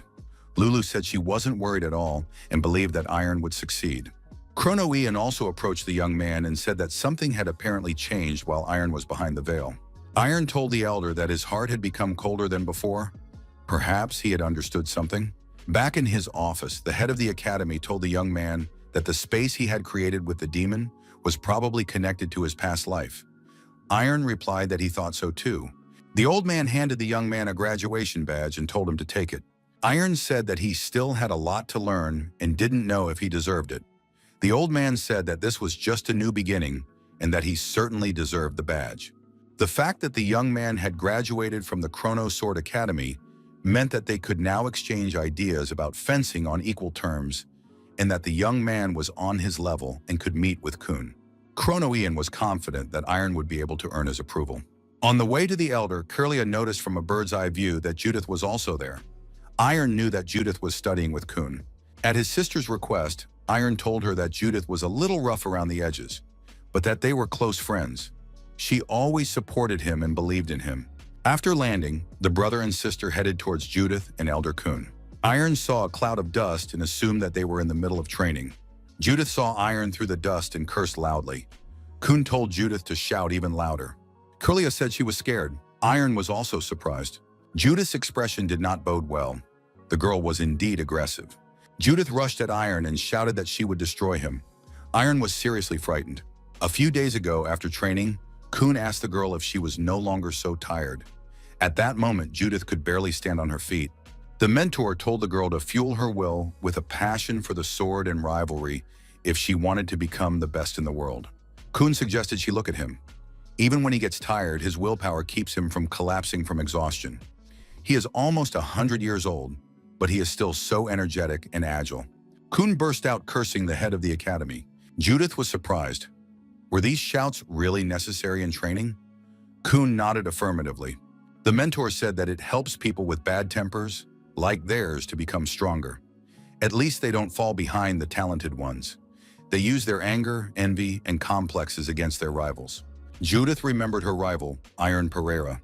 Lulu said she wasn't worried at all and believed that Iron would succeed. Chrono Ian also approached the young man and said that something had apparently changed while Iron was behind the veil. Iron told the elder that his heart had become colder than before. Perhaps he had understood something. Back in his office, the head of the academy told the young man that the space he had created with the demon was probably connected to his past life. Iron replied that he thought so too. The old man handed the young man a graduation badge and told him to take it. Iron said that he still had a lot to learn and didn't know if he deserved it. The old man said that this was just a new beginning and that he certainly deserved the badge. The fact that the young man had graduated from the Chrono Sword Academy meant that they could now exchange ideas about fencing on equal terms and that the young man was on his level and could meet with Kun. Chrono Ian was confident that Iron would be able to earn his approval. On the way to the elder, Curlia noticed from a bird's eye view that Judith was also there. Iron knew that Judith was studying with Kun. At his sister's request, Iron told her that Judith was a little rough around the edges, but that they were close friends. She always supported him and believed in him. After landing, the brother and sister headed towards Judith and Elder Kun. Iron saw a cloud of dust and assumed that they were in the middle of training. Judith saw Iron through the dust and cursed loudly. Kun told Judith to shout even louder. Curlia said she was scared. Iron was also surprised. Judith's expression did not bode well. The girl was indeed aggressive. Judith rushed at Iron and shouted that she would destroy him. Iron was seriously frightened. A few days ago, after training, Kun asked the girl if she was no longer so tired. At that moment, Judith could barely stand on her feet. The mentor told the girl to fuel her will with a passion for the sword and rivalry if she wanted to become the best in the world. Kun suggested she look at him. Even when he gets tired, his willpower keeps him from collapsing from exhaustion. He is almost 100 years old, but he is still so energetic and agile. Kun burst out cursing the head of the academy. Judith was surprised. Were these shouts really necessary in training? Kun nodded affirmatively. The mentor said that it helps people with bad tempers, like theirs, to become stronger. At least they don't fall behind the talented ones. They use their anger, envy, and complexes against their rivals. Judith remembered her rival, Iron Pereira.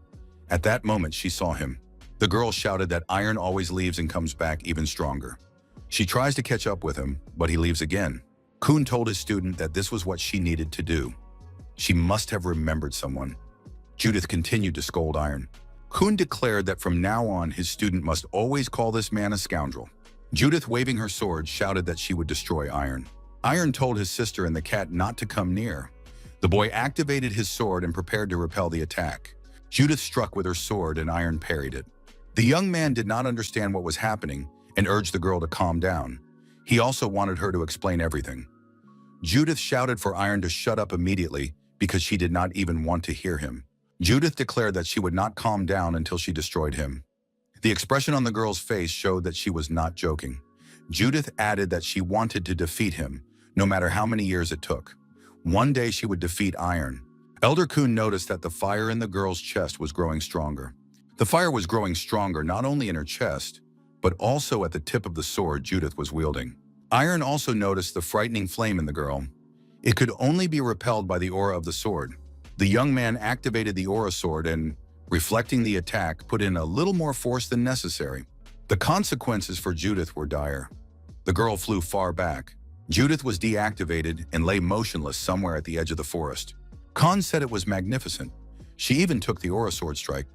At that moment, she saw him. The girl shouted that Iron always leaves and comes back even stronger. She tries to catch up with him, but he leaves again. Kun told his student that this was what she needed to do. She must have remembered someone. Judith continued to scold Iron. Kun declared that from now on, his student must always call this man a scoundrel. Judith, waving her sword, shouted that she would destroy Iron. Iron told his sister and the cat not to come near. The boy activated his sword and prepared to repel the attack. Judith struck with her sword and Iron parried it. The young man did not understand what was happening and urged the girl to calm down. He also wanted her to explain everything. Judith shouted for Iron to shut up immediately because she did not even want to hear him. Judith declared that she would not calm down until she destroyed him. The expression on the girl's face showed that she was not joking. Judith added that she wanted to defeat him, no matter how many years it took. One day she would defeat Iron. Elder Kun noticed that the fire in the girl's chest was growing stronger. The fire was growing stronger not only in her chest, but also at the tip of the sword Judith was wielding. Iron also noticed the frightening flame in the girl. It could only be repelled by the aura of the sword. The young man activated the aura sword and, reflecting the attack, put in a little more force than necessary. The consequences for Judith were dire. The girl flew far back. Judith was deactivated and lay motionless somewhere at the edge of the forest. Khan said it was magnificent. She even took the aura sword strike.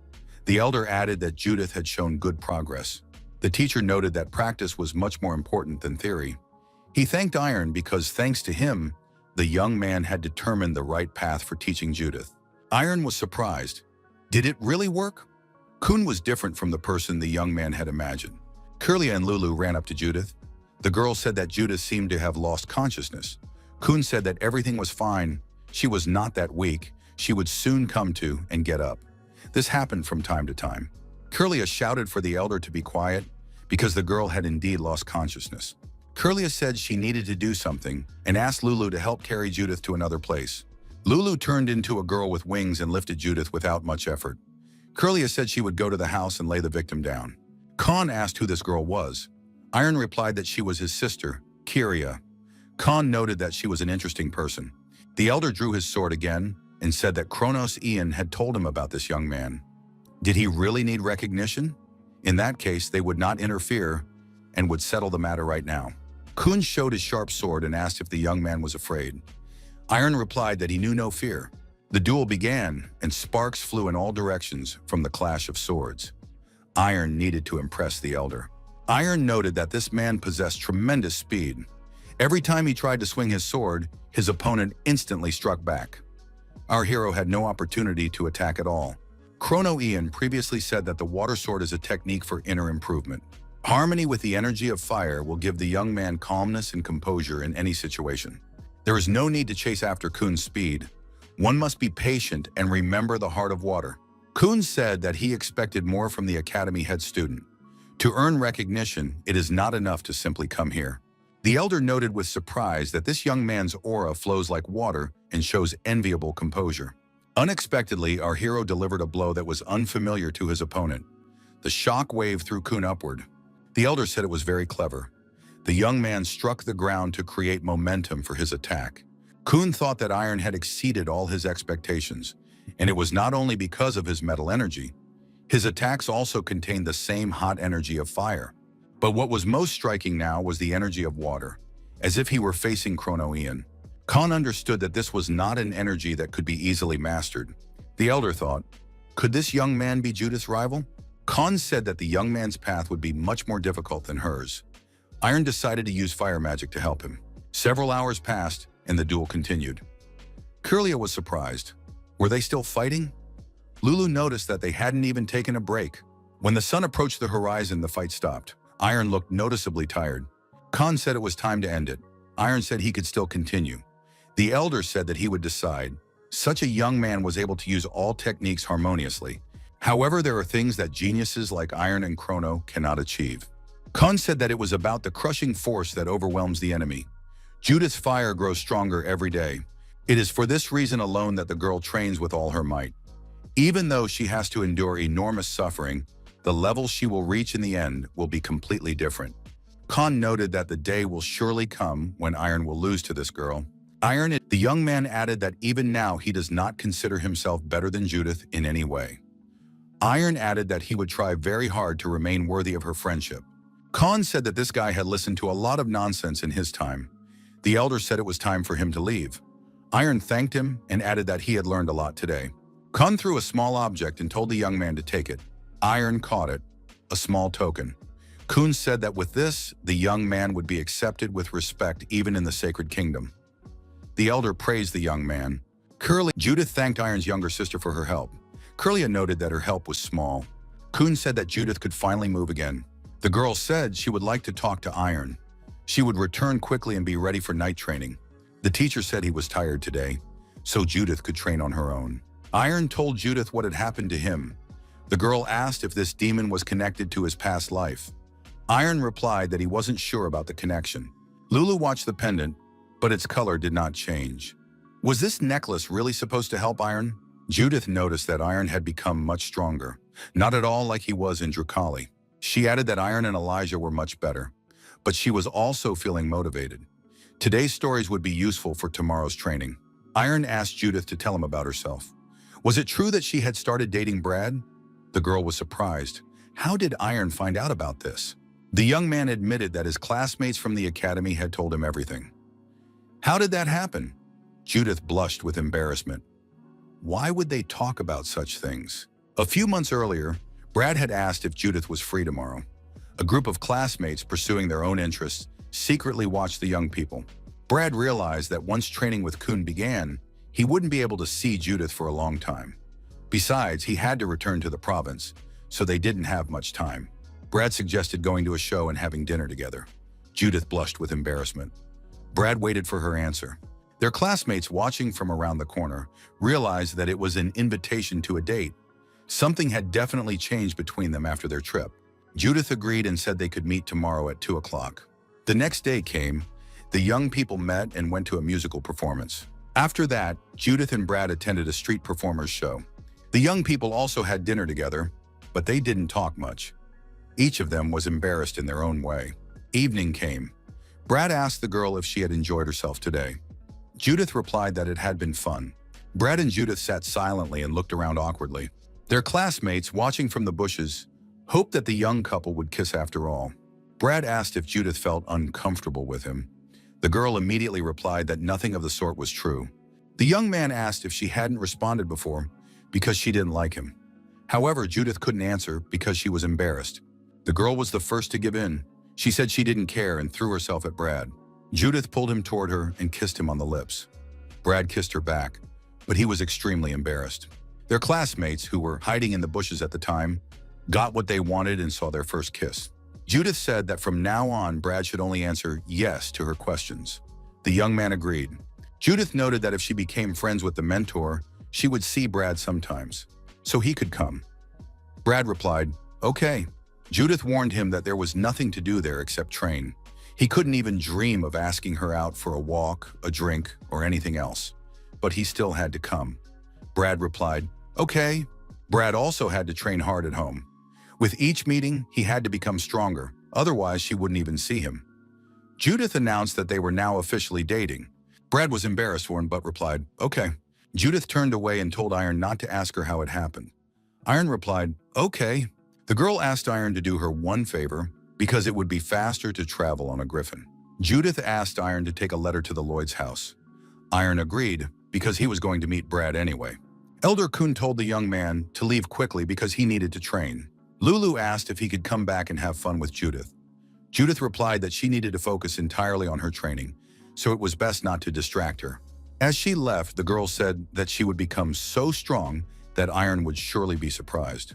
The elder added that Judith had shown good progress. The teacher noted that practice was much more important than theory. He thanked Iron because, thanks to him, the young man had determined the right path for teaching Judith. Iron was surprised. Did it really work? Kun was different from the person the young man had imagined. Curlia and Lulu ran up to Judith. The girl said that Judith seemed to have lost consciousness. Kun said that everything was fine. She was not that weak. She would soon come to and get up. This happened from time to time. Curlia shouted for the elder to be quiet because the girl had indeed lost consciousness. Curlia said she needed to do something and asked Lulu to help carry Judith to another place. Lulu turned into a girl with wings and lifted Judith without much effort. Curlia said she would go to the house and lay the victim down. Khan asked who this girl was. Iron replied that she was his sister, Kyria. Khan noted that she was an interesting person. The elder drew his sword again and said that Kronos Ian had told him about this young man. Did he really need recognition? In that case, they would not interfere and would settle the matter right now. Kun showed his sharp sword and asked if the young man was afraid. Iron replied that he knew no fear. The duel began, and sparks flew in all directions from the clash of swords. Iron needed to impress the elder. Iron noted that this man possessed tremendous speed. Every time he tried to swing his sword, his opponent instantly struck back. Our hero had no opportunity to attack at all. Chrono Ian previously said that the water sword is a technique for inner improvement. Harmony with the energy of fire will give the young man calmness and composure in any situation. There is no need to chase after Kun's speed. One must be patient and remember the heart of water. Kun said that he expected more from the academy head student. To earn recognition, it is not enough to simply come here. The elder noted with surprise that this young man's aura flows like water and shows enviable composure. Unexpectedly, our hero delivered a blow that was unfamiliar to his opponent. The shock wave threw Kun upward. The elder said it was very clever. The young man struck the ground to create momentum for his attack. Kun thought that Iron had exceeded all his expectations, and it was not only because of his metal energy. His attacks also contained the same hot energy of fire. But what was most striking now was the energy of water, as if he were facing Chrono Ian. Khan understood that this was not an energy that could be easily mastered. The elder thought, could this young man be Judith's rival? Khan said that the young man's path would be much more difficult than hers. Iron decided to use fire magic to help him. Several hours passed, and the duel continued. Curlia was surprised. Were they still fighting? Lulu noticed that they hadn't even taken a break. When the sun approached the horizon, the fight stopped. Iron looked noticeably tired. Khan said it was time to end it. Iron said he could still continue. The elder said that he would decide. Such a young man was able to use all techniques harmoniously. However, there are things that geniuses like Iron and Chrono cannot achieve. Khan said that it was about the crushing force that overwhelms the enemy. Judith's fire grows stronger every day. It is for this reason alone that the girl trains with all her might. Even though she has to endure enormous suffering, the level she will reach in the end will be completely different. Khan noted that the day will surely come when Iron will lose to this girl. The young man added that even now he does not consider himself better than Judith in any way. Iron added that he would try very hard to remain worthy of her friendship. Khan said that this guy had listened to a lot of nonsense in his time. The elder said it was time for him to leave. Iron thanked him and added that he had learned a lot today. Khan threw a small object and told the young man to take it. Iron caught it, a small token. Kun said that with this, the young man would be accepted with respect even in the sacred kingdom. The elder praised the young man. Judith thanked Iron's younger sister for her help. Curlia noted that her help was small. Kun said that Judith could finally move again. The girl said she would like to talk to Iron. She would return quickly and be ready for night training. The teacher said he was tired today, so Judith could train on her own. Iron told Judith what had happened to him. The girl asked if this demon was connected to his past life. Iron replied that he wasn't sure about the connection. Lulu watched the pendant, but its color did not change. Was this necklace really supposed to help Iron? Judith noticed that Iron had become much stronger, not at all like he was in Drukali. She added that Iron and Elijah were much better, but she was also feeling motivated. Today's stories would be useful for tomorrow's training. Iron asked Judith to tell him about herself. Was it true that she had started dating Brad? The girl was surprised. How did Iron find out about this? The young man admitted that his classmates from the academy had told him everything. How did that happen? Judith blushed with embarrassment. Why would they talk about such things? A few months earlier, Brad had asked if Judith was free tomorrow. A group of classmates pursuing their own interests secretly watched the young people. Brad realized that once training with Kun began, he wouldn't be able to see Judith for a long time. Besides, he had to return to the province, so they didn't have much time. Brad suggested going to a show and having dinner together. Judith blushed with embarrassment. Brad waited for her answer. Their classmates watching from around the corner realized that it was an invitation to a date. Something had definitely changed between them after their trip. Judith agreed and said they could meet tomorrow at 2 o'clock. The next day came. The young people met and went to a musical performance. After that, Judith and Brad attended a street performers show. The young people also had dinner together, but they didn't talk much. Each of them was embarrassed in their own way. Evening came. Brad asked the girl if she had enjoyed herself today. Judith replied that it had been fun. Brad and Judith sat silently and looked around awkwardly. Their classmates, watching from the bushes, hoped that the young couple would kiss after all. Brad asked if Judith felt uncomfortable with him. The girl immediately replied that nothing of the sort was true. The young man asked if she hadn't responded before because she didn't like him. However, Judith couldn't answer because she was embarrassed. The girl was the first to give in. She said she didn't care and threw herself at Brad. Judith pulled him toward her and kissed him on the lips. Brad kissed her back, but he was extremely embarrassed. Their classmates, who were hiding in the bushes at the time, got what they wanted and saw their first kiss. Judith said that from now on, Brad should only answer yes to her questions. The young man agreed. Judith noted that if she became friends with the mentor, she would see Brad sometimes, so he could come. Brad replied, "Okay." Judith warned him that there was nothing to do there except train. He couldn't even dream of asking her out for a walk, a drink, or anything else. But he still had to come. Brad replied, "Okay." Brad also had to train hard at home. With each meeting, he had to become stronger, otherwise she wouldn't even see him. Judith announced that they were now officially dating. Brad was embarrassed for him but replied, "Okay." Judith turned away and told Iron not to ask her how it happened. Iron replied, "Okay." The girl asked Iron to do her one favor because it would be faster to travel on a griffin. Judith asked Iron to take a letter to the Lloyd's house. Iron agreed because he was going to meet Brad anyway. Elder Kun told the young man to leave quickly because he needed to train. Lulu asked if he could come back and have fun with Judith. Judith replied that she needed to focus entirely on her training, so it was best not to distract her. As she left, the girl said that she would become so strong that Iron would surely be surprised.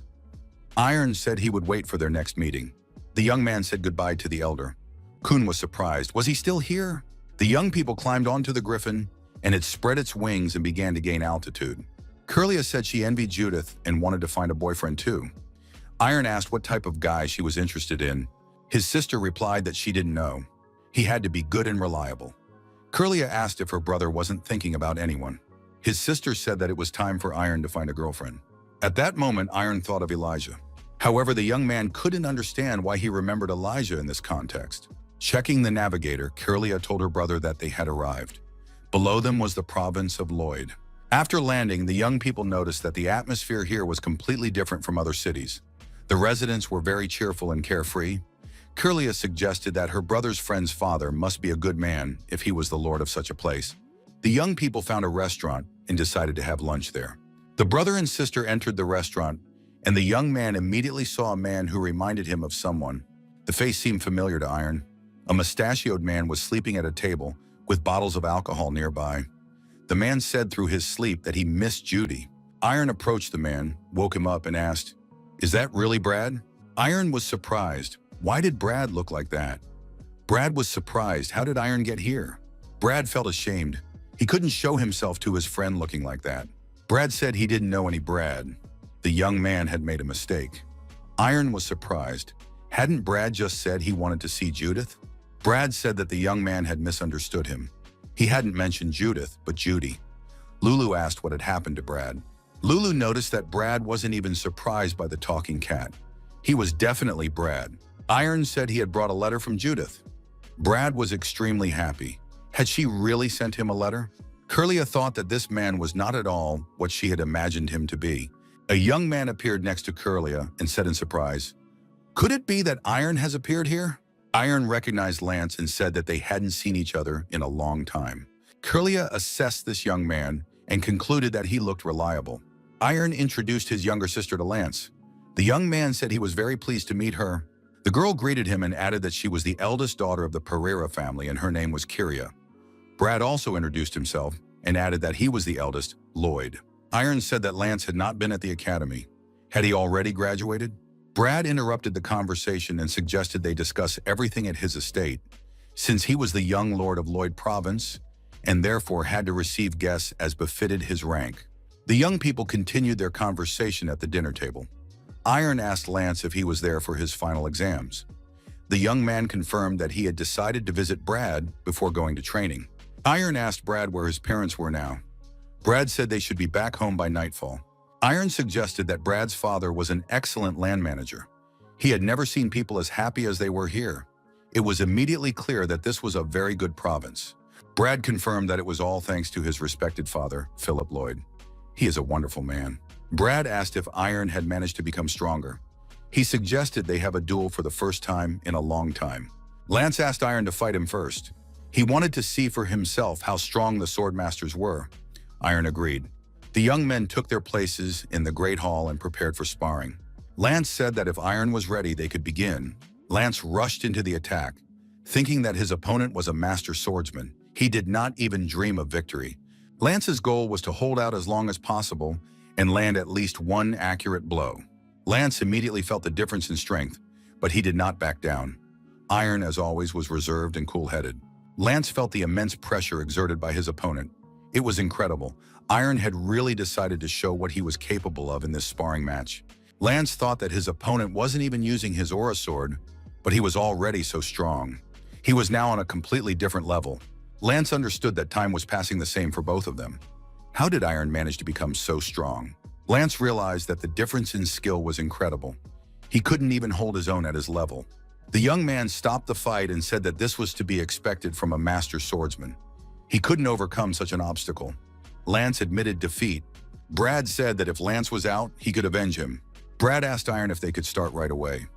Iron said he would wait for their next meeting. The young man said goodbye to the elder. Kun was surprised. Was he still here? The young people climbed onto the griffin, and it spread its wings and began to gain altitude. Curlia said she envied Judith and wanted to find a boyfriend too. Iron asked what type of guy she was interested in. His sister replied that she didn't know. He had to be good and reliable. Curlia asked if her brother wasn't thinking about anyone. His sister said that it was time for Iron to find a girlfriend. At that moment, Iron thought of Elijah. However, the young man couldn't understand why he remembered Elijah in this context. Checking the navigator, Curlia told her brother that they had arrived. Below them was the province of Lloyd. After landing, the young people noticed that the atmosphere here was completely different from other cities. The residents were very cheerful and carefree. Curlia suggested that her brother's friend's father must be a good man if he was the lord of such a place. The young people found a restaurant and decided to have lunch there. The brother and sister entered the restaurant, and the young man immediately saw a man who reminded him of someone. The face seemed familiar to Iron. A mustachioed man was sleeping at a table with bottles of alcohol nearby. The man said through his sleep that he missed Judy. Iron approached the man, woke him up, and asked, "Is that really Brad?" Iron was surprised. Why did Brad look like that? Brad was surprised. How did Iron get here? Brad felt ashamed. He couldn't show himself to his friend looking like that. Brad said he didn't know any Brad. The young man had made a mistake. Iron was surprised. Hadn't Brad just said he wanted to see Judith? Brad said that the young man had misunderstood him. He hadn't mentioned Judith, but Judy. Lulu asked what had happened to Brad. Lulu noticed that Brad wasn't even surprised by the talking cat. He was definitely Brad. Iron said he had brought a letter from Judith. Brad was extremely happy. Had she really sent him a letter? Curlia thought that this man was not at all what she had imagined him to be. A young man appeared next to Curlia and said in surprise, "Could it be that Iron has appeared here?" Iron recognized Lance and said that they hadn't seen each other in a long time. Curlia assessed this young man and concluded that he looked reliable. Iron introduced his younger sister to Lance. The young man said he was very pleased to meet her. The girl greeted him and added that she was the eldest daughter of the Pereira family and her name was Kyria. Brad also introduced himself and added that he was the eldest, Lloyd. Iron said that Lance had not been at the academy. Had he already graduated? Brad interrupted the conversation and suggested they discuss everything at his estate, since he was the young lord of Lloyd Province and therefore had to receive guests as befitted his rank. The young people continued their conversation at the dinner table. Iron asked Lance if he was there for his final exams. The young man confirmed that he had decided to visit Brad before going to training. Iron asked Brad where his parents were now. Brad said they should be back home by nightfall. Iron suggested that Brad's father was an excellent land manager. He had never seen people as happy as they were here. It was immediately clear that this was a very good province. Brad confirmed that it was all thanks to his respected father, Philip Lloyd. He is a wonderful man. Brad asked if Iron had managed to become stronger. He suggested they have a duel for the first time in a long time. Lance asked Iron to fight him first. He wanted to see for himself how strong the swordmasters were. Iron agreed. The young men took their places in the great hall and prepared for sparring. Lance said that if Iron was ready, they could begin. Lance rushed into the attack. Thinking that his opponent was a master swordsman, he did not even dream of victory. Lance's goal was to hold out as long as possible and land at least one accurate blow. Lance immediately felt the difference in strength, but he did not back down. Iron, as always, was reserved and cool-headed. Lance felt the immense pressure exerted by his opponent. It was incredible. Iron had really decided to show what he was capable of in this sparring match. Lance thought that his opponent wasn't even using his aura sword, but he was already so strong. He was now on a completely different level. Lance understood that time was passing the same for both of them. How did Iron manage to become so strong? Lance realized that the difference in skill was incredible. He couldn't even hold his own at his level. The young man stopped the fight and said that this was to be expected from a master swordsman. He couldn't overcome such an obstacle. Lance admitted defeat. Brad said that if Lance was out, he could avenge him. Brad asked Iron if they could start right away.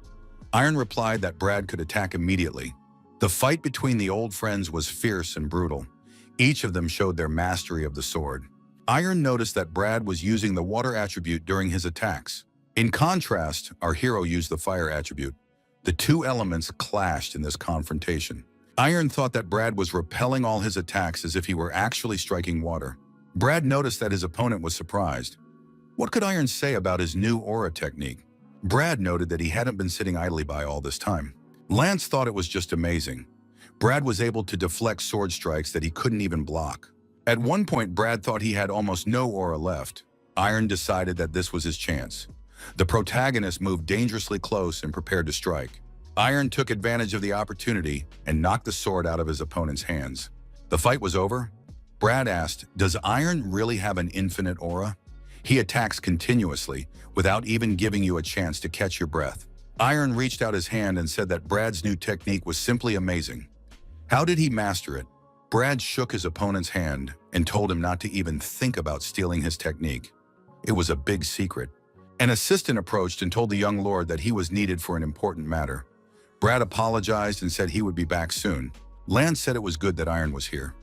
Iron replied that Brad could attack immediately. The fight between the old friends was fierce and brutal. Each of them showed their mastery of the sword. Iron noticed that Brad was using the water attribute during his attacks. In contrast, our hero used the fire attribute. The two elements clashed in this confrontation. Iron thought that Brad was repelling all his attacks as if he were actually striking water. Brad noticed that his opponent was surprised. What could Iron say about his new aura technique? Brad noted that he hadn't been sitting idly by all this time. Lance thought it was just amazing. Brad was able to deflect sword strikes that he couldn't even block. At one point, Brad thought he had almost no aura left. Iron decided that this was his chance. The protagonist moved dangerously close and prepared to strike. Iron took advantage of the opportunity and knocked the sword out of his opponent's hands. The fight was over. Brad asked, "Does Iron really have an infinite aura? He attacks continuously without even giving you a chance to catch your breath." Iron reached out his hand and said that Brad's new technique was simply amazing. How did he master it? Brad shook his opponent's hand and told him not to even think about stealing his technique. It was a big secret. An assistant approached and told the young lord that he was needed for an important matter. Brad apologized and said he would be back soon. Lance said it was good that Iron was here.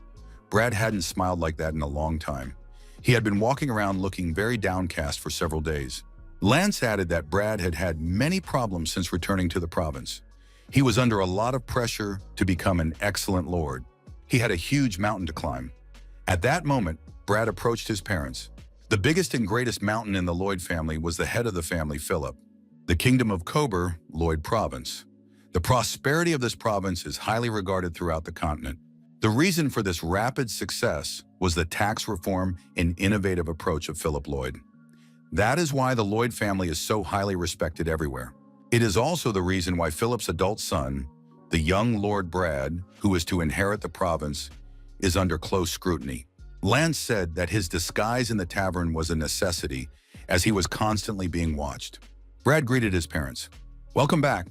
Brad hadn't smiled like that in a long time. He had been walking around looking very downcast for several days. Lance added that Brad had had many problems since returning to the province. He was under a lot of pressure to become an excellent lord. He had a huge mountain to climb. At that moment, Brad approached his parents. The biggest and greatest mountain in the Lloyd family was the head of the family, Philip. The kingdom of Kober, Lloyd Province. The prosperity of this province is highly regarded throughout the continent. The reason for this rapid success was the tax reform and innovative approach of Philip Lloyd. That is why the Lloyd family is so highly respected everywhere. It is also the reason why Philip's adult son, the young Lord Brad, who is to inherit the province, is under close scrutiny. Lance said that his disguise in the tavern was a necessity, as he was constantly being watched. Brad greeted his parents. "Welcome back."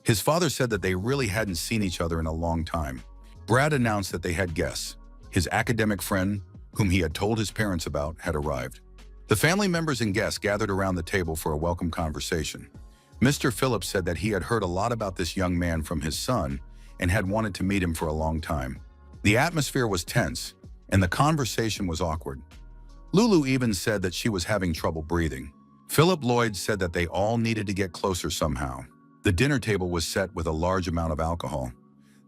His father said that they really hadn't seen each other in a long time. Brad announced that they had guests. His academic friend, whom he had told his parents about, had arrived. The family members and guests gathered around the table for a welcome conversation. Mr. Phillips said that he had heard a lot about this young man from his son and had wanted to meet him for a long time. The atmosphere was tense, and the conversation was awkward. Lulu even said that she was having trouble breathing. Philip Lloyd said that they all needed to get closer somehow. The dinner table was set with a large amount of alcohol.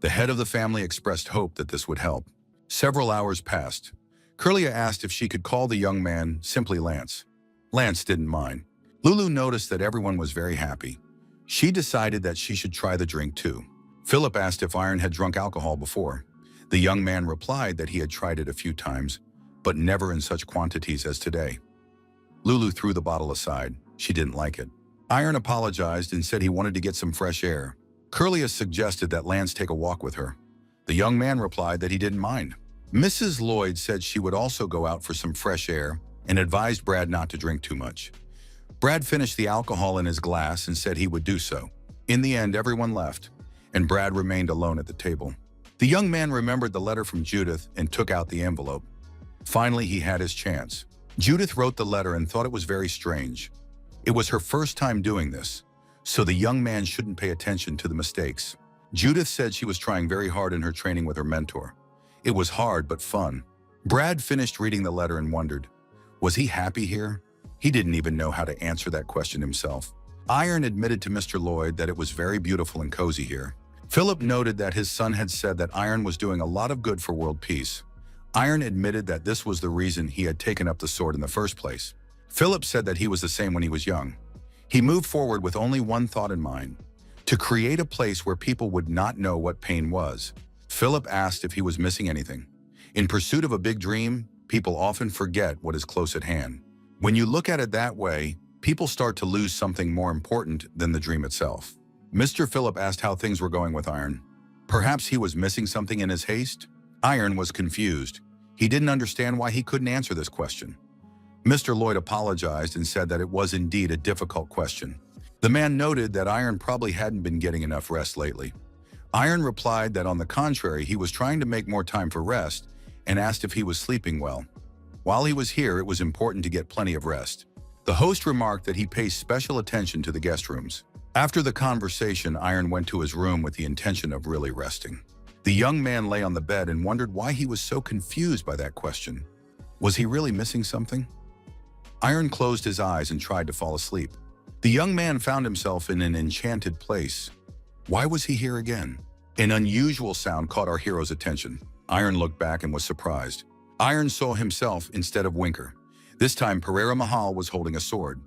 The head of the family expressed hope that this would help. Several hours passed. Curlia asked if she could call the young man simply Lance. Lance didn't mind. Lulu noticed that everyone was very happy. She decided that she should try the drink too. Philip asked if Iron had drunk alcohol before. The young man replied that he had tried it a few times, but never in such quantities as today. Lulu threw the bottle aside. She didn't like it. Iron apologized and said he wanted to get some fresh air. Curlia suggested that Lance take a walk with her. The young man replied that he didn't mind. Mrs. Lloyd said she would also go out for some fresh air and advised Brad not to drink too much. Brad finished the alcohol in his glass and said he would do so. In the end, everyone left, and Brad remained alone at the table. The young man remembered the letter from Judith and took out the envelope. Finally, he had his chance. Judith wrote the letter and thought it was very strange. It was her first time doing this, so the young man shouldn't pay attention to the mistakes. Judith said she was trying very hard in her training with her mentor. It was hard but fun. Brad finished reading the letter and wondered, was he happy here? He didn't even know how to answer that question himself. Iron admitted to Mr. Lloyd that it was very beautiful and cozy here. Philip noted that his son had said that Iron was doing a lot of good for world peace. Iron admitted that this was the reason he had taken up the sword in the first place. Philip said that he was the same when he was young. He moved forward with only one thought in mind, to create a place where people would not know what pain was. Philip asked if he was missing anything. In pursuit of a big dream, people often forget what is close at hand. When you look at it that way, people start to lose something more important than the dream itself. Mr. Philip asked how things were going with Iron. Perhaps he was missing something in his haste? Iron was confused. He didn't understand why he couldn't answer this question. Mr. Lloyd apologized and said that it was indeed a difficult question. The man noted that Iron probably hadn't been getting enough rest lately. Iron replied that on the contrary, he was trying to make more time for rest and asked if he was sleeping well. While he was here, it was important to get plenty of rest. The host remarked that he pays special attention to the guest rooms. After the conversation, Iron went to his room with the intention of really resting. The young man lay on the bed and wondered why he was so confused by that question. Was he really missing something? Iron closed his eyes and tried to fall asleep. The young man found himself in an enchanted place. Why was he here again? An unusual sound caught our hero's attention. Iron looked back and was surprised. Iron saw himself instead of Winker. This time, Pereira Mahal was holding a sword.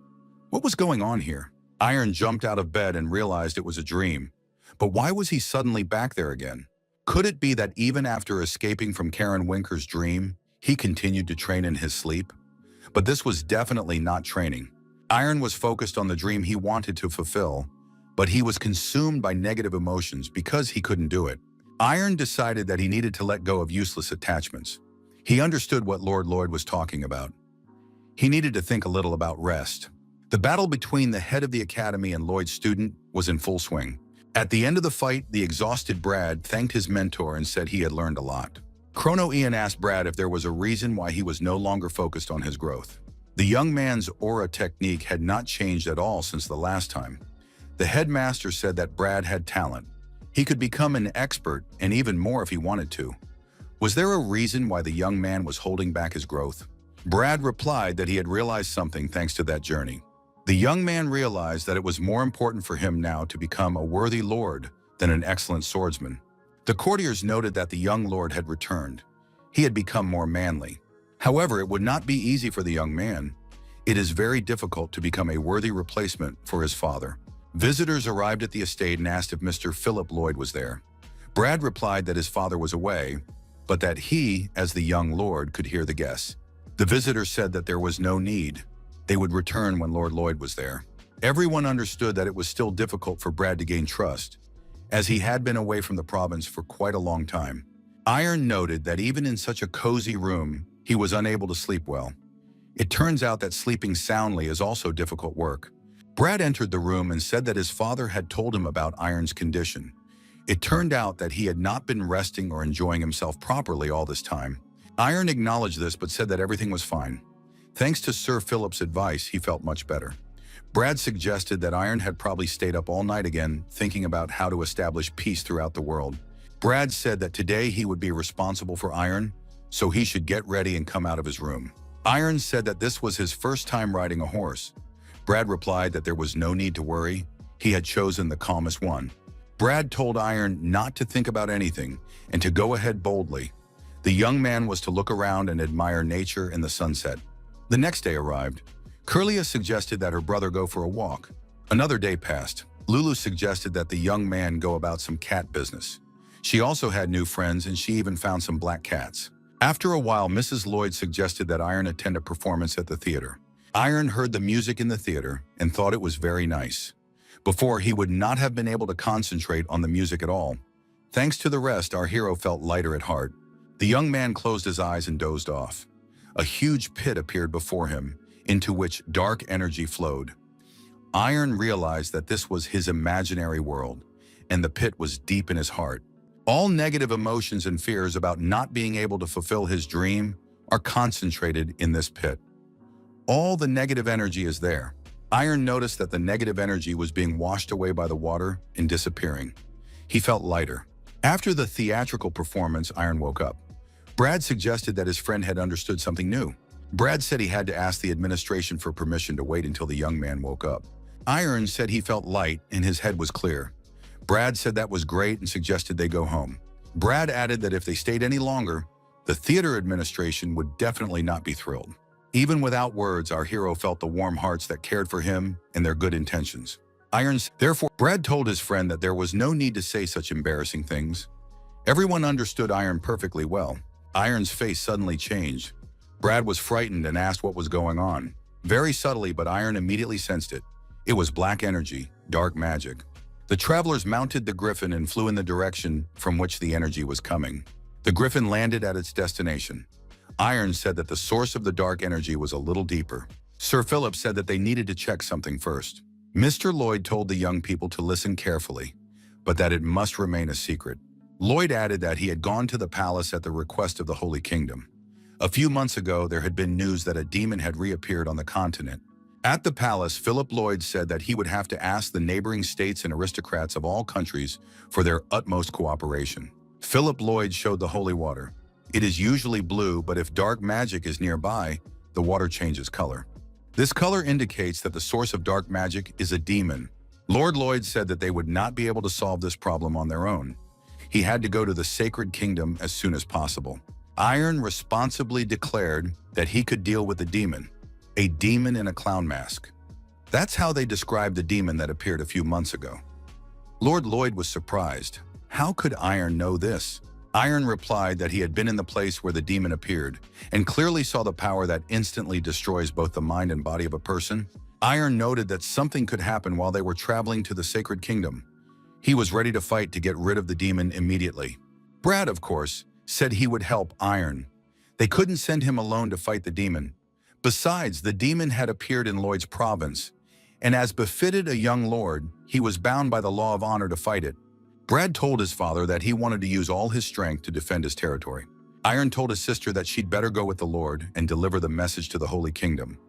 What was going on here? Iron jumped out of bed and realized it was a dream. But why was he suddenly back there again? Could it be that even after escaping from Karen Winker's dream, he continued to train in his sleep? But this was definitely not training. Iron was focused on the dream he wanted to fulfill, but he was consumed by negative emotions because he couldn't do it. Iron decided that he needed to let go of useless attachments. He understood what Lord Lloyd was talking about. He needed to think a little about rest. The battle between the head of the academy and Lloyd's student was in full swing. At the end of the fight, the exhausted Brad thanked his mentor and said he had learned a lot. Chrono Ian asked Brad if there was a reason why he was no longer focused on his growth. The young man's aura technique had not changed at all since the last time. The headmaster said that Brad had talent. He could become an expert and even more if he wanted to. Was there a reason why the young man was holding back his growth? Brad replied that he had realized something thanks to that journey. The young man realized that it was more important for him now to become a worthy lord than an excellent swordsman. The courtiers noted that the young lord had returned. He had become more manly. However, it would not be easy for the young man. It is very difficult to become a worthy replacement for his father. Visitors arrived at the estate and asked if Mr. Philip Lloyd was there. Brad replied that his father was away, but that he, as the young lord, could hear the guests. The visitors said that there was no need. They would return when Lord Lloyd was there. Everyone understood that it was still difficult for Brad to gain trust, as he had been away from the province for quite a long time. Iron noted that even in such a cozy room, he was unable to sleep well. It turns out that sleeping soundly is also difficult work. Brad entered the room and said that his father had told him about Iron's condition. It turned out that he had not been resting or enjoying himself properly all this time. Iron acknowledged this but said that everything was fine. Thanks to Sir Philip's advice, he felt much better. Brad suggested that Iron had probably stayed up all night again, thinking about how to establish peace throughout the world. Brad said that today he would be responsible for Iron, so he should get ready and come out of his room. Iron said that this was his first time riding a horse. Brad replied that there was no need to worry. He had chosen the calmest one. Brad told Iron not to think about anything and to go ahead boldly. The young man was to look around and admire nature and the sunset. The next day arrived. Curlia suggested that her brother go for a walk. Another day passed. Lulu suggested that the young man go about some cat business. She also had new friends and she even found some black cats. After a while, Mrs. Lloyd suggested that Iron attend a performance at the theater. Iron heard the music in the theater and thought it was very nice. Before, he would not have been able to concentrate on the music at all. Thanks to the rest, our hero felt lighter at heart. The young man closed his eyes and dozed off. A huge pit appeared before him, into which dark energy flowed. Iron realized that this was his imaginary world, and the pit was deep in his heart. All negative emotions and fears about not being able to fulfill his dream are concentrated in this pit. All the negative energy is there. Iron noticed that the negative energy was being washed away by the water and disappearing. He felt lighter. After the theatrical performance, Iron woke up. Brad suggested that his friend had understood something new. Brad said he had to ask the administration for permission to wait until the young man woke up. Iron said he felt light and his head was clear. Brad said that was great and suggested they go home. Brad added that if they stayed any longer, the theater administration would definitely not be thrilled. Even without words, our hero felt the warm hearts that cared for him and their good intentions. Therefore, Brad told his friend that there was no need to say such embarrassing things. Everyone understood Iron perfectly well. Iron's face suddenly changed. Brad was frightened and asked what was going on. Very subtly, but Iron immediately sensed it. It was black energy, dark magic. The travelers mounted the griffin and flew in the direction from which the energy was coming. The griffin landed at its destination. Iron said that the source of the dark energy was a little deeper. Sir Philip said that they needed to check something first. Mr. Lloyd told the young people to listen carefully, but that it must remain a secret. Lloyd added that he had gone to the palace at the request of the Holy Kingdom. A few months ago, there had been news that a demon had reappeared on the continent. At the palace, Philip Lloyd said that he would have to ask the neighboring states and aristocrats of all countries for their utmost cooperation. Philip Lloyd showed the holy water. It is usually blue, but if dark magic is nearby, the water changes color. This color indicates that the source of dark magic is a demon. Lord Lloyd said that they would not be able to solve this problem on their own. He had to go to the sacred kingdom as soon as possible. Iron responsibly declared that he could deal with the demon, a demon in a clown mask. That's how they described the demon that appeared a few months ago. Lord Lloyd was surprised. How could Iron know this? Iron replied that he had been in the place where the demon appeared and clearly saw the power that instantly destroys both the mind and body of a person. Iron noted that something could happen while they were traveling to the sacred kingdom. He was ready to fight to get rid of the demon immediately. Brad, of course, said he would help Iron. They couldn't send him alone to fight the demon. Besides, the demon had appeared in Lloyd's province, and as befitted a young lord, he was bound by the law of honor to fight it. Brad told his father that he wanted to use all his strength to defend his territory. Iron told his sister that she'd better go with the Lord and deliver the message to the Holy Kingdom.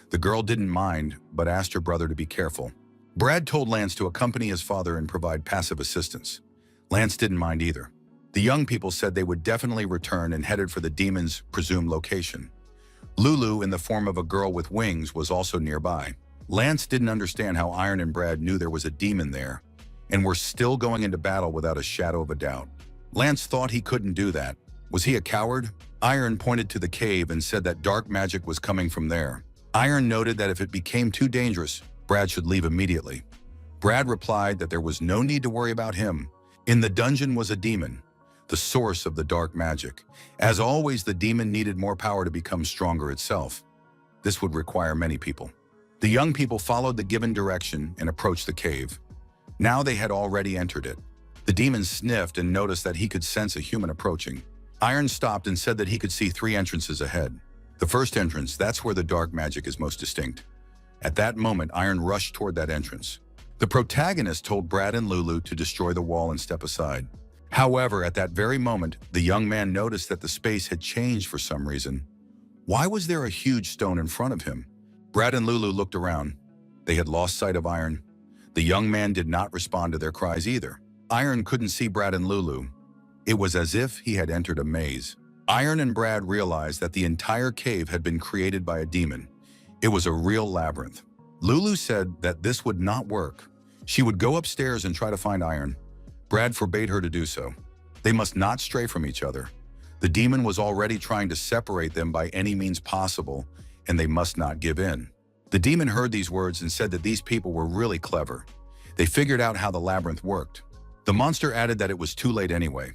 The girl didn't mind, but asked her brother to be careful. Brad told Lance to accompany his father and provide passive assistance. Lance didn't mind either. The young people said they would definitely return and headed for the demon's presumed location. Lulu, in the form of a girl with wings, was also nearby. Lance didn't understand how Iron and Brad knew there was a demon there and were still going into battle without a shadow of a doubt. Lance thought he couldn't do that. Was he a coward? Iron pointed to the cave and said that dark magic was coming from there. Iron noted that if it became too dangerous, Brad should leave immediately. Brad replied that there was no need to worry about him. In the dungeon was a demon, the source of the dark magic. As always, the demon needed more power to become stronger itself. This would require many people. The young people followed the given direction and approached the cave. Now they had already entered it. The demon sniffed and noticed that he could sense a human approaching. Iron stopped and said that he could see 3 entrances ahead. The first entrance, that's where the dark magic is most distinct. At that moment, Iron rushed toward that entrance. The protagonist told Brad and Lulu to destroy the wall and step aside. However, at that very moment, the young man noticed that the space had changed for some reason. Why was there a huge stone in front of him? Brad and Lulu looked around. They had lost sight of Iron. The young man did not respond to their cries either. Iron couldn't see Brad and Lulu. It was as if he had entered a maze. Iron and Brad realized that the entire cave had been created by a demon. It was a real labyrinth. Lulu said that this would not work. She would go upstairs and try to find Iron. Brad forbade her to do so. They must not stray from each other. The demon was already trying to separate them by any means possible, and they must not give in. The demon heard these words and said that these people were really clever. They figured out how the labyrinth worked. The monster added that it was too late anyway.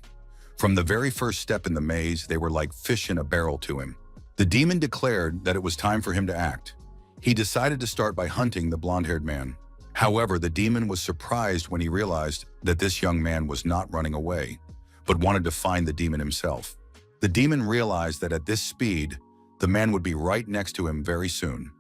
From the very first step in the maze, they were like fish in a barrel to him. The demon declared that it was time for him to act. He decided to start by hunting the blonde-haired man. However, the demon was surprised when he realized that this young man was not running away, but wanted to find the demon himself. The demon realized that at this speed, the man would be right next to him very soon.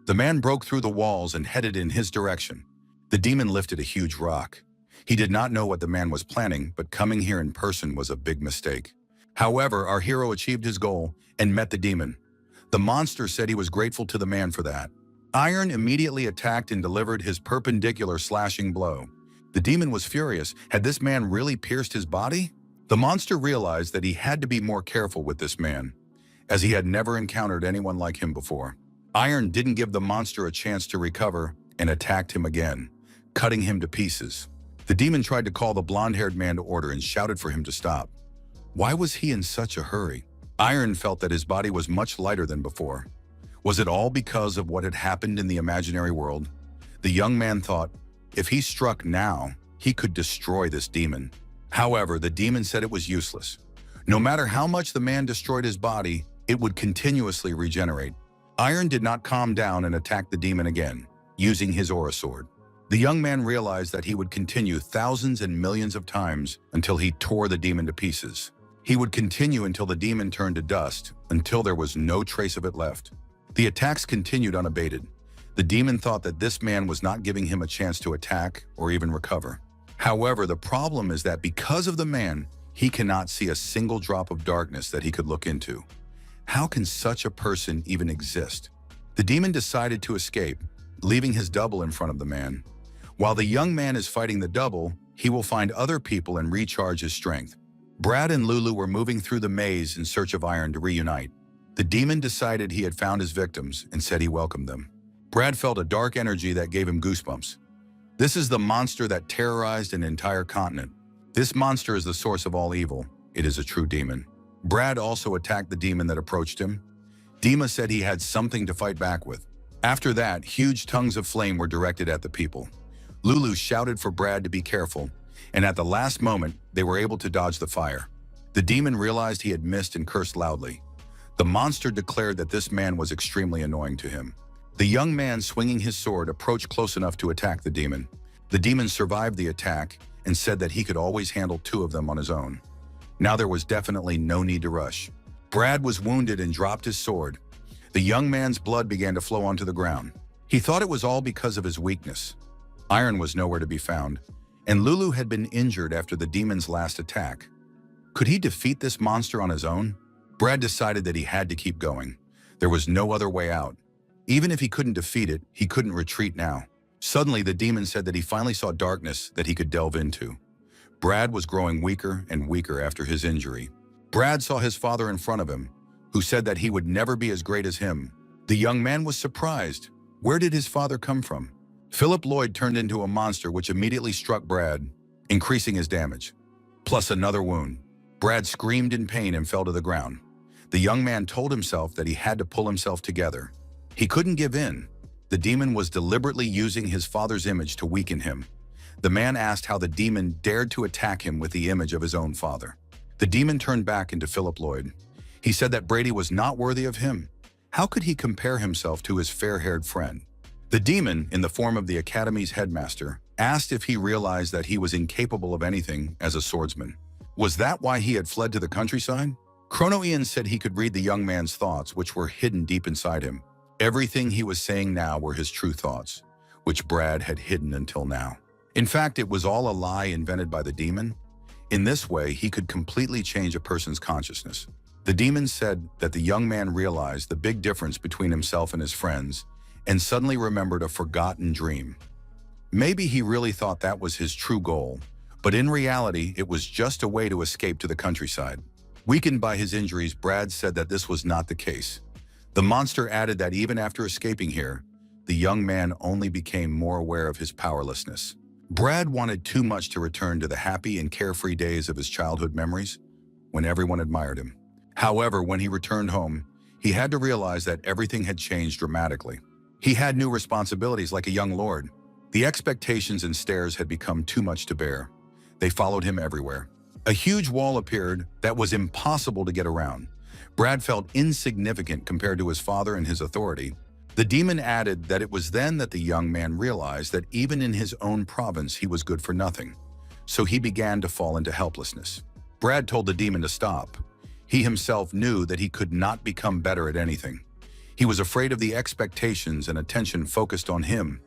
The man broke through the walls and headed in his direction. The demon lifted a huge rock. He did not know what the man was planning, but coming here in person was a big mistake. However, our hero achieved his goal and met the demon. The monster said he was grateful to the man for that. Iron immediately attacked and delivered his perpendicular slashing blow. The demon was furious. Had this man really pierced his body? The monster realized that he had to be more careful with this man, as he had never encountered anyone like him before. Iron didn't give the monster a chance to recover and attacked him again, cutting him to pieces. The demon tried to call the blonde-haired man to order and shouted for him to stop. Why was he in such a hurry? Iron felt that his body was much lighter than before. Was it all because of what had happened in the imaginary world? The young man thought, if he struck now, he could destroy this demon. However, the demon said it was useless. No matter how much the man destroyed his body, it would continuously regenerate. Iron did not calm down and attacked the demon again, using his aura sword. The young man realized that he would continue thousands and millions of times until he tore the demon to pieces. He would continue until the demon turned to dust, until there was no trace of it left. The attacks continued unabated. The demon thought that this man was not giving him a chance to attack or even recover. However, the problem is that because of the man, he cannot see a single drop of darkness that he could look into. How can such a person even exist? The demon decided to escape, leaving his double in front of the man. While the young man is fighting the double, he will find other people and recharge his strength. Brad and Lulu were moving through the maze in search of Iron to reunite. The demon decided he had found his victims and said he welcomed them. Brad felt a dark energy that gave him goosebumps. This is the monster that terrorized an entire continent. This monster is the source of all evil. It is a true demon. Brad also attacked the demon that approached him. Dima said he had something to fight back with. After that, huge tongues of flame were directed at the people. Lulu shouted for Brad to be careful, and at the last moment, they were able to dodge the fire. The demon realized he had missed and cursed loudly. The monster declared that this man was extremely annoying to him. The young man swinging his sword approached close enough to attack the demon. The demon survived the attack and said that he could always handle 2 of them on his own. Now there was definitely no need to rush. Brad was wounded and dropped his sword. The young man's blood began to flow onto the ground. He thought it was all because of his weakness. Iron was nowhere to be found, and Lulu had been injured after the demon's last attack. Could he defeat this monster on his own? Brad decided that he had to keep going. There was no other way out. Even if he couldn't defeat it, he couldn't retreat now. Suddenly, the demon said that he finally saw darkness that he could delve into. Brad was growing weaker and weaker after his injury. Brad saw his father in front of him, who said that he would never be as great as him. The young man was surprised. Where did his father come from? Philip Lloyd turned into a monster which immediately struck Brad, increasing his damage. Plus another wound. Brad screamed in pain and fell to the ground. The young man told himself that he had to pull himself together. He couldn't give in. The demon was deliberately using his father's image to weaken him. The man asked how the demon dared to attack him with the image of his own father. The demon turned back into Philip Lloyd. He said that Brady was not worthy of him. How could he compare himself to his fair-haired friend? The demon, in the form of the academy's headmaster, asked if he realized that he was incapable of anything as a swordsman. Was that why he had fled to the countryside? Chrono Ian said he could read the young man's thoughts, which were hidden deep inside him. Everything he was saying now were his true thoughts, which Brad had hidden until now. In fact, it was all a lie invented by the demon. In this way, he could completely change a person's consciousness. The demon said that the young man realized the big difference between himself and his friends and suddenly remembered a forgotten dream. Maybe he really thought that was his true goal, but in reality, it was just a way to escape to the countryside. Weakened by his injuries, Brad said that this was not the case. The monster added that even after escaping here, the young man only became more aware of his powerlessness. Brad wanted too much to return to the happy and carefree days of his childhood memories, when everyone admired him. However, when he returned home, he had to realize that everything had changed dramatically. He had new responsibilities like a young lord. The expectations and stares had become too much to bear. They followed him everywhere. A huge wall appeared that was impossible to get around. Brad felt insignificant compared to his father and his authority. The demon added that it was then that the young man realized that even in his own province he was good for nothing. So he began to fall into helplessness. Brad told the demon to stop. He himself knew that he could not become better at anything. He was afraid of the expectations and attention focused on him.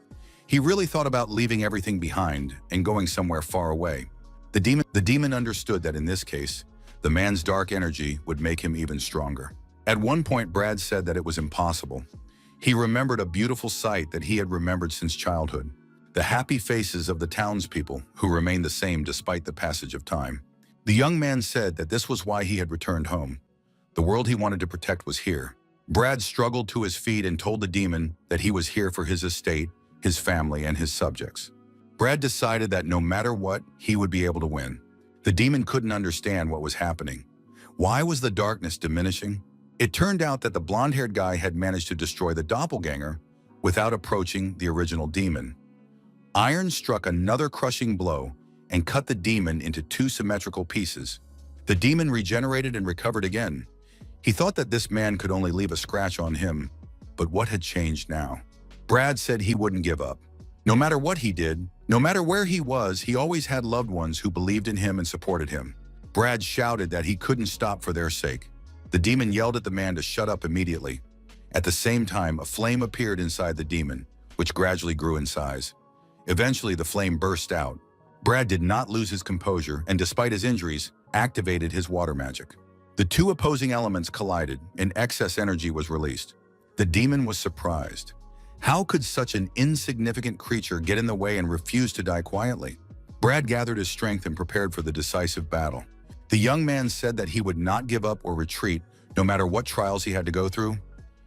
He really thought about leaving everything behind and going somewhere far away. The demon understood that in this case, the man's dark energy would make him even stronger. At one point, Brad said that it was impossible. He remembered a beautiful sight that he had remembered since childhood. The happy faces of the townspeople who remained the same despite the passage of time. The young man said that this was why he had returned home. The world he wanted to protect was here. Brad struggled to his feet and told the demon that he was here for his estate, his family, and his subjects. Brad decided that no matter what, he would be able to win. The demon couldn't understand what was happening. Why was the darkness diminishing? It turned out that the blonde-haired guy had managed to destroy the doppelganger without approaching the original demon. Iron struck another crushing blow and cut the demon into two symmetrical pieces. The demon regenerated and recovered again. He thought that this man could only leave a scratch on him, but what had changed now? Brad said he wouldn't give up. No matter what he did, no matter where he was, he always had loved ones who believed in him and supported him. Brad shouted that he couldn't stop for their sake. The demon yelled at the man to shut up immediately. At the same time, a flame appeared inside the demon, which gradually grew in size. Eventually, the flame burst out. Brad did not lose his composure and, despite his injuries, activated his water magic. The two opposing elements collided and excess energy was released. The demon was surprised. How could such an insignificant creature get in the way and refuse to die quietly? Brad gathered his strength and prepared for the decisive battle. The young man said that he would not give up or retreat, no matter what trials he had to go through.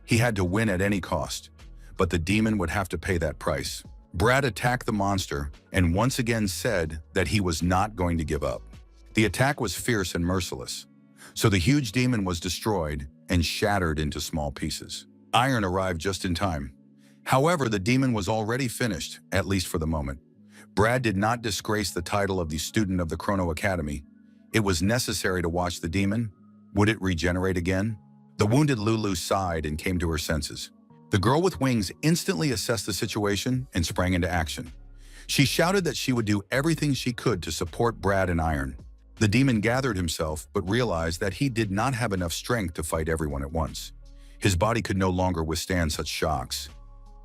He had to win at any cost, but the demon would have to pay that price. Brad attacked the monster and once again said that he was not going to give up. The attack was fierce and merciless, so the huge demon was destroyed and shattered into small pieces. Iron arrived just in time. However, the demon was already finished, at least for the moment. Brad did not disgrace the title of the student of the Chrono Academy. It was necessary to watch the demon. Would it regenerate again? The wounded Lulu sighed and came to her senses. The girl with wings instantly assessed the situation and sprang into action. She shouted that she would do everything she could to support Brad and Iron. The demon gathered himself but realized that he did not have enough strength to fight everyone at once. His body could no longer withstand such shocks.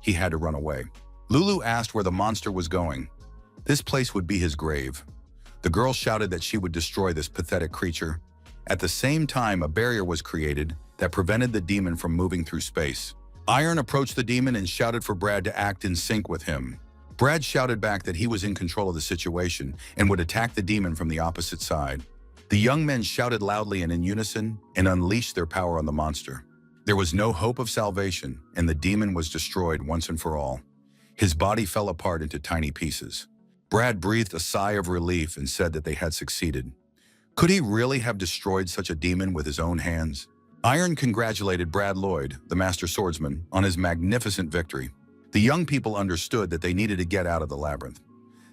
He had to run away. Lulu asked where the monster was going. This place would be his grave. The girl shouted that she would destroy this pathetic creature. At the same time, a barrier was created that prevented the demon from moving through space. Iron approached the demon and shouted for Brad to act in sync with him. Brad shouted back that he was in control of the situation and would attack the demon from the opposite side. The young men shouted loudly and in unison and unleashed their power on the monster. There was no hope of salvation, and the demon was destroyed once and for all. His body fell apart into tiny pieces. Brad breathed a sigh of relief and said that they had succeeded. Could he really have destroyed such a demon with his own hands? Iron congratulated Brad Lloyd, the master swordsman, on his magnificent victory. The young people understood that they needed to get out of the labyrinth.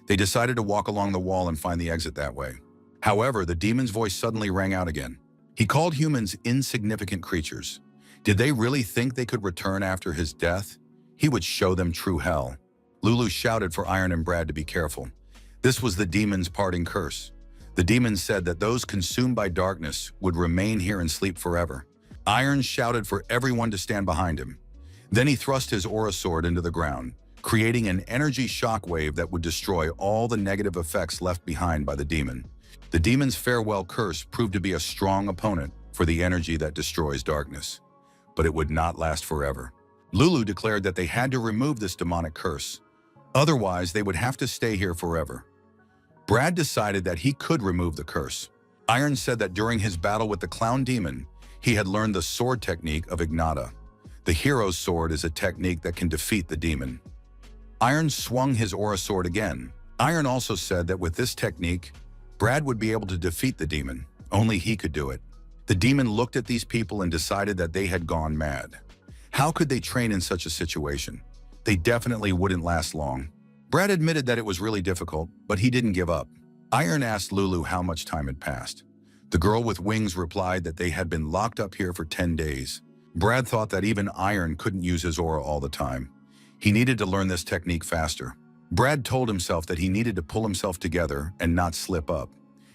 They decided to walk along the wall and find the exit that way. However, the demon's voice suddenly rang out again. He called humans insignificant creatures. Did they really think they could return after his death? He would show them true hell. Lulu shouted for Iron and Brad to be careful. This was the demon's parting curse. The demon said that those consumed by darkness would remain here and sleep forever. Iron shouted for everyone to stand behind him. Then he thrust his aura sword into the ground, creating an energy shockwave that would destroy all the negative effects left behind by the demon. The demon's farewell curse proved to be a strong opponent for the energy that destroys darkness. But it would not last forever. Lulu declared that they had to remove this demonic curse. Otherwise, they would have to stay here forever. Brad decided that he could remove the curse. Iron said that during his battle with the clown demon, he had learned the sword technique of Ignata. The hero's sword is a technique that can defeat the demon. Iron swung his aura sword again. Iron also said that with this technique, Brad would be able to defeat the demon. Only he could do it. The demon looked at these people and decided that they had gone mad. How could they train in such a situation? They definitely wouldn't last long. Brad admitted that it was really difficult, but he didn't give up. Iron asked Lulu how much time had passed. The girl with wings replied that they had been locked up here for 10 days. Brad thought that even Iron couldn't use his aura all the time. He needed to learn this technique faster. Brad told himself that he needed to pull himself together and not slip up.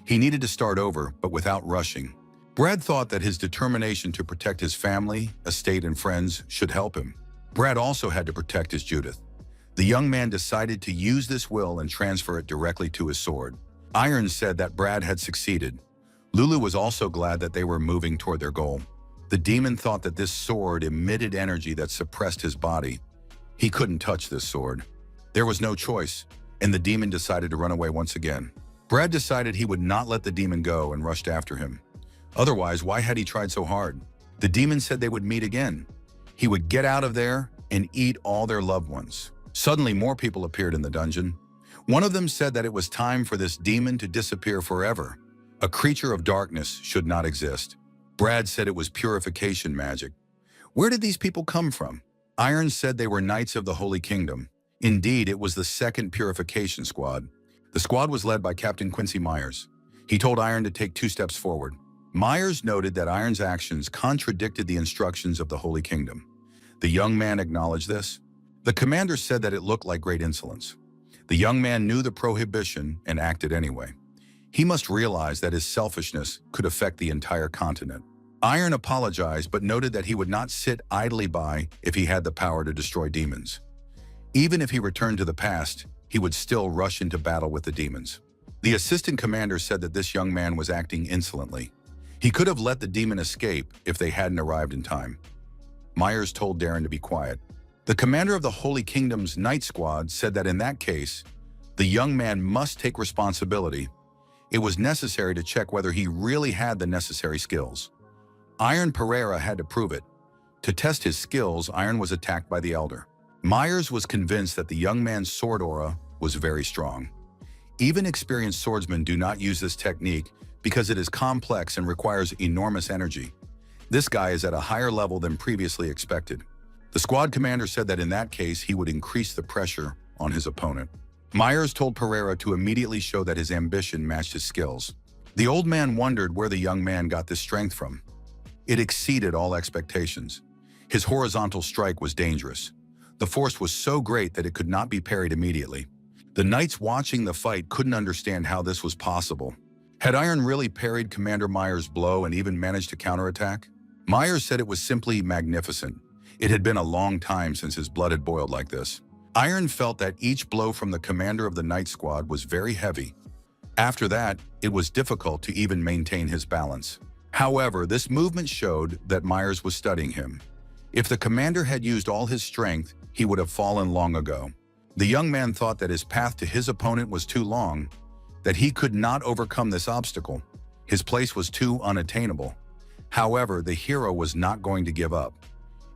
He needed to start over, but without rushing. Brad thought that his determination to protect his family, estate, and friends should help him. Brad also had to protect his Judith. The young man decided to use this will and transfer it directly to his sword. Iron said that Brad had succeeded. Lulu was also glad that they were moving toward their goal. The demon thought that this sword emitted energy that suppressed his body. He couldn't touch this sword. There was no choice, and the demon decided to run away once again. Brad decided he would not let the demon go and rushed after him. Otherwise, why had he tried so hard? The demon said they would meet again. He would get out of there and eat all their loved ones. Suddenly, more people appeared in the dungeon. One of them said that it was time for this demon to disappear forever. A creature of darkness should not exist. Brad said it was purification magic. Where did these people come from? Iron said they were Knights of the Holy Kingdom. Indeed, it was the second purification squad. The squad was led by Captain Quincy Myers. He told Iron to take 2 steps forward. Myers noted that Iron's actions contradicted the instructions of the Holy Kingdom. The young man acknowledged this. The commander said that it looked like great insolence. The young man knew the prohibition and acted anyway. He must realize that his selfishness could affect the entire continent. Iron apologized but noted that he would not sit idly by if he had the power to destroy demons. Even if he returned to the past, he would still rush into battle with the demons. The assistant commander said that this young man was acting insolently. He could have let the demon escape if they hadn't arrived in time. Myers told Darren to be quiet. The commander of the Holy Kingdom's Night Squad said that in that case, the young man must take responsibility. It was necessary to check whether he really had the necessary skills. Iron Pereira had to prove it. To test his skills, Iron was attacked by the Elder. Myers was convinced that the young man's sword aura was very strong. Even experienced swordsmen do not use this technique because it is complex and requires enormous energy. This guy is at a higher level than previously expected. The squad commander said that in that case, he would increase the pressure on his opponent. Myers told Pereira to immediately show that his ambition matched his skills. The old man wondered where the young man got this strength from. It exceeded all expectations. His horizontal strike was dangerous. The force was so great that it could not be parried immediately. The knights watching the fight couldn't understand how this was possible. Had Iron really parried Commander Myers' blow and even managed to counterattack? Myers said it was simply magnificent. It had been a long time since his blood had boiled like this. Iron felt that each blow from the commander of the Night Squad was very heavy. After that, it was difficult to even maintain his balance. However, this movement showed that Myers was studying him. If the commander had used all his strength, he would have fallen long ago. The young man thought that his path to his opponent was too long, that he could not overcome this obstacle. His place was too unattainable. However, the hero was not going to give up.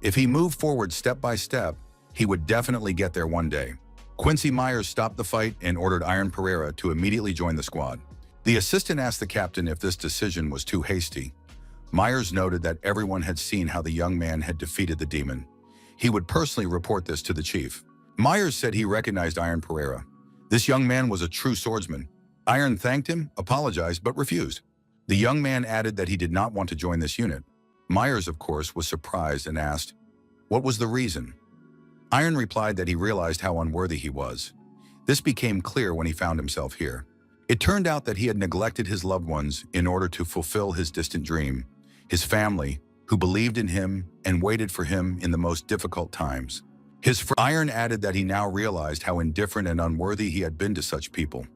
If he moved forward step by step, he would definitely get there one day. Quincy Myers stopped the fight and ordered Iron Pereira to immediately join the squad. The assistant asked the captain if this decision was too hasty. Myers noted that everyone had seen how the young man had defeated the demon. He would personally report this to the chief. Myers said he recognized Iron Pereira. This young man was a true swordsman. Iron thanked him, apologized, but refused. The young man added that he did not want to join this unit. Myers, of course, was surprised and asked, "What was the reason?" Iron replied that he realized how unworthy he was. This became clear when he found himself here. It turned out that he had neglected his loved ones in order to fulfill his distant dream, his family, who believed in him and waited for him in the most difficult times. Iron added that he now realized how indifferent and unworthy he had been to such people.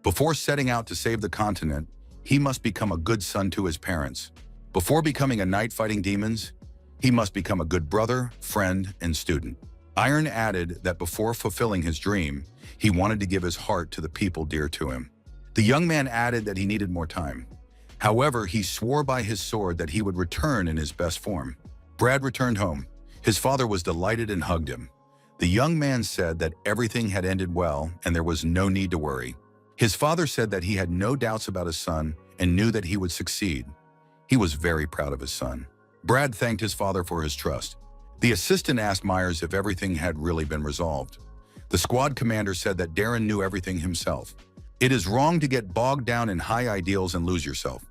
Before setting out to save the continent, he must become a good son to his parents. Before becoming a knight fighting demons, he must become a good brother, friend, and student. Iron added that before fulfilling his dream, he wanted to give his heart to the people dear to him. The young man added that he needed more time. However, he swore by his sword that he would return in his best form. Brad returned home. His father was delighted and hugged him. The young man said that everything had ended well and there was no need to worry. His father said that he had no doubts about his son and knew that he would succeed. He was very proud of his son. Brad thanked his father for his trust. The assistant asked Myers if everything had really been resolved. The squad commander said that Darren knew everything himself. It is wrong to get bogged down in high ideals and lose yourself.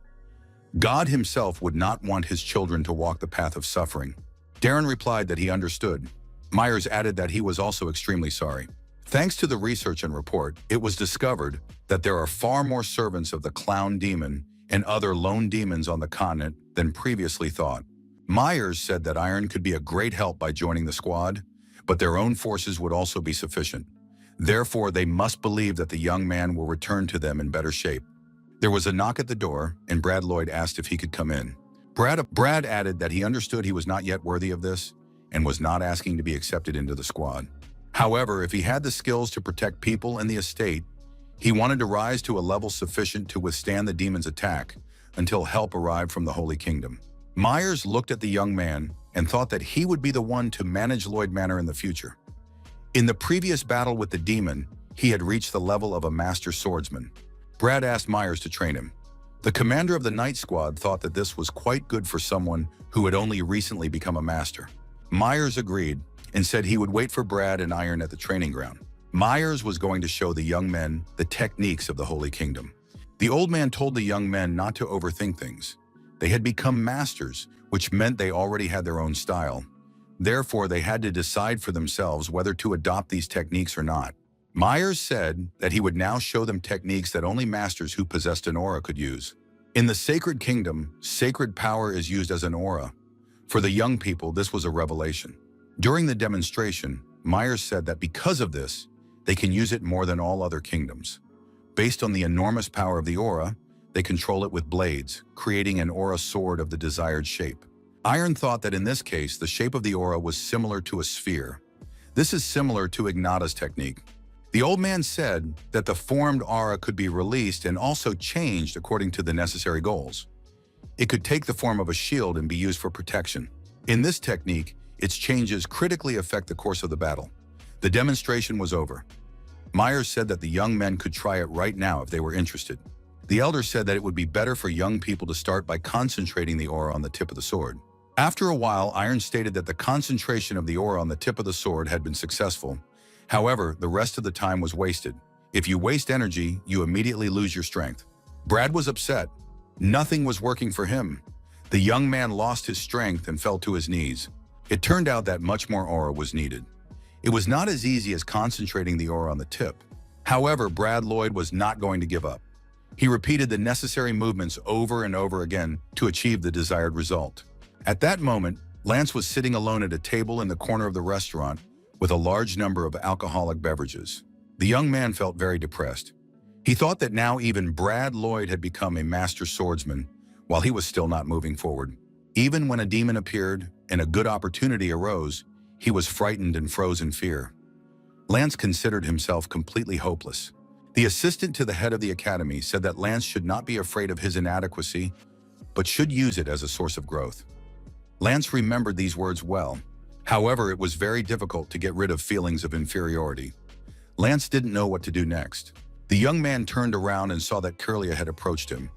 God himself would not want his children to walk the path of suffering. Darren replied that he understood. Myers added that he was also extremely sorry. Thanks to the research and report, it was discovered that there are far more servants of the clown demon and other lone demons on the continent than previously thought. Myers said that Iron could be a great help by joining the squad, but their own forces would also be sufficient. Therefore, they must believe that the young man will return to them in better shape. There was a knock at the door, and Brad Lloyd asked if he could come in. Brad added that he understood he was not yet worthy of this and was not asking to be accepted into the squad. However, if he had the skills to protect people and the estate, he wanted to rise to a level sufficient to withstand the demon's attack until help arrived from the Holy Kingdom. Myers looked at the young man and thought that he would be the one to manage Lloyd Manor in the future. In the previous battle with the demon, he had reached the level of a master swordsman. Brad asked Myers to train him. The commander of the night squad thought that this was quite good for someone who had only recently become a master. Myers agreed and said he would wait for Brad and Iron at the training ground. Myers was going to show the young men the techniques of the Holy Kingdom. The old man told the young men not to overthink things. They had become masters, which meant they already had their own style. Therefore, they had to decide for themselves whether to adopt these techniques or not. Myers said that he would now show them techniques that only masters who possessed an aura could use. In the Sacred Kingdom, sacred power is used as an aura. For the young people, this was a revelation. During the demonstration, Myers said that because of this, they can use it more than all other kingdoms. Based on the enormous power of the aura, they control it with blades, creating an aura sword of the desired shape. Iron thought that in this case, the shape of the aura was similar to a sphere. This is similar to Ignata's technique. The old man said that the formed aura could be released and also changed according to the necessary goals. It could take the form of a shield and be used for protection. In this technique, its changes critically affect the course of the battle. The demonstration was over. Myers said that the young men could try it right now if they were interested. The elder said that it would be better for young people to start by concentrating the aura on the tip of the sword. After a while, Iron stated that the concentration of the aura on the tip of the sword had been successful. However, the rest of the time was wasted. If you waste energy, you immediately lose your strength. Brad was upset. Nothing was working for him. The young man lost his strength and fell to his knees. It turned out that much more aura was needed. It was not as easy as concentrating the aura on the tip. However, Brad Lloyd was not going to give up. He repeated the necessary movements over and over again to achieve the desired result. At that moment, Lance was sitting alone at a table in the corner of the restaurant with a large number of alcoholic beverages. The young man felt very depressed. He thought that now even Brad Lloyd had become a master swordsman, while he was still not moving forward. Even when a demon appeared and a good opportunity arose, he was frightened and froze in fear. Lance considered himself completely hopeless. The assistant to the head of the academy said that Lance should not be afraid of his inadequacy, but should use it as a source of growth. Lance remembered these words well. However, it was very difficult to get rid of feelings of inferiority. Lance didn't know what to do next. The young man turned around and saw that Curlia had approached him.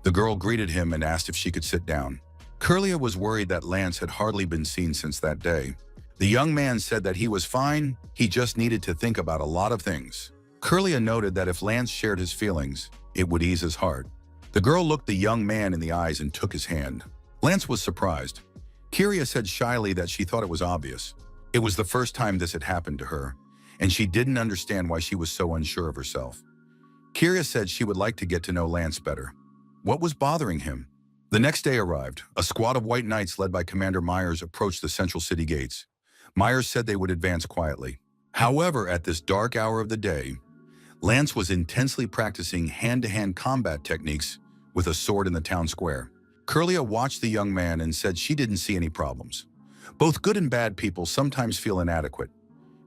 The girl greeted him and asked if she could sit down. Curlia was worried that Lance had hardly been seen since that day. The young man said that he was fine, he just needed to think about a lot of things. Curlia noted that if Lance shared his feelings, it would ease his heart. The girl looked the young man in the eyes and took his hand. Lance was surprised. Kyria said shyly that she thought it was obvious. It was the first time this had happened to her, and she didn't understand why she was so unsure of herself. Kira said she would like to get to know Lance better. What was bothering him? The next day arrived. A squad of white knights led by Commander Myers approached the central city gates. Myers said they would advance quietly. However, at this dark hour of the day, Lance was intensely practicing hand-to-hand combat techniques with a sword in the town square. Curlia watched the young man and said she didn't see any problems. Both good and bad people sometimes feel inadequate.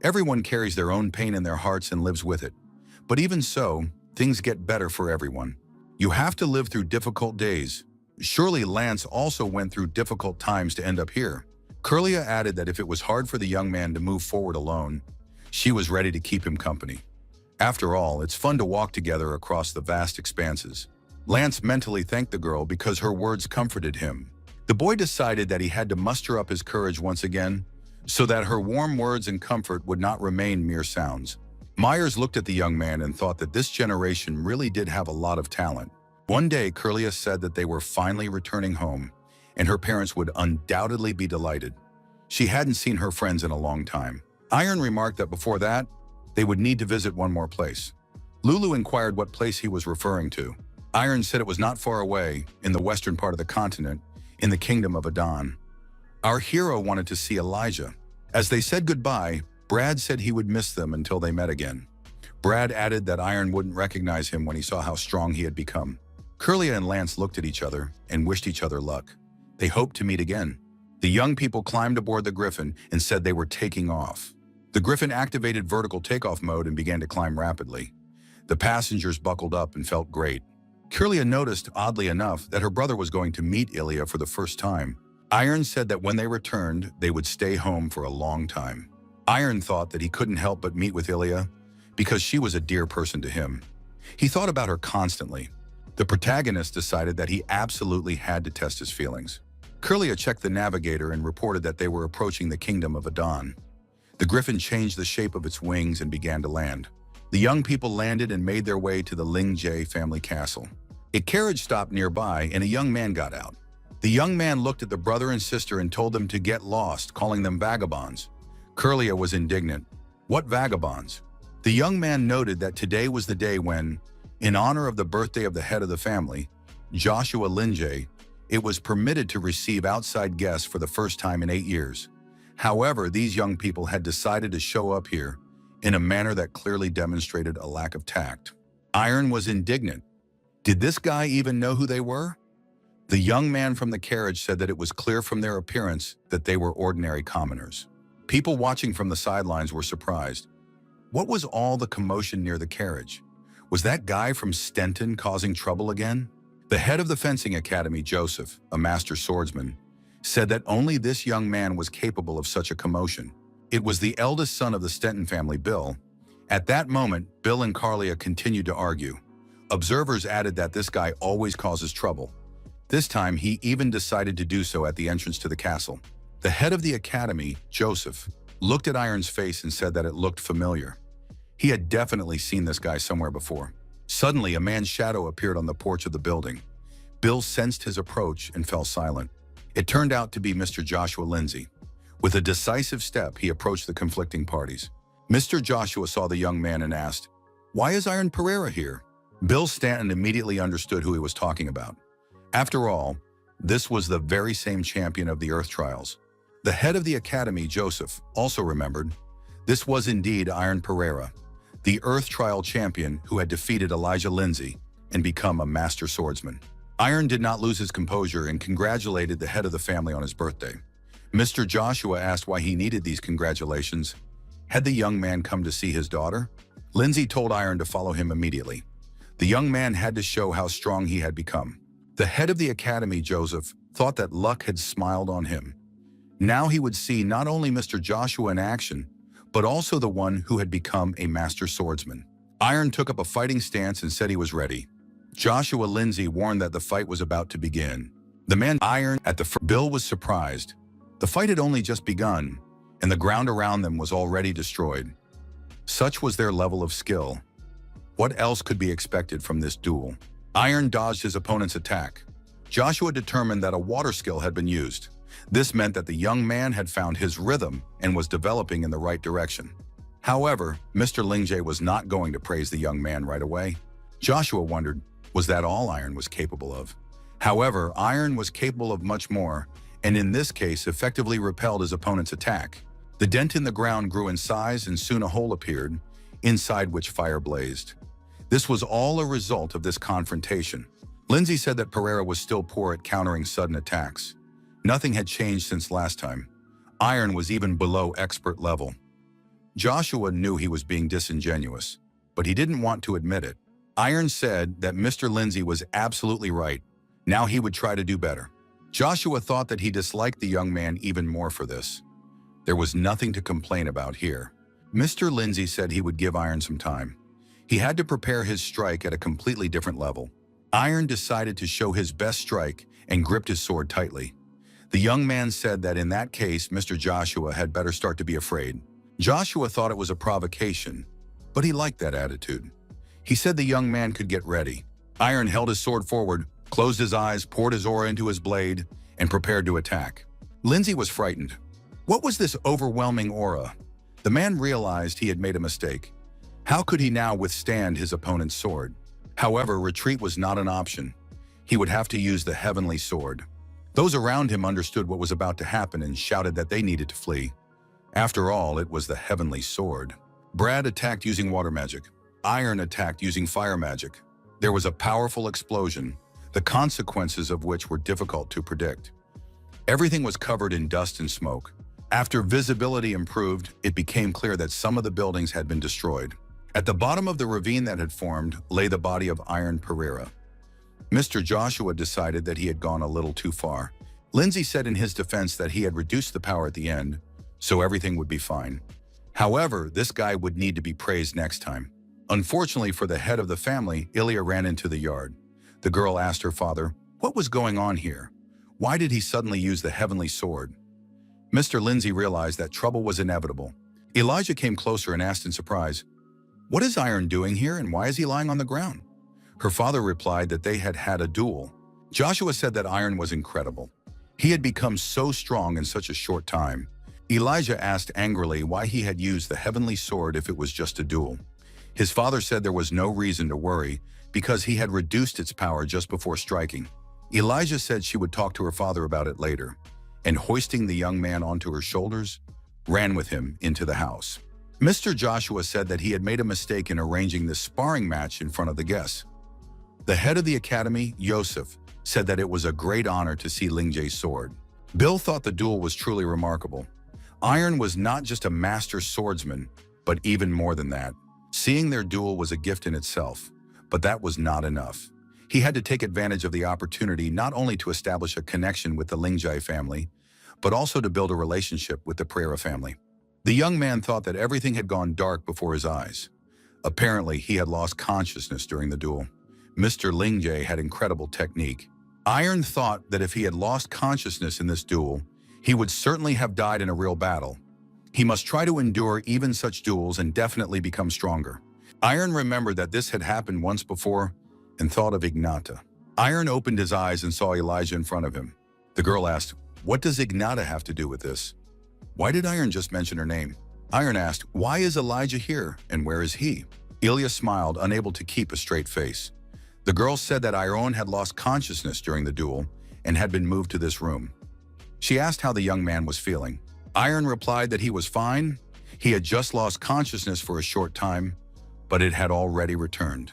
Everyone carries their own pain in their hearts and lives with it. But even so, things get better for everyone. You have to live through difficult days. Surely Lance also went through difficult times to end up here. Curlia added that if it was hard for the young man to move forward alone, she was ready to keep him company. After all, it's fun to walk together across the vast expanses. Lance mentally thanked the girl because her words comforted him. The boy decided that he had to muster up his courage once again, so that her warm words and comfort would not remain mere sounds. Myers looked at the young man and thought that this generation really did have a lot of talent. One day, Curlia said that they were finally returning home, and her parents would undoubtedly be delighted. She hadn't seen her friends in a long time. Iron remarked that before that, they would need to visit one more place. Lulu inquired what place he was referring to. Iron said it was not far away, in the western part of the continent, in the kingdom of Adon. Our hero wanted to see Elijah. As they said goodbye, Brad said he would miss them until they met again. Brad added that Iron wouldn't recognize him when he saw how strong he had become. Curlia and Lance looked at each other and wished each other luck. They hoped to meet again. The young people climbed aboard the Griffin and said they were taking off. The Griffin activated vertical takeoff mode and began to climb rapidly. The passengers buckled up and felt great. Curlia noticed, oddly enough, that her brother was going to meet Ilya for the first time. Iron said that when they returned, they would stay home for a long time. Iron thought that he couldn't help but meet with Ilya because she was a dear person to him. He thought about her constantly. The protagonist decided that he absolutely had to test his feelings. Curlia checked the navigator and reported that they were approaching the kingdom of Adon. The Griffin changed the shape of its wings and began to land. The young people landed and made their way to the Ling-jae family castle. A carriage stopped nearby and a young man got out. The young man looked at the brother and sister and told them to get lost, calling them vagabonds. Curlia was indignant. What vagabonds? The young man noted that today was the day when, in honor of the birthday of the head of the family, Joshua Ling-jae, it was permitted to receive outside guests for the first time in 8 years. However, these young people had decided to show up here in a manner that clearly demonstrated a lack of tact. Iron was indignant. Did this guy even know who they were? The young man from the carriage said that it was clear from their appearance that they were ordinary commoners. People watching from the sidelines were surprised. What was all the commotion near the carriage? Was that guy from Stenton causing trouble again? The head of the fencing academy, Joseph, a master swordsman, said that only this young man was capable of such a commotion. It was the eldest son of the Stenton family, Bill. At that moment, Bill and Carlia continued to argue. Observers added that this guy always causes trouble. This time, he even decided to do so at the entrance to the castle. The head of the academy, Joseph, looked at Iron's face and said that it looked familiar. He had definitely seen this guy somewhere before. Suddenly, a man's shadow appeared on the porch of the building. Bill sensed his approach and fell silent. It turned out to be Mr. Joshua Lindsay. With a decisive step, he approached the conflicting parties. Mr. Joshua saw the young man and asked, "Why is Iron Pereira here?" Bill Stanton immediately understood who he was talking about. After all, this was the very same champion of the Earth Trials. The head of the academy, Joseph, also remembered. This was indeed Iron Pereira, the Earth Trial champion who had defeated Elijah Lindsay and become a master swordsman. Iron did not lose his composure and congratulated the head of the family on his birthday. Mr. Joshua asked why he needed these congratulations. Had the young man come to see his daughter? Lindsay told Iron to follow him immediately. The young man had to show how strong he had become. The head of the academy, Joseph, thought that luck had smiled on him. Now he would see not only Mr. Joshua in action, but also the one who had become a master swordsman. Iron took up a fighting stance and said he was ready. Joshua Lindsay warned that the fight was about to begin. The man Iron at the front. Bill was surprised. The fight had only just begun, and the ground around them was already destroyed. Such was their level of skill. What else could be expected from this duel? Iron dodged his opponent's attack. Joshua determined that a water skill had been used. This meant that the young man had found his rhythm and was developing in the right direction. However, Mr. Lingjae was not going to praise the young man right away. Joshua wondered, was that all Iron was capable of? However, Iron was capable of much more, and in this case effectively repelled his opponent's attack. The dent in the ground grew in size and soon a hole appeared, inside which fire blazed. This was all a result of this confrontation. Lindsay said that Pereira was still poor at countering sudden attacks. Nothing had changed since last time. Iron was even below expert level. Joshua knew he was being disingenuous, but he didn't want to admit it. Iron said that Mr. Lindsay was absolutely right. Now he would try to do better. Joshua thought that he disliked the young man even more for this. There was nothing to complain about here. Mr. Lindsay said he would give Iron some time. He had to prepare his strike at a completely different level. Iron decided to show his best strike and gripped his sword tightly. The young man said that in that case, Mr. Joshua had better start to be afraid. Joshua thought it was a provocation, but he liked that attitude. He said the young man could get ready. Iron held his sword forward, closed his eyes, poured his aura into his blade, and prepared to attack. Lindsay was frightened. What was this overwhelming aura? The man realized he had made a mistake. How could he now withstand his opponent's sword? However, retreat was not an option. He would have to use the heavenly sword. Those around him understood what was about to happen and shouted that they needed to flee. After all, it was the heavenly sword. Brad attacked using water magic. Iron attacked using fire magic. There was a powerful explosion, the consequences of which were difficult to predict. Everything was covered in dust and smoke. After visibility improved, it became clear that some of the buildings had been destroyed. At the bottom of the ravine that had formed lay the body of Iron Pereira. Mr. Joshua decided that he had gone a little too far. Lindsay said in his defense that he had reduced the power at the end, so everything would be fine. However, this guy would need to be praised next time. Unfortunately for the head of the family, Ilya ran into the yard. The girl asked her father, what was going on here? Why did he suddenly use the heavenly sword? Mr. Lindsay realized that trouble was inevitable. Elijah came closer and asked in surprise, what is Iron doing here and why is he lying on the ground? Her father replied that they had had a duel. Joshua said that Iron was incredible. He had become so strong in such a short time. Elijah asked angrily why he had used the heavenly sword if it was just a duel. His father said there was no reason to worry because he had reduced its power just before striking. Elijah said she would talk to her father about it later, and hoisting the young man onto her shoulders, ran with him into the house. Mr. Joshua said that he had made a mistake in arranging this sparring match in front of the guests. The head of the academy, Yosef, said that it was a great honor to see Lingjae's sword. Bill thought the duel was truly remarkable. Iron was not just a master swordsman, but even more than that. Seeing their duel was a gift in itself, but that was not enough. He had to take advantage of the opportunity not only to establish a connection with the Lingjae family, but also to build a relationship with the Pereira family. The young man thought that everything had gone dark before his eyes. Apparently, he had lost consciousness during the duel. Mr. Lingjae had incredible technique. Iron thought that if he had lost consciousness in this duel, he would certainly have died in a real battle. He must try to endure even such duels and definitely become stronger. Iron remembered that this had happened once before and thought of Ignata. Iron opened his eyes and saw Elijah in front of him. The girl asked, what does Ignata have to do with this? Why did Iron just mention her name? Iron asked, why is Elijah here and where is he? Ilya smiled, unable to keep a straight face. The girl said that Iron had lost consciousness during the duel and had been moved to this room. She asked how the young man was feeling. Iron replied that he was fine. He had just lost consciousness for a short time, but it had already returned.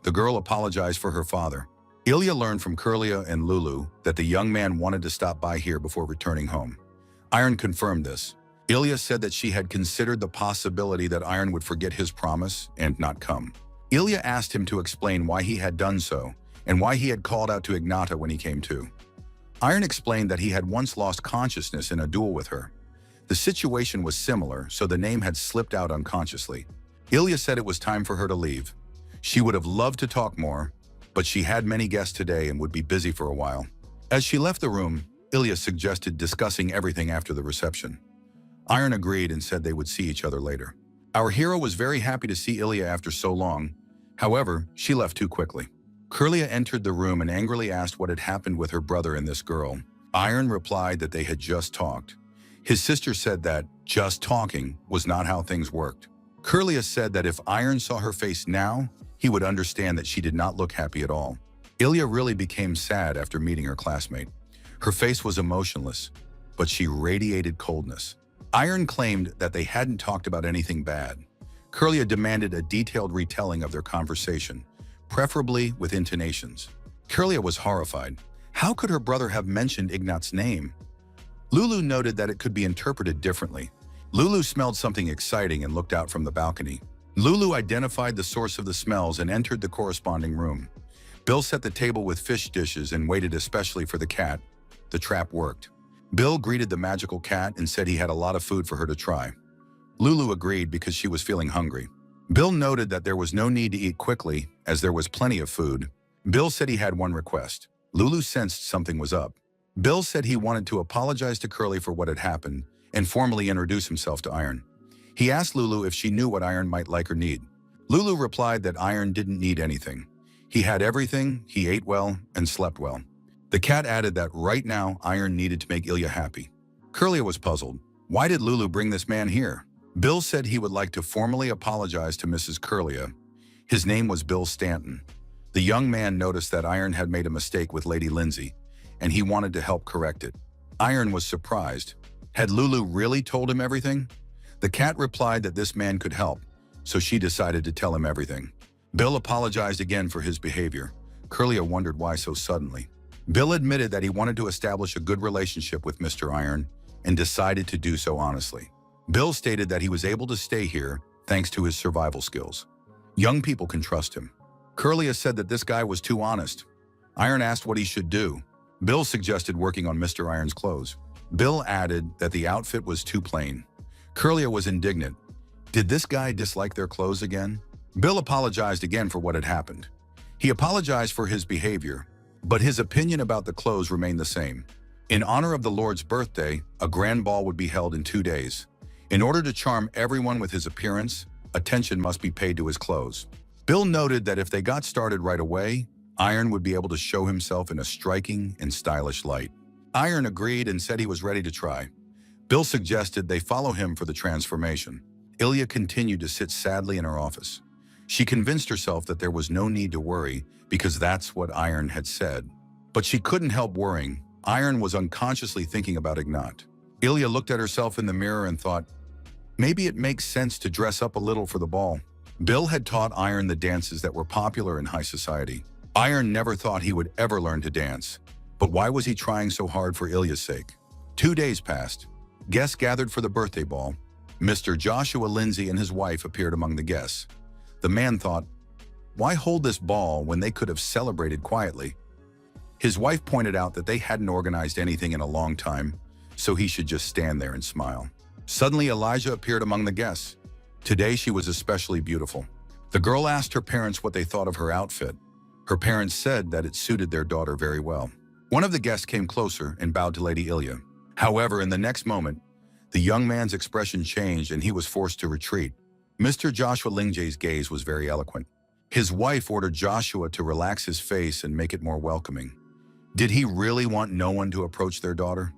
The girl apologized for her father. Ilya learned from Kurlia and Lulu that the young man wanted to stop by here before returning home. Iron confirmed this. Ilya said that she had considered the possibility that Iron would forget his promise and not come. Ilya asked him to explain why he had done so and why he had called out to Ignata when he came to. Iron explained that he had once lost consciousness in a duel with her. The situation was similar, so the name had slipped out unconsciously. Ilya said it was time for her to leave. She would have loved to talk more, but she had many guests today and would be busy for a while. As she left the room, Ilya suggested discussing everything after the reception. Iron agreed and said they would see each other later. Our hero was very happy to see Ilya after so long. However, she left too quickly. Kurlia entered the room and angrily asked what had happened with her brother and this girl. Iron replied that they had just talked. His sister said that just talking was not how things worked. Curlia said that if Iron saw her face now, he would understand that she did not look happy at all. Ilya really became sad after meeting her classmate. Her face was emotionless, but she radiated coldness. Iron claimed that they hadn't talked about anything bad. Curlia demanded a detailed retelling of their conversation, preferably with intonations. Curlia was horrified. How could her brother have mentioned Ignat's name? Lulu noted that it could be interpreted differently. Lulu smelled something exciting and looked out from the balcony. Lulu identified the source of the smells and entered the corresponding room. Bill set the table with fish dishes and waited especially for the cat. The trap worked. Bill greeted the magical cat and said he had a lot of food for her to try. Lulu agreed because she was feeling hungry. Bill noted that there was no need to eat quickly, as there was plenty of food. Bill said he had one request. Lulu sensed something was up. Bill said he wanted to apologize to Curly for what had happened and formally introduce himself to Iron. He asked Lulu if she knew what Iron might like or need. Lulu replied that Iron didn't need anything. He had everything, he ate well, and slept well. The cat added that right now Iron needed to make Ilya happy. Curlia was puzzled. Why did Lulu bring this man here? Bill said he would like to formally apologize to Mrs. Curlia. His name was Bill Stanton. The young man noticed that Iron had made a mistake with Lady Lindsay, and he wanted to help correct it. Iron was surprised. Had Lulu really told him everything? The cat replied that this man could help, so she decided to tell him everything. Bill apologized again for his behavior. Curlia wondered why so suddenly. Bill admitted that he wanted to establish a good relationship with Mr. Iron and decided to do so honestly. Bill stated that he was able to stay here thanks to his survival skills. Young people can trust him. Curlia said that this guy was too honest. Iron asked what he should do. Bill suggested working on Mr. Iron's clothes. Bill added that the outfit was too plain. Curlia was indignant. Did this guy dislike their clothes again? Bill apologized again for what had happened. He apologized for his behavior, but his opinion about the clothes remained the same. In honor of the Lord's birthday, a grand ball would be held in 2 days. In order to charm everyone with his appearance, attention must be paid to his clothes. Bill noted that if they got started right away, Iron would be able to show himself in a striking and stylish light. Iron agreed and said he was ready to try. Bill suggested they follow him for the transformation. Ilya continued to sit sadly in her office. She convinced herself that there was no need to worry because that's what Iron had said. But she couldn't help worrying. Iron was unconsciously thinking about Ignat. Ilya looked at herself in the mirror and thought, maybe it makes sense to dress up a little for the ball. Bill had taught Iron the dances that were popular in high society. Iron never thought he would ever learn to dance. But why was he trying so hard for Ilya's sake? 2 days passed. Guests gathered for the birthday ball. Mr. Joshua Lindsay and his wife appeared among the guests. The man thought, why hold this ball when they could have celebrated quietly? His wife pointed out that they hadn't organized anything in a long time, so he should just stand there and smile. Suddenly, Elijah appeared among the guests. Today, she was especially beautiful. The girl asked her parents what they thought of her outfit. Her parents said that it suited their daughter very well. One of the guests came closer and bowed to Lady Ilya. However, in the next moment, the young man's expression changed and he was forced to retreat. Mr. Joshua Lingjay's gaze was very eloquent. His wife ordered Joshua to relax his face and make it more welcoming. Did he really want no one to approach their daughter?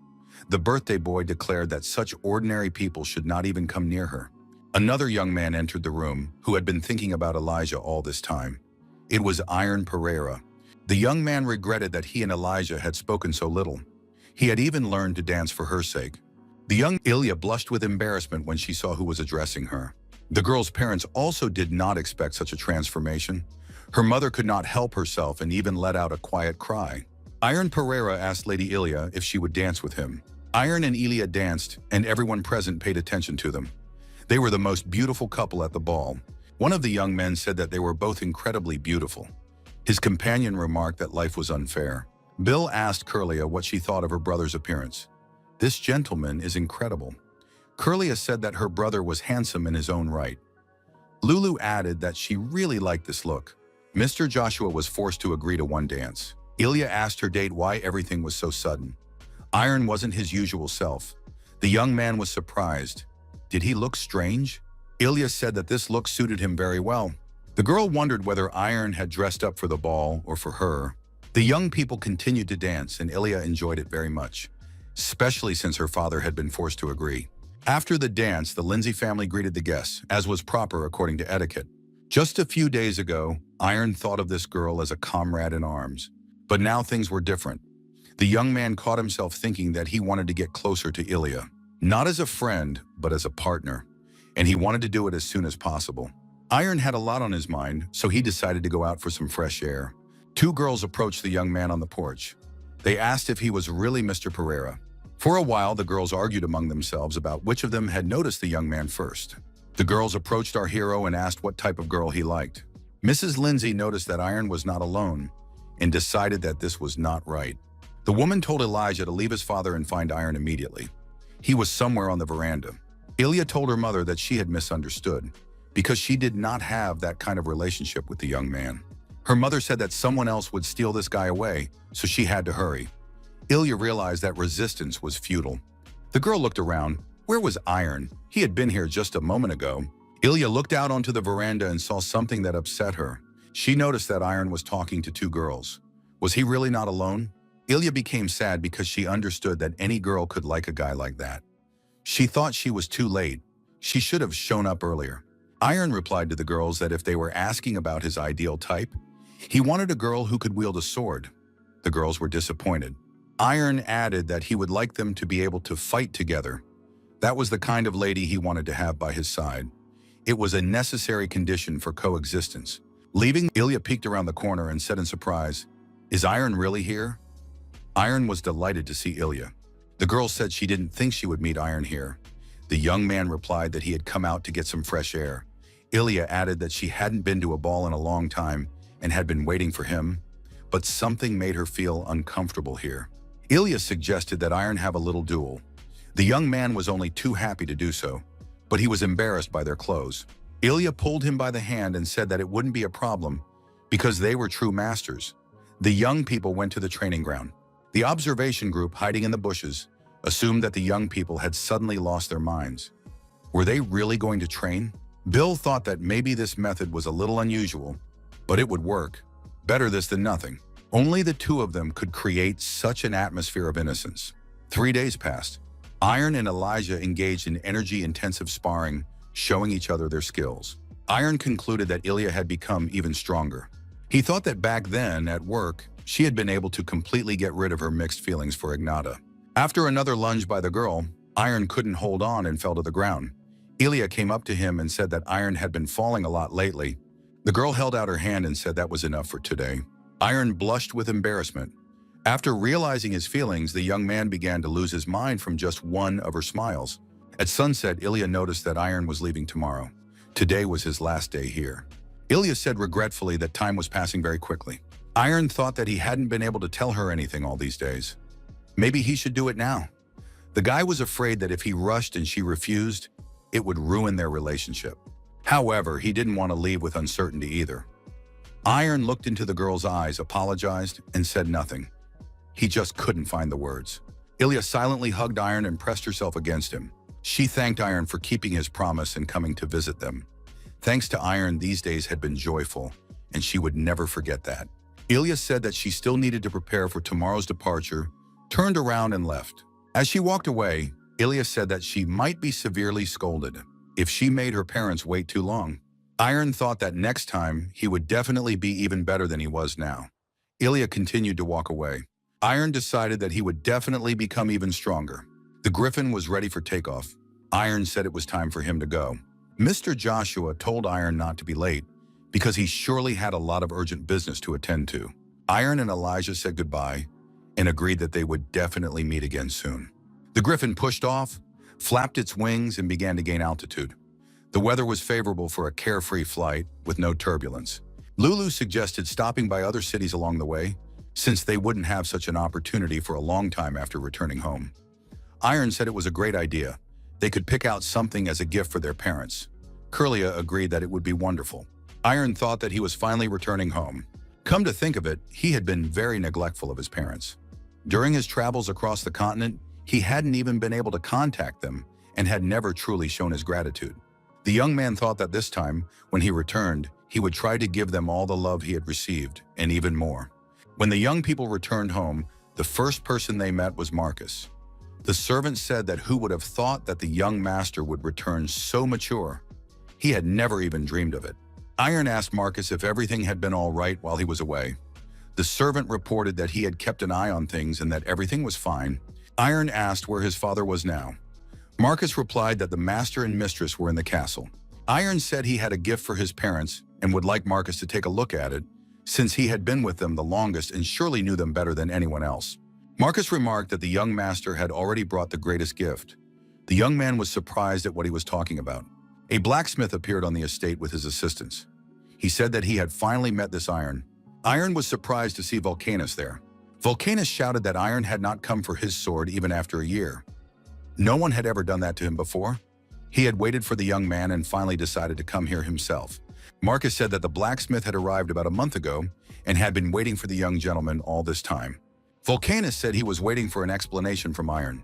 The birthday boy declared that such ordinary people should not even come near her. Another young man entered the room who had been thinking about Elijah all this time. It was Iron Pereira. The young man regretted that he and Elijah had spoken so little. He had even learned to dance for her sake. The young Ilya blushed with embarrassment when she saw who was addressing her. The girl's parents also did not expect such a transformation. Her mother could not help herself and even let out a quiet cry. Iron Pereira asked Lady Ilya if she would dance with him. Iron and Ilya danced, and everyone present paid attention to them. They were the most beautiful couple at the ball. One of the young men said that they were both incredibly beautiful. His companion remarked that life was unfair. Bill asked Curlia what she thought of her brother's appearance. This gentleman is incredible. Curlia said that her brother was handsome in his own right. Lulu added that she really liked this look. Mr. Joshua was forced to agree to one dance. Ilya asked her date why everything was so sudden. Iron wasn't his usual self. The young man was surprised. Did he look strange? Ilya said that this look suited him very well. The girl wondered whether Iron had dressed up for the ball or for her. The young people continued to dance, and Ilya enjoyed it very much, especially since her father had been forced to agree. After the dance, the Lindsay family greeted the guests, as was proper according to etiquette. Just a few days ago, Iron thought of this girl as a comrade in arms. But now things were different. The young man caught himself thinking that he wanted to get closer to Ilya, not as a friend, but as a partner, and he wanted to do it as soon as possible. Iron had a lot on his mind, so he decided to go out for some fresh air. Two girls approached the young man on the porch. They asked if he was really Mr. Pereira. For a while, the girls argued among themselves about which of them had noticed the young man first. The girls approached our hero and asked what type of girl he liked. Mrs. Lindsay noticed that Iron was not alone and decided that this was not right. The woman told Elijah to leave his father and find Iron immediately. He was somewhere on the veranda. Ilya told her mother that she had misunderstood because she did not have that kind of relationship with the young man. Her mother said that someone else would steal this guy away, so she had to hurry. Ilya realized that resistance was futile. The girl looked around. Where was Iron? He had been here just a moment ago. Ilya looked out onto the veranda and saw something that upset her. She noticed that Iron was talking to two girls. Was he really not alone? Ilya became sad because she understood that any girl could like a guy like that. She thought she was too late. She should have shown up earlier. Iron replied to the girls that if they were asking about his ideal type, he wanted a girl who could wield a sword. The girls were disappointed. Iron added that he would like them to be able to fight together. That was the kind of lady he wanted to have by his side. It was a necessary condition for coexistence. Leaving, Ilya peeked around the corner and said in surprise, "Is Iron really here?" Iron was delighted to see Ilya. The girl said she didn't think she would meet Iron here. The young man replied that he had come out to get some fresh air. Ilya added that she hadn't been to a ball in a long time and had been waiting for him, but something made her feel uncomfortable here. Ilya suggested that Iron have a little duel. The young man was only too happy to do so, but he was embarrassed by their clothes. Ilya pulled him by the hand and said that it wouldn't be a problem because they were true masters. The young people went to the training ground. The observation group, hiding in the bushes, assumed that the young people had suddenly lost their minds. Were they really going to train? Bill thought that maybe this method was a little unusual, but it would work. Better this than nothing. Only the two of them could create such an atmosphere of innocence. 3 days passed. Iron and Elijah engaged in energy-intensive sparring, showing each other their skills. Iron concluded that Ilya had become even stronger. He thought that back then, at work, she had been able to completely get rid of her mixed feelings for Ignata. After another lunge by the girl, Iron couldn't hold on and fell to the ground. Ilya came up to him and said that Iron had been falling a lot lately. The girl held out her hand and said that was enough for today. Iron blushed with embarrassment. After realizing his feelings, the young man began to lose his mind from just one of her smiles. At sunset, Ilya noticed that Iron was leaving tomorrow. Today was his last day here. Ilya said regretfully that time was passing very quickly. Iron thought that he hadn't been able to tell her anything all these days. Maybe he should do it now. The guy was afraid that if he rushed and she refused, it would ruin their relationship. However, he didn't want to leave with uncertainty either. Iron looked into the girl's eyes, apologized, and said nothing. He just couldn't find the words. Ilya silently hugged Iron and pressed herself against him. She thanked Iron for keeping his promise and coming to visit them. Thanks to Iron, these days had been joyful, and she would never forget that. Ilya said that she still needed to prepare for tomorrow's departure, turned around and left. As she walked away, Ilya said that she might be severely scolded if she made her parents wait too long. Iron thought that next time he would definitely be even better than he was now. Ilya continued to walk away. Iron decided that he would definitely become even stronger. The Griffin was ready for takeoff. Iron said it was time for him to go. Mr. Joshua told Iron not to be late because he surely had a lot of urgent business to attend to. Iron and Elijah said goodbye and agreed that they would definitely meet again soon. The Griffin pushed off, flapped its wings, and began to gain altitude. The weather was favorable for a carefree flight with no turbulence. Lulu suggested stopping by other cities along the way, since they wouldn't have such an opportunity for a long time after returning home. Iron said it was a great idea. They could pick out something as a gift for their parents. Curlia agreed that it would be wonderful. Iron thought that he was finally returning home. Come to think of it, he had been very neglectful of his parents. During his travels across the continent, he hadn't even been able to contact them and had never truly shown his gratitude. The young man thought that this time, when he returned, he would try to give them all the love he had received, and even more. When the young people returned home, the first person they met was Marcus. The servant said that who would have thought that the young master would return so mature? He had never even dreamed of it. Iron asked Marcus if everything had been all right while he was away. The servant reported that he had kept an eye on things and that everything was fine. Iron asked where his father was now. Marcus replied that the master and mistress were in the castle. Iron said he had a gift for his parents and would like Marcus to take a look at it, since he had been with them the longest and surely knew them better than anyone else. Marcus remarked that the young master had already brought the greatest gift. The young man was surprised at what he was talking about. A blacksmith appeared on the estate with his assistants. He said that he had finally met this Iron. Iron was surprised to see Vulcanus there. Vulcanus shouted that Iron had not come for his sword even after a year. No one had ever done that to him before. He had waited for the young man and finally decided to come here himself. Marcus said that the blacksmith had arrived about a month ago and had been waiting for the young gentleman all this time. Vulcanus said he was waiting for an explanation from Iron.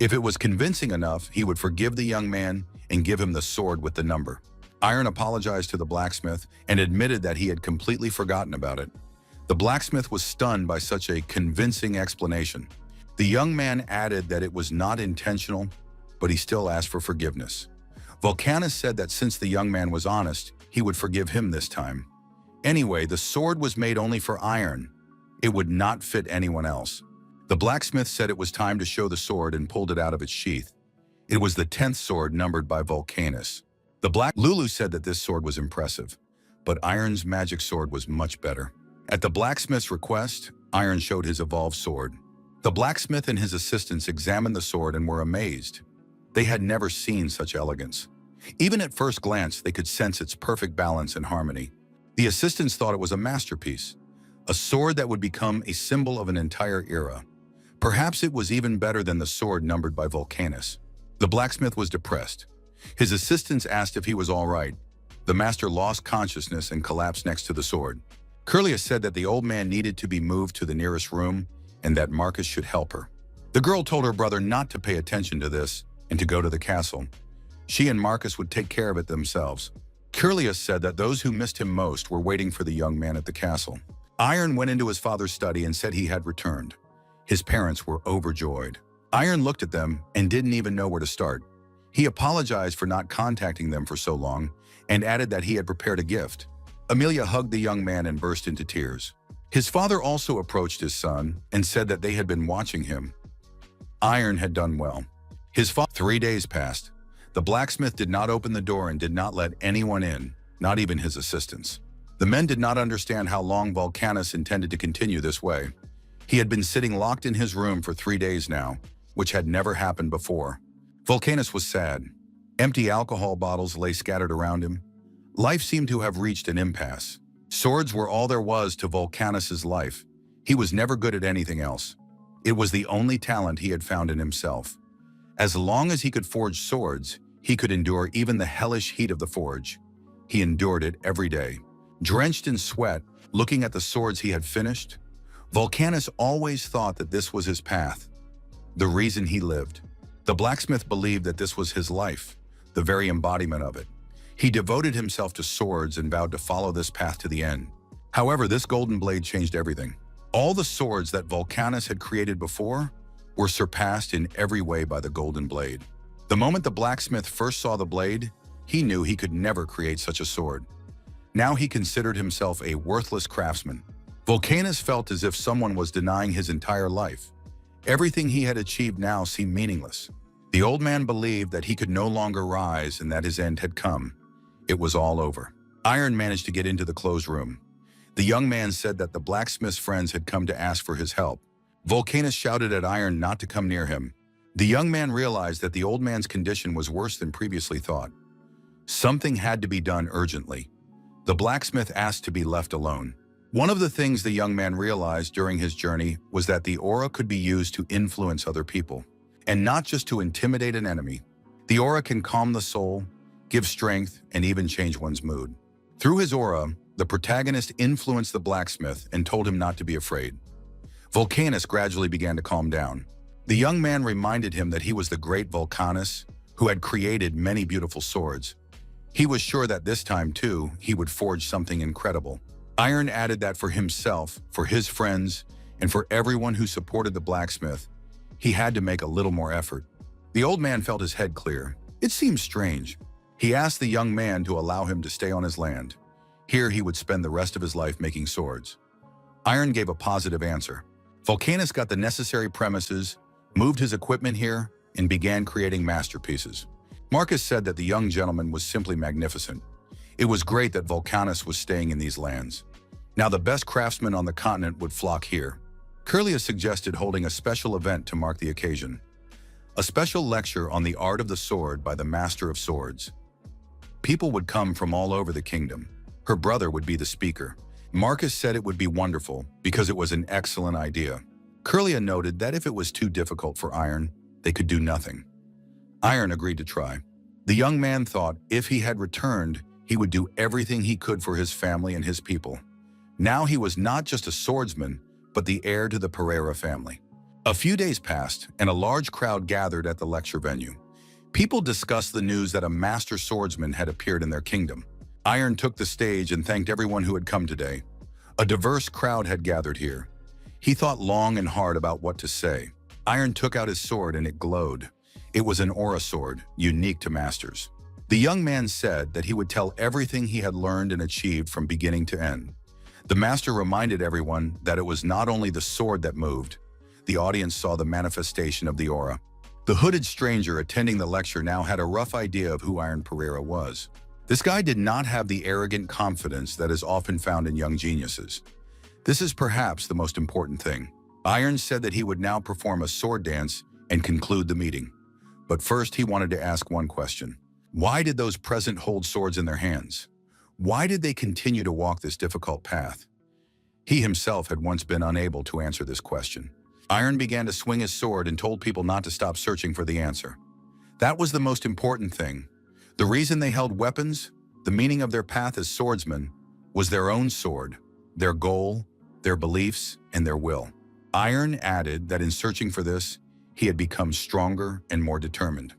If it was convincing enough, he would forgive the young man and give him the sword with the number. Iron apologized to the blacksmith and admitted that he had completely forgotten about it. The blacksmith was stunned by such a convincing explanation. The young man added that it was not intentional, but he still asked for forgiveness. Vulcanus said that since the young man was honest, he would forgive him this time. Anyway, the sword was made only for Iron. It would not fit anyone else. The blacksmith said it was time to show the sword and pulled it out of its sheath. It was the 10th sword numbered by Vulcanus. Lulu said that this sword was impressive, but Iron's magic sword was much better. At the blacksmith's request, Iron showed his evolved sword. The blacksmith and his assistants examined the sword and were amazed. They had never seen such elegance. Even at first glance, they could sense its perfect balance and harmony. The assistants thought it was a masterpiece, a sword that would become a symbol of an entire era. Perhaps it was even better than the sword numbered by Vulcanus. The blacksmith was depressed. His assistants asked if he was all right. The master lost consciousness and collapsed next to the sword. Curlius said that the old man needed to be moved to the nearest room and that Marcus should help her. The girl told her brother not to pay attention to this and to go to the castle. She and Marcus would take care of it themselves. Curlius said that those who missed him most were waiting for the young man at the castle. Iron went into his father's study and said he had returned. His parents were overjoyed. Iron looked at them and didn't even know where to start. He apologized for not contacting them for so long and added that he had prepared a gift. Amelia hugged the young man and burst into tears. His father also approached his son and said that they had been watching him. Iron had done well. 3 days passed. The blacksmith did not open the door and did not let anyone in, not even his assistants. The men did not understand how long Vulcanus intended to continue this way. He had been sitting locked in his room for 3 days now, which had never happened before. Vulcanus was sad. Empty alcohol bottles lay scattered around him. Life seemed to have reached an impasse. Swords were all there was to Vulcanus's life. He was never good at anything else. It was the only talent he had found in himself. As long as he could forge swords, he could endure even the hellish heat of the forge. He endured it every day. Drenched in sweat, looking at the swords he had finished, Vulcanus always thought that this was his path, the reason he lived. The blacksmith believed that this was his life, the very embodiment of it. He devoted himself to swords and vowed to follow this path to the end. However, this golden blade changed everything. All the swords that Vulcanus had created before were surpassed in every way by the golden blade. The moment the blacksmith first saw the blade, he knew he could never create such a sword. Now he considered himself a worthless craftsman. Vulcanus felt as if someone was denying his entire life. Everything he had achieved now seemed meaningless. The old man believed that he could no longer rise and that his end had come. It was all over. Iron managed to get into the closed room. The young man said that the blacksmith's friends had come to ask for his help. Vulcanus shouted at Iron not to come near him. The young man realized that the old man's condition was worse than previously thought. Something had to be done urgently. The blacksmith asked to be left alone. One of the things the young man realized during his journey was that the aura could be used to influence other people, and not just to intimidate an enemy. The aura can calm the soul, give strength, and even change one's mood. Through his aura, the protagonist influenced the blacksmith and told him not to be afraid. Vulcanus gradually began to calm down. The young man reminded him that he was the great Vulcanus, who had created many beautiful swords. He was sure that this time, too, he would forge something incredible. Iron added that for himself, for his friends, and for everyone who supported the blacksmith, he had to make a little more effort. The old man felt his head clear. It seemed strange. He asked the young man to allow him to stay on his land. Here he would spend the rest of his life making swords. Iron gave a positive answer. Vulcanus got the necessary premises, moved his equipment here, and began creating masterpieces. Marcus said that the young gentleman was simply magnificent. It was great that Vulcanus was staying in these lands. Now the best craftsmen on the continent would flock here. Curlius suggested holding a special event to mark the occasion. A special lecture on the art of the sword by the Master of Swords. People would come from all over the kingdom. Her brother would be the speaker. Marcus said it would be wonderful because it was an excellent idea. Curlia noted that if it was too difficult for Iron, they could do nothing. Iron agreed to try. The young man thought if he had returned, he would do everything he could for his family and his people. Now he was not just a swordsman, but the heir to the Pereira family. A few days passed, and a large crowd gathered at the lecture venue. People discussed the news that a master swordsman had appeared in their kingdom. Iron took the stage and thanked everyone who had come today. A diverse crowd had gathered here. He thought long and hard about what to say. Iron took out his sword and it glowed. It was an aura sword, unique to masters. The young man said that he would tell everything he had learned and achieved from beginning to end. The master reminded everyone that it was not only the sword that moved. The audience saw the manifestation of the aura. The hooded stranger attending the lecture now had a rough idea of who Iron Pereira was. This guy did not have the arrogant confidence that is often found in young geniuses. This is perhaps the most important thing. Iron said that he would now perform a sword dance and conclude the meeting. But first he wanted to ask one question. Why did those present hold swords in their hands? Why did they continue to walk this difficult path? He himself had once been unable to answer this question. Iron began to swing his sword and told people not to stop searching for the answer. That was the most important thing. The reason they held weapons, the meaning of their path as swordsmen, was their own sword, their goal, their beliefs, and their will. Iron added that in searching for this, he had become stronger and more determined.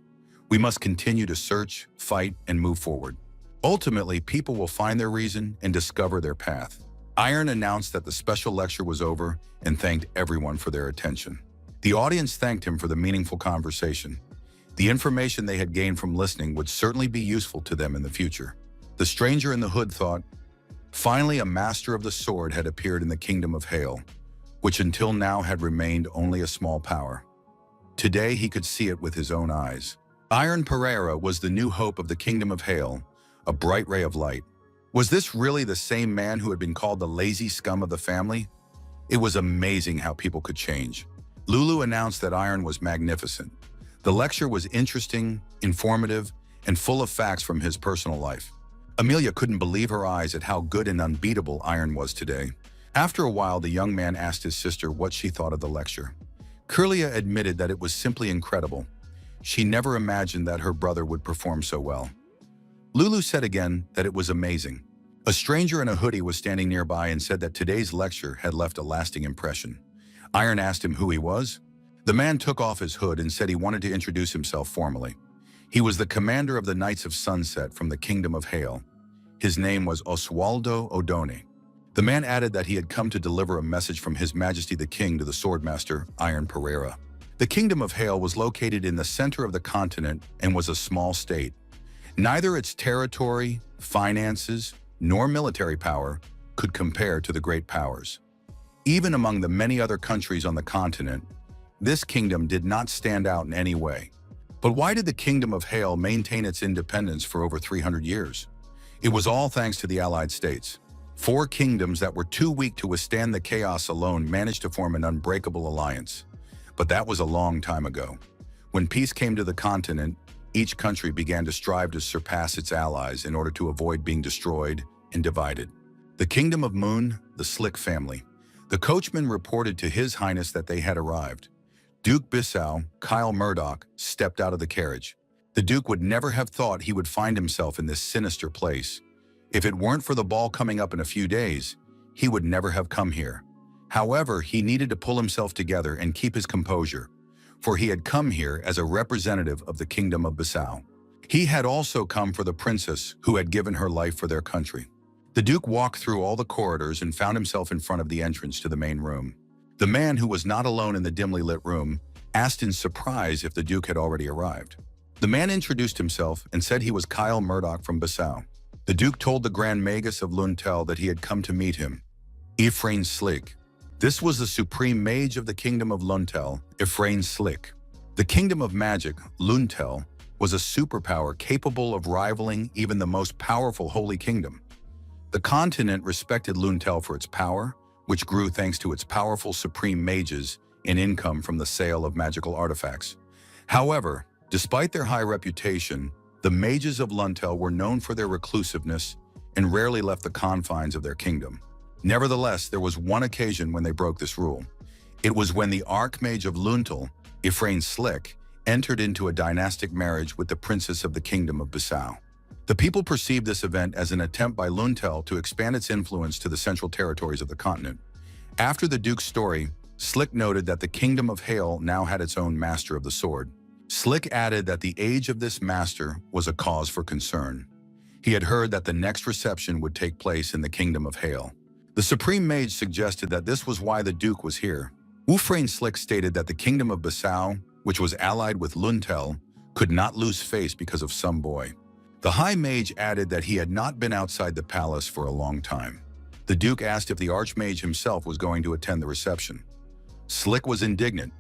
We must continue to search, fight, and move forward. Ultimately, people will find their reason and discover their path. Iron announced that the special lecture was over and thanked everyone for their attention. The audience thanked him for the meaningful conversation. The information they had gained from listening would certainly be useful to them in the future. The stranger in the hood thought, finally a master of the sword had appeared in the kingdom of Hale, which until now had remained only a small power. Today he could see it with his own eyes. Iron Pereira was the new hope of the kingdom of Hale, a bright ray of light. Was this really the same man who had been called the lazy scum of the family? It was amazing how people could change. Lulu announced that Iron was magnificent. The lecture was interesting, informative, and full of facts from his personal life. Amelia couldn't believe her eyes at how good and unbeatable Iron was today. After a while, the young man asked his sister what she thought of the lecture. Curlia admitted that it was simply incredible. She never imagined that her brother would perform so well. Lulu said again that it was amazing. A stranger in a hoodie was standing nearby and said that today's lecture had left a lasting impression. Iron asked him who he was. The man took off his hood and said he wanted to introduce himself formally. He was the commander of the Knights of Sunset from the Kingdom of Hale. His name was Oswaldo Odone. The man added that he had come to deliver a message from His Majesty the King to the swordmaster, Iron Pereira. The Kingdom of Hale was located in the center of the continent and was a small state. Neither its territory, finances, nor military power could compare to the great powers. Even among the many other countries on the continent, this kingdom did not stand out in any way. But why did the Kingdom of Hale maintain its independence for over 300 years? It was all thanks to the Allied States. 4 kingdoms that were too weak to withstand the chaos alone managed to form an unbreakable alliance. But that was a long time ago. When peace came to the continent, each country began to strive to surpass its allies in order to avoid being destroyed and divided. The Kingdom of Moon, the Slick family. The coachman reported to His Highness that they had arrived. Duke Bissau, Kyle Murdoch, stepped out of the carriage. The Duke would never have thought he would find himself in this sinister place. If it weren't for the ball coming up in a few days, he would never have come here. However, he needed to pull himself together and keep his composure, for he had come here as a representative of the Kingdom of Bissau. He had also come for the princess who had given her life for their country. The Duke walked through all the corridors and found himself in front of the entrance to the main room. The man, who was not alone in the dimly lit room, asked in surprise if the Duke had already arrived. The man introduced himself and said he was Kyle Murdoch from Bissau. The Duke told the Grand Magus of Luntel that he had come to meet him, Ephraim Slick. This was the supreme mage of the kingdom of Luntel, Ephraim Slick. The kingdom of magic, Luntel, was a superpower capable of rivaling even the most powerful holy kingdom. The continent respected Luntel for its power, which grew thanks to its powerful supreme mages and income from the sale of magical artifacts. However, despite their high reputation, the mages of Luntel were known for their reclusiveness and rarely left the confines of their kingdom. Nevertheless, there was one occasion when they broke this rule. It was when the Archmage of Luntel, Ephraim Slick, entered into a dynastic marriage with the princess of the kingdom of Bissau. The people perceived this event as an attempt by Luntel to expand its influence to the central territories of the continent. After the Duke's story, Slick noted that the kingdom of Hale now had its own master of the sword. Slick added that the age of this master was a cause for concern. He had heard that the next reception would take place in the kingdom of Hale. The supreme mage suggested that this was why the Duke was here. Ephraim Slick stated that the kingdom of Bissau, which was allied with Luntel, could not lose face because of some boy. The High Mage added that he had not been outside the palace for a long time. The Duke asked if the Archmage himself was going to attend the reception. Slick was indignant.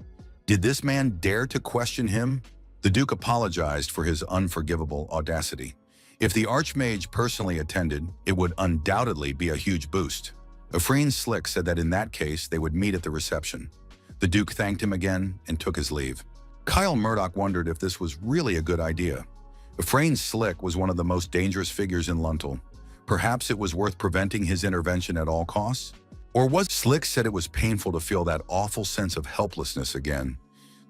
Did this man dare to question him? The Duke apologized for his unforgivable audacity. If the Archmage personally attended, it would undoubtedly be a huge boost. Ephraim Slick said that in that case, they would meet at the reception. The Duke thanked him again and took his leave. Kyle Murdoch wondered if this was really a good idea. Ephraim Slick was one of the most dangerous figures in Luntel. Perhaps it was worth preventing his intervention at all costs? Or was Slick said it was painful to feel that awful sense of helplessness again?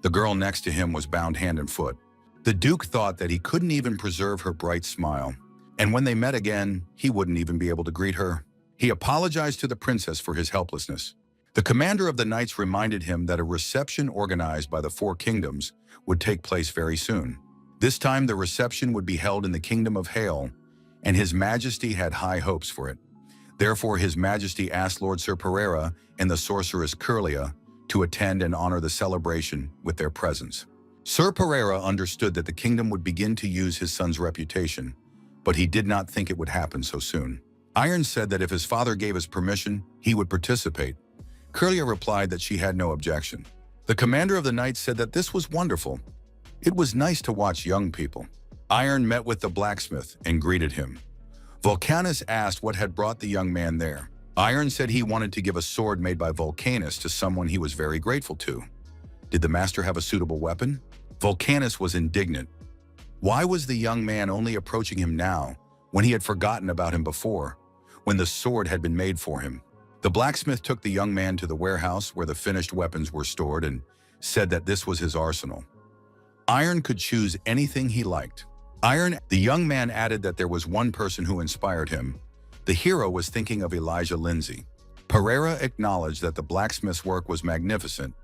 The girl next to him was bound hand and foot. The Duke thought that he couldn't even preserve her bright smile, and when they met again, he wouldn't even be able to greet her. He apologized to the princess for his helplessness. The commander of the knights reminded him that a reception organized by the four kingdoms would take place very soon. This time, the reception would be held in the kingdom of Hale, and His Majesty had high hopes for it. Therefore, His Majesty asked Lord Sir Pereira and the sorceress Curlia to attend and honor the celebration with their presence. Sir Pereira understood that the kingdom would begin to use his son's reputation, but he did not think it would happen so soon. Iron said that if his father gave his permission, he would participate. Curlia replied that she had no objection. The commander of the knights said that this was wonderful. It was nice to watch young people. Iron met with the blacksmith and greeted him. Vulcanus asked what had brought the young man there. Iron said he wanted to give a sword made by Vulcanus to someone he was very grateful to. Did the master have a suitable weapon? Vulcanus was indignant. Why was the young man only approaching him now, when he had forgotten about him before, when the sword had been made for him? The blacksmith took the young man to the warehouse where the finished weapons were stored and said that this was his arsenal. Iron could choose anything he liked. The young man added that there was one person who inspired him. The hero was thinking of Elijah Lindsay. Pereira acknowledged that the blacksmith's work was magnificent,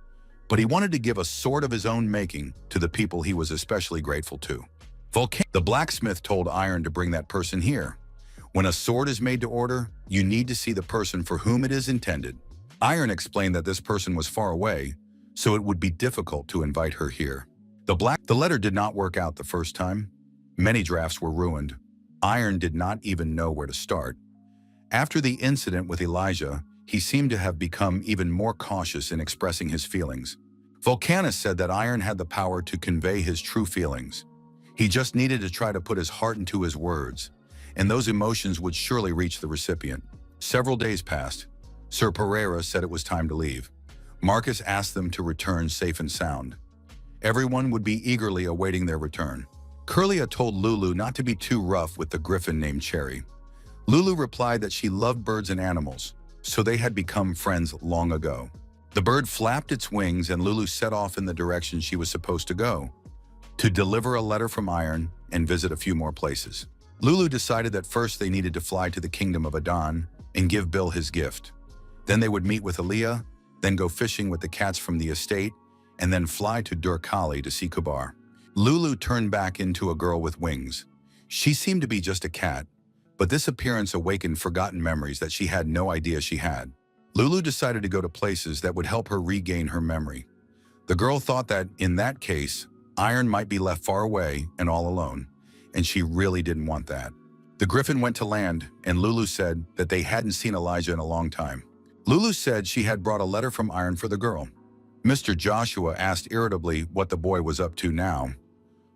but he wanted to give a sword of his own making to the people he was especially grateful to. The blacksmith told Iron to bring that person here. When a sword is made to order, you need to see the person for whom it is intended. Iron explained that this person was far away, so it would be difficult to invite her here. The letter did not work out the first time. Many drafts were ruined. Iron did not even know where to start. After the incident with Elijah, he seemed to have become even more cautious in expressing his feelings. Vulcanus said that Iron had the power to convey his true feelings. He just needed to try to put his heart into his words, and those emotions would surely reach the recipient. Several days passed. Sir Pereira said it was time to leave. Marcus asked them to return safe and sound. Everyone would be eagerly awaiting their return. Curlia told Lulu not to be too rough with the griffin named Cherry. Lulu replied that she loved birds and animals, so they had become friends long ago. The bird flapped its wings and Lulu set off in the direction she was supposed to go, to deliver a letter from Iron and visit a few more places. Lulu decided that first they needed to fly to the kingdom of Adon and give Bill his gift. Then they would meet with Aaliyah, then go fishing with the cats from the estate, and then fly to Durkali to see Kubar. Lulu turned back into a girl with wings. She seemed to be just a cat, But this appearance awakened forgotten memories that she had no idea she had. Lulu decided to go to places that would help her regain her memory. The girl thought that, in that case, Iron might be left far away and all alone, and she really didn't want that. The Griffin went to land, and Lulu said that they hadn't seen Elijah in a long time. Lulu said she had brought a letter from Iron for the girl. Mr. Joshua asked irritably what the boy was up to now.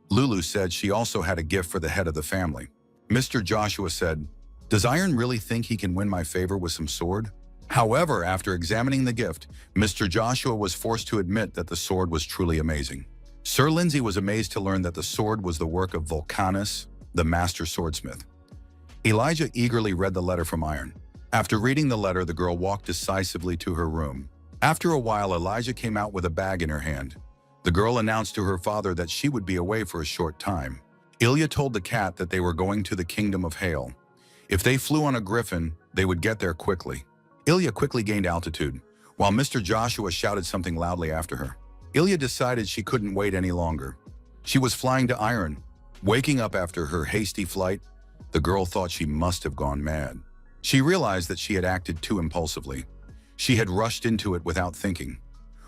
Lulu said she also had a gift for the head of the family. Mr. Joshua said, "Does Iron really think he can win my favor with some sword?" However, after examining the gift, Mr. Joshua was forced to admit that the sword was truly amazing. Sir Lindsay was amazed to learn that the sword was the work of Vulcanus, the master swordsmith. Elijah eagerly read the letter from Iron. After reading the letter, the girl walked decisively to her room. After a while, Elijah came out with a bag in her hand. The girl announced to her father that she would be away for a short time. Ilya told the cat that they were going to the kingdom of Hail. If they flew on a griffin, they would get there quickly. Ilya quickly gained altitude, while Mr. Joshua shouted something loudly after her. Ilya decided she couldn't wait any longer. She was flying to Iron. Waking up after her hasty flight, the girl thought she must have gone mad. She realized that she had acted too impulsively. She had rushed into it without thinking.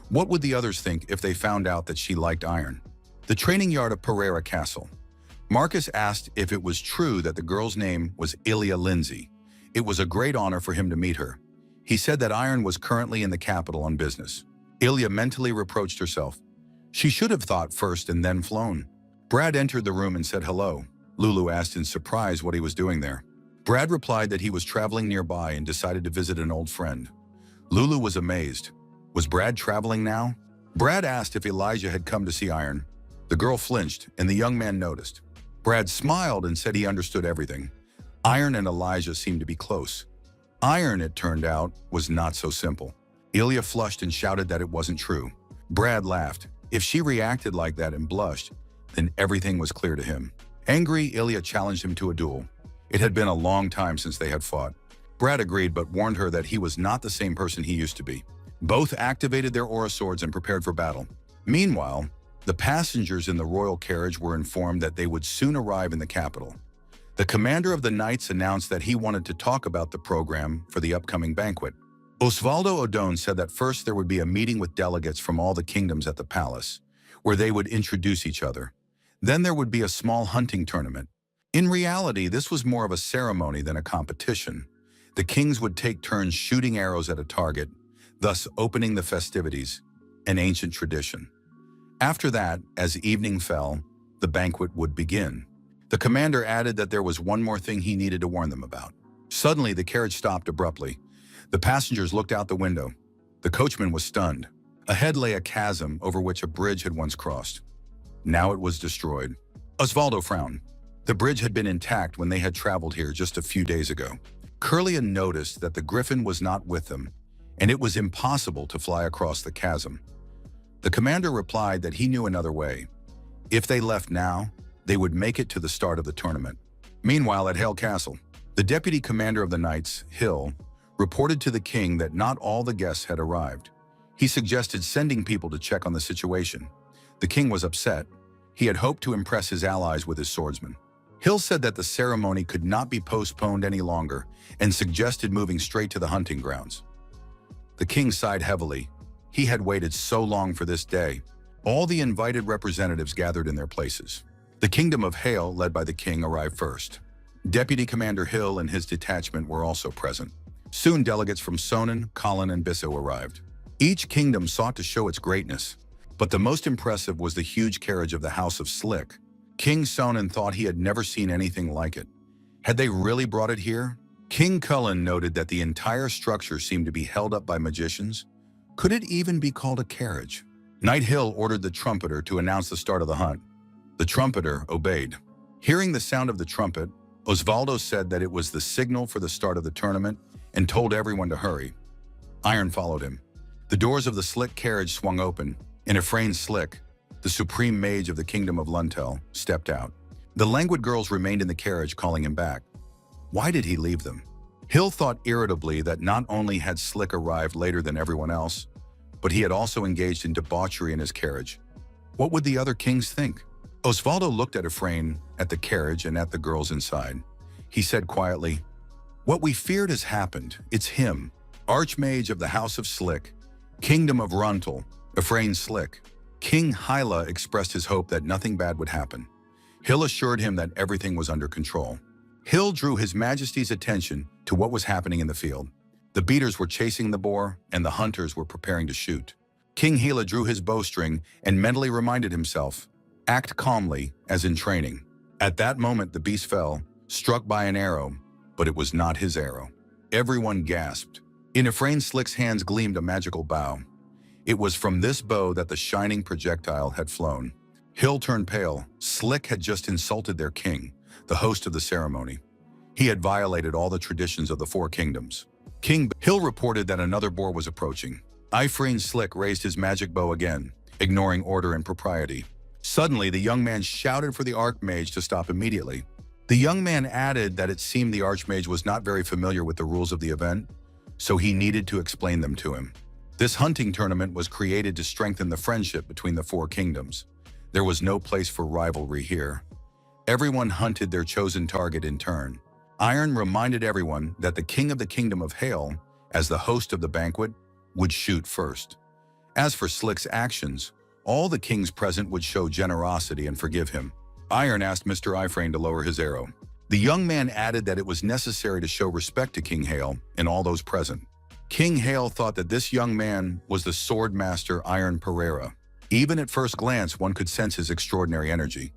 What would the others think if they found out that she liked Iron? The training yard of Pereira Castle. Marcus asked if it was true that the girl's name was Ilya Lindsay. It was a great honor for him to meet her. He said that Iron was currently in the capital on business. Ilya mentally reproached herself. She should have thought first and then flown. Brad entered the room and said hello. Lulu asked in surprise what he was doing there. Brad replied that he was traveling nearby and decided to visit an old friend. Lulu was amazed. Was Brad traveling now? Brad asked if Elijah had come to see Iron. The girl flinched, and the young man noticed. Brad smiled and said he understood everything. Iron and Elijah seemed to be close. Iron, it turned out, was not so simple. Ilya flushed and shouted that it wasn't true. Brad laughed. If she reacted like that and blushed, then everything was clear to him. Angry, Ilya challenged him to a duel. It had been a long time since they had fought. Brad agreed but warned her that he was not the same person he used to be. Both activated their aura swords and prepared for battle. Meanwhile, the passengers in the royal carriage were informed that they would soon arrive in the capital. The commander of the knights announced that he wanted to talk about the program for the upcoming banquet. Osvaldo Odone said that first there would be a meeting with delegates from all the kingdoms at the palace, where they would introduce each other. Then there would be a small hunting tournament. In reality, this was more of a ceremony than a competition. The kings would take turns shooting arrows at a target, thus opening the festivities, an ancient tradition. After that, as evening fell, the banquet would begin. The commander added that there was one more thing he needed to warn them about. Suddenly, the carriage stopped abruptly. The passengers looked out the window. The coachman was stunned. Ahead lay a chasm over which a bridge had once crossed. Now it was destroyed. Osvaldo frowned. The bridge had been intact when they had traveled here just a few days ago. Curlia noticed that the griffin was not with them, and it was impossible to fly across the chasm. The commander replied that he knew another way. If they left now, they would make it to the start of the tournament. Meanwhile, at Hale Castle, the deputy commander of the knights, Hill, reported to the king that not all the guests had arrived. He suggested sending people to check on the situation. The king was upset. He had hoped to impress his allies with his swordsmen. Hill said that the ceremony could not be postponed any longer and suggested moving straight to the hunting grounds. The king sighed heavily. He had waited so long for this day. All the invited representatives gathered in their places. The kingdom of Hale, led by the king, arrived first. Deputy Commander Hill and his detachment were also present. Soon delegates from Sonnen, Colin, and Bisso arrived. Each kingdom sought to show its greatness, but the most impressive was the huge carriage of the House of Slick. King Sonnen thought he had never seen anything like it. Had they really brought it here? King Cullen noted that the entire structure seemed to be held up by magicians. Could it even be called a carriage? Knight Hill ordered the trumpeter to announce the start of the hunt. The trumpeter obeyed. Hearing the sound of the trumpet, Osvaldo said that it was the signal for the start of the tournament and told everyone to hurry. Iron followed him. The doors of the Slick carriage swung open, and Ephraim Slick, the supreme mage of the kingdom of Luntel, stepped out. The languid girls remained in the carriage, calling him back. Why did he leave them? Hill thought irritably that not only had Slick arrived later than everyone else, but he had also engaged in debauchery in his carriage. What would the other kings think? Osvaldo looked at Ephraim, at the carriage, and at the girls inside. He said quietly, "What we feared has happened. It's him, Archmage of the House of Slick, Kingdom of Runtal, Ephraim Slick." King Hyla expressed his hope that nothing bad would happen. Hill assured him that everything was under control. Hill drew His Majesty's attention to what was happening in the field. The beaters were chasing the boar, and the hunters were preparing to shoot. King Hyla drew his bowstring and mentally reminded himself, "Act calmly, as in training." At that moment, the beast fell, struck by an arrow, but it was not his arrow. Everyone gasped. In Ephraim Slick's hands gleamed a magical bow. It was from this bow that the shining projectile had flown. Hill turned pale. Slick had just insulted their king, the host of the ceremony. He had violated all the traditions of the four kingdoms. Hill reported that another boar was approaching. Ephraim Slick raised his magic bow again, ignoring order and propriety. Suddenly, the young man shouted for the Archmage to stop immediately. The young man added that it seemed the Archmage was not very familiar with the rules of the event, so he needed to explain them to him. This hunting tournament was created to strengthen the friendship between the four kingdoms. There was no place for rivalry here. Everyone hunted their chosen target in turn. Iron reminded everyone that the king of the kingdom of Hail, as the host of the banquet, would shoot first. As for Slick's actions, all the kings present would show generosity and forgive him. Iron asked Mr. Ephraim to lower his arrow. The young man added that it was necessary to show respect to King Hail and all those present. King Hail thought that this young man was the sword master Iron Pereira. Even at first glance, one could sense his extraordinary energy.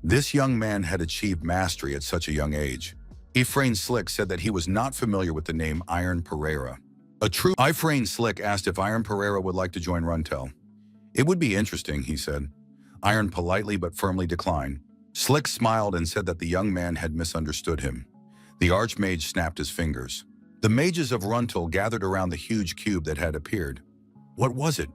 This young man had achieved mastery at such a young age. Ephraim Slick said that he was not familiar with the name Iron Pereira. Ephraim Slick asked if Iron Pereira would like to join Runtel. "It would be interesting," he said. Iron politely but firmly declined. Slick smiled and said that the young man had misunderstood him. The Archmage snapped his fingers. The mages of Runtel gathered around the huge cube that had appeared. What was it?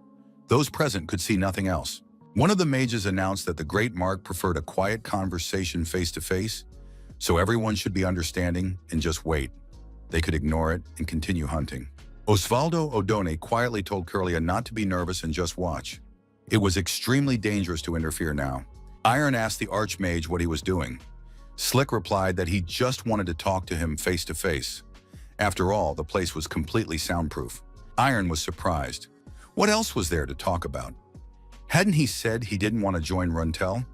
Those present could see nothing else. One of the mages announced that the Great Mark preferred a quiet conversation face-to-face, so everyone should be understanding and just wait. They could ignore it and continue hunting. Osvaldo O'Donnell quietly told Curlia not to be nervous and just watch. It was extremely dangerous to interfere now. Iron asked the Archmage what he was doing. Slick replied that he just wanted to talk to him face-to-face. After all, the place was completely soundproof. Iron was surprised. What else was there to talk about? Hadn't he said he didn't want to join Runtel?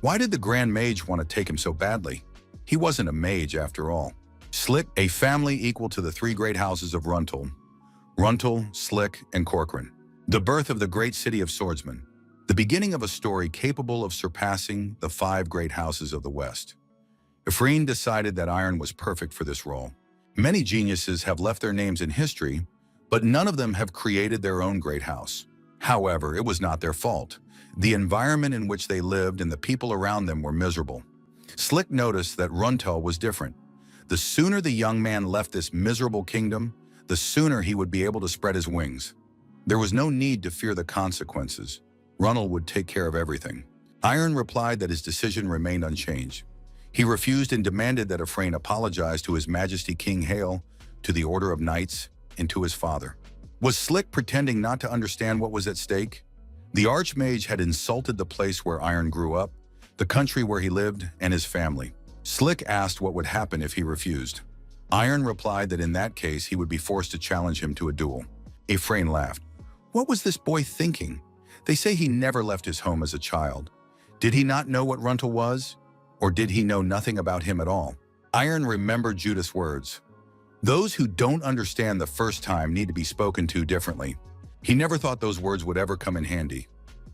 Why did the Grand Mage want to take him so badly? He wasn't a mage after all. Slick, a family equal to the three great houses of Runtel. Runtel, Slick, and Corcoran. The birth of the great city of swordsmen. The beginning of a story capable of surpassing the five great houses of the West. Ephraim decided that Iron was perfect for this role. Many geniuses have left their names in history, but none of them have created their own great house. However, it was not their fault. The environment in which they lived and the people around them were miserable. Slick noticed that Runtel was different. The sooner the young man left this miserable kingdom, the sooner he would be able to spread his wings. There was no need to fear the consequences. Runtel would take care of everything. Iron replied that his decision remained unchanged. He refused and demanded that Ephraim apologize to His Majesty King Hail, to the Order of Knights, and to his father. Was Slick pretending not to understand what was at stake? The Archmage had insulted the place where Iron grew up, the country where he lived, and his family. Slick asked what would happen if he refused. Iron replied that in that case he would be forced to challenge him to a duel. Ephraim laughed. What was this boy thinking? They say he never left his home as a child. Did he not know what Runtel was? Or did he know nothing about him at all? Iron remembered Judith's words. Those who don't understand the first time need to be spoken to differently. He never thought those words would ever come in handy.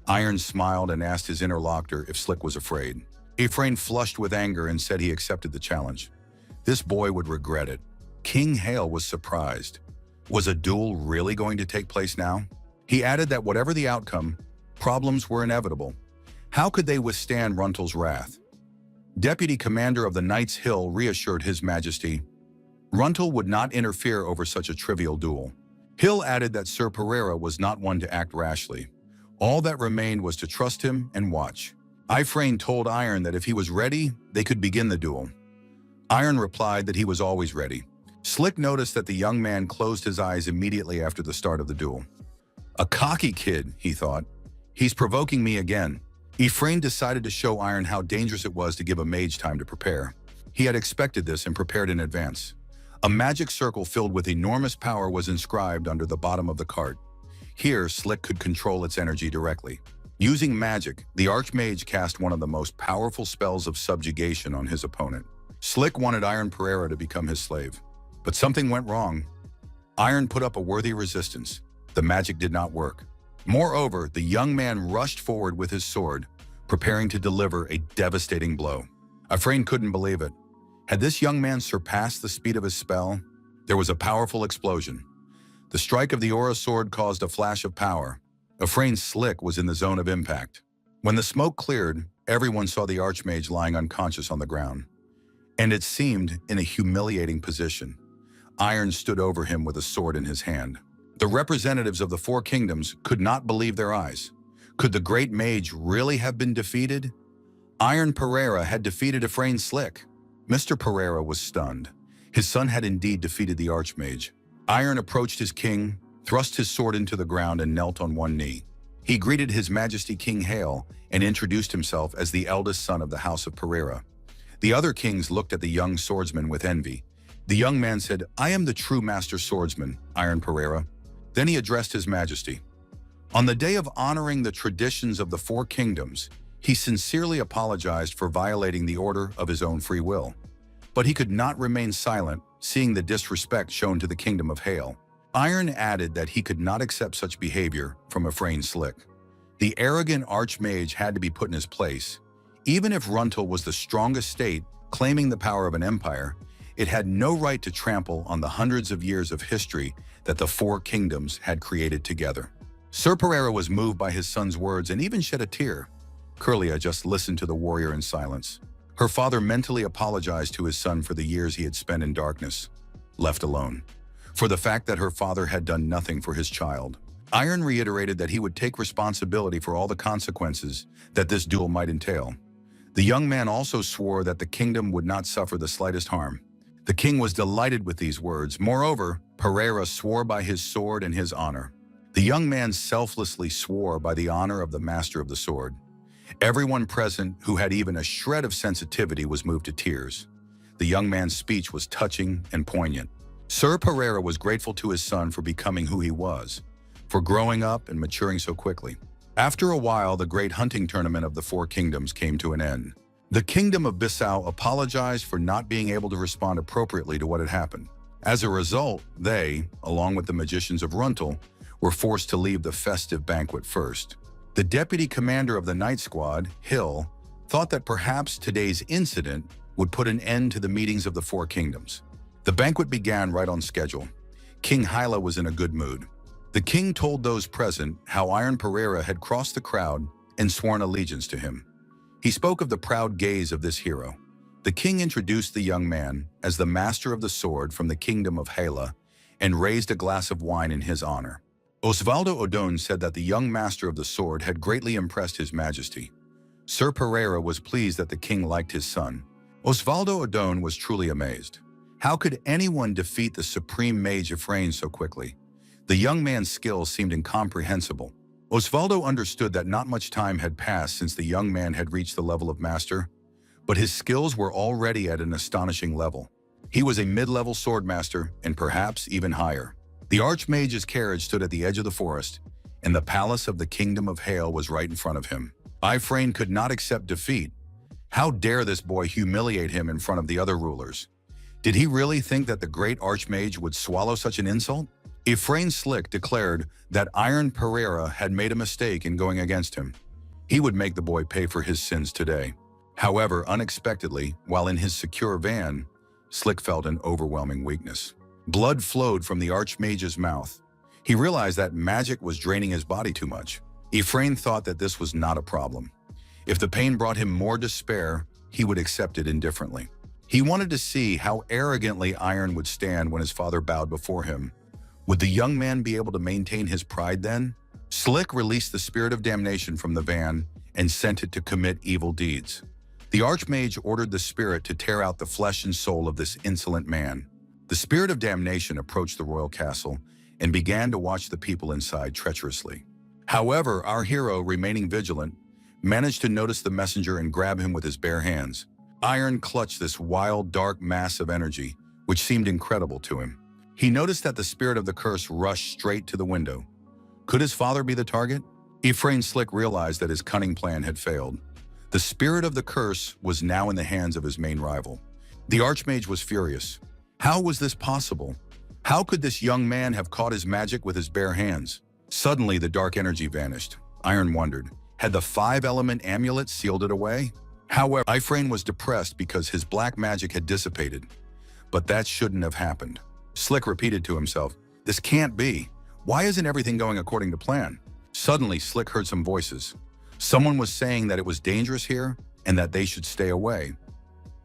Iron smiled and asked his interlocutor if Slick was afraid. Ephraim flushed with anger and said he accepted the challenge. This boy would regret it. King Hail was surprised. Was a duel really going to take place now? He added that whatever the outcome, problems were inevitable. How could they withstand Runtel's wrath? Deputy Commander of the Knights Hill reassured His Majesty Runtel would not interfere over such a trivial duel. Hill added that Sir Pereira was not one to act rashly. All that remained was to trust him and watch. Ephraim told Iron that if he was ready, they could begin the duel. Iron replied that he was always ready. Slick noticed that the young man closed his eyes immediately after the start of the duel. A cocky kid, he thought. He's provoking me again. Ephraim decided to show Iron how dangerous it was to give a mage time to prepare. He had expected this and prepared in advance. A magic circle filled with enormous power was inscribed under the bottom of the cart. Here, Slick could control its energy directly. Using magic, the Archmage cast one of the most powerful spells of subjugation on his opponent. Slick wanted Iron Pereira to become his slave, but something went wrong. Iron put up a worthy resistance. The magic did not work. Moreover, the young man rushed forward with his sword, preparing to deliver a devastating blow. Efrain couldn't believe it. Had this young man surpassed the speed of his spell? There was a powerful explosion. The strike of the aura sword caused a flash of power. Efrain's Slick was in the zone of impact. When the smoke cleared, everyone saw the Archmage lying unconscious on the ground. And it seemed in a humiliating position. Iron stood over him with a sword in his hand. The representatives of the four kingdoms could not believe their eyes. Could the great mage really have been defeated? Iron Pereira had defeated Efrain's Slick. Mr. Pereira was stunned. His son had indeed defeated the Archmage. Iron approached his king, thrust his sword into the ground and knelt on one knee. He greeted His Majesty King Hale and introduced himself as the eldest son of the House of Pereira. The other kings looked at the young swordsman with envy. The young man said, "I am the true master swordsman, Iron Pereira." Then he addressed His Majesty. On the day of honoring the traditions of the four kingdoms, he sincerely apologized for violating the order of his own free will. But he could not remain silent, seeing the disrespect shown to the kingdom of Hale. Iron added that he could not accept such behavior from Efrain Slick. The arrogant Archmage had to be put in his place. Even if Runtal was the strongest state, claiming the power of an empire, it had no right to trample on the hundreds of years of history that the four kingdoms had created together. Sir Pereira was moved by his son's words and even shed a tear. Curlia just listened to the warrior in silence. Her father mentally apologized to his son for the years he had spent in darkness, left alone, for the fact that her father had done nothing for his child. Iron reiterated that he would take responsibility for all the consequences that this duel might entail. The young man also swore that the kingdom would not suffer the slightest harm. The king was delighted with these words. Moreover, Pereira swore by his sword and his honor. The young man selflessly swore by the honor of the master of the sword. Everyone present who had even a shred of sensitivity was moved to tears. The young man's speech was touching and poignant. Sir Pereira was grateful to his son for becoming who he was, for growing up and maturing so quickly. After a while, the great hunting tournament of the four kingdoms came to an end. The kingdom of Bissau apologized for not being able to respond appropriately to what had happened. As a result, they, along with the magicians of Runtal, were forced to leave the festive banquet first. The deputy commander of the night squad, Hill, thought that perhaps today's incident would put an end to the meetings of the four kingdoms. The banquet began right on schedule. King Hyla was in a good mood. The king told those present how Iron Pereira had crossed the crowd and sworn allegiance to him. He spoke of the proud gaze of this hero. The king introduced the young man as the master of the sword from the kingdom of Hyla and raised a glass of wine in his honor. Osvaldo Odone said that the young master of the sword had greatly impressed His Majesty. Sir Pereira was pleased that the king liked his son. Osvaldo Odone was truly amazed. How could anyone defeat the supreme mage Efrain so quickly? The young man's skills seemed incomprehensible. Osvaldo understood that not much time had passed since the young man had reached the level of master, but his skills were already at an astonishing level. He was a mid-level swordmaster and perhaps even higher. The Archmage's carriage stood at the edge of the forest, and the palace of the Kingdom of Hale was right in front of him. Efrain could not accept defeat. How dare this boy humiliate him in front of the other rulers? Did he really think that the great Archmage would swallow such an insult? Efrain Slick declared that Iron Pereira had made a mistake in going against him. He would make the boy pay for his sins today. However, unexpectedly, while in his secure van, Slick felt an overwhelming weakness. Blood flowed from the Archmage's mouth. He realized that magic was draining his body too much. Efrain thought that this was not a problem. If the pain brought him more despair, he would accept it indifferently. He wanted to see how arrogantly Iron would stand when his father bowed before him. Would the young man be able to maintain his pride then? Slick released the spirit of damnation from the van and sent it to commit evil deeds. The Archmage ordered the spirit to tear out the flesh and soul of this insolent man. The spirit of damnation approached the royal castle and began to watch the people inside treacherously. However, our hero, remaining vigilant, managed to notice the messenger and grab him with his bare hands. Iron clutched this wild, dark mass of energy, which seemed incredible to him. He noticed that the spirit of the curse rushed straight to the window. Could his father be the target? Ephraim Slick realized that his cunning plan had failed. The spirit of the curse was now in the hands of his main rival. The Archmage was furious. How was this possible? How could this young man have caught his magic with his bare hands? Suddenly, the dark energy vanished. Iron wondered, had the five-element amulet sealed it away? However, Ephraim was depressed because his black magic had dissipated. But that shouldn't have happened. Slick repeated to himself, this can't be. Why isn't everything going according to plan? Suddenly, Slick heard some voices. Someone was saying that it was dangerous here and that they should stay away.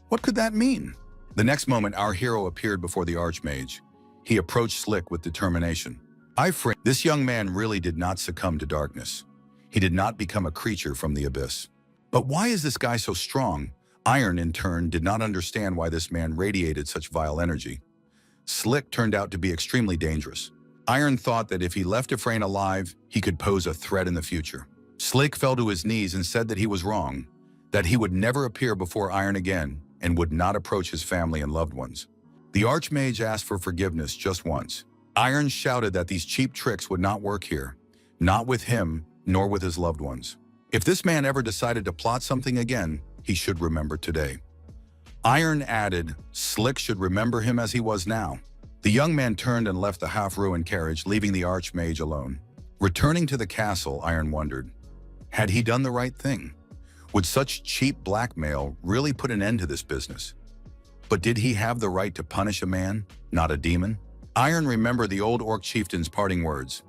What could that mean? The next moment, our hero appeared before the Archmage. He approached Slick with determination. Ephraim, this young man really did not succumb to darkness. He did not become a creature from the abyss. But why is this guy so strong? Iron, in turn, did not understand why this man radiated such vile energy. Slick turned out to be extremely dangerous. Iron thought that if he left Ephraim alive, he could pose a threat in the future. Slick fell to his knees and said that he was wrong, that he would never appear before Iron again and would not approach his family and loved ones. The Archmage asked for forgiveness just once. Iron shouted that these cheap tricks would not work here, not with him, nor with his loved ones. If this man ever decided to plot something again, he should remember today. Iron added, Slick should remember him as he was now. The young man turned and left the half-ruined carriage, leaving the Archmage alone. Returning to the castle, Iron wondered, had he done the right thing? Would such cheap blackmail really put an end to this business? But did he have the right to punish a man, not a demon? Iron remembered the old orc chieftain's parting words.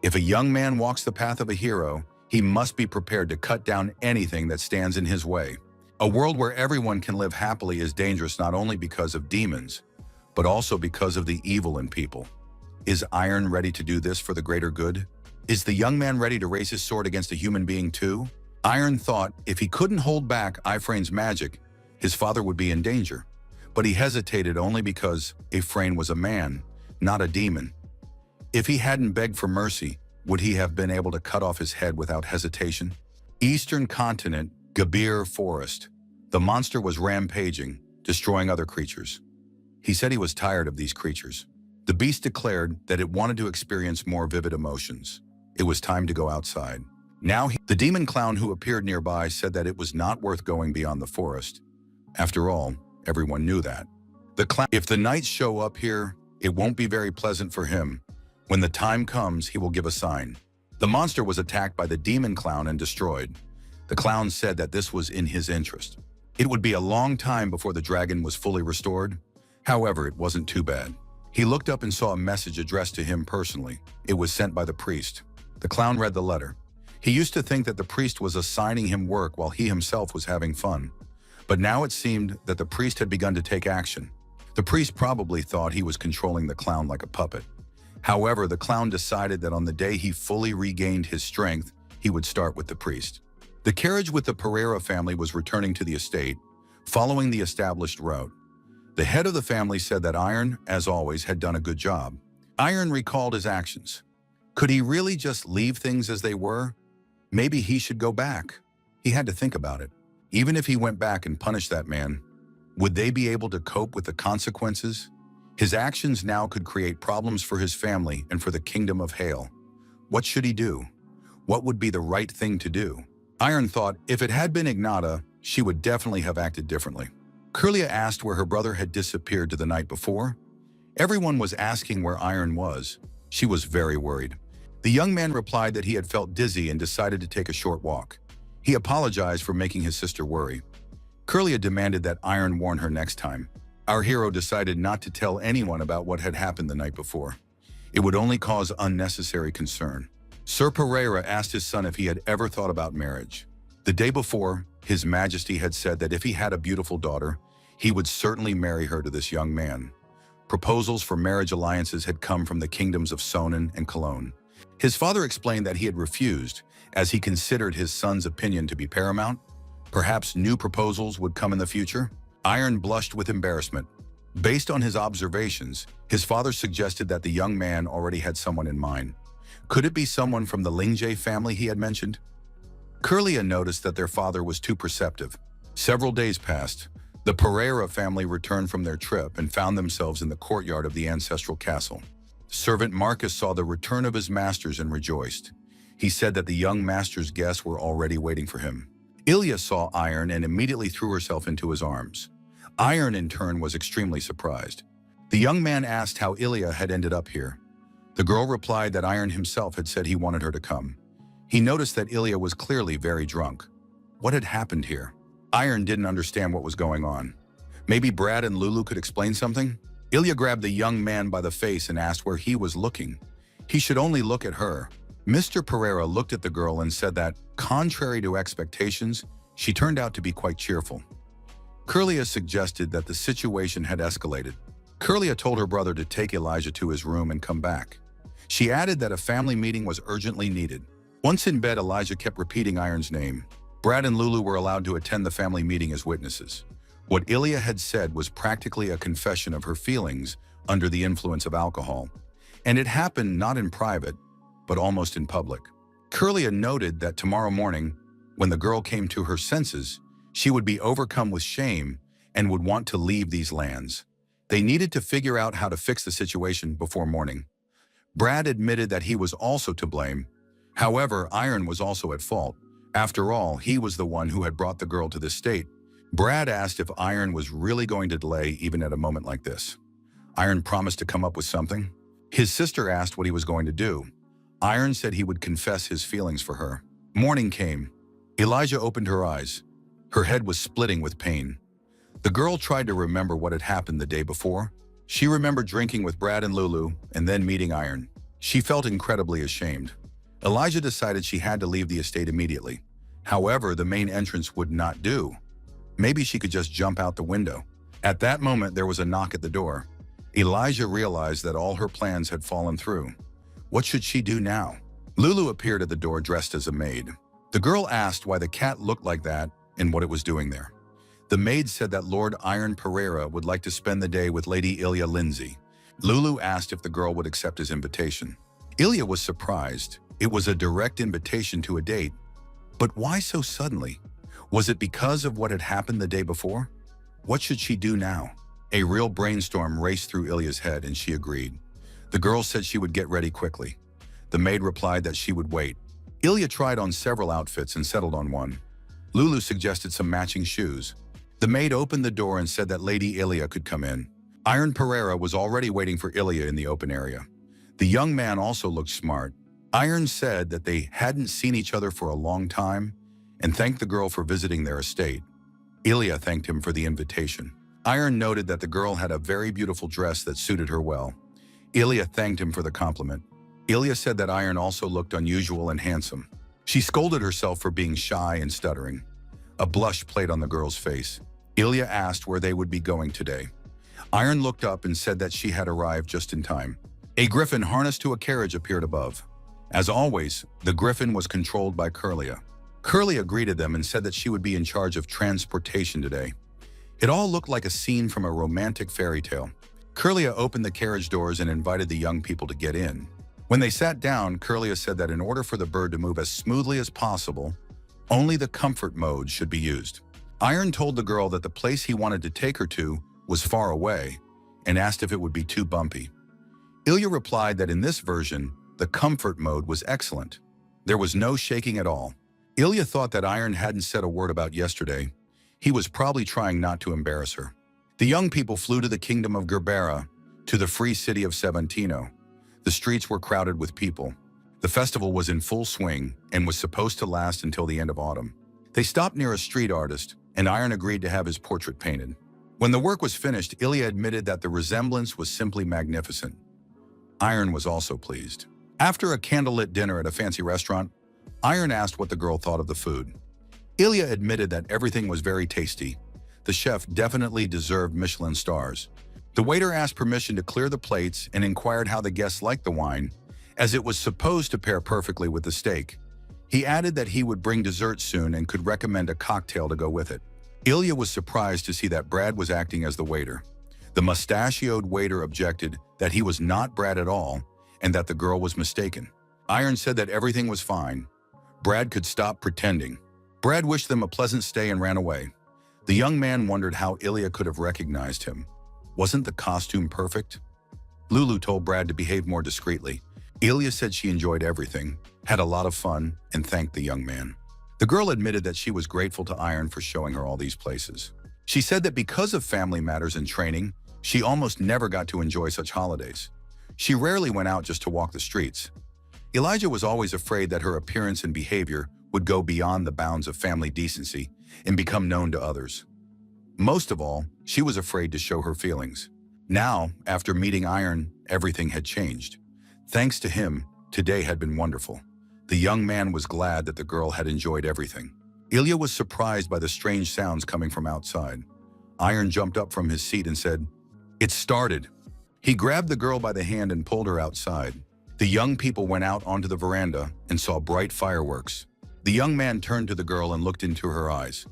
If a young man walks the path of a hero, he must be prepared to cut down anything that stands in his way. A world where everyone can live happily is dangerous not only because of demons, but also because of the evil in people. Is Iron ready to do this for the greater good? Is the young man ready to raise his sword against a human being too? Iron thought if he couldn't hold back Ephraim's magic, his father would be in danger. But he hesitated only because Ephraim was a man, not a demon. If he hadn't begged for mercy, would he have been able to cut off his head without hesitation? Eastern continent, Gabir Forest. The monster was rampaging, destroying other creatures. He said he was tired of these creatures. The beast declared that it wanted to experience more vivid emotions. It was time to go outside. The demon clown who appeared nearby said that it was not worth going beyond the forest. After all, everyone knew that. If the knights show up here, it won't be very pleasant for him. When the time comes, he will give a sign. The monster was attacked by the demon clown and destroyed. The clown said that this was in his interest. It would be a long time before the dragon was fully restored. However, it wasn't too bad. He looked up and saw a message addressed to him personally. It was sent by the priest. The clown read the letter. He used to think that the priest was assigning him work while he himself was having fun. But now it seemed that the priest had begun to take action. The priest probably thought he was controlling the clown like a puppet. However, the clown decided that on the day he fully regained his strength, he would start with the priest. The carriage with the Pereira family was returning to the estate, following the established route. The head of the family said that Iron, as always, had done a good job. Iron recalled his actions. Could he really just leave things as they were? Maybe he should go back. He had to think about it. Even if he went back and punished that man, would they be able to cope with the consequences? His actions now could create problems for his family and for the kingdom of Hale. What should he do? What would be the right thing to do? Iron thought if it had been Ignata, she would definitely have acted differently. Curlia asked where her brother had disappeared the night before. Everyone was asking where Iron was. She was very worried. The young man replied that he had felt dizzy and decided to take a short walk. He apologized for making his sister worry. Curlia demanded that Iron warn her next time. Our hero decided not to tell anyone about what had happened the night before. It would only cause unnecessary concern. Sir Pereira asked his son if he had ever thought about marriage. The day before, His Majesty had said that if he had a beautiful daughter, he would certainly marry her to this young man. Proposals for marriage alliances had come from the kingdoms of Sonnen and Cologne. His father explained that he had refused, as he considered his son's opinion to be paramount. Perhaps new proposals would come in the future? Iron blushed with embarrassment. Based on his observations, his father suggested that the young man already had someone in mind. Could it be someone from the Lingjie family he had mentioned? Curlia noticed that their father was too perceptive. Several days passed. The Pereira family returned from their trip and found themselves in the courtyard of the ancestral castle. Servant Marcus saw the return of his masters and rejoiced. He said that the young master's guests were already waiting for him. Ilya saw Iron and immediately threw herself into his arms. Iron, in turn, was extremely surprised. The young man asked how Ilya had ended up here. The girl replied that Iron himself had said he wanted her to come. He noticed that Ilya was clearly very drunk. What had happened here? Iron didn't understand what was going on. Maybe Brad and Lulu could explain something? Ilya grabbed the young man by the face and asked where he was looking. He should only look at her. Mr. Pereira looked at the girl and said that, contrary to expectations, she turned out to be quite cheerful. Curlia suggested that the situation had escalated. Curlia told her brother to take Elijah to his room and come back. She added that a family meeting was urgently needed. Once in bed, Elijah kept repeating Iron's name. Brad and Lulu were allowed to attend the family meeting as witnesses. What Ilya had said was practically a confession of her feelings under the influence of alcohol. And it happened not in private, but almost in public. Curlia noted that tomorrow morning, when the girl came to her senses, she would be overcome with shame and would want to leave these lands. They needed to figure out how to fix the situation before morning. Brad admitted that he was also to blame. However, Iron was also at fault. After all, he was the one who had brought the girl to this state. Brad asked if Iron was really going to delay even at a moment like this. Iron promised to come up with something. His sister asked what he was going to do. Iron said he would confess his feelings for her. Morning came. Elijah opened her eyes. Her head was splitting with pain. The girl tried to remember what had happened the day before. She remembered drinking with Brad and Lulu and then meeting Iron. She felt incredibly ashamed. Elijah decided she had to leave the estate immediately. However, the main entrance would not do. Maybe she could just jump out the window. At that moment, there was a knock at the door. Elijah realized that all her plans had fallen through. What should she do now? Lulu appeared at the door dressed as a maid. The girl asked why the cat looked like that and what it was doing there. The maid said that Lord Iron Pereira would like to spend the day with Lady Ilya Lindsay. Lulu asked if the girl would accept his invitation. Ilya was surprised. It was a direct invitation to a date. But why so suddenly? Was it because of what had happened the day before? What should she do now? A real brainstorm raced through Ilya's head and she agreed. The girl said she would get ready quickly. The maid replied that she would wait. Ilya tried on several outfits and settled on one. Lulu suggested some matching shoes. The maid opened the door and said that Lady Ilya could come in. Iron Pereira was already waiting for Ilya in the open area. The young man also looked smart. Iron said that they hadn't seen each other for a long time and thanked the girl for visiting their estate. Ilya thanked him for the invitation. Iron noted that the girl had a very beautiful dress that suited her well. Ilya thanked him for the compliment. Ilya said that Iron also looked unusual and handsome. She scolded herself for being shy and stuttering. A blush played on the girl's face. Ilya asked where they would be going today. Iron looked up and said that she had arrived just in time. A griffin harnessed to a carriage appeared above. As always, the griffin was controlled by Curlia. Curlia greeted them and said that she would be in charge of transportation today. It all looked like a scene from a romantic fairy tale. Curlia opened the carriage doors and invited the young people to get in. When they sat down, Curlia said that in order for the bird to move as smoothly as possible, only the comfort mode should be used. Iron told the girl that the place he wanted to take her to was far away and asked if it would be too bumpy. Ilya replied that in this version, the comfort mode was excellent. There was no shaking at all. Ilya thought that Iron hadn't said a word about yesterday. He was probably trying not to embarrass her. The young people flew to the kingdom of Gerbera, to the free city of Seventino. The streets were crowded with people. The festival was in full swing and was supposed to last until the end of autumn. They stopped near a street artist, and Iron agreed to have his portrait painted. When the work was finished, Ilya admitted that the resemblance was simply magnificent. Iron was also pleased. After a candlelit dinner at a fancy restaurant, Iron asked what the girl thought of the food. Ilya admitted that everything was very tasty. The chef definitely deserved Michelin stars. The waiter asked permission to clear the plates and inquired how the guests liked the wine, as it was supposed to pair perfectly with the steak. He added that he would bring dessert soon and could recommend a cocktail to go with it. Ilya was surprised to see that Brad was acting as the waiter. The mustachioed waiter objected that he was not Brad at all and that the girl was mistaken. Iron said that everything was fine. Brad could stop pretending. Brad wished them a pleasant stay and ran away. The young man wondered how Ilya could have recognized him. Wasn't the costume perfect? Lulu told Brad to behave more discreetly. Ilya said she enjoyed everything, had a lot of fun, and thanked the young man. The girl admitted that she was grateful to Iron for showing her all these places. She said that because of family matters and training, she almost never got to enjoy such holidays. She rarely went out just to walk the streets. Elijah was always afraid that her appearance and behavior would go beyond the bounds of family decency and become known to others. Most of all, she was afraid to show her feelings. Now, after meeting Iron, everything had changed. Thanks to him, today had been wonderful. The young man was glad that the girl had enjoyed everything. Ilya was surprised by the strange sounds coming from outside. Iron jumped up from his seat and said, "It started." He grabbed the girl by the hand and pulled her outside. The young people went out onto the veranda and saw bright fireworks. The young man turned to the girl and looked into her eyes.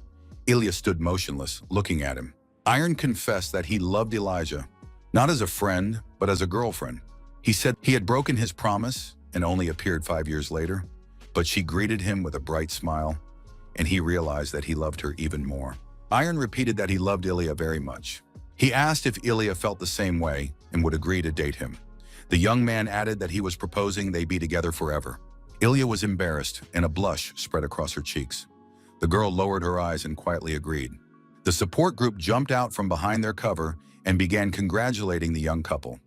Ilya stood motionless, looking at him. Iron confessed that he loved Elijah, not as a friend, but as a girlfriend. He said he had broken his promise and only appeared 5 years later, but she greeted him with a bright smile, and he realized that he loved her even more. Iron repeated that he loved Ilya very much. He asked if Ilya felt the same way and would agree to date him. The young man added that he was proposing they be together forever. Ilya was embarrassed, and a blush spread across her cheeks. The girl lowered her eyes and quietly agreed. The support group jumped out from behind their cover and began congratulating the young couple.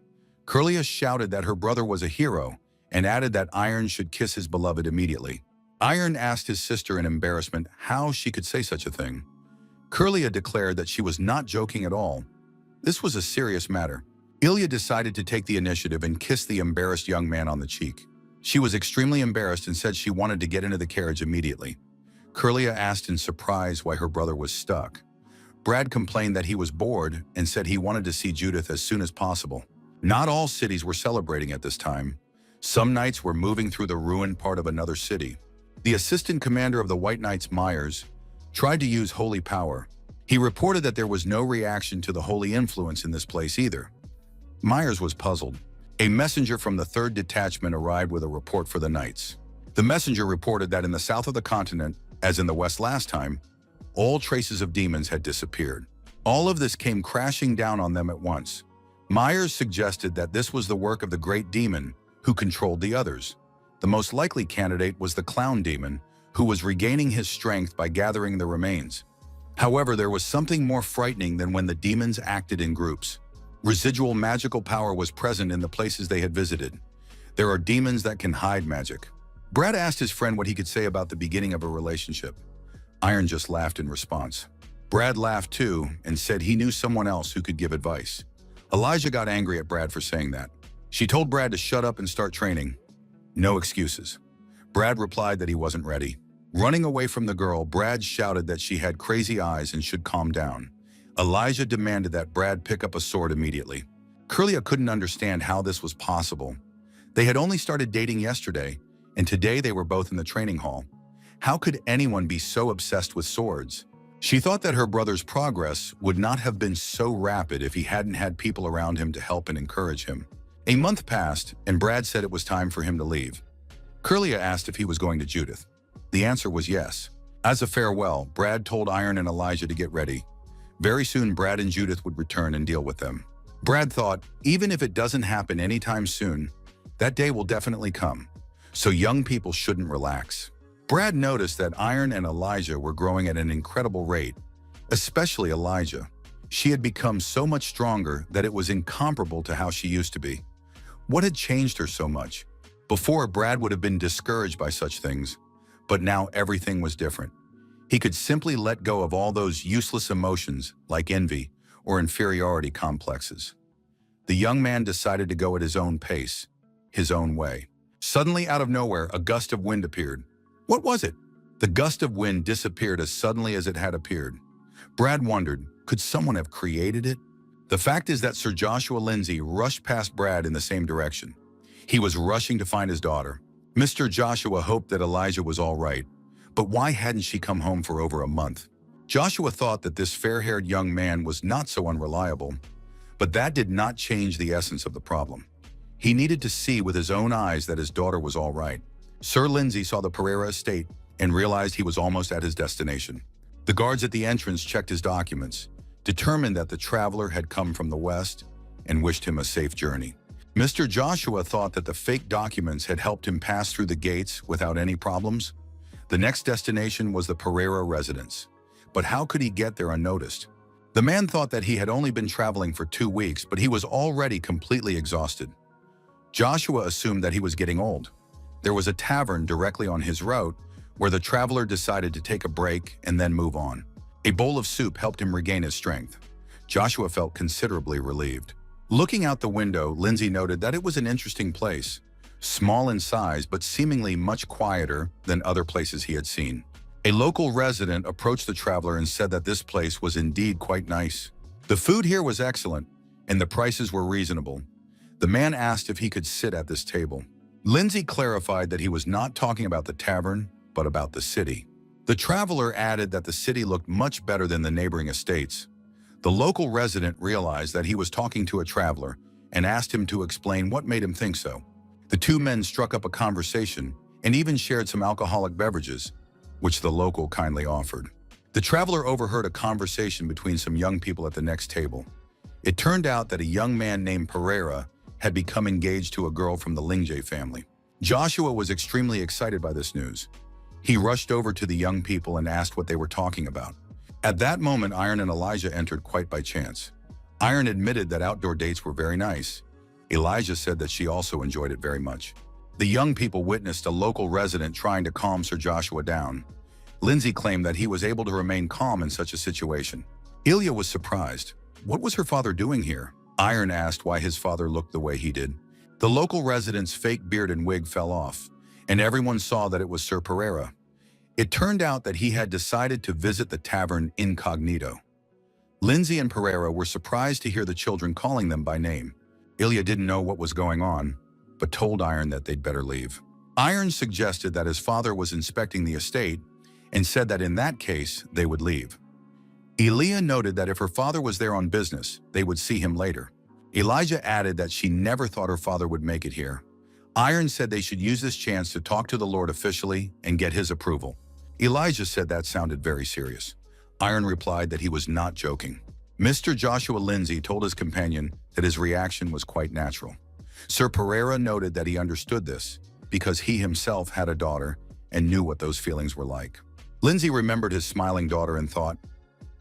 Curlia shouted that her brother was a hero and added that Iron should kiss his beloved immediately. Iron asked his sister in embarrassment how she could say such a thing. Curlia declared that she was not joking at all. This was a serious matter. Ilya decided to take the initiative and kiss the embarrassed young man on the cheek. She was extremely embarrassed and said she wanted to get into the carriage immediately. Curlia asked in surprise why her brother was stuck. Brad complained that he was bored and said he wanted to see Judith as soon as possible. Not all cities were celebrating at this time. Some knights were moving through the ruined part of another city. The assistant commander of the White Knights, Myers, tried to use holy power. He reported that there was no reaction to the holy influence in this place either. Myers was puzzled. A messenger from the 3rd Detachment arrived with a report for the Knights. The messenger reported that in the south of the continent, as in the west last time, all traces of demons had disappeared. All of this came crashing down on them at once. Myers suggested that this was the work of the great demon who controlled the others. The most likely candidate was the clown demon, who was regaining his strength by gathering the remains. However, there was something more frightening than when the demons acted in groups. Residual magical power was present in the places they had visited. There are demons that can hide magic. Brad asked his friend what he could say about the beginning of a relationship. Iron just laughed in response. Brad laughed too and said he knew someone else who could give advice. Elijah got angry at Brad for saying that. She told Brad to shut up and start training. No excuses. Brad replied that he wasn't ready. Running away from the girl, Brad shouted that she had crazy eyes and should calm down. Elijah demanded that Brad pick up a sword immediately. Curlia couldn't understand how this was possible. They had only started dating yesterday, and today they were both in the training hall. How could anyone be so obsessed with swords? She thought that her brother's progress would not have been so rapid if he hadn't had people around him to help and encourage him. A month passed, and Brad said it was time for him to leave. Curlia asked if he was going to Judith. The answer was yes. As a farewell, Brad told Iron and Elijah to get ready. Very soon, Brad and Judith would return and deal with them. Brad thought, even if it doesn't happen anytime soon, that day will definitely come. So young people shouldn't relax. Brad noticed that Iron and Elijah were growing at an incredible rate, especially Elijah. She had become so much stronger that it was incomparable to how she used to be. What had changed her so much? Before, Brad would have been discouraged by such things, but now everything was different. He could simply let go of all those useless emotions like envy or inferiority complexes. The young man decided to go at his own pace, his own way. Suddenly, out of nowhere, a gust of wind appeared. What was it? The gust of wind disappeared as suddenly as it had appeared. Brad wondered, could someone have created it? The fact is that Sir Joshua Lindsay rushed past Brad in the same direction. He was rushing to find his daughter. Mr. Joshua hoped that Elijah was all right, but why hadn't she come home for over a month? Joshua thought that this fair-haired young man was not so unreliable, but that did not change the essence of the problem. He needed to see with his own eyes that his daughter was all right. Sir Lindsay saw the Pereira estate and realized he was almost at his destination. The guards at the entrance checked his documents, determined that the traveler had come from the west, and wished him a safe journey. Mr. Joshua thought that the fake documents had helped him pass through the gates without any problems. The next destination was the Pereira residence. But how could he get there unnoticed? The man thought that he had only been traveling for 2 weeks, but he was already completely exhausted. Joshua assumed that he was getting old. There was a tavern directly on his route where the traveler decided to take a break and then move on. A bowl of soup helped him regain his strength. Joshua felt considerably relieved. Looking out the window, Lindsay noted that it was an interesting place, small in size but seemingly much quieter than other places he had seen. A local resident approached the traveler and said that this place was indeed quite nice. The food here was excellent, and the prices were reasonable. The man asked if he could sit at this table. Lindsay clarified that he was not talking about the tavern, but about the city. The traveler added that the city looked much better than the neighboring estates. The local resident realized that he was talking to a traveler and asked him to explain what made him think so. The two men struck up a conversation and even shared some alcoholic beverages, which the local kindly offered. The traveler overheard a conversation between some young people at the next table. It turned out that a young man named Pereira had become engaged to a girl from the Lingje family. Joshua was extremely excited by this news. He rushed over to the young people and asked what they were talking about. At that moment, Iron and Elijah entered quite by chance. Iron admitted that outdoor dates were very nice. Elijah said that she also enjoyed it very much. The young people witnessed a local resident trying to calm Sir Joshua down. Lindsay claimed that he was able to remain calm in such a situation. Ilya was surprised. What was her father doing here? Iron asked why his father looked the way he did. The local resident's fake beard and wig fell off, and everyone saw that it was Sir Pereira. It turned out that he had decided to visit the tavern incognito. Lindsay and Pereira were surprised to hear the children calling them by name. Ilya didn't know what was going on, but told Iron that they'd better leave. Iron suggested that his father was inspecting the estate and said that in that case, they would leave. Ilya noted that if her father was there on business, they would see him later. Elijah added that she never thought her father would make it here. Iron said they should use this chance to talk to the Lord officially and get his approval. Elijah said that sounded very serious. Iron replied that he was not joking. Mr. Joshua Lindsay told his companion that his reaction was quite natural. Sir Pereira noted that he understood this because he himself had a daughter and knew what those feelings were like. Lindsay remembered his smiling daughter and thought,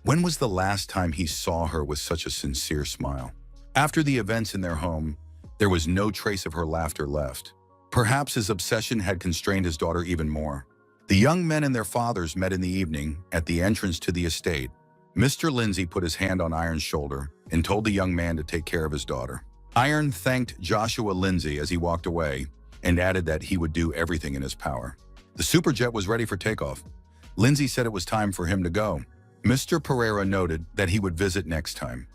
when was the last time he saw her with such a sincere smile? After the events in their home, there was no trace of her laughter left. Perhaps his obsession had constrained his daughter even more. The young men and their fathers met in the evening at the entrance to the estate. Mr. Lindsay put his hand on Iron's shoulder and told the young man to take care of his daughter. Iron thanked Joshua Lindsay as he walked away and added that he would do everything in his power. The superjet was ready for takeoff. Lindsay said it was time for him to go. Mr. Pereira noted that he would visit next time.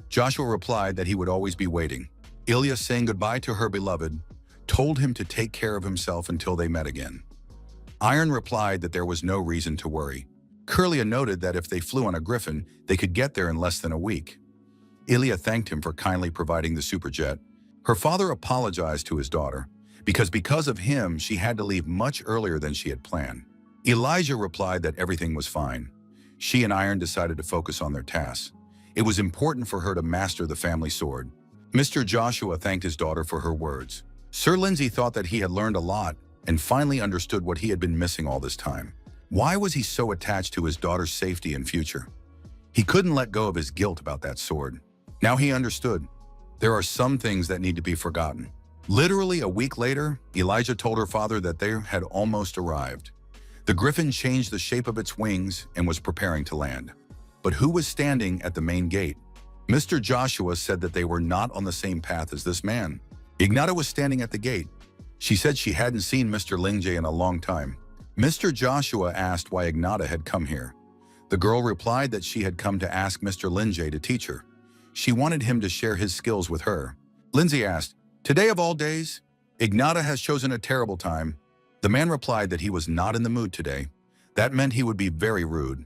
Joshua replied that he would always be waiting. Ilya, saying goodbye to her beloved, told him to take care of himself until they met again. Iron replied that there was no reason to worry. Curlia noted that if they flew on a griffin, they could get there in less than a week. Ilya thanked him for kindly providing the superjet. Her father apologized to his daughter because of him, she had to leave much earlier than she had planned. Elijah replied that everything was fine. She and Iron decided to focus on their tasks. It was important for her to master the family sword. Mr. Joshua thanked his daughter for her words. Sir Lindsay thought that he had learned a lot and finally understood what he had been missing all this time. Why was he so attached to his daughter's safety and future? He couldn't let go of his guilt about that sword. Now he understood. There are some things that need to be forgotten. Literally a week later, Elijah told her father that they had almost arrived. The griffin changed the shape of its wings and was preparing to land. But who was standing at the main gate? Mr. Joshua said that they were not on the same path as this man. Ignata was standing at the gate. She said she hadn't seen Mr. Lingje in a long time. Mr. Joshua asked why Ignata had come here. The girl replied that she had come to ask Mr. Lingje to teach her. She wanted him to share his skills with her. Lindsay asked, "Today of all days, Ignata has chosen a terrible time." The man replied that he was not in the mood today. That meant he would be very rude.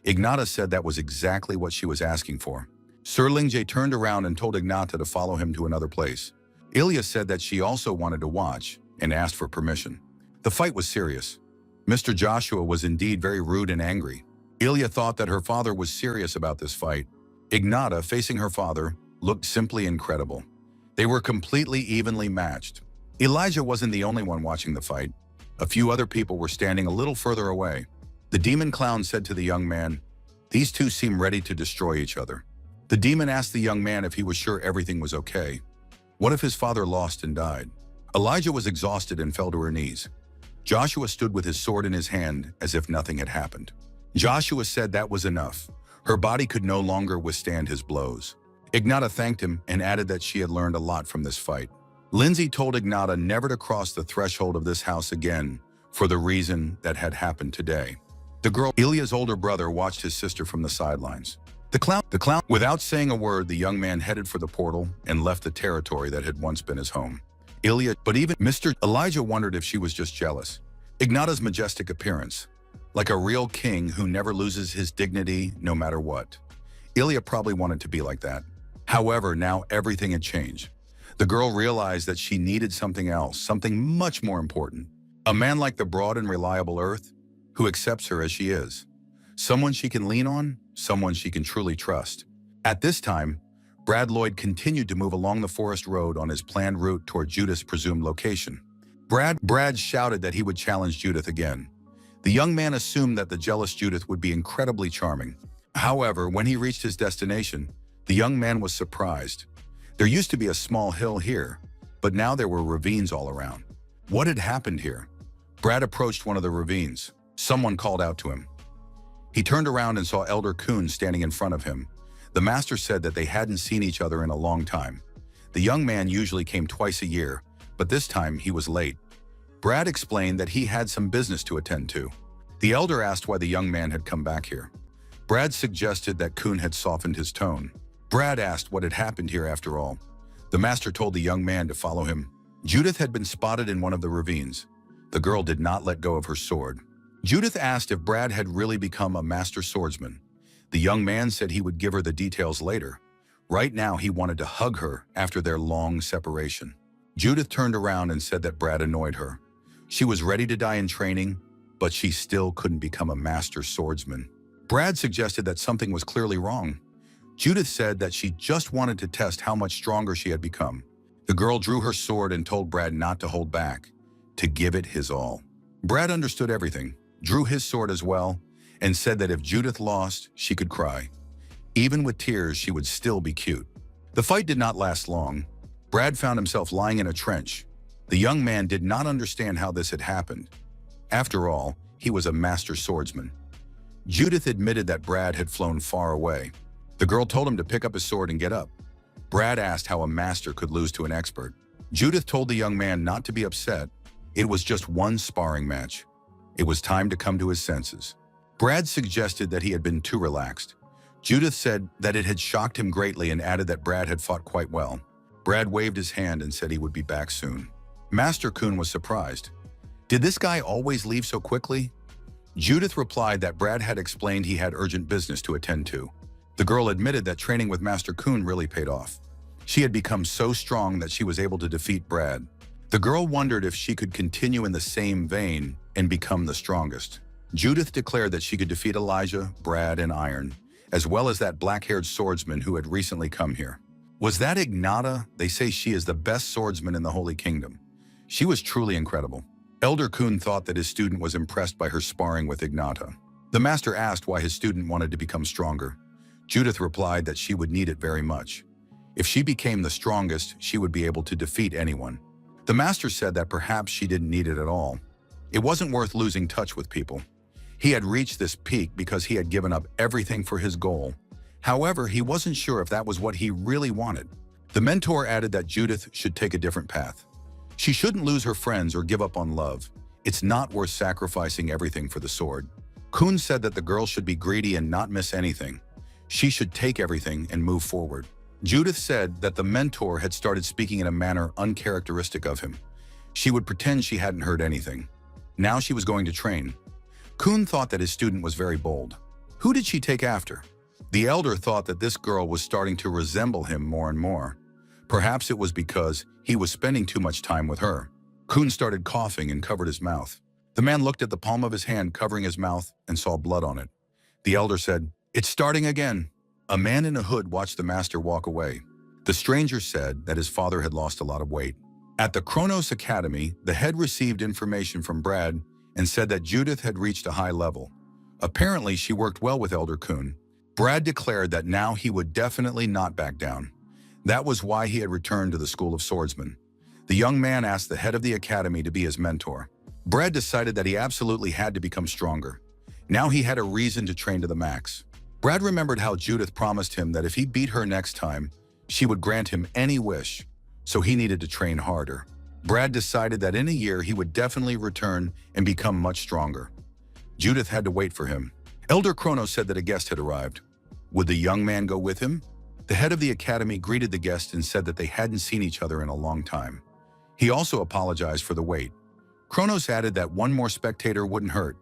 Ignata said that was exactly what she was asking for. Sir Lingje turned around and told Ignata to follow him to another place. Ilya said that she also wanted to watch and asked for permission. The fight was serious. Mr. Joshua was indeed very rude and angry. Ilya thought that her father was serious about this fight. Ignata, facing her father, looked simply incredible. They were completely evenly matched. Elijah wasn't the only one watching the fight. A few other people were standing a little further away. The demon clown said to the young man, "These two seem ready to destroy each other." The demon asked the young man if he was sure everything was okay. What if his father lost and died? Elijah was exhausted and fell to her knees. Joshua stood with his sword in his hand as if nothing had happened. Joshua said that was enough. Her body could no longer withstand his blows. Ignata thanked him and added that she had learned a lot from this fight. Lindsay told Ignata never to cross the threshold of this house again for the reason that had happened today. The girl, Ilya's older brother, watched his sister from the sidelines. The clown, without saying a word, the young man headed for the portal and left the territory that had once been his home. But even Mr. Elijah wondered if she was just jealous. Ignata's majestic appearance, like a real king who never loses his dignity no matter what. Ilya probably wanted to be like that. However, now everything had changed. The girl realized that she needed something else, something much more important. A man like the broad and reliable Earth, who accepts her as she is. Someone she can lean on, someone she can truly trust. At this time, Brad Lloyd continued to move along the forest road on his planned route toward Judith's presumed location. Brad shouted that he would challenge Judith again. The young man assumed that the jealous Judith would be incredibly charming. However, when he reached his destination, the young man was surprised. There used to be a small hill here, but now there were ravines all around. What had happened here? Brad approached one of the ravines. Someone called out to him. He turned around and saw Elder Kuhn standing in front of him. The master said that they hadn't seen each other in a long time. The young man usually came twice a year, but this time he was late. Brad explained that he had some business to attend to. The elder asked why the young man had come back here. Brad suggested that Kuhn had softened his tone. Brad asked what had happened here after all. The master told the young man to follow him. Judith had been spotted in one of the ravines. The girl did not let go of her sword. Judith asked if Brad had really become a master swordsman. The young man said he would give her the details later. Right now, he wanted to hug her after their long separation. Judith turned around and said that Brad annoyed her. She was ready to die in training, but she still couldn't become a master swordsman. Brad suggested that something was clearly wrong. Judith said that she just wanted to test how much stronger she had become. The girl drew her sword and told Brad not to hold back, to give it his all. Brad understood everything, drew his sword as well, and said that if Judith lost, she could cry. Even with tears, she would still be cute. The fight did not last long. Brad found himself lying in a trench. The young man did not understand how this had happened. After all, he was a master swordsman. Judith admitted that Brad had flown far away. The girl told him to pick up his sword and get up. Brad asked how a master could lose to an expert. Judith told the young man not to be upset. It was just one sparring match. It was time to come to his senses. Brad suggested that he had been too relaxed. Judith said that it had shocked him greatly and added that Brad had fought quite well. Brad waved his hand and said he would be back soon. Master Kuhn was surprised. Did this guy always leave so quickly? Judith replied that Brad had explained he had urgent business to attend to. The girl admitted that training with Master Kuhn really paid off. She had become so strong that she was able to defeat Brad. The girl wondered if she could continue in the same vein and become the strongest. Judith declared that she could defeat Elijah, Brad, and Iron, as well as that black-haired swordsman who had recently come here. Was that Ignata? They say she is the best swordsman in the Holy Kingdom. She was truly incredible. Elder Kuhn thought that his student was impressed by her sparring with Ignata. The master asked why his student wanted to become stronger. Judith replied that she would need it very much. If she became the strongest, she would be able to defeat anyone. The master said that perhaps she didn't need it at all. It wasn't worth losing touch with people. He had reached this peak because he had given up everything for his goal. However, he wasn't sure if that was what he really wanted. The mentor added that Judith should take a different path. She shouldn't lose her friends or give up on love. It's not worth sacrificing everything for the sword. Kuhn said that the girl should be greedy and not miss anything. She should take everything and move forward. Judith said that the mentor had started speaking in a manner uncharacteristic of him. She would pretend she hadn't heard anything. Now she was going to train. Kuhn thought that his student was very bold. Who did she take after? The elder thought that this girl was starting to resemble him more and more. Perhaps it was because he was spending too much time with her. Kuhn started coughing and covered his mouth. The man looked at the palm of his hand covering his mouth and saw blood on it. The elder said, "It's starting again." A man in a hood watched the master walk away. The stranger said that his father had lost a lot of weight. At the Kronos Academy, the head received information from Brad and said that Judith had reached a high level. Apparently, she worked well with Elder Kun. Brad declared that now he would definitely not back down. That was why he had returned to the School of Swordsmen. The young man asked the head of the academy to be his mentor. Brad decided that he absolutely had to become stronger. Now he had a reason to train to the max. Brad remembered how Judith promised him that if he beat her next time, she would grant him any wish, so he needed to train harder. Brad decided that in a year he would definitely return and become much stronger. Judith had to wait for him. Elder Kronos said that a guest had arrived. Would the young man go with him? The head of the academy greeted the guest and said that they hadn't seen each other in a long time. He also apologized for the wait. Kronos added that one more spectator wouldn't hurt.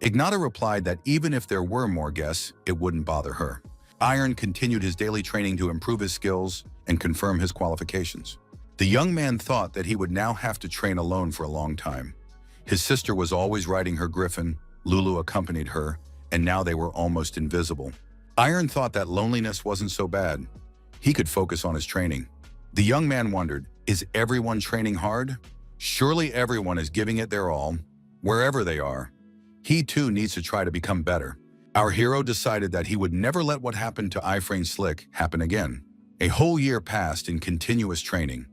Ignata replied that even if there were more guests, it wouldn't bother her. Iron continued his daily training to improve his skills and confirm his qualifications. The young man thought that he would now have to train alone for a long time. His sister was always riding her griffin, Lulu accompanied her, and now they were almost invisible. Iron thought that loneliness wasn't so bad. He could focus on his training. The young man wondered, is everyone training hard? Surely everyone is giving it their all, wherever they are. He too needs to try to become better. Our hero decided that he would never let what happened to Ifrane Slick happen again. A whole year passed in continuous training.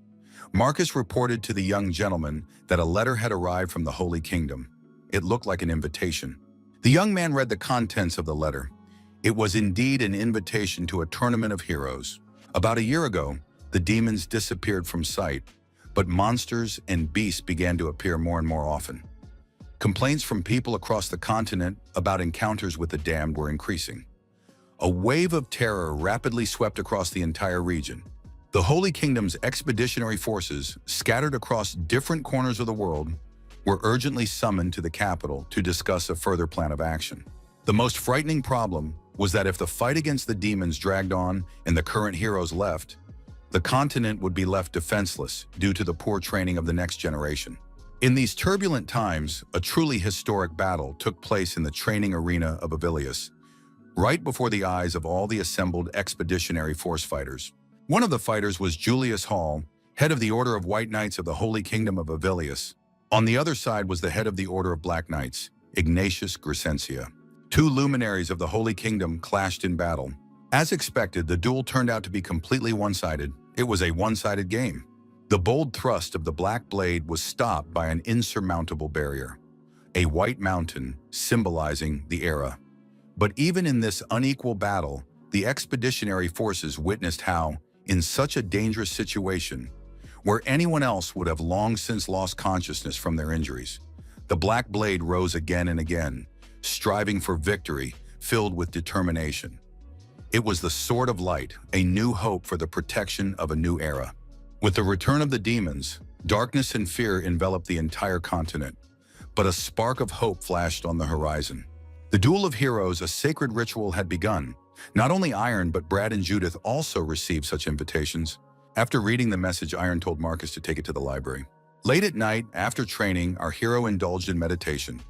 Marcus reported to the young gentleman that a letter had arrived from the Holy Kingdom. It looked like an invitation. The young man read the contents of the letter. It was indeed an invitation to a tournament of heroes. About a year ago, the demons disappeared from sight, but monsters and beasts began to appear more and more often. Complaints from people across the continent about encounters with the damned were increasing. A wave of terror rapidly swept across the entire region. The Holy Kingdom's expeditionary forces, scattered across different corners of the world, were urgently summoned to the capital to discuss a further plan of action. The most frightening problem was that if the fight against the demons dragged on and the current heroes left, the continent would be left defenseless due to the poor training of the next generation. In these turbulent times, a truly historic battle took place in the training arena of Avilius, right before the eyes of all the assembled expeditionary force fighters. One of the fighters was Julius Hall, head of the Order of White Knights of the Holy Kingdom of Avilius. On the other side was the head of the Order of Black Knights, Ignatius Crescentia. Two luminaries of the Holy Kingdom clashed in battle. As expected, the duel turned out to be completely one-sided. It was a one-sided game. The bold thrust of the black blade was stopped by an insurmountable barrier, a white mountain symbolizing the era. But even in this unequal battle, the expeditionary forces witnessed how, in such a dangerous situation, where anyone else would have long since lost consciousness from their injuries, the black blade rose again and again, striving for victory, filled with determination. It was the sword of light, a new hope for the protection of a new era. With the return of the demons, darkness and fear enveloped the entire continent, but a spark of hope flashed on the horizon. The Duel of Heroes, a sacred ritual, had begun. Not only Iron, but Brad and Judith also received such invitations. After reading the message, Iron told Marcus to take it to the library. Late at night, after training, our hero indulged in meditation.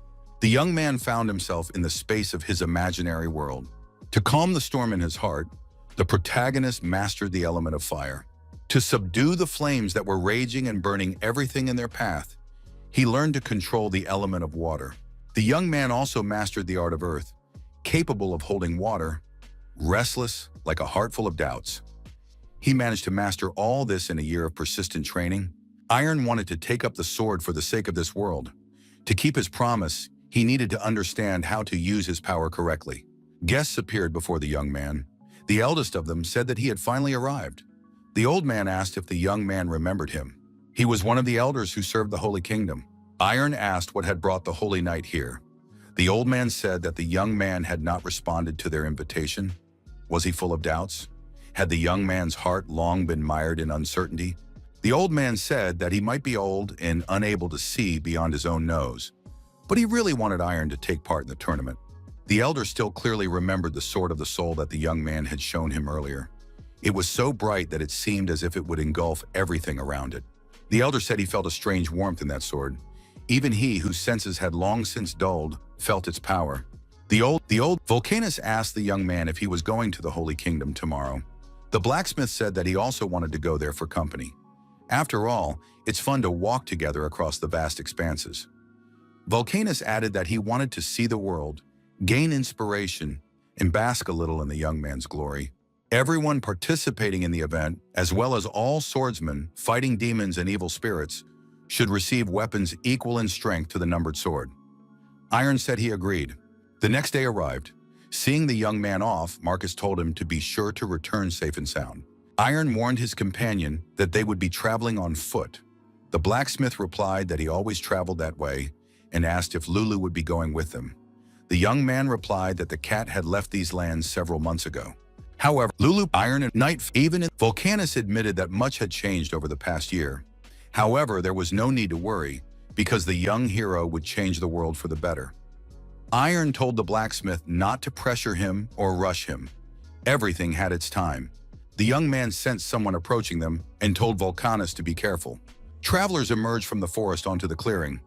The young man found himself in the space of his imaginary world. To calm the storm in his heart, the protagonist mastered the element of fire. To subdue the flames that were raging and burning everything in their path, he learned to control the element of water. The young man also mastered the art of earth, capable of holding water, restless like a heart full of doubts. He managed to master all this in a year of persistent training. Iron wanted to take up the sword for the sake of this world. To keep his promise, he needed to understand how to use his power correctly. Guests appeared before the young man. The eldest of them said that he had finally arrived. The old man asked if the young man remembered him. He was one of the elders who served the Holy Kingdom. Iron asked what had brought the Holy Knight here. The old man said that the young man had not responded to their invitation. Was he full of doubts? Had the young man's heart long been mired in uncertainty? The old man said that he might be old and unable to see beyond his own nose, but he really wanted Iron to take part in the tournament. The elder still clearly remembered the sword of the soul that the young man had shown him earlier. It was so bright that it seemed as if it would engulf everything around it. The elder said he felt a strange warmth in that sword. Even he, whose senses had long since dulled, felt its power. The old Volcanus asked the young man if he was going to the Holy Kingdom tomorrow. The blacksmith said that he also wanted to go there for company. After all, it's fun to walk together across the vast expanses. Volcanus added that he wanted to see the world, gain inspiration, and bask a little in the young man's glory. Everyone participating in the event, as well as all swordsmen fighting demons and evil spirits, should receive weapons equal in strength to the numbered sword. Iron said he agreed. The next day arrived. Seeing the young man off, Marcus told him to be sure to return safe and sound. Iron warned his companion that they would be traveling on foot. The blacksmith replied that he always traveled that way and asked if Lulu would be going with them. The young man replied that the cat had left these lands several months ago. However, Lulu, Iron, and Night, even Volcanus admitted that much had changed over the past year. However, there was no need to worry because the young hero would change the world for the better. Iron told the blacksmith not to pressure him or rush him. Everything had its time. The young man sensed someone approaching them and told Volcanus to be careful. Travelers emerged from the forest onto the clearing.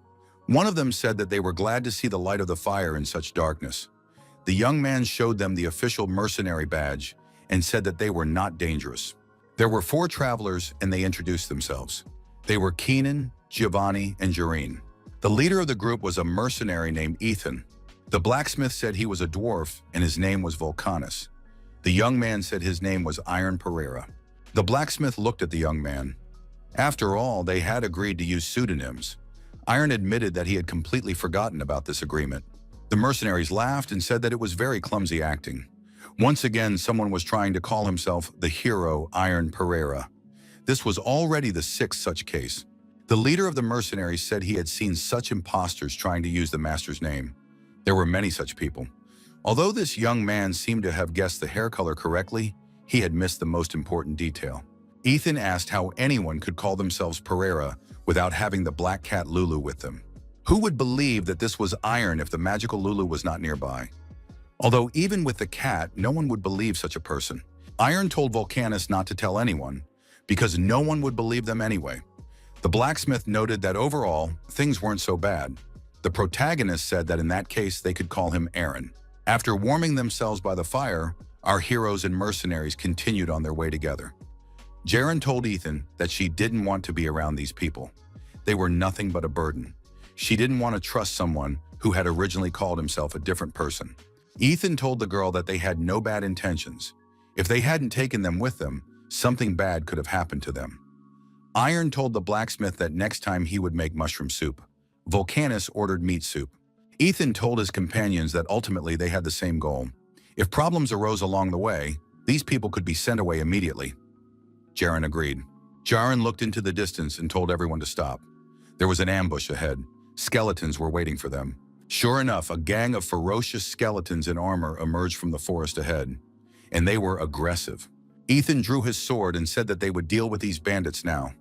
One of them said that they were glad to see the light of the fire in such darkness. The young man showed them the official mercenary badge and said that they were not dangerous. There were 4 travelers and they introduced themselves. They were Keenan, Giovanni, and Jareen. The leader of the group was a mercenary named Ethan. The blacksmith said he was a dwarf and his name was Volcanus. The young man said his name was Iron Pereira. The blacksmith looked at the young man. After all, they had agreed to use pseudonyms. Iron admitted that he had completely forgotten about this agreement. The mercenaries laughed and said that it was very clumsy acting. Once again, someone was trying to call himself the hero Iron Pereira. This was already the 6th such case. The leader of the mercenaries said he had seen such imposters trying to use the master's name. There were many such people. Although this young man seemed to have guessed the hair color correctly, he had missed the most important detail. Ethan asked how anyone could call themselves Pereira without having the black cat Lulu with them. Who would believe that this was Iron if the magical Lulu was not nearby? Although even with the cat, no one would believe such a person. Iron told Volcanus not to tell anyone, because no one would believe them anyway. The blacksmith noted that overall, things weren't so bad. The protagonist said that in that case they could call him Aaron. After warming themselves by the fire, our heroes and mercenaries continued on their way together. Jaren told Ethan that she didn't want to be around these people. They were nothing but a burden. She didn't want to trust someone who had originally called himself a different person. Ethan told the girl that they had no bad intentions. If they hadn't taken them with them, something bad could have happened to them. Iron told the blacksmith that next time he would make mushroom soup. Volcanus ordered meat soup. Ethan told his companions that ultimately they had the same goal. If problems arose along the way, these people could be sent away immediately. Jaren agreed. Jaren looked into the distance and told everyone to stop. There was an ambush ahead. Skeletons were waiting for them. Sure enough, a gang of ferocious skeletons in armor emerged from the forest ahead, and they were aggressive. Ethan drew his sword and said that they would deal with these bandits now.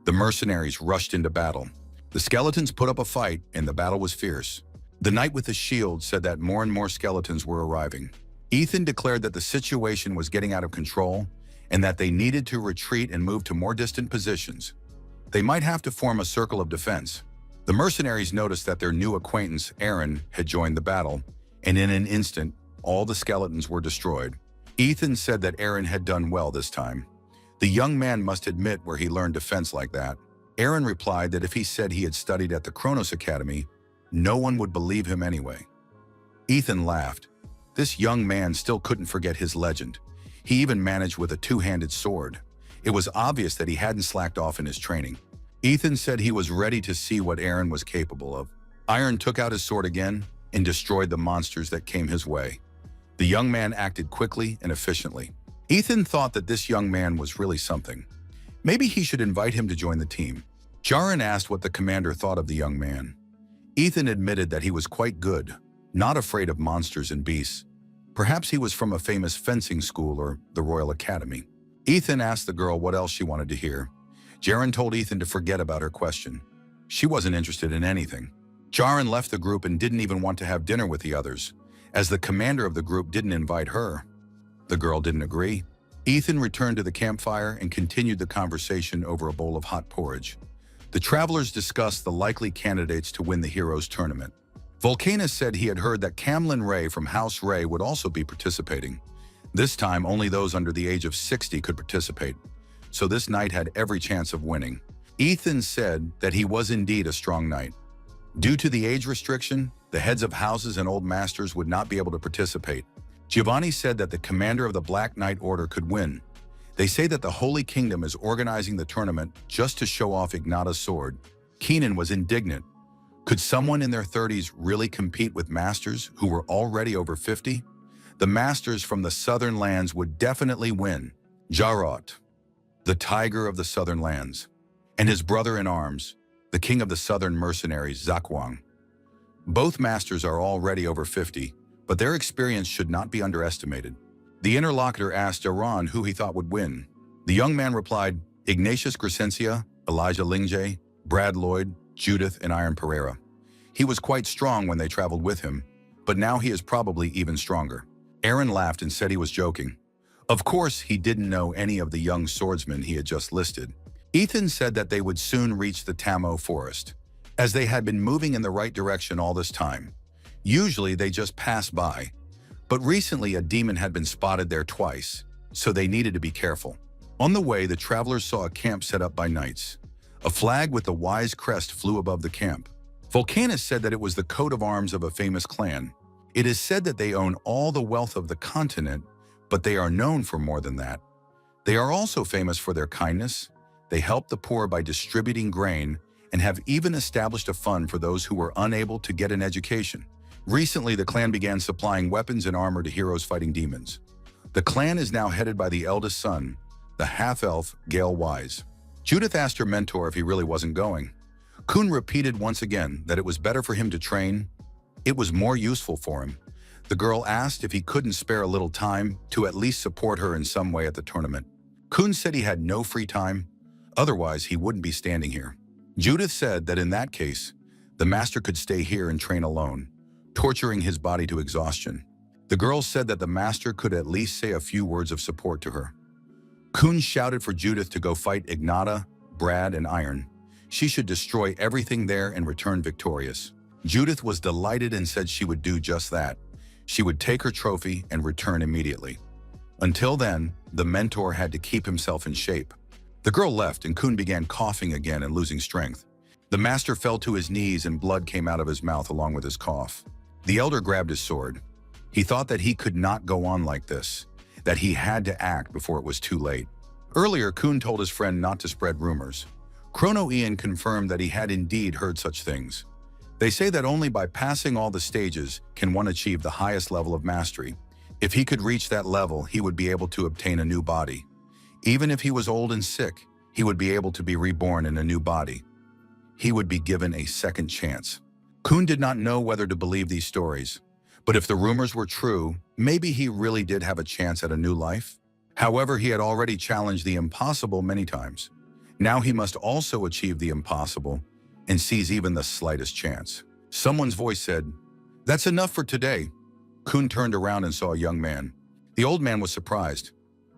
The mercenaries rushed into battle. The skeletons put up a fight, and the battle was fierce. The knight with the shield said that more and more skeletons were arriving. Ethan declared that the situation was getting out of control and that they needed to retreat and move to more distant positions. They might have to form a circle of defense. The mercenaries noticed that their new acquaintance, Aaron, had joined the battle, and in an instant, all the skeletons were destroyed. Ethan said that Aaron had done well this time. The young man must admit where he learned defense like that. Aaron replied that if he said he had studied at the Kronos Academy, no one would believe him anyway. Ethan laughed. This young man still couldn't forget his legend. He even managed with a 2-handed sword. It was obvious that he hadn't slacked off in his training. Ethan said he was ready to see what Aaron was capable of. Iron took out his sword again and destroyed the monsters that came his way. The young man acted quickly and efficiently. Ethan thought that this young man was really something. Maybe he should invite him to join the team. Jaren asked what the commander thought of the young man. Ethan admitted that he was quite good, not afraid of monsters and beasts. Perhaps he was from a famous fencing school or the Royal Academy. Ethan asked the girl what else she wanted to hear. Jaren told Ethan to forget about her question. She wasn't interested in anything. Jaren left the group and didn't even want to have dinner with the others, as the commander of the group didn't invite her. The girl didn't agree. Ethan returned to the campfire and continued the conversation over a bowl of hot porridge. The travelers discussed the likely candidates to win the Heroes Tournament. Volcanus said he had heard that Camlin Ray from House Ray would also be participating. This time, only those under the age of 60 could participate, so this knight had every chance of winning. Ethan said that he was indeed a strong knight. Due to the age restriction, the heads of houses and old masters would not be able to participate. Giovanni said that the commander of the Black Knight Order could win. They say that the Holy Kingdom is organizing the tournament just to show off Ignata's sword. Keenan was indignant. Could someone in their 30s really compete with masters who were already over 50? The masters from the southern lands would definitely win. Jarot, the tiger of the southern lands, and his brother-in-arms, the king of the southern mercenaries, Zakwang. Both masters are already over 50, but their experience should not be underestimated. The interlocutor asked Iran who he thought would win. The young man replied, Ignatius Crescencia, Elijah Lingje, Brad Lloyd, Judith, and Iron Pereira. He was quite strong when they traveled with him, but now he is probably even stronger. Aaron laughed and said he was joking. Of course, he didn't know any of the young swordsmen he had just listed. Ethan said that they would soon reach the Tamo forest, as they had been moving in the right direction all this time. Usually they just pass by, but recently a demon had been spotted there twice, so they needed to be careful. On the way, the travelers saw a camp set up by knights. A flag with the wise crest flew above the camp. Volcanus said that it was the coat of arms of a famous clan. It is said that they own all the wealth of the continent, but they are known for more than that. They are also famous for their kindness. They help the poor by distributing grain and have even established a fund for those who were unable to get an education. Recently, the clan began supplying weapons and armor to heroes fighting demons. The clan is now headed by the eldest son, the half-elf Gale Wise. Judith asked her mentor if he really wasn't going. Kun repeated once again that it was better for him to train. It was more useful for him. The girl asked if he couldn't spare a little time to at least support her in some way at the tournament. Kun said he had no free time, otherwise he wouldn't be standing here. Judith said that in that case, the master could stay here and train alone, torturing his body to exhaustion. The girl said that the master could at least say a few words of support to her. Kun shouted for Judith to go fight Ignata, Brad, and Iron. She should destroy everything there and return victorious. Judith was delighted and said she would do just that. She would take her trophy and return immediately. Until then, the mentor had to keep himself in shape. The girl left and Kun began coughing again and losing strength. The master fell to his knees and blood came out of his mouth along with his cough. The elder grabbed his sword. He thought that he could not go on like this, that he had to act before it was too late. Earlier, Kun told his friend not to spread rumors. Chrono Ian confirmed that he had indeed heard such things. They say that only by passing all the stages can one achieve the highest level of mastery. If he could reach that level, he would be able to obtain a new body. Even if he was old and sick, he would be able to be reborn in a new body. He would be given a second chance. Kun did not know whether to believe these stories, but if the rumors were true, maybe he really did have a chance at a new life. However, he had already challenged the impossible many times. Now he must also achieve the impossible and seize even the slightest chance. Someone's voice said, "That's enough for today." Kun turned around and saw a young man. The old man was surprised.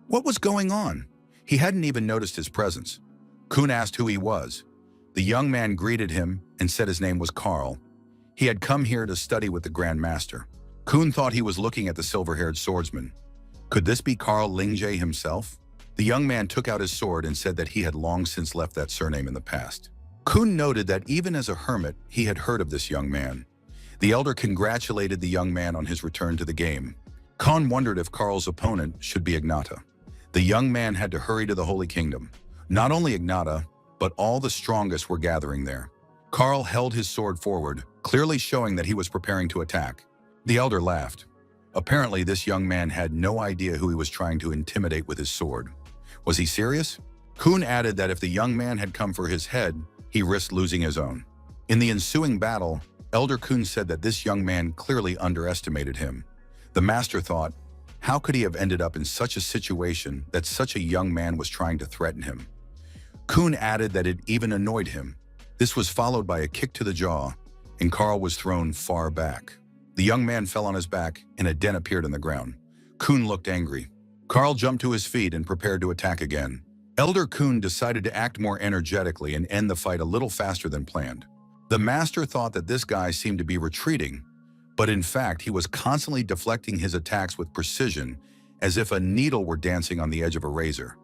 What was going on? He hadn't even noticed his presence. Kun asked who he was. The young man greeted him and said his name was Carl. He had come here to study with the Grand Master. Kun thought he was looking at the silver-haired swordsman. Could this be Carl Lingje himself? The young man took out his sword and said that he had long since left that surname in the past. Kun noted that even as a hermit, he had heard of this young man. The elder congratulated the young man on his return to the game. Khan wondered if Carl's opponent should be Ignata. The young man had to hurry to the Holy Kingdom. Not only Ignata, but all the strongest were gathering there. Carl held his sword forward, clearly showing that he was preparing to attack. The elder laughed. Apparently, this young man had no idea who he was trying to intimidate with his sword. Was he serious? Kun added that if the young man had come for his head, he risked losing his own. In the ensuing battle, Elder Kun said that this young man clearly underestimated him. The master thought, how could he have ended up in such a situation that such a young man was trying to threaten him? Kun added that it even annoyed him. This was followed by a kick to the jaw, and Carl was thrown far back. The young man fell on his back, and a dent appeared in the ground. Kun looked angry. Carl jumped to his feet and prepared to attack again. Elder Kun decided to act more energetically and end the fight a little faster than planned. The master thought that this guy seemed to be retreating, but in fact he was constantly deflecting his attacks with precision as if a needle were dancing on the edge of a razor.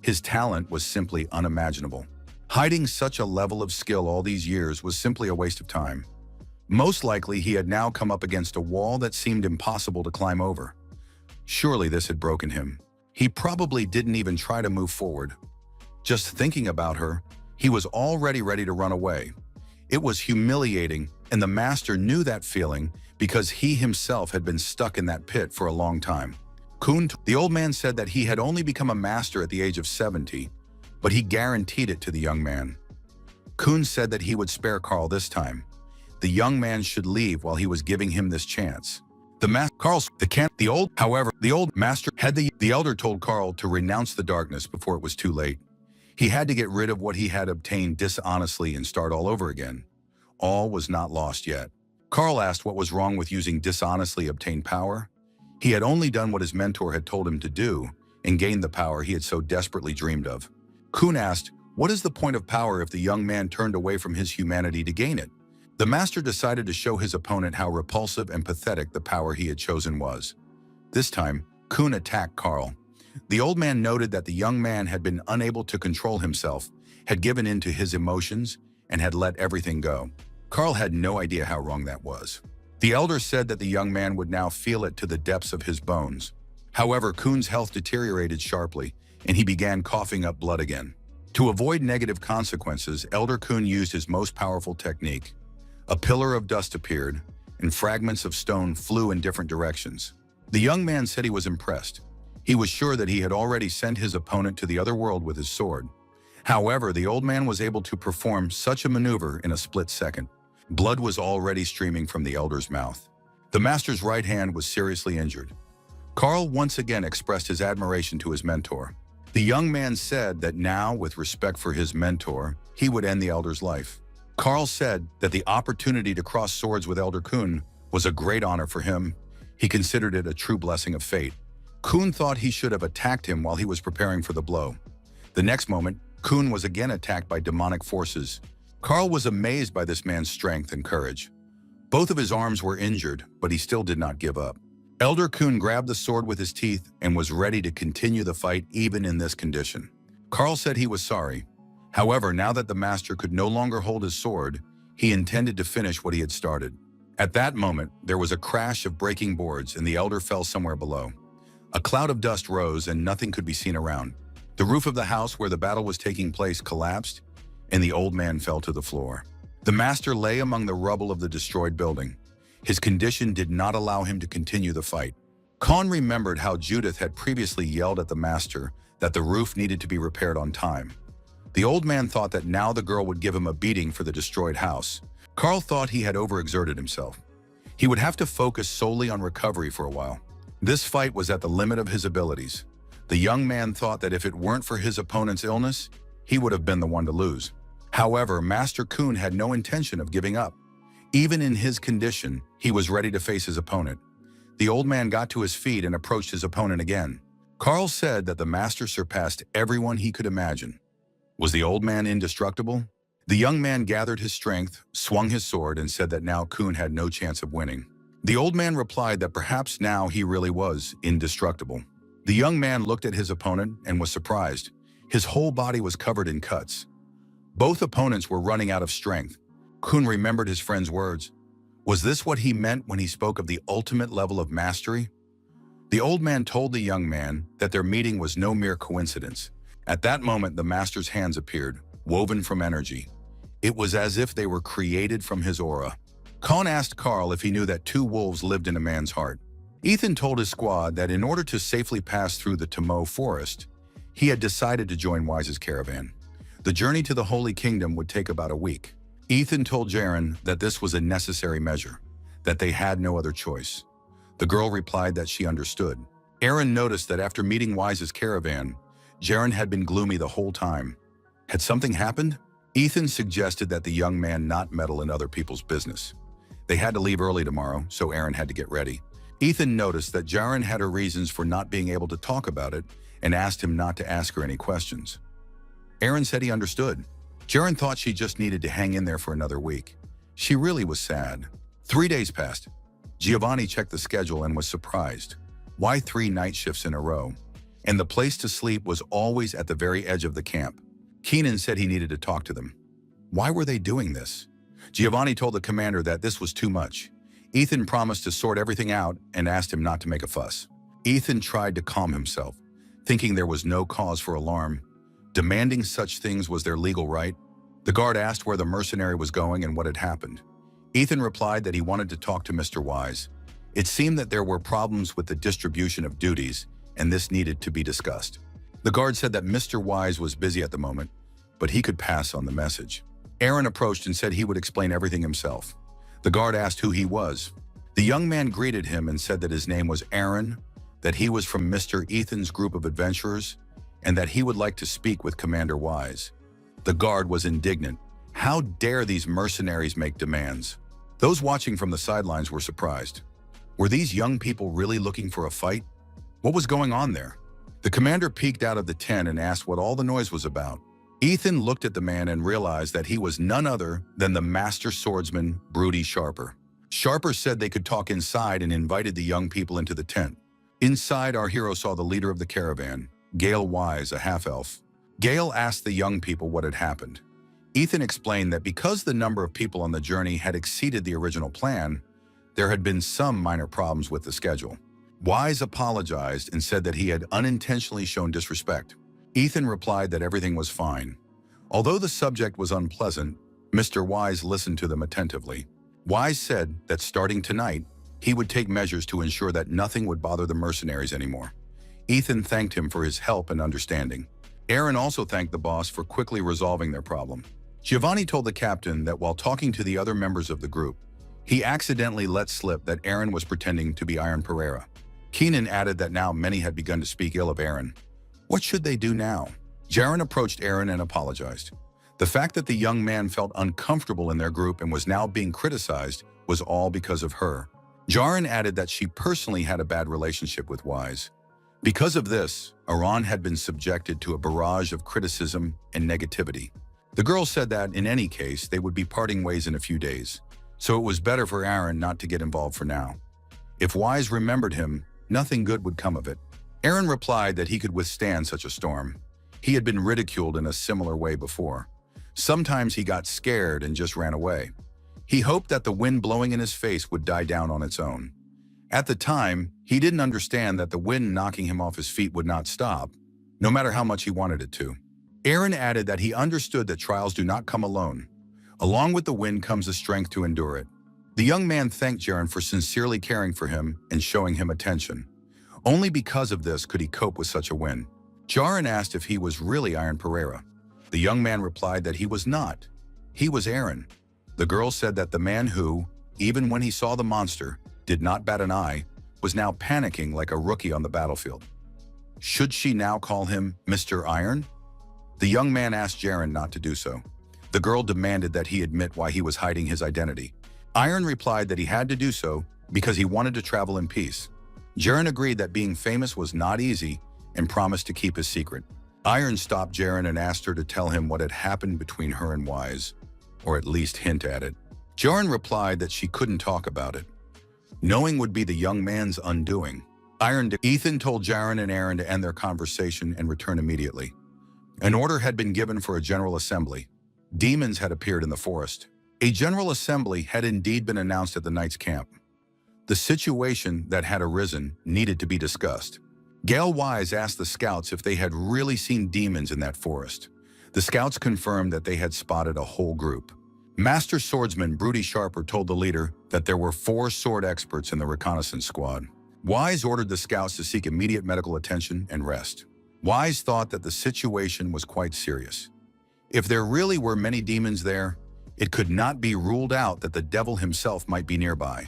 His talent was simply unimaginable. Hiding such a level of skill all these years was simply a waste of time. Most likely he had now come up against a wall that seemed impossible to climb over. Surely this had broken him. He probably didn't even try to move forward. Just thinking about her, he was already ready to run away. It was humiliating, and the master knew that feeling because he himself had been stuck in that pit for a long time. The old man said that he had only become a master at the age of 70, but he guaranteed it to the young man. Kun said that he would spare Carl this time. The young man should leave while he was giving him this chance. The old master had the elder told Carl to renounce the darkness before it was too late. He had to get rid of what he had obtained dishonestly and start all over again. All was not lost yet. Carl asked what was wrong with using dishonestly obtained power. He had only done what his mentor had told him to do and gained the power he had so desperately dreamed of. Kun asked, what is the point of power if the young man turned away from his humanity to gain it? The master decided to show his opponent how repulsive and pathetic the power he had chosen was. This time, Kun attacked Carl. The old man noted that the young man had been unable to control himself, had given in to his emotions, and had let everything go. Carl had no idea how wrong that was. The elder said that the young man would now feel it to the depths of his bones. However, Kun's health deteriorated sharply, and he began coughing up blood again. To avoid negative consequences, Elder Kun used his most powerful technique. A pillar of dust appeared, and fragments of stone flew in different directions. The young man said he was impressed. He was sure that he had already sent his opponent to the other world with his sword. However, the old man was able to perform such a maneuver in a split second. Blood was already streaming from the elder's mouth. The master's right hand was seriously injured. Carl once again expressed his admiration to his mentor. The young man said that now, with respect for his mentor, he would end the elder's life. Carl said that the opportunity to cross swords with Elder Kun was a great honor for him. He considered it a true blessing of fate. Kun thought he should have attacked him while he was preparing for the blow. The next moment, Kun was again attacked by demonic forces. Carl was amazed by this man's strength and courage. Both of his arms were injured, but he still did not give up. Elder Kun grabbed the sword with his teeth and was ready to continue the fight even in this condition. Carl said he was sorry. However, now that the master could no longer hold his sword, he intended to finish what he had started. At that moment, there was a crash of breaking boards and the elder fell somewhere below. A cloud of dust rose and nothing could be seen around. The roof of the house where the battle was taking place collapsed, and the old man fell to the floor. The master lay among the rubble of the destroyed building. His condition did not allow him to continue the fight. Khan remembered how Judith had previously yelled at the master that the roof needed to be repaired on time. The old man thought that now the girl would give him a beating for the destroyed house. Carl thought he had overexerted himself. He would have to focus solely on recovery for a while. This fight was at the limit of his abilities. The young man thought that if it weren't for his opponent's illness, he would have been the one to lose. However, Master Kun had no intention of giving up. Even in his condition, he was ready to face his opponent. The old man got to his feet and approached his opponent again. Carl said that the master surpassed everyone he could imagine. Was the old man indestructible? The young man gathered his strength, swung his sword, and said that now Kun had no chance of winning. The old man replied that perhaps now he really was indestructible. The young man looked at his opponent and was surprised. His whole body was covered in cuts. Both opponents were running out of strength. Kun remembered his friend's words. Was this what he meant when he spoke of the ultimate level of mastery? The old man told the young man that their meeting was no mere coincidence. At that moment, the master's hands appeared, woven from energy. It was as if they were created from his aura. Khan asked Carl if he knew that two wolves lived in a man's heart. Ethan told his squad that in order to safely pass through the Tamo forest, he had decided to join Wise's caravan. The journey to the Holy Kingdom would take about a week. Ethan told Jaren that this was a necessary measure, that they had no other choice. The girl replied that she understood. Aaron noticed that after meeting Wise's caravan, Jaren had been gloomy the whole time. Had something happened? Ethan suggested that the young man not meddle in other people's business. They had to leave early tomorrow, so Aaron had to get ready. Ethan noticed that Jaren had her reasons for not being able to talk about it and asked him not to ask her any questions. Aaron said he understood. Jaren thought she just needed to hang in there for another week. She really was sad. 3 days passed. Giovanni checked the schedule and was surprised. Why 3 night shifts in a row? And the place to sleep was always at the very edge of the camp. Keenan said he needed to talk to them. Why were they doing this? Giovanni told the commander that this was too much. Ethan promised to sort everything out and asked him not to make a fuss. Ethan tried to calm himself, thinking there was no cause for alarm. Demanding such things was their legal right. The guard asked where the mercenary was going and what had happened. Ethan replied that he wanted to talk to Mr. Wise. It seemed that there were problems with the distribution of duties, and this needed to be discussed. The guard said that Mr. Wise was busy at the moment, but he could pass on the message. Aaron approached and said he would explain everything himself. The guard asked who he was. The young man greeted him and said that his name was Aaron, that he was from Mr. Ethan's group of adventurers, and that he would like to speak with Commander Wise. The guard was indignant. How dare these mercenaries make demands? Those watching from the sidelines were surprised. Were these young people really looking for a fight? What was going on there? The commander peeked out of the tent and asked what all the noise was about. Ethan looked at the man and realized that he was none other than the master swordsman, Broody Sharper. Sharper said they could talk inside and invited the young people into the tent. Inside, our hero saw the leader of the caravan, Gale Wise, a half-elf. Gale asked the young people what had happened. Ethan explained that because the number of people on the journey had exceeded the original plan, there had been some minor problems with the schedule. Wise apologized and said that he had unintentionally shown disrespect. Ethan replied that everything was fine. Although the subject was unpleasant, Mr. Wise listened to them attentively. Wise said that starting tonight, he would take measures to ensure that nothing would bother the mercenaries anymore. Ethan thanked him for his help and understanding. Aaron also thanked the boss for quickly resolving their problem. Giovanni told the captain that while talking to the other members of the group, he accidentally let slip that Aaron was pretending to be Iron Pereira. Keenan added that now many had begun to speak ill of Aaron. What should they do now? Jaren approached Aaron and apologized. The fact that the young man felt uncomfortable in their group and was now being criticized was all because of her. Jaren added that she personally had a bad relationship with Wise. Because of this, Aaron had been subjected to a barrage of criticism and negativity. The girl said that, in any case, they would be parting ways in a few days, so it was better for Aaron not to get involved for now. If Wise remembered him, nothing good would come of it. Aaron replied that he could withstand such a storm. He had been ridiculed in a similar way before. Sometimes he got scared and just ran away. He hoped that the wind blowing in his face would die down on its own. At the time, he didn't understand that the wind knocking him off his feet would not stop, no matter how much he wanted it to. Aaron added that he understood that trials do not come alone. Along with the wind comes the strength to endure it. The young man thanked Jaren for sincerely caring for him and showing him attention. Only because of this could he cope with such a win. Jaren asked if he was really Iron Pereira. The young man replied that he was not. He was Aaron. The girl said that the man who, even when he saw the monster, did not bat an eye, was now panicking like a rookie on the battlefield. Should she now call him Mr. Iron? The young man asked Jaren not to do so. The girl demanded that he admit why he was hiding his identity. Iron replied that he had to do so because he wanted to travel in peace. Jaren agreed that being famous was not easy and promised to keep his secret. Iron stopped Jaren and asked her to tell him what had happened between her and Wise, or at least hint at it. Jaren replied that she couldn't talk about it. Knowing would be the young man's undoing. Ethan told Jaren and Aaron to end their conversation and return immediately. An order had been given for a general assembly. Demons had appeared in the forest. A general assembly had indeed been announced at the knight's camp. The situation that had arisen needed to be discussed. Gale Wise asked the scouts if they had really seen demons in that forest. The scouts confirmed that they had spotted a whole group. Master swordsman Broody Sharper told the leader that there were 4 sword experts in the reconnaissance squad. Wise ordered the scouts to seek immediate medical attention and rest. Wise thought that the situation was quite serious. If there really were many demons there, it could not be ruled out that the devil himself might be nearby.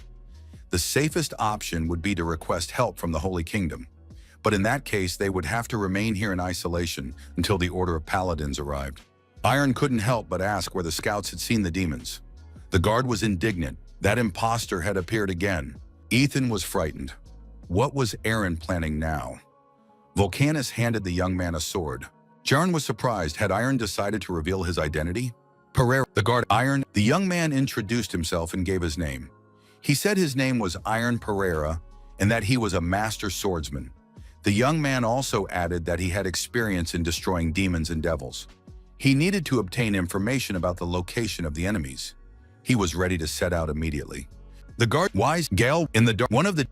The safest option would be to request help from the Holy Kingdom. But in that case, they would have to remain here in isolation until the Order of Paladins arrived. Iron couldn't help but ask where the scouts had seen the demons. The guard was indignant. That imposter had appeared again. Ethan was frightened. What was Aaron planning now? Volcanus handed the young man a sword. Jaren was surprised. Had Iron decided to reveal his identity? Pereira, the guard. Iron. The young man introduced himself and gave his name. He said his name was Iron Pereira and that he was a master swordsman. The young man also added that he had experience in destroying demons and devils. He needed to obtain information about the location of the enemies. He was ready to set out immediately. The guard, wise Gale, in the dark, one of the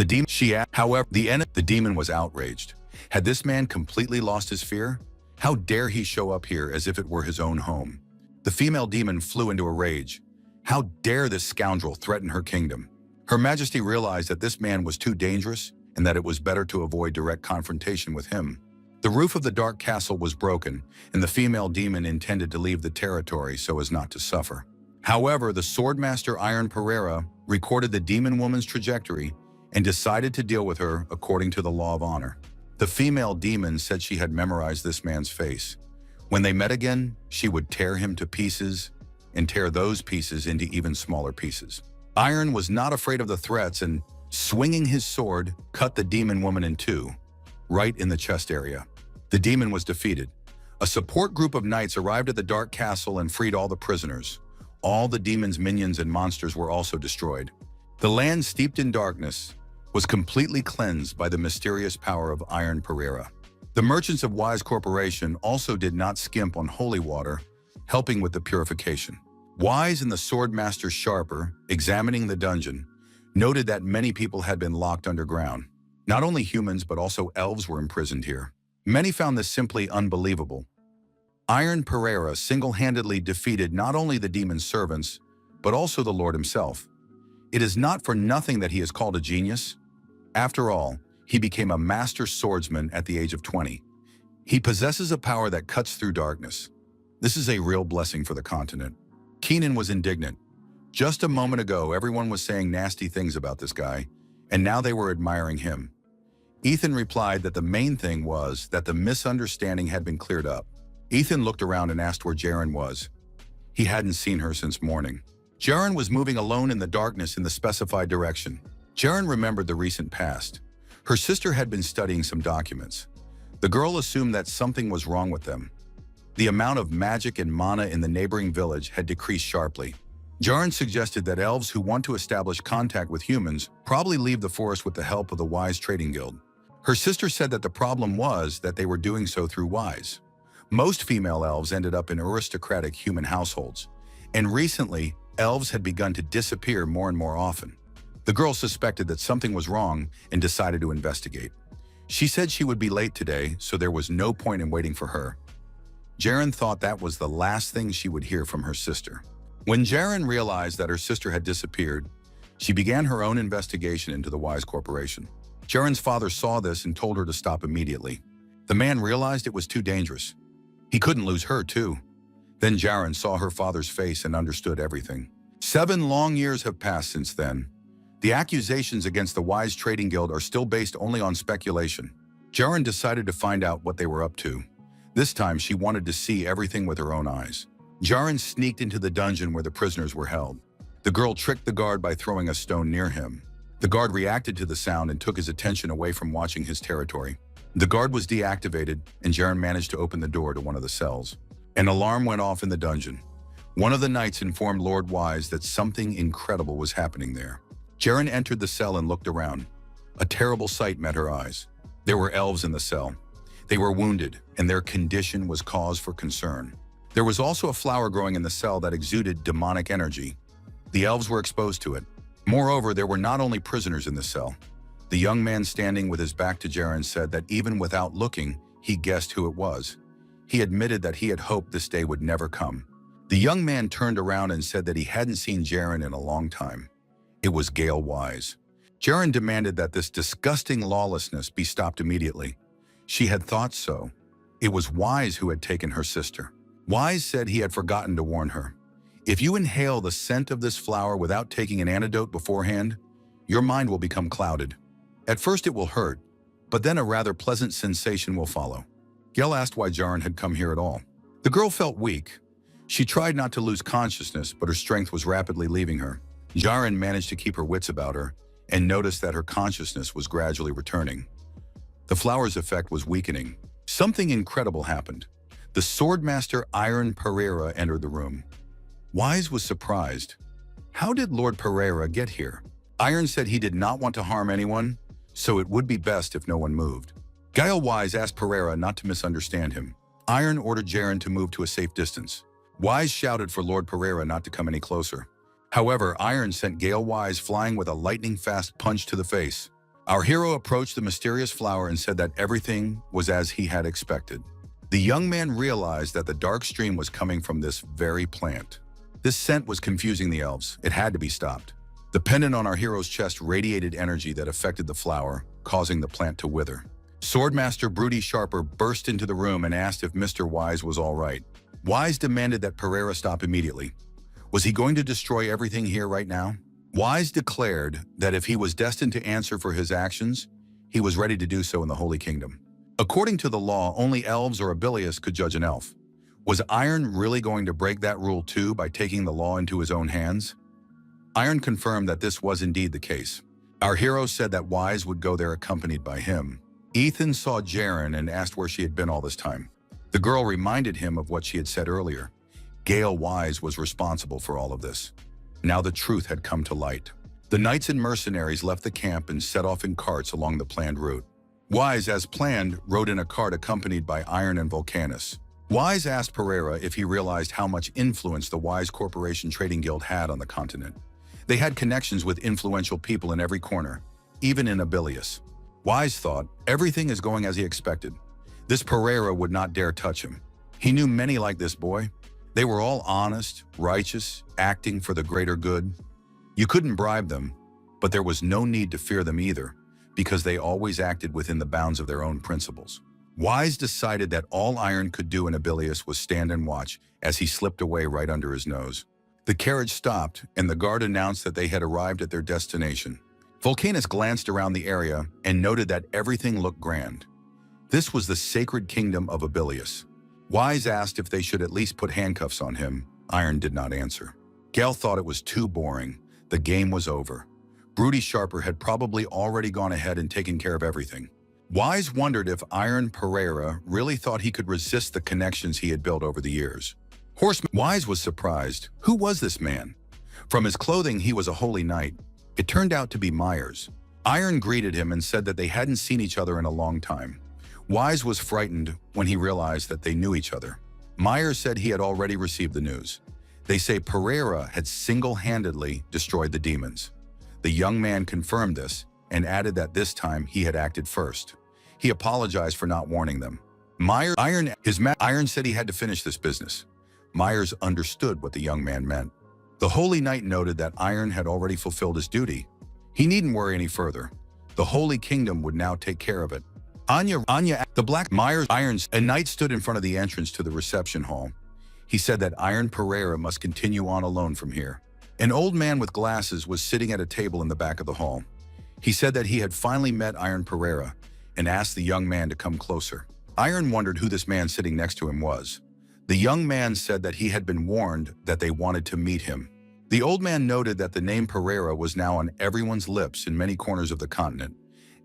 demon, she asked. However, the demon was outraged. Had this man completely lost his fear? How dare he show up here as if it were his own home? The female demon flew into a rage. How dare this scoundrel threaten her kingdom? Her Majesty realized that this man was too dangerous and that it was better to avoid direct confrontation with him. The roof of the dark castle was broken, and the female demon intended to leave the territory so as not to suffer. However, the swordmaster Iron Pereira recorded the demon woman's trajectory and decided to deal with her according to the law of honor. The female demon said she had memorized this man's face. When they met again, she would tear him to pieces and tear those pieces into even smaller pieces. Iron was not afraid of the threats and, swinging his sword, cut the demon woman in two, right in the chest area. The demon was defeated. A support group of knights arrived at the dark castle and freed all the prisoners. All the demon's minions and monsters were also destroyed. The land, steeped in darkness, was completely cleansed by the mysterious power of Iron Pereira. The merchants of Wise Corporation also did not skimp on holy water, helping with the purification. Wise and the swordmaster Sharper, examining the dungeon, noted that many people had been locked underground. Not only humans, but also elves were imprisoned here. Many found this simply unbelievable. Iron Pereira single-handedly defeated not only the demon's servants, but also the Lord himself. It is not for nothing that he is called a genius. After all, he became a master swordsman at the age of 20. He possesses a power that cuts through darkness. This is a real blessing for the continent. Keenan was indignant. Just a moment ago, everyone was saying nasty things about this guy, and now they were admiring him. Ethan replied that the main thing was that the misunderstanding had been cleared up. Ethan looked around and asked where Jaren was. He hadn't seen her since morning. Jaren was moving alone in the darkness in the specified direction. Jaren remembered the recent past. Her sister had been studying some documents. The girl assumed that something was wrong with them. The amount of magic and mana in the neighboring village had decreased sharply. Jaren suggested that elves who want to establish contact with humans probably leave the forest with the help of the Wise Trading Guild. Her sister said that the problem was that they were doing so through Wise. Most female elves ended up in aristocratic human households, and recently, elves had begun to disappear more and more often. The girl suspected that something was wrong and decided to investigate. She said she would be late today, so there was no point in waiting for her. Jaren thought that was the last thing she would hear from her sister. When Jaren realized that her sister had disappeared, she began her own investigation into the Wise Corporation. Jaren's father saw this and told her to stop immediately. The man realized it was too dangerous. He couldn't lose her, too. Then Jaren saw her father's face and understood everything. 7 long years have passed since then. The accusations against the Wise Trading Guild are still based only on speculation. Jaren decided to find out what they were up to. This time, she wanted to see everything with her own eyes. Jaren sneaked into the dungeon where the prisoners were held. The girl tricked the guard by throwing a stone near him. The guard reacted to the sound and took his attention away from watching his territory. The guard was deactivated, and Jaren managed to open the door to one of the cells. An alarm went off in the dungeon. One of the knights informed Lord Wise that something incredible was happening there. Jaren entered the cell and looked around. A terrible sight met her eyes. There were elves in the cell. They were wounded, and their condition was cause for concern. There was also a flower growing in the cell that exuded demonic energy. The elves were exposed to it. Moreover, there were not only prisoners in the cell. The young man standing with his back to Jaren said that even without looking, he guessed who it was. He admitted that he had hoped this day would never come. The young man turned around and said that he hadn't seen Jaren in a long time. It was Gale Wise. Jaren demanded that this disgusting lawlessness be stopped immediately. She had thought so. It was Wise who had taken her sister. Wise said he had forgotten to warn her. If you inhale the scent of this flower without taking an antidote beforehand, your mind will become clouded. At first it will hurt, but then a rather pleasant sensation will follow. Gale asked why Jaren had come here at all. The girl felt weak. She tried not to lose consciousness, but her strength was rapidly leaving her. Jaren managed to keep her wits about her and noticed that her consciousness was gradually returning. The flower's effect was weakening. Something incredible happened. The swordmaster Iron Pereira entered the room. Wise was surprised. How did Lord Pereira get here? Iron said he did not want to harm anyone, so it would be best if no one moved. Gael Wise asked Pereira not to misunderstand him. Iron ordered Jaren to move to a safe distance. Wise shouted for Lord Pereira not to come any closer. However, Iron sent Gael Wise flying with a lightning-fast punch to the face. Our hero approached the mysterious flower and said that everything was as he had expected. The young man realized that the dark stream was coming from this very plant. This scent was confusing the elves. It had to be stopped. The pendant on our hero's chest radiated energy that affected the flower, causing the plant to wither. Swordmaster Broody Sharper burst into the room and asked if Mr. Wise was all right. Wise demanded that Pereira stop immediately. Was he going to destroy everything here right now? Wise declared that if he was destined to answer for his actions, he was ready to do so in the Holy Kingdom. According to the law, only elves or abilious could judge an elf. Was Iron really going to break that rule too by taking the law into his own hands? Iron confirmed that this was indeed the case. Our hero said that Wise would go there accompanied by him. Ethan saw Jaren and asked where she had been all this time. The girl reminded him of what she had said earlier. Gael Wise was responsible for all of this. Now the truth had come to light. The knights and mercenaries left the camp and set off in carts along the planned route. Wise, as planned, rode in a cart accompanied by Iron and Volcanus. Wise asked Pereira if he realized how much influence the Wise Corporation Trading Guild had on the continent. They had connections with influential people in every corner, even in Abilius. Wise thought, everything is going as he expected. This Pereira would not dare touch him. He knew many like this boy. They were all honest, righteous, acting for the greater good. You couldn't bribe them, but there was no need to fear them either, because they always acted within the bounds of their own principles. Wise decided that all Iron could do in Abilius was stand and watch as he slipped away right under his nose. The carriage stopped, and the guard announced that they had arrived at their destination. Volcanus glanced around the area and noted that everything looked grand. This was the sacred kingdom of Abilius. Wise asked if they should at least put handcuffs on him. Iron did not answer. Gael thought it was too boring. The game was over. Broody Sharper had probably already gone ahead and taken care of everything. Wise wondered if Iron Pereira really thought he could resist the connections he had built over the years. Horseman Wise was surprised. Who was this man? From his clothing, he was a holy knight. It turned out to be Myers. Iron greeted him and said that they hadn't seen each other in a long time. Wise was frightened when he realized that they knew each other. Myers said he had already received the news. They say Pereira had single-handedly destroyed the demons. The young man confirmed this and added that this time he had acted first. He apologized for not warning them. Iron said he had to finish this business. Myers understood what the young man meant. The Holy Knight noted that Iron had already fulfilled his duty. He needn't worry any further. The Holy Kingdom would now take care of it. The Black Myers Irons, a knight stood in front of the entrance to the reception hall. He said that Iron Pereira must continue on alone from here. An old man with glasses was sitting at a table in the back of the hall. He said that he had finally met Iron Pereira and asked the young man to come closer. Iron wondered who this man sitting next to him was. The young man said that he had been warned that they wanted to meet him. The old man noted that the name Pereira was now on everyone's lips in many corners of the continent,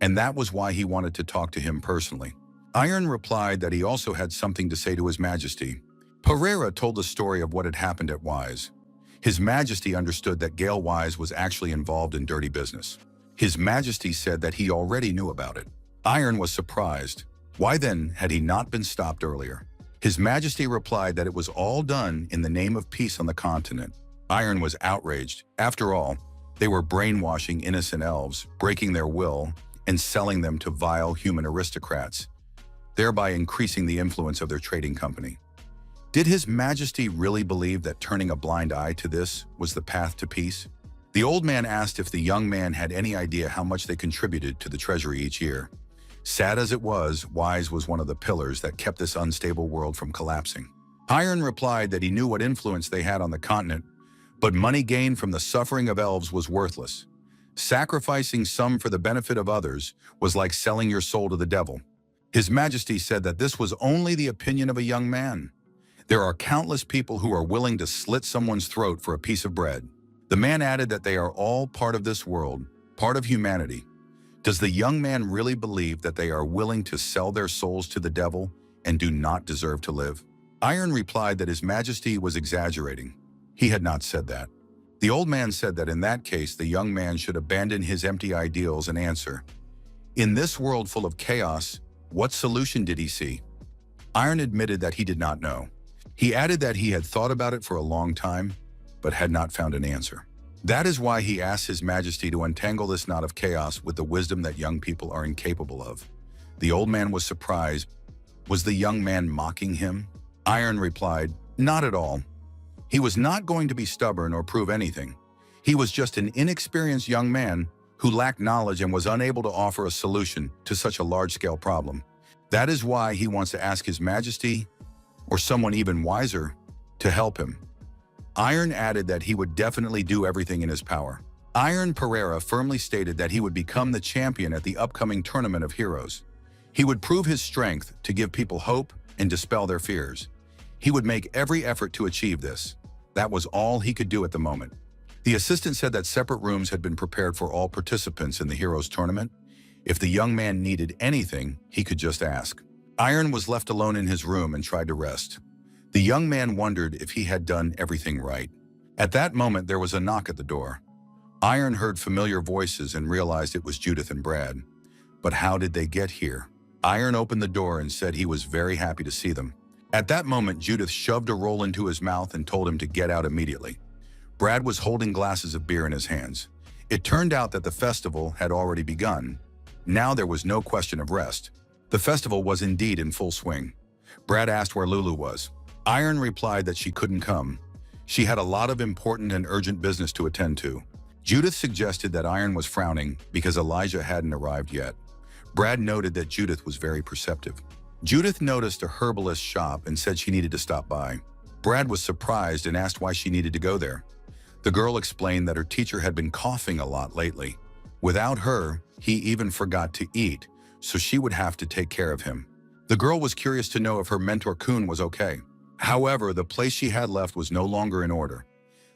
and that was why he wanted to talk to him personally. Iron replied that he also had something to say to His Majesty. Pereira told the story of what had happened at Wise. His Majesty understood that Gael Wise was actually involved in dirty business. His Majesty said that he already knew about it. Iron was surprised. Why then had he not been stopped earlier? His Majesty replied that it was all done in the name of peace on the continent. Iron was outraged. After all, they were brainwashing innocent elves, breaking their will, and selling them to vile human aristocrats, thereby increasing the influence of their trading company. Did His Majesty really believe that turning a blind eye to this was the path to peace? The old man asked if the young man had any idea how much they contributed to the treasury each year. Sad as it was, Wise was one of the pillars that kept this unstable world from collapsing. Iron replied that he knew what influence they had on the continent, but money gained from the suffering of elves was worthless. Sacrificing some for the benefit of others was like selling your soul to the devil. His Majesty said that this was only the opinion of a young man. There are countless people who are willing to slit someone's throat for a piece of bread. The man added that they are all part of this world, part of humanity. Does the young man really believe that they are willing to sell their souls to the devil and do not deserve to live? Iron replied that His Majesty was exaggerating. He had not said that. The old man said that in that case, the young man should abandon his empty ideals and answer. In this world full of chaos, what solution did he see? Iron admitted that he did not know. He added that he had thought about it for a long time, but had not found an answer. That is why he asked His Majesty to untangle this knot of chaos with the wisdom that young people are incapable of. The old man was surprised. Was the young man mocking him? Iron replied, not at all. He was not going to be stubborn or prove anything. He was just an inexperienced young man who lacked knowledge and was unable to offer a solution to such a large-scale problem. That is why he wants to ask His Majesty, or someone even wiser, to help him. Iron added that he would definitely do everything in his power. Iron Pereira firmly stated that he would become the champion at the upcoming Tournament of Heroes. He would prove his strength to give people hope and dispel their fears. He would make every effort to achieve this. That was all he could do at the moment. The assistant said that separate rooms had been prepared for all participants in the Heroes Tournament. If the young man needed anything, he could just ask. Iron was left alone in his room and tried to rest. The young man wondered if he had done everything right. At that moment, there was a knock at the door. Iron heard familiar voices and realized it was Judith and Brad. But how did they get here? Iron opened the door and said he was very happy to see them. At that moment, Judith shoved a roll into his mouth and told him to get out immediately. Brad was holding glasses of beer in his hands. It turned out that the festival had already begun. Now there was no question of rest. The festival was indeed in full swing. Brad asked where Lulu was. Iron replied that she couldn't come. She had a lot of important and urgent business to attend to. Judith suggested that Iron was frowning because Elijah hadn't arrived yet. Brad noted that Judith was very perceptive. Judith noticed a herbalist shop and said she needed to stop by. Brad was surprised and asked why she needed to go there. The girl explained that her teacher had been coughing a lot lately. Without her, he even forgot to eat, so she would have to take care of him. The girl was curious to know if her mentor Kun was okay. However, the place she had left was no longer in order.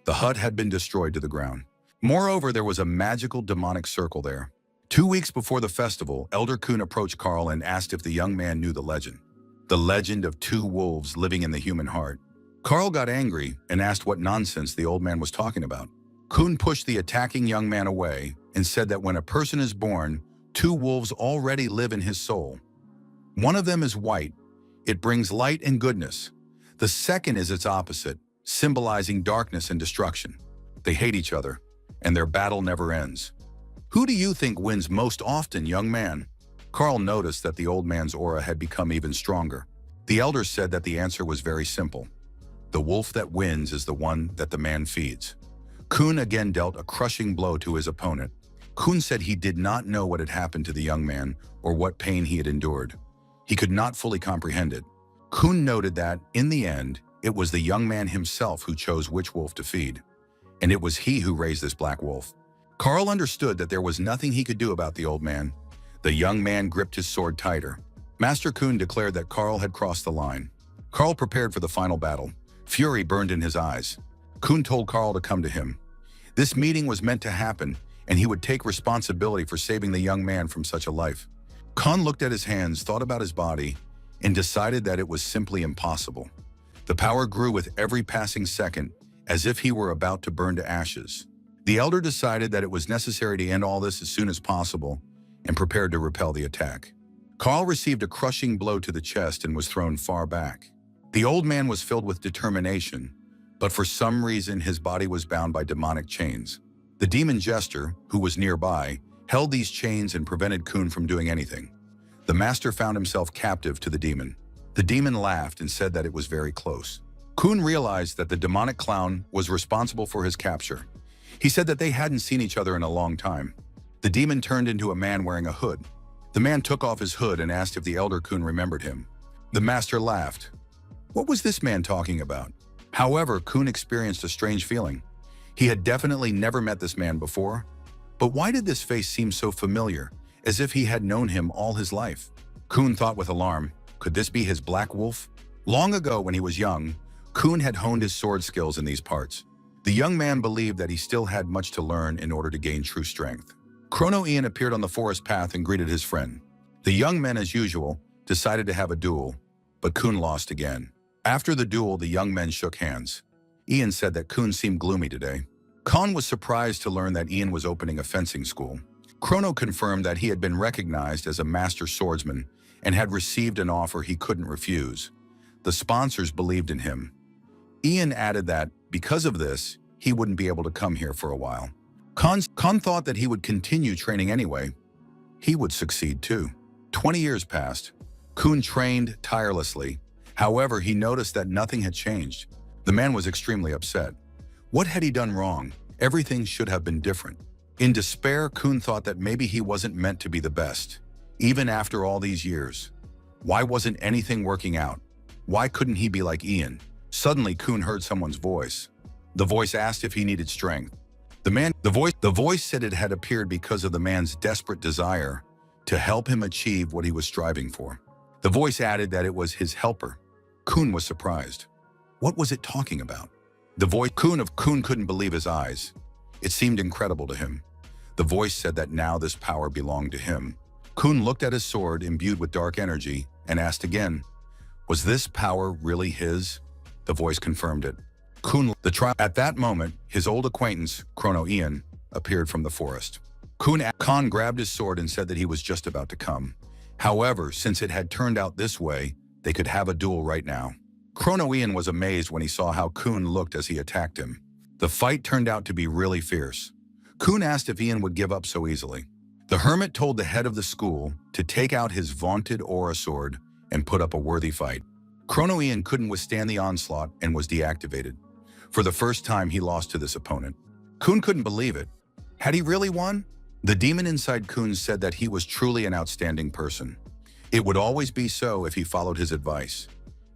The hut had been destroyed to the ground. Moreover, there was a magical demonic circle there. 2 weeks before the festival, Elder Kun approached Carl and asked if the young man knew the legend of two wolves living in the human heart. Carl got angry and asked what nonsense the old man was talking about. Kun pushed the attacking young man away and said that when a person is born, two wolves already live in his soul. One of them is white. It brings light and goodness. The second is its opposite, symbolizing darkness and destruction. They hate each other, and their battle never ends. Who do you think wins most often, young man? Carl noticed that the old man's aura had become even stronger. The elders said that the answer was very simple. The wolf that wins is the one that the man feeds. Kun again dealt a crushing blow to his opponent. Kun said he did not know what had happened to the young man or what pain he had endured. He could not fully comprehend it. Kun noted that, in the end, it was the young man himself who chose which wolf to feed. And it was he who raised this black wolf. Carl understood that there was nothing he could do about the old man. The young man gripped his sword tighter. Master Kun declared that Carl had crossed the line. Carl prepared for the final battle. Fury burned in his eyes. Kun told Carl to come to him. This meeting was meant to happen, and he would take responsibility for saving the young man from such a life. Kun looked at his hands, thought about his body, and decided that it was simply impossible. The power grew with every passing second, as if he were about to burn to ashes. The elder decided that it was necessary to end all this as soon as possible and prepared to repel the attack. Carl received a crushing blow to the chest and was thrown far back. The old man was filled with determination, but for some reason his body was bound by demonic chains. The demon jester, who was nearby, held these chains and prevented Kun from doing anything. The master found himself captive to the demon. The demon laughed and said that it was very close. Kun realized that the demonic clown was responsible for his capture. He said that they hadn't seen each other in a long time. The demon turned into a man wearing a hood. The man took off his hood and asked if the elder Kun remembered him. The master laughed. What was this man talking about? However, Kun experienced a strange feeling. He had definitely never met this man before. But why did this face seem so familiar, as if he had known him all his life? Kun thought with alarm, could this be his black wolf? Long ago, when he was young, Kun had honed his sword skills in these parts. The young man believed that he still had much to learn in order to gain true strength. Chrono Ian appeared on the forest path and greeted his friend. The young men, as usual, decided to have a duel, but Kun lost again. After the duel, the young men shook hands. Ian said that Kun seemed gloomy today. Khan was surprised to learn that Ian was opening a fencing school. Chrono confirmed that he had been recognized as a master swordsman and had received an offer he couldn't refuse. The sponsors believed in him. Ian added that, because of this, he wouldn't be able to come here for a while. Khan thought that he would continue training anyway. He would succeed too. 20 years passed. Kun trained tirelessly. However, he noticed that nothing had changed. The man was extremely upset. What had he done wrong? Everything should have been different. In despair, Kun thought that maybe he wasn't meant to be the best, even after all these years. Why wasn't anything working out? Why couldn't he be like Ian? Suddenly, Kun heard someone's voice. The voice asked if he needed strength. The voice said it had appeared because of the man's desperate desire to help him achieve what he was striving for. The voice added that it was his helper. Kun was surprised. What was it talking about? The voice Kun couldn't believe his eyes. It seemed incredible to him. The voice said that now this power belonged to him. Kun looked at his sword imbued with dark energy and asked again, was this power really his? The voice confirmed it. At that moment, his old acquaintance, Chrono Ian, appeared from the forest. Khan grabbed his sword and said that he was just about to come. However, since it had turned out this way, they could have a duel right now. Chrono Ian was amazed when he saw how Kun looked as he attacked him. The fight turned out to be really fierce. Kun asked if Ian would give up so easily. The hermit told the head of the school to take out his vaunted aura sword and put up a worthy fight. Chrono Ian couldn't withstand the onslaught and was deactivated. For the first time, he lost to this opponent. Kun couldn't believe it. Had he really won? The demon inside Kun said that he was truly an outstanding person. It would always be so if he followed his advice.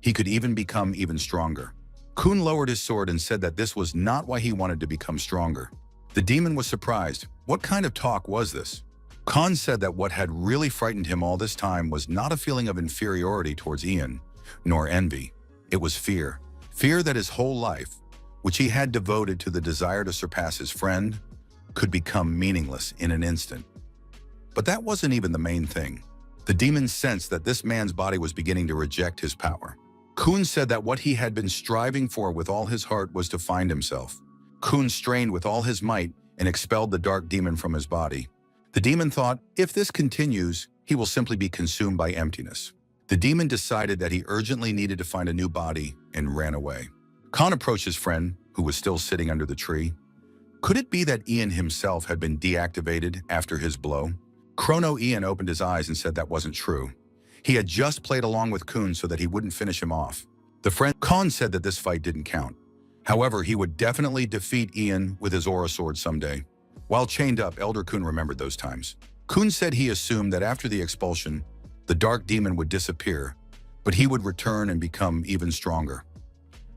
He could even become even stronger. Kun lowered his sword and said that this was not why he wanted to become stronger. The demon was surprised. What kind of talk was this? Khan said that what had really frightened him all this time was not a feeling of inferiority towards Ian, nor envy. It was fear. Fear that his whole life, which he had devoted to the desire to surpass his friend, could become meaningless in an instant. But that wasn't even the main thing. The demon sensed that this man's body was beginning to reject his power. Kun said that what he had been striving for with all his heart was to find himself. Kun strained with all his might and expelled the dark demon from his body. The demon thought, if this continues, he will simply be consumed by emptiness. The demon decided that he urgently needed to find a new body and ran away. Khan approached his friend, who was still sitting under the tree. Could it be that Ian himself had been deactivated after his blow? Chrono Ian opened his eyes and said that wasn't true. He had just played along with Kun so that he wouldn't finish him off. The friend Khan said that this fight didn't count. However, he would definitely defeat Ian with his aura sword someday. While chained up, Elder Kun remembered those times. Kun said he assumed that after the expulsion, the dark demon would disappear, but he would return and become even stronger.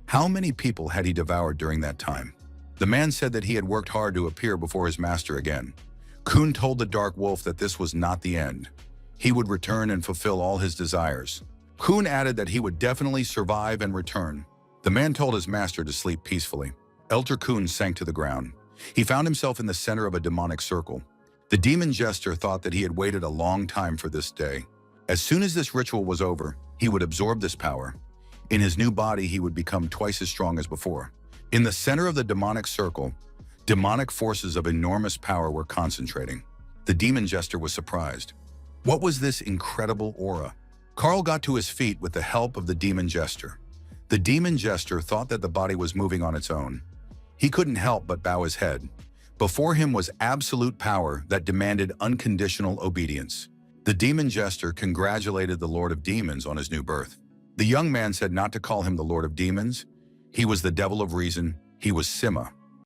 How many people had he devoured during that time? The man said that he had worked hard to appear before his master again. Kun told the dark wolf that this was not the end. He would return and fulfill all his desires. Kun added that he would definitely survive and return. The man told his master to sleep peacefully. Elder Kun sank to the ground. He found himself in the center of a demonic circle. The demon jester thought that he had waited a long time for this day. As soon as this ritual was over, he would absorb this power. In his new body, he would become twice as strong as before. In the center of the demonic circle, demonic forces of enormous power were concentrating. The demon jester was surprised. What was this incredible aura? Carl got to his feet with the help of the demon jester. The demon jester thought that the body was moving on its own. He couldn't help but bow his head. Before him was absolute power that demanded unconditional obedience. The demon jester congratulated the Lord of Demons on his new birth. The young man said not to call him the Lord of Demons. He was the devil of reason. He was Sima.